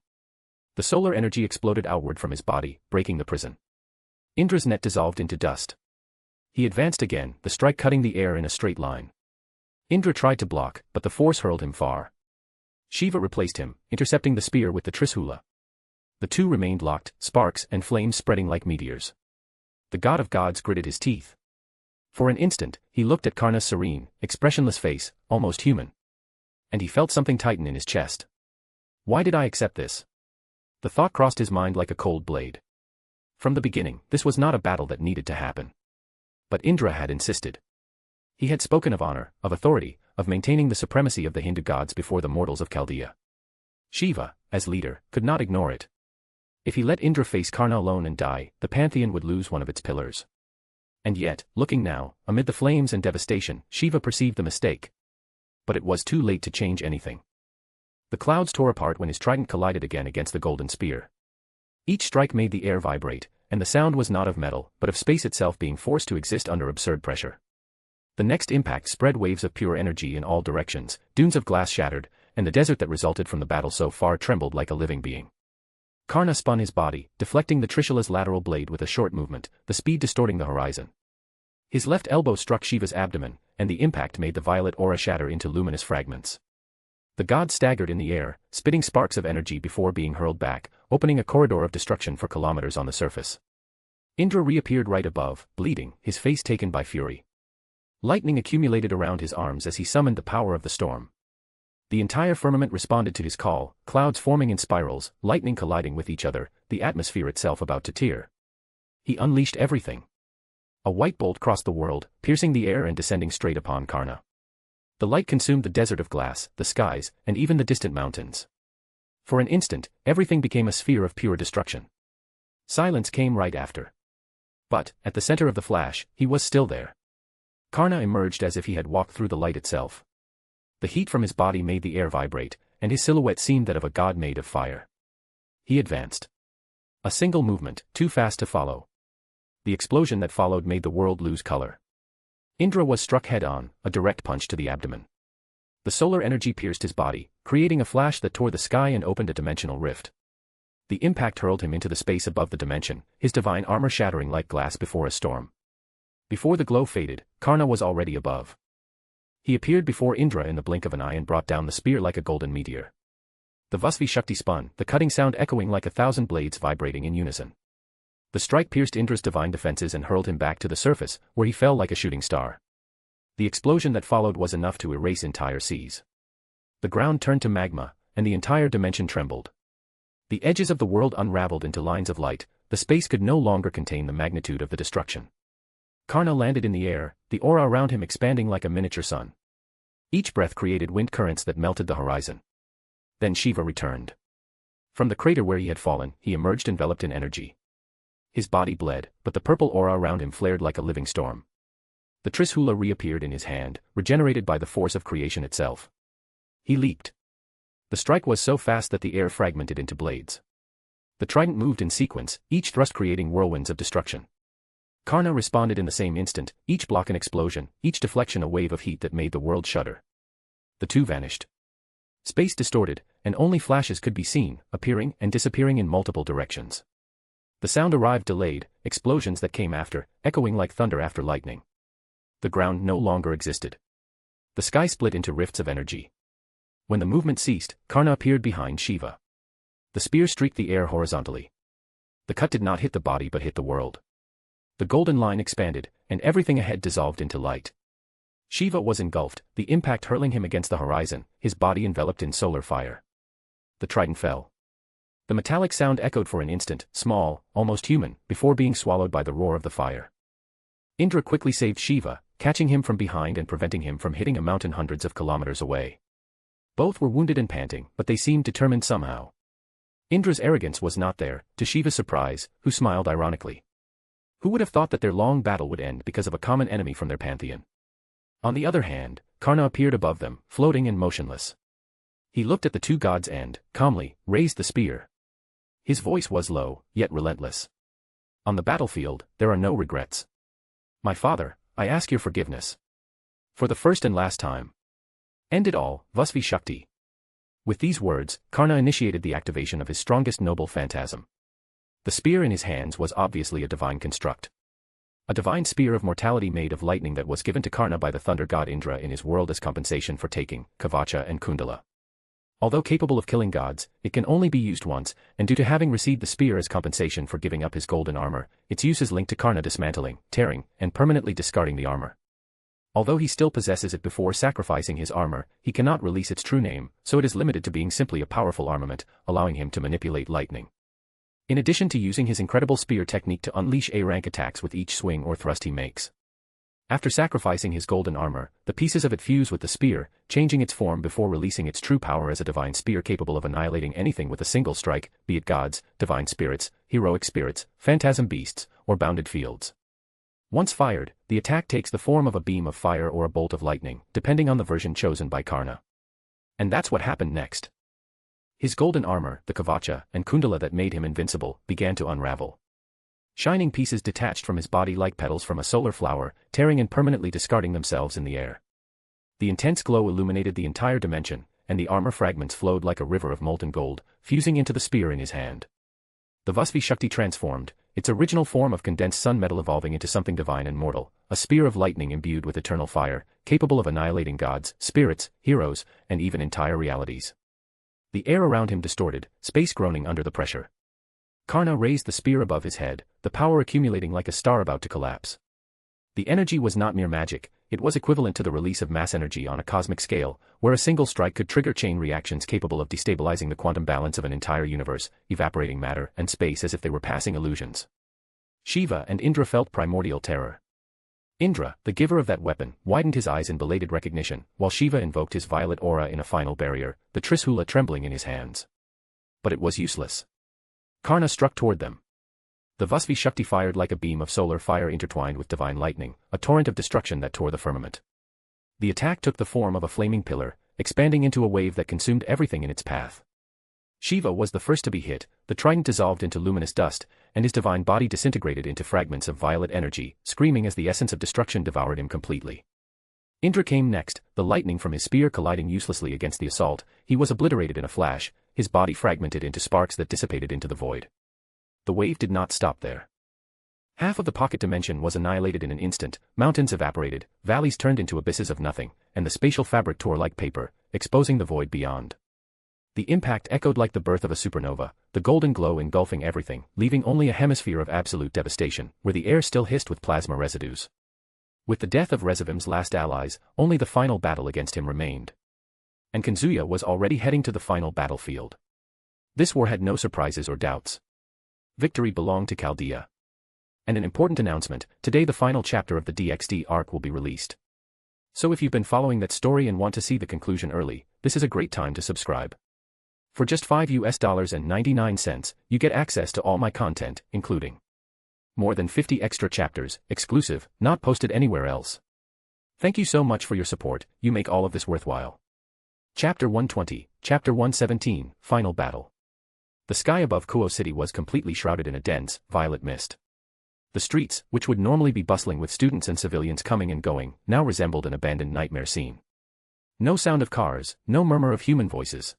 The solar energy exploded outward from his body, breaking the prison. Indra's net dissolved into dust. He advanced again, the strike cutting the air in a straight line. Indra tried to block, but the force hurled him far. Shiva replaced him, intercepting the spear with the Trishula. The two remained locked, sparks and flames spreading like meteors. The god of gods gritted his teeth. For an instant, he looked at Karna's serene, expressionless face, almost human. And he felt something tighten in his chest. Why did I accept this? The thought crossed his mind like a cold blade. From the beginning, this was not a battle that needed to happen. But Indra had insisted. He had spoken of honor, of authority, of maintaining the supremacy of the Hindu gods before the mortals of Chaldea. Shiva, as leader, could not ignore it. If he let Indra face Karna alone and die, the pantheon would lose one of its pillars. And yet, looking now, amid the flames and devastation, Shiva perceived the mistake. But it was too late to change anything. The clouds tore apart when his trident collided again against the golden spear. Each strike made the air vibrate, and the sound was not of metal, but of space itself being forced to exist under absurd pressure. The next impact spread waves of pure energy in all directions, dunes of glass shattered, and the desert that resulted from the battle so far trembled like a living being. Karna spun his body, deflecting the Trishula's lateral blade with a short movement, the speed distorting the horizon. His left elbow struck Shiva's abdomen, and the impact made the violet aura shatter into luminous fragments. The god staggered in the air, spitting sparks of energy before being hurled back, opening a corridor of destruction for kilometers on the surface. Indra reappeared right above, bleeding, his face taken by fury. Lightning accumulated around his arms as he summoned the power of the storm. The entire firmament responded to his call, clouds forming in spirals, lightning colliding with each other, the atmosphere itself about to tear. He unleashed everything. A white bolt crossed the world, piercing the air and descending straight upon Karna. The light consumed the desert of glass, the skies, and even the distant mountains. For an instant, everything became a sphere of pure destruction. Silence came right after. But, at the center of the flash, he was still there. Karna emerged as if he had walked through the light itself. The heat from his body made the air vibrate, and his silhouette seemed that of a god made of fire. He advanced. A single movement, too fast to follow. The explosion that followed made the world lose color. Indra was struck head-on, a direct punch to the abdomen. The solar energy pierced his body, creating a flash that tore the sky and opened a dimensional rift. The impact hurled him into the space above the dimension, his divine armor shattering like glass before a storm. Before the glow faded, Karna was already above. He appeared before Indra in the blink of an eye and brought down the spear like a golden meteor. The Vasvi Shakti spun, the cutting sound echoing like 1,000 blades vibrating in unison. The strike pierced Indra's divine defenses and hurled him back to the surface, where he fell like a shooting star. The explosion that followed was enough to erase entire seas. The ground turned to magma, and the entire dimension trembled. The edges of the world unraveled into lines of light, the space could no longer contain the magnitude of the destruction. Karna landed in the air, the aura around him expanding like a miniature sun. Each breath created wind currents that melted the horizon. Then Shiva returned. From the crater where he had fallen, he emerged enveloped in energy. His body bled, but the purple aura around him flared like a living storm. The Trishula reappeared in his hand, regenerated by the force of creation itself. He leaped. The strike was so fast that the air fragmented into blades. The trident moved in sequence, each thrust creating whirlwinds of destruction. Karna responded in the same instant, each block an explosion, each deflection a wave of heat that made the world shudder. The two vanished. Space distorted, and only flashes could be seen, appearing and disappearing in multiple directions. The sound arrived delayed, explosions that came after, echoing like thunder after lightning. The ground no longer existed. The sky split into rifts of energy. When the movement ceased, Karna appeared behind Shiva. The spear streaked the air horizontally. The cut did not hit the body but hit the world. The golden line expanded, and everything ahead dissolved into light. Shiva was engulfed, the impact hurling him against the horizon, his body enveloped in solar fire. The trident fell. The metallic sound echoed for an instant, small, almost human, before being swallowed by the roar of the fire. Indra quickly saved Shiva, catching him from behind and preventing him from hitting a mountain hundreds of kilometers away. Both were wounded and panting, but they seemed determined somehow. Indra's arrogance was not there, to Shiva's surprise, who smiled ironically. Who would have thought that their long battle would end because of a common enemy from their pantheon? On the other hand, Karna appeared above them, floating and motionless. He looked at the two gods and, calmly, raised the spear. His voice was low, yet relentless. On the battlefield, there are no regrets. My father, I ask your forgiveness. For the first and last time. End it all, Vasvi Shakti. With these words, Karna initiated the activation of his strongest noble phantasm. The spear in his hands was obviously a divine construct. A divine spear of mortality made of lightning that was given to Karna by the thunder god Indra in his world as compensation for taking Kavacha and Kundala. Although capable of killing gods, it can only be used once, and due to having received the spear as compensation for giving up his golden armor, its use is linked to Karna dismantling, tearing, and permanently discarding the armor. Although he still possesses it before sacrificing his armor, he cannot release its true name, so it is limited to being simply a powerful armament, allowing him to manipulate lightning. In addition to using his incredible spear technique to unleash A-rank attacks with each swing or thrust he makes. After sacrificing his golden armor, the pieces of it fuse with the spear, changing its form before releasing its true power as a divine spear capable of annihilating anything with a single strike, be it gods, divine spirits, heroic spirits, phantasm beasts, or bounded fields. Once fired, the attack takes the form of a beam of fire or a bolt of lightning, depending on the version chosen by Karna. And that's what happened next. His golden armor, the Kavacha, and Kundala that made him invincible, began to unravel. Shining pieces detached from his body like petals from a solar flower, tearing and permanently discarding themselves in the air. The intense glow illuminated the entire dimension, and the armor fragments flowed like a river of molten gold, fusing into the spear in his hand. The Vasvi Shakti transformed, its original form of condensed sun metal evolving into something divine and mortal, a spear of lightning imbued with eternal fire, capable of annihilating gods, spirits, heroes, and even entire realities. The air around him distorted, space groaning under the pressure. Karna raised the spear above his head, the power accumulating like a star about to collapse. The energy was not mere magic, it was equivalent to the release of mass energy on a cosmic scale, where a single strike could trigger chain reactions capable of destabilizing the quantum balance of an entire universe, evaporating matter and space as if they were passing illusions. Shiva and Indra felt primordial terror. Indra, the giver of that weapon, widened his eyes in belated recognition, while Shiva invoked his violet aura in a final barrier, the Trishula trembling in his hands. But it was useless. Karna struck toward them. The Vasvi Shakti fired like a beam of solar fire intertwined with divine lightning, a torrent of destruction that tore the firmament. The attack took the form of a flaming pillar, expanding into a wave that consumed everything in its path. Shiva was the first to be hit, the trident dissolved into luminous dust, and his divine body disintegrated into fragments of violet energy, screaming as the essence of destruction devoured him completely. Indra came next, the lightning from his spear colliding uselessly against the assault. He was obliterated in a flash, his body fragmented into sparks that dissipated into the void. The wave did not stop there. Half of the pocket dimension was annihilated in an instant, mountains evaporated, valleys turned into abysses of nothing, and the spatial fabric tore like paper, exposing the void beyond. The impact echoed like the birth of a supernova, the golden glow engulfing everything, leaving only a hemisphere of absolute devastation, where the air still hissed with plasma residues. With the death of Resivim's last allies, only the final battle against him remained. And Kazuya was already heading to the final battlefield. This war had no surprises or doubts. Victory belonged to Chaldea. And an important announcement, today the final chapter of the DxD arc will be released. So if you've been following that story and want to see the conclusion early, this is a great time to subscribe. For just $5.99, you get access to all my content, including more than 50 extra chapters, exclusive, not posted anywhere else. Thank you so much for your support, you make all of this worthwhile. Chapter 120, Chapter 117, Final Battle. The sky above Kuoh City was completely shrouded in a dense, violet mist. The streets, which would normally be bustling with students and civilians coming and going, now resembled an abandoned nightmare scene. No sound of cars, no murmur of human voices.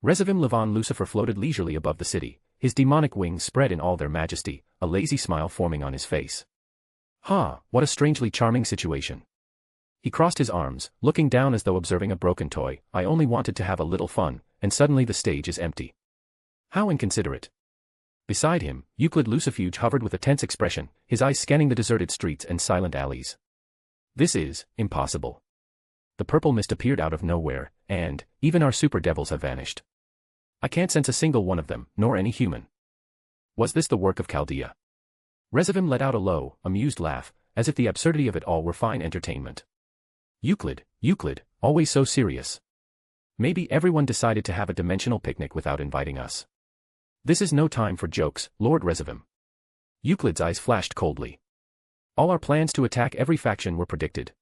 Resivim Levon Lucifer floated leisurely above the city, his demonic wings spread in all their majesty, a lazy smile forming on his face. What a strangely charming situation. He crossed his arms, looking down as though observing a broken toy. I only wanted to have a little fun, and suddenly the stage is empty. How inconsiderate. Beside him, Euclid Lucifuge hovered with a tense expression, his eyes scanning the deserted streets and silent alleys. This is impossible. The purple mist appeared out of nowhere, and even our super devils have vanished. I can't sense a single one of them, nor any human. Was this the work of Chaldea? Resivim let out a low, amused laugh, as if the absurdity of it all were fine entertainment. Euclid, always so serious. Maybe everyone decided to have a dimensional picnic without inviting us. This is no time for jokes, Lord Resivim. Euclid's eyes flashed coldly. All our plans to attack every faction were predicted.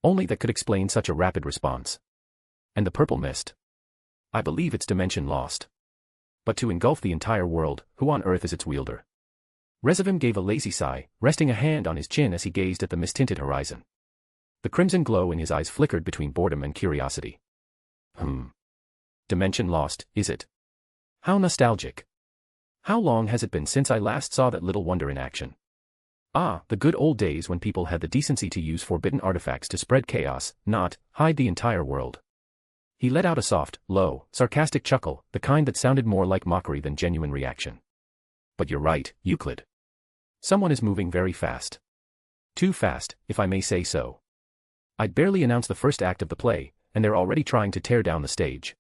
Only that could explain such a rapid response. And the purple mist. I believe it's dimension lost. But to engulf the entire world, who on earth is its wielder? Resivim gave a lazy sigh, resting a hand on his chin as he gazed at the mist-tinted horizon. The crimson glow in his eyes flickered between boredom and curiosity. Dimension lost, is it? How nostalgic. How long has it been since I last saw that little wonder in action? The good old days when people had the decency to use forbidden artifacts to spread chaos, not hide the entire world. He let out a soft, low, sarcastic chuckle, the kind that sounded more like mockery than genuine reaction. But you're right, Euclid. Someone is moving very fast. Too fast, if I may say so. I'd barely announced the first act of the play, and they're already trying to tear down the stage.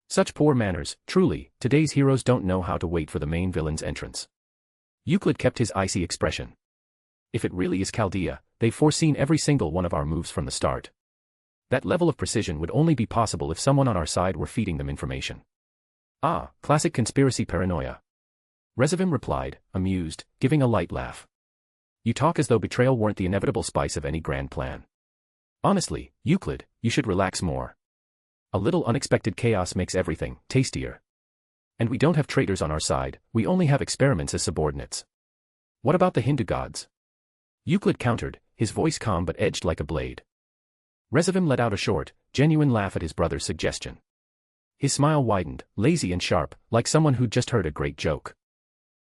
Such poor manners, truly, today's heroes don't know how to wait for the main villain's entrance. Euclid kept his icy expression. If it really is Chaldea, they've foreseen every single one of our moves from the start. That level of precision would only be possible if someone on our side were feeding them information. Classic conspiracy paranoia. Resivim replied, amused, giving a light laugh. You talk as though betrayal weren't the inevitable spice of any grand plan. Honestly, Euclid, you should relax more. A little unexpected chaos makes everything tastier. And we don't have traitors on our side, we only have experiments as subordinates. What about the Hindu gods? Euclid countered, his voice calm but edged like a blade. Resivim let out a short, genuine laugh at his brother's suggestion. His smile widened, lazy and sharp, like someone who'd just heard a great joke.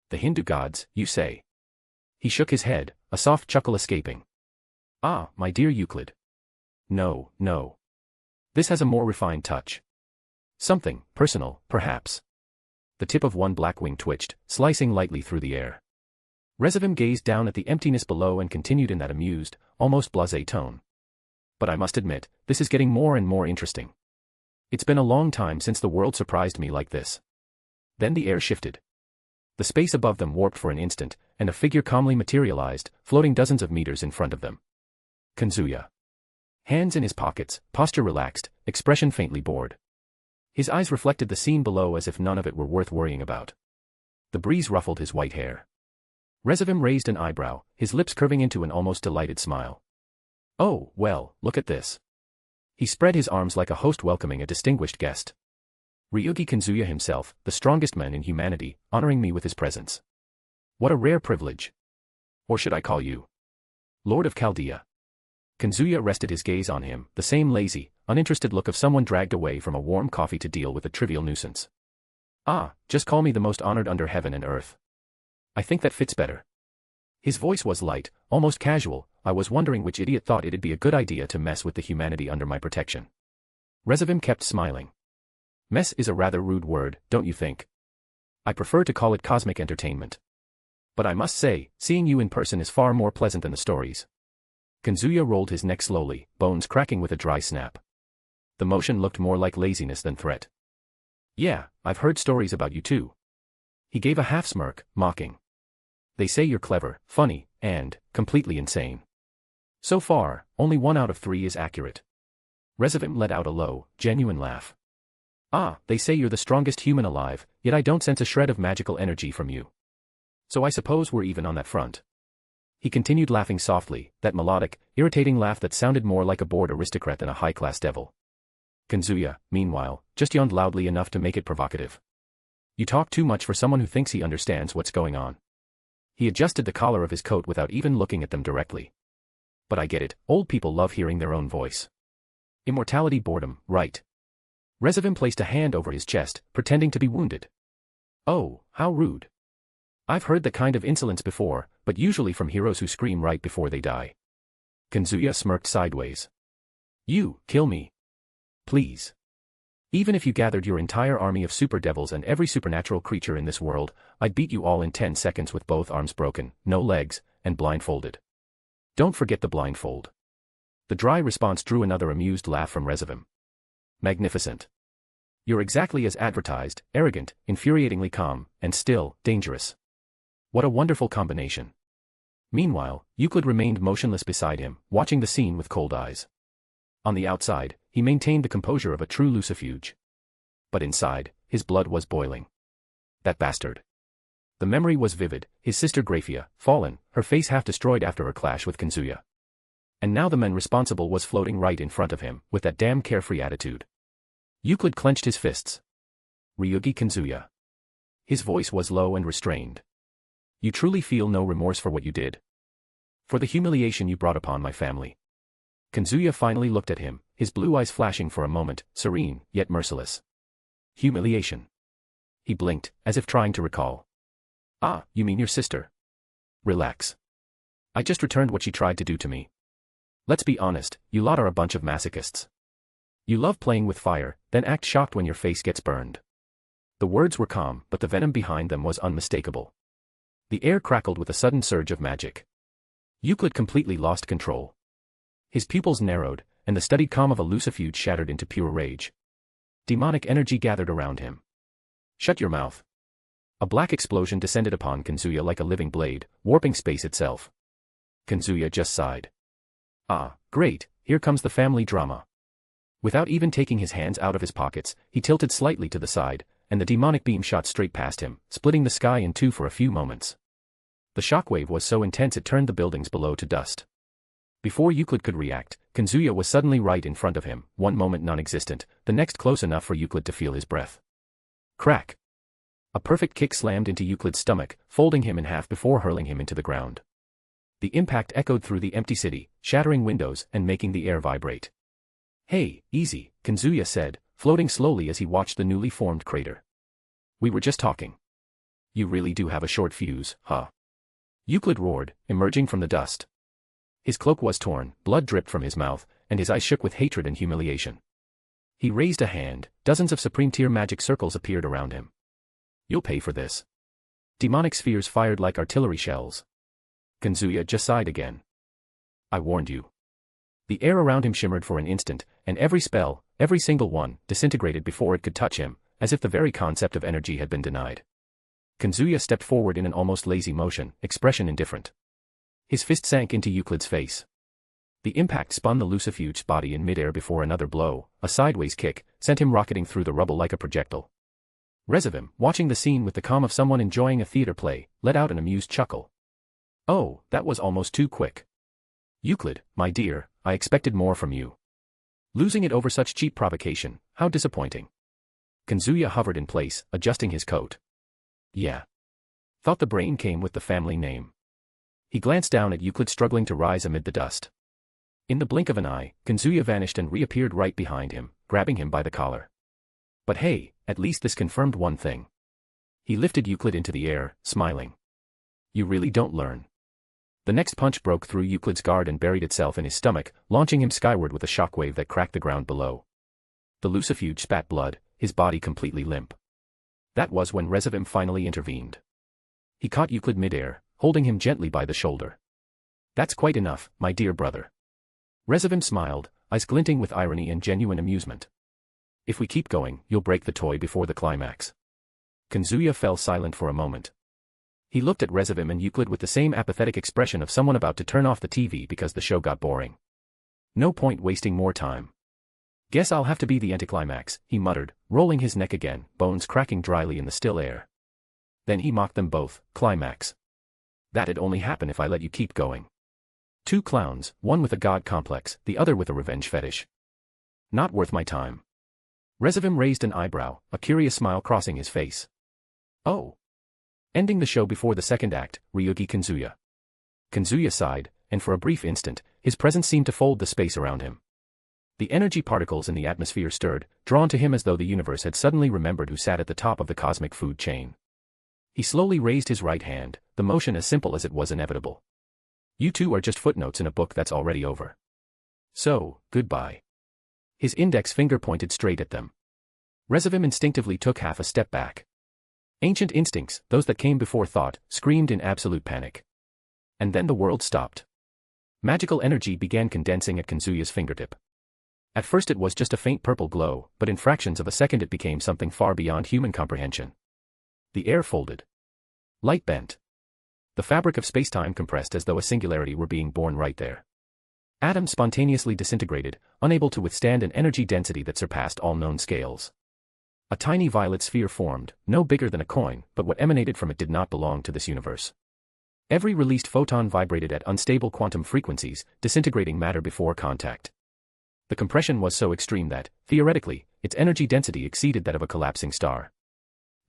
The Hindu gods, you say? He shook his head, a soft chuckle escaping. Ah, my dear Euclid. No, no. This has a more refined touch. Something personal, perhaps. The tip of one black wing twitched, slicing lightly through the air. Resivim gazed down at the emptiness below and continued in that amused, almost blasé tone. But I must admit, this is getting more and more interesting. It's been a long time since the world surprised me like this. Then the air shifted. The space above them warped for an instant, and a figure calmly materialized, floating dozens of meters in front of them. Kazuya. Hands in his pockets, posture relaxed, expression faintly bored. His eyes reflected the scene below as if none of it were worth worrying about. The breeze ruffled his white hair. Resivim raised an eyebrow, his lips curving into an almost delighted smile. Oh, well, look at this. He spread his arms like a host welcoming a distinguished guest. Ryougi Kazuya himself, the strongest man in humanity, honoring me with his presence. What a rare privilege. Or should I call you Lord of Chaldea? Kazuya rested his gaze on him, the same lazy, uninterested look of someone dragged away from a warm coffee to deal with a trivial nuisance. Ah, just call me the most honored under heaven and earth. I think that fits better. His voice was light, almost casual. I was wondering which idiot thought it'd be a good idea to mess with the humanity under my protection. Resivim kept smiling. Mess is a rather rude word, don't you think? I prefer to call it cosmic entertainment. But I must say, seeing you in person is far more pleasant than the stories. Kazuya rolled his neck slowly, bones cracking with a dry snap. The motion looked more like laziness than threat. Yeah, I've heard stories about you too. He gave a half smirk, mocking. They say you're clever, funny, and completely insane. So far, only 1 out of 3 is accurate. Resivim let out a low, genuine laugh. Ah, they say you're the strongest human alive, yet I don't sense a shred of magical energy from you. So I suppose we're even on that front. He continued laughing softly, that melodic, irritating laugh that sounded more like a bored aristocrat than a high-class devil. Kazuya, meanwhile, just yawned loudly enough to make it provocative. You talk too much for someone who thinks he understands what's going on. He adjusted the collar of his coat without even looking at them directly. But I get it, old people love hearing their own voice. Immortality boredom, right? Resivim placed a hand over his chest, pretending to be wounded. Oh, how rude. I've heard that kind of insolence before, but usually from heroes who scream right before they die. Kazuya smirked sideways. You, kill me. Please. Even if you gathered your entire army of super devils and every supernatural creature in this world, I'd beat you all in 10 seconds with both arms broken, no legs, and blindfolded. Don't forget the blindfold. The dry response drew another amused laugh from Resivim. Magnificent. You're exactly as advertised, arrogant, infuriatingly calm, and still, dangerous. What a wonderful combination. Meanwhile, Euclid remained motionless beside him, watching the scene with cold eyes. On the outside, he maintained the composure of a true lucifuge. But inside, his blood was boiling. That bastard. The memory was vivid, his sister Graphia, fallen, her face half destroyed after her clash with Kazuya. And now the man responsible was floating right in front of him, with that damn carefree attitude. Euclid clenched his fists. Ryougi Kazuya. His voice was low and restrained. You truly feel no remorse for what you did? For the humiliation you brought upon my family? Kazuya finally looked at him, his blue eyes flashing for a moment, serene, yet merciless. Humiliation. He blinked, as if trying to recall. Ah, you mean your sister? Relax. I just returned what she tried to do to me. Let's be honest, you lot are a bunch of masochists. You love playing with fire, then act shocked when your face gets burned. The words were calm, but the venom behind them was unmistakable. The air crackled with a sudden surge of magic. Euclid completely lost control. His pupils narrowed, and the studied calm of a lucifuge shattered into pure rage. Demonic energy gathered around him. Shut your mouth. A black explosion descended upon Kazuya like a living blade, warping space itself. Kazuya just sighed. Ah, great, here comes the family drama. Without even taking his hands out of his pockets, he tilted slightly to the side, and the demonic beam shot straight past him, splitting the sky in two for a few moments. The shockwave was so intense it turned the buildings below to dust. Before Euclid could react, Kazuya was suddenly right in front of him, one moment non-existent, the next close enough for Euclid to feel his breath. Crack! A perfect kick slammed into Euclid's stomach, folding him in half before hurling him into the ground. The impact echoed through the empty city, shattering windows and making the air vibrate. Hey, easy, Kazuya said, floating slowly as he watched the newly formed crater. We were just talking. You really do have a short fuse, huh? Euclid roared, emerging from the dust. His cloak was torn, blood dripped from his mouth, and his eyes shook with hatred and humiliation. He raised a hand, dozens of supreme-tier magic circles appeared around him. You'll pay for this. Demonic spheres fired like artillery shells. Kazuya just sighed again. I warned you. The air around him shimmered for an instant, and every spell, every single one, disintegrated before it could touch him, as if the very concept of energy had been denied. Kazuya stepped forward in an almost lazy motion, expression indifferent. His fist sank into Euclid's face. The impact spun the Lucifuge's body in midair before another blow, a sideways kick, sent him rocketing through the rubble like a projectile. Resivim, watching the scene with the calm of someone enjoying a theater play, let out an amused chuckle. Oh, that was almost too quick. Euclid, my dear, I expected more from you. Losing it over such cheap provocation, how disappointing. Kazuya hovered in place, adjusting his coat. Yeah. Thought the brain came with the family name. He glanced down at Euclid struggling to rise amid the dust. In the blink of an eye, Kazuya vanished and reappeared right behind him, grabbing him by the collar. But hey, at least this confirmed one thing. He lifted Euclid into the air, smiling. You really don't learn. The next punch broke through Euclid's guard and buried itself in his stomach, launching him skyward with a shockwave that cracked the ground below. The Lucifuge spat blood, his body completely limp. That was when Resivim finally intervened. He caught Euclid midair, holding him gently by the shoulder. That's quite enough, my dear brother. Resivim smiled, eyes glinting with irony and genuine amusement. If we keep going, you'll break the toy before the climax. Kazuya fell silent for a moment. He looked at Resivim and Euclid with the same apathetic expression of someone about to turn off the TV because the show got boring. No point wasting more time. Guess I'll have to be the anticlimax, he muttered, rolling his neck again, bones cracking dryly in the still air. Then he mocked them both, climax. That'd only happen if I let you keep going. Two clowns, one with a god complex, the other with a revenge fetish. Not worth my time. Resivim raised an eyebrow, a curious smile crossing his face. Oh. Ending the show before the second act, Ryougi Kazuya. Kazuya sighed, and for a brief instant, his presence seemed to fold the space around him. The energy particles in the atmosphere stirred, drawn to him as though the universe had suddenly remembered who sat at the top of the cosmic food chain. He slowly raised his right hand, the motion as simple as it was inevitable. You two are just footnotes in a book that's already over. So, goodbye. His index finger pointed straight at them. Resivim instinctively took half a step back. Ancient instincts, those that came before thought, screamed in absolute panic. And then the world stopped. Magical energy began condensing at Kazuya's fingertip. At first it was just a faint purple glow, but in fractions of a second it became something far beyond human comprehension. The air folded. Light bent. The fabric of spacetime compressed as though a singularity were being born right there. Atoms spontaneously disintegrated, unable to withstand an energy density that surpassed all known scales. A tiny violet sphere formed, no bigger than a coin, but what emanated from it did not belong to this universe. Every released photon vibrated at unstable quantum frequencies, disintegrating matter before contact. The compression was so extreme that, theoretically, its energy density exceeded that of a collapsing star.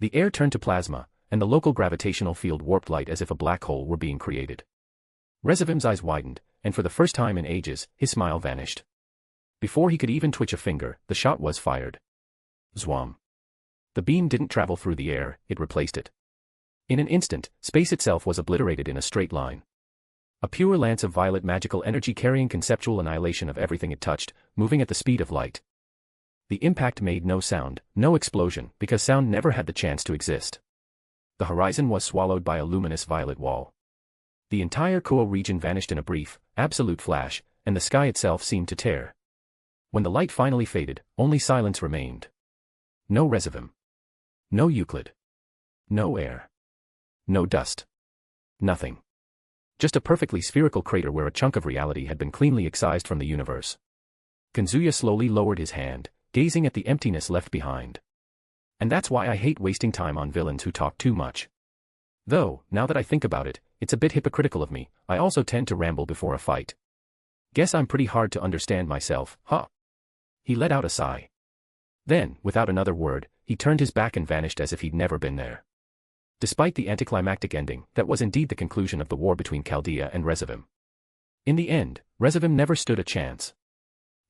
The air turned to plasma, and the local gravitational field warped light as if a black hole were being created. Resivim's eyes widened, and for the first time in ages, his smile vanished. Before he could even twitch a finger, the shot was fired. Zwam. The beam didn't travel through the air, it replaced it. In an instant, space itself was obliterated in a straight line. A pure lance of violet magical energy carrying conceptual annihilation of everything it touched, moving at the speed of light. The impact made no sound, no explosion, because sound never had the chance to exist. The horizon was swallowed by a luminous violet wall. The entire Kuoh region vanished in a brief, absolute flash, and the sky itself seemed to tear. When the light finally faded, only silence remained. No Resivim. No Euclid. No air. No dust. Nothing. Just a perfectly spherical crater where a chunk of reality had been cleanly excised from the universe. Kazuya slowly lowered his hand, gazing at the emptiness left behind. And that's why I hate wasting time on villains who talk too much. Though, now that I think about it, it's a bit hypocritical of me, I also tend to ramble before a fight. Guess I'm pretty hard to understand myself, huh? He let out a sigh. Then, without another word, he turned his back and vanished as if he'd never been there. Despite the anticlimactic ending, that was indeed the conclusion of the war between Chaldea and Resivim. In the end, Resivim never stood a chance.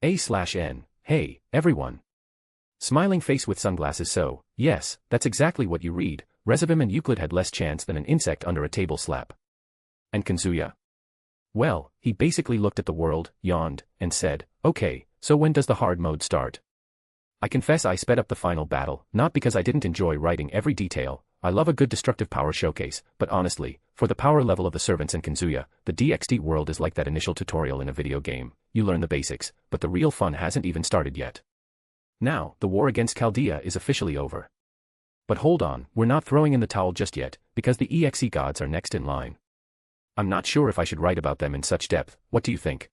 A/N, hey, everyone. Smiling face with sunglasses, so, yes, that's exactly what you read, Resivim and Euclid had less chance than an insect under a table slap. And Kazuya? Well, he basically looked at the world, yawned, and said, "Okay, so when does the hard mode start?" I confess I sped up the final battle, not because I didn't enjoy writing every detail. I love a good destructive power showcase, but honestly, for the power level of the servants and Kazuya, the DxD world is like that initial tutorial in a video game. You learn the basics, but the real fun hasn't even started yet. Now, the war against Chaldea is officially over. But hold on, we're not throwing in the towel just yet, because the EXE gods are next in line. I'm not sure if I should write about them in such depth. What do you think?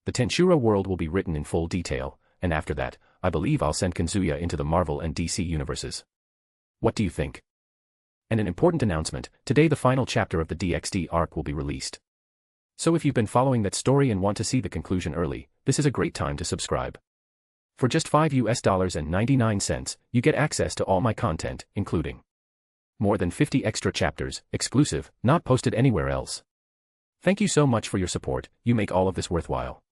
The Tenshura world will be written in full detail, and after that, I believe I'll send Kazuya into the Marvel and DC universes. What do you think? And an important announcement, today the final chapter of the DxD arc will be released. So if you've been following that story and want to see the conclusion early, this is a great time to subscribe. For just $5.99, you get access to all my content, including more than 50 extra chapters, exclusive, not posted anywhere else. Thank you so much for your support, you make all of this worthwhile.